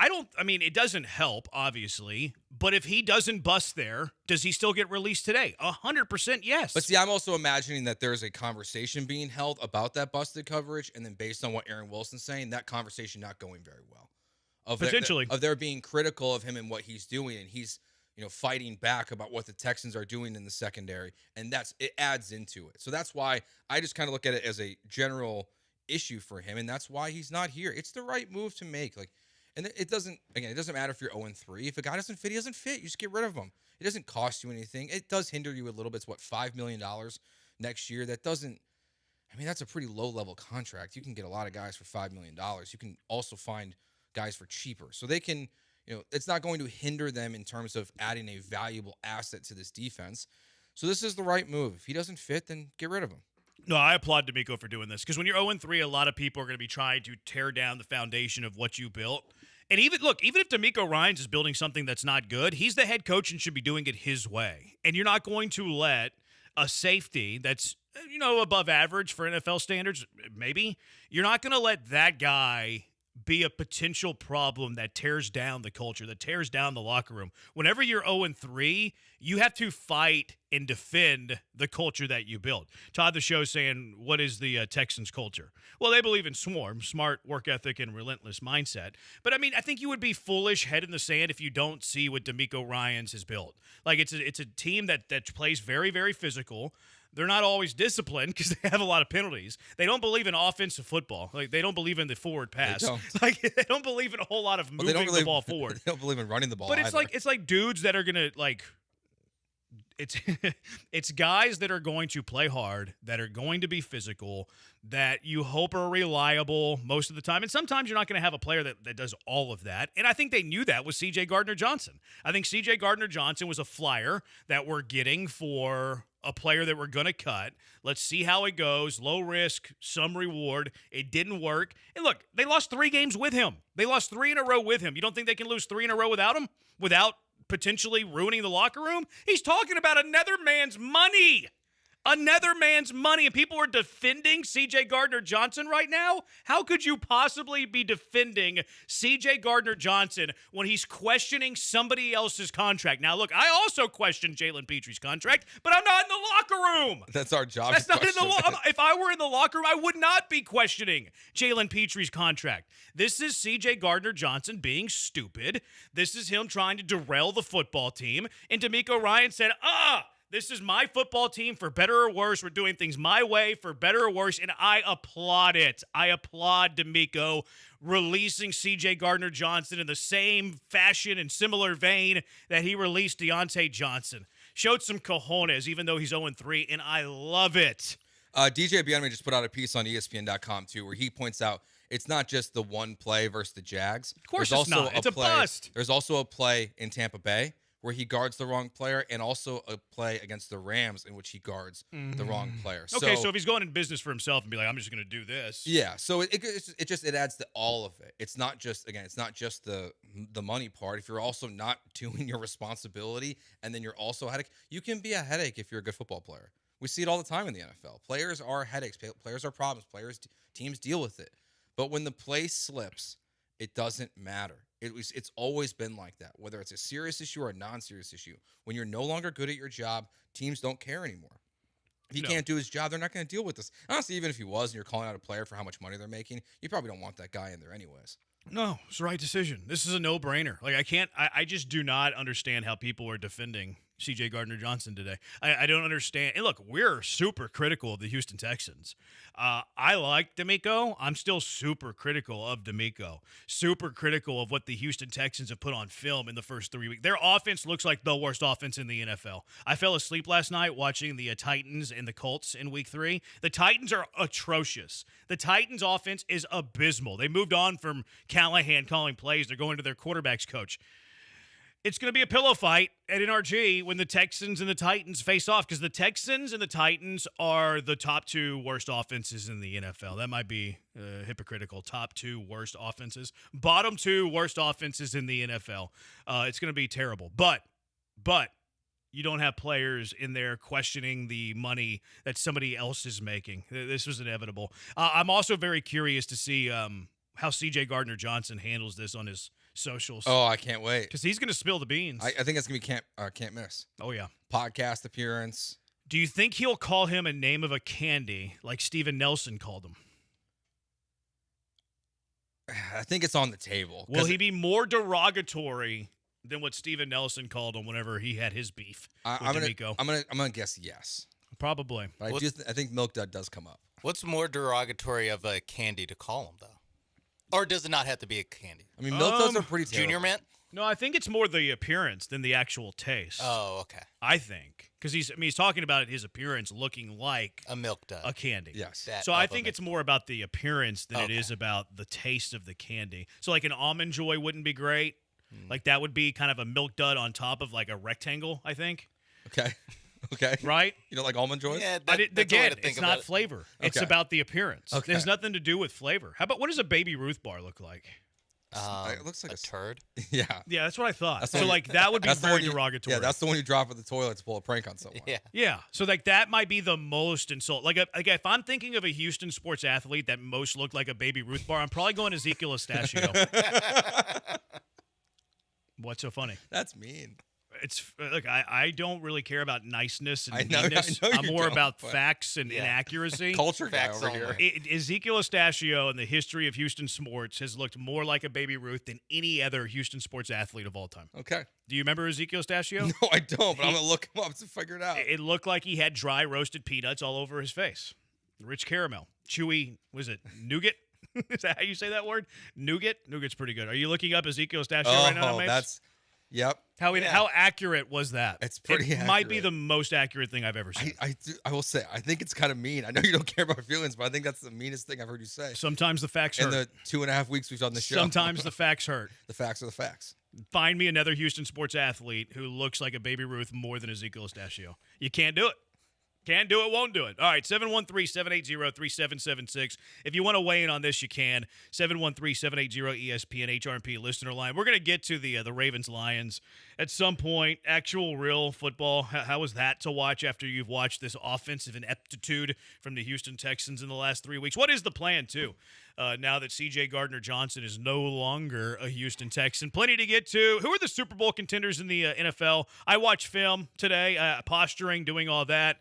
don't. I mean, it doesn't help, obviously. But if he doesn't bust there, does he still get released today? 100% yes. But see, I'm also imagining that there's a conversation being held about that busted coverage, and then based on what Aaron Wilson's saying, that conversation not going very well. Potentially. Of their being critical of him and what he's doing, and he's fighting back about what the Texans are doing in the secondary, and it adds into it. So that's why I just kind of look at it as a general issue for him, and that's why he's not here. It's the right move to make. And it doesn't matter if you're 0-3. If a guy doesn't fit, he doesn't fit. You just get rid of him. It doesn't cost you anything. It does hinder you a little bit. It's $5 million next year. That's a pretty low-level contract. You can get a lot of guys for $5 million. You can also find guys for cheaper. So they can, it's not going to hinder them in terms of adding a valuable asset to this defense. So this is the right move. If he doesn't fit, then get rid of him. No, I applaud D'Amico for doing this because when you're 0-3, a lot of people are going to be trying to tear down the foundation of what you built. And even if D'Amico Ryans is building something that's not good, he's the head coach and should be doing it his way. And you're not going to let a safety that's, above average for NFL standards, maybe, you're not going to let that guy be a potential problem that tears down the culture, that tears down the locker room. Whenever you're 0-3, you have to fight and defend the culture that you built. Todd the Show saying, what is the Texans culture? Well, they believe in SWARM, smart work ethic and relentless mindset. But I think you would be foolish head in the sand if you don't see what D'Amico Ryans has built. It's a team that plays very, very physical. They're not always disciplined because they have a lot of penalties. They don't believe in offensive football. They don't believe in the forward pass. They don't believe in a whole lot of moving the ball forward. They don't believe in running the ball. But it's like dudes that are gonna it's guys that are going to play hard, that are going to be physical, that you hope are reliable most of the time. And sometimes you're not going to have a player that does all of that. And I think they knew that with C.J. Gardner-Johnson. I think C.J. Gardner-Johnson was a flyer that we're getting for a player that we're going to cut. Let's see how it goes. Low risk, some reward. It didn't work. And look, they lost 3 games with him. They lost 3 in a row with him. You don't think they can lose 3 in a row without him? Without potentially ruining the locker room? He's talking about another man's money. Another man's money. And people are defending C.J. Gardner-Johnson right now? How could you possibly be defending C.J. Gardner-Johnson when he's questioning somebody else's contract? Now, look, I also question Jalen Petre's contract, but I'm not in the locker room. That's our job. That's not in the If I were in the locker room, I would not be questioning Jalen Petre's contract. This is C.J. Gardner-Johnson being stupid. This is him trying to derail the football team. And D'Amico Ryans said, this is my football team for better or worse. We're doing things my way for better or worse, and I applaud it. I applaud D'Amico releasing C.J. Gardner-Johnson in the same fashion and similar vein that he released Deontay Johnson. Showed some cojones, even though he's 0-3, and I love it. DJ Bieniemy just put out a piece on ESPN.com, too, where he points out it's not just the one play versus the Jags. Of course it's not. It's a bust. There's also a play in Tampa Bay where he guards the wrong player, and also a play against the Rams in which he guards the wrong player. Okay, so if he's going in business for himself and be like, I'm just going to do this. Yeah, so it adds to all of it. It's not just the money part. If you're also not doing your responsibility, and then you're also a headache, you can be a headache if you're a good football player. We see it all the time in the NFL. Players are headaches. Players are problems. Teams deal with it. But when the play slips, it doesn't matter. It's always been like that, whether it's a serious issue or a non-serious issue. When you're no longer good at your job, teams don't care anymore. If he can't do his job, they're not going to deal with this. Honestly, even if he was and you're calling out a player for how much money they're making, you probably don't want that guy in there anyways. No, it's the right decision. This is a no-brainer. Like, I just do not understand how people are defending C.J. Gardner-Johnson today. I don't understand. And look, we're super critical of the Houston Texans. I like D'Amico. I'm still super critical of D'Amico. Super critical of what the Houston Texans have put on film in the first 3 weeks. Their offense looks like the worst offense in the NFL. I fell asleep last night watching the Titans and the Colts in week 3. The Titans are atrocious. The Titans offense is abysmal. They moved on from Callahan calling plays. They're going to their quarterback's coach. It's going to be a pillow fight at NRG when the Texans and the Titans face off, because the Texans and the Titans are the top 2 worst offenses in the NFL. That might be hypocritical. Top 2 worst offenses. Bottom 2 worst offenses in the NFL. It's going to be terrible. But you don't have players in there questioning the money that somebody else is making. This was inevitable. I'm also very curious to see how C.J. Gardner-Johnson handles this on his socials. Oh, I can't wait. Because he's going to spill the beans. I think it's going to be can't miss. Oh, yeah. Podcast appearance. Do you think he'll call him a name of a candy like Steven Nelson called him? I think it's on the table. Will he be more derogatory than what Steven Nelson called him whenever he had his beef with D'Amico? I'm gonna guess yes. Probably. But I think Milk Dud does come up. What's more derogatory of a candy to call him, though? Or does it not have to be a candy? I mean, Milk Duds are pretty terrible. Junior Mint? No, I think it's more the appearance than the actual taste. Oh, okay. I think. Because he's talking about his appearance looking like a Milk Dud. A candy. Yes. So I think it's more about the appearance than it is about the taste of the candy. So like an Almond Joy wouldn't be great. Like that would be kind of a Milk Dud on top of like a rectangle, I think. Okay. Okay. Right? You don't like Almond Joys? Yeah, again, it's not flavor. Okay. It's about the appearance. Okay. There's nothing to do with flavor. How about, what does a Baby Ruth bar look like? It looks like a turd. Yeah. Yeah, that's what I thought. That's So like that would be very derogatory. Yeah, that's the one you drop in the toilet to pull a prank on someone. Yeah. Yeah. So like that might be the most insult. Like if I'm thinking of a Houston sports athlete that most looked like a Baby Ruth bar, I'm probably going Ezekiel Estachio. What's so funny? That's mean. It's look, I don't really care about niceness and I know meanness. you I'm more don't, about but- facts and accuracy. Culture guy over here. Ezekiel Estachio in the history of Houston sports has looked more like a Baby Ruth than any other Houston sports athlete of all time. Okay. Do you remember Ezekiel Estachio? No, I don't, but I'm going to look him up to figure it out. It looked like he had dry roasted peanuts all over his face. Rich caramel. Chewy, was it nougat? Is that how you say that word? Nougat? Nougat's pretty good. Are you looking up Ezekiel Estachio right now, Mapes? That's... Yep. How accurate was that? It's pretty It might be the most accurate thing I've ever seen. I will say, I think it's kind of mean. I know you don't care about feelings, but I think that's the meanest thing I've heard you say. Sometimes the facts hurt. In the 2.5 weeks we've done the show. Sometimes the facts hurt. The facts are the facts. Find me another Houston sports athlete who looks like a Baby Ruth more than Ezekiel Estachio. You can't do it. Can't do it, won't do it. All right, 713-780-3776. If you want to weigh in on this, you can. 713-780-ESPN HRP listener line. We're going to get to the Ravens-Lions at some point. Actual, real football. How was that to watch after you've watched this offensive ineptitude from the Houston Texans in the last 3 weeks? What is the plan, too? Now that C.J. Gardner-Johnson is no longer a Houston Texan. Plenty to get to. Who are the Super Bowl contenders in the NFL? I watched film today, posturing, doing all that.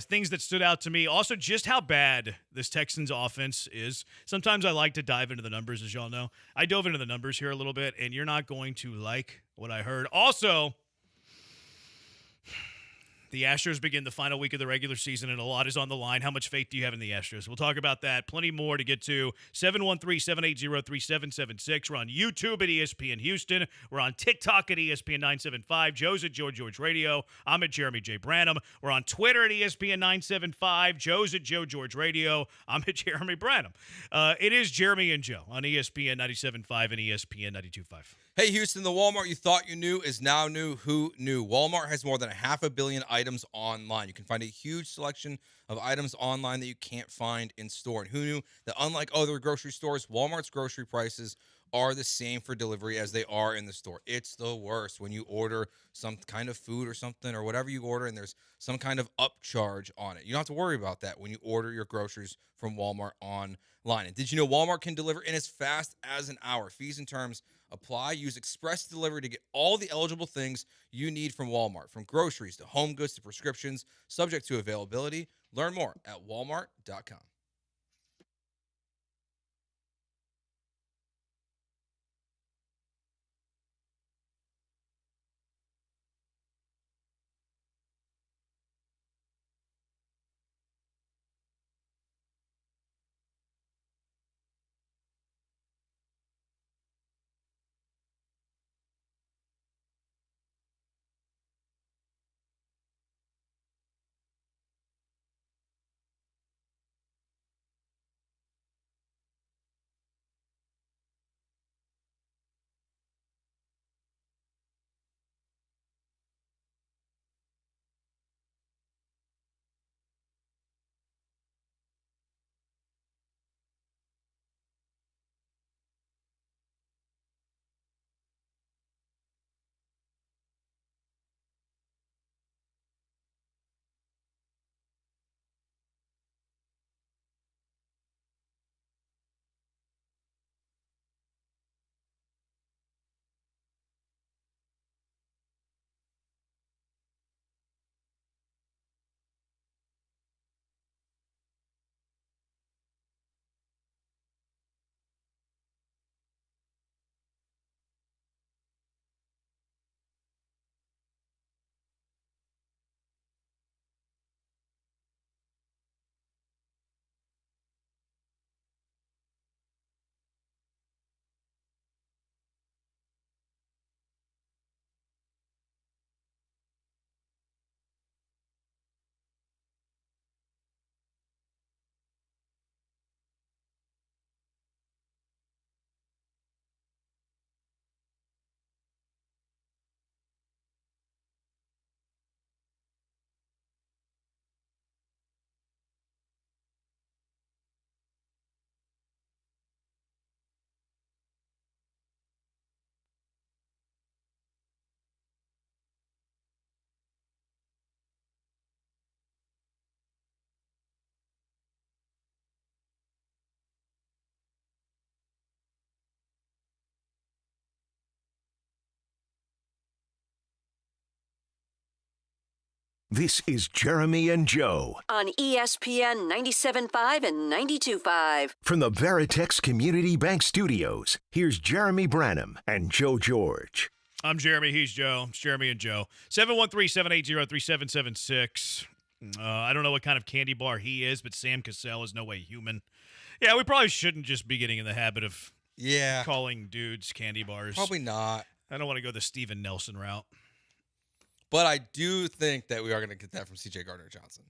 Things that stood out to me. Also, just how bad this Texans offense is. Sometimes I like to dive into the numbers, as y'all know. I dove into the numbers here a little bit, and you're not going to like what I heard. Also, the Astros begin the final week of the regular season, and a lot is on the line. How much faith do you have in the Astros? We'll talk about that. Plenty more to get to. 713-780-3776. We're on YouTube at ESPN Houston. We're on TikTok at ESPN 975. Joe's at Joe George Radio. I'm at Jeremy J. Branham. We're on Twitter at ESPN 975. Joe's at Joe George Radio. I'm at Jeremy Branham. It is Jeremy and Joe on ESPN 97.5 and ESPN 92.5. Hey, Houston, the Walmart you thought you knew is now new. Who knew? Walmart has more than 500 million items online. You can find a huge selection of items online that you can't find in store. And who knew that unlike other grocery stores, Walmart's grocery prices are the same for delivery as they are in the store. It's the worst when you order some kind of food or something or whatever you order and there's some kind of upcharge on it. You don't have to worry about that when you order your groceries from Walmart online. And did you know Walmart can deliver in as fast as an hour? Fees and terms apply. Use Express Delivery to get all the eligible things you need from Walmart, from groceries to home goods to prescriptions, subject to availability. Learn more at walmart.com. This is Jeremy and Joe on ESPN 97.5 and 92.5. from the Veritex Community Bank Studios. Here's Jeremy Branham and Joe George. I'm Jeremy. He's Joe. It's Jeremy and Joe. 713-780-3776. I don't know what kind of candy bar he is, but Sam Cassell is no way human. Yeah, we probably shouldn't just be getting in the habit of calling dudes candy bars. Probably not. I don't want to go the Steven Nelson route. But I do think that we are going to get that from C.J. Gardner-Johnson.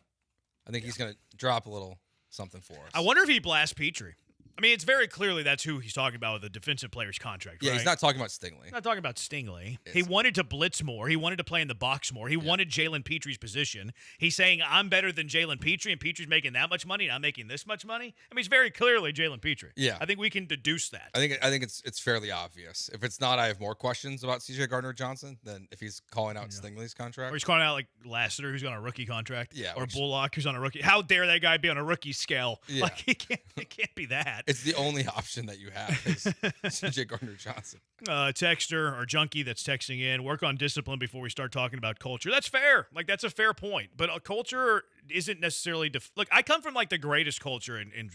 I think he's going to drop a little something for us. I wonder if he blasts Petrie. I mean, it's very clearly that's who he's talking about with the defensive player's contract, Yeah, right? he's not talking about Stingley. Not talking about Stingley. He wanted to blitz more. He wanted to play in the box more. He wanted Jalen Petrie's position. He's saying, I'm better than Jalen Petrie, and Petrie's making that much money, and I'm making this much money. I mean, it's very clearly Jalen Petrie. Yeah. I think we can deduce that. I think it's fairly obvious. If it's not, I have more questions about C.J. Gardner-Johnson than if he's calling out Stingley's contract. Or he's calling out like Lassiter, who's on a rookie contract. Yeah. Or Bullock, who's on a rookie. How dare that guy be on a rookie scale? Yeah. Like, it can't be that. It's the only option that you have is C.J. Gardner-Johnson. Texter or junkie that's texting in, work on discipline before we start talking about culture. That's fair. Like, that's a fair point. But culture isn't necessarily look, I come from like the greatest culture in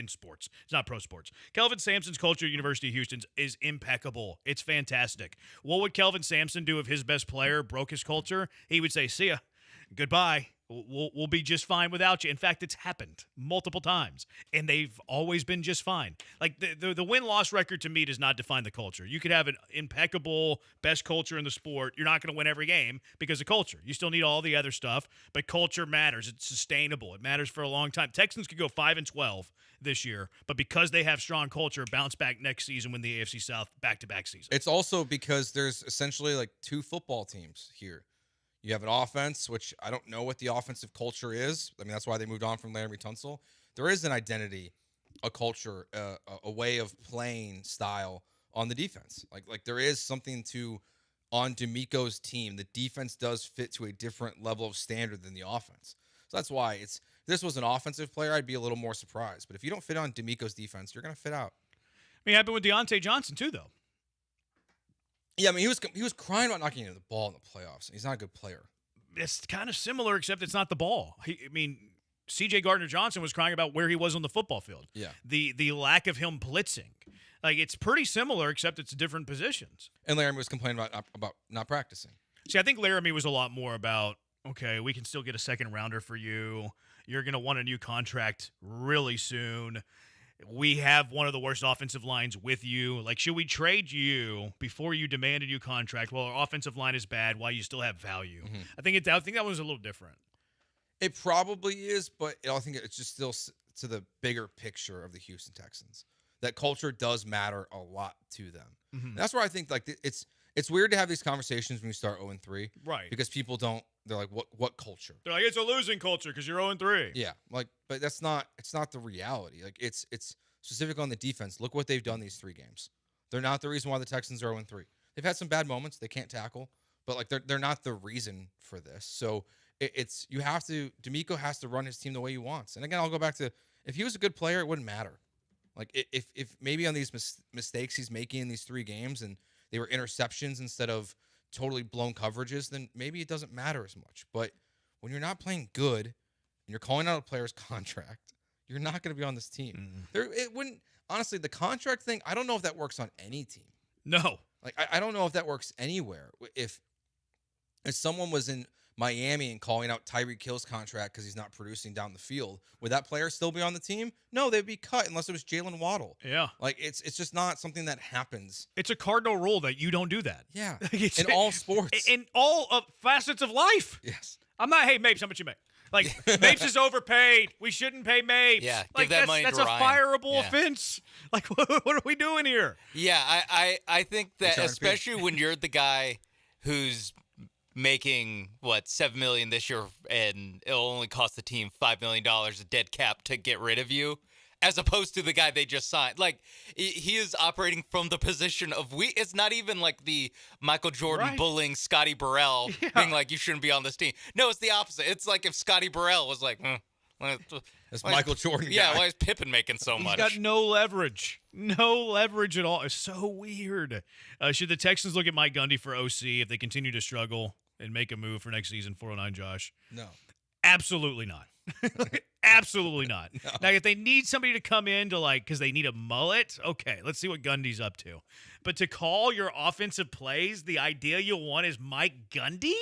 sports. It's not pro sports. Kelvin Sampson's culture at University of Houston is impeccable. It's fantastic. What would Kelvin Sampson do if his best player broke his culture? He would say, see ya, goodbye. We'll be just fine without you. In fact, it's happened multiple times, and they've always been just fine. Like the win-loss record to me does not define the culture. You could have an impeccable best culture in the sport. You're not going to win every game because of culture. You still need all the other stuff, but culture matters. It's sustainable. It matters for a long time. Texans could go 5-12 this year, but because they have strong culture, bounce back next season, win the AFC South back-to-back season. It's also because there's essentially like two football teams here. You have an offense, which I don't know what the offensive culture is. I mean, that's why they moved on from Laremy Tunsil. There is an identity, a culture, a way of playing style on the defense. Like there is something on D'Amico's team. The defense does fit to a different level of standard than the offense. So that's why if this was an offensive player, I'd be a little more surprised. But if you don't fit on D'Amico's defense, you're going to fit out. I mean, it happened with Deontay Johnson too, though. Yeah, I mean, he was crying about not getting the ball in the playoffs. He's not a good player. It's kind of similar, except it's not the ball. C.J. Gardner-Johnson was crying about where he was on the football field. Yeah. The lack of him blitzing. Like, it's pretty similar, except it's different positions. And Laramie was complaining about not practicing. See, I think Laramie was a lot more about, okay, we can still get a second rounder for you. You're going to want a new contract really soon. We have one of the worst offensive lines with you. Like, should we trade you before you demand a new contract? Well, our offensive line is bad while you still have value. Mm-hmm. I think that was a little different. It probably is, but I think it's just still to the bigger picture of the Houston Texans. That culture does matter a lot to them. Mm-hmm. That's where I think like it's weird to have these conversations when you start 0-3, right? Because people don't. They're like, what culture? They're like, it's a losing culture because you're 0-3. Yeah, like, but it's not the reality. Like, it's specific on the defense. Look what they've done these 3 games. They're not the reason why the Texans are 0-3. They've had some bad moments. They can't tackle, but like they're not the reason for this. So D'Amico has to run his team the way he wants. And again, I'll go back to if he was a good player, it wouldn't matter. Like if maybe on these mistakes he's making in these 3 games and they were interceptions instead of totally blown coverages, then maybe it doesn't matter as much. But when you're not playing good and you're calling out a player's contract, you're not going to be on this team. Mm-hmm. It wouldn't, honestly, the contract thing, I don't know if that works on any team. No. Like, I don't know if that works anywhere. If someone was in Miami and calling out Tyreek Hill's contract because he's not producing down the field, would that player still be on the team? No, they'd be cut unless it was Jalen Waddle. Yeah. Like, it's just not something that happens. It's a cardinal rule that you don't do that. Yeah. In all sports. In all facets of life. Yes. I'm not, hey, Mapes, how much you make? Like, Mapes is overpaid. We shouldn't pay Mapes. Yeah, like, give that money to Ryan. That's a fireable offense. Like, what are we doing here? Yeah, I think that especially when you're the guy who's making $7 million this year, and it'll only cost the team $5 million a dead cap to get rid of you, as opposed to the guy they just signed. Like, he is operating from the position of it's not even like the Michael Jordan bullying Scotty Burrell, being like, you shouldn't be on this team. No, it's the opposite. It's like if Scotty Burrell was like, that's Michael Jordan guy. Yeah, why is Pippen making so much? He's got no leverage. No leverage at all. It's so weird. Should the Texans look at Mike Gundy for OC if they continue to struggle and make a move for next season, 409 Josh? No. Absolutely not. Absolutely not. No. Now, if they need somebody to come in to because they need a mullet, okay, let's see what Gundy's up to. But to call your offensive plays, the idea you'll want is Mike Gundy?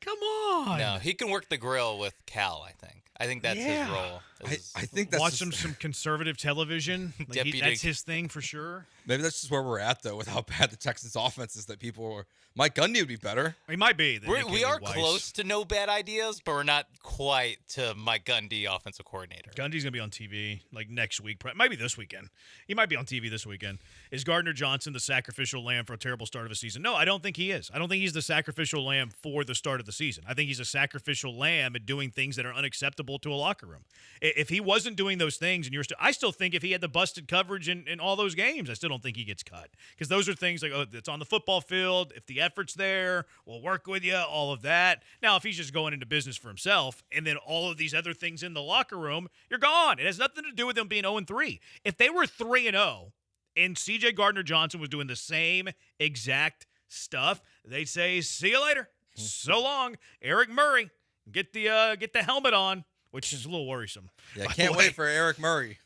Come on. No, he can work the grill with Cal, I think. I think that's his role. I think that's watch some conservative television. That's his thing for sure. Maybe that's just where we're at, though, with how bad the Texans' offense is. That people are Mike Gundy would be better. He might be. We are close to no bad ideas, but we're not quite to Mike Gundy, offensive coordinator. Gundy's gonna be on TV next week. Maybe this weekend. He might be on TV this weekend. Is Gardner-Johnson the sacrificial lamb for a terrible start of a season? No, I don't think he is. I don't think he's the sacrificial lamb for the start of the season. I think he's a sacrificial lamb at doing things that are unacceptable to a locker room. If he wasn't doing those things, and I still think if he had the busted coverage in all those games, I still don't think he gets cut. Because those are things like, it's on the football field. If the effort's there, we'll work with you, all of that. Now, if he's just going into business for himself, and then all of these other things in the locker room, you're gone. It has nothing to do with them being 0-3. If they were 3-0, and C.J. Gardner-Johnson was doing the same exact stuff, they'd say, see you later. So long, Eric Murray. Get the helmet on, which is a little worrisome. Yeah, can't wait for Eric Murray.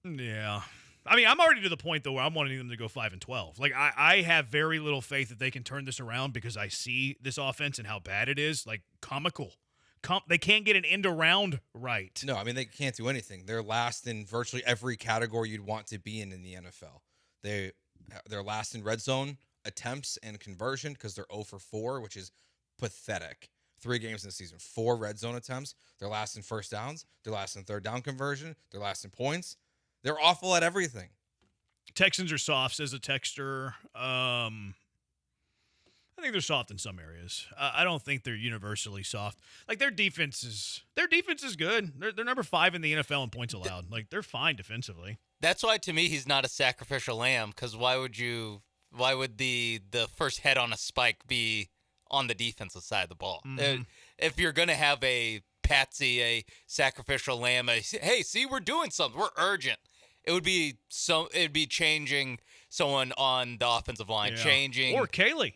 Yeah. I mean, I'm already to the point, though, where I'm wanting them to go 5-12. Like, I have very little faith that they can turn this around because I see this offense and how bad it is. Like, comical they can't get an end around right. No, I mean, they can't do anything. They're last in virtually every category you'd want to be in the NFL. They're last in red zone attempts and conversion because they're 0 for 4, which is pathetic. 3 games in the season, 4 red zone attempts. They're last in first downs. They're last in third down conversion. They're last in points. They're awful at everything. Texans are soft, says a texter. I think they're soft in some areas. I don't think they're universally soft. Like their defense is good. They're number 5 in the NFL in points allowed. Like they're fine defensively. That's why to me he's not a sacrificial lamb. Because why would the first head on a spike be on the defensive side of the ball? Mm-hmm. If you're gonna have a patsy, a sacrificial lamb, hey, see, we're doing something. We're urgent. It'd be changing someone on the offensive line, changing or Caley,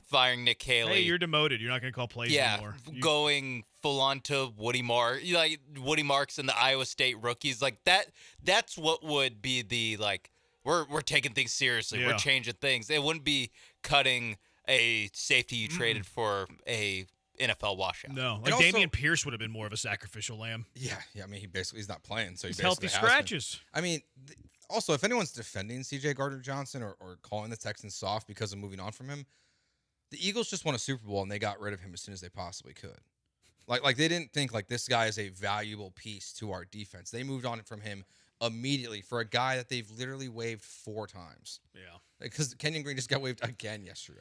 firing Nick Caley. Hey, you're demoted. You're not going to call plays anymore. Going full on to Woody Marks, like Woody Marks and the Iowa State rookies, like that. That's what would be the like. We're taking things seriously. Yeah. We're changing things. It wouldn't be cutting a safety you traded for a NFL washout. No, like Damian Pierce would have been more of a sacrificial lamb. Yeah. I mean, he's not playing, so he's healthy scratches. I mean, also, if anyone's defending C.J. Gardner-Johnson or calling the Texans soft because of moving on from him, the Eagles just won a Super Bowl and they got rid of him as soon as they possibly could. Like they didn't think like this guy is a valuable piece to our defense. They moved on from him immediately for a guy that they've literally waived 4 times. Yeah, because Kenyon Green just got waived again yesterday.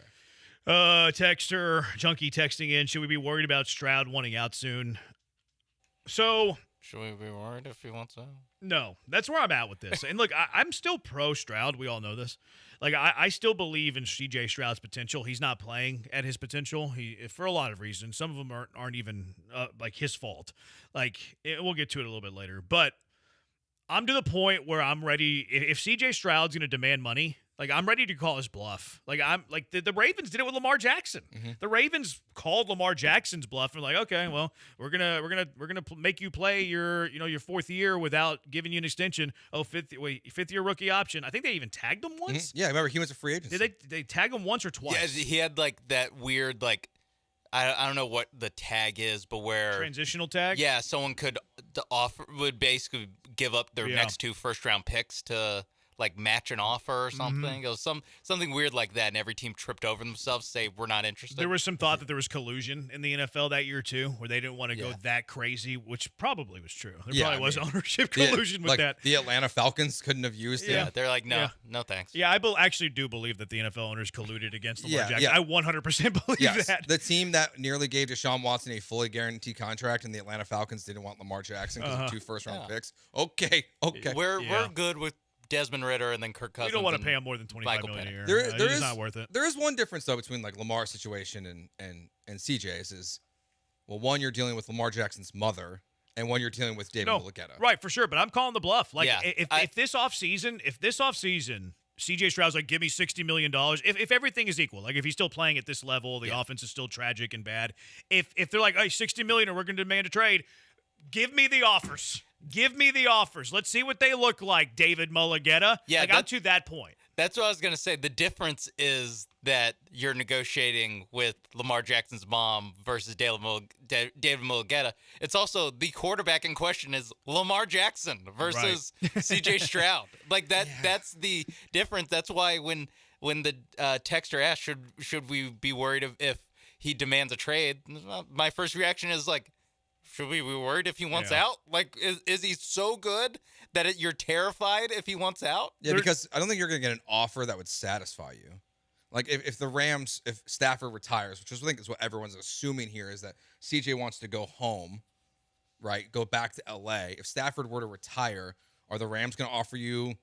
Texter, Junkie texting in, should we be worried about Stroud wanting out soon? So, should we be worried if he wants out? No, that's where I'm at with this. And look, I'm still pro Stroud. We all know this. Like, I still believe in C.J. Stroud's potential. He's not playing at his potential for a lot of reasons. Some of them aren't even like his fault. Like, we'll get to it a little bit later. But I'm to the point where I'm ready. If C.J. Stroud's going to demand money, like I'm ready to call his bluff. Like I'm like the Ravens did it with Lamar Jackson. Mm-hmm. The Ravens called Lamar Jackson's bluff and like, okay, well, we're gonna make you play your 4th year without giving you an extension. Oh, fifth year rookie option. I think they even tagged him once. Mm-hmm. Yeah, I remember he was a free agent. Did they tag him once or twice? Yeah, he had like that weird like I don't know what the tag is, but where transitional tag. Yeah, someone would basically give up their next 2 first-round picks to like match an offer or something. Mm-hmm. It was something weird like that, and every team tripped over themselves, say we're not interested. There was some thought that there was collusion in the NFL that year too, where they didn't want to go that crazy, which probably was true. There probably was ownership collusion with that. The Atlanta Falcons couldn't have used it. Yeah, they're like, no thanks. Yeah, I actually do believe that the NFL owners colluded against Lamar Jackson. I 100% believe that. The team that nearly gave Deshaun Watson a fully guaranteed contract, and the Atlanta Falcons didn't want Lamar Jackson because of 2 first-round picks. Okay. We're good with Desmond Ritter and then Kirk Cousins. You don't want to pay him more than $25 million a year. It's not worth it. There is one difference though between like Lamar's situation and CJ's is, well, one you're dealing with Lamar Jackson's mother, and one you're dealing with David Mulligetta. Right, for sure. But I'm calling the bluff. Like if this offseason, CJ Stroud's like, give me $60 million. If everything is equal, like if he's still playing at this level, the offense is still tragic and bad. If they're like, hey, $60 million, or we're going to demand a trade, give me the offers. Give me the offers. Let's see what they look like, David Mulligetta. Yeah, I'm to that point. That's what I was going to say. The difference is that you're negotiating with Lamar Jackson's mom versus David Mulligetta. It's also the quarterback in question is Lamar Jackson versus C.J. Stroud. Like that. Yeah. That's the difference. That's why when the texter asked, should we be worried if he demands a trade, my first reaction is like, should we be worried if he wants out? Like, is he so good that you're terrified if he wants out? Yeah, because I don't think you're going to get an offer that would satisfy you. Like, if Stafford retires, which I think is what everyone's assuming here, is that CJ wants to go home, right, go back to L.A. If Stafford were to retire, are the Rams going to offer you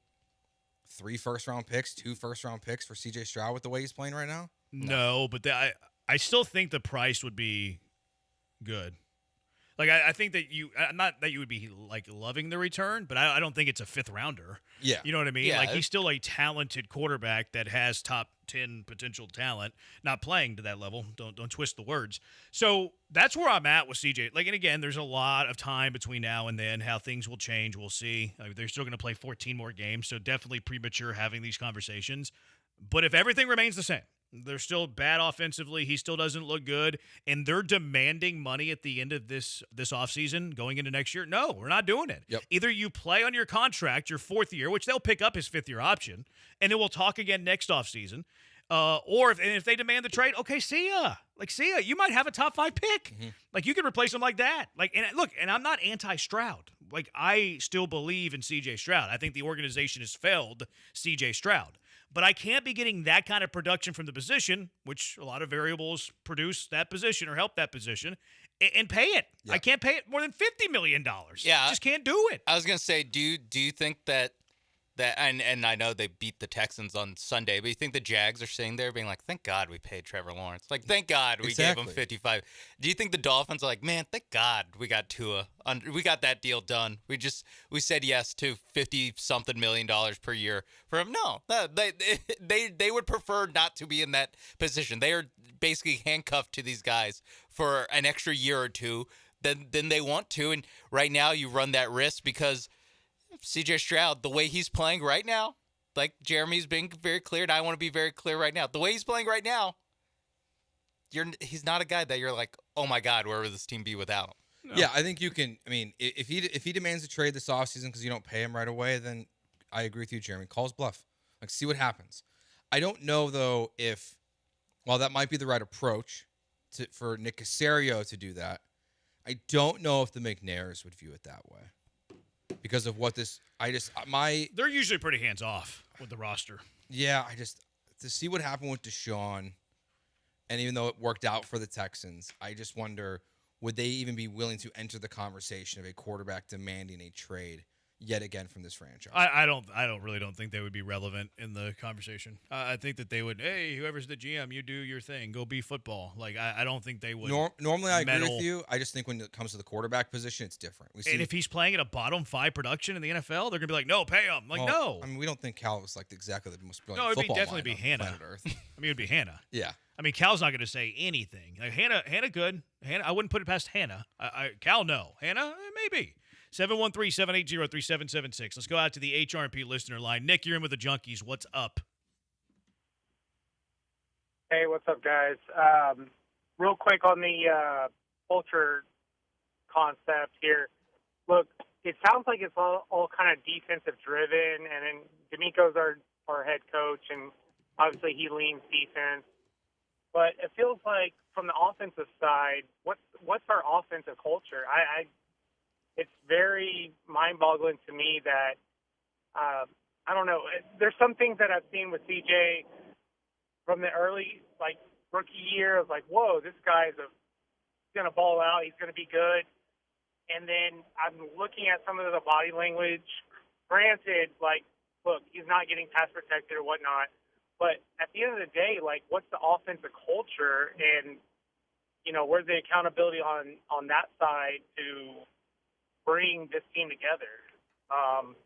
3 first-round picks, 2 first-round picks for CJ Stroud with the way he's playing right now? No, but I still think the price would be good. Like, I think that not that you would be, like, loving the return, but I don't think it's a 5th rounder. Yeah. You know what I mean? Yeah. Like, he's still a talented quarterback that has top 10 potential talent, not playing to that level. Don't twist the words. So that's where I'm at with CJ. Like, and again, there's a lot of time between now and then. How things will change, we'll see. I mean, they're still going to play 14 more games, so definitely premature having these conversations. But if everything remains the same, They're still bad offensively. He still doesn't look good. And they're demanding money at the end of this offseason going into next year. No, we're not doing it. Yep. Either you play on your contract, your fourth year, which they'll pick up his fifth-year option, and then we'll talk again next offseason. Or if they demand the trade, okay, see ya. See ya. You might have a top 5 pick. Mm-hmm. You can replace him like that. And I'm not anti-Stroud. I still believe in C.J. Stroud. I think the organization has failed C.J. Stroud. But I can't be getting that kind of production from the position, which a lot of variables produce that position or help that position, and pay it. Yeah. I can't pay it more than $50 million. Yeah. Just can't do it. I was going to say, do you think that and I know they beat the Texans on Sunday, but you think the Jags are sitting there being like, thank God we paid Trevor Lawrence. Thank God we gave him 55. Do you think the Dolphins are like, man, thank God we got Tua. We got that deal done. We said yes to $50-something million per year for him. No, they would prefer not to be in that position. They are basically handcuffed to these guys for an extra year or two than they want to. And right now you run that risk because C.J. Stroud, the way he's playing right now, like Jeremy's being very clear, and I want to be very clear right now, the way he's playing right now, he's not a guy that you're like, oh my God, where would this team be without him? No. Yeah, I think you can. I mean, if he demands a trade this offseason because you don't pay him right away, then I agree with you, Jeremy. Call his bluff. See what happens. I don't know, though, while that might be the right approach for Nick Caserio to do that, I don't know if the McNairs would view it that way. Because of what they're usually pretty hands off with the roster. Yeah, to see what happened with Deshaun, and even though it worked out for the Texans, I just wonder, would they even be willing to enter the conversation of a quarterback demanding a trade yet again from this franchise? I don't think they would be relevant in the conversation. I think that they would, hey, whoever's the GM, you do your thing, go be football. I don't think they would. Normally, I agree with you. I just think when it comes to the quarterback position, it's different. And if he's playing at a bottom 5 production in the NFL, they're gonna be like, no, pay him. No. I mean, we don't think Cal was exactly the most brilliant. No, it'd football definitely mind be Hannah. On planet Earth. I mean, it'd be Hannah. Yeah. I mean, Cal's not going to say anything. Hannah, good. Hannah, I wouldn't put it past Hannah. Cal, no. Hannah, maybe. 713-780-3776. Let's go out to the HRP listener line. Nick, you're in with the Junkies. What's up? Hey, what's up, guys? Real quick on the culture concept here. Look, it sounds like it's all kind of defensive-driven, and then D'Amico's our head coach, and obviously he leans defense. But it feels like from the offensive side, what's our offensive culture? It's very mind-boggling to me that, I don't know, there's some things that I've seen with CJ from the early, rookie year. I was like, whoa, this guy's going to ball out. He's going to be good. And then I'm looking at some of the body language. Granted, look, he's not getting pass protected or whatnot. But at the end of the day, what's the offensive culture? And, where's the accountability on that side to bring this team together? I'll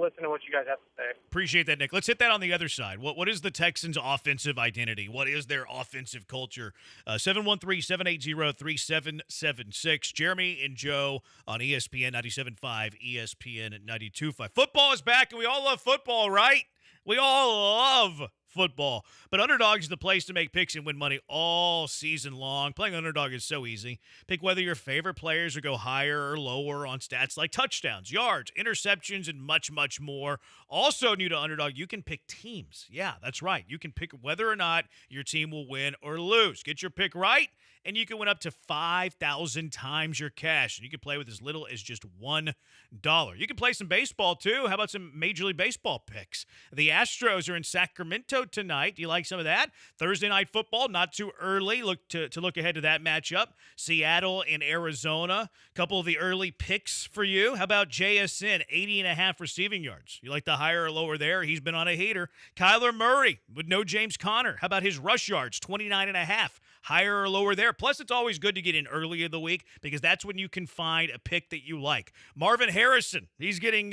listen to what you guys have to say. Appreciate that, Nick. Let's hit that on the other side. What is the Texans' offensive identity? What is their offensive culture? 713-780-3776. Jeremy and Joe on ESPN 97.5, ESPN 92.5. Football is back, and we all love football, right? We all love football. But Underdog is the place to make picks and win money all season long. Playing Underdog is so easy. Pick whether your favorite players will go higher or lower on stats like touchdowns, yards, interceptions, and much, much more. Also new to Underdog, you can pick teams. Yeah, that's right. You can pick whether or not your team will win or lose. Get your pick right, and you can win up to 5,000 times your cash. And you can play with as little as just $1. You can play some baseball, too. How about some Major League Baseball picks? The Astros are in Sacramento tonight. Do you like some of that? Thursday Night Football, not too early. Look ahead to that matchup. Seattle and Arizona. A couple of the early picks for you. How about JSN, 80.5 receiving yards? You like the higher or lower there? He's been on a heater. Kyler Murray with no James Conner. How about his rush yards, 29.5? Higher or lower there. Plus, it's always good to get in early in the week because that's when you can find a pick that you like. Marvin Harrison, he's getting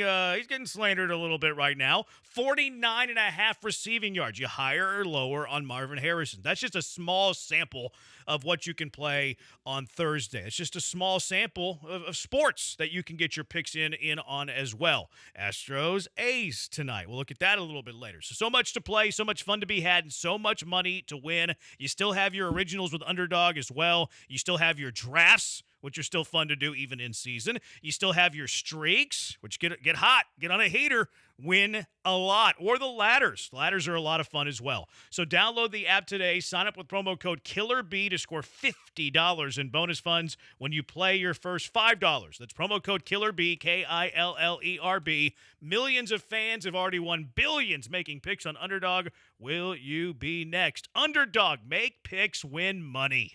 slandered a little bit right now. 49.5 receiving yards. You higher or lower on Marvin Harrison. That's just a small sample of what you can play on Thursday. It's just a small sample of sports that you can get your picks in on as well. Astros, A's tonight. We'll look at that a little bit later. So much to play, so much fun to be had, and so much money to win. You still have your originals with Underdog as well. You still have your drafts, which are still fun to do even in season. You still have your streaks, which get hot, get on a heater, win a lot. Or the ladders. Ladders are a lot of fun as well. So download the app today. Sign up with promo code KILLERB to score $50 in bonus funds when you play your first $5. That's promo code KILLERB, KILLERB. Millions of fans have already won billions making picks on Underdog. Will you be next? Underdog, make picks, win money.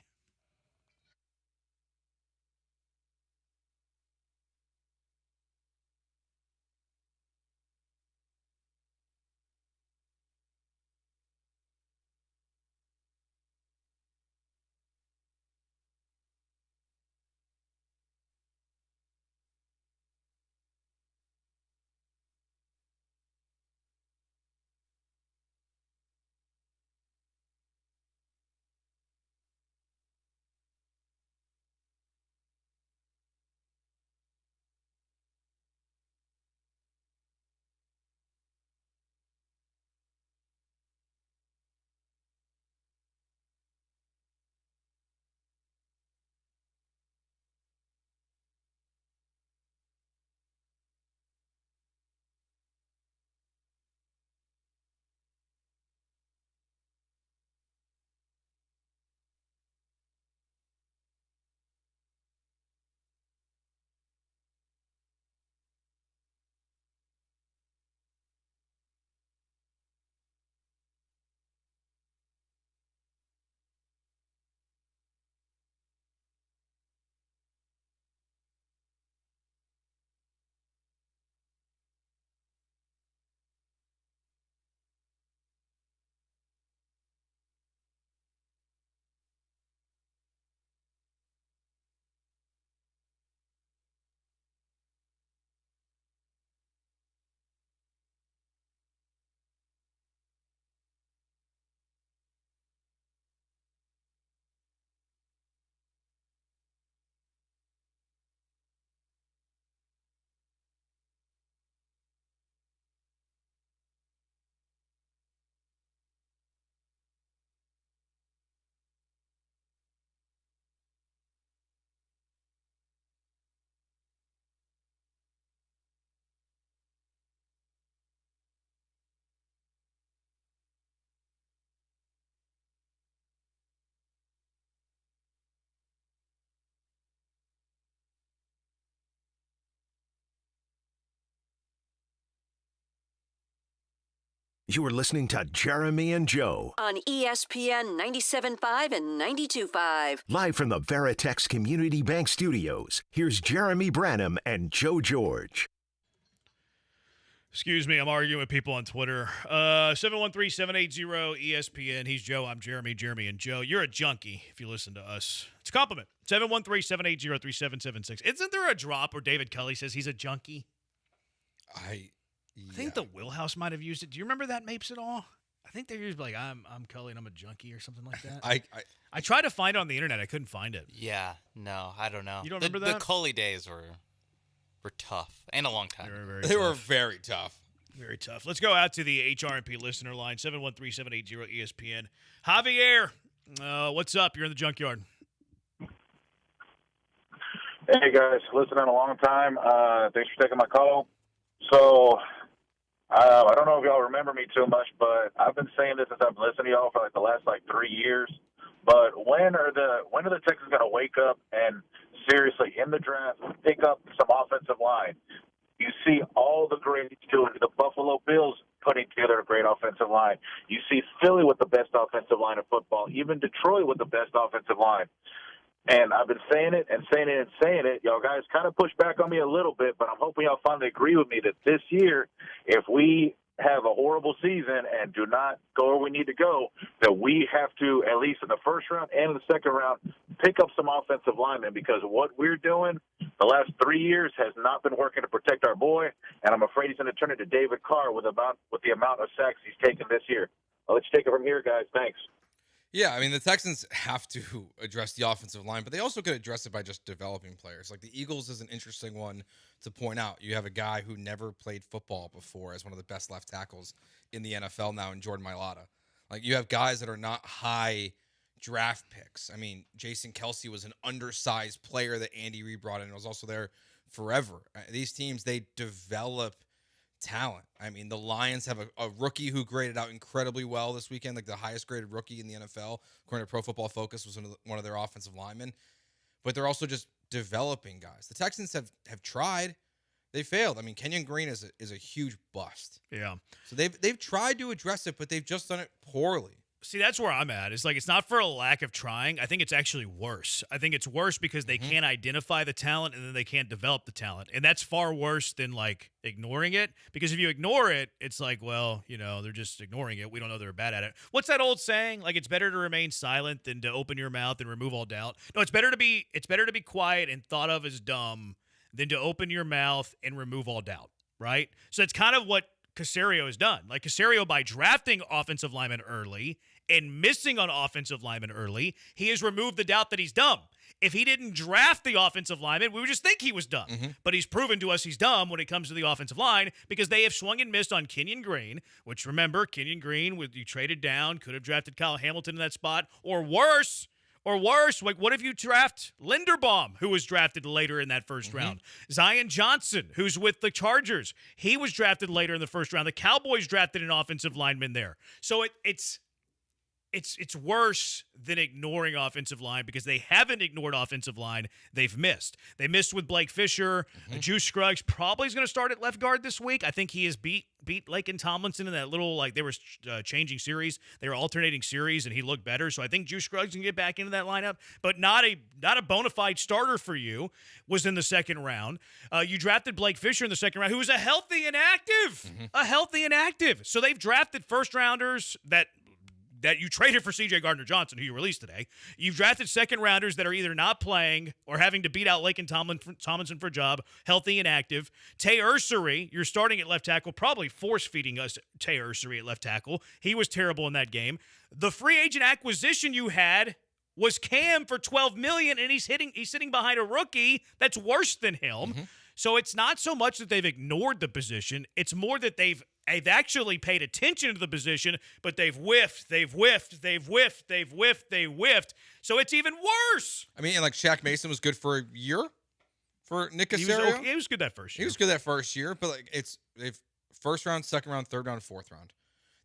You are listening to Jeremy and Joe on ESPN 97.5 and 92.5. live from the Veritex Community Bank Studios. Here's Jeremy Branham and Joe George. Excuse me, I'm arguing with people on Twitter. 713-780-ESPN. He's Joe, I'm Jeremy, Jeremy and Joe. You're a junkie if you listen to us. It's a compliment. 713-780-3776. Isn't there a drop where David Culley says he's a junkie? I think the Wheelhouse might have used it. Do you remember that, Mapes, at all? I think they used like I'm Culley and I'm a junkie or something like that. I tried to find it on the internet. I couldn't find it. Yeah, no, I don't know. You don't remember that? The Culley days were tough and a long time. They were very tough. Very tough. Let's go out to the HRMP listener line, 713-780-ESPN. Javier, what's up? You're in the junkyard. Hey, guys. Listening a long time. Thanks for taking my call. So, I don't know if y'all remember me too much, but I've been saying this since I've been listening to y'all for like the last 3 years. But when are the Texans going to wake up and seriously in the draft pick up some offensive line? You see all the greats doing it. The Buffalo Bills putting together a great offensive line. You see Philly with the best offensive line in football. Even Detroit with the best offensive line. And I've been saying it and saying it and saying it. Y'all guys kind of push back on me a little bit, but I'm hoping y'all finally agree with me that this year, if we have a horrible season and do not go where we need to go, that we have to, at least in the first round and in the second round, pick up some offensive linemen, because what we're doing the last 3 years has not been working to protect our boy, and I'm afraid he's going to turn into David Carr with the amount of sacks he's taken this year. I'll let you take it from here, guys. Thanks. Yeah, I mean, the Texans have to address the offensive line, but they also could address it by just developing players. Like the Eagles is an interesting one to point out. You have a guy who never played football before as one of the best left tackles in the NFL now in Jordan Mailata. Like you have guys that are not high draft picks. I mean, Jason Kelsey was an undersized player that Andy Reid brought in and was also there forever. These teams, they develop talent. I mean, the Lions have a rookie who graded out incredibly well this weekend, like the highest graded rookie in the NFL, according to Pro Football Focus, was one of their offensive linemen. But they're also just developing guys. The Texans have tried. They failed. I mean, Kenyon Green is a huge bust. Yeah. So they've tried to address it, but they've just done it poorly. See, that's where I'm at. It's like it's not for a lack of trying. I think it's actually worse. I think it's worse because they can't identify the talent and then they can't develop the talent. And that's far worse than like ignoring it. Because if you ignore it, it's like, well, they're just ignoring it. We don't know they're bad at it. What's that old saying? Like it's better to remain silent than to open your mouth and remove all doubt. No, it's better to be quiet and thought of as dumb than to open your mouth and remove all doubt. Right? So it's kind of what Caserio has done. Like Caserio, by drafting offensive linemen early and missing on offensive linemen early, he has removed the doubt that he's dumb. If he didn't draft the offensive lineman, we would just think he was dumb. But he's proven to us he's dumb when it comes to the offensive line because they have swung and missed on Kenyon Green, which remember, Kenyon Green, you traded down, could have drafted Kyle Hamilton in that spot, or worse, like what if you draft Linderbaum, who was drafted later in that first round? Zion Johnson, who's with the Chargers, he was drafted later in the first round. The Cowboys drafted an offensive lineman there. So it's worse than ignoring offensive line because they haven't ignored offensive line. They've missed. They missed with Blake Fisher. Juice Scruggs probably is going to start at left guard this week. I think he has beat Laken Tomlinson in that little, like they were changing series. They were alternating series, and he looked better. So I think Juice Scruggs can get back into that lineup, but not a bona fide starter for you was in the second round. You drafted Blake Fisher in the second round, who was a healthy and active. So they've drafted first rounders that you traded for C.J. Gardner-Johnson, who you released today. You've drafted second-rounders that are either not playing or having to beat out Laken Tomlinson for a job, healthy and active. Tay Ursery, you're starting at left tackle, probably force-feeding us Tay Ursery at left tackle. He was terrible in that game. The free agent acquisition you had was Cam for $12 million, and he's sitting behind a rookie that's worse than him. So it's not so much that they've ignored the position. It's more that they've actually paid attention to the position, but they've whiffed. So it's even worse. I mean, like Shaq Mason was good for a year for Nick Caserio. He was good that first year. He was good that first year, but like they've first round, second round, third round, fourth round.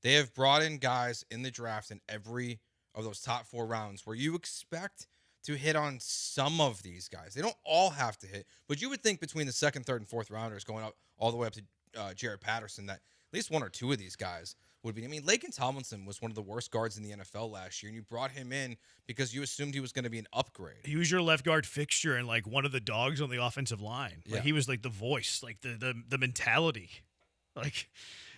They have brought in guys in the draft in every of those top 4 rounds where you expect to hit on some of these guys. They don't all have to hit, but you would think between the second, third, and fourth rounders going up all the way up to Jared Patterson that at least 1 or 2 of these guys would be. I mean, Laken Tomlinson was one of the worst guards in the NFL last year, and you brought him in because you assumed he was going to be an upgrade. He was your left guard fixture and like one of the dogs on the offensive line. Like he was like the voice, like the mentality. Like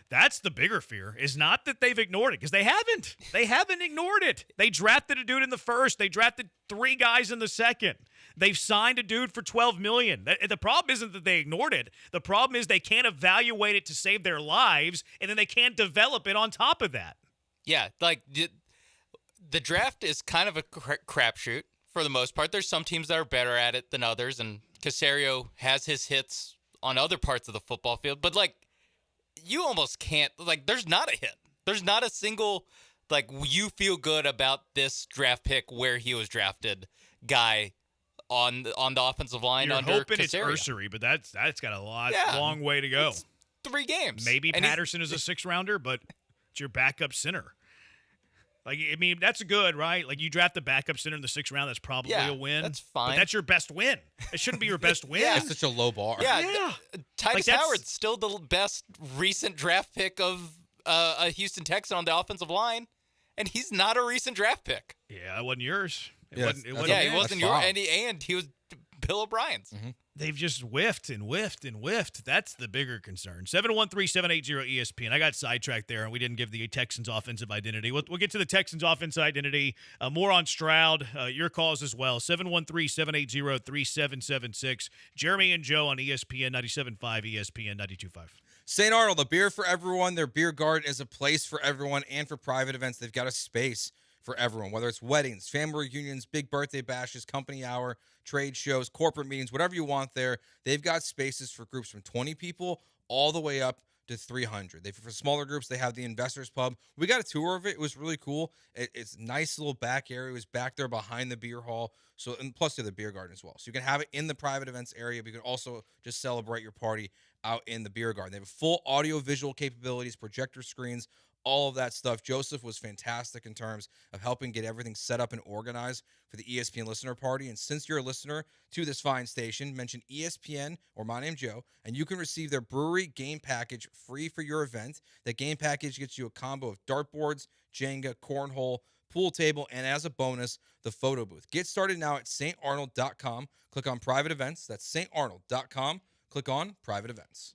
that's the bigger fear, is not that they've ignored it, because they haven't. They haven't ignored it. They drafted a dude in the first. They drafted 3 guys in the second. They've signed a dude for $12 million. The problem isn't that they ignored it. The problem is they can't evaluate it to save their lives, and then they can't develop it on top of that. Yeah, like the draft is kind of a crapshoot for the most part. There's some teams that are better at it than others, and Caserio has his hits on other parts of the football field. But, like, you almost can't, like, there's not a hit. There's not a single, like, you feel good about this draft pick where he was drafted guy on the offensive line. You're under hoping Caserio. It's Ursery, but that's got a long way to go. It's 3 games. Maybe and Patterson is a 6th-rounder, but it's your backup center. Like, I mean, that's good, right? Like, you draft the backup center in the 6th round, that's probably a win. That's fine. But that's your best win. It shouldn't be your best win. It's such a low bar. Yeah. Titus Howard's still the best recent draft pick of a Houston Texan on the offensive line, and he's not a recent draft pick. Yeah, it wasn't yours. He wasn't yours, and he was Bill O'Brien's. Mm-hmm. They've just whiffed and whiffed and whiffed. That's the bigger concern. 713-780-ESPN. I got sidetracked there, and we didn't give the Texans' offensive identity. We'll get to the Texans' offensive identity. More on Stroud. Your calls as well. 713-780-3776. Jeremy and Joe on ESPN 97.5, ESPN 92.5. St. Arnold, a beer for everyone. Their beer garden is a place for everyone and for private events. They've got a space for everyone, whether it's weddings, family reunions, big birthday bashes, company hour, trade shows, corporate meetings, whatever you want there. They've got spaces for groups from 20 people all the way up to 300. For smaller groups, they have the Investors Pub. We got a tour of it. It was really cool. It's a nice little back area. It was back there behind the beer hall. So, and plus the beer garden as well. So you can have it in the private events area, but you can also just celebrate your party out in the beer garden. They have full audio visual capabilities, projector screens, all of that stuff. Joseph was fantastic in terms of helping get everything set up and organized for the ESPN listener party. And since you're a listener to this fine station, mention ESPN or My Name Joe, and you can receive their brewery game package free for your event. That game package gets you a combo of dartboards, Jenga, cornhole, pool table, and as a bonus, the photo booth. Get started now at starnold.com. Click on private events. That's starnold.com. Click on private events.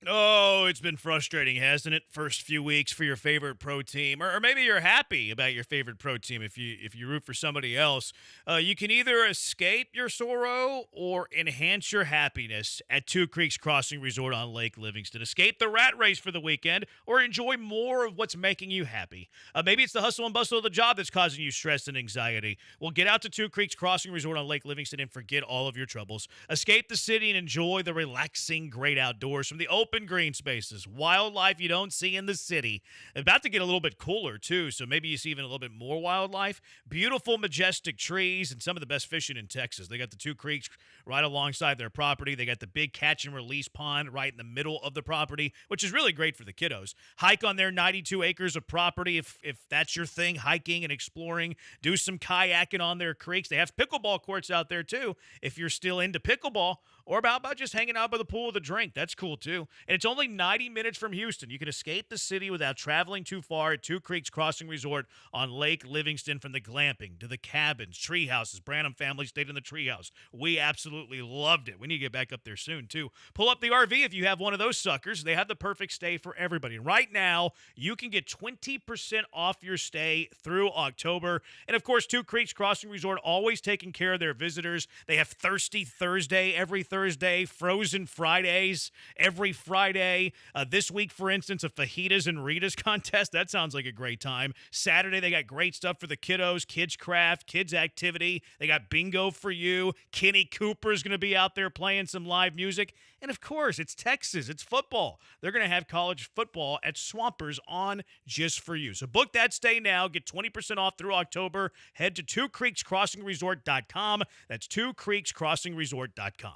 Oh, it's been frustrating, hasn't it? First few weeks for your favorite pro team, or maybe you're happy about your favorite pro team. If you root for somebody else, you can either escape your sorrow or enhance your happiness at Two Creeks Crossing Resort on Lake Livingston. Escape the rat race for the weekend, or enjoy more of what's making you happy. Maybe it's the hustle and bustle of the job that's causing you stress and anxiety. Well, get out to Two Creeks Crossing Resort on Lake Livingston and forget all of your troubles. Escape the city and enjoy the relaxing, great outdoors from the open green spaces, wildlife you don't see in the city. About to get a little bit cooler too, so maybe you see even a little bit more wildlife. Beautiful, majestic trees and some of the best fishing in Texas. They got the Two Creeks right alongside their property. They got the big catch and release pond right in the middle of the property, which is really great for the kiddos. Hike on their 92 acres of property if that's your thing, hiking and exploring. Do some kayaking on their creeks. They have pickleball courts out there too if you're still into pickleball, or about just hanging out by the pool with a drink. That's cool too. And it's only 90 minutes from Houston. You can escape the city without traveling too far at Two Creeks Crossing Resort on Lake Livingston. From the glamping to the cabins, tree houses. Branham family stayed in the treehouse. We absolutely loved it. We need to get back up there soon too. Pull up the RV if you have one of those suckers. They have the perfect stay for everybody. Right now, you can get 20% off your stay through October. And of course, Two Creeks Crossing Resort always taking care of their visitors. They have Thirsty Thursday every Thursday, Frozen Fridays every Friday. This week, for instance, a fajitas and Ritas contest. That sounds like a great time. Saturday, they got great stuff for the kiddos, kids craft, kids activity. They got bingo for you. Kenny Cooper's going to be out there playing some live music. And of course, it's Texas. It's football. They're going to have college football at Swampers on just for you. So book that stay now. Get 20% off through October. Head to twocreekscrossingresort.com. That's twocreekscrossingresort.com.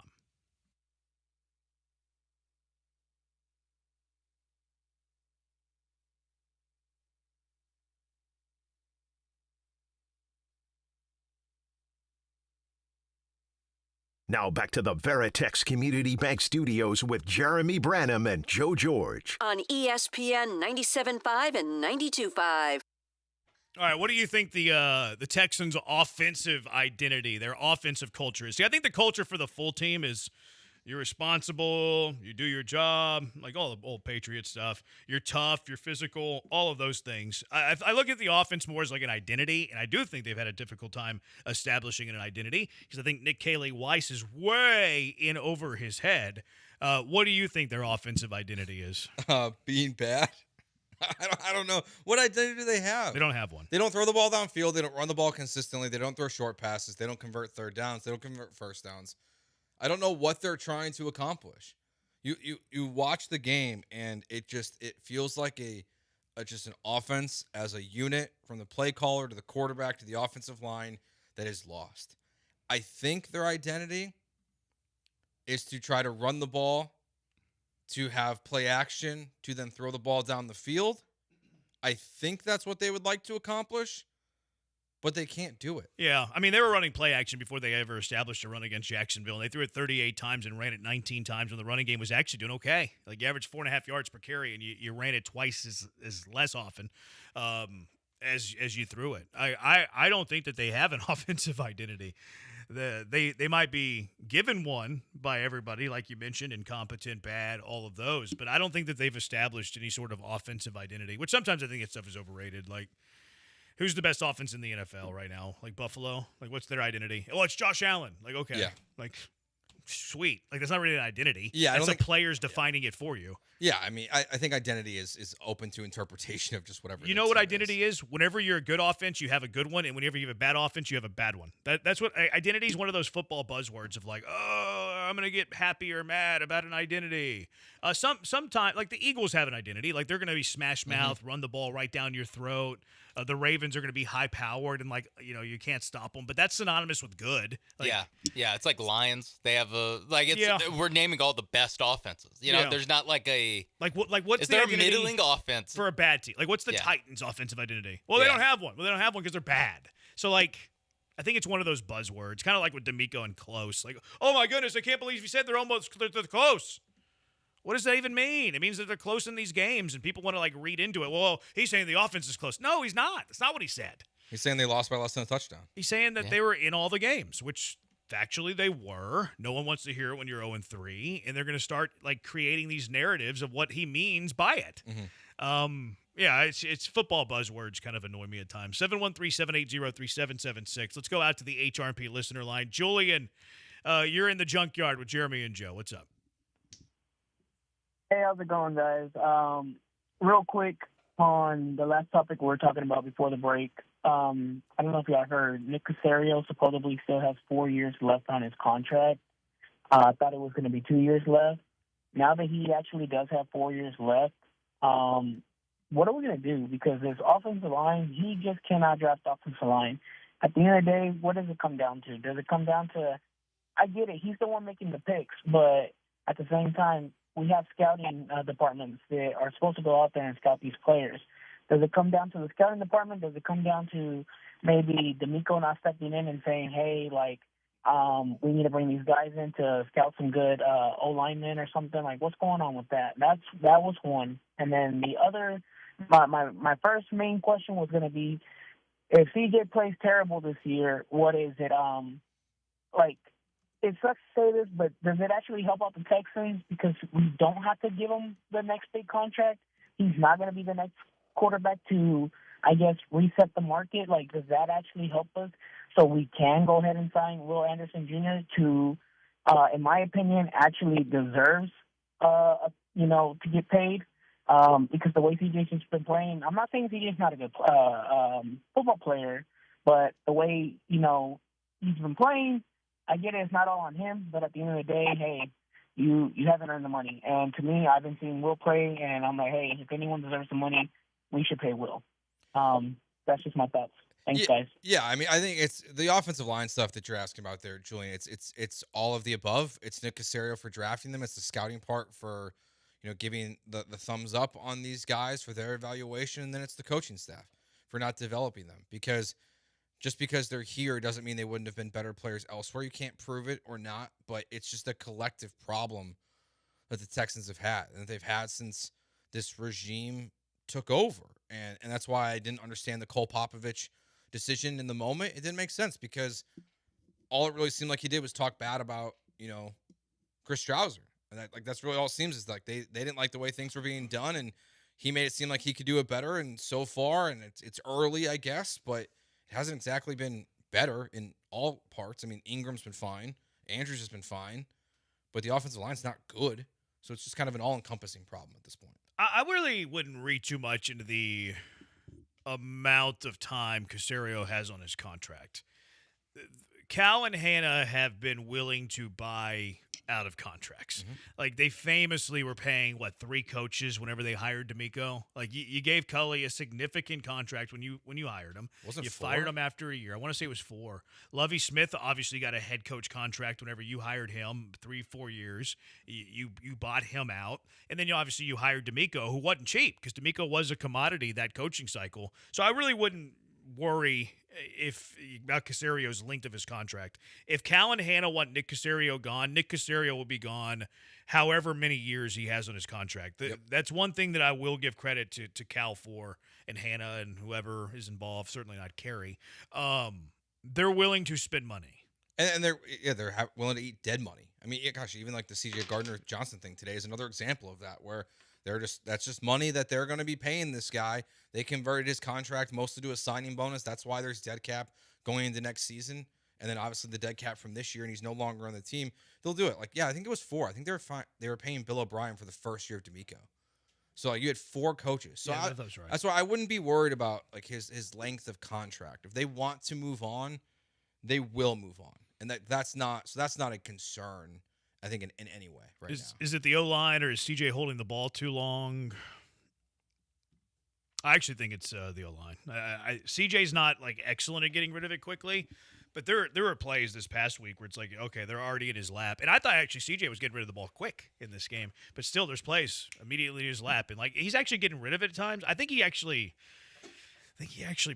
Now back to the Veritex Community Bank Studios with Jeremy Branham and Joe George. On ESPN 97.5 and 92.5. All right, what do you think the Texans' offensive identity, their offensive culture is? See, I think the culture for the full team is you're responsible, you do your job, like all the old Patriot stuff. You're tough, you're physical, all of those things. I look at the offense more as like an identity, and I do think they've had a difficult time establishing an identity because I think Nick Caley-Weiss is way in over his head. What do you think their offensive identity is? Being bad. I don't know. What identity do they have? They don't have one. They don't throw the ball downfield. They don't run the ball consistently. They don't throw short passes. They don't convert third downs. They don't convert first downs. I don't know what they're trying to accomplish. You watch the game and it feels like just an offense as a unit from the play caller to the quarterback to the offensive line that is lost. I think their identity is to try to run the ball, to have play action, to then throw the ball down the field. I think that's what they would like to accomplish, but they can't do it. Yeah, I mean, they were running play action before they ever established a run against Jacksonville, and they threw it 38 times and ran it 19 times when the running game was actually doing okay. Like, you averaged 4.5 yards per carry, and you ran it twice as less often as you threw it. I don't think that they have an offensive identity. They might be given one by everybody, like you mentioned, incompetent, bad, all of those, but I don't think that they've established any sort of offensive identity, which sometimes I think that stuff is overrated. Like, who's the best offense in the NFL right now? Like Buffalo? Like, what's their identity? Oh, it's Josh Allen. Like, okay. Yeah. Like, sweet. Like, that's not really an identity. Yeah, that's the players defining it for you. Yeah, I mean, I think identity is open to interpretation of just whatever. You know what identity is? Whenever you're a good offense, you have a good one, and whenever you have a bad offense, you have a bad one. That's what identity is. One of those football buzzwords of like, oh, I'm gonna get happy or mad about an identity. Sometimes, like the Eagles have an identity, like they're gonna be smash mouth, run the ball right down your throat. The Ravens are going to be high-powered and, like, you can't stop them. But that's synonymous with good. Like, yeah. It's like Lions. They have we're naming all the best offenses. There's not like a what's is the there a identity middling offense for a bad team? Like, what's the Titans' offensive identity? Well, they don't have one. Well, they don't have one because they're bad. So, like, I think it's one of those buzzwords, kind of like with D'Amico and close. Like, oh my goodness, I can't believe you said they're close. What does that even mean? It means that they're close in these games, and people want to, like, read into it. Well, he's saying the offense is close. No, he's not. That's not what he said. He's saying they lost by less than a touchdown. He's saying that they were in all the games, which factually they were. No one wants to hear it when you're 0-3, and they're going to start, like, creating these narratives of what he means by it. It's football buzzwords kind of annoy me at times. 713-780-3776. Let's go out to the HRP listener line. Julian, you're in the junkyard with Jeremy and Joe. What's up? Hey, how's it going, guys? Real quick on the last topic we were talking about before the break. I don't know if y'all heard, Nick Caserio supposedly still has 4 years left on his contract. I thought it was going to be 2 years left. Now that he actually does have 4 years left, what are we going to do? Because this offensive line, he just cannot draft offensive line. At the end of the day, what does it come down to? Does it come down to, I get it, he's the one making the picks, but at the same time, we have scouting departments that are supposed to go out there and scout these players. Does it come down to the scouting department? Does it come down to maybe D'Amico not stepping in and saying, hey, like, we need to bring these guys in to scout some good O-linemen or something? Like, what's going on with that? That was one. And then the other, my first main question was going to be, if CJ plays terrible this year, what is it? Like, it sucks to say this, but does it actually help out the Texans because we don't have to give him the next big contract? He's not going to be the next quarterback to, I guess, reset the market. Like, does that actually help us so we can go ahead and sign Will Anderson Jr. to, in my opinion, actually deserves, to get paid? Because the way CJ's just been playing, I'm not saying CJ's not a good football player, but the way, he's been playing, I get it, it's not all on him, but at the end of the day, hey, you haven't earned the money. And to me, I've been seeing Will play, and I'm like, hey, if anyone deserves the money, we should pay Will. That's just my thoughts. Thanks, guys. Yeah, I mean, I think it's the offensive line stuff that you're asking about there, Julian. It's all of the above. It's Nick Caserio for drafting them. It's the scouting part for, giving the thumbs up on these guys for their evaluation, and then it's the coaching staff for not developing them. Because Just because they're here doesn't mean they wouldn't have been better players elsewhere. You can't prove it or not, but it's just a collective problem that the Texans have had and that they've had since this regime took over. And that's why I didn't understand the Cole Popovich decision in the moment. It didn't make sense because all it really seemed like he did was talk bad about, Chris Strouser. And that's really all it seems is like they didn't like the way things were being done, and he made it seem like he could do it better. And so far, and it's early, I guess, but it hasn't exactly been better in all parts. I mean, Ingram's been fine. Andrews has been fine, but the offensive line's not good. So it's just kind of an all-encompassing problem at this point. I really wouldn't read too much into the amount of time Caserio has on his contract. Cal and Hannah have been willing to buy out of contracts. Mm-hmm. Like, they famously were paying, 3 coaches whenever they hired D'Amico? Like, you gave Cully a significant contract when you hired him. Wasn't you 4? fired him after a year. I want to say it was 4. Lovie Smith obviously got a head coach contract whenever you hired him, 3-4 years. You bought him out. And then you hired D'Amico, who wasn't cheap because D'Amico was a commodity that coaching cycle. So I really wouldn't worry about Caserio's length of his contract. If Cal and Hannah want Nick Caserio gone, Nick Caserio will be gone however many years he has on his contract. That's one thing that I will give credit to Cal for, and Hannah and whoever is involved, certainly not Carrie. They're willing to spend money. And they're willing to eat dead money. I mean, even like the C.J. Gardner-Johnson thing today is another example of that, where that's just money that they're going to be paying this guy. They converted his contract mostly to a signing bonus. That's why there's dead cap going into next season. And then obviously the dead cap from this year, and he's no longer on the team. They'll do it. I think it was 4. I think they were paying Bill O'Brien for the first year of D'Amico. So you had 4 coaches. So yeah, that's right. That's why I wouldn't be worried about his length of contract. If they want to move on, they will move on. And that's not a concern, I think, in any way now. Is it the O-line, or is CJ holding the ball too long? I actually think it's the O-line. CJ's not excellent at getting rid of it quickly, but there were plays this past week where it's okay, they're already in his lap. And I thought actually CJ was getting rid of the ball quick in this game, but still there's plays immediately in his lap. And he's actually getting rid of it at times. I think he actually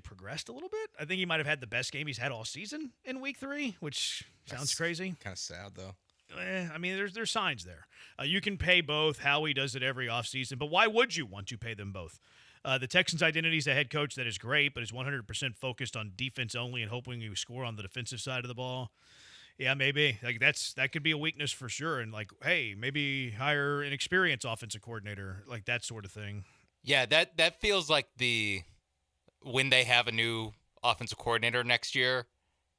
progressed a little bit. I think he might have had the best game he's had all season in week 3, which sounds crazy. Kind of sad, though. I mean, there's signs there. You can pay both. Howie does it every offseason, but why would you want to pay them both? The Texans' identity is a head coach that is great, but is 100% focused on defense only and hoping you score on the defensive side of the ball. Yeah, maybe. That could be a weakness for sure. And hey, maybe hire an experienced offensive coordinator, that sort of thing. Yeah, that feels like when they have a new offensive coordinator next year,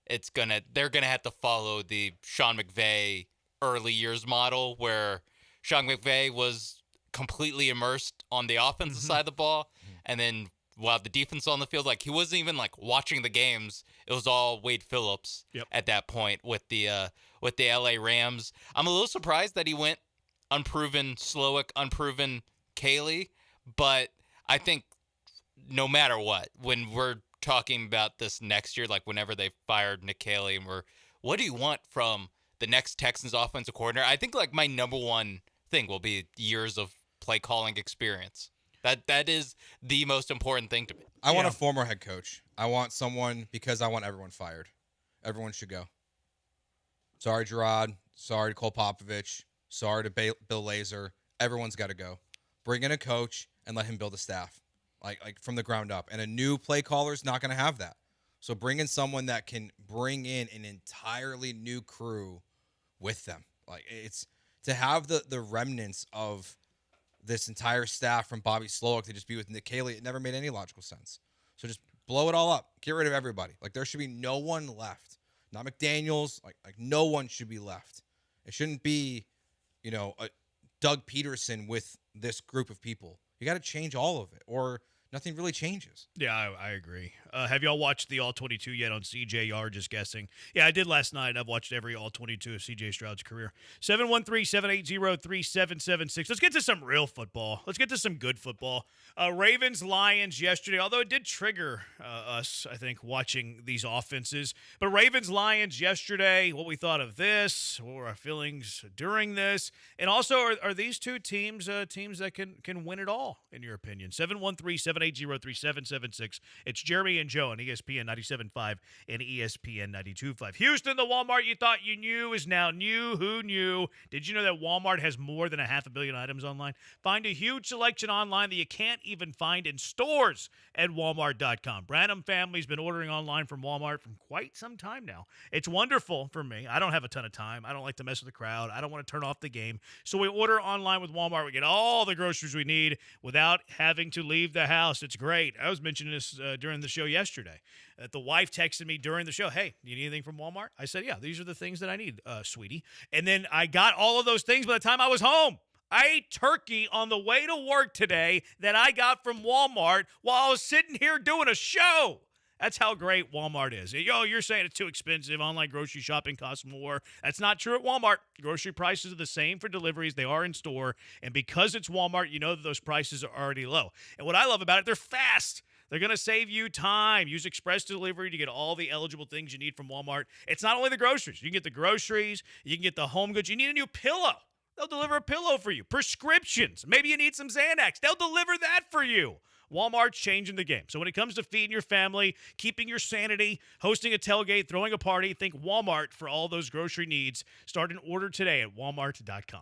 they're gonna have to follow the Sean McVay early years model, where Sean McVay was completely immersed on the offensive side of the ball, and then while the defense on the field, he wasn't even watching the games. It was all Wade Phillips at that point with the LA Rams. I'm a little surprised that he went unproven Slowick, unproven Caley, but I think no matter when we're talking about this next year, whenever they fired Nick Caley, and what do you want from the next Texans offensive coordinator? I think my number one thing will be years of play calling experience. That is the most important thing to me. I want a former head coach. I want someone, because I want everyone fired. Everyone should go. Sorry, Gerard. Sorry to Cole Popovich. Sorry to Bill Lazor. Everyone's got to go. Bring in a coach and let him build a staff, like from the ground up. And a new play caller is not going to have that. So bring in someone that can bring in an entirely new crew with them. It's to have the remnants of this entire staff from Bobby Slowick to just be with Nick Caley. It never made any logical sense. So just blow it all up. Get rid of everybody. There should be no one left. Not McDaniels. No one should be left. It shouldn't be, a Doug Peterson with this group of people. You got to change all of it, or nothing really changes. Yeah, I agree. Have y'all watched the All-22 yet on CJ? Just guessing. Yeah, I did last night. I've watched every All-22 of CJ Stroud's career. 713-780-3776. Let's get to some real football. Let's get to some good football. Ravens-Lions yesterday, although it did trigger us, I think, watching these offenses. But Ravens-Lions yesterday, what we thought of this, what were our feelings during this, and also are these two teams teams that can win it all, in your opinion? 713-780-3776. It's Jeremy Jeremy and Joe on ESPN 97.5 and ESPN 92.5. Houston, the Walmart you thought you knew is now new. Who knew? Did you know that Walmart has more than 500 million items online? Find a huge selection online that you can't even find in stores at Walmart.com. Branham family's been ordering online from Walmart for quite some time now. It's wonderful for me. I don't have a ton of time. I don't like to mess with the crowd. I don't want to turn off the game. So we order online with Walmart. We get all the groceries we need without having to leave the house. It's great. I was mentioning this during the show yesterday. The wife texted me during the show, hey, you need anything from Walmart? I said, yeah, these are the things that I need, sweetie. And then I got all of those things by the time I was home. I ate turkey on the way to work today that I got from Walmart while I was sitting here doing a show. That's how great Walmart is. Yo, you're saying it's too expensive. Online grocery shopping costs more. That's not true at Walmart. Grocery prices are the same for deliveries. They are in store. And because it's Walmart, you know that those prices are already low. And what I love about it, they're fast. They're going to save you time. Use Express Delivery to get all the eligible things you need from Walmart. It's not only the groceries. You can get the groceries. You can get the home goods. You need a new pillow. They'll deliver a pillow for you. Prescriptions. Maybe you need some Xanax. They'll deliver that for you. Walmart's changing the game. So when it comes to feeding your family, keeping your sanity, hosting a tailgate, throwing a party, think Walmart for all those grocery needs. Start an order today at walmart.com.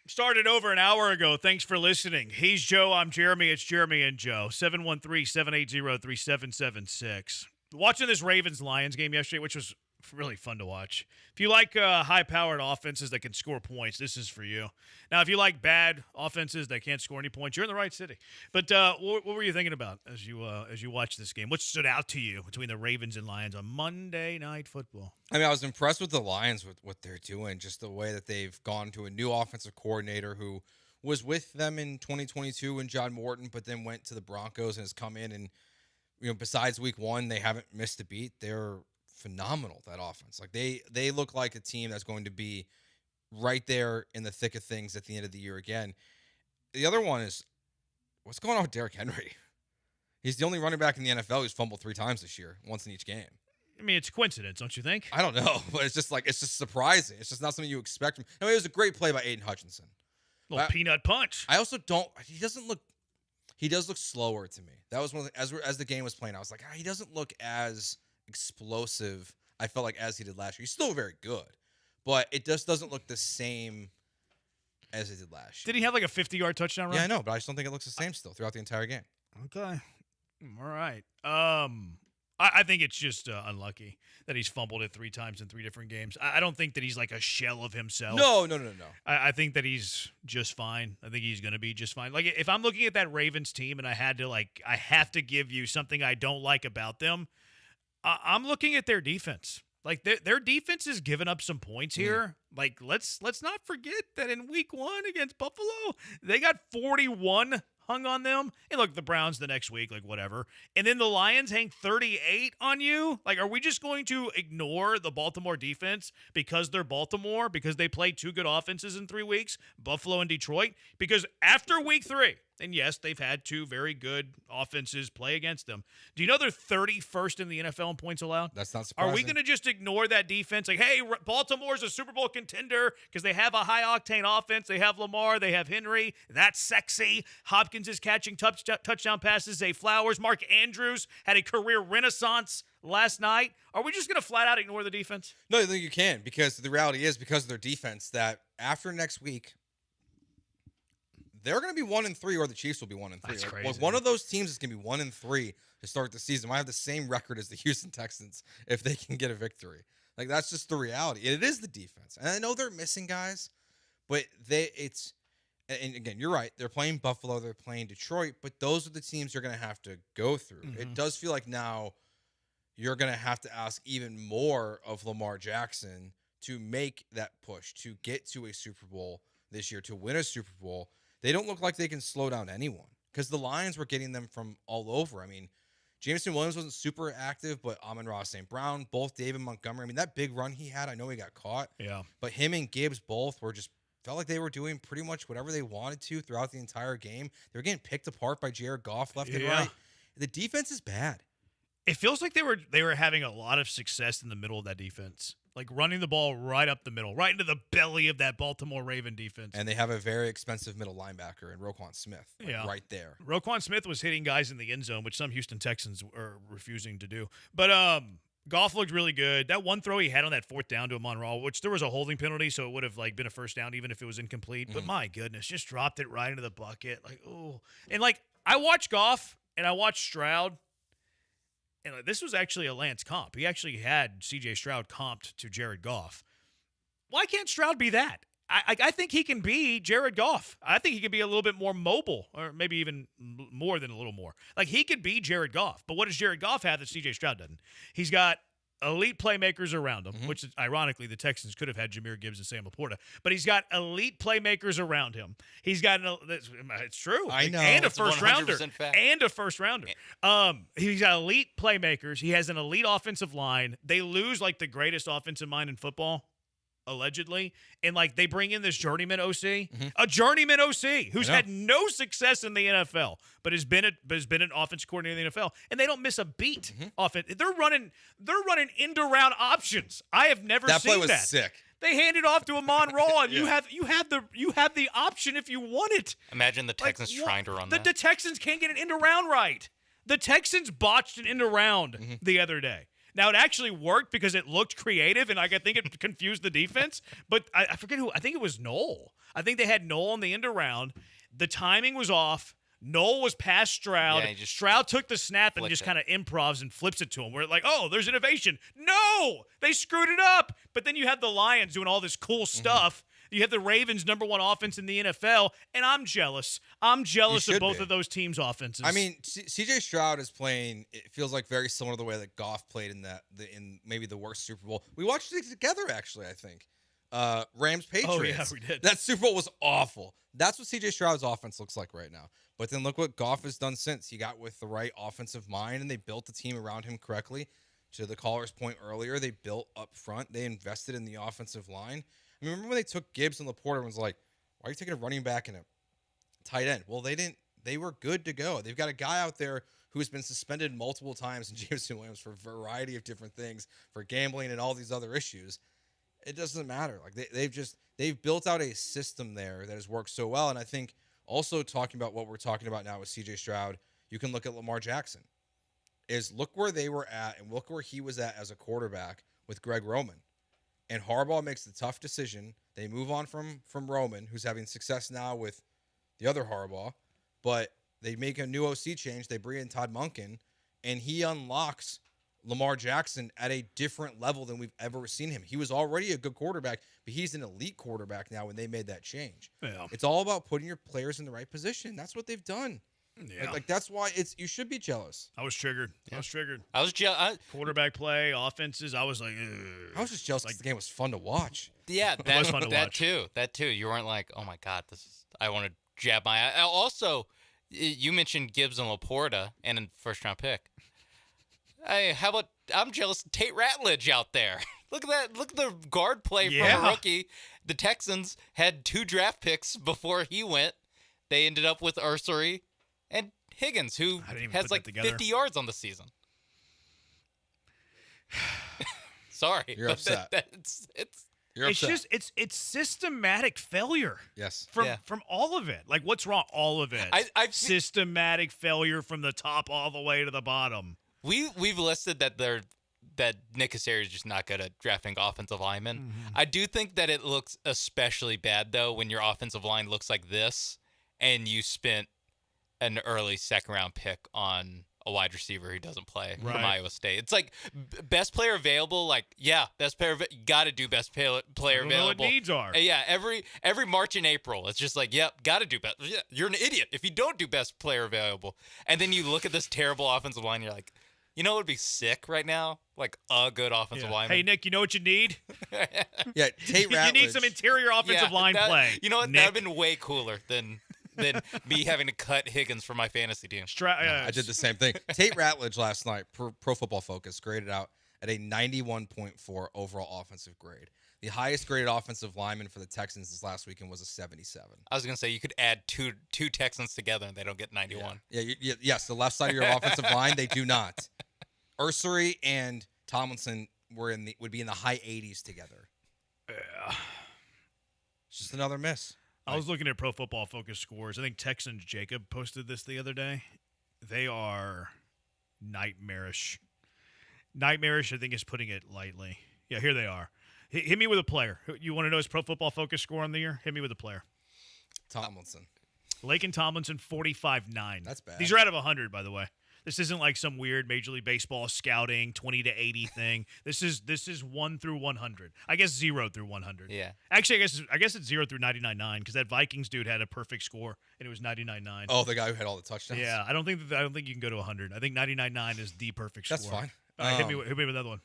Started over an hour ago. Thanks for listening. He's Joe. I'm Jeremy. It's Jeremy and Joe. 713-780-3776. Watching this Ravens-Lions game yesterday, which was really fun to watch. If you like high-powered offenses that can score points, this is for you. Now, if you like bad offenses that can't score any points, you're in the right city. But what were you thinking about as you watched this game? What stood out to you between the Ravens and Lions on Monday Night Football? I mean, I was impressed with the Lions with what they're doing, just the way that they've gone to a new offensive coordinator who was with them in 2022 and John Morton, but then went to the Broncos and has come in and, besides week one, they haven't missed a beat. They're phenomenal, that offense. Like they look like a team that's going to be right there in the thick of things at the end of the year again. The other one is, what's going on with Derrick Henry? He's the only running back in the NFL who's fumbled 3 times this year, once in each game. I mean, it's a coincidence, don't you think? I don't know, but it's just surprising. It's just not something you expect from. I mean, it was a great play by Aiden Hutchinson, Little peanut punch. I also don't. He doesn't look. He does look slower to me. That was one of the, as the game was playing. I was like, he doesn't look as explosive. I felt like as he did last year. He's still very good, but it just doesn't look the same as it did last year. Did he have like a 50-yard touchdown run? Yeah, I know, but I just don't think it looks the same still throughout the entire game. Okay. All right. I think it's just unlucky that he's fumbled it 3 times in 3 different games. I don't think that he's like a shell of himself. No. I think that he's just fine. I think he's going to be just fine. Like, if I'm looking at that Ravens team and I have to give you something I don't like about them, I'm looking at their defense. Like, their defense has given up some points here. Like, let's not forget that in week 1 against Buffalo, they got 41 hung on them. And look, the Browns the next week, like whatever. And then the Lions hang 38 on you. Like, are we just going to ignore the Baltimore defense because they're Baltimore, because they played 2 good offenses in 3 weeks, Buffalo and Detroit? Because after week 3, and yes, they've had 2 very good offenses play against them. Do you know they're 31st in the NFL in points allowed? That's not surprising. Are we going to just ignore that defense? Like, hey, Baltimore's a Super Bowl contender because they have a high-octane offense. They have Lamar. They have Henry. That's sexy. Hopkins is catching touchdown passes. Zay Flowers. Mark Andrews had a career renaissance last night. Are we just going to flat-out ignore the defense? No, I think you can, because the reality is, because of their defense, that after next week, they're going to be 1-3, or the Chiefs will be 1-3. That's crazy. Like, one of those teams is going to be 1-3 to start the season. Might have the same record as the Houston Texans if they can get a victory. Like, that's just the reality. And it is the defense. And I know they're missing guys, but and again, you're right. They're playing Buffalo, they're playing Detroit, but those are the teams you're going to have to go through. Mm-hmm. It does feel like now you're going to have to ask even more of Lamar Jackson to make that push, to get to a Super Bowl this year, to win a Super Bowl. They don't look like they can slow down anyone, because the Lions were getting them from all over. I mean, Jameson Williams wasn't super active, but Amon-Ra St. Brown, both David Montgomery. I mean, that big run he had, I know he got caught. Yeah. But him and Gibbs both felt like they were doing pretty much whatever they wanted to throughout the entire game. They were getting picked apart by Jared Goff left and right. The defense is bad. It feels like they were having a lot of success in the middle of that defense. Like, running the ball right up the middle, right into the belly of that Baltimore Raven defense. And they have a very expensive middle linebacker in Roquan Smith, right there. Roquan Smith was hitting guys in the end zone, which some Houston Texans are refusing to do. But Goff looked really good. That one throw he had on that 4th down to Amon-Ra, which there was a holding penalty, so it would have been a first down even if it was incomplete. But my goodness, just dropped it right into the bucket. Like, oh. And I watched Goff and I watched Stroud. And this was actually a Lance comp. He actually had C.J. Stroud comped to Jared Goff. Why can't Stroud be that? I think he can be Jared Goff. I think he could be a little bit more mobile, or maybe even more than a little more. Like, he could be Jared Goff. But what does Jared Goff have that C.J. Stroud doesn't? He's got elite playmakers around him, which ironically the Texans could have had Jahmyr Gibbs and Sam Laporta, but he's got elite playmakers around him. He's got it's true. I know. And a It's first 100% rounder. fact. And a first rounder. He's got elite playmakers. He has an elite offensive line. They lose like the greatest offensive mind in football, allegedly, and they bring in this journeyman OC, a journeyman OC who's had no success in the NFL, but has been an offense coordinator in the NFL, and they don't miss a beat. They're running end-around options. I have never seen that. That play was sick. They hand it off to Amon-Ra, and you have the option if you want it. Imagine the Texans trying to run that. The Texans can't get an end-around right. The Texans botched an end-around the other day. Now, it actually worked because it looked creative, and I think it confused the defense. But I forget who. I think it was Noel. I think they had Noel on the end around. The timing was off. Noel was past Stroud. Yeah, Stroud took the snap and just kind of improvs and flips it to him. We're like, oh, there's innovation. No! They screwed it up. But then you have the Lions doing all this cool stuff. You have the Ravens' #1 offense in the NFL, and I'm jealous. I'm jealous of both of those teams' offenses. I mean, C.J. Stroud is playing. It feels like very similar to the way that Goff played in maybe the worst Super Bowl. We watched it together, actually. I think Rams Patriots. Oh yeah, we did. That Super Bowl was awful. That's what C.J. Stroud's offense looks like right now. But then look what Goff has done since. He got with the right offensive mind, and they built the team around him correctly. To the caller's point earlier, they built up front. They invested in the offensive line. I mean, remember when they took Gibbs and Laporta and was like, why are you taking a running back and a tight end? Well, they didn't. They were good to go. They've got a guy out there who's been suspended multiple times in Jameson Williams for a variety of different things, for gambling and all these other issues. it doesn't matter. Like they've built out a system there that has worked so well. And I think also talking about what we're talking about now with CJ Stroud, you can look at Lamar Jackson. Look where they were at and look where he was at as a quarterback with Greg Roman. And Harbaugh makes the tough decision. They move on from Roman, who's having success now with the other Harbaugh, but they make a new OC change. They bring in Todd Monken, and he unlocks Lamar Jackson at a different level than we've ever seen him. He was already a good quarterback, but he's an elite quarterback now when they made that change. Yeah. It's all about putting your players in the right position. That's what they've done. Yeah. Like that's why you should be jealous. I was triggered. Yeah. I was jealous. I Quarterback play, offenses. I was like, ugh. I was just jealous because the game was fun to watch. Yeah, It was fun to that watch. too. That too. You weren't like, oh my god, I want to jab my eye. Also, you mentioned Gibbs and Laporta and a first-round pick. Hey, how about I'm jealous of Tate Ratledge out there. Look at that. Look at the guard play from a rookie. The Texans had 2 draft picks before he went. They ended up with Ursery and Higgins, who has like 50 yards on the season. Sorry. You're upset. It's just it's systematic failure. Yes. From all of it. Like what's wrong? All of it. Systematic failure from the top all the way to the bottom. We've listed that Nick Caserio is just not good at drafting offensive linemen. Mm-hmm. I do think that it looks especially bad though when your offensive line looks like this and you spent an early second-round pick on a wide receiver who doesn't play from Iowa State. It's like best player available. Like, yeah, best player. You got to do best player available. Know what needs are. Yeah, every March and April, it's just like, yep, got to do best. Yeah, you're an idiot if you don't do best player available. And then you look at this terrible offensive line, you're like, you know what would be sick right now? Like a good offensive lineman. Hey, Nick, you know what you need? Yeah, Tate Ratledge. You need some interior offensive line play. You know what? Nick. That would have been way cooler than me having to cut Higgins for my fantasy team. I did the same thing. Tate Ratledge last night, Pro Football Focus, graded out at a 91.4 overall offensive grade. The highest graded offensive lineman for the Texans this last weekend was a 77. I was going to say, you could add two Texans together and they don't get 91. Yeah. Yes, the left side of your offensive line, they do not. Ursery and Tomlinson would be in the high 80s together. Yeah. It's just another miss. I was looking at Pro Football Focus scores. I think Texans Jacob posted this the other day. They are nightmarish. Nightmarish, I think, is putting it lightly. Yeah, here they are. Hit me with a player. You want to know his Pro Football Focus score on the year? Hit me with a player. Tomlinson. Laken Tomlinson, 45.9. That's bad. These are out of 100, by the way. This isn't like some weird Major League Baseball scouting 20 to 80 thing. This is 1 through 100. I guess 0 through 100. Yeah. Actually, I guess it's 0 through 99.9 because that Vikings dude had a perfect score and it was 99.9. Oh, the guy who had all the touchdowns. Yeah, I don't think you can go to 100. I think 99.9 is the perfect score. That's fine. All right, hit me with another one.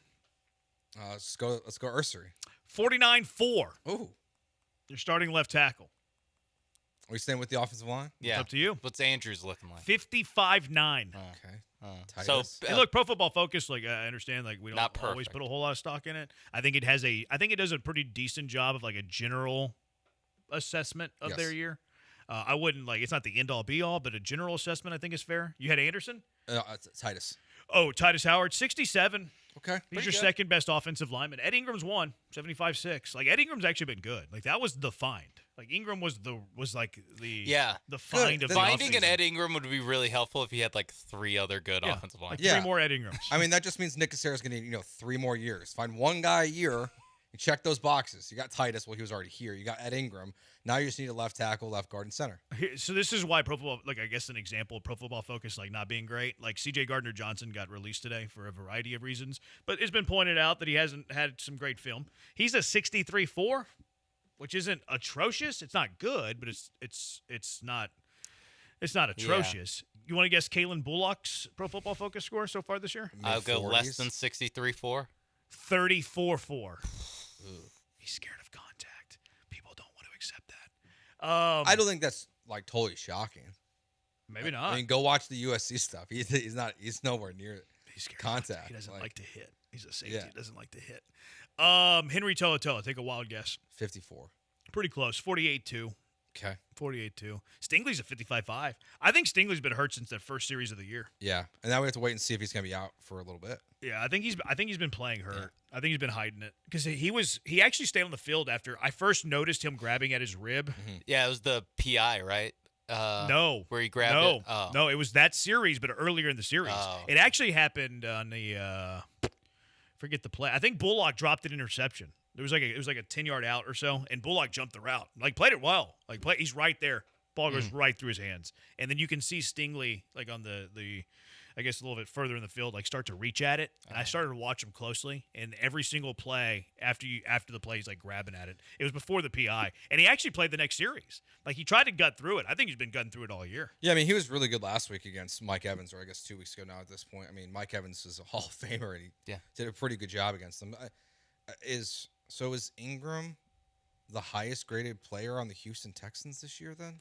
Let's go Ursery. 49.4. Ooh. You're starting left tackle. Are we staying with the offensive line? Yeah. It's up to you. What's Andrews looking like? 55.9. Okay. So hey, look, Pro Football Focus. Like I understand, like we don't Not always perfect. put a whole lot of stock in it. I think it does a pretty decent job of like a general assessment of their year. I wouldn't like it's not the end all be all, but a general assessment I think is fair. You had Anderson. Titus. Oh, Titus Howard, 67. Okay. He's your second best offensive lineman. Ed Ingram's 75.6. Like Ed Ingram's actually been good. Like that was the find. Like Ingram was the find of the finding offseason. an Ed Ingram would be really helpful if he had like 3 other good offensive linemen. Like 3 more Ed Ingrams. I mean, that just means Nick Caserio's going to need 3 more years. Find one guy a year and check those boxes. You got Titus. Well, he was already here. You got Ed Ingram. Now you just need a left tackle, left guard, and center. So this is why Pro Football, like I guess an example of Pro Football Focus, like not being great. Like C.J. Gardner-Johnson got released today for a variety of reasons, but it's been pointed out that he hasn't had some great film. He's a 63.4, which isn't atrocious. It's not good, but it's not atrocious. You want to guess Kalen Bullock's Pro Football Focus score so far this year? I'll go less than 63.4. 34.4. He's scared of contact. People don't want to accept that. I don't think that's like totally shocking. Maybe not. I mean, go watch the USC stuff. He's nowhere near contact. He doesn't like to hit. He's a safety. Yeah. He doesn't like to hit. Henry Toa, take a wild guess. 54. Pretty close. 48.2. Okay. 48-2. Stingley's a 55-5. I think Stingley's been hurt since that first series of the year. Yeah, and now we have to wait and see if he's going to be out for a little bit. Yeah, I think he's been playing hurt. Yeah. I think he's been hiding it because he actually stayed on the field after I first noticed him grabbing at his rib. Mm-hmm. Yeah, it was the PI, right? No, where he grabbed it. Oh. No, it was that series, but earlier in the series. Oh. It actually happened on the forget the play. I think Bullock dropped an interception. It was like a 10-yard out or so, and Bullock jumped the route. Played it well. He's right there. Ball goes right through his hands. And then you can see Stingley on the I guess a little bit further in the field, start to reach at it. And I started to watch him closely, and every single play after the play, he's grabbing at it. It was before the PI, and he actually played the next series. He tried to gut through it. I think he's been gutting through it all year. Yeah, I mean, he was really good last week against Mike Evans, or I guess 2 weeks ago now at this point. I mean, Mike Evans is a Hall of Famer, and he did a pretty good job against them. Is Ingram the highest graded player on the Houston Texans this year then?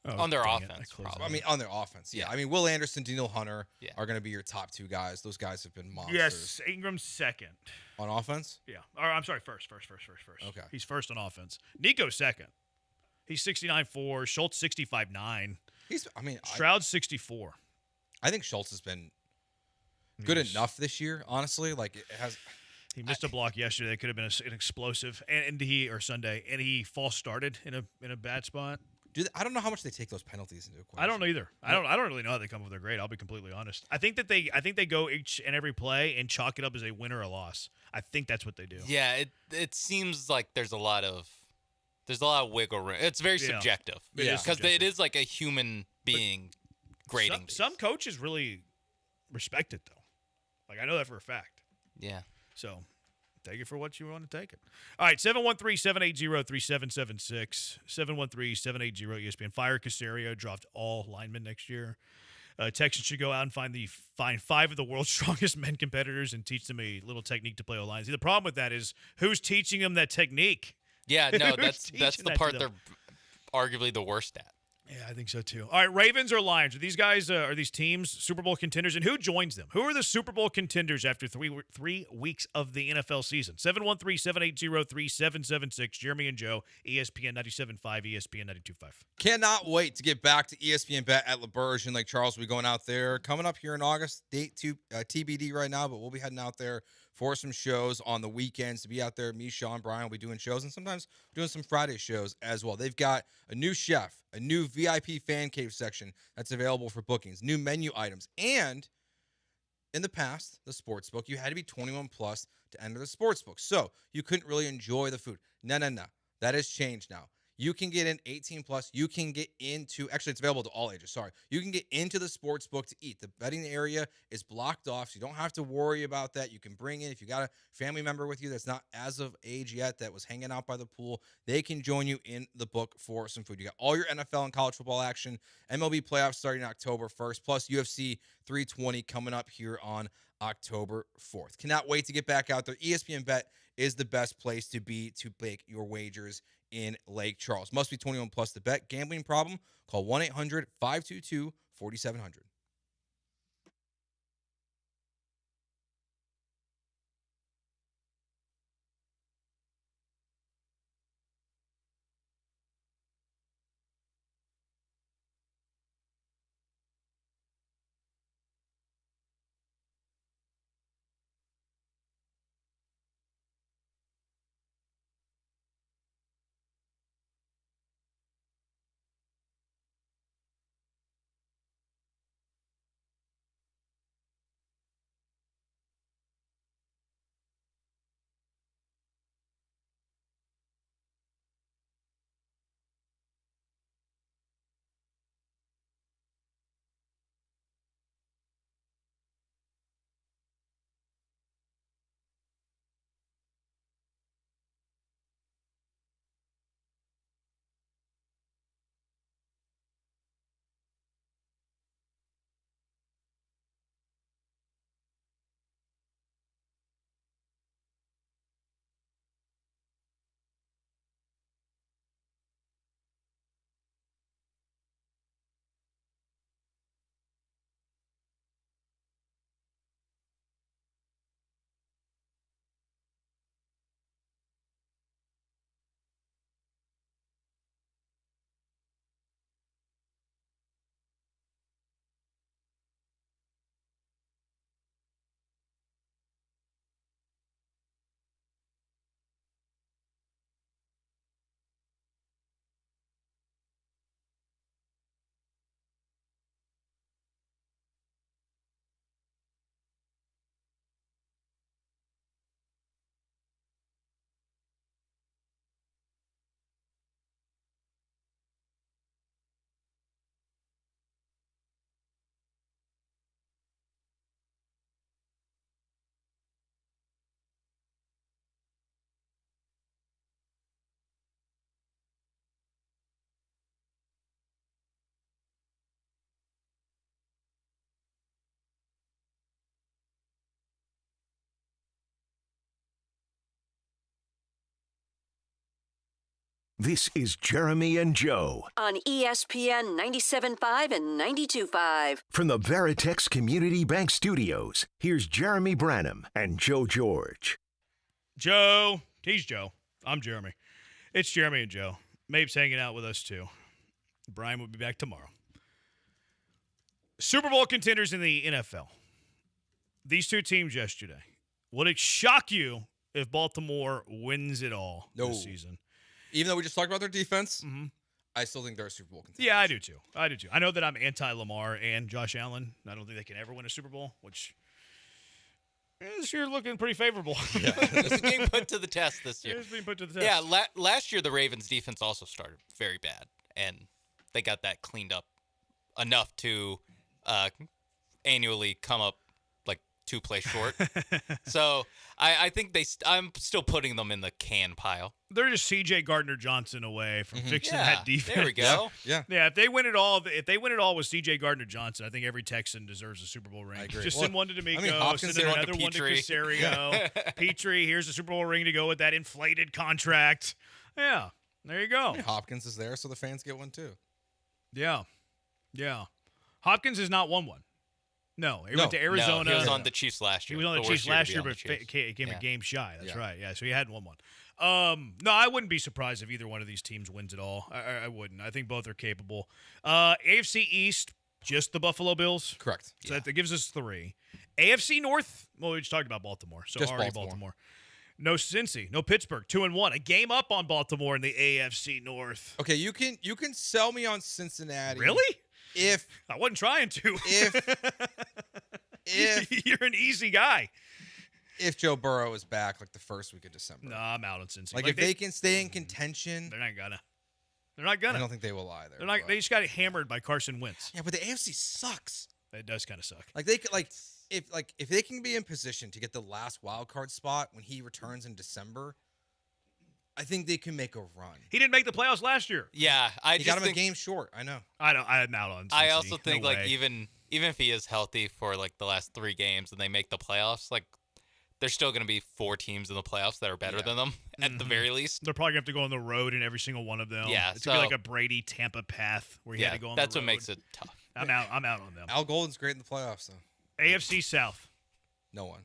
On their offense, probably. I mean, on their offense, yeah. I mean, Will Anderson, Daniel Hunter are going to be your top 2 guys. Those guys have been monsters. Yes, Ingram's second. On offense? Yeah. Or I'm sorry, first. Okay. He's first on offense. Nico's second. He's 69.4. Schultz 65.9. Stroud's 64. I think Schultz has been good enough this year, honestly. He missed a block yesterday. That could have been an explosive, and he false started in a bad spot. I don't know how much they take those penalties into equation. I don't know either. I don't really know how they come up with their grade. I'll be completely honest. I think they go each and every play and chalk it up as a win or a loss. I think that's what they do. Yeah, it seems like there's a lot of wiggle room. It's very subjective. Because it is like a human being grading. Some coaches really respect it though. I know that for a fact. Yeah. So take it for what you want to take it. All right, 713-780-3776, 713-780-ESPN. Fire Casario, dropped all linemen next year. Texans should go out and find 5 of the world's strongest men competitors and teach them a little technique to play O-line. See, the problem with that is who's teaching them that technique? Yeah, no, that's the part they're arguably the worst at. Yeah, I think so too. All right, Ravens or Lions? Are these guys, are these teams Super Bowl contenders? And who joins them? Who are the Super Bowl contenders after 3 weeks of the NFL season? 713-780-3776. Jeremy and Joe, ESPN 97.5, ESPN 92.5. Cannot wait to get back to ESPN Bet at LaBerge in Lake Charles. We'll be going out there coming up here in August. Date to TBD right now, but we'll be heading out there for some shows on the weekends to be out there. Me, Sean, Brian will be doing shows, and sometimes doing some Friday shows as well. They've got a new chef, a new VIP fan cave section that's available for bookings, new menu items, and in the past, the sports book, you had to be 21 plus to enter the sports book, so you couldn't really enjoy the food. No. That has changed now. You can get in 18 plus. You can get into, actually, it's available to all ages. Sorry. You can get into the sports book to eat. The betting area is blocked off, so you don't have to worry about that. You can bring in, if you got a family member with you that's not as of age yet, that was hanging out by the pool, they can join you in the book for some food. You got all your NFL and college football action, MLB playoffs starting October 1st, plus UFC 320 coming up here on October 4th. Cannot wait to get back out there. ESPN Bet is the best place to be to make your wagers in Lake Charles. Must be 21 plus to bet. Gambling problem? Call 1-800-522-4700. This is Jeremy and Joe On ESPN 97.5 and 92.5. from the Veritex Community Bank Studios. Here's Jeremy Branham and Joe George. Joe. He's Joe. I'm Jeremy. It's Jeremy and Joe. Mabe's hanging out with us, too. Brian will be back tomorrow. Super Bowl contenders in the NFL. These two teams yesterday. Would it shock you if Baltimore wins it all this season? Even though we just talked about their defense, I still think they're a Super Bowl contender. Yeah, I do too. I know that I'm anti-Lamar and Josh Allen. I don't think they can ever win a Super Bowl, which is you're looking pretty favorable. Yeah. It's being put to the test this year. It's being put to the test. Yeah, last year the Ravens' defense also started very bad, and they got that cleaned up enough to annually come up like 2 plays short. So I think I'm still putting them in the can pile. They're just C.J. Gardner-Johnson away from fixing that defense. There we go. Yeah. If they win it all, with C.J. Gardner-Johnson, I think every Texan deserves a Super Bowl ring. I agree. Just Well, send one to D'Amico, Hopkins send did another one to Petrie. Caserio. Petrie, here's a Super Bowl ring to go with that inflated contract. Yeah, there you go. Hopkins is there, so the fans get one too. Yeah. Hopkins has not won one. No, he went to Arizona. No, he was on the Chiefs last year. He was on the Chiefs last year, but came a game shy. That's right. Yeah, so he hadn't won one. No, I wouldn't be surprised if either one of these teams wins it all. I wouldn't. I think both are capable. AFC East, just the Buffalo Bills. Correct. So that gives us 3. AFC North, well, we just talked about Baltimore. So Just already Baltimore. No Cincy, no Pittsburgh, 2-1. A game up on Baltimore in the AFC North. Okay, you can sell me on Cincinnati. Really? If I wasn't trying to. If you're an easy guy. If Joe Burrow is back like the first week of December. No, I'm out on Cincy. Like if they can stay in contention. They're not gonna. I don't think they will either. They're not. They just got hammered by Carson Wentz. Yeah, but the AFC sucks. It does kind of suck. Like they could if they can be in position to get the last wild card spot when he returns in December, I think they can make a run. He didn't make the playoffs last year. Yeah, He got him a game short. I know. I'm out on Cincy. I also think No like way. even if he is healthy for like the last 3 games and they make the playoffs, like there's still going to be 4 teams in the playoffs that are better than them at the very least. They're probably going to have to go on the road in every single one of them. Yeah, it's going to be like a Brady Tampa path where he had to go on the road. That's what makes it tough. I'm out on them. Al Golden's great in the playoffs though. AFC South. No one.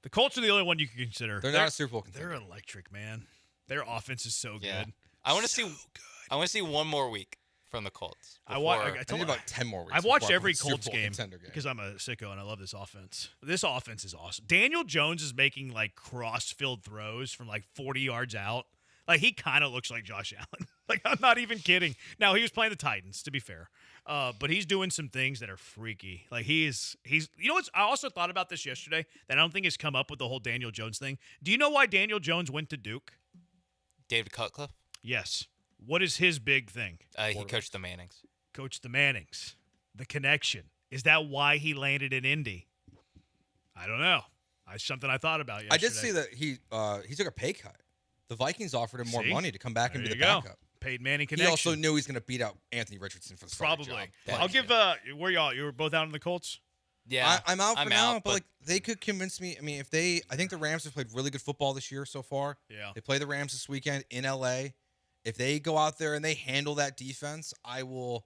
The Colts are the only one you can consider. They're not a Super Bowl contender. They're electric, man. Their offense is so good. I want to see one more week from the Colts. I need about 10 more weeks. I've watched before I every put Super Colts Bowl game contender because I'm a sicko and I love this offense. This offense is awesome. Daniel Jones is making like cross-field throws from like 40 yards out. Like he kind of looks like Josh Allen. Like I'm not even kidding. Now he was playing the Titans, to be fair, but he's doing some things that are freaky. Like he's. You know what? I also thought about this yesterday that I don't think has come up with the whole Daniel Jones thing. Do you know why Daniel Jones went to Duke? David Cutcliffe? Yes. What is his big thing? He coached the Mannings. Coached the Mannings. The connection. Is that why he landed in Indy? I don't know. It's something I thought about yesterday. I did see that he took a pay cut. The Vikings offered him more money to come back and be the go. backup. Paid Manning connection. He also knew he's going to beat out Anthony Richardson for the starting Probably. job. I'll give where y'all? You were both out on the Colts? Yeah. I'm out for now, but like they could convince me. I mean, I think the Rams have played really good football this year so far. Yeah. They play the Rams this weekend in LA. If they go out there and they handle that defense, I will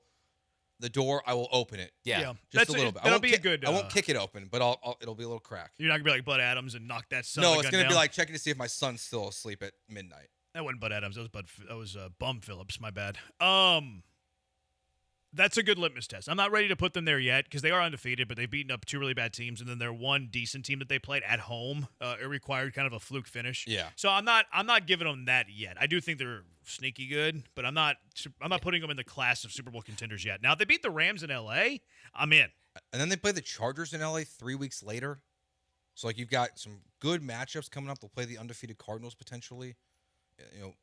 open it. Yeah. Just a little bit. That'll be a good. I won't kick it open, but it'll be a little crack. You're not gonna be like Bud Adams and knock that son. No, of a it's gun gonna be down? like checking to see if my son's still asleep at midnight. That wasn't Bud Adams. That was Bum Phillips. My bad. That's a good litmus test. I'm not ready to put them there yet because they are undefeated, but they've beaten up 2 really bad teams, and then their one decent team that they played at home. It required kind of a fluke finish. Yeah. So I'm not giving them that yet. I do think they're sneaky good, but I'm not putting them in the class of Super Bowl contenders yet. Now, if they beat the Rams in LA, I'm in. And then they play the Chargers in LA 3 weeks later. So like you've got some good matchups coming up. They'll play the undefeated Cardinals potentially.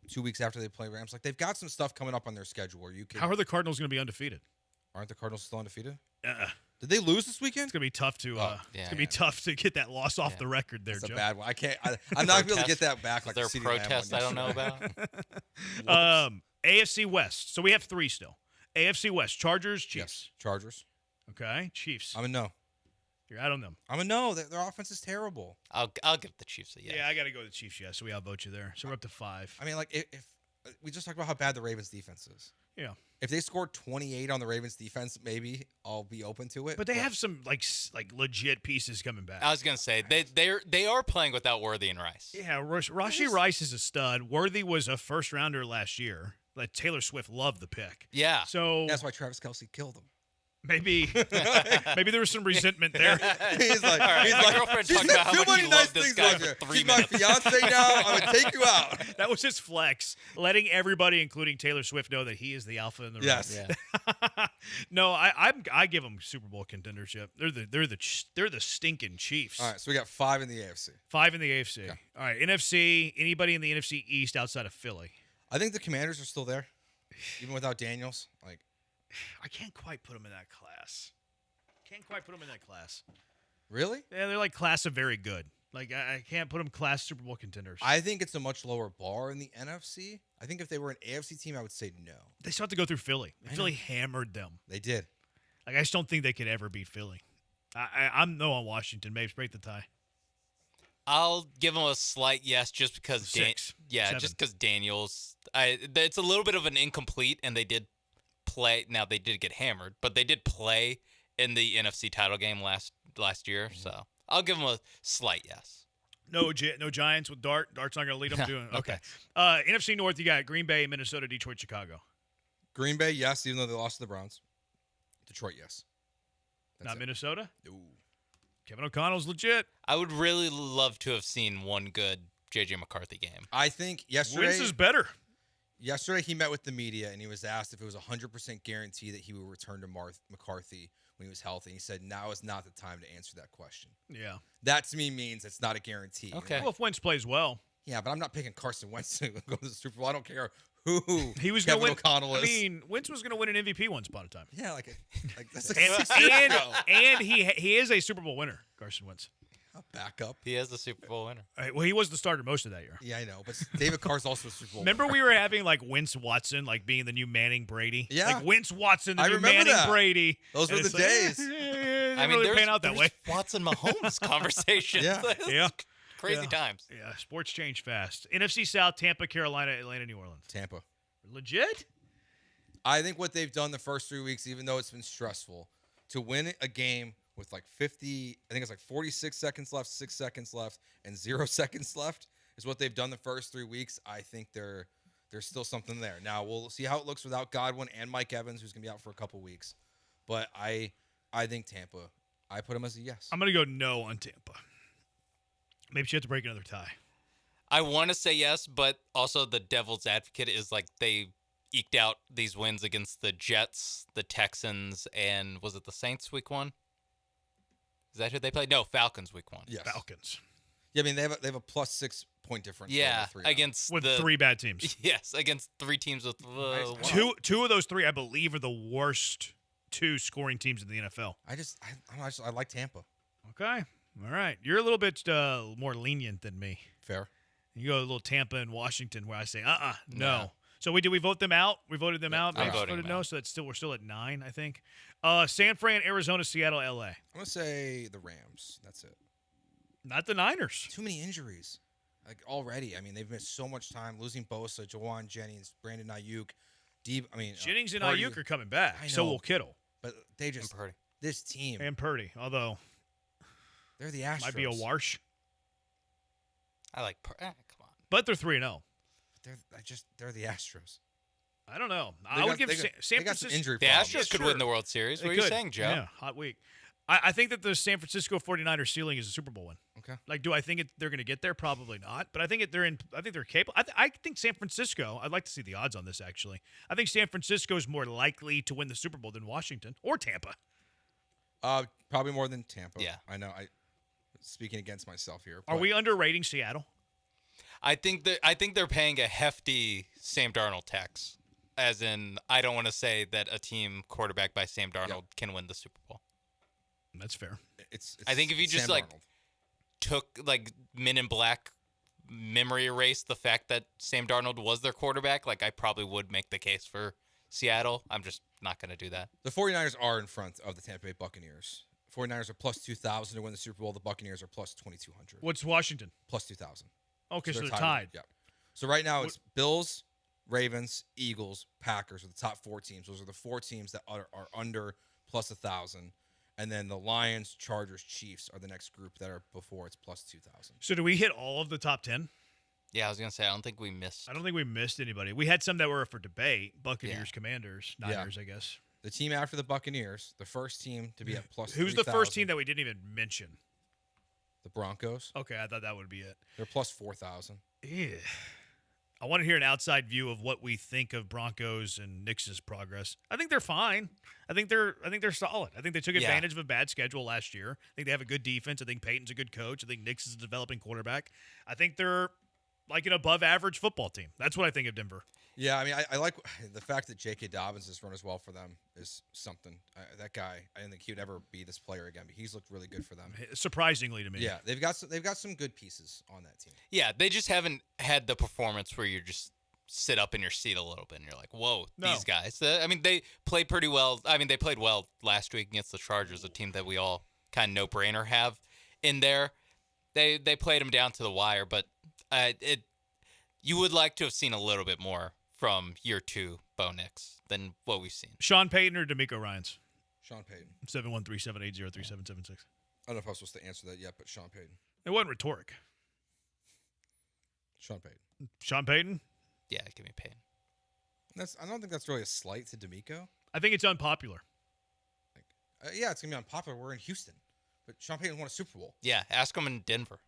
2 weeks after they play Rams. Like they've got some stuff coming up on their schedule where you can. How are the Cardinals going to be undefeated? Aren't the Cardinals still undefeated? Did they lose this weekend? It's going to be tough to. It's going to be tough to get that loss off the record there, That's Joe. a bad one. I can't. I'm not going to be able to get that back. Like Is there a protest I don't know about? AFC West. So we have 3 still. AFC West. Chargers, Chiefs. Yes, Chargers. Okay, Chiefs. I'm a no. You're out on them. I'm a no. Their offense is terrible. I'll give the Chiefs a yes. Yeah, I got to go with the Chiefs. Yeah, so we outvote you there. So we're up to 5. I mean, like if we just talked about how bad the Ravens defense is. Yeah. If they scored 28 on the Ravens defense, maybe I'll be open to it. But they have some like legit pieces coming back. I was gonna say they are playing without Worthy and Rice. Yeah, Rashee Rice is a stud. Worthy was a first rounder last year. Like Taylor Swift loved the pick. Yeah. So that's why Travis Kelce killed him. Maybe there was some resentment there. He's like, my girlfriend talked about how much he loved this guy for 3 minutes. She's my fiance now. I'm gonna take you out. That was his flex, letting everybody, including Taylor Swift, know that he is the alpha in the room. Yes. Yeah. No, I give them Super Bowl contendership. They're the stinking Chiefs. All right, so we got 5 in the AFC. 5 in the AFC. Okay. All right, NFC. Anybody in the NFC East outside of Philly? I think the Commanders are still there, even without Daniels. Like, I can't quite put them in that class. really? Yeah, they're like class of very good. Like I can't put them class Super Bowl contenders. I think it's a much lower bar in the NFC. I think if they were an AFC team, I would say no. They still have to go through Philly. Philly hammered them. They did. Like I just don't think they could ever beat Philly. I'm no on Washington. Maybe break the tie. I'll give them a slight yes, just because. 6, 7. Just because Daniels. It's a little bit of an incomplete, and they did play. Now they did get hammered, but they did play in the NFC title game last year. Mm-hmm. So I'll give them a slight yes. No Giants with Dart. Dart's not going to lead them. Doing okay. NFC North, you got Green Bay, Minnesota, Detroit, Chicago. Green Bay, yes, even though they lost to the Browns. Detroit, yes. Not Minnesota? No. Kevin O'Connell's legit. I would really love to have seen one good J.J. McCarthy game. I think yesterday. Wentz is better. Yesterday, he met with the media, and he was asked if it was 100% guarantee that he would return to McCarthy when he was healthy. And he said, now is not the time to answer that question. Yeah. That, to me, means it's not a guarantee. Okay. Well, if Wentz plays well. Yeah, but I'm not picking Carson Wentz to go to the Super Bowl. I don't care who he was Kevin going to win. O'Connell is. I mean, Wentz was going to win an MVP once upon a time. Yeah, like that's and he is a Super Bowl winner, Carson Wentz. A backup. He is the Super Bowl winner. Well, he was the starter most of that year. Yeah, I know, but David Carr's also a Super Bowl Remember winner. we were having like Wentz Watson, like being the new Manning Brady? Yeah. Like Wentz Watson, the I new remember Manning that. Brady. Those were And the it's days. I mean, really there's pan out that way. Watson Mahomes conversation. Yeah. Crazy times. Yeah, sports change fast. NFC South, Tampa, Carolina, Atlanta, New Orleans. Tampa. Legit? I think what they've done the first 3 weeks, even though it's been stressful, to win a game with like 50, I think it's like 46 seconds left, 6 seconds left, and 0 seconds left is what they've done the first 3 weeks. I think there's still something there. Now, we'll see how it looks without Godwin and Mike Evans, who's going to be out for a couple weeks. But I think Tampa, I put him as a yes. I'm going to go no on Tampa. Maybe she has to break another tie. I want to say yes, but also the devil's advocate is like they eked out these wins against the Jets, the Texans, and was it the Saints week 1? Is that who they played? No, Falcons week 1. Yes. Falcons. Yeah, I mean, they have a plus 6 point difference. Yeah, over 3 against with the 3 bad teams. Yes, against 3 teams with Two of those 3, I believe, are the worst 2 scoring teams in the NFL. I like Tampa. Okay. All right. You're a little bit more lenient than me. Fair. You go a little Tampa and Washington where I say, no. No. So we vote them out? We voted them out. I'm Max voting voted them no, out. so we're still at 9, I think. San Fran, Arizona, Seattle, LA. I'm going to say the Rams. That's it. Not the Niners. Too many injuries. Like already. I mean, they've missed so much time. Losing Bosa, Jawan Jennings, Brandon Ayuk. Jennings and Purdy. Ayuk are coming back. I So know. will Kittle. But they just, this team. And Purdy, although they're the Astros. might be a wash. I like come on. But they're 3-0. They're the Astros. I don't know. They I would got- give they got- San they got some Francisco. injury The problems. Astros could win the World Series. They What are you could. saying, Joe? Yeah, hot week. I think that the San Francisco 49ers ceiling is a Super Bowl win. Okay. Like, do I think they're going to get there? Probably not. But I think they're capable. I think San Francisco. I'd like to see the odds on this. Actually, I think San Francisco is more likely to win the Super Bowl than Washington or Tampa. Probably more than Tampa. Yeah. I know. Speaking against myself here. Are but we underrating Seattle? I think they're paying a hefty Sam Darnold tax. As in, I don't want to say that a team quarterbacked by Sam Darnold can win the Super Bowl. That's fair. I think if you just Sam Darnold. took Men in Black memory erase the fact that Sam Darnold was their quarterback, I probably would make the case for Seattle. I'm just not going to do that. The 49ers are in front of the Tampa Bay Buccaneers. 49ers are plus 2,000 to win the Super Bowl. The Buccaneers are plus 2,200. What's Washington? Plus 2,000. Okay, so they're tied. tied. Yeah. So right now it's Bills, Ravens, Eagles, Packers are the top 4 teams. Those are the 4 teams that are under plus 1,000. And then the Lions, Chargers, Chiefs are the next group that are before it's plus 2,000. So do we hit all of the top 10? Yeah, I was going to say, I don't think we missed. I don't think we missed anybody. We had some that were for debate. Buccaneers, Commanders, Niners, I guess. The team after the Buccaneers, the first team to be at plus Who's 3,000. the first team that we didn't even mention? The Broncos. Okay, I thought that would be it. They're plus 4,000. Yeah. I want to hear an outside view of what we think of Broncos and Knicks' progress. I think they're fine. I think they're solid. I think they took advantage of a bad schedule last year. I think they have a good defense. I think Peyton's a good coach. I think Knicks is a developing quarterback. I think they're like an above-average football team. That's what I think of Denver. Yeah, I mean, I like the fact that J.K. Dobbins has run as well for them is something. That guy, I didn't think he would ever be this player again, but he's looked really good for them. Surprisingly to me. Yeah, they've got some good pieces on that team. Yeah, they just haven't had the performance where you just sit up in your seat a little bit and you're like, whoa, these guys. I mean, they played pretty well. I mean, they played well last week against the Chargers, a team that we all kind of no-brainer have in there. They played them down to the wire, but you would like to have seen a little bit more from year 2 Bo Nix than what we've seen. Sean Payton or D'Amico Ryans? Sean Payton. 713-780-3776. I don't know if I was supposed to answer that yet, but Sean Payton. It wasn't rhetoric. Sean Payton. Sean Payton? Yeah, give me Payton. I don't think that's really a slight to D'Amico. I think it's unpopular. Yeah, it's going to be unpopular. We're in Houston. But Sean Payton won a Super Bowl. Yeah, ask him in Denver.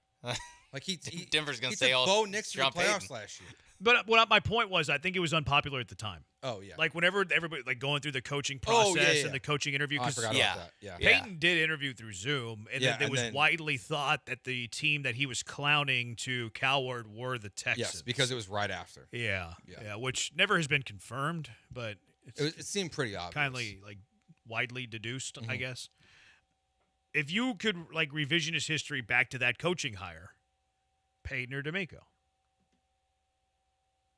Like Denver's going to say all Bo Nix Sean in the playoffs Payton. last year. But my point was, I think it was unpopular at the time. Oh, yeah. Like whenever everybody going through the coaching process and the coaching interview. I forgot about that. Yeah. Peyton did interview through Zoom, and then it was widely thought that the team that he was clowning to Coward were the Texans. Yes, because it was right after. Yeah, which never has been confirmed, but it seemed pretty obvious. Kindly widely deduced, I guess. If you could revisionist history back to that coaching hire, Payton or D'Amico?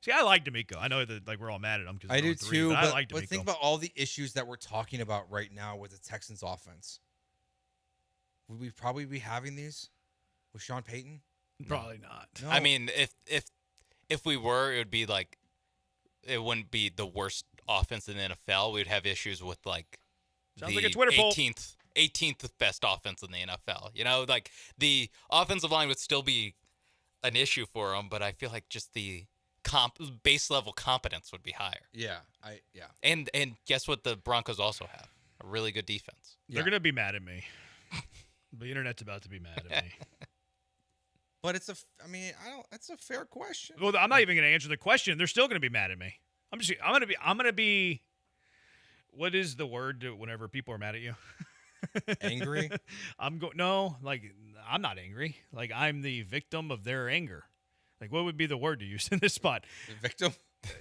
See, I like D'Amico. I know that we're all mad at him because I do too. But I like D'Amico. But think about all the issues that we're talking about right now with the Texans offense. Would we probably be having these with Sean Payton? Probably not. No. I mean, if we were, it would be it wouldn't be the worst offense in the NFL. We'd have issues with Sounds like a Twitter poll. 18th best offense in the NFL. You know, the offensive line would still be an issue for them, but I feel like just the base level competence would be higher. Yeah, And guess what? The Broncos also have a really good defense. They're gonna be mad at me. The internet's about to be mad at me. But it's that's a fair question. Well, I'm not even gonna answer the question. They're still gonna be mad at me. I'm gonna be. What is the word whenever people are mad at you? Angry? I'm not angry. I'm the victim of their anger. What would be the word to use in this spot? The victim?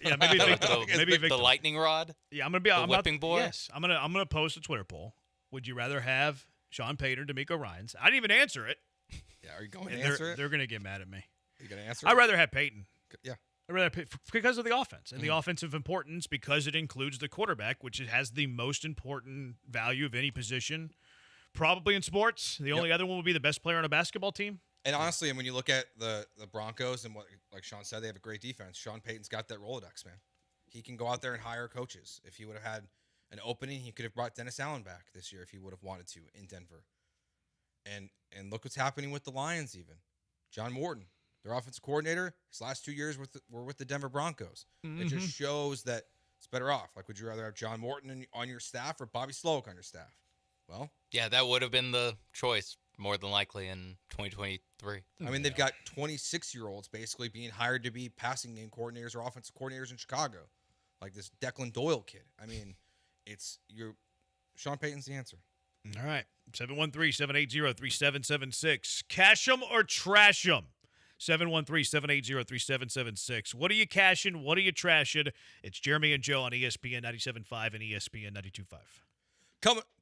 Yeah, maybe victim. Maybe victim. The lightning rod? Yeah, I'm gonna be the whipping boy. Yes, I'm gonna post a Twitter poll. Would you rather have Sean Payton or D'Amico Ryans? I didn't even answer it. Yeah, are you going to answer it? They're gonna get mad at me. Are you gonna answer? I'd rather have Payton. Yeah. I'd rather because of the offense and the offensive importance, because it includes the quarterback, which has the most important value of any position, probably in sports. The only other one would be the best player on a basketball team. And honestly, when you look at the Broncos and what, like Sean said, they have a great defense. Sean Payton's got that Rolodex, man. He can go out there and hire coaches. If he would have had an opening, he could have brought Dennis Allen back this year if he would have wanted to in Denver. And look what's happening with the Lions even. John Morton, their offensive coordinator, his last 2 years were with the Denver Broncos. Mm-hmm. It just shows that it's better off. Would you rather have John Morton on your staff or Bobby Slowick on your staff? Well, yeah, that would have been the choice more than likely in 2023. I mean, they've got 26-year-olds basically being hired to be passing game coordinators or offensive coordinators in Chicago, like this Declan Doyle kid. I mean, Sean Payton's the answer. All right, 713-780-3776. Cash them or trash them? 713-780-3776. What are you cashing? What are you trashing? It's Jeremy and Joe on ESPN 97.5 and ESPN 92.5.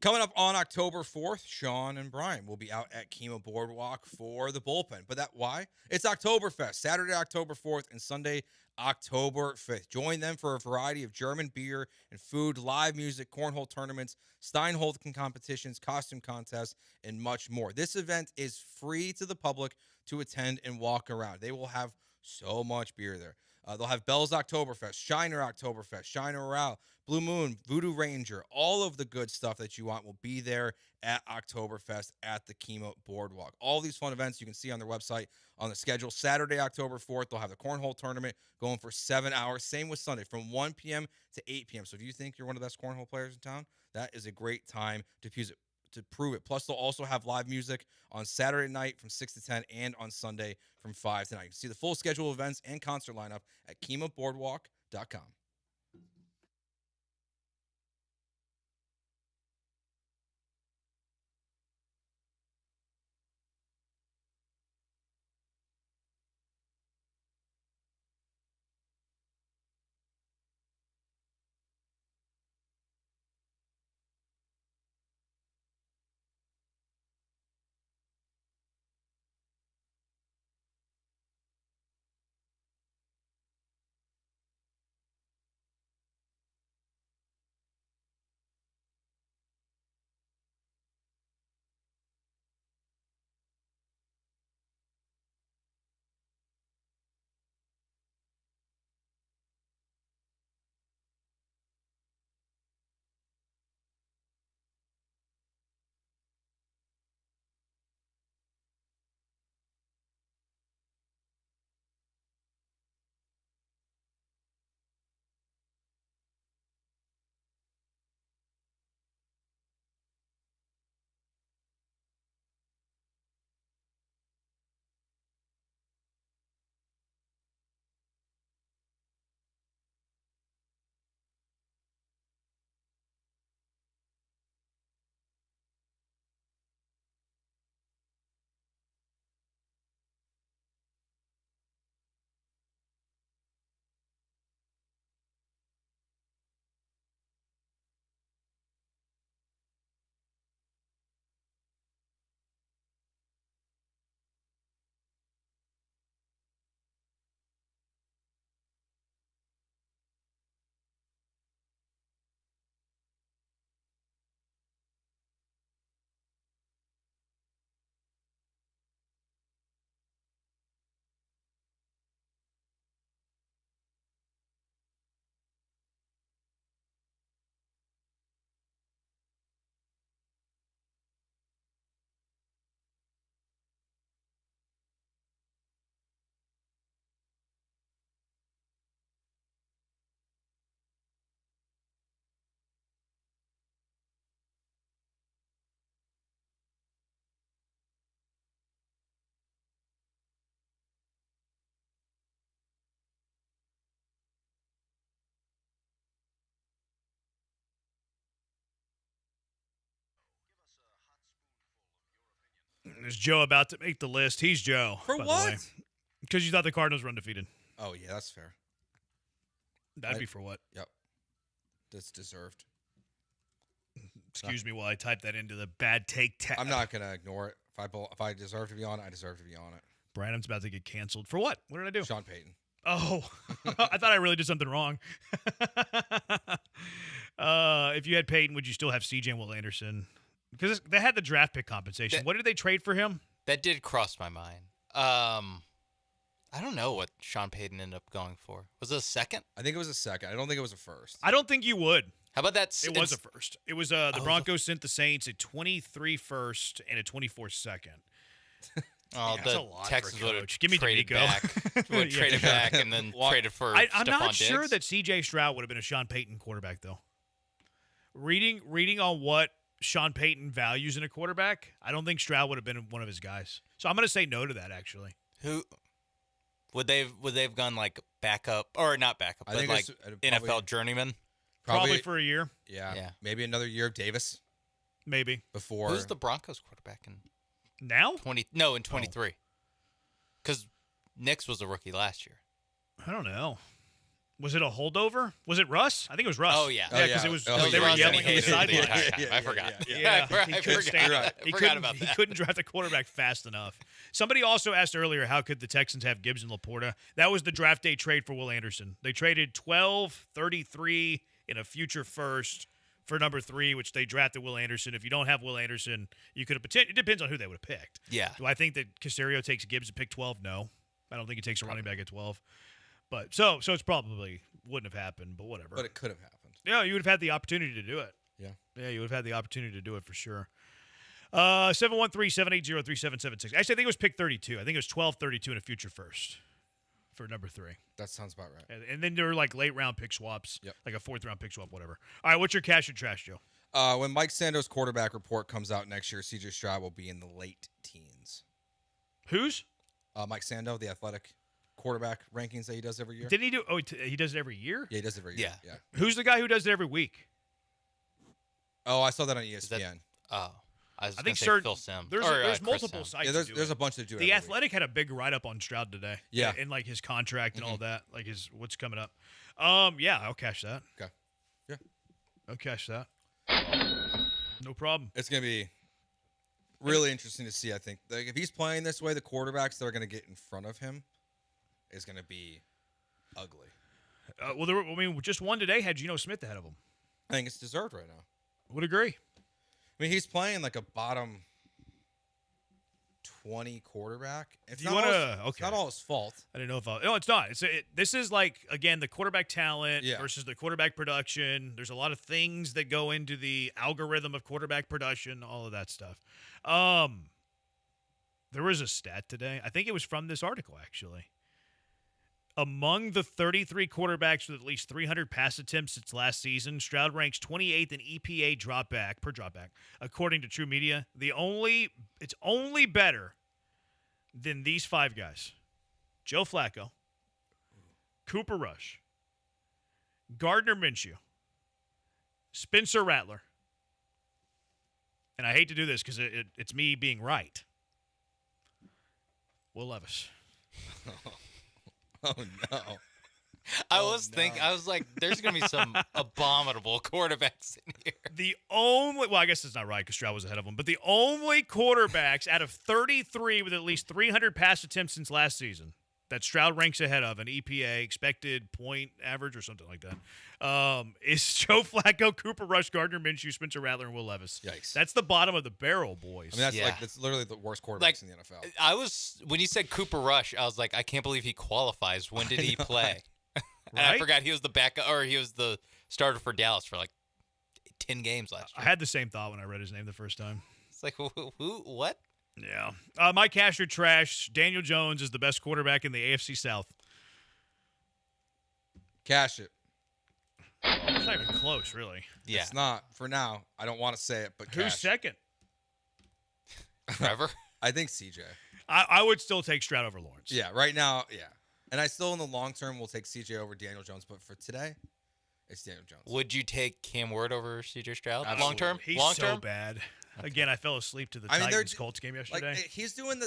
Coming up on October 4th, Sean and Brian will be out at Kima Boardwalk for the bullpen. But why? It's Oktoberfest, Saturday, October 4th, and Sunday, October 5th. Join them for a variety of German beer and food, live music, cornhole tournaments, Steinholtken competitions, costume contests, and much more. This event is free to the public to attend and walk around. They will have so much beer there. They'll have Bell's Oktoberfest, Shiner Oktoberfest, Shiner Row, Blue Moon, Voodoo Ranger. All of the good stuff that you want will be there at Oktoberfest at the Kemo Boardwalk. All these fun events you can see on their website on the schedule. Saturday, October 4th, they'll have the Cornhole Tournament going for 7 hours. Same with Sunday from 1 p.m. to 8 p.m. So if you think you're one of the best cornhole players in town, that is a great time to prove it. Plus, they'll also have live music on Saturday night from 6 to 10 and on Sunday from 5 to 9. You can see the full schedule of events and concert lineup at KemoBoardwalk.com. Is Joe about to make the list? He's Joe. For what? Because you thought the Cardinals were undefeated. Oh, yeah, that's fair. That'd be for what? Yep. That's deserved. Excuse me while I type that into the bad take tab. I'm not going to ignore it. If I deserve to be on it, I deserve to be on it. Brandon's about to get canceled. For what? What did I do? Sean Payton. Oh, I thought I really did something wrong. If you had Payton, would you still have CJ and Will Anderson? Because they had the draft pick compensation. What did they trade for him? That did cross my mind. I don't know what Sean Payton ended up going for. Was it a second? I think it was a second. I don't think it was a first. I don't think you would. How about that? It was a first. It was the Broncos sent the Saints a 23 first and a 24 second. Oh, that's the a lot Texans for a would have coach. Give me traded D'Amico. back. Would have traded back and then traded for I'm Stephon not Diggs. sure that C.J. Stroud would have been a Sean Payton quarterback, though. Reading on what Sean Payton values in a quarterback, I don't think Stroud would have been one of his guys. So I'm going to say no to that, actually. Who would they've gone like backup or not backup, but like NFL journeyman? Probably for a year. Yeah. Maybe another year of Davis. Maybe. Before. Who's the Broncos quarterback in now? In 23. Because Nix was a rookie last year. I don't know. Was it a holdover? Was it Russ? I think it was Russ. Oh, yeah. Yeah, because it was they were Russ yelling on the sideline. I forgot. Yeah, I forgot about He that. couldn't draft a quarterback fast enough. Somebody also asked earlier, how could the Texans have Gibbs and Laporta? That was the draft day trade for Will Anderson. They traded 12, 33 in a future first for number 3, which they drafted Will Anderson. If you don't have Will Anderson, you could have it depends on who they would have picked. Yeah. Do I think that Caserio takes Gibbs at pick 12? No. I don't think he takes a running back at 12. But so it's probably wouldn't have happened, but whatever. But it could have happened. Yeah, you would have had the opportunity to do it. Yeah, you would have had the opportunity to do it for sure. 713-780-3776. Actually, I think it was pick 32. I think it was 12-32 in a future first for number 3. That sounds about right. And then there were like late round pick swaps, Yep. like a 4th round pick swap, whatever. All right, what's your cash or trash, Joe? When Mike Sando's quarterback report comes out next year, C.J. Stroud will be in the late teens. Who's? Mike Sando, the athletic quarterback rankings that he does every year. Didn't he do? Oh, he does it every year? Yeah, he does it every year. Yeah. Who's the guy who does it every week? Oh, I saw that on ESPN. I think Phil Sim. There's Chris multiple Sim. sites. Yeah, that do there's it. a bunch that do it. The every week. Athletic had a big write up on Stroud today. Yeah. and like his contract and all that, like his what's coming up. Yeah, I'll cash that. Okay. Yeah. I'll cash that. No problem. It's gonna be really interesting to see. I think like if he's playing this way, the quarterbacks that are gonna get in front of him is gonna be ugly. Just one today had Geno Smith ahead of him. I think it's deserved right now. Would agree. I mean, he's playing like a bottom 20 quarterback. It's You not wanna- all his- It's not all his fault. I didn't know if no, it's not. This is like again the quarterback talent Yeah. versus the quarterback production. There's a lot of things that go into the algorithm of quarterback production, all of that stuff. There was a stat today. I think it was from this article actually. Among the 33 quarterbacks with at least 300 pass attempts since last season, Stroud ranks 28th in EPA per dropback, according to True Media. It's only better than these 5 guys: Joe Flacco, Cooper Rush, Gardner Minshew, Spencer Rattler, and I hate to do this because it's me being right, Will Levis. Oh no! I was like, there's gonna be some abominable quarterbacks in here. I guess it's not right because Stroud was ahead of him, but the only quarterbacks out of 33 with at least 300 pass attempts since last season that Stroud ranks ahead of an EPA expected point average or something like that is Joe Flacco, Cooper Rush, Gardner Minshew, Spencer Rattler, and Will Levis. Yikes! That's the bottom of the barrel, boys. I mean, that's literally the worst quarterbacks in the NFL. When you said Cooper Rush, I was like, I can't believe he qualifies. When did he play? And I Right? forgot he was the backup, or he was the starter for Dallas for like 10 games last year. I had the same thought when I read his name the first time. It's like, who what? Yeah. My cash or trash, Daniel Jones is the best quarterback in the AFC South. Cash it. It's not even close, really. Yeah. It's not for now. I don't want to say it, but Who's cash. second? Trevor? I think CJ. I would still take Stroud over Lawrence. Yeah, right now, yeah. And I still, in the long term, will take CJ over Daniel Jones. But for today, it's Daniel Jones. Would you take Cam Ward over CJ Stroud? Absolutely. Long term? He's long so term? bad. Again, I fell asleep to the I mean, Titans-Colts game yesterday. Like, he's doing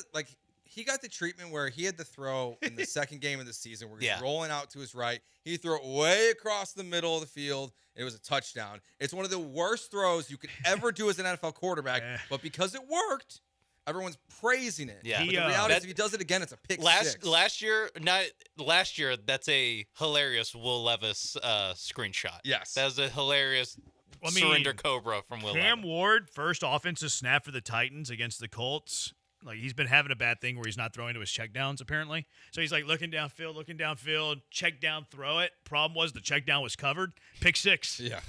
he got the treatment where he had to throw in the second game of the season where he's rolling out to his right. He threw it way across the middle of the field. And it was a touchdown. It's one of the worst throws you could ever do as an NFL quarterback. But because it worked, everyone's praising it. Yeah. But the reality is if he does it again, it's a pick six. Last year, that's a hilarious Will Levis screenshot. Yes. That was a hilarious surrender cobra from Will Cam Levis. Ward, first offensive snap for the Titans against the Colts. Like, he's been having a bad thing where he's not throwing to his checkdowns, apparently. So he's like looking downfield, check down, throw it. Problem was the check down was covered. Pick 6. Yeah.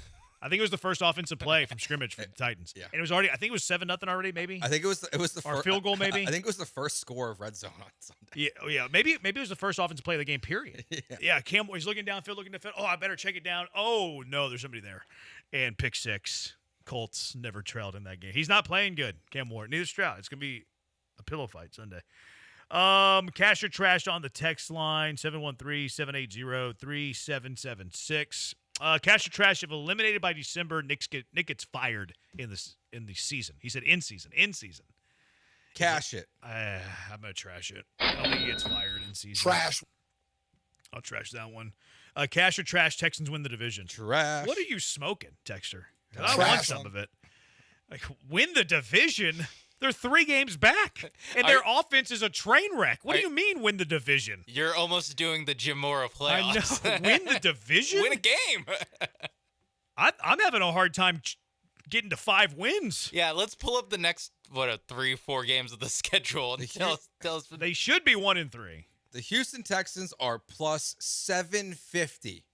I think it was the first offensive play from scrimmage for the Titans. Yeah. And it was already, I think it was 7-0 already, maybe. I think it was the or first field goal, maybe. I think it was the first score of red zone on Sunday. Yeah. Maybe it was the first offensive play of the game, period. Yeah. Cam, he's looking downfield. Oh, I better check it down. Oh, no, there's somebody there. And pick 6. Colts never trailed in that game. He's not playing good, Cam Ward. Neither Stroud. It's going to be a pillow fight Sunday. Cash or trash on the text line, 713-780-3776. Cash or trash, if eliminated by December, Nick gets fired in the season. He said in season. Cash it. I'm going to trash it. I don't think he gets fired in season. Trash. I'll trash that one. Cash or trash, Texans win the division. Trash. What are you smoking, Texter? I want some of it. Like, win the division? They're 3 games back, and their offense is a train wreck. What do you mean win the division? You're almost doing the Jim Mora playoffs. I know. Win the division? Win a game. I'm having a hard time getting to 5 wins. Yeah, let's pull up the next 3-4 games of the schedule and tell us. They should be 1-3. The Houston Texans are plus 750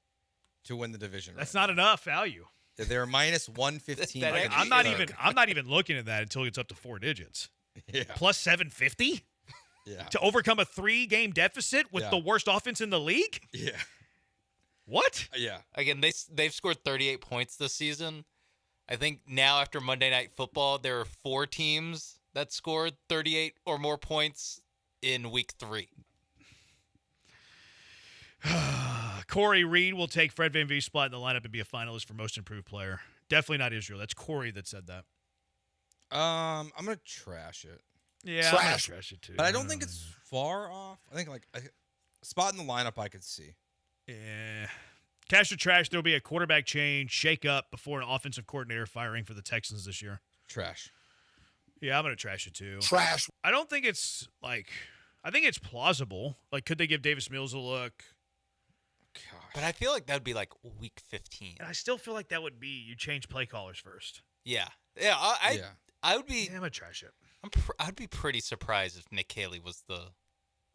to win the division. That's not enough value. They're minus 115. I'm not even looking at that until it's up to 4 digits. Yeah. Plus 750? Yeah. To overcome a 3-game deficit with the worst offense in the league? Yeah. What? Yeah. Again, they've scored 38 points this season. I think now after Monday Night Football, there are 4 teams that scored 38 or more points in week 3. Corey Reed will take Fred VanVleet spot in the lineup and be a finalist for most improved player. Definitely not Israel. That's Corey that said that. I'm gonna trash it. Yeah, I'm gonna trash it too. But I don't think it's far off. I think like a spot in the lineup I could see. Yeah. Cash or trash, there'll be a quarterback change, shake up before an offensive coordinator firing for the Texans this year. Trash. Yeah, I'm going to trash it too. Trash. I don't think it's I think it's plausible. Like, could they give Davis Mills a look? Gosh. But I feel like that would be like week 15. And I still feel like that would be you change play callers first. Yeah. Yeah. I would be. Yeah, I'm going to trash it. I'd be pretty surprised if Nick Caley was the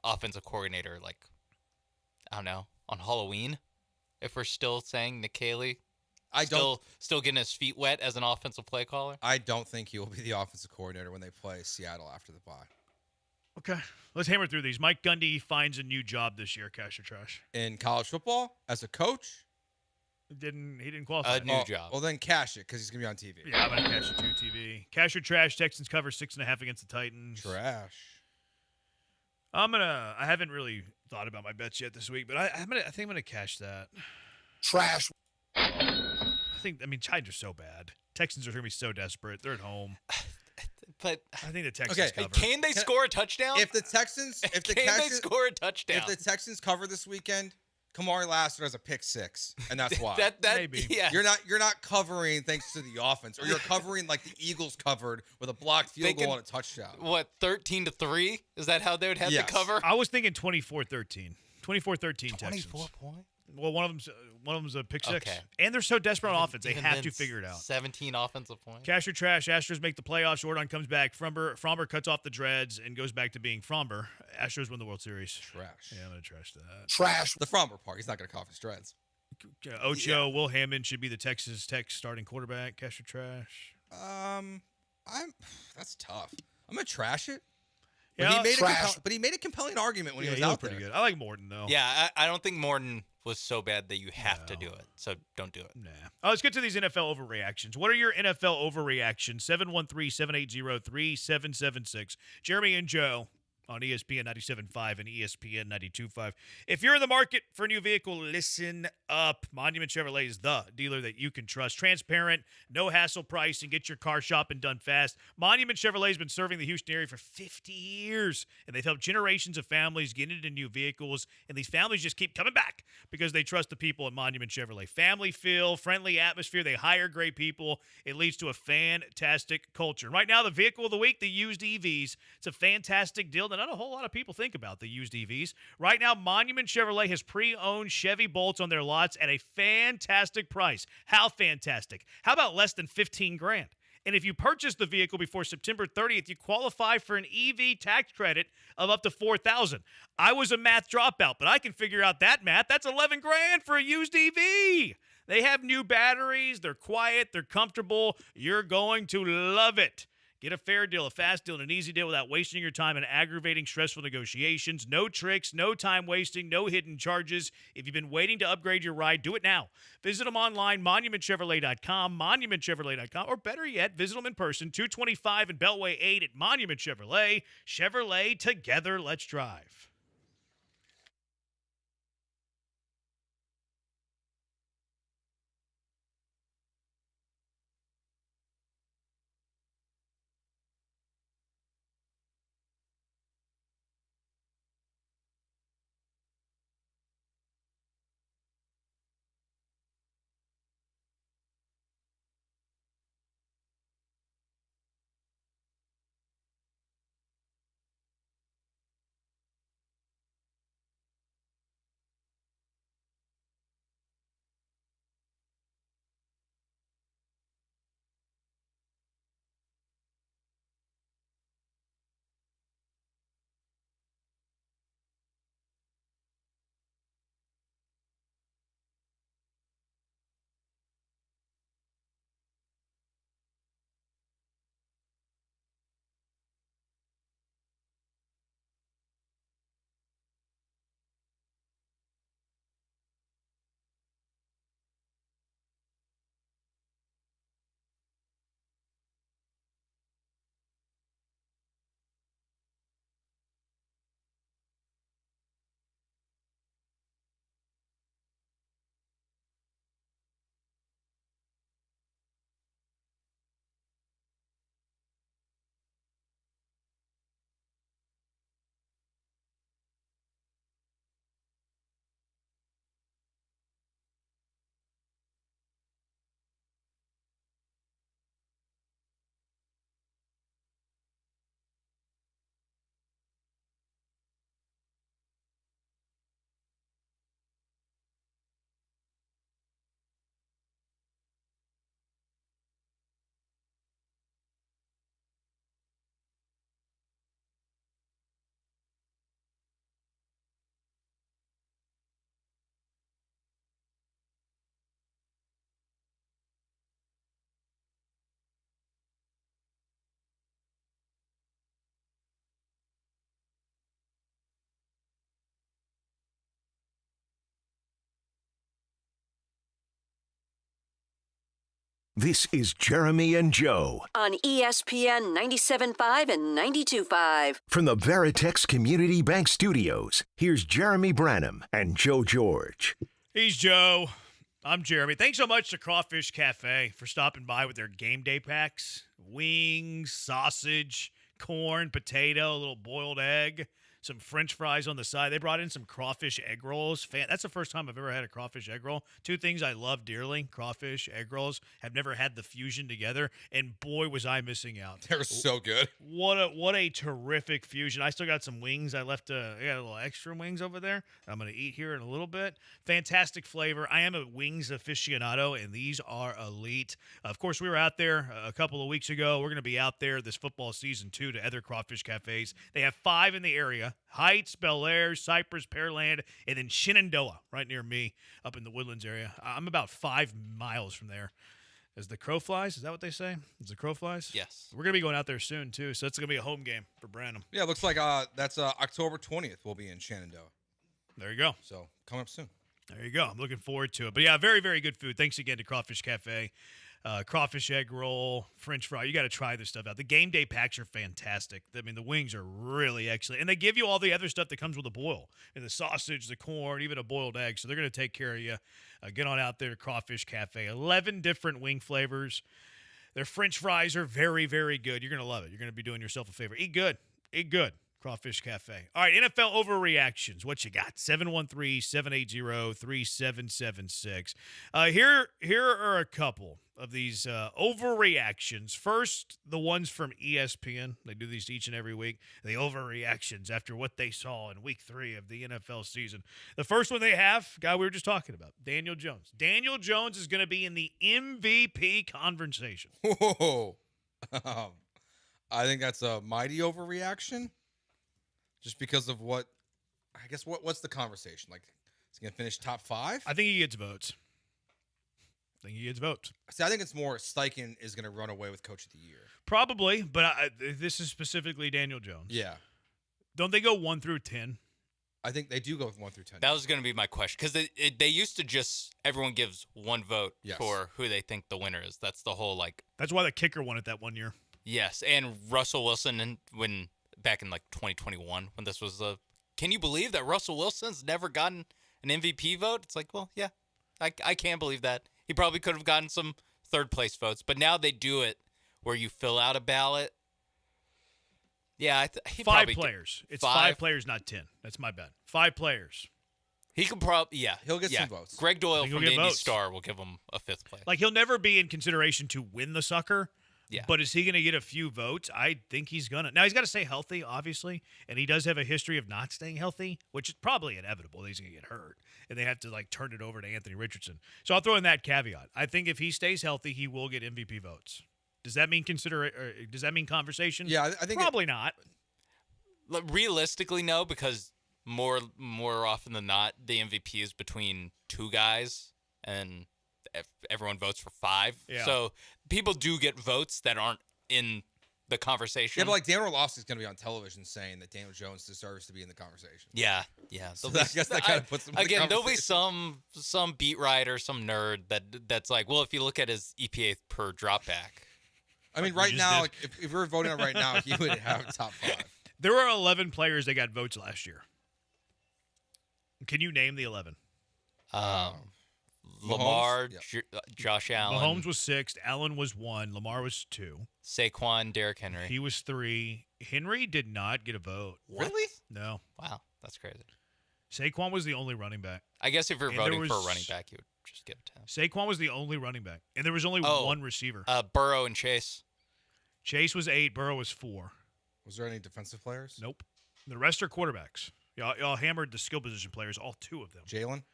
offensive coordinator, like, I don't know, on Halloween. If we're still saying Nick Caley, still getting his feet wet as an offensive play caller. I don't think he will be the offensive coordinator when they play Seattle after the bye. Okay, let's hammer through these. Mike Gundy finds a new job this year. Cash or trash? In college football, as a coach, He didn't qualify. A new job. Well, then cash it because he's gonna be on TV. Yeah, I'm gonna cash it too. TV. Cash or trash? Texans cover 6.5 against the Titans. Trash. I haven't really thought about my bets yet this week, but I think I'm gonna cash that. Trash. Titans are so bad. Texans are gonna be so desperate. They're at home. But I think the Texans cover. Can they score a touchdown? If the Texans, they score a touchdown? If the Texans cover this weekend, Kamari Lassiter has a pick 6, and that's why. that Maybe. Yeah. You're not covering thanks to the offense, or you're covering like the Eagles covered with a blocked field goal and a touchdown. What, 13-3? Is that how they would have to cover? I was thinking 24-13. 24-13 Texans. 24 points. Well, one of them's a pick 6. Okay. And they're so desperate on offense, they Even have then, to figure it out. 17 offensive points. Cash or trash? Astros make the playoffs. Jordan comes back. Fromber cuts off the dreads and goes back to being Fromber. Astros win the World Series. Trash. Yeah, I'm gonna trash that. Trash. The Fromber part. He's not going to cut off his dreads. Ocho, Will Hammond should be the Texas Tech starting quarterback. Cash or trash? That's tough. I'm going to trash it. Yeah, But he made a compelling argument when he was out looked pretty there. good. I like Morton though. Yeah, I don't think Morton was so bad that you have to do it. So don't do it. Nah. Let's get to these NFL overreactions. What are your NFL overreactions? 713-780-3776. Jeremy and Joe on ESPN 97.5 and ESPN 92.5. If you're in the market for a new vehicle, listen up. Monument Chevrolet is the dealer that you can trust. Transparent, no hassle pricing. Get your car shopping done fast. Monument Chevrolet has been serving the Houston area for 50 years, and they've helped generations of families get into new vehicles, and these families just keep coming back because they trust the people at Monument Chevrolet. Family feel, friendly atmosphere. They hire great people. It leads to a fantastic culture. Right now, the vehicle of the week, the used EVs. It's a fantastic deal that not a whole lot of people think about, the used EVs. Right now, Monument Chevrolet has pre-owned Chevy Bolts on their lots at a fantastic price. How fantastic? How about less than $15,000? And if you purchase the vehicle before September 30th, you qualify for an EV tax credit of up to $4,000. I was a math dropout, but I can figure out that math. That's $11,000 for a used EV. They have new batteries. They're quiet. They're comfortable. You're going to love it. Get a fair deal, a fast deal, and an easy deal without wasting your time in aggravating, stressful negotiations. No tricks, no time wasting, no hidden charges. If you've been waiting to upgrade your ride, do it now. Visit them online, monumentchevrolet.com, monumentchevrolet.com, or better yet, visit them in person, 225 and Beltway 8 at Monument Chevrolet. Chevrolet, together, let's drive. This is Jeremy and Joe on ESPN 97.5 and 92.5. from the Veritex Community Bank Studios. Here's Jeremy Branham and Joe George. He's Joe. I'm Jeremy. Thanks so much to Crawfish Cafe for stopping by with their game day packs. Wings, sausage, corn, potato, a little boiled egg, some French fries on the side. They brought in some crawfish egg rolls. That's the first time I've ever had a crawfish egg roll. Two things I love dearly, crawfish, egg rolls. Have never had the fusion together, and boy, was I missing out. They're so good. What a terrific fusion. I still got some wings. I got a little extra wings over there I'm going to eat here in a little bit. Fantastic flavor. I am a wings aficionado, and these are elite. Of course, we were out there a couple of weeks ago. We're going to be out there this football season, too, to other crawfish cafes. They have 5 in the area. Heights, Bel Air, Cypress, Pearland, and then Shenandoah, right near me, up in the Woodlands area. I'm about 5 miles from there. As the crow flies, is that what they say? As the crow flies? Yes. We're going to be going out there soon, too, so it's going to be a home game for Branham. Yeah, it looks like that's October 20th we'll be in Shenandoah. There you go. So, coming up soon. There you go. I'm looking forward to it. But, yeah, very, very good food. Thanks again to Crawfish Cafe. Crawfish egg roll, French fry. You got to try this stuff out. The game day packs are fantastic. I mean, the wings are really excellent. And they give you all the other stuff that comes with a boil. And the sausage, the corn, even a boiled egg. So they're going to take care of you. Get on out there to Crawfish Cafe. 11 different wing flavors. Their French fries are very, very good. You're going to love it. You're going to be doing yourself a favor. Eat good. Eat good. Crawfish Cafe. All right, NFL overreactions. What you got? 713-780-3776. Here are a couple of these overreactions. First, the ones from ESPN. They do these each and every week. The overreactions after what they saw in week 3 of the NFL season. The first one they have, guy we were just talking about, Daniel Jones. Daniel Jones is going to be in the MVP conversation. Whoa. I think that's a mighty overreaction. Just because of what's the conversation? Like, is he going to finish top 5? I think he gets votes. See, I think it's more Steichen is going to run away with Coach of the Year. Probably, but this is specifically Daniel Jones. Yeah. Don't they go 1 through 10? I think they do go with 1 through 10. That was going to be my question, because they used to just everyone gives one vote for who they think the winner is. That's the whole That's why the kicker won it that one year. Yes, and Russell Wilson, and back in 2021 when this was can you believe that Russell Wilson's never gotten an MVP vote? It's like, well, yeah, I can't believe that. He probably could have gotten some third place votes, but now they do it where you fill out a ballot. Yeah, he 5 players. It's 5 players, not 10. That's my bad. 5 players. He could probably, he'll get some votes. Greg Doyle from the Indy Star will give him a 5th place. He'll never be in consideration to win the sucker. Yeah. But is he going to get a few votes? I think he's going to. Now, he's got to stay healthy, obviously, and he does have a history of not staying healthy, which is probably inevitable. He's going to get hurt, and they have to, turn it over to Anthony Richardson. So I'll throw in that caveat. I think if he stays healthy, he will get MVP votes. Does that mean does that mean conversation? Yeah, I think probably not. Realistically, no, because more often than not, the MVP is between 2 guys, and everyone votes for 5. Yeah. So people do get votes that aren't in the conversation. Yeah, but Dan Orlovsky's going to be on television saying that Daniel Jones deserves to be in the conversation. Yeah. So I guess that kind of puts him in the conversation. There'll be some beat writer, some nerd that's like, well, if you look at his EPA per dropback. I mean, right now, if we were voting on it right now, he would have top 5. There were 11 players that got votes last year. Can you name the 11? Lamar, Josh Allen. Mahomes was 6th. Allen was 1. Lamar was 2. Saquon, Derrick Henry. He was 3. Henry did not get a vote. Really? No. Wow, that's crazy. Saquon was the only running back. I guess if you're voting for a running back, you would just give it to him. Saquon was the only running back, and there was only one receiver. Burrow and Chase. Chase was 8. Burrow was 4. Was there any defensive players? Nope. The rest are quarterbacks. Y'all hammered the skill position players, all 2 of them. Jalen?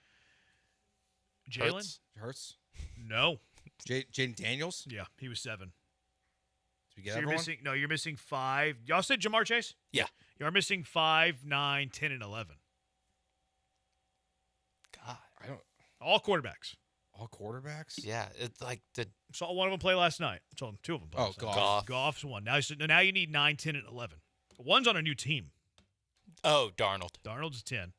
Hurts? No. Jaden Daniels? Yeah, he was 7. Did we get everyone? You're missing 5. Y'all said Jamar Chase? Yeah. You're missing 5, 9, 10, and 11. God. All quarterbacks. All quarterbacks? Yeah, it's saw one of them play last night. Saw 2 of them play last night. Goff. Goff's 1. Now you need 9, 10, and 11. One's on a new team. Oh, Darnold. Darnold's 10.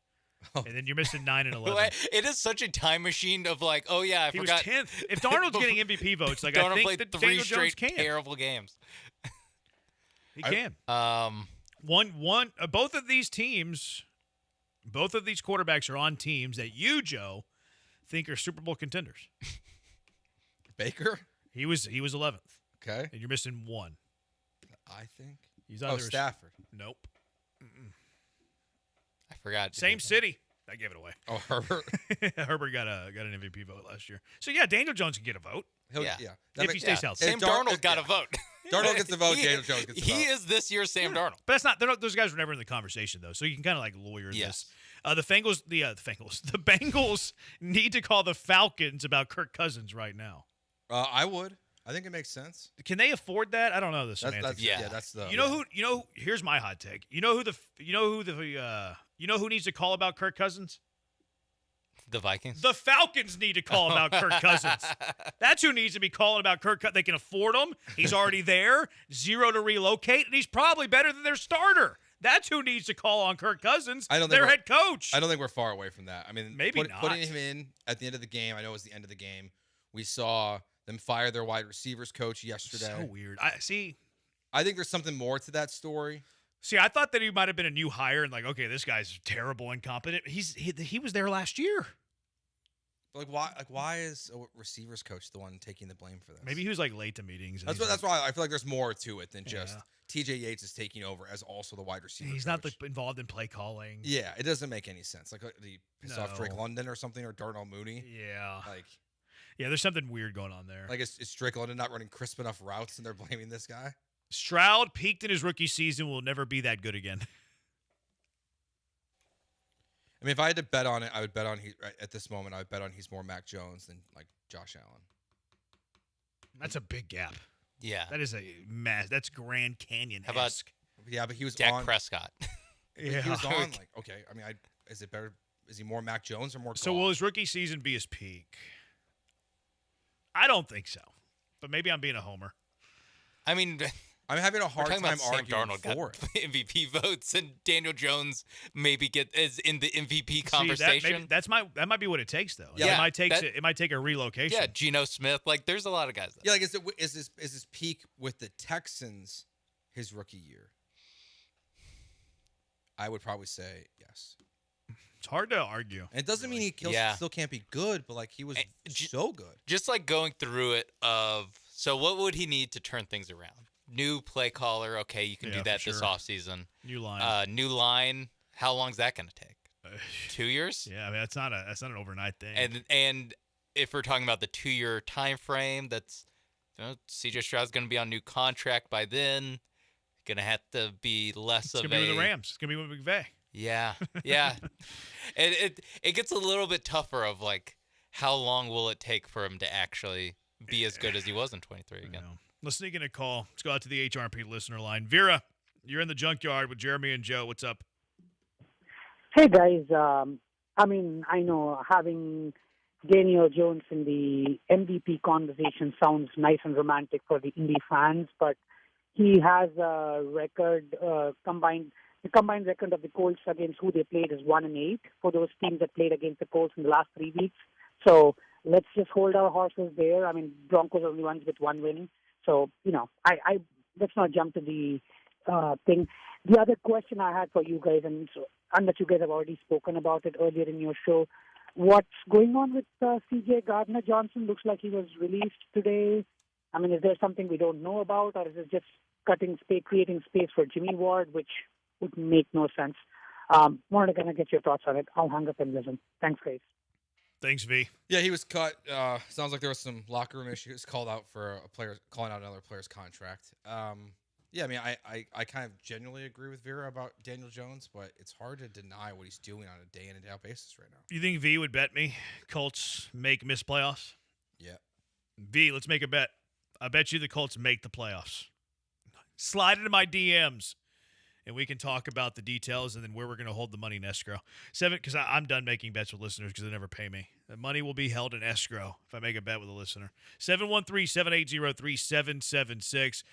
And then you're missing 9 and 11. It is such a time machine of like, oh yeah, I He forgot. was 10th. If Darnold's getting MVP votes, like Darnold I think played that 3 Daniel Jones straight can. terrible games. He can. One. Both of these teams, both of these quarterbacks are on teams that you, Joe, think are Super Bowl contenders. Baker? He was 11th. Okay. And you're missing 1. I think. He's either Stafford. Nope. I forgot. Same city. I gave it away. Oh, Herbert. Herbert got an MVP vote last year. So yeah, Daniel Jones can get a vote. If he stays healthy. Sam Darnold got a vote. Darnold gets the vote. Daniel Jones gets the vote. He is this year's Sam Darnold. But that's not. Those guys were never in the conversation though. So you can kind of like lawyer this. The Bengals need to call the Falcons about Kirk Cousins right now. I would. I think it makes sense. Can they afford that? I don't know the semantics. That's the. Who? Here's my hot take. You know who needs to call about Kirk Cousins? The Vikings. The Falcons need to call about Kirk Cousins. That's who needs to be calling about Kirk Cousins. They can afford him. He's already there. 0 to relocate, and he's probably better than their starter. That's who needs to call on Kirk Cousins. Their head coach. I don't think we're far away from that. I mean, maybe not. Putting him in at the end of the game. I know it was the end of the game. We saw them fire their wide receivers coach yesterday. So weird. I think there's something more to that story. See, I thought that he might have been a new hire and like, okay, this guy's terrible, incompetent. He was there last year. But why is a receivers coach the one taking the blame for this? Maybe he was like late to meetings. That's why I feel like there's more to it than just TJ Yates is taking over as also the wide receiver. He's coach. not involved in play calling. Yeah, it doesn't make any sense. Like the piss off Drake London or something or Darnell Mooney. Yeah. There's something weird going on there. Like is Drake London not running crisp enough routes and they're blaming this guy? Stroud peaked in his rookie season, will never be that good again. I mean, if I had to bet on it, I would bet on at this moment. I would bet on he's more Mac Jones than like Josh Allen. That's a big gap. Yeah, that is a mass. That's Grand Canyon-esque. How about? Yeah, but he was Dak Prescott. Yeah, he was on. Like, okay, I mean, is it better? Is he more Mac Jones or more? So will his rookie season be his peak? I don't think so, but maybe I'm being a homer. I mean, I'm having a hard time Sam arguing Darnold for got MVP votes, and Daniel Jones maybe is in the MVP conversation. That might be what it takes, though. Yeah, it might take a relocation. Yeah, Geno Smith. Like, there's a lot of guys. Yeah, like is his peak with the Texans his rookie year? I would probably say yes. It's hard to argue. And it doesn't mean he still can't be good, but like he was so good. Just like going through it so what would he need to turn things around? New play caller. Okay, you can do that this offseason. New line. New line. How long is that going to take? 2 years? Yeah, I mean that's not an overnight thing. And if we're talking about the 2-year time frame, that's CJ Stroud's going to be on new contract by then. Going to have to be less of a. It's going to be with the Rams. It's going to be with McVay. Yeah. It gets a little bit tougher of like how long will it take for him to actually be as good as he was in 23 again. Let's sneak in a call. Let's go out to the HRP listener line. Vera, you're in the junkyard with Jeremy and Joe. What's up? Hey guys, I mean I know having Daniel Jones in the MVP conversation sounds nice and romantic for the Indy fans, but he has a record combined. The combined record of the Colts against who they played is 1-8 for those teams that played against the Colts in the last 3 weeks. So let's just hold our horses there. I mean, Broncos are the only ones with 1 win. So, I let's not jump to the thing. The other question I had for you guys, and unless you guys have already spoken about it earlier in your show, what's going on with C.J. Gardner-Johnson? Looks like he was released today. I mean, is there something we don't know about, or is it just creating space for Jimmy Ward, which would make no sense? Wanted to kind of get your thoughts on it. I'll hang up and listen. Thanks, guys. Thanks, V. Yeah, he was cut. Sounds like there was some locker room issues called out for a player calling out another player's contract. Yeah, I mean, I kind of genuinely agree with Vera about Daniel Jones, but it's hard to deny what he's doing on a day in and day out basis right now. You think V would bet me Colts miss playoffs? Yeah. V, let's make a bet. I bet you the Colts make the playoffs. Slide into my DMs. And we can talk about the details and then where we're going to hold the money in escrow. Because I'm done making bets with listeners because they never pay me. The money will be held in escrow if I make a bet with a listener. 713-780-3776.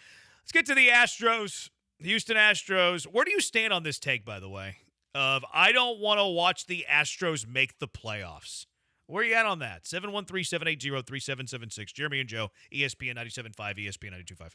Let's get to the Astros, the Houston Astros. Where do you stand on this take, by the way? of I don't want to watch the Astros make the playoffs. Where are you at on that? 713-780-3776. Jeremy and Joe, ESPN 97.5, ESPN 92.5.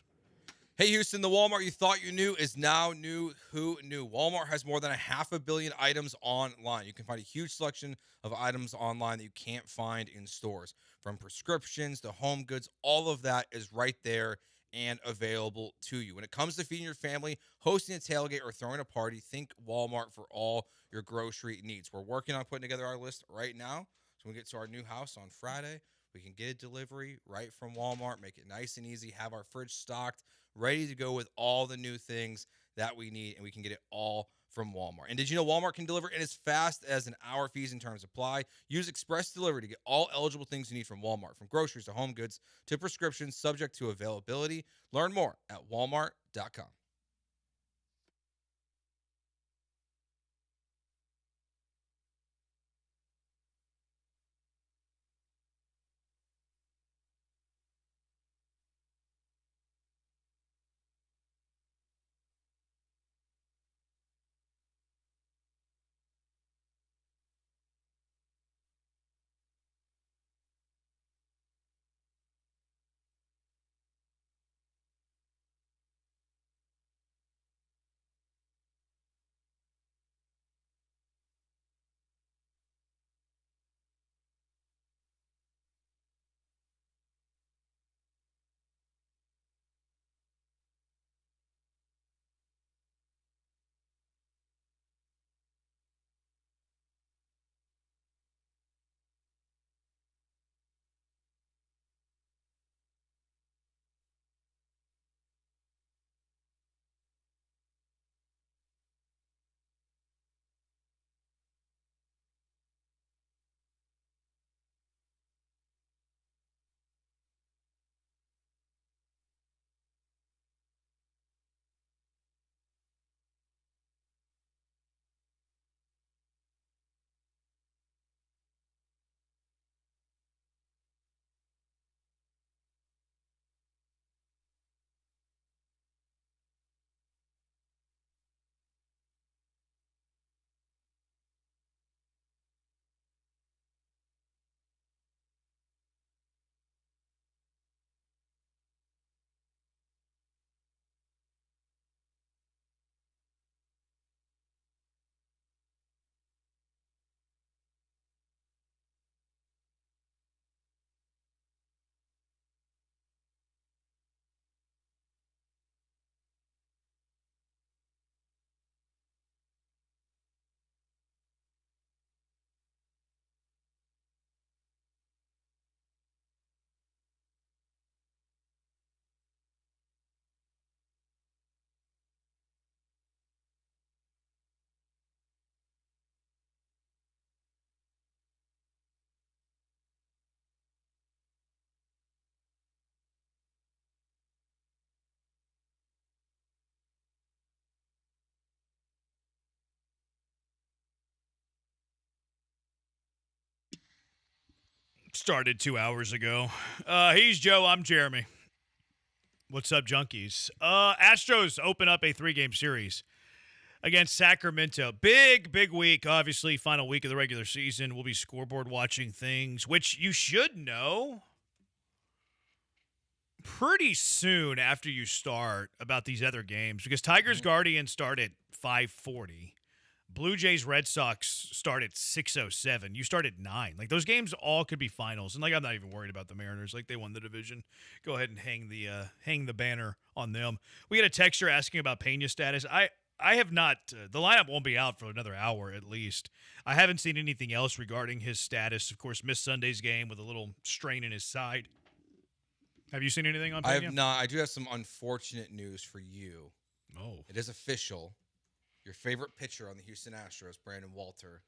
Hey, Houston, the Walmart you thought you knew is now new. Who knew? Walmart has more than 500 million items online. You can find a huge selection of items online that you can't find in stores. From prescriptions to home goods, all of that is right there and available to you. When it comes to feeding your family, hosting a tailgate, or throwing a party, think Walmart for all your grocery needs. We're working on putting together our list right now. So when we get to our new house on Friday, we can get a delivery right from Walmart, make it nice and easy, have our fridge stocked, ready to go with all the new things that we need, and we can get it all from Walmart. And did you know Walmart can deliver in as fast as an hour? Fees and terms apply. Use Express Delivery to get all eligible things you need from Walmart, from groceries to home goods to prescriptions, subject to availability. Learn more at walmart.com. Started 2 hours ago. He's Joe. I'm Jeremy. What's up, junkies? Astros open up a 3-game series against Sacramento. Big week, obviously. Final week of the regular season. We'll be scoreboard watching things, which you should know pretty soon after you start about these other games, because Tigers Guardians start at 5:40. Blue Jays Red Sox start at 6:07. You start at 9. Like, those games all could be finals. And, like, I'm not even worried about the Mariners. Like, they won the division. Go ahead and hang the banner on them. We had a texter asking about Peña's status. I have not the lineup won't be out for another hour at least. I haven't seen anything else regarding his status. Of course, missed Sunday's game with a little strain in his side. Have you seen anything on Peña? I have not. I do have some unfortunate news for you. Oh. It is official. Your favorite pitcher on the Houston Astros, Brandon Walter,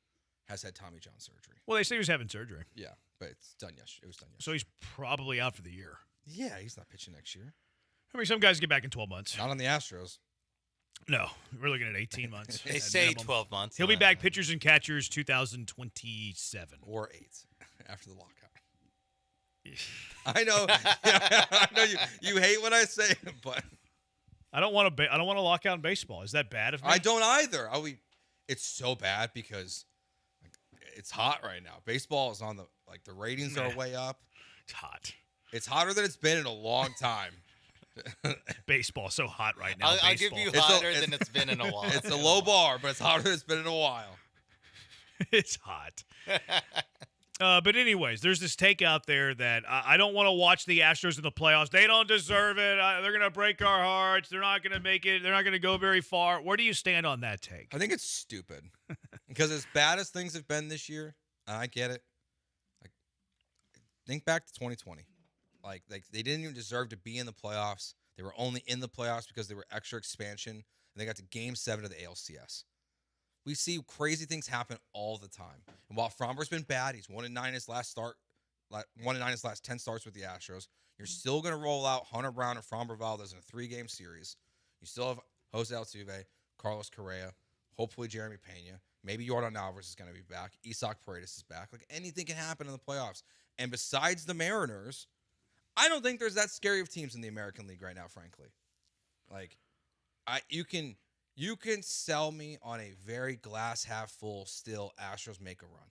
has had Tommy John surgery. Well, they say he was having surgery. Yeah, but it's done yesterday. It was done yesterday. So he's probably out for the year. Yeah, he's not pitching next year. I mean, some guys get back in 12 months. Not on the Astros. No, we're looking at 18 months. They say minimum. 12 months. He'll be back, pitchers and catchers, 2027. Or 8 after the lockout. I know. I know you hate when I say it, but I don't want to lock out in baseball. Is that bad of me? I don't either. it's so bad because it's hot right now. Baseball is on the ratings are way up. It's hot. It's hotter than it's been in a long time. Baseball's so hot right now. I'll give you hotter than it's been in a while. It's a low bar, but it's hotter than it's been in a while. It's hot. But anyways, there's this take out there that I don't want to watch the Astros in the playoffs. They don't deserve it. They're going to break our hearts. They're not going to make it. They're not going to go very far. Where do you stand on that take? I think it's stupid. Because as bad as things have been this year, and I get it, think back to 2020. Like they didn't even deserve to be in the playoffs. They were only in the playoffs because they were extra expansion, and they got to Game 7 of the ALCS. We see crazy things happen all the time. And while Fromber's been bad, he's 1-9 his last 10 starts with the Astros. You're still going to roll out Hunter Brown and Framber Valdez in a 3-game series. You still have Jose Altuve, Carlos Correa, hopefully Jeremy Pena. Maybe Yordan Alvarez is going to be back. Isaac Paredes is back. Anything can happen in the playoffs. And besides the Mariners, I don't think there's that scary of teams in the American League right now, frankly. You can sell me on a very glass half full still Astros make a run.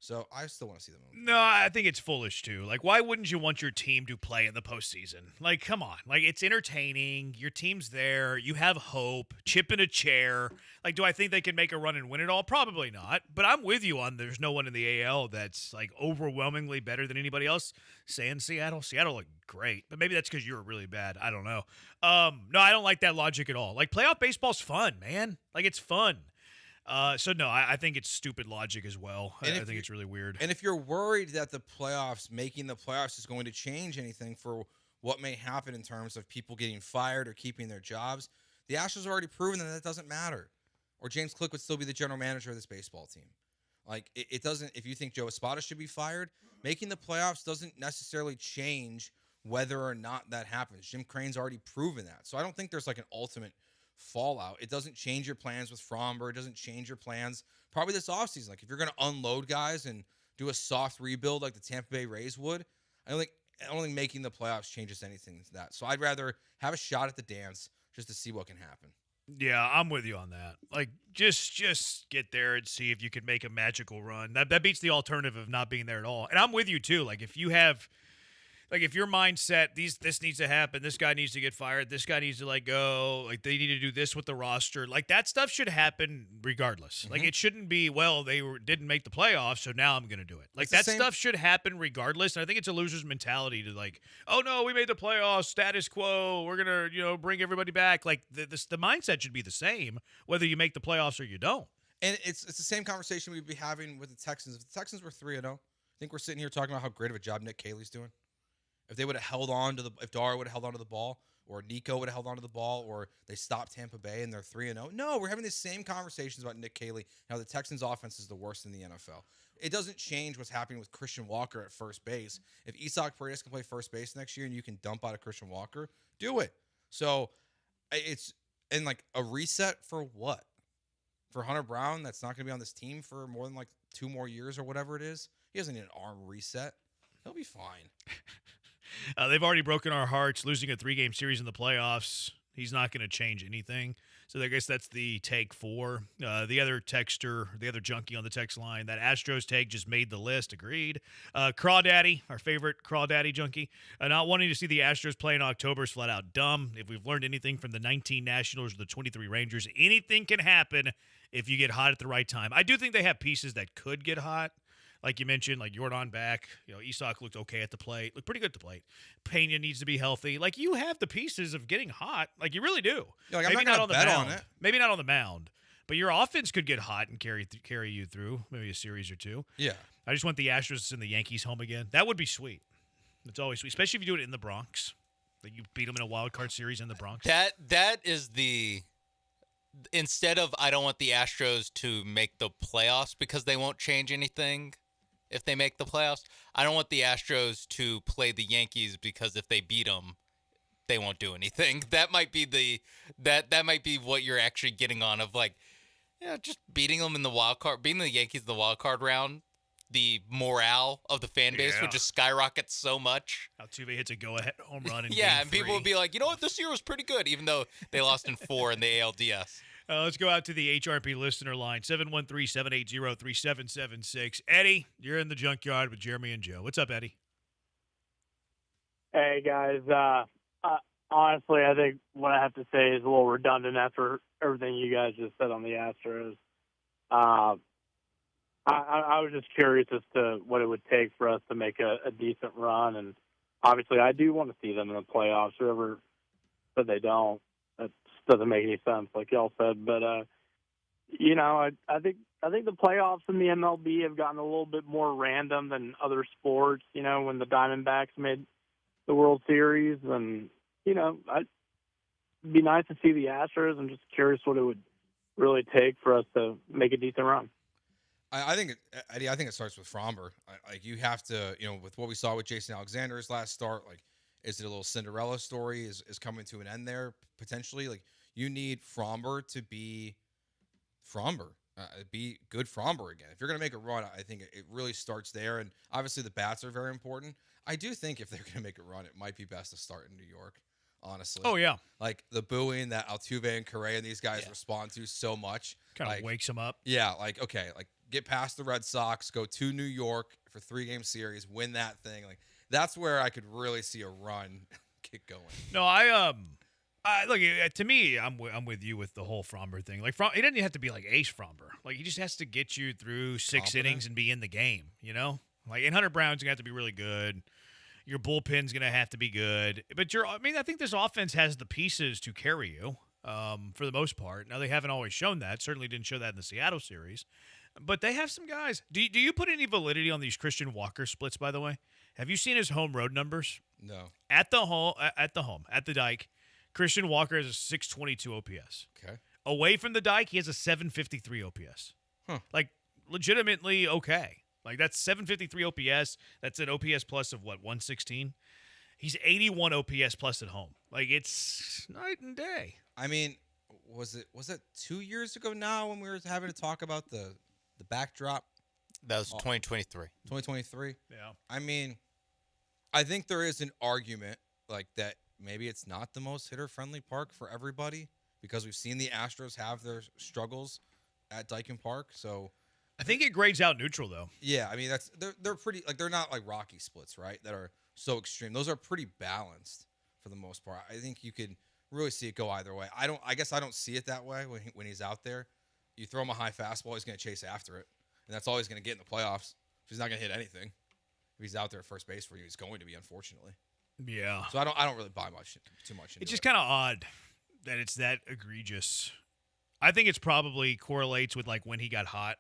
So I still want to see them. No, I think it's foolish too. Why wouldn't you want your team to play in the postseason? Come on. It's entertaining. Your team's there. You have hope. Chip in a chair. Do I think they can make a run and win it all? Probably not. But I'm with you on there's no one in the AL that's overwhelmingly better than anybody else. Saying Seattle. Seattle looked great. But maybe that's because you were really bad. I don't know. No, I don't like that logic at all. Playoff baseball's fun, man. It's fun. So no, I think it's stupid logic as well. I think it's really weird. And if you're worried that making the playoffs is going to change anything for what may happen in terms of people getting fired or keeping their jobs, the Astros have already proven that doesn't matter. Or James Click would still be the general manager of this baseball team. It doesn't. If you think Joe Espada should be fired, making the playoffs doesn't necessarily change whether or not that happens. Jim Crane's already proven that. So I don't think there's an ultimate fallout. It doesn't change your plans with Fromber. It doesn't change your plans probably this offseason. If you're going to unload guys and do a soft rebuild like the Tampa Bay Rays would, I don't think making the playoffs changes anything to that. So I'd rather have a shot at the dance just to see what can happen. Yeah, I'm with you on that. Just get there and see if you can make a magical run. That beats the alternative of not being there at all. And I'm with you too. If you have if your mindset, this needs to happen, this guy needs to get fired, this guy needs to go, they need to do this with the roster, that stuff should happen regardless. Mm-hmm. It shouldn't be, they didn't make the playoffs, so now I'm going to do it. That stuff should happen regardless. And I think it's a loser's mentality to oh no, we made the playoffs, status quo, we're going to bring everybody back. The mindset should be the same whether you make the playoffs or you don't. And it's the same conversation we'd be having with the Texans. If the Texans were 3-0, I think we're sitting here talking about how great of a job Nick Caley's doing. If they would have held on to if Dara would have held on to the ball, or Nico would have held on to the ball, or they stopped Tampa Bay and they're 3-0. No, we're having the same conversations about Nick Caley, how the Texans' offense is the worst in the NFL. It doesn't change what's happening with Christian Walker at first base. If Isaac Paredes can play first base next year and you can dump out a Christian Walker, do it. So it's a reset for what? For Hunter Brown, that's not going to be on this team for more than 2 more years or whatever it is. He doesn't need an arm reset. He'll be fine. They've already broken our hearts, losing a 3-game series in the playoffs. He's not going to change anything. So I guess that's the take 4. The other texter, the other junkie on the text line, that Astros take just made the list. Agreed. Crawdaddy, our favorite Crawdaddy junkie, not wanting to see the Astros play in October is flat out dumb. If we've learned anything from the 19 Nationals or the 23 Rangers, anything can happen if you get hot at the right time. I do think they have pieces that could get hot. Like you mentioned, Yordan back. Isak looked okay at the plate. Looked pretty good at the plate. Pena needs to be healthy. You have the pieces of getting hot. You really do. I'm not going to bet on it. Maybe not on the mound. But your offense could get hot and carry you through maybe a series or 2. Yeah. I just want the Astros to send the Yankees home again. That would be sweet. It's always sweet, especially if you do it in the Bronx. You beat them in a wild card series in the Bronx. That is the... Instead of I don't want the Astros to make the playoffs because they won't change anything if they make the playoffs. I don't want the Astros to play the Yankees because if they beat them, they won't do anything. That might be that might be what you're actually getting on of just beating them in the wild card, beating the Yankees in the wild card round. The morale of the fan base would just skyrocket so much. Altuve hits a go-ahead home run in yeah, game and people 3. would be like, you know what, this year was pretty good, even though they lost in 4 in the ALDS. Let's go out to the HRP listener line, 713-780-3776. Eddie, you're in the junkyard with Jeremy and Joe. What's up, Eddie? Hey, guys. Honestly, I think what I have to say is a little redundant after everything you guys just said on the Astros. I was just curious as to what it would take for us to make a decent run, and obviously I do want to see them in the playoffs. Whoever said they don't, that just doesn't make any sense, like y'all said. But I think the playoffs in the MLB have gotten a little bit more random than other sports. When the Diamondbacks made the World Series, and it'd be nice to see the Astros. I'm just curious what it would really take for us to make a decent run. I think, Eddie, it starts with Fromber. Like, you have to, with what we saw with Jason Alexander's last start, like, is it a little Cinderella story? Is coming to an end there potentially? Like, you need Fromber to be Fromber, be good Fromber again. If you're going to make a run, I think it really starts there. And obviously the bats are very important. I do think if they're going to make a run, it might be best to start in New York, honestly. Oh, yeah. Like, the booing that Altuve and Correa and these guys respond to so much. Kind of wakes them up. Yeah, get past the Red Sox, go to New York for 3-game series, win that thing. Like, that's where I could really see a run get going. No, look, to me, I'm with you with the whole Fromber thing. Like, he doesn't have to be like Ace Fromber. Like, he just has to get you through 6 innings and be in the game, Like, and Hunter Brown's going to have to be really good. Your bullpen's going to have to be good. But I think this offense has the pieces to carry you for the most part. Now, they haven't always shown that. Certainly didn't show that in the Seattle series. But they have some guys. Do you put any validity on these Christian Walker splits, by the way? Have you seen his home road numbers? No. At the Dike, Christian Walker has a 622 OPS. Okay. Away from the Dike, he has a 753 OPS. Huh. Like, legitimately okay. Like, that's 753 OPS. That's an OPS plus of, 116? He's 81 OPS plus at home. Like, it's night and day. I mean, was it 2 years ago now when we were having to talk about the backdrop? That was 2023. 2023? Yeah. I mean, I think there is an argument like that maybe it's not the most hitter-friendly park for everybody because we've seen the Astros have their struggles at Dyken Park. So I think it grades out neutral, though. Yeah, I mean, they're pretty, like, they're not like Rocky splits, right, that are so extreme. Those are pretty balanced for the most part. I think you could really see it go either way. I guess I don't see it that way when he's out there. You throw him a high fastball, he's going to chase after it, and that's all he's going to get in the playoffs. He's not going to hit anything. If he's out there at first base for you, he's going to be, unfortunately. Yeah. So I don't really buy too much into It's just kind of odd that it's that egregious. I think it's probably correlates with, like, when he got hot.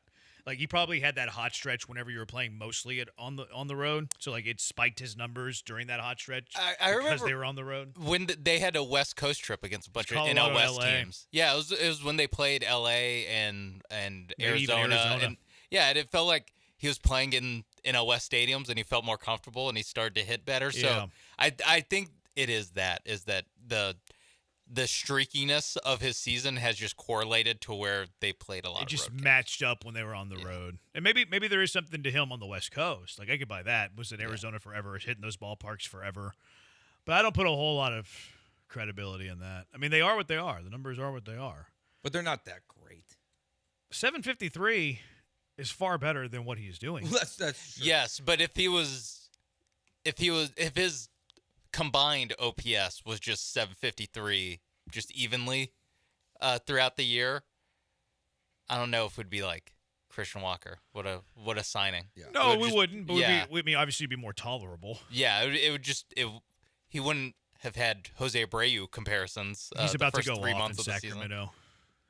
Like, he probably had that hot stretch whenever you were playing mostly on the road. So, like, it spiked his numbers during that hot stretch I remember because they were on the road. When they had a West Coast trip against a bunch of Colorado, NL West LA. teams. Yeah, it was when they played LA and Maybe even Arizona. Arizona. And yeah, it felt like he was playing in NL West stadiums and he felt more comfortable and he started to hit better. So Yeah. I think it is that the streakiness of his season has just correlated to where they played a lot. It just of road matched up when they were on the road. And maybe there is something to him on the West Coast. Like, I could buy that. Was in Arizona forever, hitting those ballparks forever. But I don't put a whole lot of credibility in that. I mean, they are what they are. The numbers are what they are. But they're not that great. 753 is far better than what he's doing. Well, that's true. Yes, but if his combined OPS was just 753, just evenly throughout the year, I don't know if it would be like Christian Walker. What a signing. Yeah. No, we wouldn't. But yeah. we'd be obviously be more tolerable. Yeah, he wouldn't have had Jose Abreu comparisons. He's about to go 3 off months in of the season. Sacramento.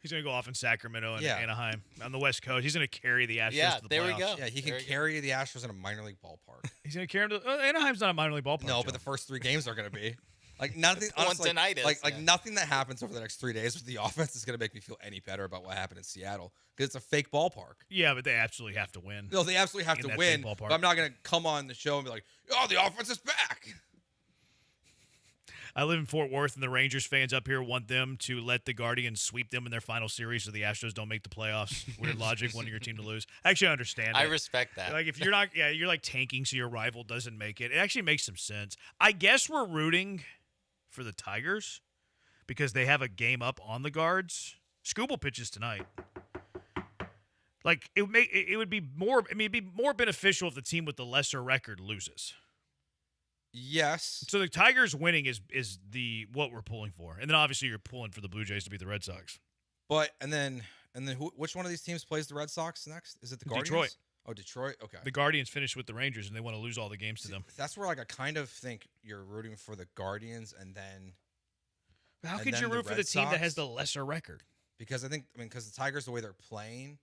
He's going to go off in Sacramento and Yeah. Anaheim on the West Coast. He's going to carry the Astros Yeah, to the there we playoffs. go. Yeah, he can carry the Astros in a minor league ballpark. He's going to carry them to Anaheim's not a minor league ballpark. No, Joe. but the first 3 games are going to be. Like, nothing. One Honestly, tonight is, like nothing that happens over the next 3 days with the offense is going to make me feel any better about what happened in Seattle because it's a fake ballpark. Yeah, but they absolutely have to win. No, they absolutely have in to that win. fake ballpark. But I'm not going to come on the show and be like, "Oh, the offense is back." I live in Fort Worth, and the Rangers fans up here want them to let the Guardians sweep them in their final series so the Astros don't make the playoffs. Weird logic, wanting your team to lose. Actually, I understand I it. respect that. Like, if you're not, you're like tanking so your rival doesn't make it. It actually makes some sense. I guess we're rooting for the Tigers because they have a game up on the Guards. Skubal pitches tonight. Like it would be more. I mean, it'd be more beneficial if the team with the lesser record loses. Yes. So the Tigers winning is what we're pulling for, and then obviously you're pulling for the Blue Jays to beat the Red Sox. But and then which one of these teams plays the Red Sox next? Is it the Guardians? Detroit. Oh, Detroit. Okay. The Guardians finished with the Rangers, and they want to lose all the games to them. That's where like I kind of think you're rooting for the Guardians, and then. How could you root for the team that has the lesser record? Because because the Tigers, the way they're playing.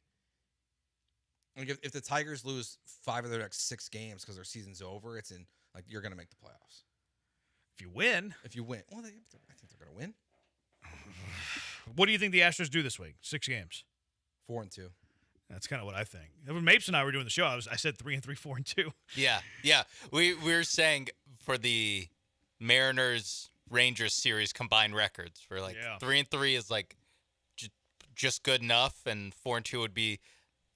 Like if the Tigers lose 5 of their next 6 games because their season's over, it's in like you're going to make the playoffs. If you win, well, I think they're going to win. What do you think the Astros do this week? 6 games, 4-2. That's kind of what I think. When Mapes and I were doing the show, I said 3-3, 4-2. Yeah. We were saying for the Mariners Rangers series combined records, for 3-3 is like just good enough, and 4-2 would be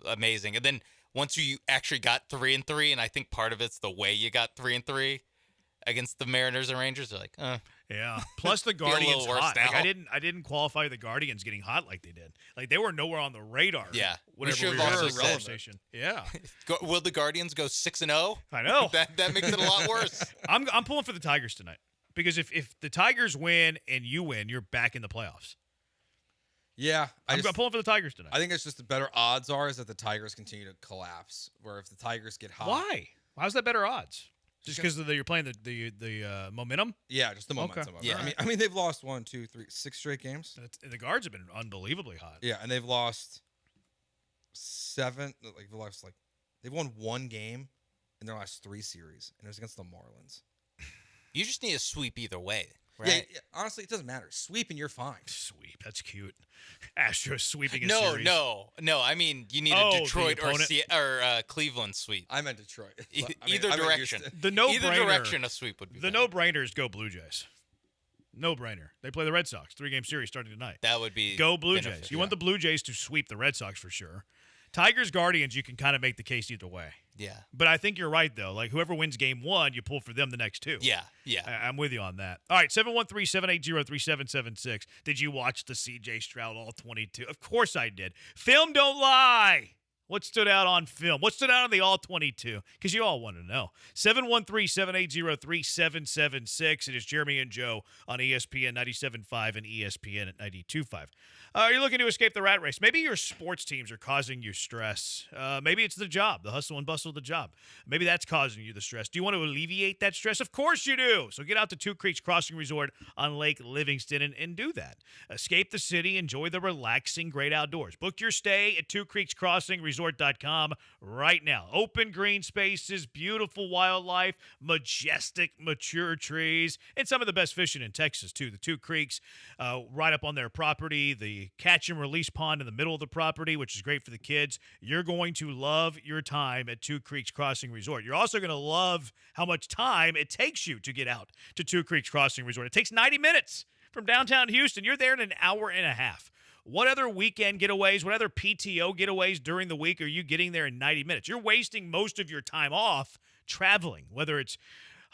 amazing. And then once you actually got 3-3, and I think part of it's the way you got 3-3 against the Mariners and Rangers, they're like, yeah. Plus the Guardians hot. Like, I didn't qualify the Guardians getting hot like they did. Like they were nowhere on the radar. Yeah. Whenever we were having this conversation. Yeah. Will the Guardians go 6-0? I know. that makes it a lot worse. I'm pulling for the Tigers tonight because if the Tigers win and you win, you're back in the playoffs. Yeah, I'm pulling for the Tigers tonight. I think it's just the better odds are is that the Tigers continue to collapse. Where if the Tigers get hot, why? How's that better odds? Just because you're playing the momentum? Yeah, just the momentum. Okay. Yeah, I mean they've lost 1, 2, 3, 6 straight games. The Guards have been unbelievably hot. Yeah, and they've lost 7. They've won 1 game in their last 3 series, and it was against the Marlins. You just need a sweep either way. Right? Yeah, honestly, it doesn't matter. Sweep and you're fine. Sweep, that's cute. Astros sweeping a no, series. No. I mean, you need a Detroit or Cleveland sweep. I meant Detroit. Either direction. Either direction, a sweep would be the no-brainer is go Blue Jays. No-brainer. They play the Red Sox. 3-game series starting tonight. That would be go Blue Jays. You want the Blue Jays to sweep the Red Sox for sure. Tigers, Guardians, you can kind of make the case either way. Yeah. But I think you're right, though. Like, whoever wins game 1, you pull for them the next 2. Yeah. I'm with you on that. All right, 713-780-3776. Did you watch the C.J. Stroud all 22? Of course I did. Film don't lie. What stood out on film? What stood out on the all 22? Because you all want to know. 713-780-3776. It is Jeremy and Joe on ESPN 97.5 and ESPN at 92.5. Are you looking to escape the rat race? Maybe your sports teams are causing you stress. Maybe it's the job, the hustle and bustle of the job. Maybe that's causing you the stress. Do you want to alleviate that stress? Of course you do. So get out to Two Creeks Crossing Resort on Lake Livingston and do that. Escape the city. Enjoy the relaxing, great outdoors. Book your stay at twocreekscrossingresort.com right now. Open green spaces, beautiful wildlife, majestic, mature trees, and some of the best fishing in Texas, too. The Two Creeks right up on their property, the catch and release pond in the middle of the property, which is great for the kids. You're going to love your time at Two Creeks Crossing Resort. You're also going to love how much time it takes you to get out to Two Creeks Crossing Resort. It takes 90 minutes from downtown Houston. You're there in an hour and a half. What other weekend getaways, what other PTO getaways during the week are you getting there in 90 minutes? You're wasting most of your time off traveling, whether it's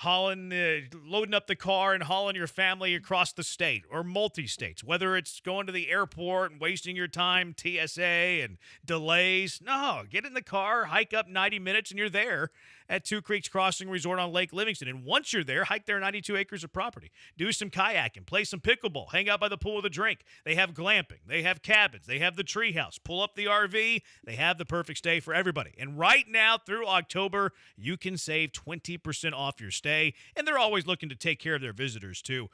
loading up the car and hauling your family across the state or multi-states, whether it's going to the airport and wasting your time, TSA and delays. No, get in the car, hike up 90 minutes, and you're there at Two Creeks Crossing Resort on Lake Livingston. And once you're there, hike their 92 acres of property. Do some kayaking, play some pickleball, hang out by the pool with a drink. They have glamping. They have cabins. They have the treehouse. Pull up the RV. They have the perfect stay for everybody. And right now through October, you can save 20% off your stay. And they're always looking to take care of their visitors, too.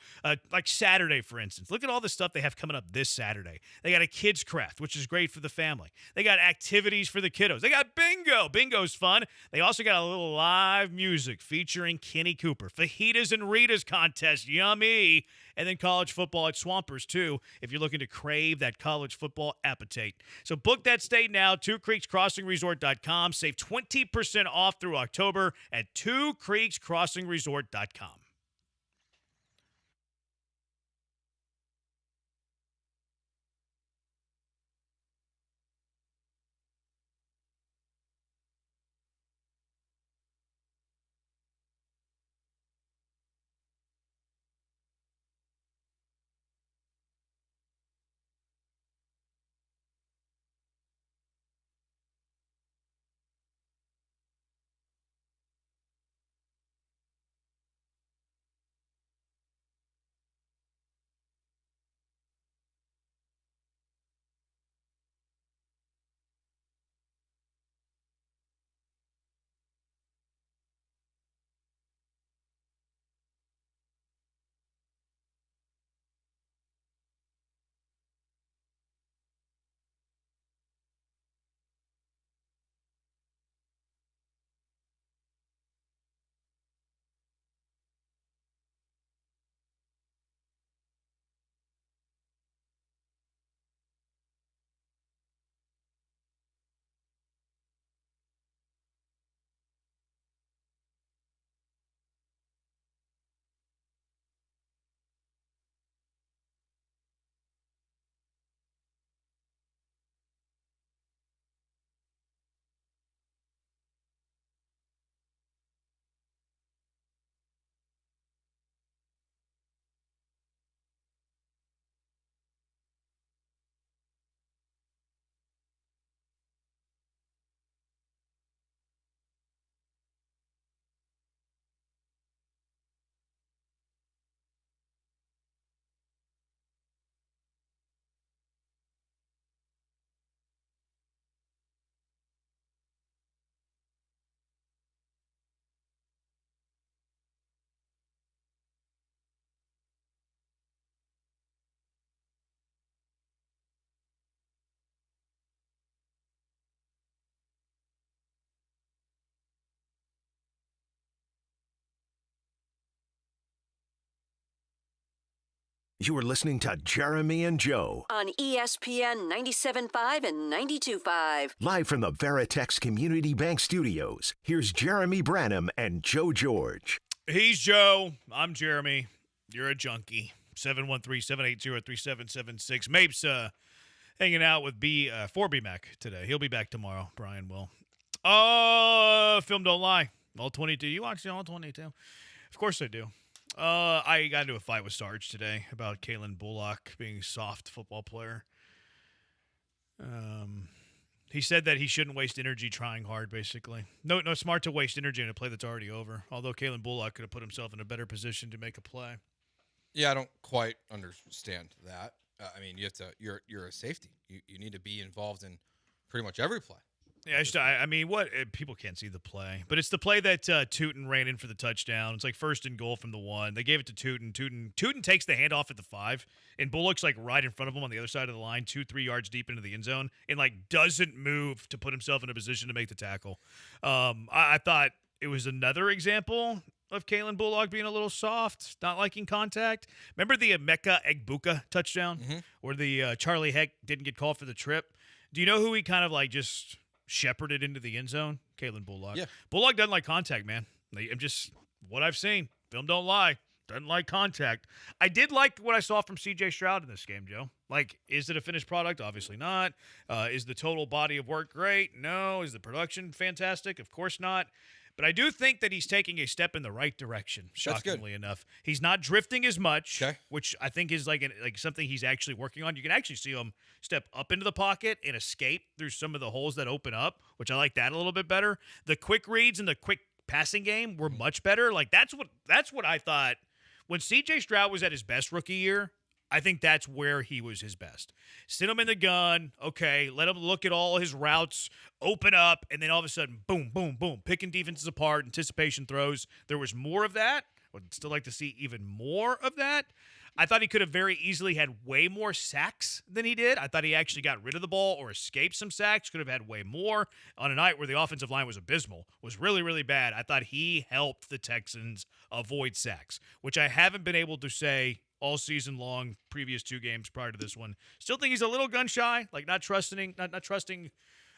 Like Saturday, for instance. Look at all the stuff they have coming up this Saturday. They got a kids craft, which is great for the family. They got activities for the kiddos. They got bingo. Bingo's fun. They also got a little live music featuring Kenny Cooper. Fajitas and Ritas contest. Yummy. And then college football at Swampers, too, if you're looking to crave that college football appetite. So book that stay now, twocreekscrossingresort.com. Save 20% off through October at twocreekscrossingresort.com. You are listening to Jeremy and Joe. On ESPN 97.5 and 92.5. Live from the Veritex Community Bank Studios, here's Jeremy Branham and Joe George. He's Joe. I'm Jeremy. You're a junkie. 713-780-3776. Mapes hanging out with for BMAC today. He'll be back tomorrow. Brian will. Film don't lie. All 22. You watched all 22? Of course I do. I got into a fight with Sarge today about Kalen Bullock being a soft football player. He said that he shouldn't waste energy trying hard, basically. No, smart to waste energy in a play that's already over. Although Kalen Bullock could have put himself in a better position to make a play. Yeah, I don't quite understand that. I mean, you have to. You're a safety. You need to be involved in pretty much every play. Yeah, I mean, people can't see the play, but it's the play that Tootin ran in for the touchdown. It's like 1st and goal from the 1. They gave it to Tootin. Tootin takes the handoff at the 5, and Bullock's like right in front of him on the other side of the line, 2-3 yards deep into the end zone, and like doesn't move to put himself in a position to make the tackle. I thought it was another example of Kalen Bullock being a little soft, not liking contact. Remember the Emeka Egbuka touchdown where the Charlie Heck didn't get called for the trip? Do you know who he kind of like just shepherded into the end zone? Kalen Bullock. Yeah. Bullock doesn't like contact, man. I'm just what I've seen. Film don't lie. Doesn't like contact. I did like what I saw from C.J. Stroud in this game, Joe. Like, is it a finished product? Obviously not. Is the total body of work great? No. Is the production fantastic? Of course not. But I do think that he's taking a step in the right direction, shockingly enough. He's not drifting as much, which I think is like something he's actually working on. You can actually see him step up into the pocket and escape through some of the holes that open up, which I like that a little bit better. The quick reads and the quick passing game were much better. Like that's what I thought when C.J. Stroud was at his best rookie year. I think that's where he was his best. Sit him in the gun, okay, let him look at all his routes, open up, and then all of a sudden, boom, boom, boom, picking defenses apart, anticipation throws. There was more of that. Would still like to see even more of that. I thought he could have very easily had way more sacks than he did. I thought he actually got rid of the ball or escaped some sacks, could have had way more on a night where the offensive line was abysmal, was really, really bad. I thought he helped the Texans avoid sacks, which I haven't been able to say all season long, previous 2 games prior to this one. Still think he's a little gun shy, like not trusting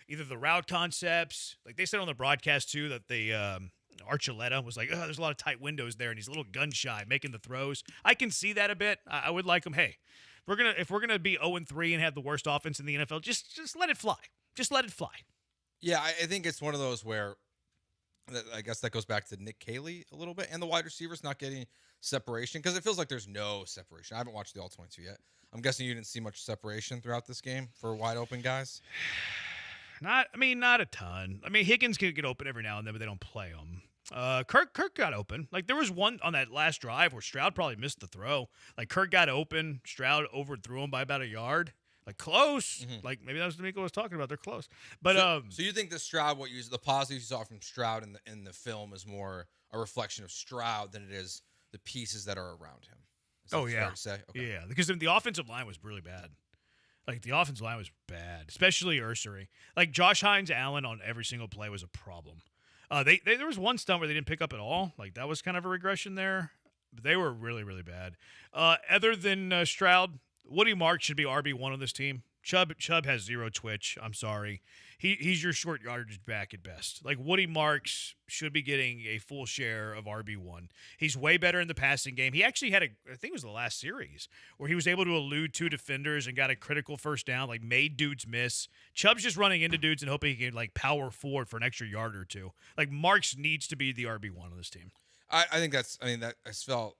either the route concepts. Like they said on the broadcast too that the Archuleta was like, oh, there's a lot of tight windows there, and he's a little gun shy making the throws. I can see that a bit. I would like him. Hey, if we're gonna be 0-3 and have the worst offense in the NFL, just let it fly. Just let it fly. Yeah, I think it's one of those where I guess that goes back to Nick Caley a little bit, and the wide receivers not getting separation because it feels like there's no separation. I haven't watched the all-22 yet. I'm guessing you didn't see much separation throughout this game for wide open guys. Not a ton. I mean, Higgins can get open every now and then, but they don't play him. Kirk got open. Like there was one on that last drive where Stroud probably missed the throw. Like Kirk got open, Stroud overthrew him by about a yard. Like close. Like maybe that was what D'Amico was talking about. They're close. But so you think the Stroud, the positives you saw from Stroud in the film is more a reflection of Stroud than it is the pieces that are around him? Is that fair to say? Okay. Yeah, because the offensive line was really bad. Like the offensive line was bad, especially Ursery. Like Josh Hines Allen on every single play was a problem. There was one stunt where they didn't pick up at all. Like that was kind of a regression there. But they were really, really bad. Other than Stroud, Woody Marks should be RB1 on this team. Chubb has zero twitch. I'm sorry. He's your short yardage back at best. Like Woody Marks should be getting a full share of RB1. He's way better in the passing game. He actually had I think it was the last series where he was able to elude 2 defenders and got a critical first down, like made dudes miss. Chubb's just running into dudes and hoping he can like power forward for an extra yard or 2. Like Marks needs to be the RB1 on this team. I think that I felt,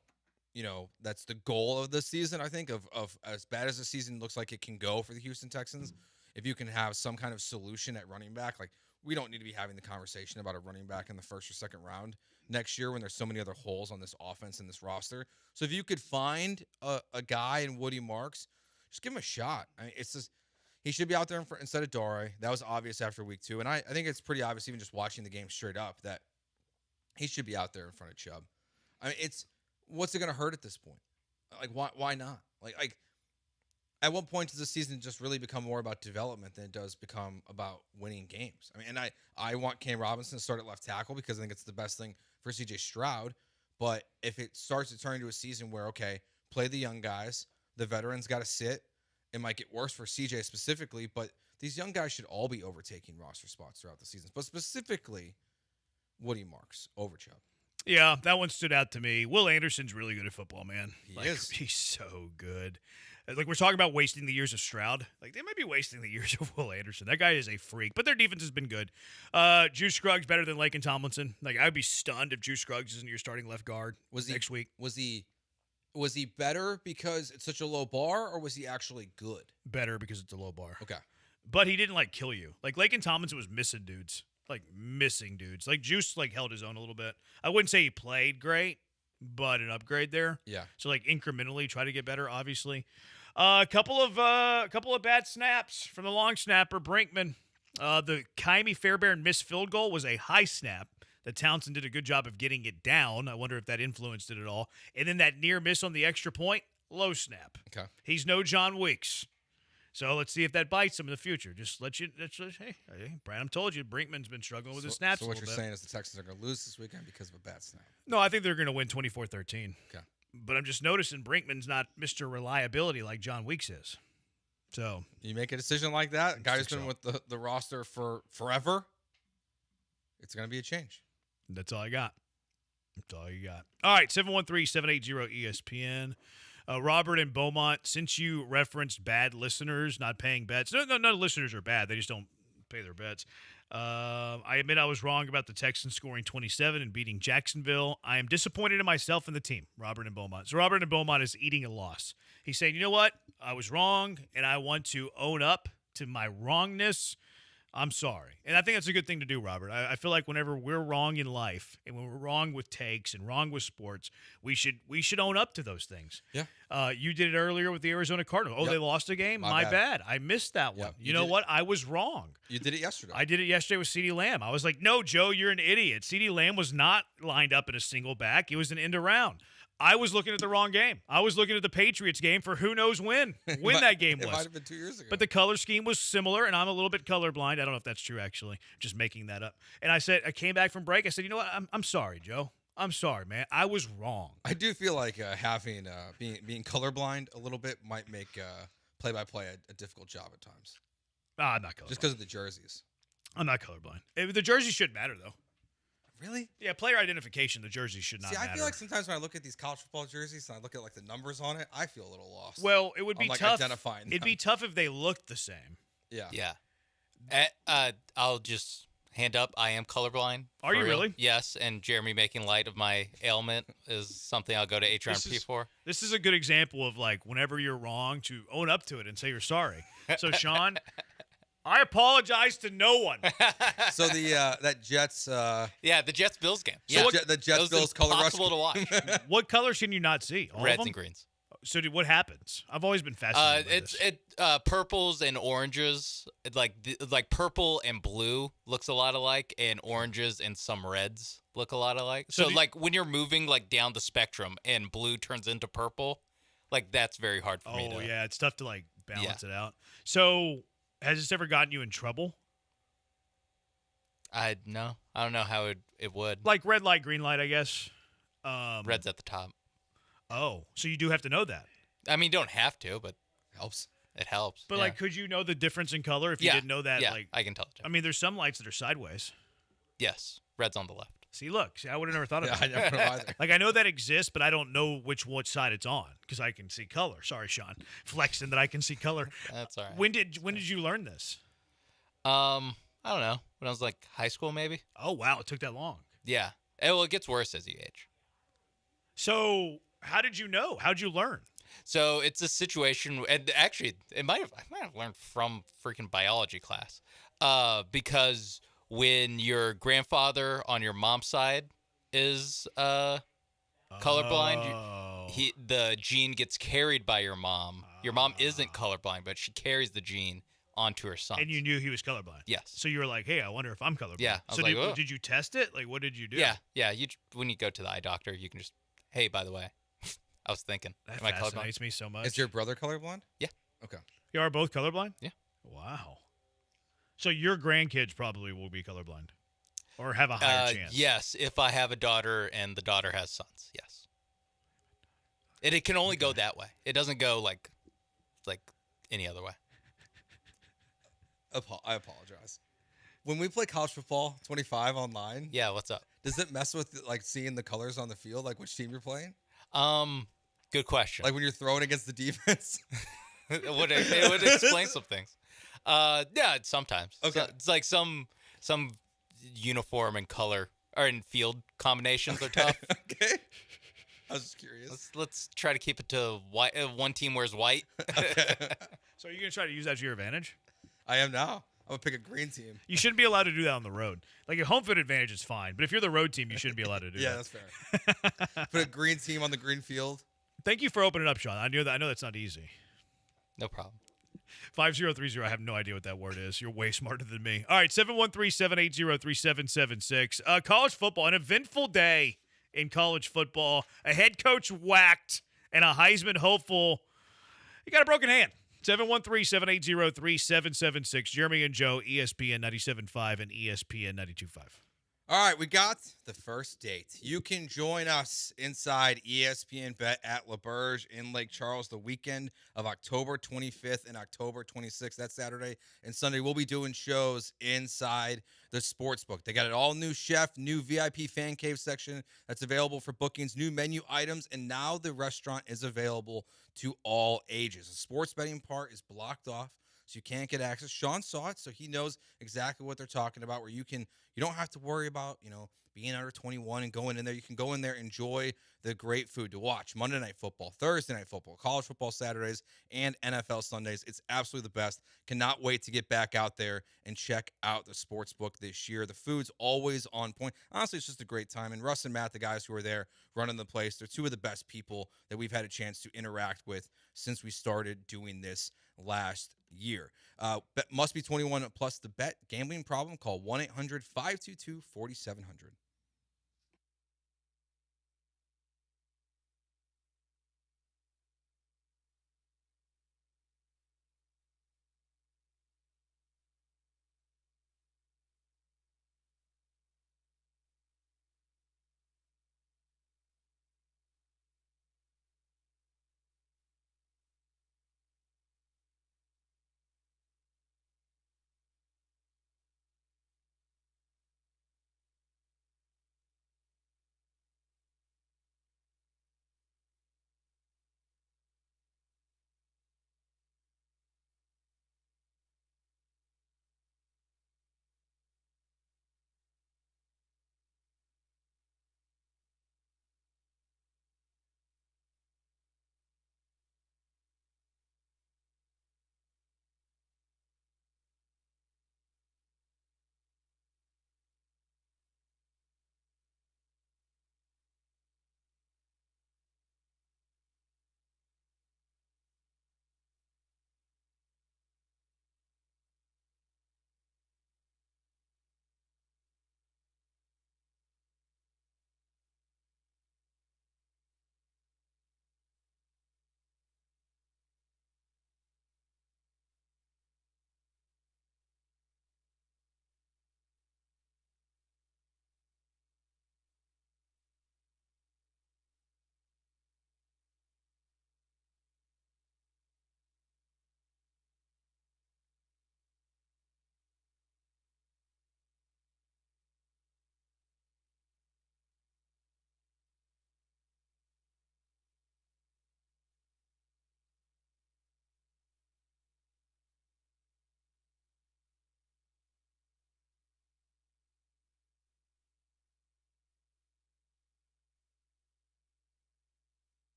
that's the goal of the season, I think, of as bad as the season looks like it can go for the Houston Texans. If you can have some kind of solution at running back, like we don't need to be having the conversation about a running back in the 1st or 2nd round next year when there's so many other holes on this offense and this roster. So if you could find a guy in Woody Marks, just give him a shot. I mean, it's just he should be out there instead of Dore. That was obvious after week 2, and I think it's pretty obvious even just watching the game straight up that he should be out there in front of Chubb. I mean, what's it going to hurt at this point? Like, why not? Like, at what point does the season just really become more about development than it does become about winning games? I mean, and I want Cam Robinson to start at left tackle because I think it's the best thing for C.J. Stroud. But if it starts to turn into a season where, okay, play the young guys, The veterans got to sit. It might get worse for CJ specifically, but these young guys should all be overtaking roster spots throughout the season. But specifically, Woody Marks over Chubb. Yeah, that one stood out to me. Will Anderson's really good at football, man. He is. He's so good. Like, we're talking about wasting the years of Stroud. Like, they might be wasting the years of Will Anderson. That guy is a freak. But their defense has been good. Juice Scruggs better than Laken Tomlinson. Like, I'd be stunned if Juice Scruggs isn't your starting left guard next week. Was he better because it's such a low bar, or was he actually good? Better because it's a low bar. Okay. But he didn't, like, kill you. Like, Laken Tomlinson was missing dudes. Like, missing dudes. Like, Juice, like, held his own a little bit. I wouldn't say he played great, but an upgrade there. Yeah. So, like, incrementally try to get better, obviously. A couple of bad snaps from the long snapper, Brinkman. The Kaimi Fairbairn missed field goal was a high snap that Townsend did a good job of getting it down. I wonder if that influenced it at all. And then that near miss on the extra point, low snap. Okay. He's no John Weeks. So let's see if that bites him in the future. Hey, Branham told you, Brinkman's been struggling with his snaps So what you're bit. saying is the Texans are going to lose this weekend because of a bad snap. No, I think they're going to win 24-13. Okay. But I'm just noticing Brinkman's not Mr. Reliability like John Weeks is. So you make a decision like that, a guy who's been with the roster for forever, it's going to be a change. That's all I got. That's all you got. All right, 713-780-ESPN. Robert and Beaumont, since you referenced bad listeners not paying bets, none of the listeners are bad. They just don't pay their bets. I admit I was wrong about the Texans scoring 27 and beating Jacksonville. I am disappointed in myself and the team, Robert and Beaumont. So Robert and Beaumont is eating a loss. He's saying, you know what? I was wrong, and I want to own up to my wrongness. I'm sorry. And I think that's a good thing to do, Robert. I feel like whenever we're wrong in life and when we're wrong with takes and wrong with sports, we should own up to those things. Yeah. You did it earlier with the Arizona Cardinals. Oh, Yep. They lost a game? My bad. I missed that one. Yep. You know what? I was wrong. You did it yesterday. I did it yesterday with CeeDee Lamb. I was like, no, Joe, you're an idiot. CeeDee Lamb was not lined up in a single back. It was an end around. I was looking at the wrong game. I was looking at the Patriots game for who knows when that game was. It might have been 2 years ago. But the color scheme was similar, and I'm a little bit colorblind. I don't know if that's true, actually. Just making that up. And I came back from break. I said, you know what? I'm sorry, Joe. I'm sorry, man. I was wrong. I do feel like having being colorblind a little bit might make play-by-play a difficult job at times. I'm not colorblind. Just because of the jerseys. I'm not colorblind. The jerseys shouldn't matter, though. Really? Yeah, player identification, the jerseys should not matter. I feel like sometimes when I look at these college football jerseys and I look at like the numbers on it, I feel a little lost. Well, it would be tough. Identifying It'd be tough if they looked the same. Yeah. Yeah. I'll just hand up. I am colorblind. Are you really? Yes. And Jeremy making light of my ailment is something I'll go to HRMP for. This is a good example of like whenever you're wrong to own up to it and say you're sorry. So Sean, I apologize to no one. So that Jets. The Jets Bills game. Yeah. The Jets Bills color rush. Impossible to watch. What colors can you not see? All Reds of them? and greens. So what happens? I've always been fascinated by this. Purples and oranges, like purple and blue looks a lot alike, and oranges and some reds look a lot alike. So like when you're moving like down the spectrum and blue turns into purple, like that's very hard for me to. Oh yeah, it's tough to like balance it out. So has this ever gotten you in trouble? No, I don't know how it would. Like red light, green light, I guess. Red's at the top. Oh, so you do have to know that. I mean, don't have to, but helps. It helps. But like, could you know the difference in color if you didn't know that? Yeah, like, I can tell it. I mean, there's some lights that are sideways. Yes, red's on the left. See, I would have never thought of that. I never know either. Like, I know that exists, but I don't know which side it's on because I can see color. Sorry, Sean, flexing that I can see color. That's all right. When did you learn this? I don't know. When I was like high school, maybe. Oh wow, it took that long. Yeah. Well, it gets worse as you age. So, how did you know? How'd you learn? So it's a situation, and actually, I might have learned from freaking biology class, because when your grandfather on your mom's side is colorblind, the gene gets carried by your mom. Your mom isn't colorblind, but she carries the gene onto her son. And you knew he was colorblind. Yes. So you were like, "Hey, I wonder if I'm colorblind." Yeah. I was so like, did you test it? Like, what did you do? Yeah. When you go to the eye doctor, you can just, hey, by the way, I was thinking. That am I colorblind? fascinates me so much. Is your brother colorblind? Yeah. Okay. You are both colorblind? Yeah. Wow. So your grandkids probably will be colorblind, or have a higher chance. Yes, if I have a daughter and the daughter has sons. Yes. It can only go that way. It doesn't go like any other way. I apologize. When we play college football 25 online, yeah, what's up? Does it mess with like seeing the colors on the field, like which team you're playing? Good question. Like when you're throwing against the defense? it would explain some things. Yeah, sometimes. Okay. So it's like some uniform and color or in field combinations are tough. Okay. I was just curious. Let's try to keep it to white. One team wears white. So you're gonna try to use that to your advantage? I am now. I'm gonna pick a green team. You shouldn't be allowed to do that on the road. Like a home field advantage is fine, but if you're the road team, you shouldn't be allowed to do that. Yeah, that's fair. Put a green team on the green field. Thank you for opening up, Sean. I know that's not easy. No problem. 5030. I have no idea what that word is. You're way smarter than me. All right, 713-780-3776. College football, an eventful day in college football. A head coach whacked and a Heisman hopeful. He got a broken hand. 713-780-3776. Jeremy and Joe, ESPN 97.5 and ESPN 92.5. All right, we got the first date. You can join us inside ESPN Bet at LaBerge in Lake Charles the weekend of October 25th and October 26th. That's Saturday and Sunday. We'll be doing shows inside the sportsbook. They got an all-new chef, new VIP fan cave section that's available for bookings, new menu items, and now the restaurant is available to all ages. The sports betting part is blocked off, so you can't get access. Sean saw it, so he knows exactly what they're talking about, where you don't have to worry about, being under 21 and going in there. You can go in there, enjoy the great food to watch Monday Night Football, Thursday Night Football, college football Saturdays, and NFL Sundays. It's absolutely the best. Cannot wait to get back out there and check out the sports book this year. The food's always on point. Honestly, it's just a great time. And Russ and Matt, the guys who are there running the place, they're two of the best people that we've had a chance to interact with since we started doing this last year. Must be 21 plus the bet. Gambling problem? Call 1-800-522-4700.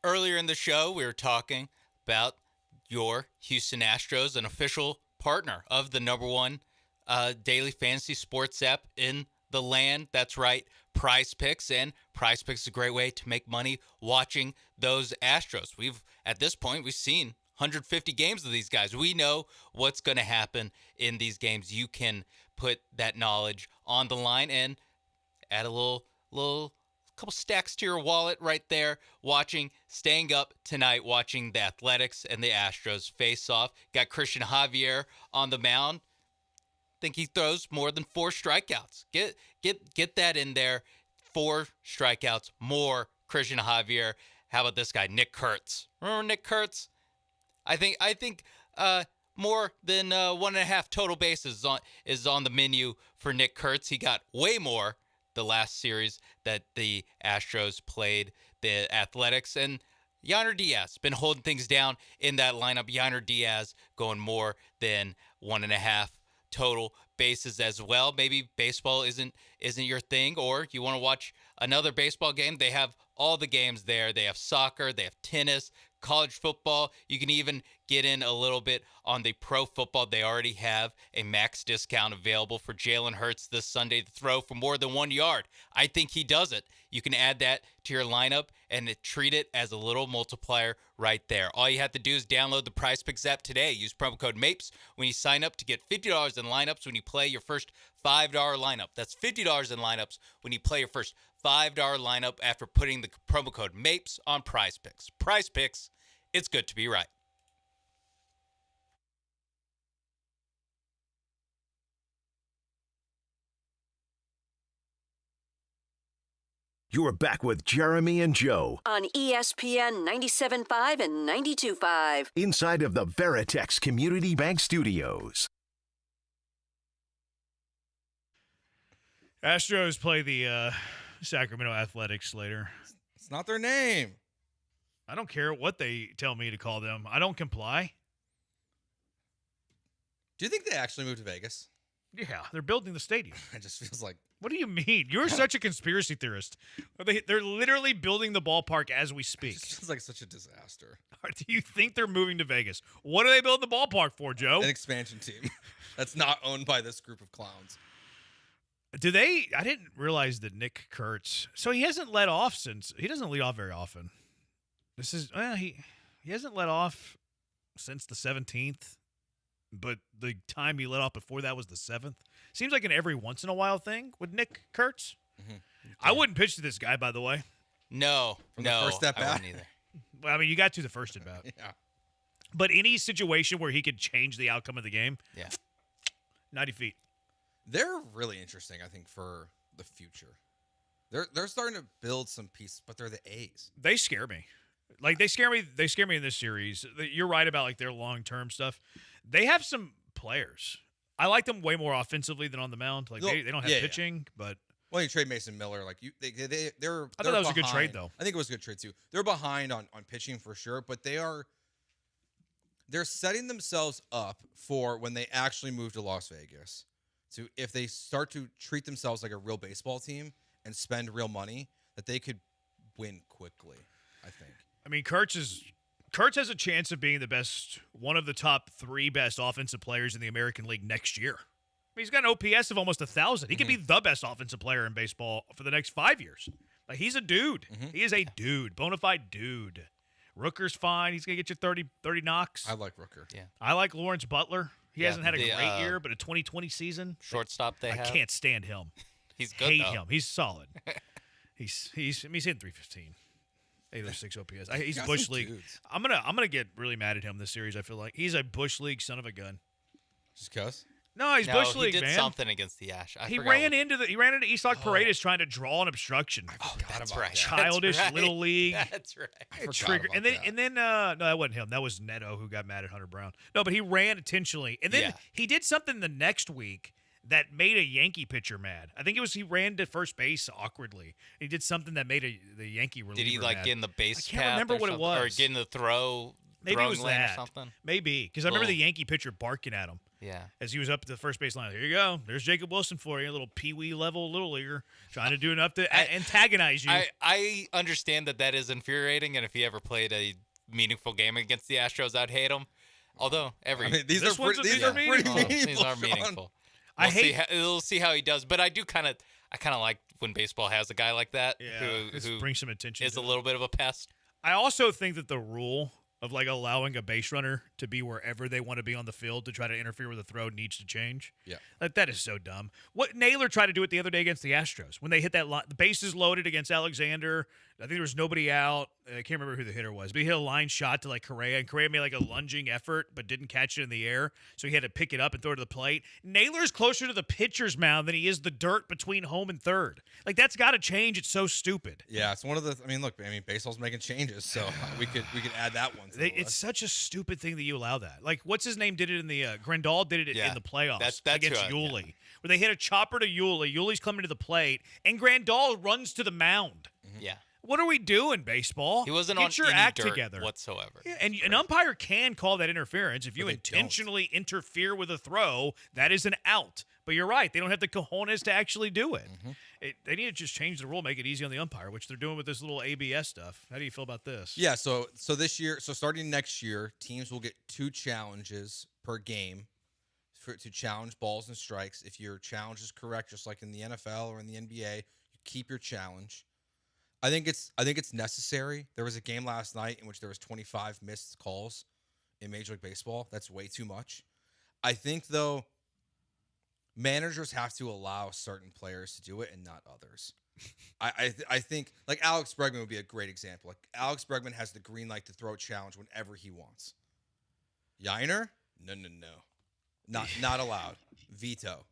Earlier in the show, we were talking about your Houston Astros, an official partner of the number one daily fantasy sports app in the land. That's right, Prize Picks. And Prize Picks is a great way to make money watching those Astros. At this point, we've seen 150 games of these guys. We know what's going to happen in these games. You can put that knowledge on the line and add a little couple stacks to your wallet right there, staying up tonight, watching the Athletics and the Astros face off. Got Christian Javier on the mound. Think he throws more than 4 strikeouts. Get that in there. 4 strikeouts, more Christian Javier. How about this guy, Nick Kurtz? Remember Nick Kurtz? I think more than 1.5 total bases is on the menu for Nick Kurtz. He got way more the last series that the Astros played the Athletics. And Yainer Diaz been holding things down in that lineup. Yainer Diaz going more than 1.5 total bases as well. Maybe baseball isn't your thing, or you want to watch another baseball game. They have all the games there. They have soccer, they have tennis, college football. You can even get in a little bit on the pro football. They already have a max discount available for Jalen Hurts this Sunday to throw for more than 1 yard. I think he does it. You can add that to your lineup and treat it as a little multiplier right there. All you have to do is download the PrizePicks app today. Use promo code MAPES when you sign up to get $50 in lineups when you play your first $5 lineup. That's $50 in lineups when you play your first $5 lineup after putting the promo code MAPES on PrizePicks. PrizePicks, it's good to be right. You're back with Jeremy and Joe on ESPN 97.5 and 92.5. inside of the Veritex Community Bank Studios. Astros play the Sacramento Athletics later. It's not their name. I don't care what they tell me to call them. I don't comply. Do you think they actually moved to Vegas? Yeah, they're building the stadium. It just feels like... What do you mean? You're such a conspiracy theorist. They're literally building the ballpark as we speak. It feels like such a disaster. Do you think they're moving to Vegas? What are they building the ballpark for, Joe? An expansion team that's not owned by this group of clowns. Do they? I didn't realize that Nick Kurtz. So he hasn't let off since. He doesn't lead off very often. He hasn't let off since the 17th. But the time he let off before that was the 7th. Seems like an every once in a while thing with Nick Kurtz. Mm-hmm. I wouldn't pitch to this guy, by the way. No, the first at bat. I wouldn't either. Well, I mean, you got to the first at bat. Yeah. But any situation where he could change the outcome of the game. Yeah. 90 feet. They're really interesting, I think, for the future. They're starting to build some pieces, but they're the A's. They scare me. Like they scare me in this series. You're right about like their long-term stuff. They have some players. I like them way more offensively than on the mound. Like they don't have pitching, but you trade Mason Miller, like they're. I thought that was a good trade though. I think it was a good trade too. They're behind on pitching for sure, but they're setting themselves up for when they actually move to Las Vegas. So if they start to treat themselves like a real baseball team and spend real money, that they could win quickly, I think. I mean, Kurtz has a chance of being one of the top 3 best offensive players in the American League next year. I mean, he's got an OPS of almost 1,000. He could be the best offensive player in baseball for the next 5 years. Like, he's a dude. He is a dude, bona fide dude. Rooker's fine. He's going to get you 30 knocks. I like Rooker. Yeah. I like Lawrence Butler. He hasn't had a great year, but a 2020 season. Shortstop they have. I can't stand him. He's good, Hate though. him. He's solid. he's hitting 315. 806 OPS. He's Bush League. Dudes. I'm gonna get really mad at him this series. I feel like he's a Bush League son of a gun. Just cuss? No, he's Bush League, he did man. something against the Ash. He ran into Eastlock Paredes trying to draw an obstruction. That's right. Childish That's right. Little League. That's right. Trigger. And then no, that wasn't him. That was Neto who got mad at Hunter Brown. No, but he ran intentionally, and then he did something the next week that made a Yankee pitcher mad. I think it was he ran to first base awkwardly. He did something that made the Yankee reliever Did he like mad. get in the base I can't path remember or what it something? was. Or get in the throw? Maybe it was lane that. or something. Maybe because I remember the Yankee pitcher barking at him. Yeah. As he was up at the first base line. Here you go. There's Jacob Wilson for you, a little peewee level little leaguer trying to do enough to antagonize you. I understand that is infuriating, and if he ever played a meaningful game against the Astros, I'd hate him. Although these are pretty meaningful. These are meaningful. We'll see how he does, but I kind of like when baseball has a guy like that who brings some attention. Is a little bit of a pest. I also think that the rule of like allowing a base runner to be wherever they want to be on the field to try to interfere with a throw needs to change. Yeah. Like, that is so dumb. What Naylor tried to do it the other day against the Astros when they hit that the bases loaded against Alexander. I think there was nobody out. I can't remember who the hitter was, but he hit a line shot to like Correa, and Correa made like a lunging effort but didn't catch it in the air, so he had to pick it up and throw it to the plate. Naylor's closer to the pitcher's mound than he is the dirt between home and third. Like, that's got to change. It's so stupid. Yeah, it's one of the. I mean, look. I mean, baseball's making changes, so we could add that one. It's such a stupid thing that you allow that. Like, what's his name did it in the Grandal did it in the playoffs that's against Yuli, where they hit a chopper to Yuli. Yuli's coming to the plate, and Grandal runs to the mound. Yeah. What are we doing, baseball? He wasn't Get on your any act dirt together whatsoever. Yeah, and an umpire can call that interference if you But they intentionally interfere with a throw. That is an out. But you're right; they don't have the cojones to actually do it. They need to just change the rule, make it easy on the umpire, which they're doing with this little ABS stuff. How do you feel about this? Yeah, so this year, starting next year, teams will get 2 challenges per game to challenge balls and strikes. If your challenge is correct, just like in the NFL or in the NBA, you keep your challenge. I think it's necessary. There was a game last night in which there was 25 missed calls in Major League Baseball. That's way too much. I think, though, managers have to allow certain players to do it and not others. I think, like, Alex Bregman would be a great example. Like, Alex Bregman has the green light to throw a challenge whenever he wants. Yainer? No. Not allowed. Veto.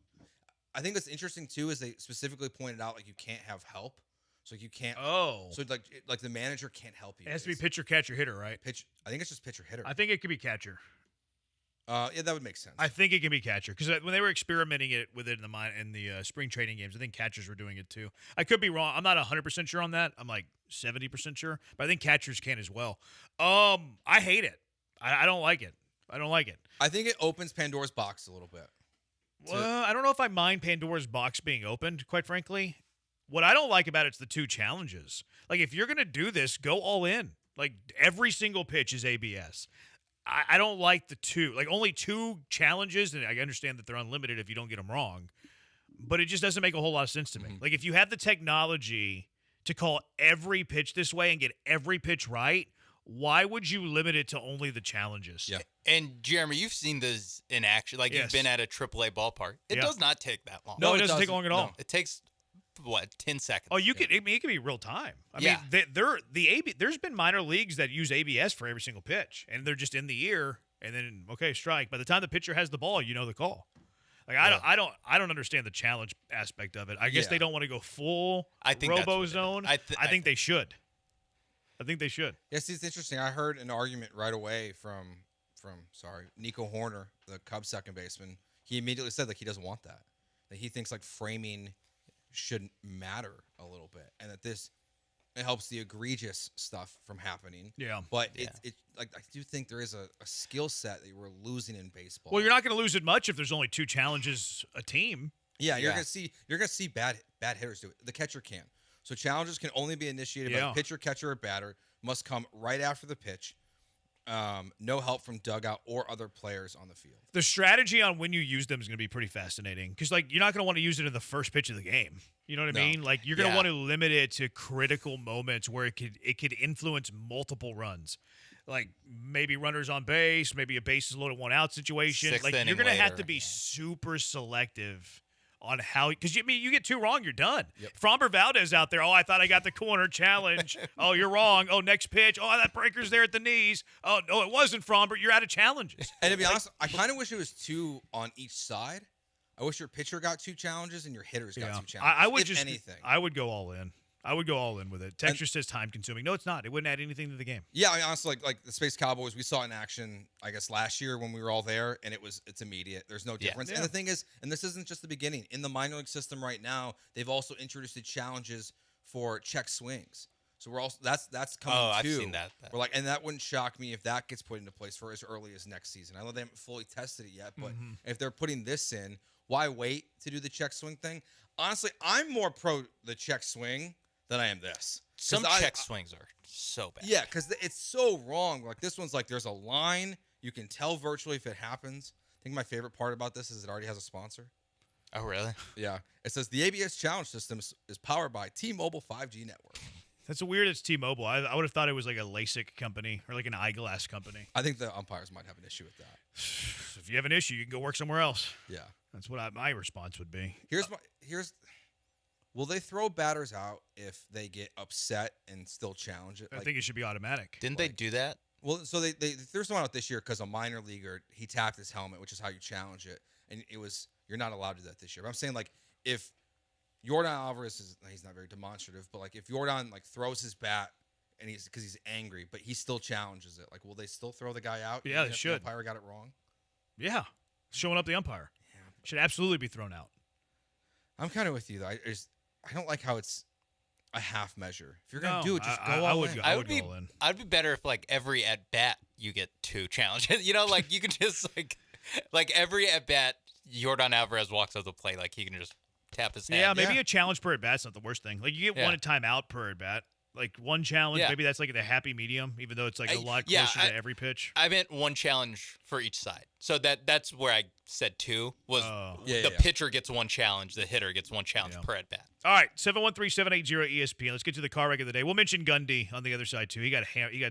I think what's interesting, too, is they specifically pointed out, like, you can't have help. So you can't. Oh. So like the manager can't help you. It has to be pitcher, catcher, hitter, right? I think it's just pitcher, hitter. I think it could be catcher. Yeah, that would make sense. I think it can be catcher because when they were experimenting with it in the spring training games, I think catchers were doing it too. I could be wrong. I'm not 100% sure on that. I'm like 70% sure, but I think catchers can as well. I hate it. I don't like it. I think it opens Pandora's box a little bit. Well, I don't know if I mind Pandora's box being opened, quite frankly. What I don't like about it's the 2 challenges. Like, if you're going to do this, go all in. Like, every single pitch is ABS. I don't like the 2. Like, only 2 challenges, and I understand that they're unlimited if you don't get them wrong, but it just doesn't make a whole lot of sense to me. Like, if you have the technology to call every pitch this way and get every pitch right, why would you limit it to only the challenges? Yeah. And, Jeremy, you've seen this in action. Like, Yes. you've been at a AAA ballpark. It does not take that long. No, it doesn't take long at all. No. It takes, 10 seconds? Oh, you could. I mean, it could be real time. I Yeah. mean, there's been minor leagues that use ABS for every single pitch, and they're just in the ear, and then strike. By the time the pitcher has the ball, you know the call. Like, I don't understand the challenge aspect of it. I guess they don't want to go full robo zone. I think they should. I think they should. Yes, it's interesting. I heard an argument right away from Nico Horner, the Cubs second baseman. He immediately said like he doesn't want that. That he thinks like framing shouldn't matter a little bit, and that it helps the egregious stuff from happening. Yeah. But it like I do think there is a skill set that we're losing in baseball. Well, you're not going to lose it much if there's only 2 challenges a team. Yeah, you're gonna see bad hitters do it. The catcher can. So challenges can only be initiated by pitcher, catcher, or batter. Must come right after the pitch. No help from dugout or other players on the field. The strategy on when you use them is going to be pretty fascinating because, like, you're not going to want to use it in the first pitch of the game. You know what I mean? Like, you're going to want to limit it to critical moments where it could influence multiple runs. Like, maybe runners on base, maybe a bases loaded 1-out situation. Sixth like, inning you're going to have later. to be super selective on how, because you get 2 wrong, you're done. Yep. Fromber Valdez out there. Oh, I thought I got the corner challenge. Oh, you're wrong. Oh, next pitch. Oh, that breaker's there at the knees. Oh, no, it wasn't Fromber. You're out of challenges. And to be honest, I kind of wish it was 2 on each side. I wish your pitcher got 2 challenges and your hitters got 2 challenges. I would if just anything. I would go all in. I would go all in with it. Texture says time consuming. No, it's not. It wouldn't add anything to the game. Yeah, I mean, honestly, like the Space Cowboys, we saw in action, I guess, last year when we were all there, and it's immediate. There's no difference. Yeah. And the thing is, and this isn't just the beginning. In the minor league system right now, they've also introduced the challenges for check swings. So we're also that's coming too. Oh, I've seen that. We're like, and that wouldn't shock me if that gets put into place for as early as next season. I know they haven't fully tested it yet, but if they're putting this in, why wait to do the check swing thing? Honestly, I'm more pro the check swing than I am this. Some check swings are so bad. Yeah, because it's so wrong. Like this one's like there's a line. You can tell virtually if it happens. I think my favorite part about this is it already has a sponsor. Oh, really? Yeah. It says the ABS challenge system is powered by T-Mobile 5G network. That's weird. It's T-Mobile. I would have thought it was like a LASIK company or like an eyeglass company. I think the umpires might have an issue with that. If you have an issue, you can go work somewhere else. Yeah, that's what my response would be. Will they throw batters out if they get upset and still challenge it? I think it should be automatic. Didn't they do that? Well, so they threw someone out this year because a minor leaguer, he tapped his helmet, which is how you challenge it, and you're not allowed to do that this year. But I'm saying like if Yordan Alvarez he's not very demonstrative, but like if Yordan like throws his bat and because he's angry, but he still challenges it, like will they still throw the guy out? Yeah, they should. The umpire got it wrong. Yeah, showing up the umpire should absolutely be thrown out. I'm kind of with you though. I don't like how it's a half measure. If you're gonna do it, just go all in. I would go all in. I'd be better if like every at bat you get 2 challenges. You know, like you can just like every at bat Yordan Alvarez walks up the plate, like he can just tap his hand. Yeah, maybe a challenge per at bat's not the worst thing. Like you get one timeout per at bat. Like one challenge, maybe that's like the happy medium, even though it's like a lot closer to every pitch. I meant one challenge for each side. So that's where I said 2 was the pitcher gets 1 challenge, the hitter gets 1 challenge per at bat. All right, 713-780-ESPN. Let's get to the car wreck of the day. We'll mention Gundy on the other side too. He got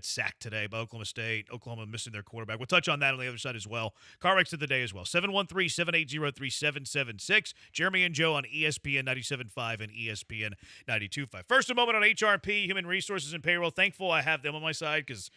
sacked today by Oklahoma State. Oklahoma missing their quarterback. We'll touch on that on the other side as well. Car wrecks of the day as well. 713-780-3776. Jeremy and Joe on ESPN 97.5 and ESPN 92.5. First, a moment on HRP, Human Resources and Payroll. Thankful I have them on my side because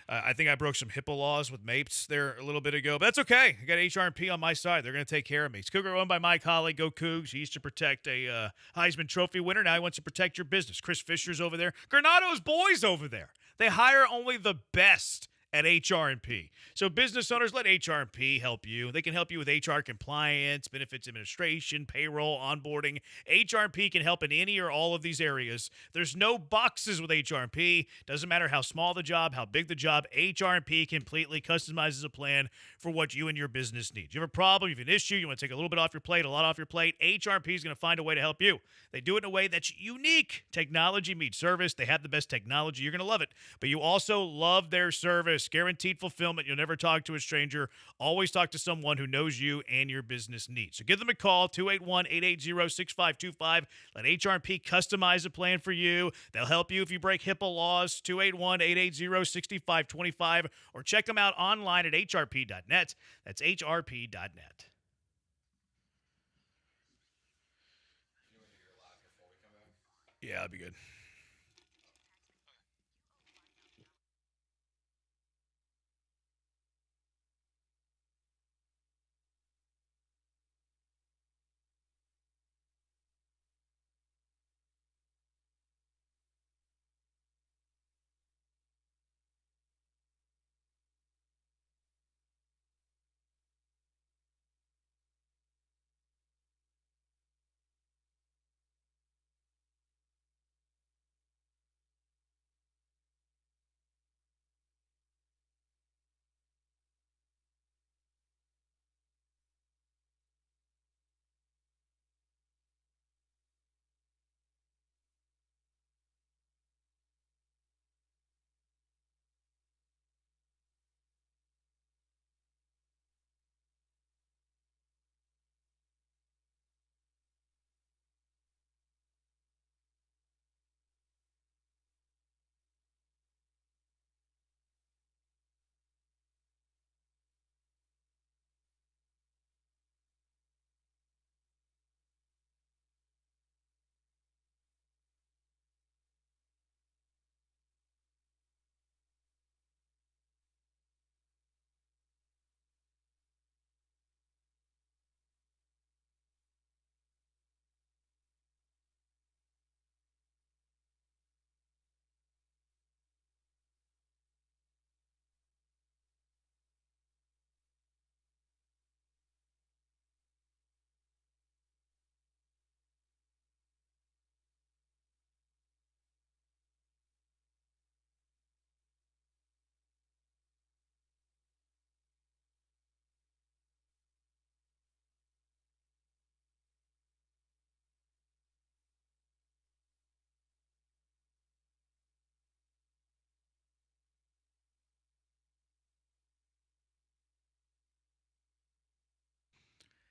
I think I broke some HIPAA laws with Mapes there a little bit ago. But that's okay. I got HRP on my side. They're going to take care of me. It's Cougar owned by my colleague, Go Cougs. He used to protect a Heisman Trophy winner. Now he wants to protect your business. Chris Fisher's over there. Granado's boys over there. They hire only the best at HR&P. So business owners, let HR&P help you. They can help you with HR compliance, benefits administration, payroll, onboarding. HR&P can help in any or all of these areas. There's no boxes with HR&P. Doesn't matter how small the job, how big the job, HR&P completely customizes a plan for what you and your business need. You have a problem, you have an issue, you want to take a little bit off your plate, a lot off your plate, HR&P is going to find a way to help you. They do it in a way that's unique. Technology meets service. They have the best technology. You're going to love it. But you also love their service. Guaranteed fulfillment. You'll never talk to a stranger. Always talk to someone who knows you and your business needs. So give them a call, 281-880-6525. Let HR&P customize a plan for you. They'll help you if you break HIPAA laws, 281-880-6525. Or check them out online at hrp.net. That's hrp.net. Yeah, that'd be good.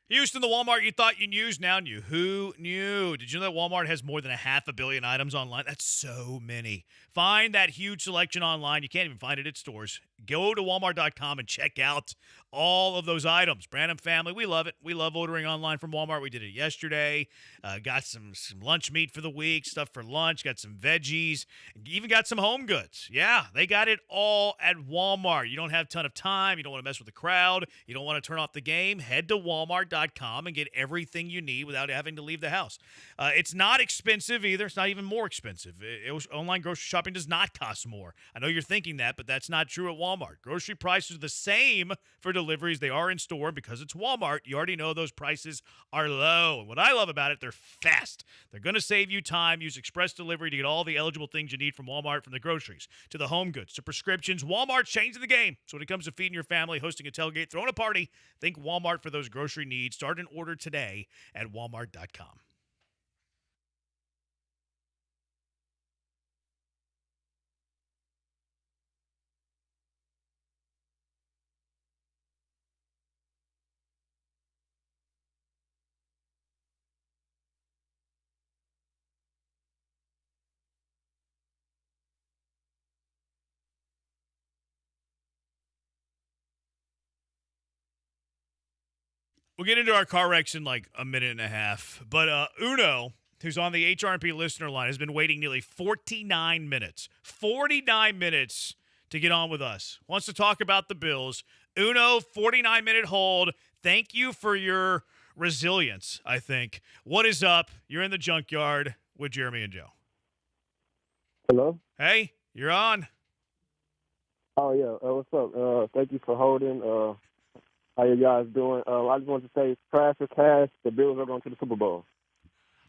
Houston, the Walmart you thought you knew is now new. Who knew? Did you know that Walmart has more than 500 million items online? That's so many. Find that huge selection online. You can't even find it at stores. Go to walmart.com and check out all of those items. Branham family, we love it. We love ordering online from Walmart. We did it yesterday. Got some lunch meat for the week, stuff for lunch, got some veggies, even got some home goods. Yeah, they got it all at Walmart. You don't have a ton of time. You don't want to mess with the crowd. You don't want to turn off the game. Head to walmart.com and get everything you need without having to leave the house. It's not expensive either. It's not even more expensive. Online grocery shopping does not cost more. I know you're thinking that, but that's not true at Walmart. Grocery prices are the same for deliveries they are in store. Because it's Walmart, you already know those prices are low. And what I love about it, they're fast. They're going to save you time. Use Express Delivery to get all the eligible things you need from Walmart, from the groceries to the home goods to prescriptions. Walmart's changing the game. So when it comes to feeding your family, hosting a tailgate, throwing a party, think Walmart for those grocery needs. Start an order today at walmart.com. We'll get into our car wrecks in like a minute and a half. But Uno, who's on the HRP listener line, has been waiting nearly 49 minutes. 49 minutes to get on with us. Wants to talk about the Bills. Uno, 49-minute hold. Thank you for your resilience, I think. What is up? You're in the junkyard with Jeremy and Joe. Hello? Hey, you're on. Oh, yeah. What's up? Thank you for holding. How you guys doing? I just wanted to say, trash or cash, the Bills are going to the Super Bowl.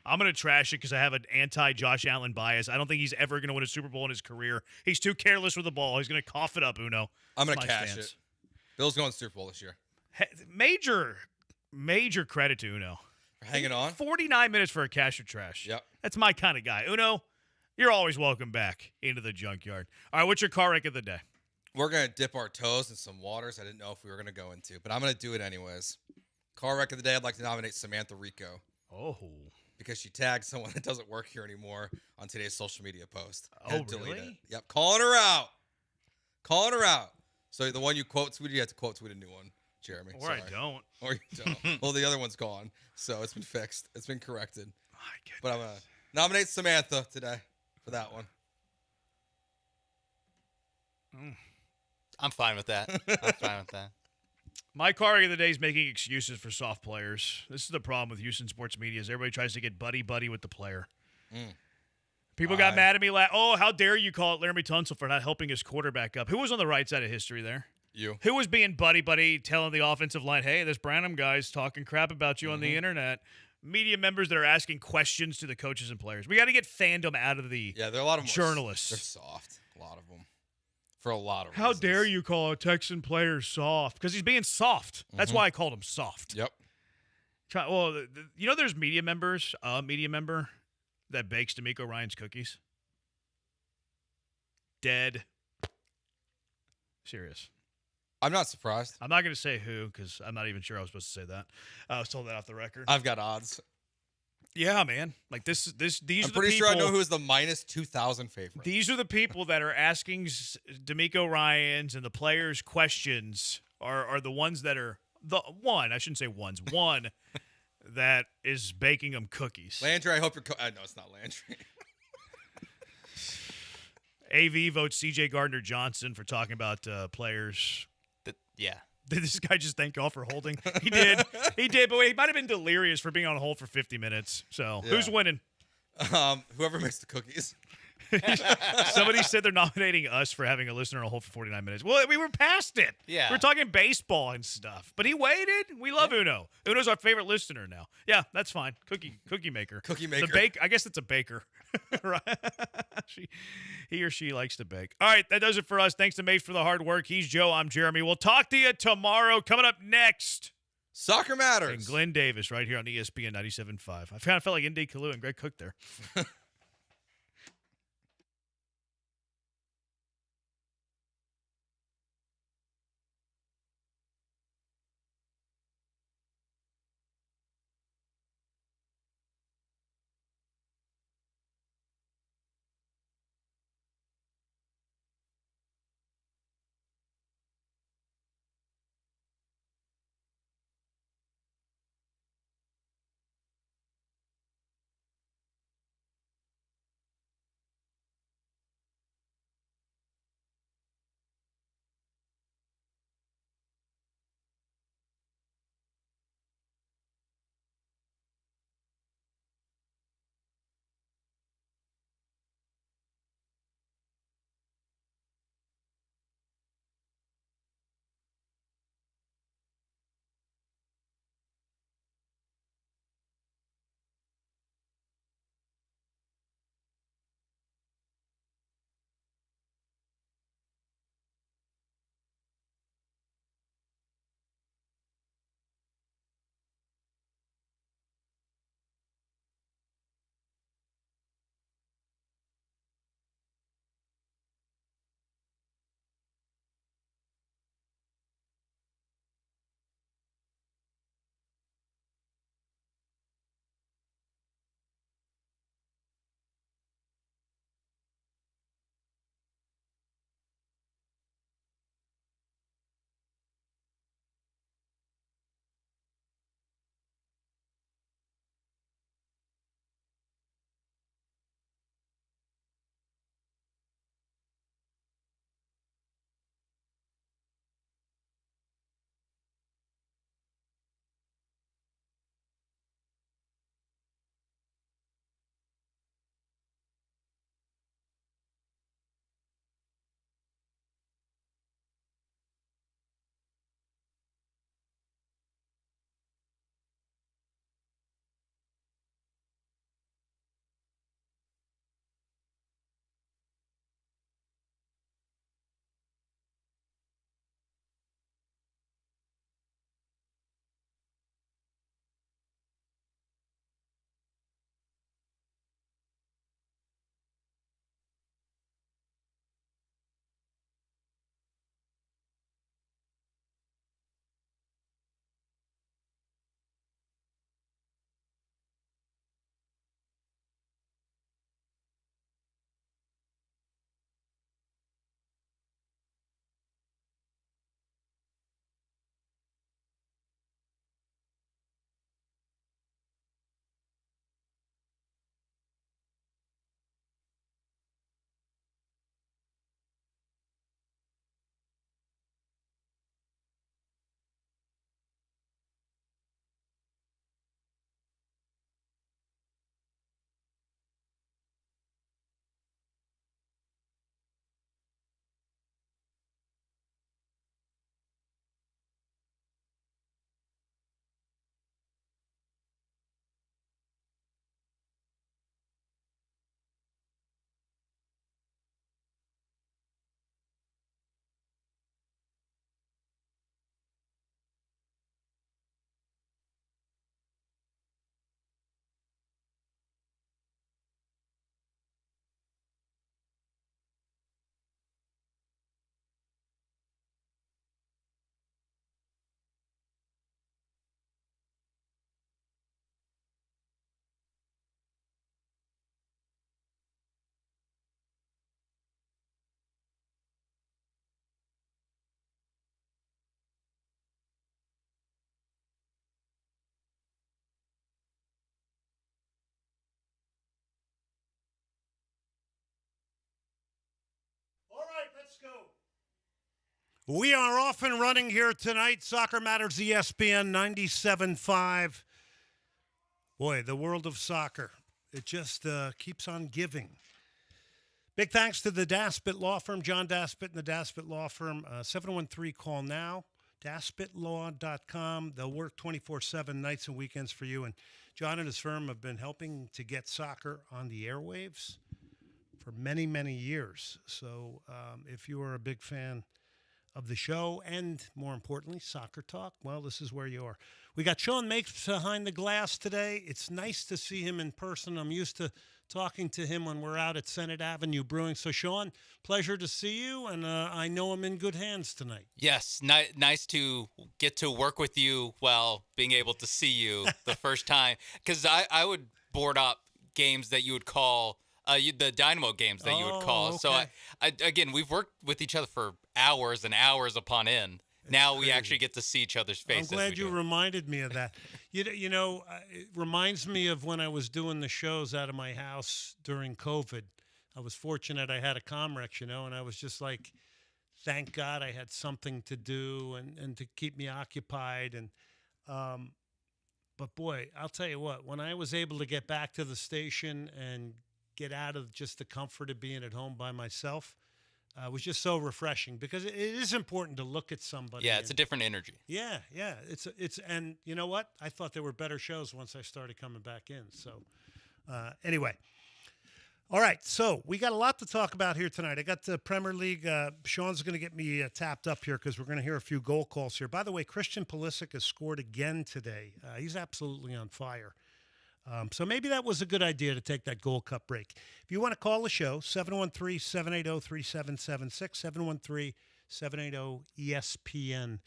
I'm going to trash it because I have an anti-Josh Allen bias. I don't think he's ever going to win a Super Bowl in his career. He's too careless with the ball. He's going to cough it up, Uno. I'm going to cash it. Bills going to the Super Bowl this year. Major credit to Uno. For hanging on. 49 minutes for a cash or trash. Yep. That's my kind of guy. Uno, you're always welcome back into the junkyard. All right, what's your car wreck of the day? We're going to dip our toes in some waters I didn't know if we were going to go into, but I'm going to do it anyways. Car wreck of the day, I'd like to nominate Samantha Rico. Oh. Because she tagged someone that doesn't work here anymore on today's social media post. Oh, really? It. Yep, calling her out. Calling her out. So the one you quote tweeted, you have to quote tweet a new one, Jeremy. Or I don't. Or you don't. Well, the other one's gone, so it's been fixed. It's been corrected. My goodness. But I'm going to nominate Samantha today for that one. I'm fine with that. I'm fine with that. My car wreck of the day is making excuses for soft players. This is the problem with Houston sports media is everybody tries to get buddy-buddy with the player. People got mad at me how dare you call it Laramie Tunsil for not helping his quarterback up? Who was on the right side of history there? You. Who was being buddy-buddy, telling the offensive line, hey, this Branham guy's talking crap about you on the internet? Media members that are asking questions to the coaches and players. We got to get fandom out of the there are a lot of journalists. They're soft. A lot of them. For a lot of How reasons. dare you call a Texan player soft? Because he's being soft. That's why I called him soft. Yep. There's media member that bakes D'Amico Ryan's cookies. Dead. Serious. I'm not surprised. I'm not going to say who because I'm not even sure I was supposed to say that. I was told that off the record. I've got odds. Yeah, man. Like these I'm are the people. I'm pretty sure I know who's the minus 2,000 favorite. These are the people that are asking D'Amico Ryans and the players questions are the ones that are one that is baking them cookies. Landry, I hope you're no, it's not Landry. AV votes C.J. Gardner-Johnson for talking about players. Yeah. Did this guy just thank y'all for holding? He did. He did, but he might have been delirious for being on hold for 50 minutes. So, Who's winning? Whoever makes the cookies. Somebody said they're nominating us for having a listener on hold for 49 minutes. Well, we were past it. Yeah. We're talking baseball and stuff. But he waited. We love Uno. Uno's our favorite listener now. Yeah, that's fine. Cookie maker. Cookie maker. I guess it's a baker. Right? He or she likes to bake. All right, that does it for us. Thanks to Mace for the hard work. He's Joe. I'm Jeremy. We'll talk to you tomorrow. Coming up next, Soccer Matters. And Glenn Davis right here on ESPN 97.5. I kind of felt like Indy Kalu and Greg Cook there. We are off and running here tonight. Soccer Matters ESPN 97.5. Boy, the world of soccer. It just keeps on giving. Big thanks to the Daspit Law Firm, John Daspit and the Daspit Law Firm. 713-CALL NOW, daspitlaw.com. They'll work 24/7 nights and weekends for you. And John and his firm have been helping to get soccer on the airwaves for many, many years. So if you are a big fan of the show and, more importantly, soccer talk, well, this is where you are. We got Sean Mapes behind the glass today. It's nice to see him in person. I'm used to talking to him when we're out at Senate Avenue Brewing. So, Sean, pleasure to see you, and I know I'm in good hands tonight. Yes, nice to get to work with you while being able to see you the first time. Because I would board up games that you would call the Dynamo games that you would call. Okay. So, again, we've worked with each other for hours and hours upon end. Now we actually get to see each other's faces. I'm glad you reminded me of that. You know, it reminds me of when I was doing the shows out of my house during COVID. I was fortunate I had a Comrex, and I was just like, thank God I had something to do and to keep me occupied. And but boy, I'll tell you what, when I was able to get back to the station and get out of just the comfort of being at home by myself, it was just so refreshing, because it is important to look at somebody. Yeah, it's a different energy. Yeah. It's and you know what? I thought there were better shows once I started coming back in. So anyway, all right. So we got a lot to talk about here tonight. I got the Premier League. Sean's going to get me tapped up here because we're going to hear a few goal calls here. By the way, Christian Pulisic has scored again today. He's absolutely on fire. So maybe that was a good idea to take that Gold Cup break. If you want to call the show, 713-780-3776, 713-780-ESPN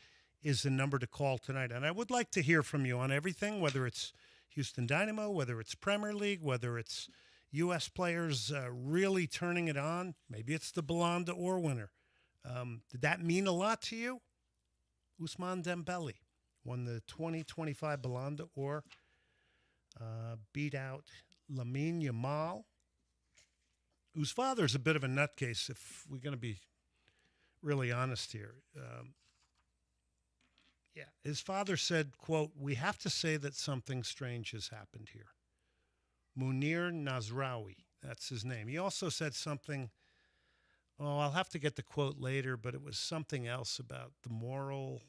is the number to call tonight. And I would like to hear from you on everything, whether it's Houston Dynamo, whether it's Premier League, whether it's U.S. players really turning it on. Maybe it's the Ballon d'Or winner. Did that mean a lot to you? Ousmane Dembele won the 2025 Ballon d'Or. Beat out Lamine Yamal, whose father's a bit of a nutcase, if we're going to be really honest here. His father said, quote, "We have to say that something strange has happened here." Munir Nasraoui, that's his name. He also said something, I'll have to get the quote later, but it was something else about the moral.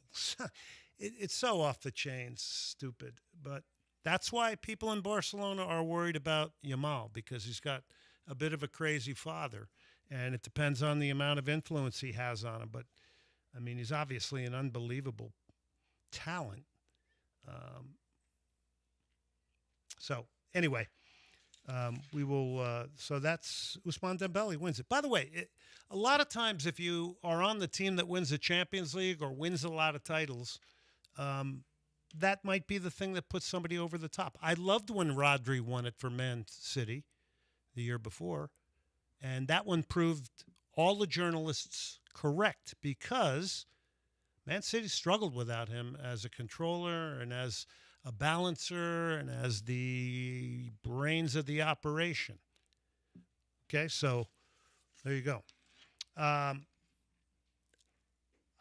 It's so off the chain, stupid, but that's why people in Barcelona are worried about Yamal, because he's got a bit of a crazy father, and it depends on the amount of influence he has on him. But, I mean, he's obviously an unbelievable talent. So, anyway, we will so that's Ousmane Dembele wins it. By the way, a lot of times if you are on the team that wins the Champions League or wins a lot of titles, that might be the thing that puts somebody over the top. I loved when Rodri won it for Man City the year before, and that one proved all the journalists correct, because Man City struggled without him as a controller and as a balancer and as the brains of the operation. Okay, so there you go.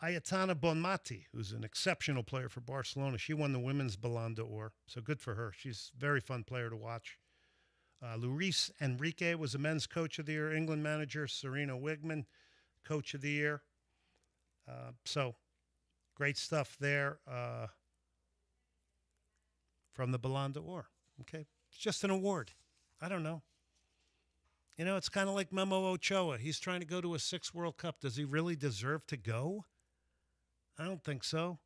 Ayatana Bonmati, who's an exceptional player for Barcelona, she won the women's Ballon d'Or, so good for her. She's a very fun player to watch. Luis Enrique was the men's coach of the year. England manager Serena Wigman, coach of the year. So great stuff there from the Ballon d'Or. Okay, it's just an award. I don't know. You know, it's kind of like Memo Ochoa. He's trying to go to a 6th World Cup. Does he really deserve to go? I don't think so.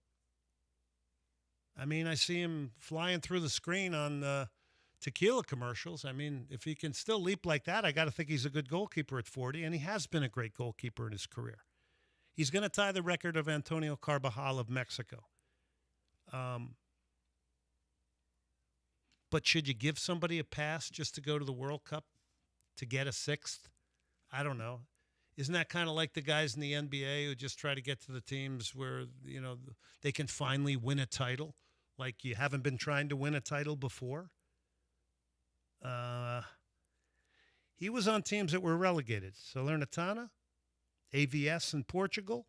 I mean, I see him flying through the screen on tequila commercials. I mean, if he can still leap like that, I got to think he's a good goalkeeper at 40, and he has been a great goalkeeper in his career. He's going to tie the record of Antonio Carvajal of Mexico. But should you give somebody a pass just to go to the World Cup to get a 6th? I don't know. Isn't that kind of like the guys in the NBA who just try to get to the teams where, you know, they can finally win a title? Like you haven't been trying to win a title before? He was on teams that were relegated. Salernitana, AVS in Portugal,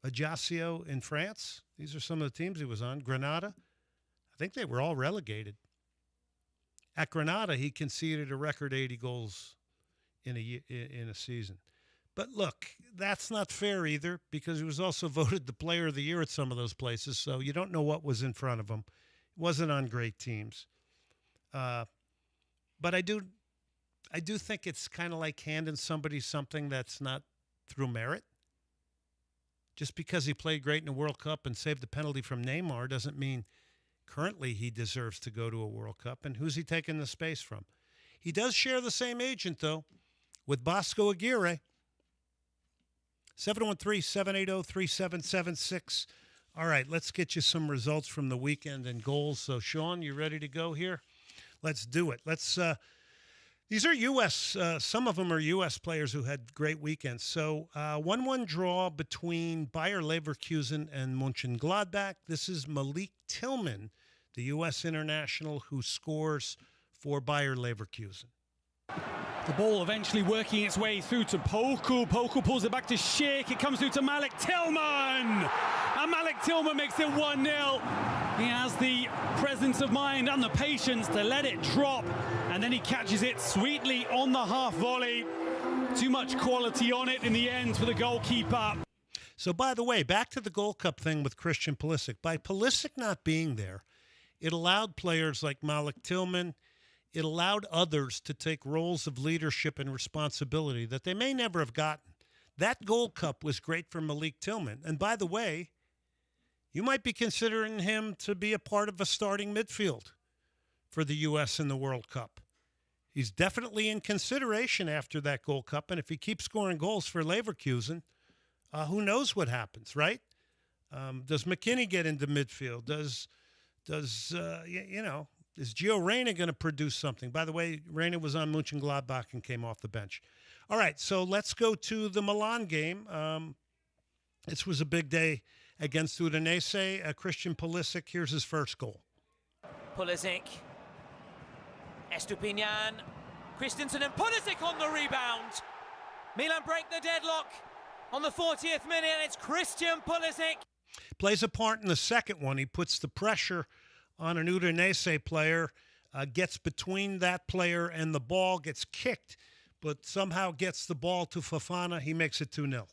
Ajaccio in France. These are some of the teams he was on. Granada. I think they were all relegated. At Granada, he conceded a record 80 goals in a season. But look, that's not fair either, because he was also voted the player of the year at some of those places, so you don't know what was in front of him. He wasn't on great teams. But I do think it's kind of like handing somebody something that's not through merit. Just because he played great in the World Cup and saved the penalty from Neymar doesn't mean currently he deserves to go to a World Cup. And who's he taking the space from? He does share the same agent, though, with Bosco Aguirre. 713-780-3776. All right, let's get you some results from the weekend and goals. So, Sean, you ready to go here? Let's do it. These are U.S. Some of them are U.S. players who had great weekends. So 1-1 draw between Bayer Leverkusen and Mönchengladbach. This is Malik Tillman, the U.S. international who scores for Bayer Leverkusen. The ball eventually working its way through to Poku. Poku pulls it back to Sheikh. It comes through to Malik Tillman. And Malik Tillman makes it 1-0. He has the presence of mind and the patience to let it drop. And then he catches it sweetly on the half volley. Too much quality on it in the end for the goalkeeper. So, by the way, back to the Gold Cup thing with Christian Pulisic. By Pulisic not being there, it allowed players like Malik Tillman, it allowed others to take roles of leadership and responsibility that they may never have gotten. That Gold Cup was great for Malik Tillman. And by the way, you might be considering him to be a part of a starting midfield for the U.S. in the World Cup. He's definitely in consideration after that Gold Cup. And if he keeps scoring goals for Leverkusen, who knows what happens, right? Does McKinney get into midfield? Is Gio Reyna going to produce something? By the way, Reyna was on Mönchengladbach and came off the bench. All right, so let's go to the Milan game. This was a big day against Udinese. Christian Pulisic, here's his first goal. Pulisic, Estupinian, Christensen and Pulisic on the rebound. Milan break the deadlock on the 40th minute. It's Christian Pulisic. Plays a part in the second one. He puts the pressure on an Udinese player, gets between that player and the ball, gets kicked, but somehow gets the ball to Fofana. He makes it 2-0.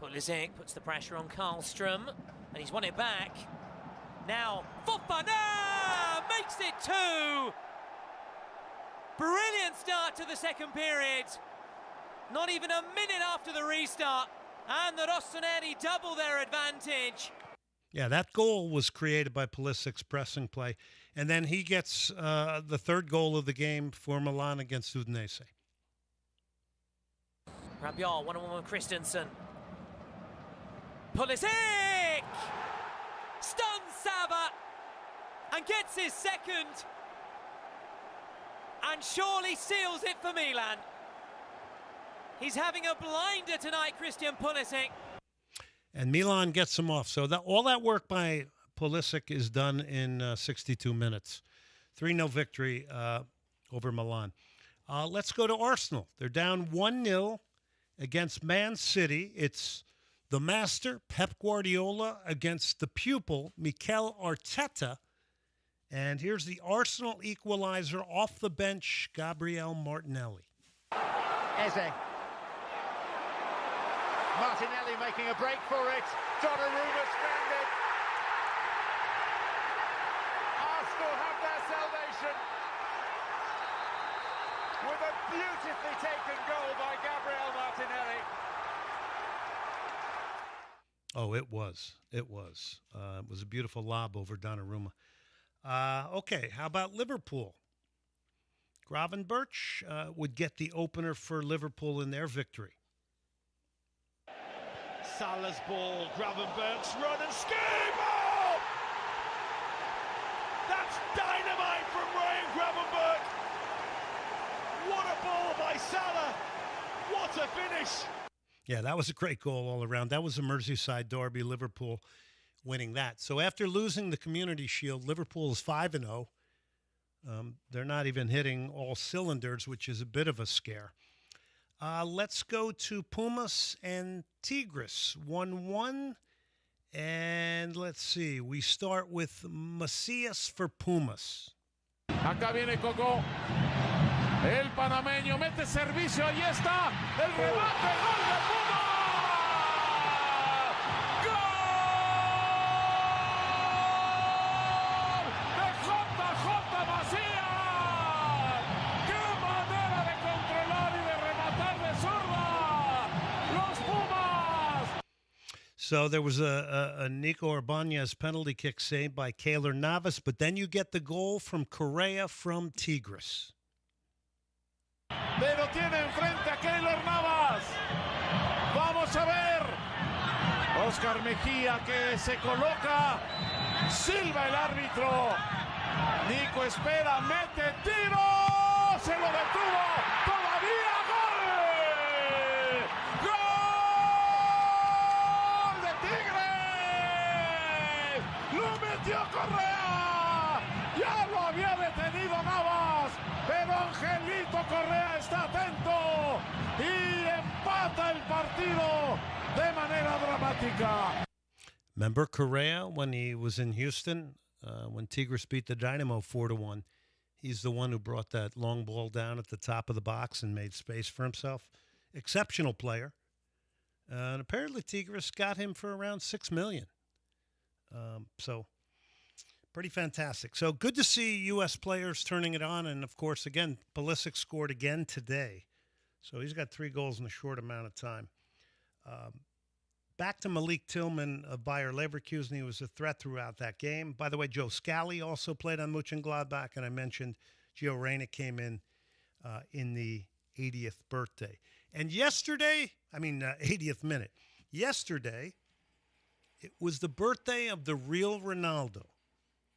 Pulisic puts the pressure on Karlstrom, and he's won it back. Now, Fofana makes it 2. Brilliant start to the second period. Not even a minute after the restart, and the Rossoneri double their advantage. Yeah, that goal was created by Pulisic's pressing play. And then he gets the third goal of the game for Milan against Udinese. Rabiot, 1-on-1 with Christensen. Pulisic! Stuns Sava and gets his second. And surely seals it for Milan. He's having a blinder tonight, Christian Pulisic. And Milan gets him off. So all that work by Pulisic is done in 62 minutes. 3-0 victory over Milan. Let's go to Arsenal. They're down 1-0 against Man City. It's the master, Pep Guardiola, against the pupil, Mikel Arteta. And here's the Arsenal equalizer off the bench, Gabriel Martinelli. Eze. Martinelli making a break for it. Donnarumma stranded. Arsenal have their salvation with a beautifully taken goal by Gabriel Martinelli. Oh, it was. It was a beautiful lob over Donnarumma. Okay, how about Liverpool? Gravenberch would get the opener for Liverpool in their victory. Salah's ball, Gravenberch's run and scheme! Oh! That's dynamite from Ryan Gravenberch! What a ball by Salah! What a finish! Yeah, that was a great goal all around. That was a Merseyside derby, Liverpool winning that. So after losing the Community Shield, Liverpool is 5-0. They're not even hitting all cylinders, which is a bit of a scare. Let's go to Pumas and Tigres, 1-1. And let's see, we start with Macías for Pumas. Acá viene Coco. El panameño mete servicio. Ahí está. El remate. Gol de Pumas. ¡Gol! De JJ Macías. ¡Qué manera de controlar y de rematar de zurda! Los Pumas. So there was a Nico Orbañez penalty kick saved by Keylor Navas, but then you get the goal from Correa from Tigres. Pero tiene enfrente a Keylor Navas. Vamos a ver. Oscar Mejía que se coloca. Silba el árbitro. Nico espera, mete tiro. Se lo detuvo. Todavía gol. ¡Gol de Tigres! Lo metió Correa. Ya lo había detenido Navas. Pero Angelito Correa está atento y empata el partido de manera dramática. Remember Correa when he was in Houston, when Tigres beat the Dynamo 4-1? He's the one who brought that long ball down at the top of the box and made space for himself. Exceptional player. And apparently Tigres got him for around $6 million. So pretty fantastic. So good to see U.S. players turning it on. And, of course, again, Pulisic scored again today. So he's got 3 goals in a short amount of time. Back to Malik Tillman of Bayer Leverkusen. He was a threat throughout that game. By the way, Joe Scally also played on Mönchengladbach, and I mentioned Gio Reyna came in the 80th birthday. And yesterday, 80th minute. Yesterday, it was the birthday of the real Ronaldo.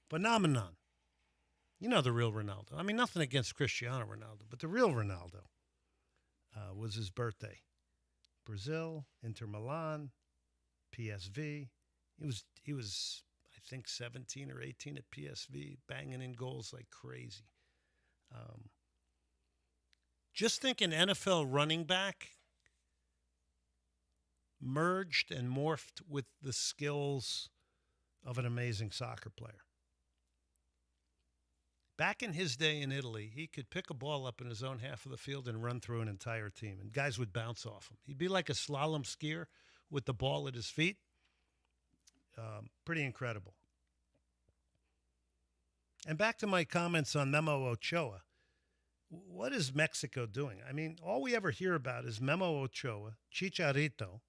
Phenomenon. You know the real Ronaldo. I mean, nothing against Cristiano Ronaldo, but the real Ronaldo was his birthday. Brazil, Inter Milan, PSV. He was, I think, 17 or 18 at PSV, banging in goals like crazy. Just think an NFL running back merged and morphed with the skills of an amazing soccer player. Back in his day in Italy, he could pick a ball up in his own half of the field and run through an entire team, and guys would bounce off him. He'd be like a slalom skier with the ball at his feet. Pretty incredible. And back to my comments on Memo Ochoa. What is Mexico doing? I mean, all we ever hear about is Memo Ochoa, Chicharito.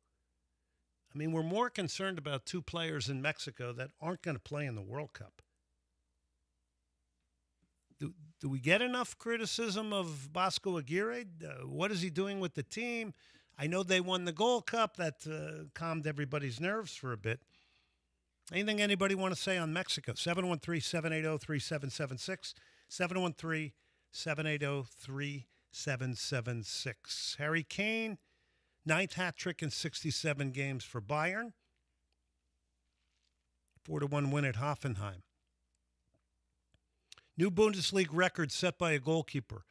I mean, we're more concerned about 2 players in Mexico that aren't going to play in the World Cup. Do we get enough criticism of Bosco Aguirre? What is he doing with the team? I know they won the Gold Cup. That calmed everybody's nerves for a bit. Anything anybody want to say on Mexico? 713-780-3776. 713-780-3776. Harry Kane, 9th hat trick in 67 games for Bayern. 4-1 win at Hoffenheim. New Bundesliga record set by a goalkeeper.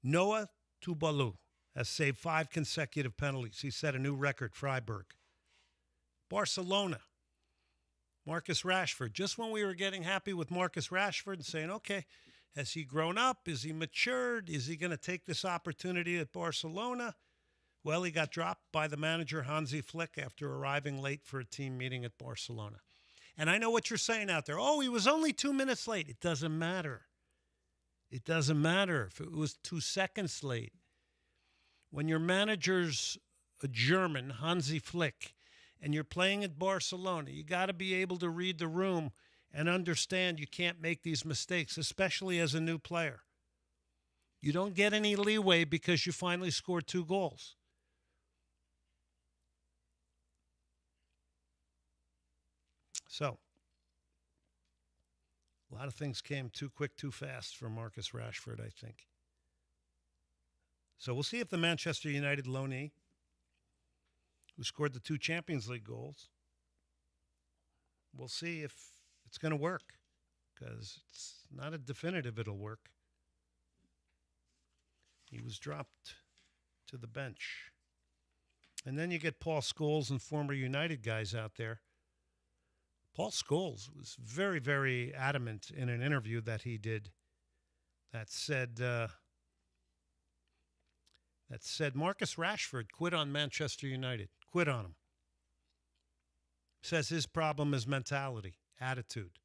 Noah Tuvalu has saved 5 consecutive penalties. He set a new record, Freiburg. Barcelona. Marcus Rashford. Just when we were getting happy with Marcus Rashford and saying, okay, has he grown up? Is he matured? Is he going to take this opportunity at Barcelona? Well, he got dropped by the manager, Hansi Flick, after arriving late for a team meeting at Barcelona. And I know what you're saying out there. Oh, he was only 2 minutes late. It doesn't matter. It doesn't matter if it was 2 seconds late. When your manager's a German, Hansi Flick, and you're playing at Barcelona, you got to be able to read the room and understand you can't make these mistakes, especially as a new player. You don't get any leeway because you finally scored 2 goals. So, a lot of things came too quick, too fast for Marcus Rashford, I think. So we'll see if the Manchester United loanee, who scored the 2 Champions League goals, we'll see if it's going to work, because it's not a definitive it'll work. He was dropped to the bench. And then you get Paul Scholes and former United guys out there. Paul Scholes was very, very adamant in an interview that he did that said Marcus Rashford quit on Manchester United. Quit on him. Says his problem is mentality, attitude.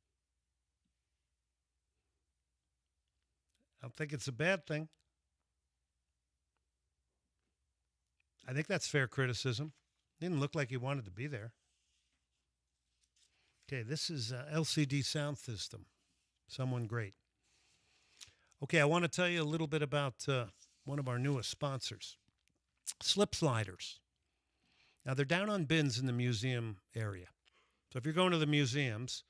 I don't think it's a bad thing. I think that's fair criticism. Didn't look like he wanted to be there. Okay, this is LCD Sound System. Someone great. Okay, I want to tell you a little bit about one of our newest sponsors, Slip Sliders. Now, they're down on bins in the museum area. So if you're going to the museums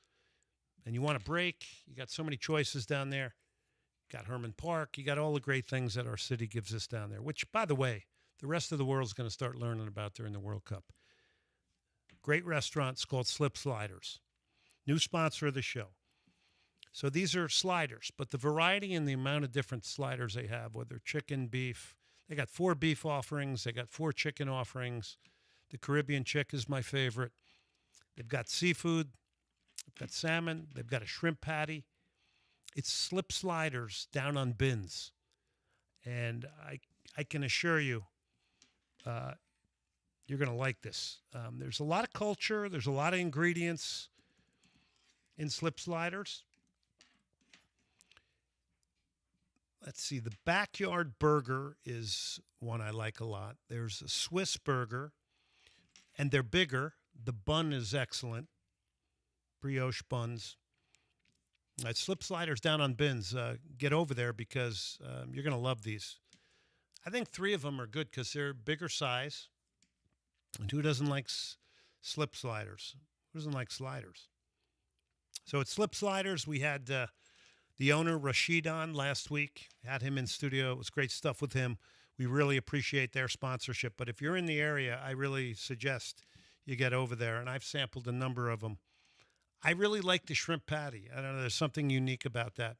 and you want a break, you got so many choices down there. You got Herman Park. You got all the great things that our city gives us down there, which, by the way, the rest of the world's going to start learning about during the World Cup. Great restaurants called Slip Sliders. New sponsor of the show. So these are sliders, but the variety and the amount of different sliders they have, whether chicken, beef, they got 4 beef offerings, they got 4 chicken offerings. The Caribbean chick is my favorite. They've got seafood, they've got salmon, they've got a shrimp patty. It's Slip Sliders down on bins. And I can assure you, you're going to like this. There's a lot of culture, there's a lot of ingredients in Slip Sliders. Let's see, the Backyard Burger is one I like a lot. There's a Swiss Burger, and they're bigger. The bun is excellent. Brioche buns. Slip Sliders down on bins. Get over there because you're going to love these. I think 3 of them are good because they're bigger size. And who doesn't like Slip Sliders? Who doesn't like sliders? So at Slip Sliders, we had the owner, Rashid, on last week. Had him in studio. It was great stuff with him. We really appreciate their sponsorship. But if you're in the area, I really suggest you get over there. And I've sampled a number of them. I really like the shrimp patty. I don't know. There's something unique about that.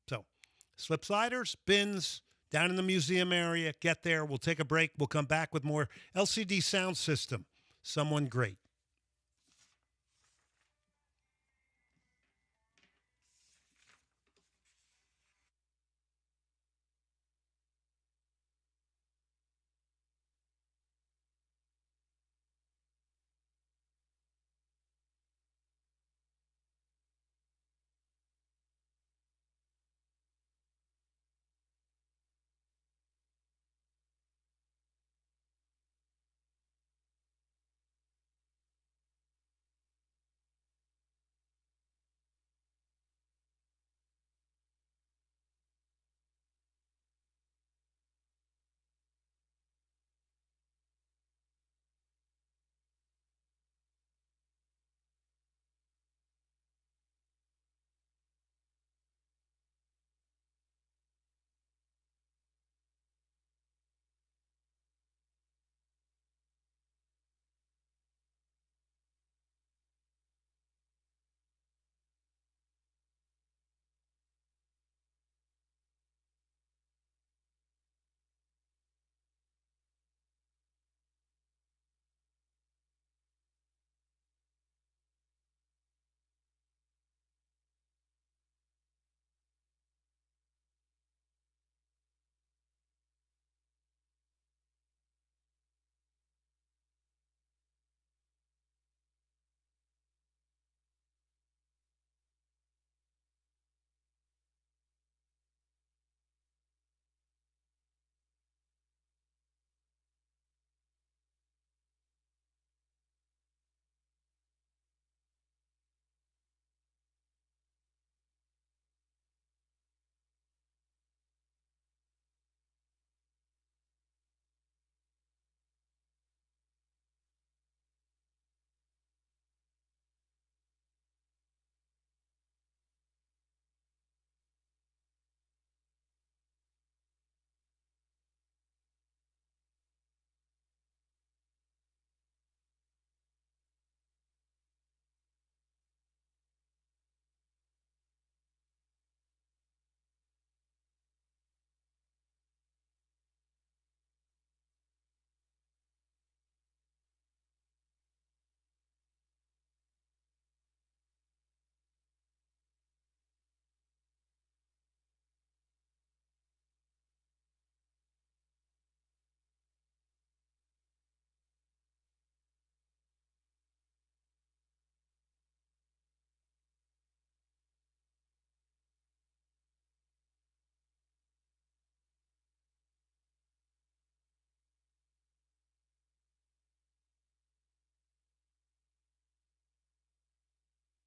So Slip Sliders, bins, down in the museum area. Get there. We'll take a break. We'll come back with more LCD Sound System. Someone great.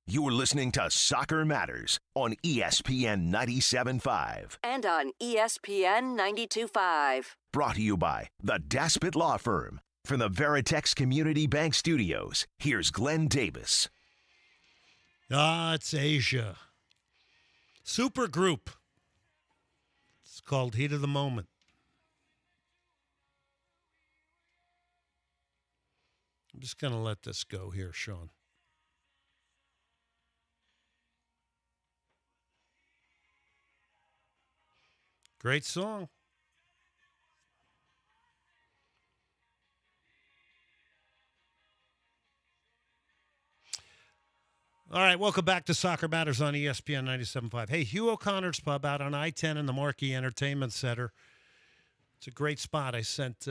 You're listening to Soccer Matters on ESPN 97.5. And on ESPN 92.5. Brought to you by the Daspit Law Firm. From the Veritex Community Bank Studios, here's Glenn Davis. It's Asia. Super group. It's called Heat of the Moment. I'm just going to let this go here, Sean. Great song. All right, welcome back to Soccer Matters on ESPN 97.5. Hey, Hugh O'Connor's Pub out on I-10 in the Marquee Entertainment Center. It's a great spot. I sent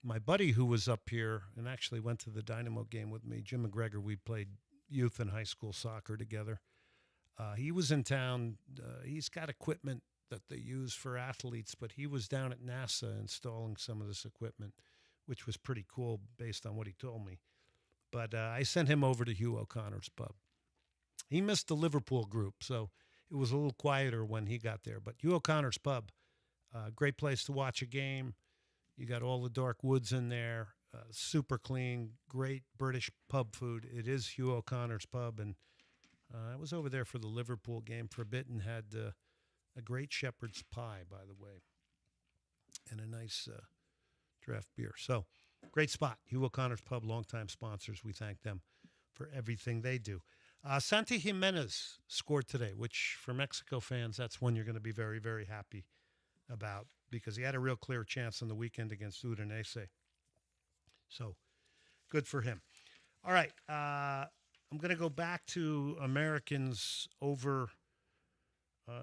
my buddy who was up here and actually went to the Dynamo game with me, Jim McGregor. We played youth and high school soccer together. He was in town. He's got equipment that they use for athletes, but he was down at NASA installing some of this equipment, which was pretty cool based on what he told me. But I sent him over to Hugh O'Connor's Pub. He missed the Liverpool group, so it was a little quieter when he got there. But Hugh O'Connor's Pub, great place to watch a game. You got all the dark woods in there, super clean, great British pub food. It is Hugh O'Connor's Pub, and I was over there for the Liverpool game for a bit and had a great shepherd's pie, by the way, and a nice draft beer. So, great spot. Hugh O'Connor's Pub, longtime sponsors. We thank them for everything they do. Santi Jimenez scored today, which for Mexico fans, that's one you're going to be very, very happy about because he had a real clear chance on the weekend against Udinese. So, good for him. All right. I'm going to go back to Americans over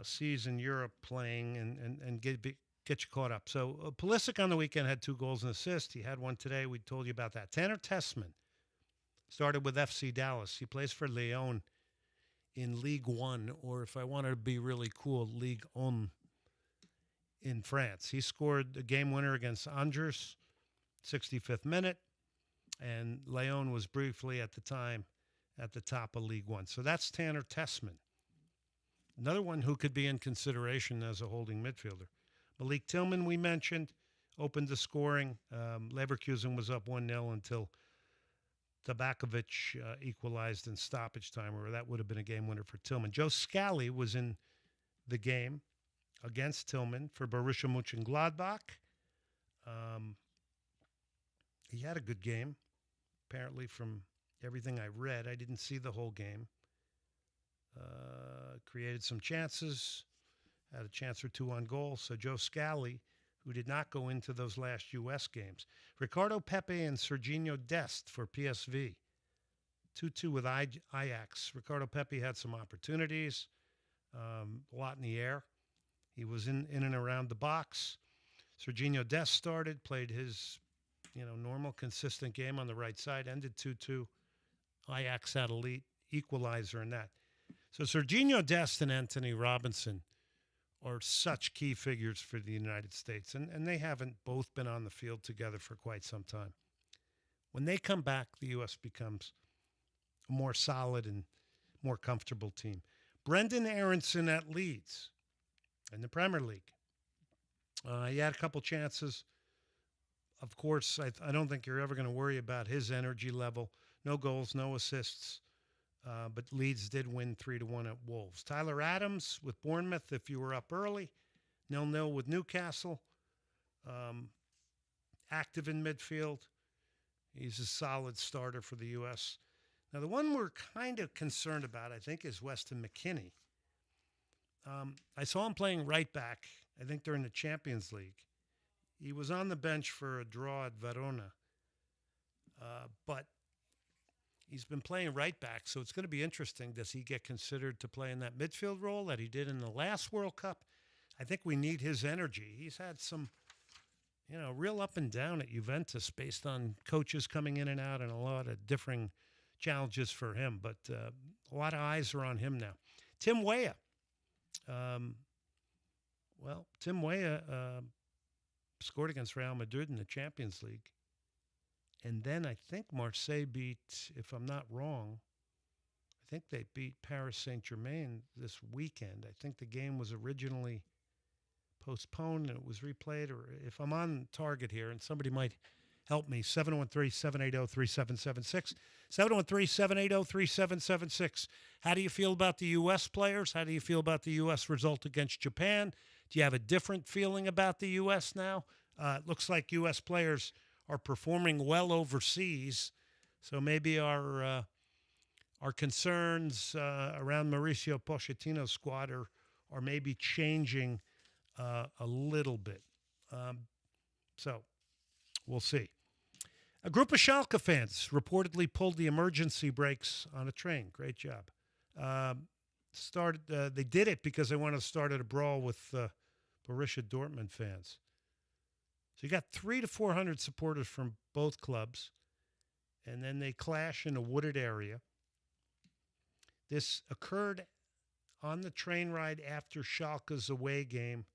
seas in Europe playing and get you caught up. So Pulisic on the weekend had 2 goals and assists. He had one today. We told you about that. Tanner Tessman started with FC Dallas. He plays for Lyon in Ligue 1, or if I wanted to be really cool, Ligue 1 in France. He scored a game winner against Angers, 65th minute, and Lyon was briefly at the time at the top of Ligue 1. So that's Tanner Tessman. Another one who could be in consideration as a holding midfielder. Malik Tillman, we mentioned, opened the scoring. Leverkusen was up 1-0 until Tabakovic equalized in stoppage time, or that would have been a game winner for Tillman. Joe Scally was in the game against Tillman for Borussia Mönchengladbach. He had a good game, apparently from everything I read. I didn't see the whole game. Created some chances, had a chance or 2 on goal. So Joe Scally, who did not go into those last U.S. games. Ricardo Pepe and Serginho Dest for PSV. 2-2 with Ajax. Ricardo Pepe had some opportunities, a lot in the air. He was in and around the box. Serginho Dest started, played his normal, consistent game on the right side, ended 2-2. Ajax had a lead equalizer in that. So Serginho Dest and Anthony Robinson are such key figures for the United States, and they haven't both been on the field together for quite some time. When they come back, the U.S. becomes a more solid and more comfortable team. Brendan Aronson at Leeds in the Premier League. He had a couple chances. Of course, I don't think you're ever going to worry about his energy level. No goals, no assists. But Leeds did win 3-1 at Wolves. Tyler Adams with Bournemouth, if you were up early. 0-0 with Newcastle. Active in midfield. He's a solid starter for the U.S. Now, the one we're kind of concerned about, I think, is Weston McKennie. I saw him playing right back, I think during the Champions League. He was on the bench for a draw at Verona. But he's been playing right back, so it's going to be interesting. Does he get considered to play in that midfield role that he did in the last World Cup? I think we need his energy. He's had some, real up and down at Juventus based on coaches coming in and out and a lot of differing challenges for him. But a lot of eyes are on him now. Tim Weah. Tim Weah scored against Real Madrid in the Champions League. And then I think Marseille beat, if I'm not wrong, I think they beat Paris Saint-Germain this weekend. I think the game was originally postponed and it was replayed. Or if I'm on target here, and somebody might help me, 713-780-3776. 713-780-3776. How do you feel about the U.S. players? How do you feel about the U.S. result against Japan? Do you have a different feeling about the U.S. now? It looks like U.S. players are performing well overseas, so maybe our concerns around Mauricio Pochettino's squad are maybe changing a little bit. So we'll see. A group of Schalke fans reportedly pulled the emergency brakes on a train. Great job. They did it because they wanted to start a brawl with Borussia Dortmund fans. So you got 300 to 400 supporters from both clubs, and then they clash in a wooded area. This occurred on the train ride after Schalke's away game.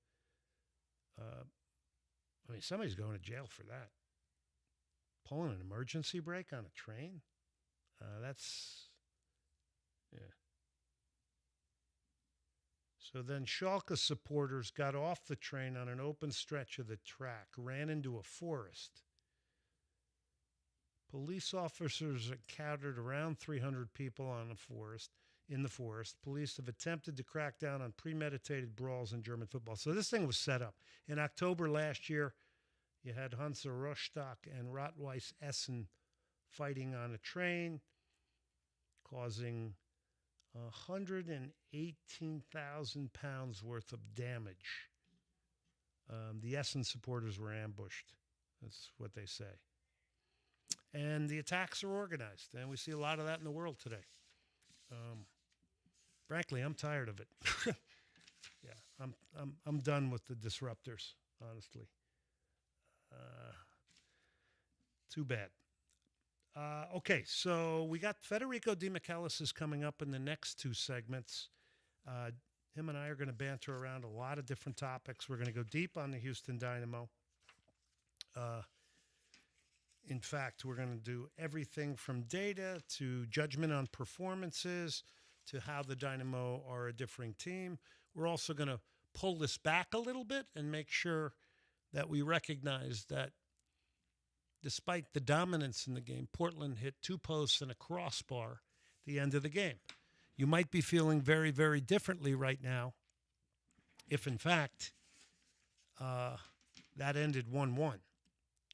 Somebody's going to jail for that. Pulling an emergency brake on a train? Yeah. So then Schalke supporters got off the train on an open stretch of the track, ran into a forest. Police officers encountered around 300 people in the forest. Police have attempted to crack down on premeditated brawls in German football. So this thing was set up. In October last year, you had Hansa Rostock and Rot-Weiss Essen fighting on a train, causing 118,000 pounds worth of damage. The Essen supporters were ambushed. That's what they say. And the attacks are organized, and we see a lot of that in the world today. Frankly, I'm tired of it. Yeah, I'm done with the disruptors, honestly. Too bad. Okay, so we got Federico DeMichelis is coming up in the next two segments. Him and I are going to banter around a lot of different topics. We're going to go deep on the Houston Dynamo. In fact, we're going to do everything from data to judgment on performances to how the Dynamo are a differing team. We're also going to pull this back a little bit and make sure that we recognize that despite the dominance in the game, Portland hit 2 posts and a crossbar at the end of the game. You might be feeling very, very differently right now if, in fact, that ended 1-1.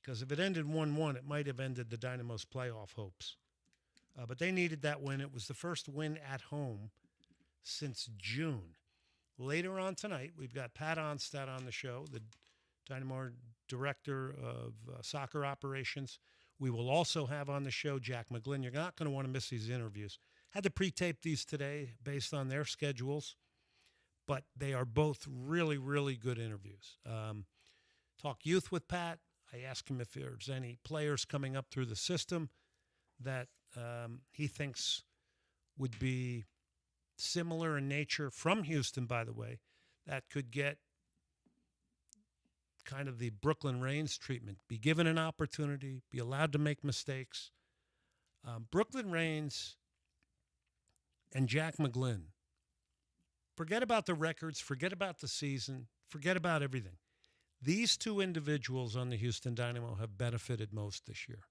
Because if it ended 1-1, it might have ended the Dynamo's playoff hopes. But they needed that win. It was the first win at home since June. Later on tonight, we've got Pat Onstad on the show, the Dynamo Director of Soccer Operations. We will also have on the show Jack McGlynn. You're not going to want to miss these interviews. Had to pre-tape these today based on their schedules, but they are both really, really good interviews. Talk youth with Pat. I asked him if there's any players coming up through the system that he thinks would be similar in nature from Houston, by the way, that could get kind of the Brooklyn Reigns treatment, be given an opportunity, be allowed to make mistakes. Brooklyn Reigns and Jack McGlynn, forget about the records, forget about the season, forget about everything. These two individuals on the Houston Dynamo have benefited most this year.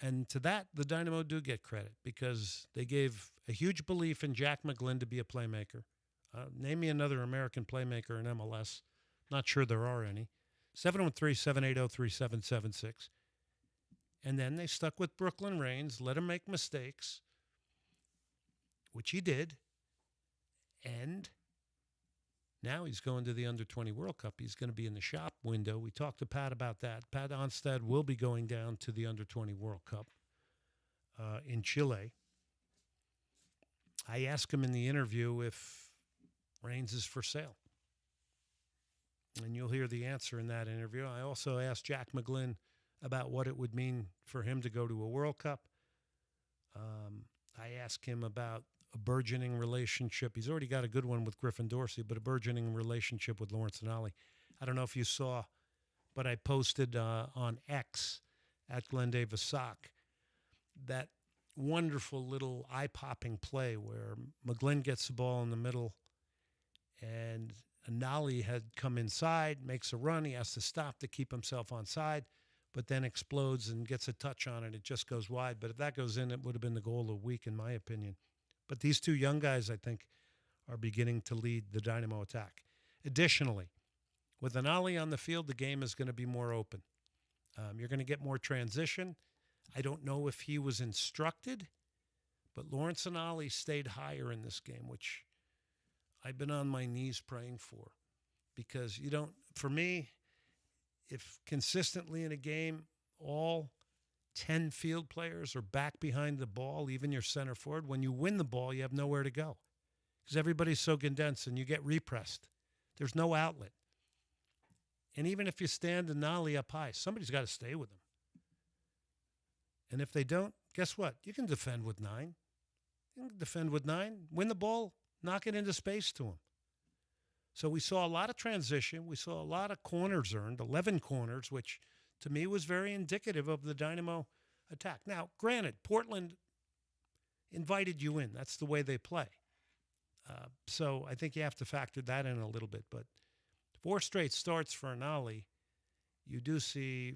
And to that, the Dynamo do get credit because they gave a huge belief in Jack McGlynn to be a playmaker. Name me another American playmaker in MLS. Not sure there are any. 713-780-3776. And then they stuck with Brooklyn Reigns, let him make mistakes, which he did. And now he's going to the Under-20 World Cup. He's going to be in the shop window. We talked to Pat about that. Pat Onstad will be going down to the Under-20 World Cup in Chile. I asked him in the interview if Reigns is for sale. And you'll hear the answer in that interview. I also asked Jack McGlynn about what it would mean for him to go to a World Cup. I asked him about a burgeoning relationship. He's already got a good one with Griffin Dorsey, but a burgeoning relationship with Lawrence Denali. I don't know if you saw, but I posted on X at Glenn Davis Sock that wonderful little eye-popping play where McGlynn gets the ball in the middle, and Anali had come inside, makes a run. He has to stop to keep himself onside, but then explodes and gets a touch on it. It just goes wide. But if that goes in, it would have been the goal of the week, in my opinion. But these two young guys, I think, are beginning to lead the Dynamo attack. Additionally, with Anali on the field, the game is going to be more open. You're going to get more transition. I don't know if he was instructed, but Lawrence Anali stayed higher in this game, which I've been on my knees praying for. Because for me, if consistently in a game, all 10 field players are back behind the ball, even your center forward, when you win the ball, you have nowhere to go. Because everybody's so condensed and you get repressed. There's no outlet. And even if you stand Anali up high, somebody's got to stay with him. And if they don't, guess what? You can defend with 9. You can defend with 9, win the ball, knock it into space to him. So we saw a lot of transition. We saw a lot of corners earned, 11 corners, which to me was very indicative of the Dynamo attack. Now, granted, Portland invited you in. That's the way they play. So I think you have to factor that in a little bit. But 4 straight starts for Anali, you do see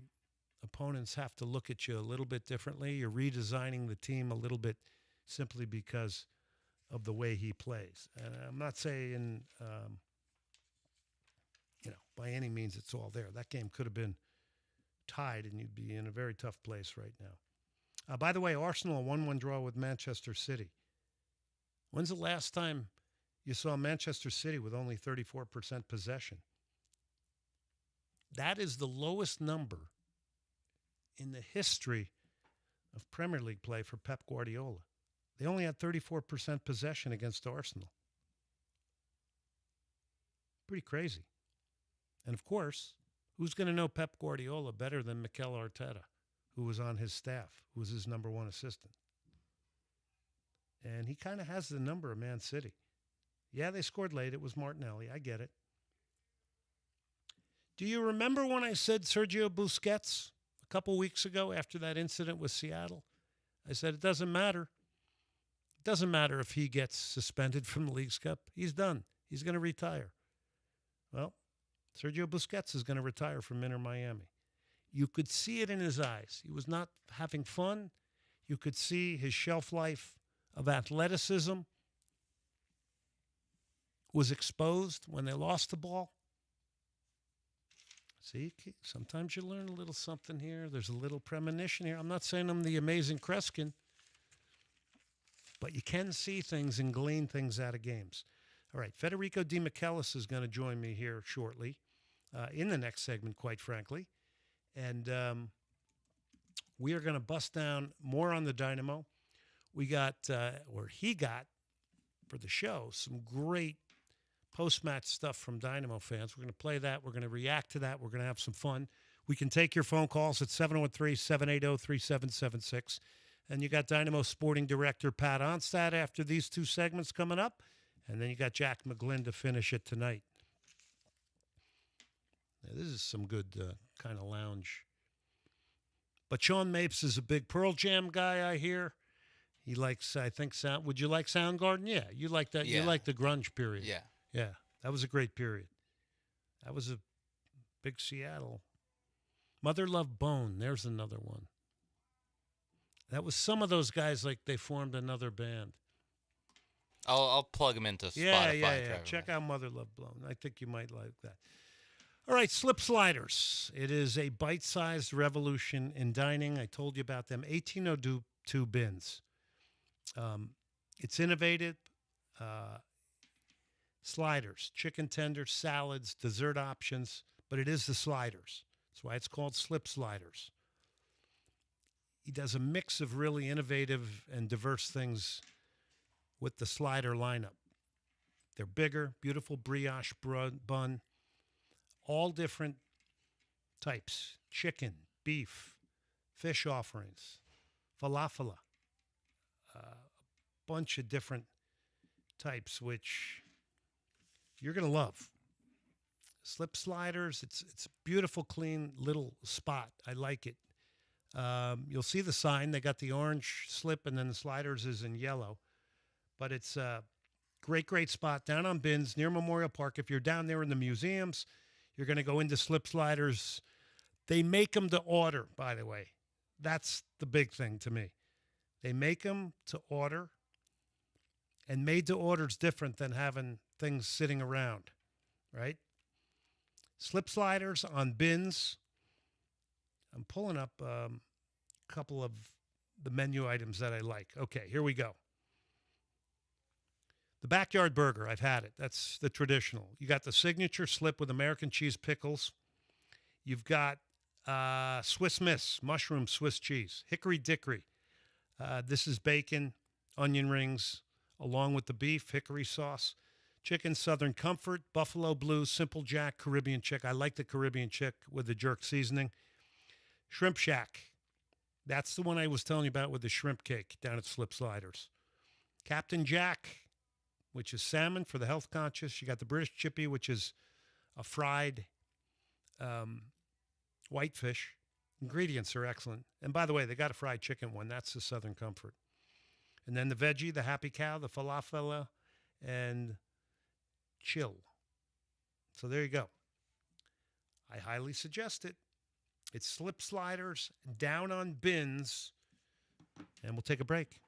opponents have to look at you a little bit differently. You're redesigning the team a little bit simply because of the way he plays. And I'm not saying, by any means it's all there. That game could have been tied, and you'd be in a very tough place right now. By the way, Arsenal, a 1-1 draw with Manchester City. When's the last time you saw Manchester City with only 34% possession? That is the lowest number in the history of Premier League play for Pep Guardiola. They only had 34% possession against Arsenal. Pretty crazy. And of course, who's going to know Pep Guardiola better than Mikel Arteta, who was on his staff, who was his number 1 assistant? And he kind of has the number of Man City. Yeah, they scored late. It was Martinelli. I get it. Do you remember when I said Sergio Busquets a couple weeks ago after that incident with Seattle? I said, it doesn't matter. It doesn't matter if he gets suspended from the Leagues Cup. He's done. He's going to retire. Well, Sergio Busquets is going to retire from Inter Miami. You could see it in his eyes. He was not having fun. You could see his shelf life of athleticism was exposed when they lost the ball. See, sometimes you learn a little something here. There's a little premonition here. I'm not saying I'm the amazing Kreskin, but you can see things and glean things out of games. All right, Federico Di Michelis is going to join me here shortly in the next segment, quite frankly. And we are going to bust down more on the Dynamo. We got, he got, for the show, some great post-match stuff from Dynamo fans. We're going to play that. We're going to react to that. We're going to have some fun. We can take your phone calls at 713-780-3776. And you got Dynamo Sporting Director Pat Onstad after these 2 segments coming up. And then you got Jack McGlynn to finish it tonight. Now, this is some good kind of lounge. But Sean Mapes is a big Pearl Jam guy, I hear. He likes, I think, sound. Would you like Soundgarden? Yeah, you like that. Yeah. You like the grunge period. Yeah. Yeah, that was a great period. That was a big Seattle. Mother Love Bone, there's another one. That was some of those guys like they formed another band. I'll plug them into Spotify. Yeah. Check out Mother Love Bone. I think you might like that. All right, Slip Sliders. It is a bite-sized revolution in dining. I told you about them. 1802 bins. It's innovative. Sliders, chicken tenders, salads, dessert options, but it is the sliders. That's why it's called Slip Sliders. He does a mix of really innovative and diverse things with the slider lineup. They're bigger, beautiful brioche bun, all different types: chicken, beef, fish offerings, falafel, a bunch of different types, which you're going to love. Slip Sliders, it's a beautiful, clean little spot. I like it. You'll see the sign. They got the orange slip, and then the sliders is in yellow. But it's a great spot down on Bins near Memorial Park. If you're down there in the museums, you're going to go into slip sliders. They make them to order, by the way. That's the big thing to me. They make them to order, and made to order is different than having things sitting around, right? Slip sliders on Bins. I'm pulling up a couple of the menu items that I like. Okay, here we go. The Backyard Burger, I've had it. That's the traditional. You got the signature slip with American cheese pickles. You've got Swiss Miss, mushroom Swiss cheese, hickory dickory. This is bacon, onion rings, along with the beef, hickory sauce, chicken Southern Comfort, Buffalo Blue, Simple Jack, Caribbean Chick. I like the Caribbean Chick with the jerk seasoning. Shrimp Shack. That's the one I was telling you about with the shrimp cake down at Slip Sliders. Captain Jack, which is salmon for the health conscious. You got the British Chippy, which is a fried whitefish. Ingredients are excellent. And by the way, they got a fried chicken one. That's the Southern Comfort. And then the veggie, the Happy Cow, the falafel, and chill. So there you go. I highly suggest it. It's Slip Sliders down on Bins. And we'll take a break.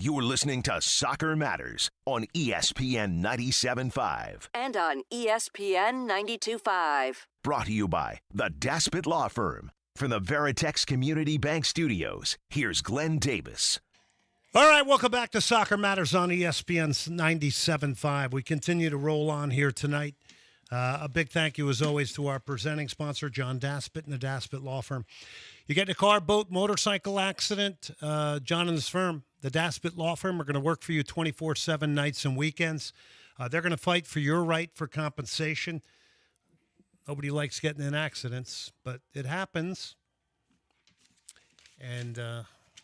You're listening to Soccer Matters on ESPN 97.5. And on ESPN 92.5. Brought to you by the Daspit Law Firm. From the Veritex Community Bank Studios, here's Glenn Davis. All right, welcome back to Soccer Matters on ESPN 97.5. We continue to roll on here tonight. A big thank you, as always, to our presenting sponsor, John Daspit and the Daspit Law Firm. You get in a car, boat, motorcycle accident, John and his firm, the Daspit Law Firm, are going to work for you 24/7 nights and weekends. They're going to fight for your right for compensation. Nobody likes getting in accidents, but it happens. And,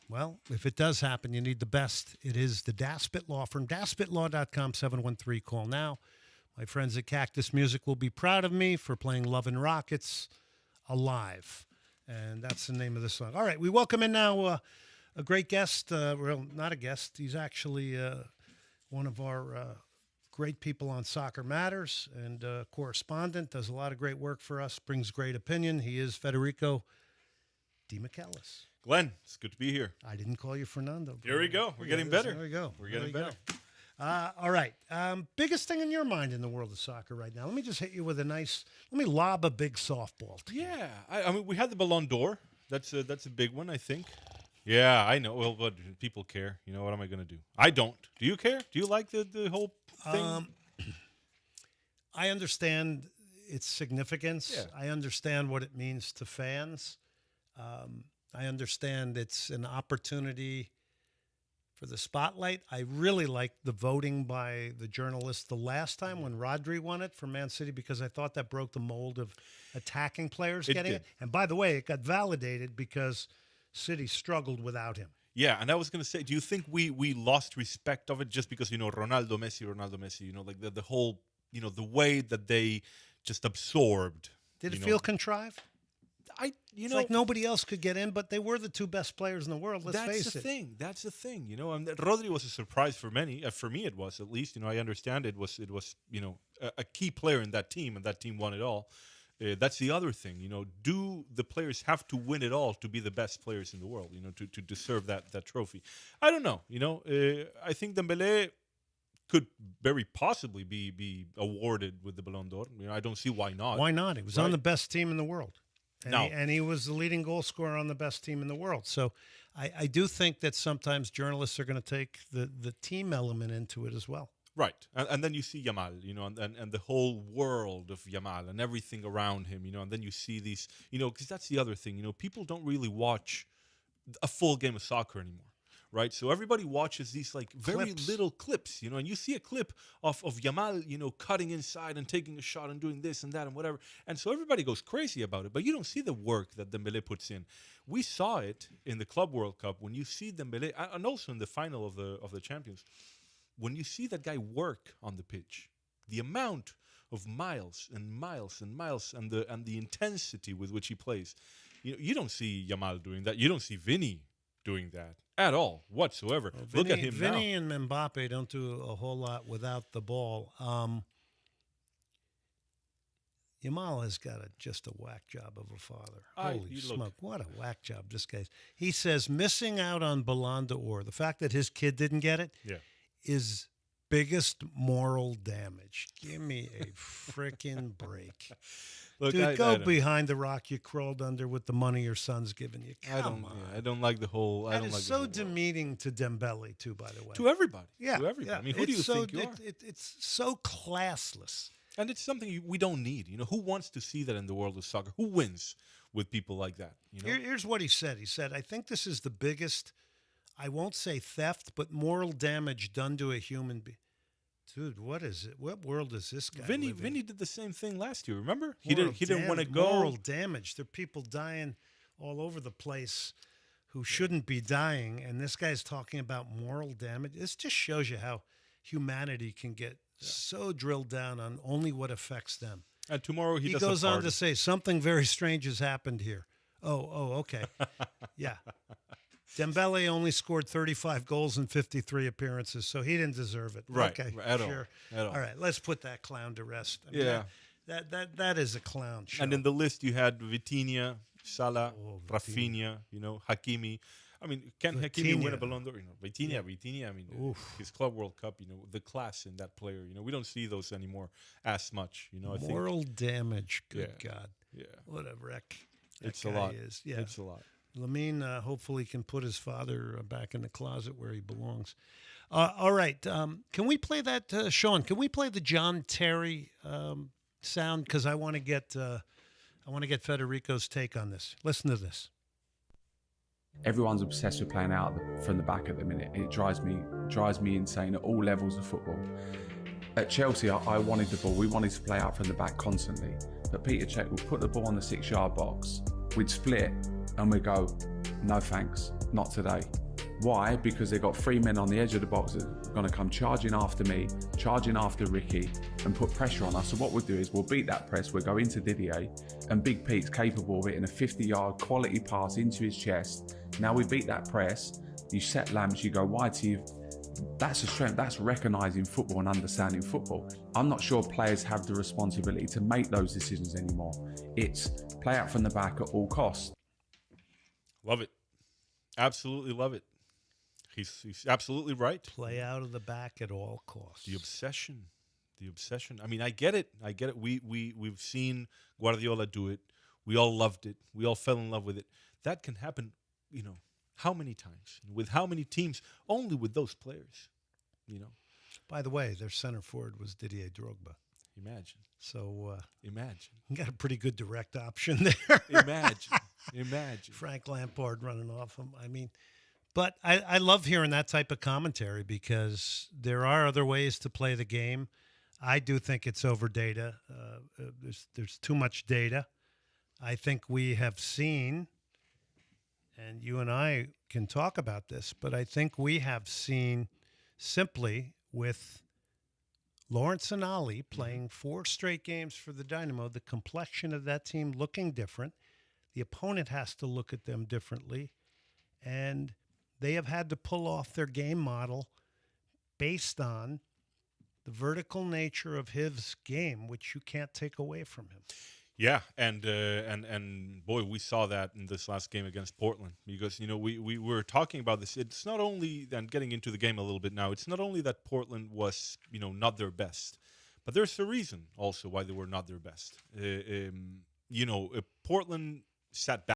well, if it does happen, you need the best. It is the Daspit Law Firm. DaspitLaw.com, 713. Call now. My friends at Cactus Music will be proud of me for playing Love and Rockets Alive. And that's the name of the song. All right, we welcome in now a great guest. Well, not a guest. He's actually one of our great people on Soccer Matters and correspondent. Does a lot of great work for us, brings great opinion. He is Federico Di Michelis. Glenn, it's good to be here. I didn't call you Fernando. Here we go. We're getting better. There we go. We're getting better. All right. Biggest thing in your mind in the world of soccer right now. Let me just hit you with let me lob a big softball to you. Yeah. I mean, we had the Ballon d'Or. That's a big one, I think. Yeah, I know. Well, but people care. You know, what am I going to do? I don't. Do you care? Do you like the whole thing? I understand its significance. Yeah. I understand what it means to fans. I understand it's an opportunity for the spotlight. I really liked the voting by the journalists the last time when Rodri won it for Man City, because I thought that broke the mold of attacking players getting it. And by the way, it got validated because City struggled without him. Yeah, and I was going to say, do you think we lost respect of it just because, Ronaldo, Messi, like the whole, the way that they just absorbed. Did it feel contrived? It's like nobody else could get in, but they were the two best players in the world. Let's face it. That's the thing. And Rodri was a surprise for many. For me, it was, at least. I understand it was a key player in that team, and that team won it all. That's the other thing. Do the players have to win it all to be the best players in the world? To deserve that trophy? I don't know. I think Dembélé could very possibly be awarded with the Ballon d'Or. I don't see why not. Why not? He was on the best team in the world. No. And he was the leading goal scorer on the best team in the world. So I do think that sometimes journalists are going to take the team element into it as well. Right. And then you see Yamal, and the whole world of Yamal and everything around him, and then you see these, because that's the other thing, people don't really watch a full game of soccer anymore. Right, so everybody watches these very little clips, and you see a clip of Yamal, cutting inside and taking a shot and doing this and that and whatever, and so everybody goes crazy about it. But you don't see the work that Dembélé puts in. We saw it in the Club World Cup when you see Dembélé, and also in the final of the Champions, when you see that guy work on the pitch, the amount of miles and miles and miles and the intensity with which he plays, you don't see Yamal doing that. You don't see Vinny doing that at all, whatsoever. Look at him now. Vinny and Mbappe don't do a whole lot without the ball. Yamal has got just a whack job of a father. Holy smoke, what a whack job this guy's. He says missing out on Ballon d'Or, the fact that his kid didn't get it, is biggest moral damage. Give me a freaking break. Look, dude, go behind the rock you crawled under with the money your son's giving you. I don't like the whole. That is so demeaning to Dembele too. By the way, to everybody. Yeah, to everybody. Yeah. I mean, who do you think you are? It's so classless, and it's something we don't need. Who wants to see that in the world of soccer? Who wins with people like that? Here's what he said. He said, "I think this is the biggest. I won't say theft, but moral damage done to a human being." Dude, what is it? What world is this guy Vinny did the same thing last year. Remember? He didn't want to go. Moral damage. There are people dying all over the place who shouldn't be dying, and this guy's talking about moral damage. This just shows you how humanity can get so drilled down on only what affects them. And tomorrow he goes on to say something very strange has happened here. Oh, okay. Yeah. Dembele only scored 35 goals in 53 appearances, so he didn't deserve it. Right. Okay. At sure. All. All right. Let's put that clown to rest. I mean, that is a clown show. And in the list you had Vitinha, Salah, Rafinha, Hakimi. I mean, can Hakimi win a Ballon d'Or? Vitinha. I mean, his Club World Cup. The class in that player. We don't see those anymore as much. I think moral damage. Good God. Yeah. What a wreck. It's a lot. Yeah. It's a lot. Lamine hopefully can put his father back in the closet where he belongs. All right. Can we play that, Sean? Can we play the John Terry sound? Because I want to get Federico's take on this. Listen to this. Everyone's obsessed with playing out from the back at the minute. It drives me insane at all levels of football. At Chelsea, I wanted the ball. We wanted to play out from the back constantly. But Peter Cech would put the ball on the 6-yard box. We'd split and we'd go, no thanks, not today. Why? Because they've got 3 men on the edge of the box that are going to come charging after me, charging after Ricky, and put pressure on us. So what we'll do is we'll beat that press, we'll go into Didier, and Big Pete's capable of it in a 50-yard quality pass into his chest. Now we beat that press, you set lamps, you go wide to you. That's a strength, that's recognising football and understanding football. I'm not sure players have the responsibility to make those decisions anymore. It's play out from the back at all costs. Love it. Absolutely love it. He's absolutely right. Play out of the back at all costs. The obsession. I mean, I get it. We've seen Guardiola do it. We all loved it. We all fell in love with it. That can happen, how many times? With how many teams? Only with those players, By the way, their center forward was Didier Drogba. Imagine. So imagine. You got a pretty good direct option there. Imagine. Frank Lampard running off him. I mean, but I love hearing that type of commentary because there are other ways to play the game. I do think it's over data. There's too much data. I think we have seen, and you and I can talk about this, but I think we have seen simply with Lawrence and Ali playing 4 straight games for the Dynamo, the complexion of that team looking different. The opponent has to look at them differently. And they have had to pull off their game model based on the vertical nature of his game, which you can't take away from him. Yeah, and boy, we saw that in this last game against Portland because we were talking about this. It's not only, and getting into the game a little bit now, it's not only that Portland was not their best, but there's a reason also why they were not their best. Portland sat back.